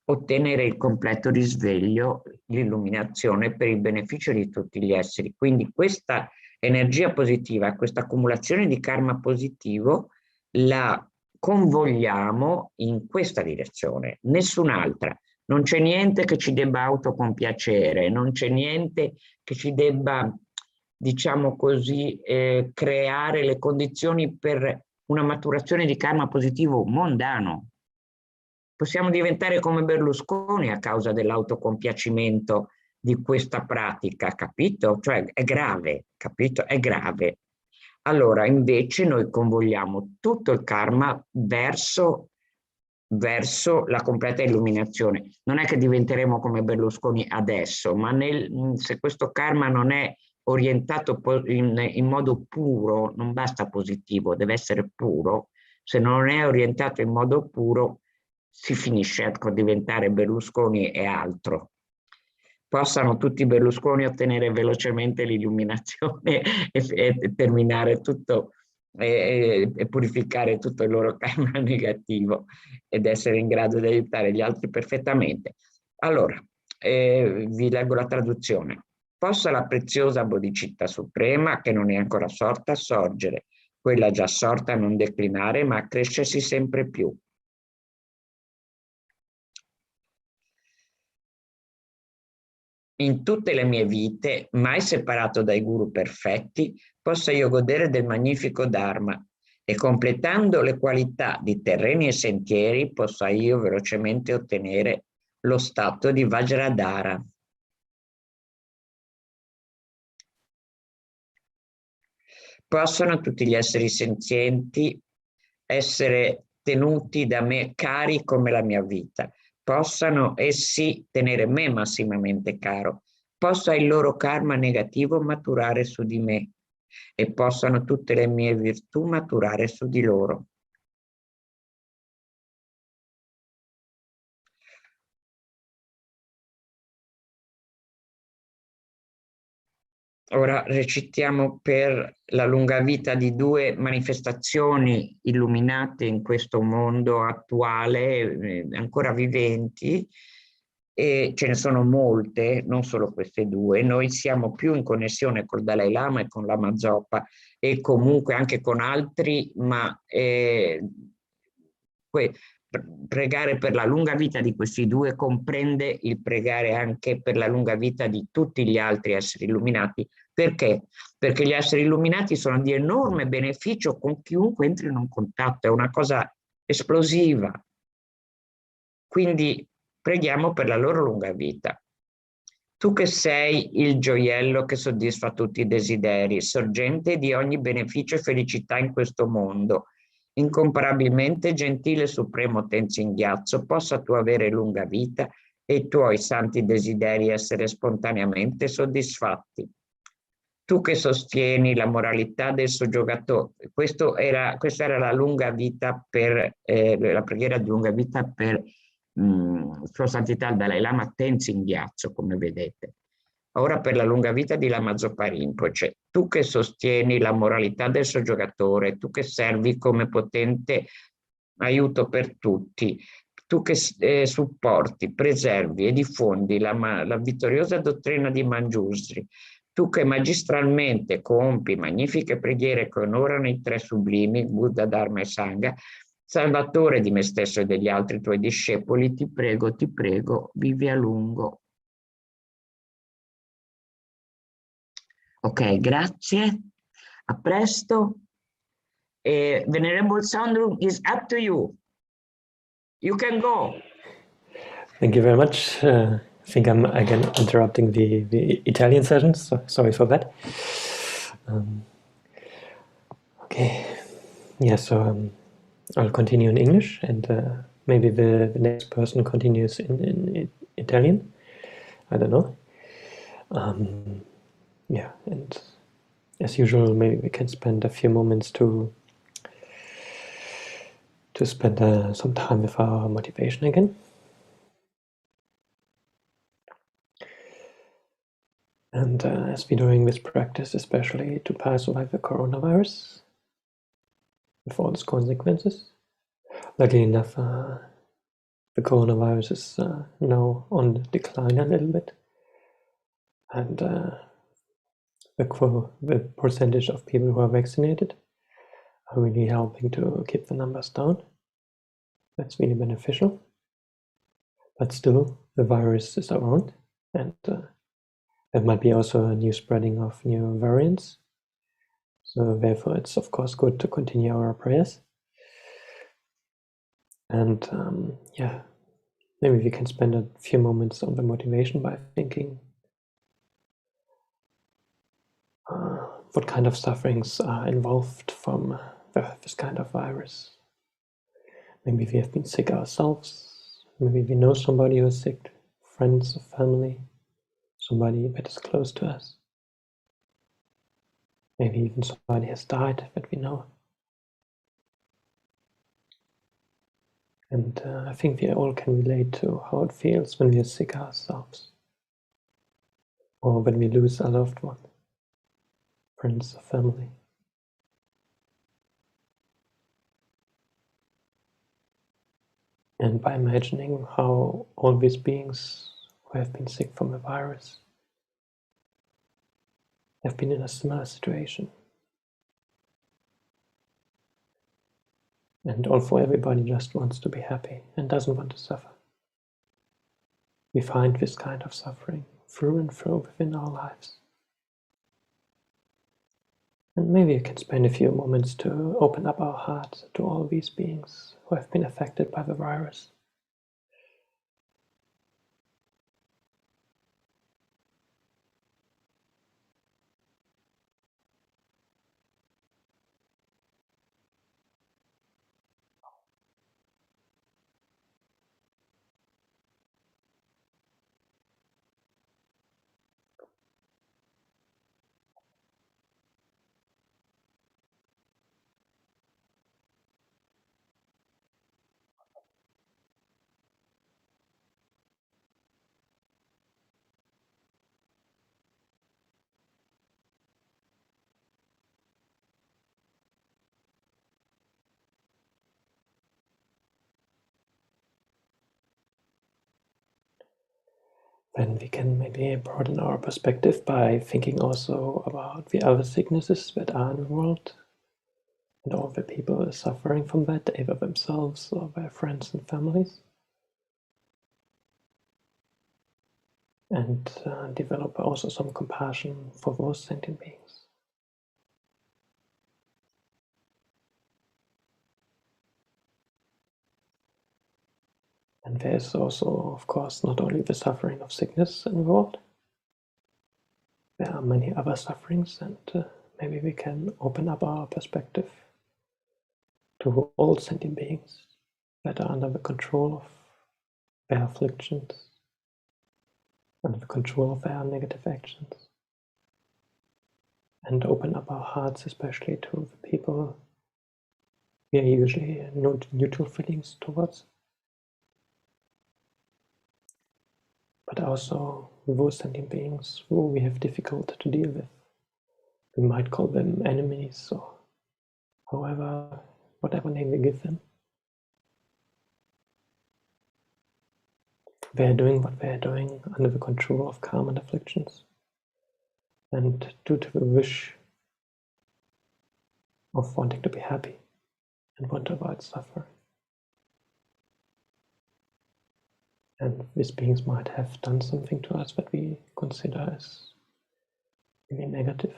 [SPEAKER 20] il completo risveglio, l'illuminazione per il beneficio di tutti gli esseri. Quindi questa energia positiva, questa accumulazione di karma positivo la convogliamo in questa direzione, nessun'altra. Non c'è niente che ci debba autocompiacere, non c'è niente che ci debba, diciamo così, creare le condizioni per una maturazione di karma positivo mondano. Possiamo diventare come Berlusconi a causa dell'autocompiacimento di questa pratica, capito? Cioè è grave, capito? È grave. Allora, invece noi convogliamo tutto il karma verso la completa illuminazione. Non è che diventeremo come Berlusconi adesso, ma se questo karma non è orientato in modo puro, non basta positivo, deve essere puro. Se non è orientato in modo puro, si finisce con diventare Berlusconi e altro. Possano tutti i Berlusconi ottenere velocemente l'illuminazione e terminare tutto e purificare tutto il loro karma negativo ed essere in grado di aiutare gli altri perfettamente. Allora, vi leggo la traduzione. Possa la preziosa bodhicitta suprema, che non è ancora sorta, sorgere, quella già sorta non declinare, ma crescersi sempre più. In tutte le mie vite, mai separato dai guru perfetti, possa io godere del magnifico Dharma e completando le qualità di terreni e sentieri, possa io velocemente ottenere lo stato di Vajradhara. Possano tutti gli esseri senzienti essere tenuti da me cari come la mia vita. Possano essi tenere me massimamente caro, possa il loro karma negativo maturare su di me e possano tutte le mie virtù maturare su di loro. Ora recitiamo per la lunga vita di 2 manifestazioni illuminate in questo mondo attuale, ancora viventi, e ce ne sono molte, non solo queste 2. Noi siamo più in connessione col Dalai Lama e con Lama Zopa e comunque anche con altri, ma pregare per la lunga vita di questi 2 comprende il pregare anche per la lunga vita di tutti gli altri esseri illuminati. Perché? Perché gli esseri illuminati sono di enorme beneficio con chiunque entrino in contatto, è una cosa esplosiva. Quindi preghiamo per la loro lunga vita. Tu che sei il gioiello che soddisfa tutti i desideri, sorgente di ogni beneficio e felicità in questo mondo, incomparabilmente gentile supremo Tenzin Gyatso, possa tu avere lunga vita e i tuoi santi desideri essere spontaneamente soddisfatti. Tu che sostieni la moralità del soggiogatore, questa era la lunga vita per la preghiera di lunga vita per Sua Santità il Dalai Lama Tenzin Gyatso, come vedete. Ora per la lunga vita di Lama Zopa Rinpoche, tu che sostieni la moralità del soggiogatore, tu che servi come potente aiuto per tutti, tu che supporti, preservi e diffondi la vittoriosa dottrina di Manjusri, tu che magistralmente compi magnifiche preghiere che onorano i tre sublimi, Buddha, Dharma e Sangha, salvatore di me stesso e degli altri tuoi discepoli, ti prego, vivi a lungo. Ok, grazie. A presto. Venerable Soundroom is up to you. You can go.
[SPEAKER 21] Thank you very much. I think I'm again interrupting the Italian session, so sorry for that. Okay. Yeah, so I'll continue in English, and maybe the next person continues in Italian. I don't know. Yeah, and as usual, maybe we can spend a few moments to spend some time with our motivation again. And as we're doing this practice, especially to pass by the coronavirus, with all its consequences. Luckily enough, the coronavirus is now on the decline a little bit. And the percentage of people who are vaccinated are really helping to keep the numbers down. That's really beneficial. But still, the virus is around, and there might be also a new spreading of new variants. So therefore, it's of course good to continue our prayers. And yeah, maybe we can spend a few moments on the motivation by thinking what kind of sufferings are involved from this kind of virus. Maybe we have been sick ourselves. Maybe we know somebody who's sick, friends or family, somebody that is close to us. Maybe even somebody has died that we know. And I think we all can relate to how it feels when we are sick ourselves, or when we lose a loved one, friends or family. And by imagining how all these beings who have been sick from a virus have been in a similar situation. And although everybody just wants to be happy and doesn't want to suffer, we find this kind of suffering through and through within our lives. And maybe you can spend a few moments to open up our hearts to all these beings who have been affected by the virus. Then we can maybe broaden our perspective by thinking also about the other sicknesses that are in the world and all the people who are suffering from that, either themselves or their friends and families. And develop also some compassion for those sentient beings. And there is also, of course, not only the suffering of sickness involved, there are many other sufferings, and maybe we can open up our perspective to all sentient beings that are under the control of their afflictions, under the control of their negative actions, and open up our hearts especially to the people we are usually neutral feelings towards, but also those sentient beings who we have difficulty to deal with. We might call them enemies, or however, whatever name we give them. They are doing what they are doing under the control of karma and afflictions, and due to the wish of wanting to be happy and want to avoid suffering. And these beings might have done something to us that we consider as really negative,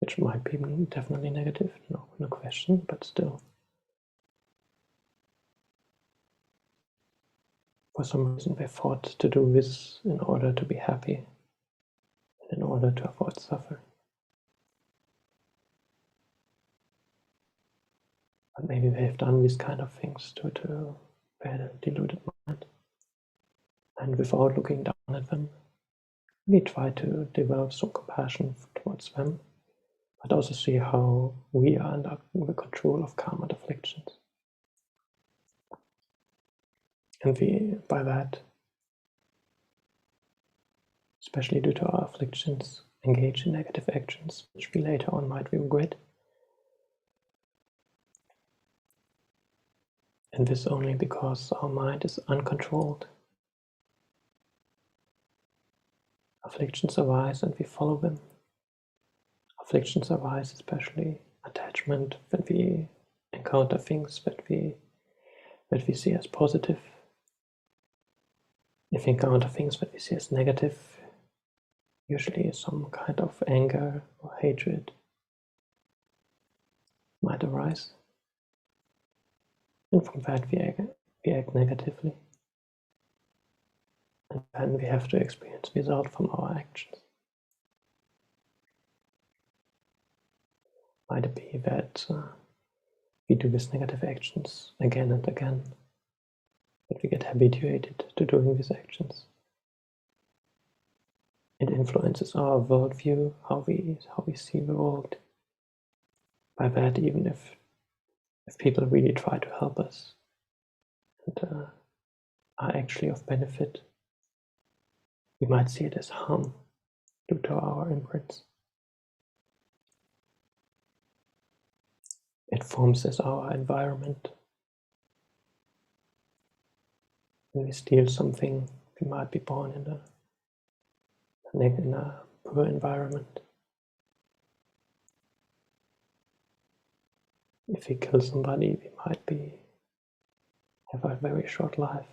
[SPEAKER 21] which might be definitely negative, no question, but still. For some reason they thought to do this in order to be happy and in order to avoid suffering. But maybe they've done these kind of things to their deluded mind. And without looking down at them, we try to develop some compassion towards them, but also see how we are under the control of karma and afflictions. And we, by that, especially due to our afflictions, engage in negative actions, which we later on might regret. And this only because our mind is uncontrolled. Afflictions arise and we follow them. Afflictions arise, especially attachment, when we encounter things that we see as positive. If we encounter things that we see as negative, usually some kind of anger or hatred might arise. And from that we act negatively. And then we have to experience result from our actions. Might it be that we do these negative actions again and again, that we get habituated to doing these actions. It influences our worldview, how we see the world. By that, even if people really try to help us and are actually of benefit, we might see it as harm due to our imprints. It forms as our environment. When we steal something, we might be born in a poor environment. If we kill somebody, we might have a very short life.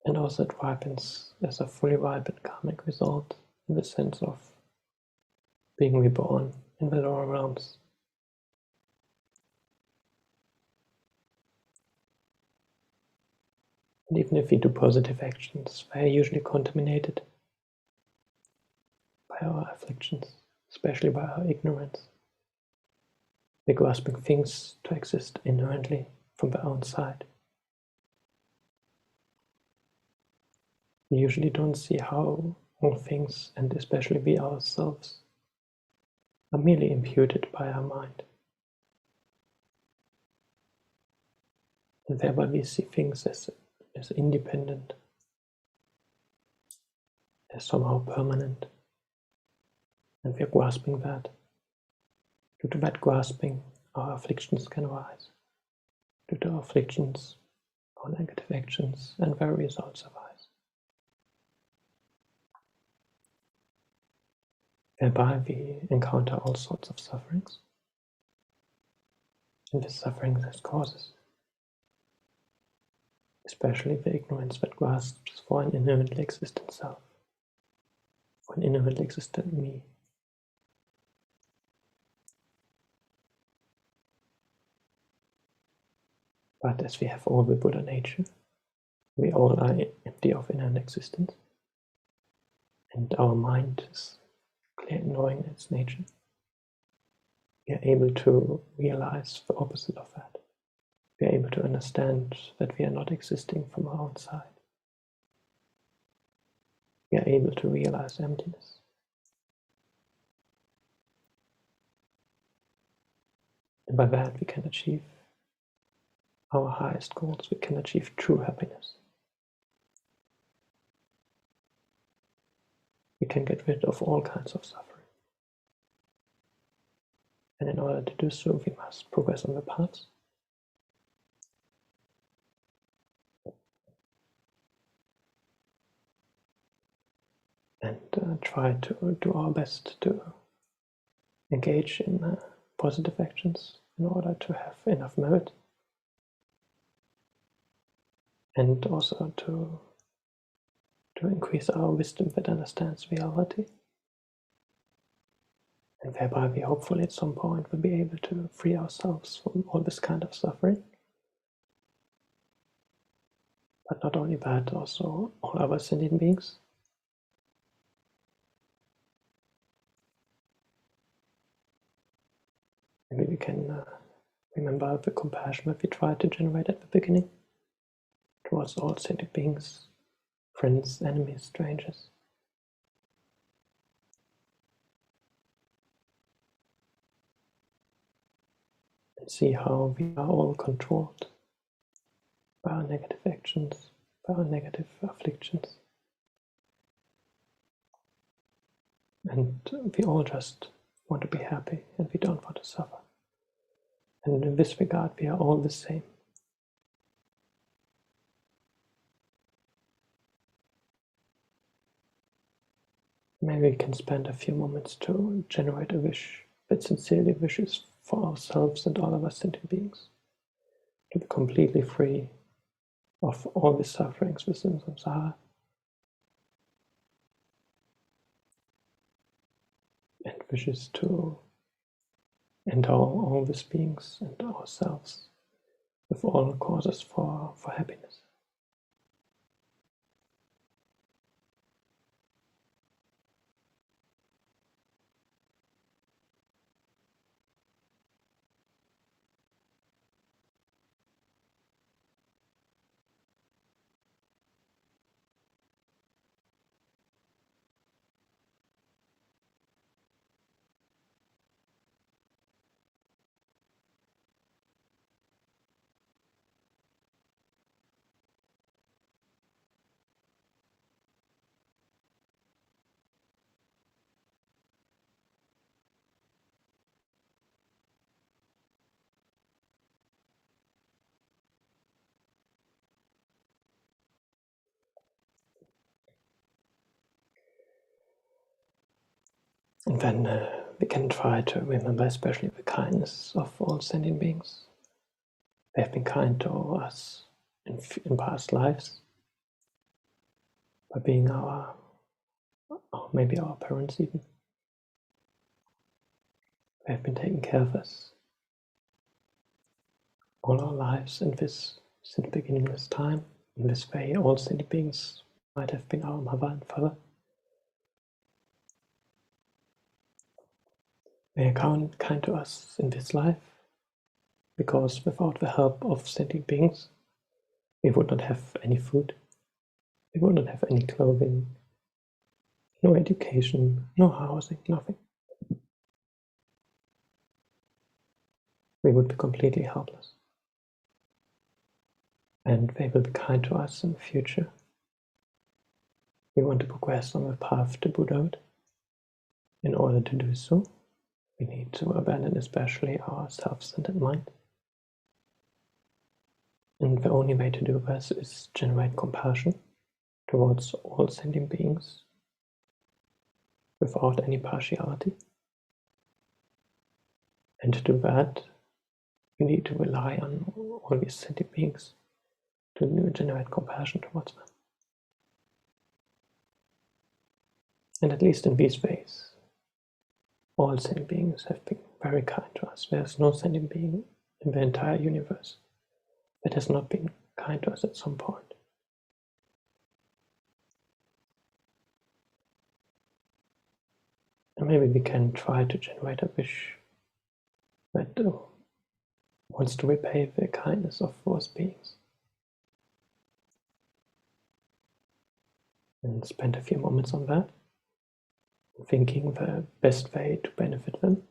[SPEAKER 21] And also it ripens as a fully ripened karmic result in the sense of being reborn in the lower realms. And even if we do positive actions, they are usually contaminated by our afflictions, especially by our ignorance. We're grasping things to exist inherently from the outside. We usually don't see how all things, and especially we ourselves, are merely imputed by our mind. And thereby we see things as independent, as somehow permanent. And we are grasping that. Due to that grasping, our afflictions can arise. Due to our afflictions, our negative actions and their results arise. Thereby we encounter all sorts of sufferings. And this suffering has causes. Especially the ignorance that grasps for an inherently existent self, for an inherently existent me. But as we have all the Buddha nature, we all are empty of inner existence, and our mind is clear in knowing its nature. We are able to realize the opposite of that. We are able to understand that we are not existing from our own side. We are able to realize emptiness. And by that we can achieve our highest goals. We can achieve true happiness. We can get rid of all kinds of suffering. And in order to do so, we must progress on the paths. And try to do our best to engage in positive actions in order to have enough merit, and also to increase our wisdom that understands reality, and thereby we hopefully at some point will be able to free ourselves from all this kind of suffering. But not only that, also all other sentient beings. Maybe we can remember the compassion that we tried to generate at the beginning towards all sentient beings, friends, enemies, strangers. And see how we are all controlled by our negative actions, by our negative afflictions. And we all just want to be happy, and we don't want to suffer. And in this regard, we are all the same. Maybe we can spend a few moments to generate a wish that sincerely wishes for ourselves and all of us sentient beings to be completely free of all the sufferings within samsara, and wishes to endow all these beings and ourselves with all causes for happiness. And then we can try to remember especially the kindness of all sentient beings. They have been kind to us in past lives by being or maybe our parents even. They have been taking care of us all our lives, and this since the beginning of this time. In this way, all sentient beings might have been our mother and father. They are kind to us in this life, because without the help of sentient beings, we would not have any food, we would not have any clothing, no education, no housing, nothing. We would be completely helpless. And they will be kind to us in the future. We want to progress on the path to Buddhahood. In order to do so, we need to abandon especially our self-centered mind. And the only way to do this is generate compassion towards all sentient beings without any partiality. And to do that, we need to rely on all these sentient beings to generate compassion towards them. And at least in these ways, all sentient beings have been very kind to us. There's no sentient being in the entire universe that has not been kind to us at some point. And maybe we can try to generate a wish that wants to repay the kindness of those beings. And spend a few moments on that, thinking the best way to benefit them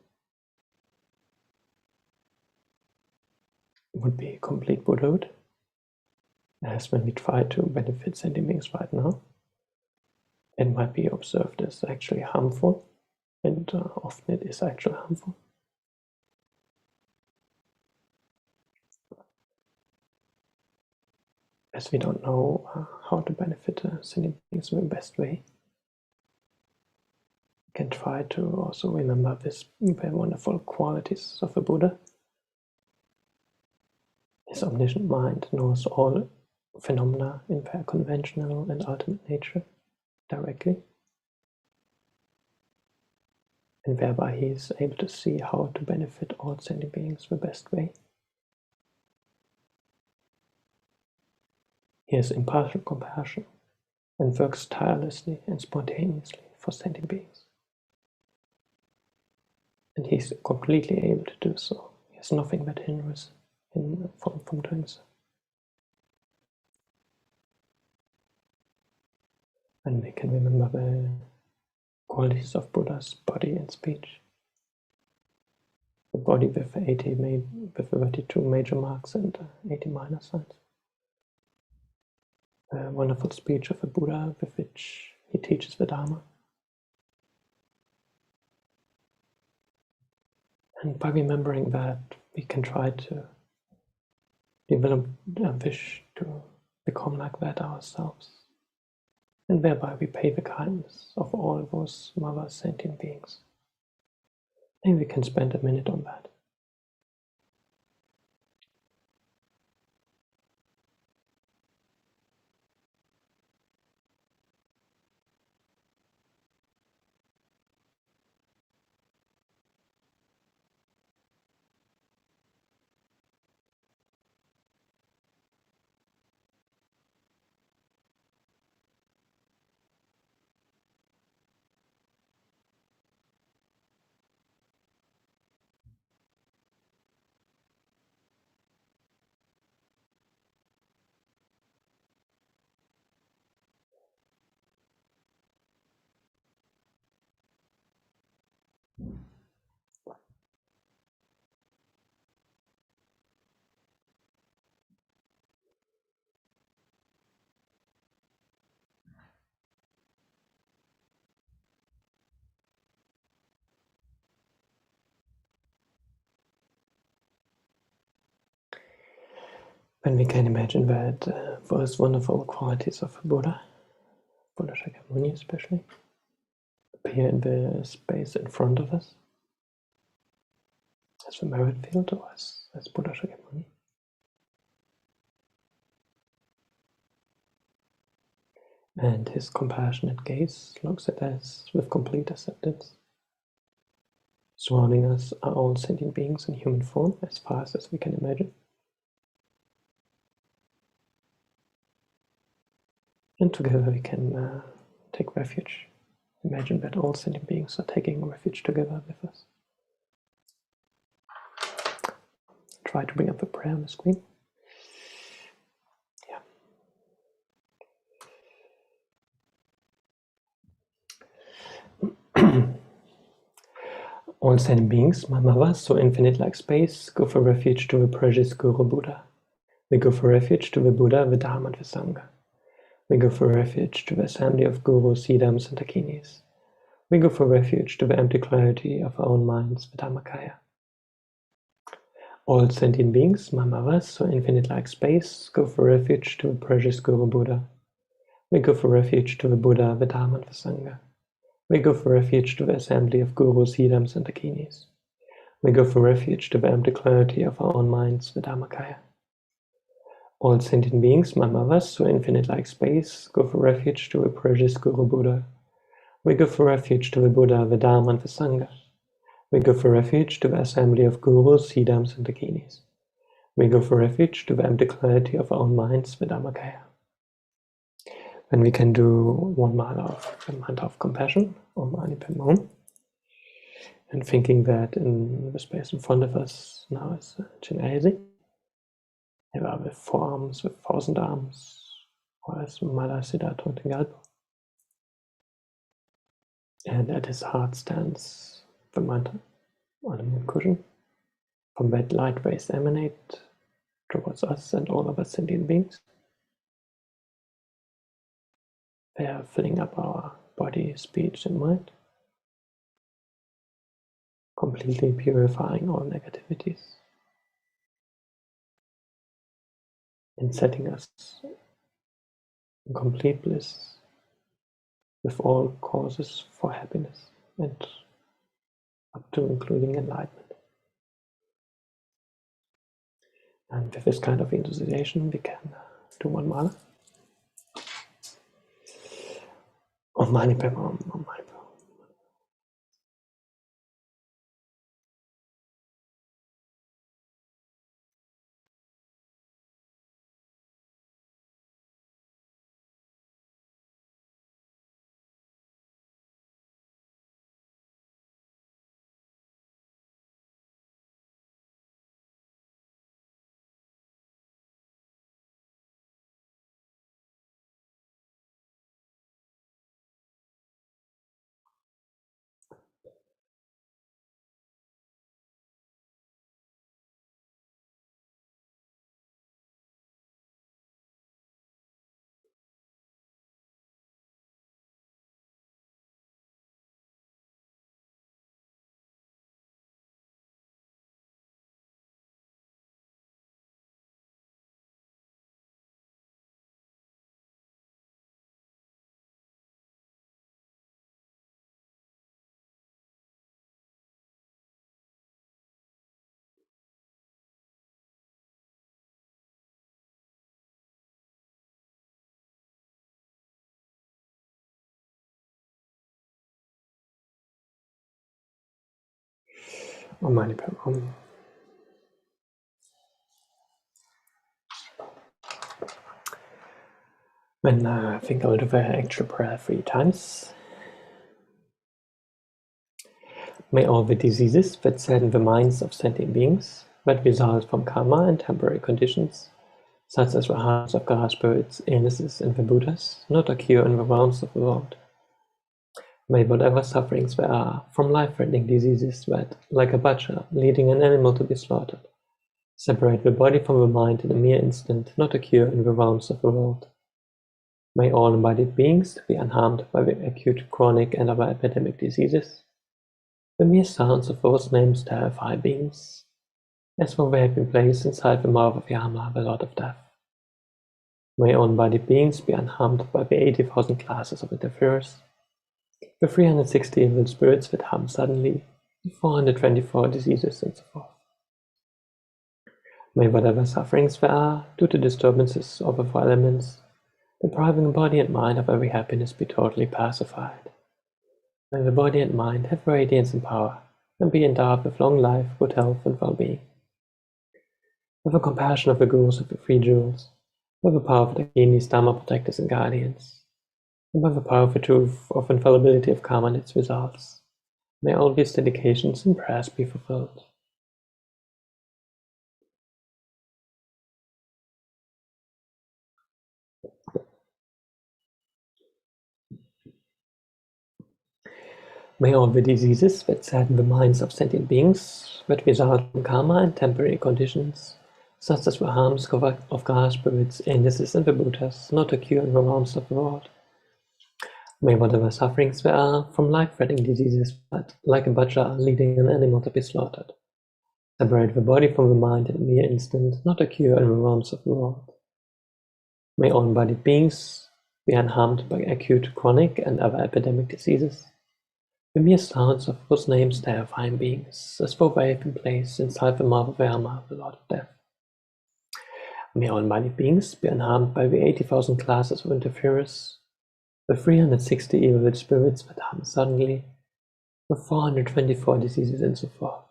[SPEAKER 21] would be complete Buddhahood, as when we try to benefit sentient beings right now, it might be observed as actually harmful, and often it is actually harmful. As we don't know how to benefit sentient beings in the best way, we can try to also remember these very wonderful qualities of the Buddha. His omniscient mind knows all phenomena in their conventional and ultimate nature directly, and thereby he is able to see how to benefit all sentient beings the best way. He has impartial compassion and works tirelessly and spontaneously for sentient beings. And he is completely able to do so. He has nothing that hinders him from doing so. And we can remember the qualities of Buddha's body and speech. The body with 32 major marks and 80 minor signs. A wonderful speech of a Buddha with which he teaches the Dharma. And by remembering that, we can try to develop a wish to become like that ourselves. And thereby we pay the kindness of all those mother sentient beings. Maybe we can spend a minute on that. When we can imagine that those wonderful qualities of Buddha Shakyamuni especially, appear in the space in front of us, as the merit field or as Buddha Shakyamuni. And his compassionate gaze looks at us with complete acceptance. Surrounding us are all sentient beings in human form, as far as we can imagine. And together we can take refuge. Imagine that all sentient beings are taking refuge together with us. Try to bring up the prayer on the screen. Yeah. All sentient beings, my mother, so infinite like space, go for refuge to the precious Guru Buddha. We go for refuge to the Buddha, the Dharma, and the Sangha. We go for refuge to the assembly of Gurus, Siddhams, and Dakinis. We go for refuge to the empty clarity of our own minds, the Dhammakaya. All sentient beings, my mothers, so infinite like space, go for refuge to the precious Guru Buddha. We go for refuge to the Buddha, the Dharma, and the Sangha. We go for refuge to the assembly of Gurus, Siddhams, and Dakinis. We go for refuge to the empty clarity of our own minds, the Dhammakaya. All sentient beings, my mothers, so infinite like space, go for refuge to the precious Guru Buddha. We go for refuge to the Buddha, the Dharma, and the Sangha. We go for refuge to the assembly of Gurus, Siddhams, and Dakinis. We go for refuge to the empty clarity of our own minds with Dhammakaya. Then we can do one mala of the mantra of compassion, Om Mani Padme Hum, and thinking that in the space in front of us now is Chenrezig, either with 4 arms, with 1,000 arms, or as Mala Siddha Thangtong Gyalpo. And at his heart stands the mantra on a moon cushion. From that light rays emanate towards us and all of us sentient beings. They are filling up our body, speech, and mind, completely purifying all negativities and setting us in complete bliss with all causes for happiness and up to including enlightenment. And with this kind of visualization, we can do one mala. Om Mani Padme Hum, Om Mani Padme Hum. Om Mani Padme Hum. Then I think I'll do the actual prayer 3 times. May all the diseases that sadden the minds of sentient beings, that result from karma and temporary conditions, such as the harms of grass spirits, illnesses, and the Buddhas, not occur in the realms of the world. May whatever sufferings there are from life-threatening diseases that, like a butcher leading an animal to be slaughtered, separate the body from the mind in a mere instant, not occur in the realms of the world. May all embodied beings be unharmed by the acute, chronic, and other epidemic diseases. The mere sounds of those names terrify beings, as though they had been placed inside the mouth of Yama, the Lord of Death. May all embodied beings be unharmed by the 80,000 classes of interferers, the 360 evil spirits that harm suddenly, the 424 diseases, and so forth. May whatever sufferings there are, due to disturbances of the 4 elements, depriving body and mind of every happiness, be totally pacified. May the body and mind have radiance and power, and be endowed with long life, good health, and well-being. With the compassion of the Gurus of the 3 jewels, with the power of the Akinis, Dharma protectors and guardians, and by the power of the truth of infallibility of karma and its results, may all these dedications and prayers be fulfilled. May all the diseases that sadden the minds of sentient beings, that result from karma and temporary conditions, such as the harms of grass spirits, illnesses, and the Buddhas, not occur in the realms of the world. May whatever sufferings there are from life-threatening diseases that, like a butcher leading an animal to be slaughtered, separate the body from the mind in a mere instant, not occur in the realms of the world. May all embodied beings be unharmed by acute, chronic, and other epidemic diseases. The mere sounds of whose names terrifying beings, as though they have been placed inside the mouth of Yama, the Lord of Death. May all embodied beings be unharmed by the 80,000 classes of interferers, the 360 evil spirits that harm suddenly, the 424 diseases, and so forth.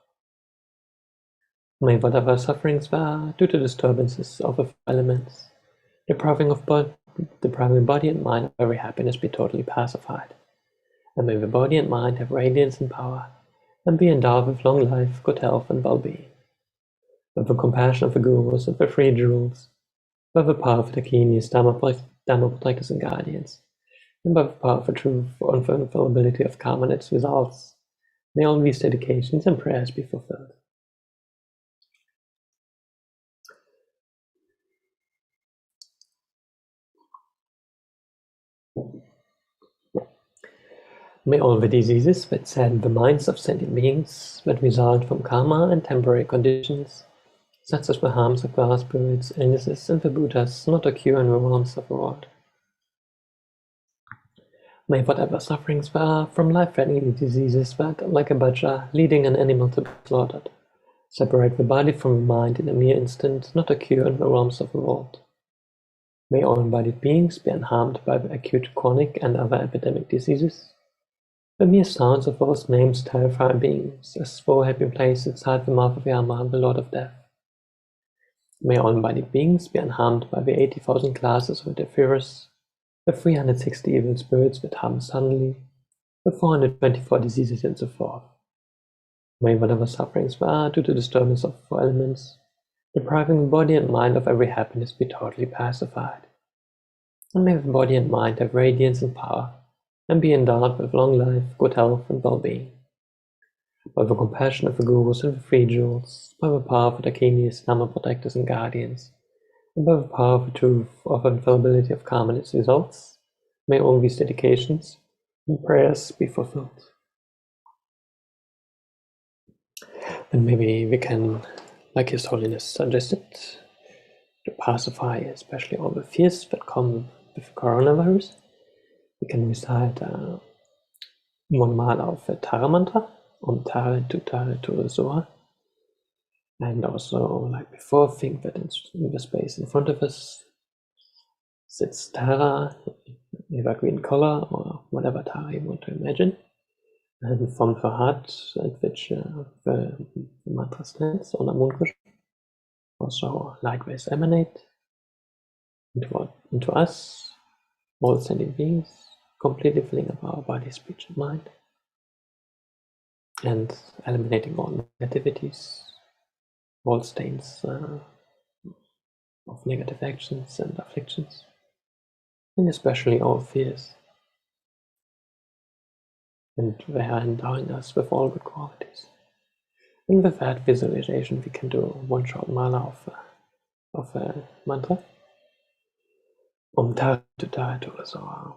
[SPEAKER 21] May whatever sufferings were due to disturbances of the elements, depriving body and mind of every happiness be totally pacified. And may the body and mind have radiance and power, and be endowed with long life, good health, and well-being. With the compassion of the gurus and the free jewels, by the power of the Dakinis, Dharma protectors and guardians, and by the power of the truth or infallibility of karma and its results, may all these dedications and prayers be fulfilled. May all the diseases that sadden the minds of sentient beings that result from karma and temporary conditions, such as the harms of glass spirits, illnesses, and the Buddhas, not occur in the realms of the world. May whatever sufferings there are from life-threatening diseases that, like a butcher leading an animal to be slaughtered, separate the body from the mind in a mere instant, not occur in the realms of the world. May all embodied beings be unharmed by the acute, chronic, and other epidemic diseases. The mere sounds of those names terrify beings, as though had been placed inside the mouth of Yama, the Lord of Death. May all embodied beings be unharmed by the 80,000 classes of the Epheras, the 360 evil spirits that harm suddenly, the 424 diseases, and so forth. May whatever sufferings there are due to disturbance of four elements, depriving the body and mind of every happiness, be totally pacified. And may the body and mind have radiance and power, and be endowed with long life, good health, and well-being. By the compassion of the gurus and the free jewels, by the power of the Dakinis, Dharma protectors and guardians, and by the power of the truth of infallibility of karma and its results, may all these dedications and prayers be fulfilled. And maybe we can, like His Holiness suggested, to pacify especially all the fears that come with coronavirus. We can recite one mala of the Tara mantra, Tara tu Zoha. And also, like before, think that in the space in front of us sits Tara, either green color or whatever Tara you want to imagine. And from the heart at which the mantra stands, on a mundkush, also likewise emanate into us, all sentient beings, completely filling up our body, speech, and mind, and eliminating all negativities, all stains of negative actions and afflictions, and especially all fears. And they are endowing us with all good qualities. And with that visualization, we can do one short mala of a mantra. Tara tu Zoha.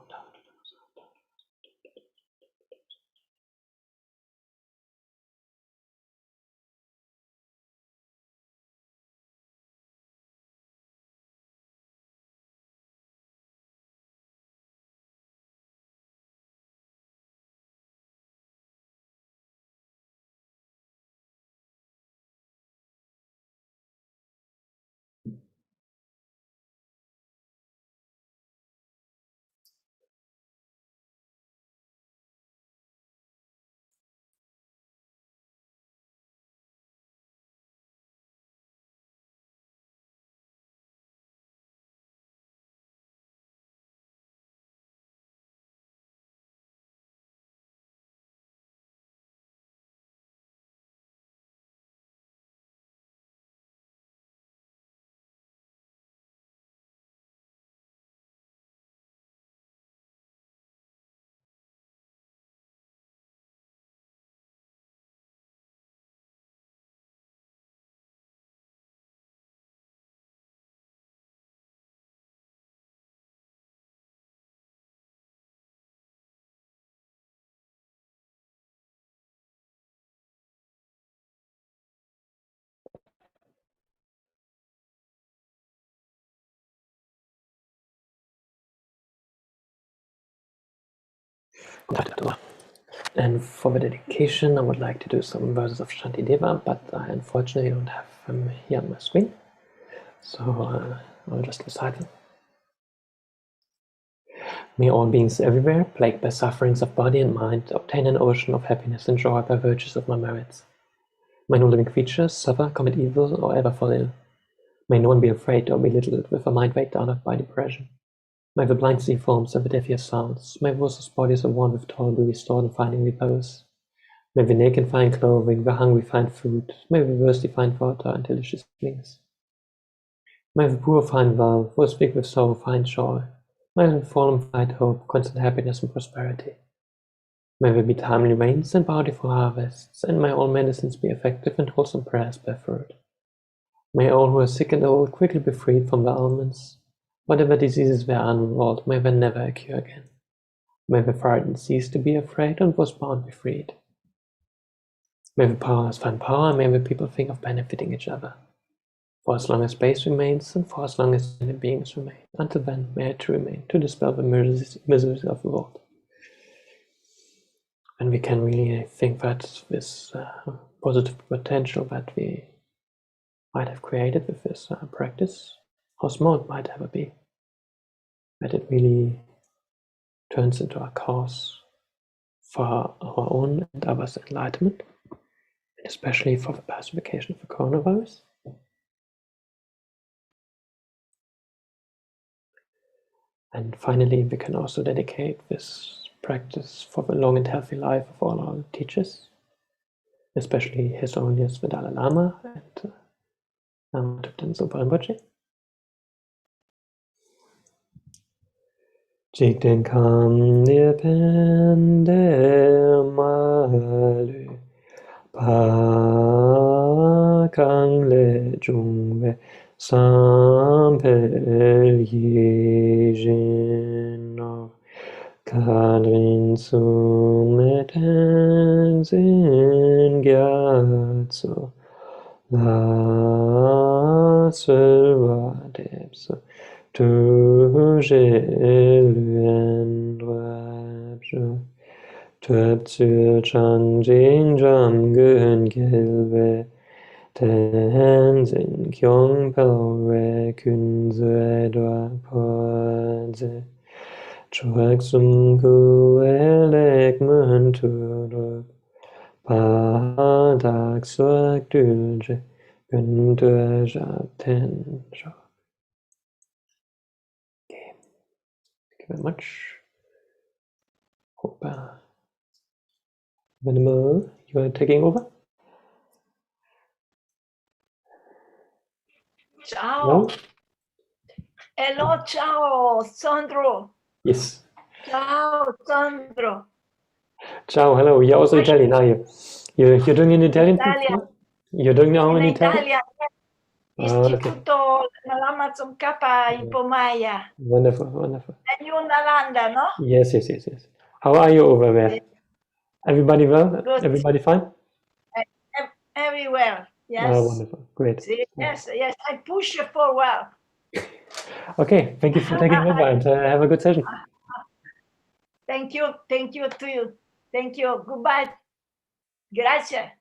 [SPEAKER 21] And for the dedication, I would like to do some verses of Shantideva, but I unfortunately don't have them here on my screen, so I'll just recite them. May all beings everywhere, plagued by sufferings of body and mind, obtain an ocean of happiness and joy by virtues of my merits. May no living creature suffer, commit evil, or ever fall ill. May no one be afraid or belittled with a mind weighed down by depression. May the blind see forms and the deaf hear sounds. May those whose bodies are worn with toil be restored and finding repose. May the naked find clothing, the hungry find food. May the thirsty find water and delicious things. May the poor find wealth, those speak with sorrow find joy. May the fallen find hope, constant happiness and prosperity. May there be timely rains and bountiful harvests, and may all medicines be effective and wholesome prayers bear fruit. May all who are sick and old quickly be freed from their ailments. Whatever diseases were unrolled, may they never occur again. May the frightened cease to be afraid and those bound be freed. May the powers find power, and may the people think of benefiting each other. For as long as space remains, and for as long as human beings remain, until then may it remain to dispel the miseries of the world. And we can really think that this positive potential that we might have created with this practice, how small it might ever be, that it really turns into a cause for our own and others' enlightenment, and especially for the pacification of the coronavirus. And finally, we can also dedicate this practice for the long and healthy life of all our teachers, especially His Holiness the Dalai Lama and Thangtong Zopa Rinpoche. Jikten kam nirpende malu pa kang le jungwe sampel yijino kadrin sumeten zin gyatso la selva depso Töpsül changjing jam gun gelve tenzin kyong pelwe kunzue dwa podze chuak sum kuelek munturok padak suak dulje guntur japten shok. Thank you very much. Hope Venerable, you are taking over?
[SPEAKER 1] Ciao.
[SPEAKER 21] No?
[SPEAKER 1] Hello, ciao, Sandro.
[SPEAKER 21] Yes.
[SPEAKER 1] Ciao, Sandro.
[SPEAKER 21] Ciao, hello. You're also Italian, are you? You're doing an Italian?
[SPEAKER 1] Italian.
[SPEAKER 21] You're doing now in
[SPEAKER 1] In
[SPEAKER 21] Italian?
[SPEAKER 1] Italia,
[SPEAKER 21] Okay.
[SPEAKER 1] Istituto nell'Amazon K in Pomaia.
[SPEAKER 21] Wonderful, wonderful.
[SPEAKER 1] And you in Olanda, no?
[SPEAKER 21] Yes. How are you over there? Everybody well?
[SPEAKER 1] Good.
[SPEAKER 21] Everybody fine?
[SPEAKER 1] Everywhere, yes.
[SPEAKER 21] Wonderful, great.
[SPEAKER 1] Yes, I push you forward.
[SPEAKER 21] Okay, thank you for taking over and have a good session.
[SPEAKER 1] Thank you to you. Thank you, goodbye. Grazie.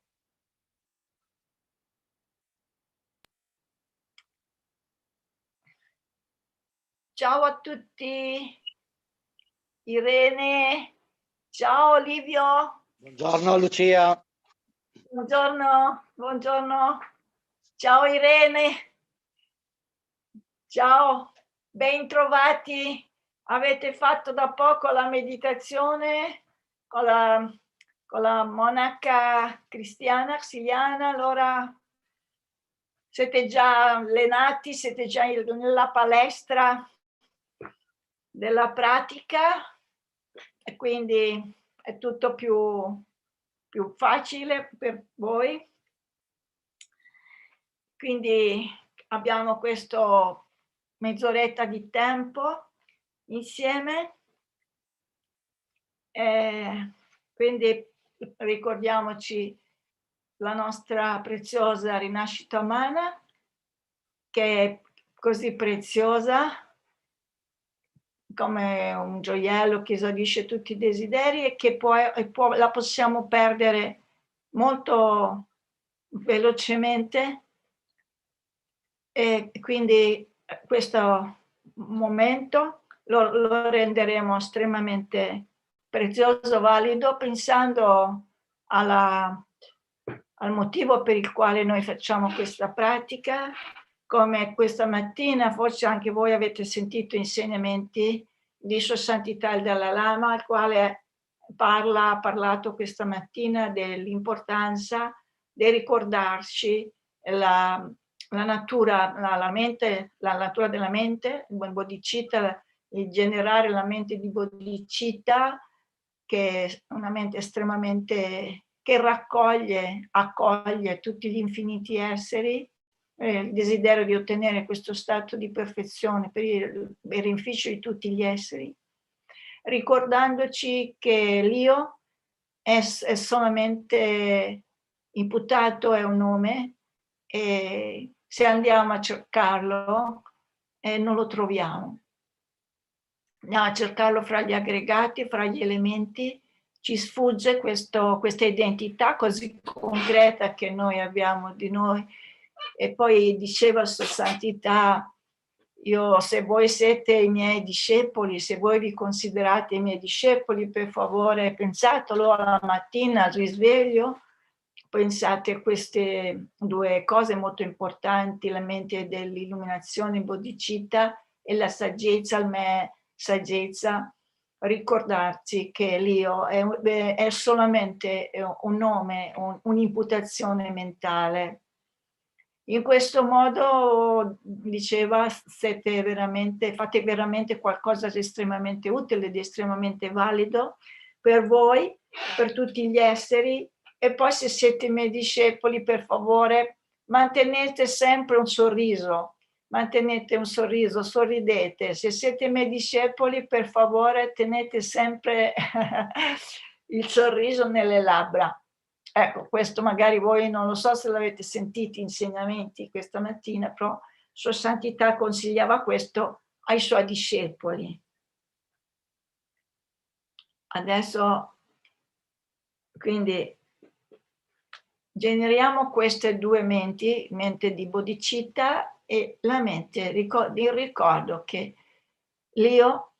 [SPEAKER 1] Ciao a tutti. Irene. Ciao Livio.
[SPEAKER 22] Buongiorno Lucia.
[SPEAKER 1] Buongiorno. Ciao Irene. Ciao, ben trovati. Avete fatto da poco la meditazione con la monaca cristiana, siciliana, allora siete già allenati, siete già nella palestra della pratica e quindi è tutto più facile per voi. Quindi abbiamo questo mezz'oretta di tempo insieme. Quindi ricordiamoci la nostra preziosa rinascita umana, che è così preziosa come un gioiello che esaudisce tutti i desideri e che la possiamo perdere molto velocemente. E quindi questo momento lo renderemo estremamente prezioso, valido, pensando alla al motivo per il quale noi facciamo questa pratica, come questa mattina forse anche voi avete sentito insegnamenti di Sua Santità il Dalai Lama, il quale ha parlato questa mattina dell'importanza di ricordarci la natura della mente, il bodhicitta, il generare la mente di bodhicitta, che è una mente estremamente, che accoglie tutti gli infiniti esseri, il desiderio di ottenere questo stato di perfezione per il beneficio di tutti gli esseri, ricordandoci che l'io è solamente imputato, è un nome, e se andiamo a cercarlo non lo troviamo. Andiamo a cercarlo fra gli aggregati, fra gli elementi, ci sfugge questa identità così concreta che noi abbiamo di noi. E poi diceva Sua Santità, se voi siete i miei discepoli, se voi vi considerate i miei discepoli, per favore pensatelo alla mattina al risveglio, pensate a queste due cose molto importanti, la mente dell'illuminazione bodhicitta e la saggezza, il me saggezza, ricordarci che l'io è solamente un nome, un'imputazione mentale. In questo modo, diceva, fate veramente qualcosa di estremamente utile, di estremamente valido per voi, per tutti gli esseri. E poi se siete i miei discepoli, per favore, mantenete sempre un sorriso, sorridete. Se siete i miei discepoli, per favore, tenete sempre il sorriso nelle labbra. Ecco, questo magari voi non lo so se l'avete sentito insegnamenti questa mattina, però Sua Santità consigliava questo ai suoi discepoli. Adesso, quindi, generiamo queste due menti, mente di bodhicitta e la mente di ricordo che l'io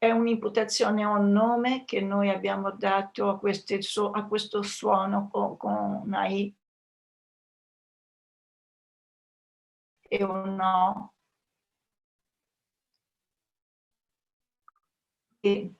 [SPEAKER 1] è un'imputazione, è un nome che noi abbiamo dato a questo suono con una I e un O. E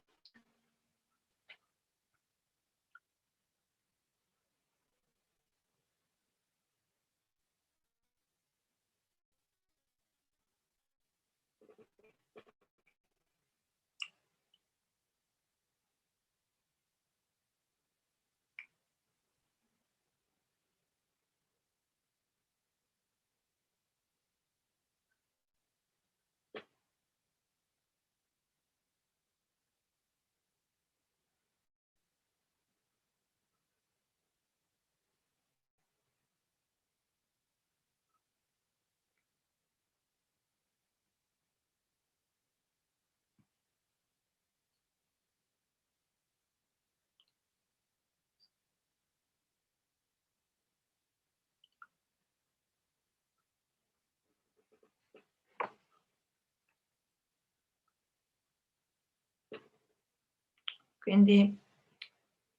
[SPEAKER 1] quindi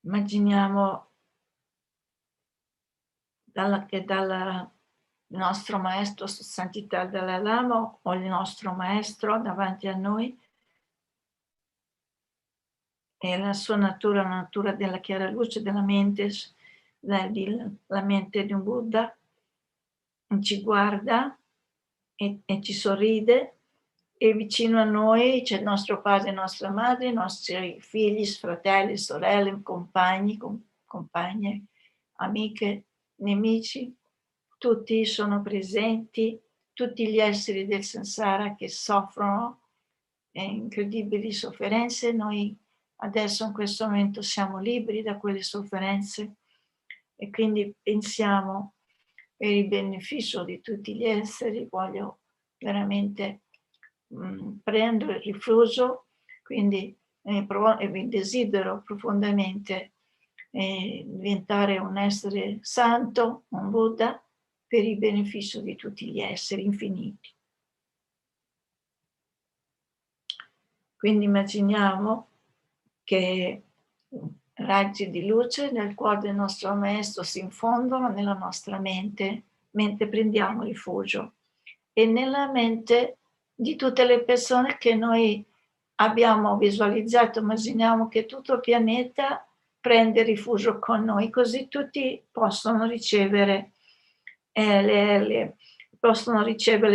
[SPEAKER 1] immaginiamo che dal nostro maestro Sua Santità Dalai Lama o il nostro maestro davanti a noi e la sua natura, la natura della chiara luce della mente, la mente di un Buddha, ci guarda e ci sorride, e vicino a noi c'è il nostro padre e nostra madre, i nostri figli, fratelli, sorelle, compagni, compagne, amiche, nemici, tutti sono presenti, tutti gli esseri del samsara che soffrono incredibili sofferenze. Noi adesso in questo momento siamo liberi da quelle sofferenze e quindi pensiamo per il beneficio di tutti gli esseri, voglio veramente prendo il rifugio, quindi desidero profondamente diventare un essere santo, un Buddha, per il beneficio di tutti gli esseri infiniti. Quindi immaginiamo che raggi di luce nel cuore del nostro maestro si infondono nella nostra mente mentre prendiamo rifugio e nella mente di tutte le persone che noi abbiamo visualizzato. Immaginiamo che tutto il pianeta prende rifugio con noi, così tutti possono ricevere le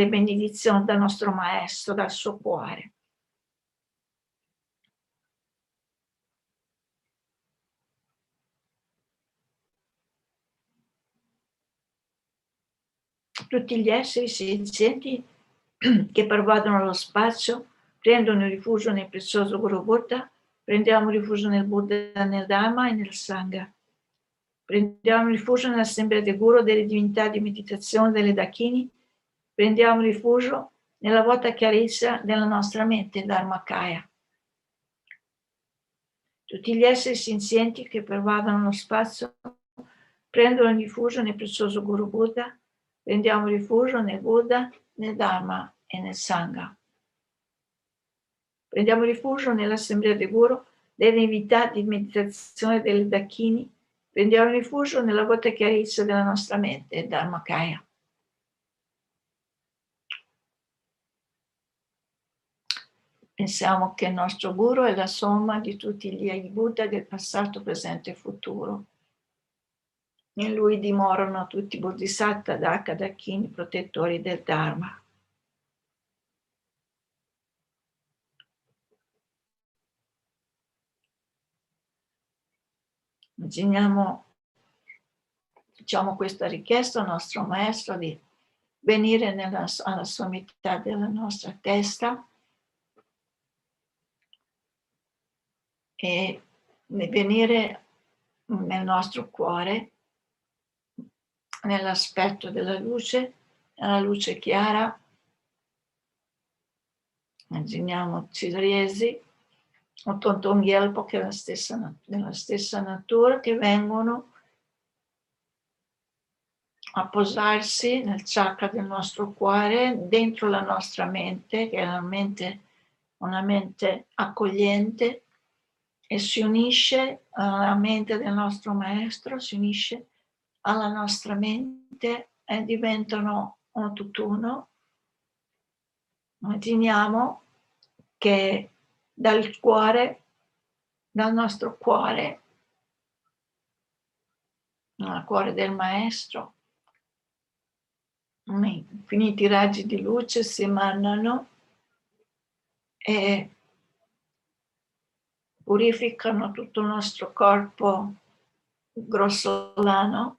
[SPEAKER 1] benedizioni dal nostro maestro, dal suo cuore. Tutti gli esseri senzienti che pervadono lo spazio prendono rifugio nel prezioso Guru Buddha, prendiamo rifugio nel Buddha, nel Dhamma e nel Sangha. Prendiamo rifugio nell'assemblea del Guru, delle divinità di meditazione, delle Dakini. Prendiamo rifugio nella vuota chiarezza della nostra mente, Dharmakaya. Tutti gli esseri senzienti che pervadono lo spazio prendono rifugio nel prezioso Guru Buddha, prendiamo rifugio nel Buddha, nel Dharma e nel Sangha. Prendiamo rifugio nell'assemblea del Guru, delle divinità di meditazione delle Dakini. Prendiamo rifugio nella vuota chiarezza della nostra mente, Dharmakaya. Pensiamo che il nostro Guru è la somma di tutti gli Buddha del passato, presente e futuro. In lui dimorano tutti i Bodhisattva, Daka, Dakini, protettori del Dharma. Immaginiamo, facciamo questa richiesta al nostro maestro di venire alla sommità della nostra testa e venire nel nostro cuore, nell'aspetto della luce, nella luce chiara. Immaginiamo Chenrezig o Thangtong Gyalpo, che è della stessa natura, che vengono a posarsi nel chakra del nostro cuore, dentro la nostra mente, che è una mente accogliente, e si unisce alla mente del nostro maestro, si unisce alla nostra mente e diventano un tutt'uno. Immaginiamo che dal nostro cuore, dal cuore del maestro, infiniti raggi di luce si emanano e purificano tutto il nostro corpo grossolano,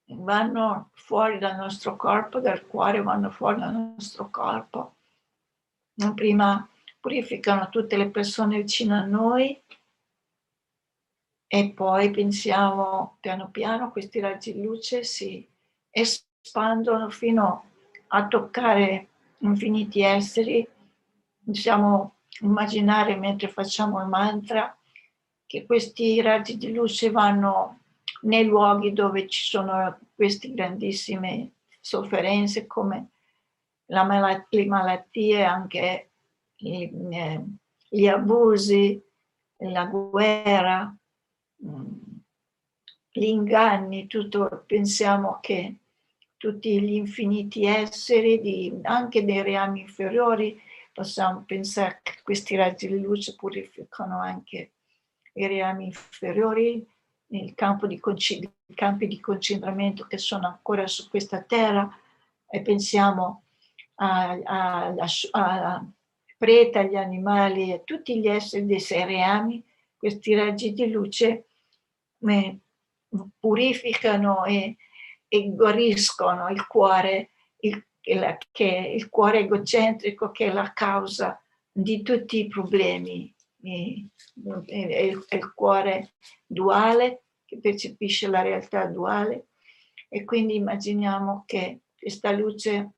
[SPEAKER 1] vanno fuori dal nostro corpo, dal cuore vanno fuori dal nostro corpo. Prima purificano tutte le persone vicino a noi e poi pensiamo piano piano questi raggi di luce si espandono fino a toccare infiniti esseri. Possiamo immaginare mentre facciamo il mantra che questi raggi di luce vanno nei luoghi dove ci sono queste grandissime sofferenze come le malattie, anche gli abusi, la guerra, gli inganni, tutto. Pensiamo che tutti gli infiniti esseri, anche dei reami inferiori, possiamo pensare che questi raggi di luce purificano anche i reami inferiori, i campi di concentramento che sono ancora su questa terra, e pensiamo alla preta, agli animali, a tutti gli esseri dei sei reami. Questi raggi di luce purificano e guariscono il cuore, il cuore egocentrico, che è la causa di tutti i problemi, è il cuore duale che percepisce la realtà duale. E quindi immaginiamo che questa luce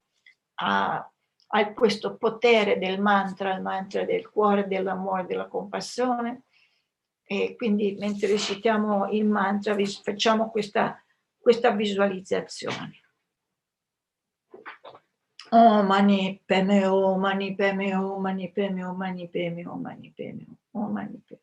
[SPEAKER 1] ha questo potere del mantra, il mantra del cuore, dell'amore, della compassione. E quindi mentre recitiamo il mantra facciamo questa visualizzazione. Om mani padme hum, Om mani padme hum, Om mani padme hum, Om mani padme hum, Om mani padme hum, Om mani padme.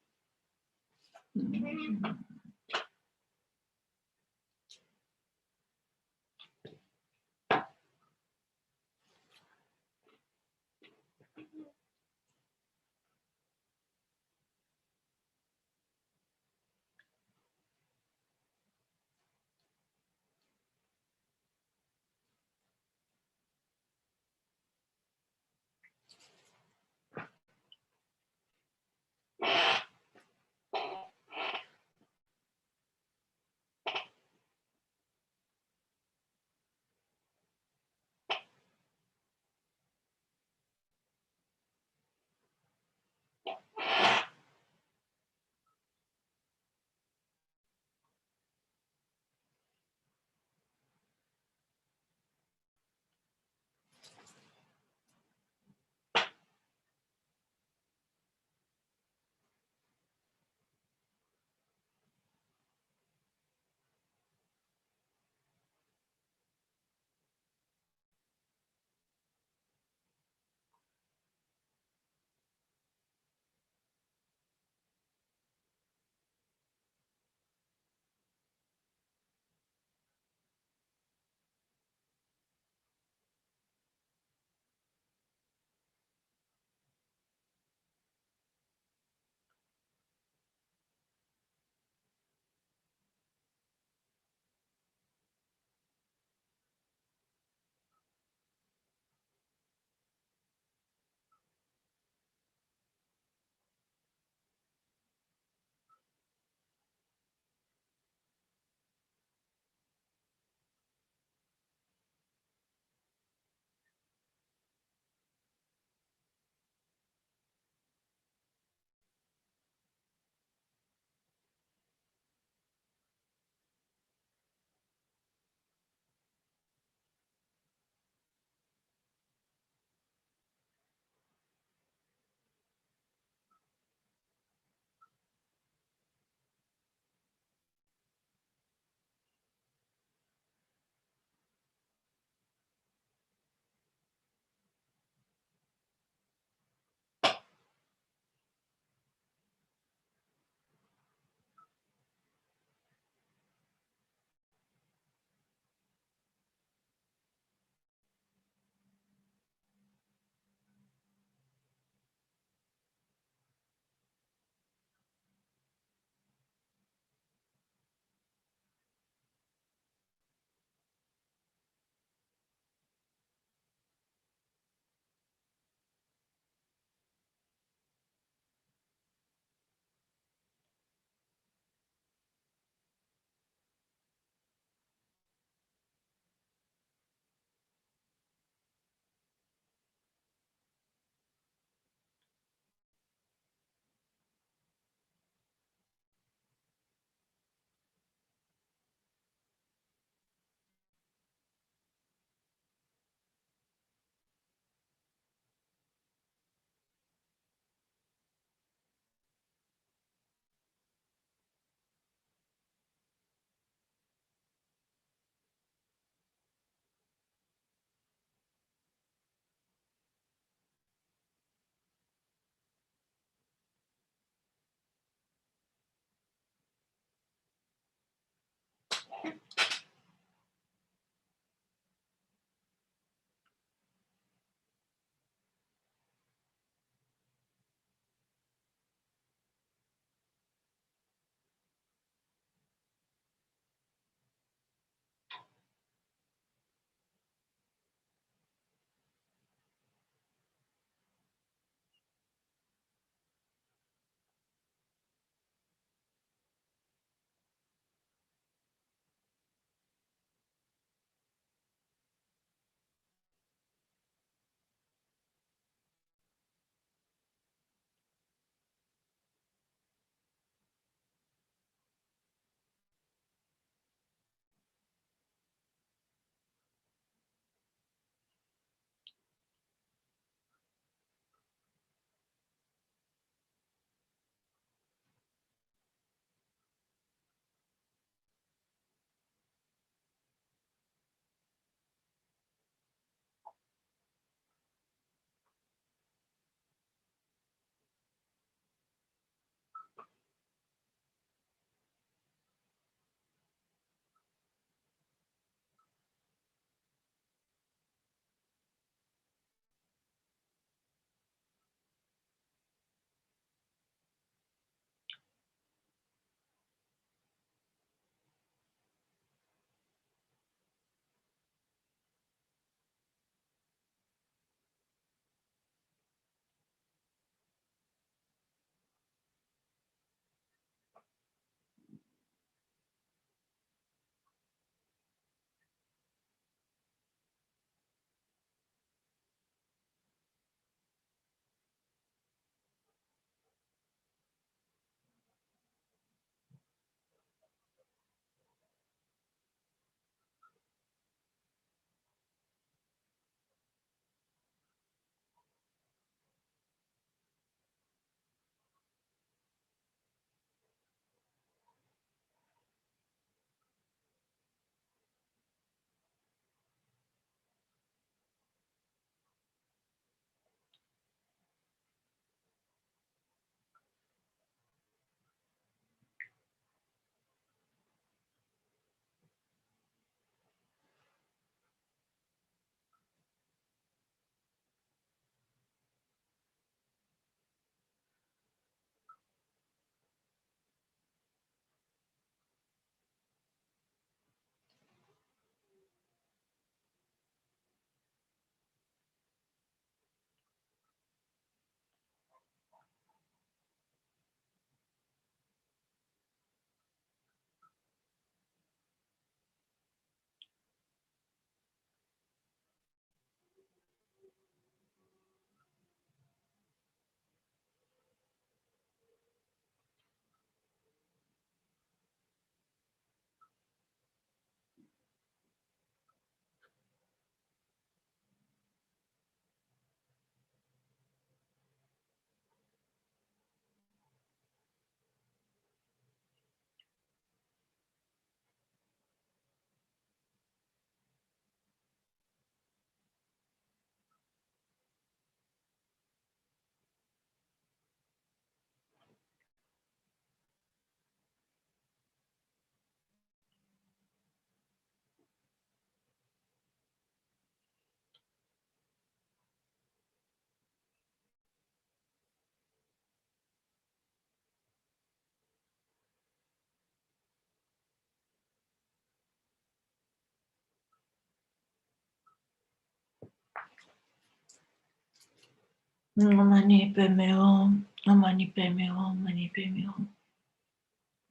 [SPEAKER 1] Mani padme hum, mani padme hum, mani padme hum,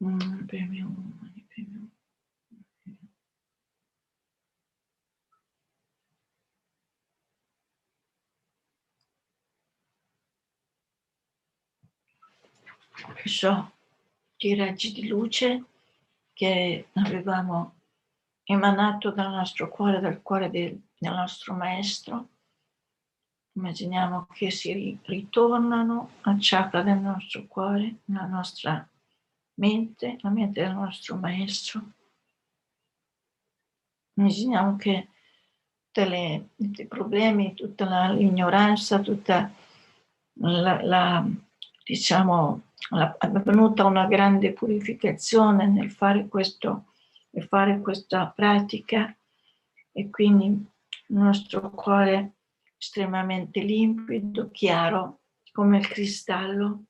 [SPEAKER 1] mani padme hum, mani padme hum. Perciò i raggi di luce che avevamo emanato dal nostro cuore, dal cuore del nostro maestro, immaginiamo che si ritornano al chakra del nostro cuore, nella nostra mente, la mente del nostro maestro. Immaginiamo che tutti i problemi, tutta l'ignoranza, tutta diciamo, è venuta una grande purificazione nel fare questa pratica, e quindi il nostro cuore estremamente limpido, chiaro, come il cristallo,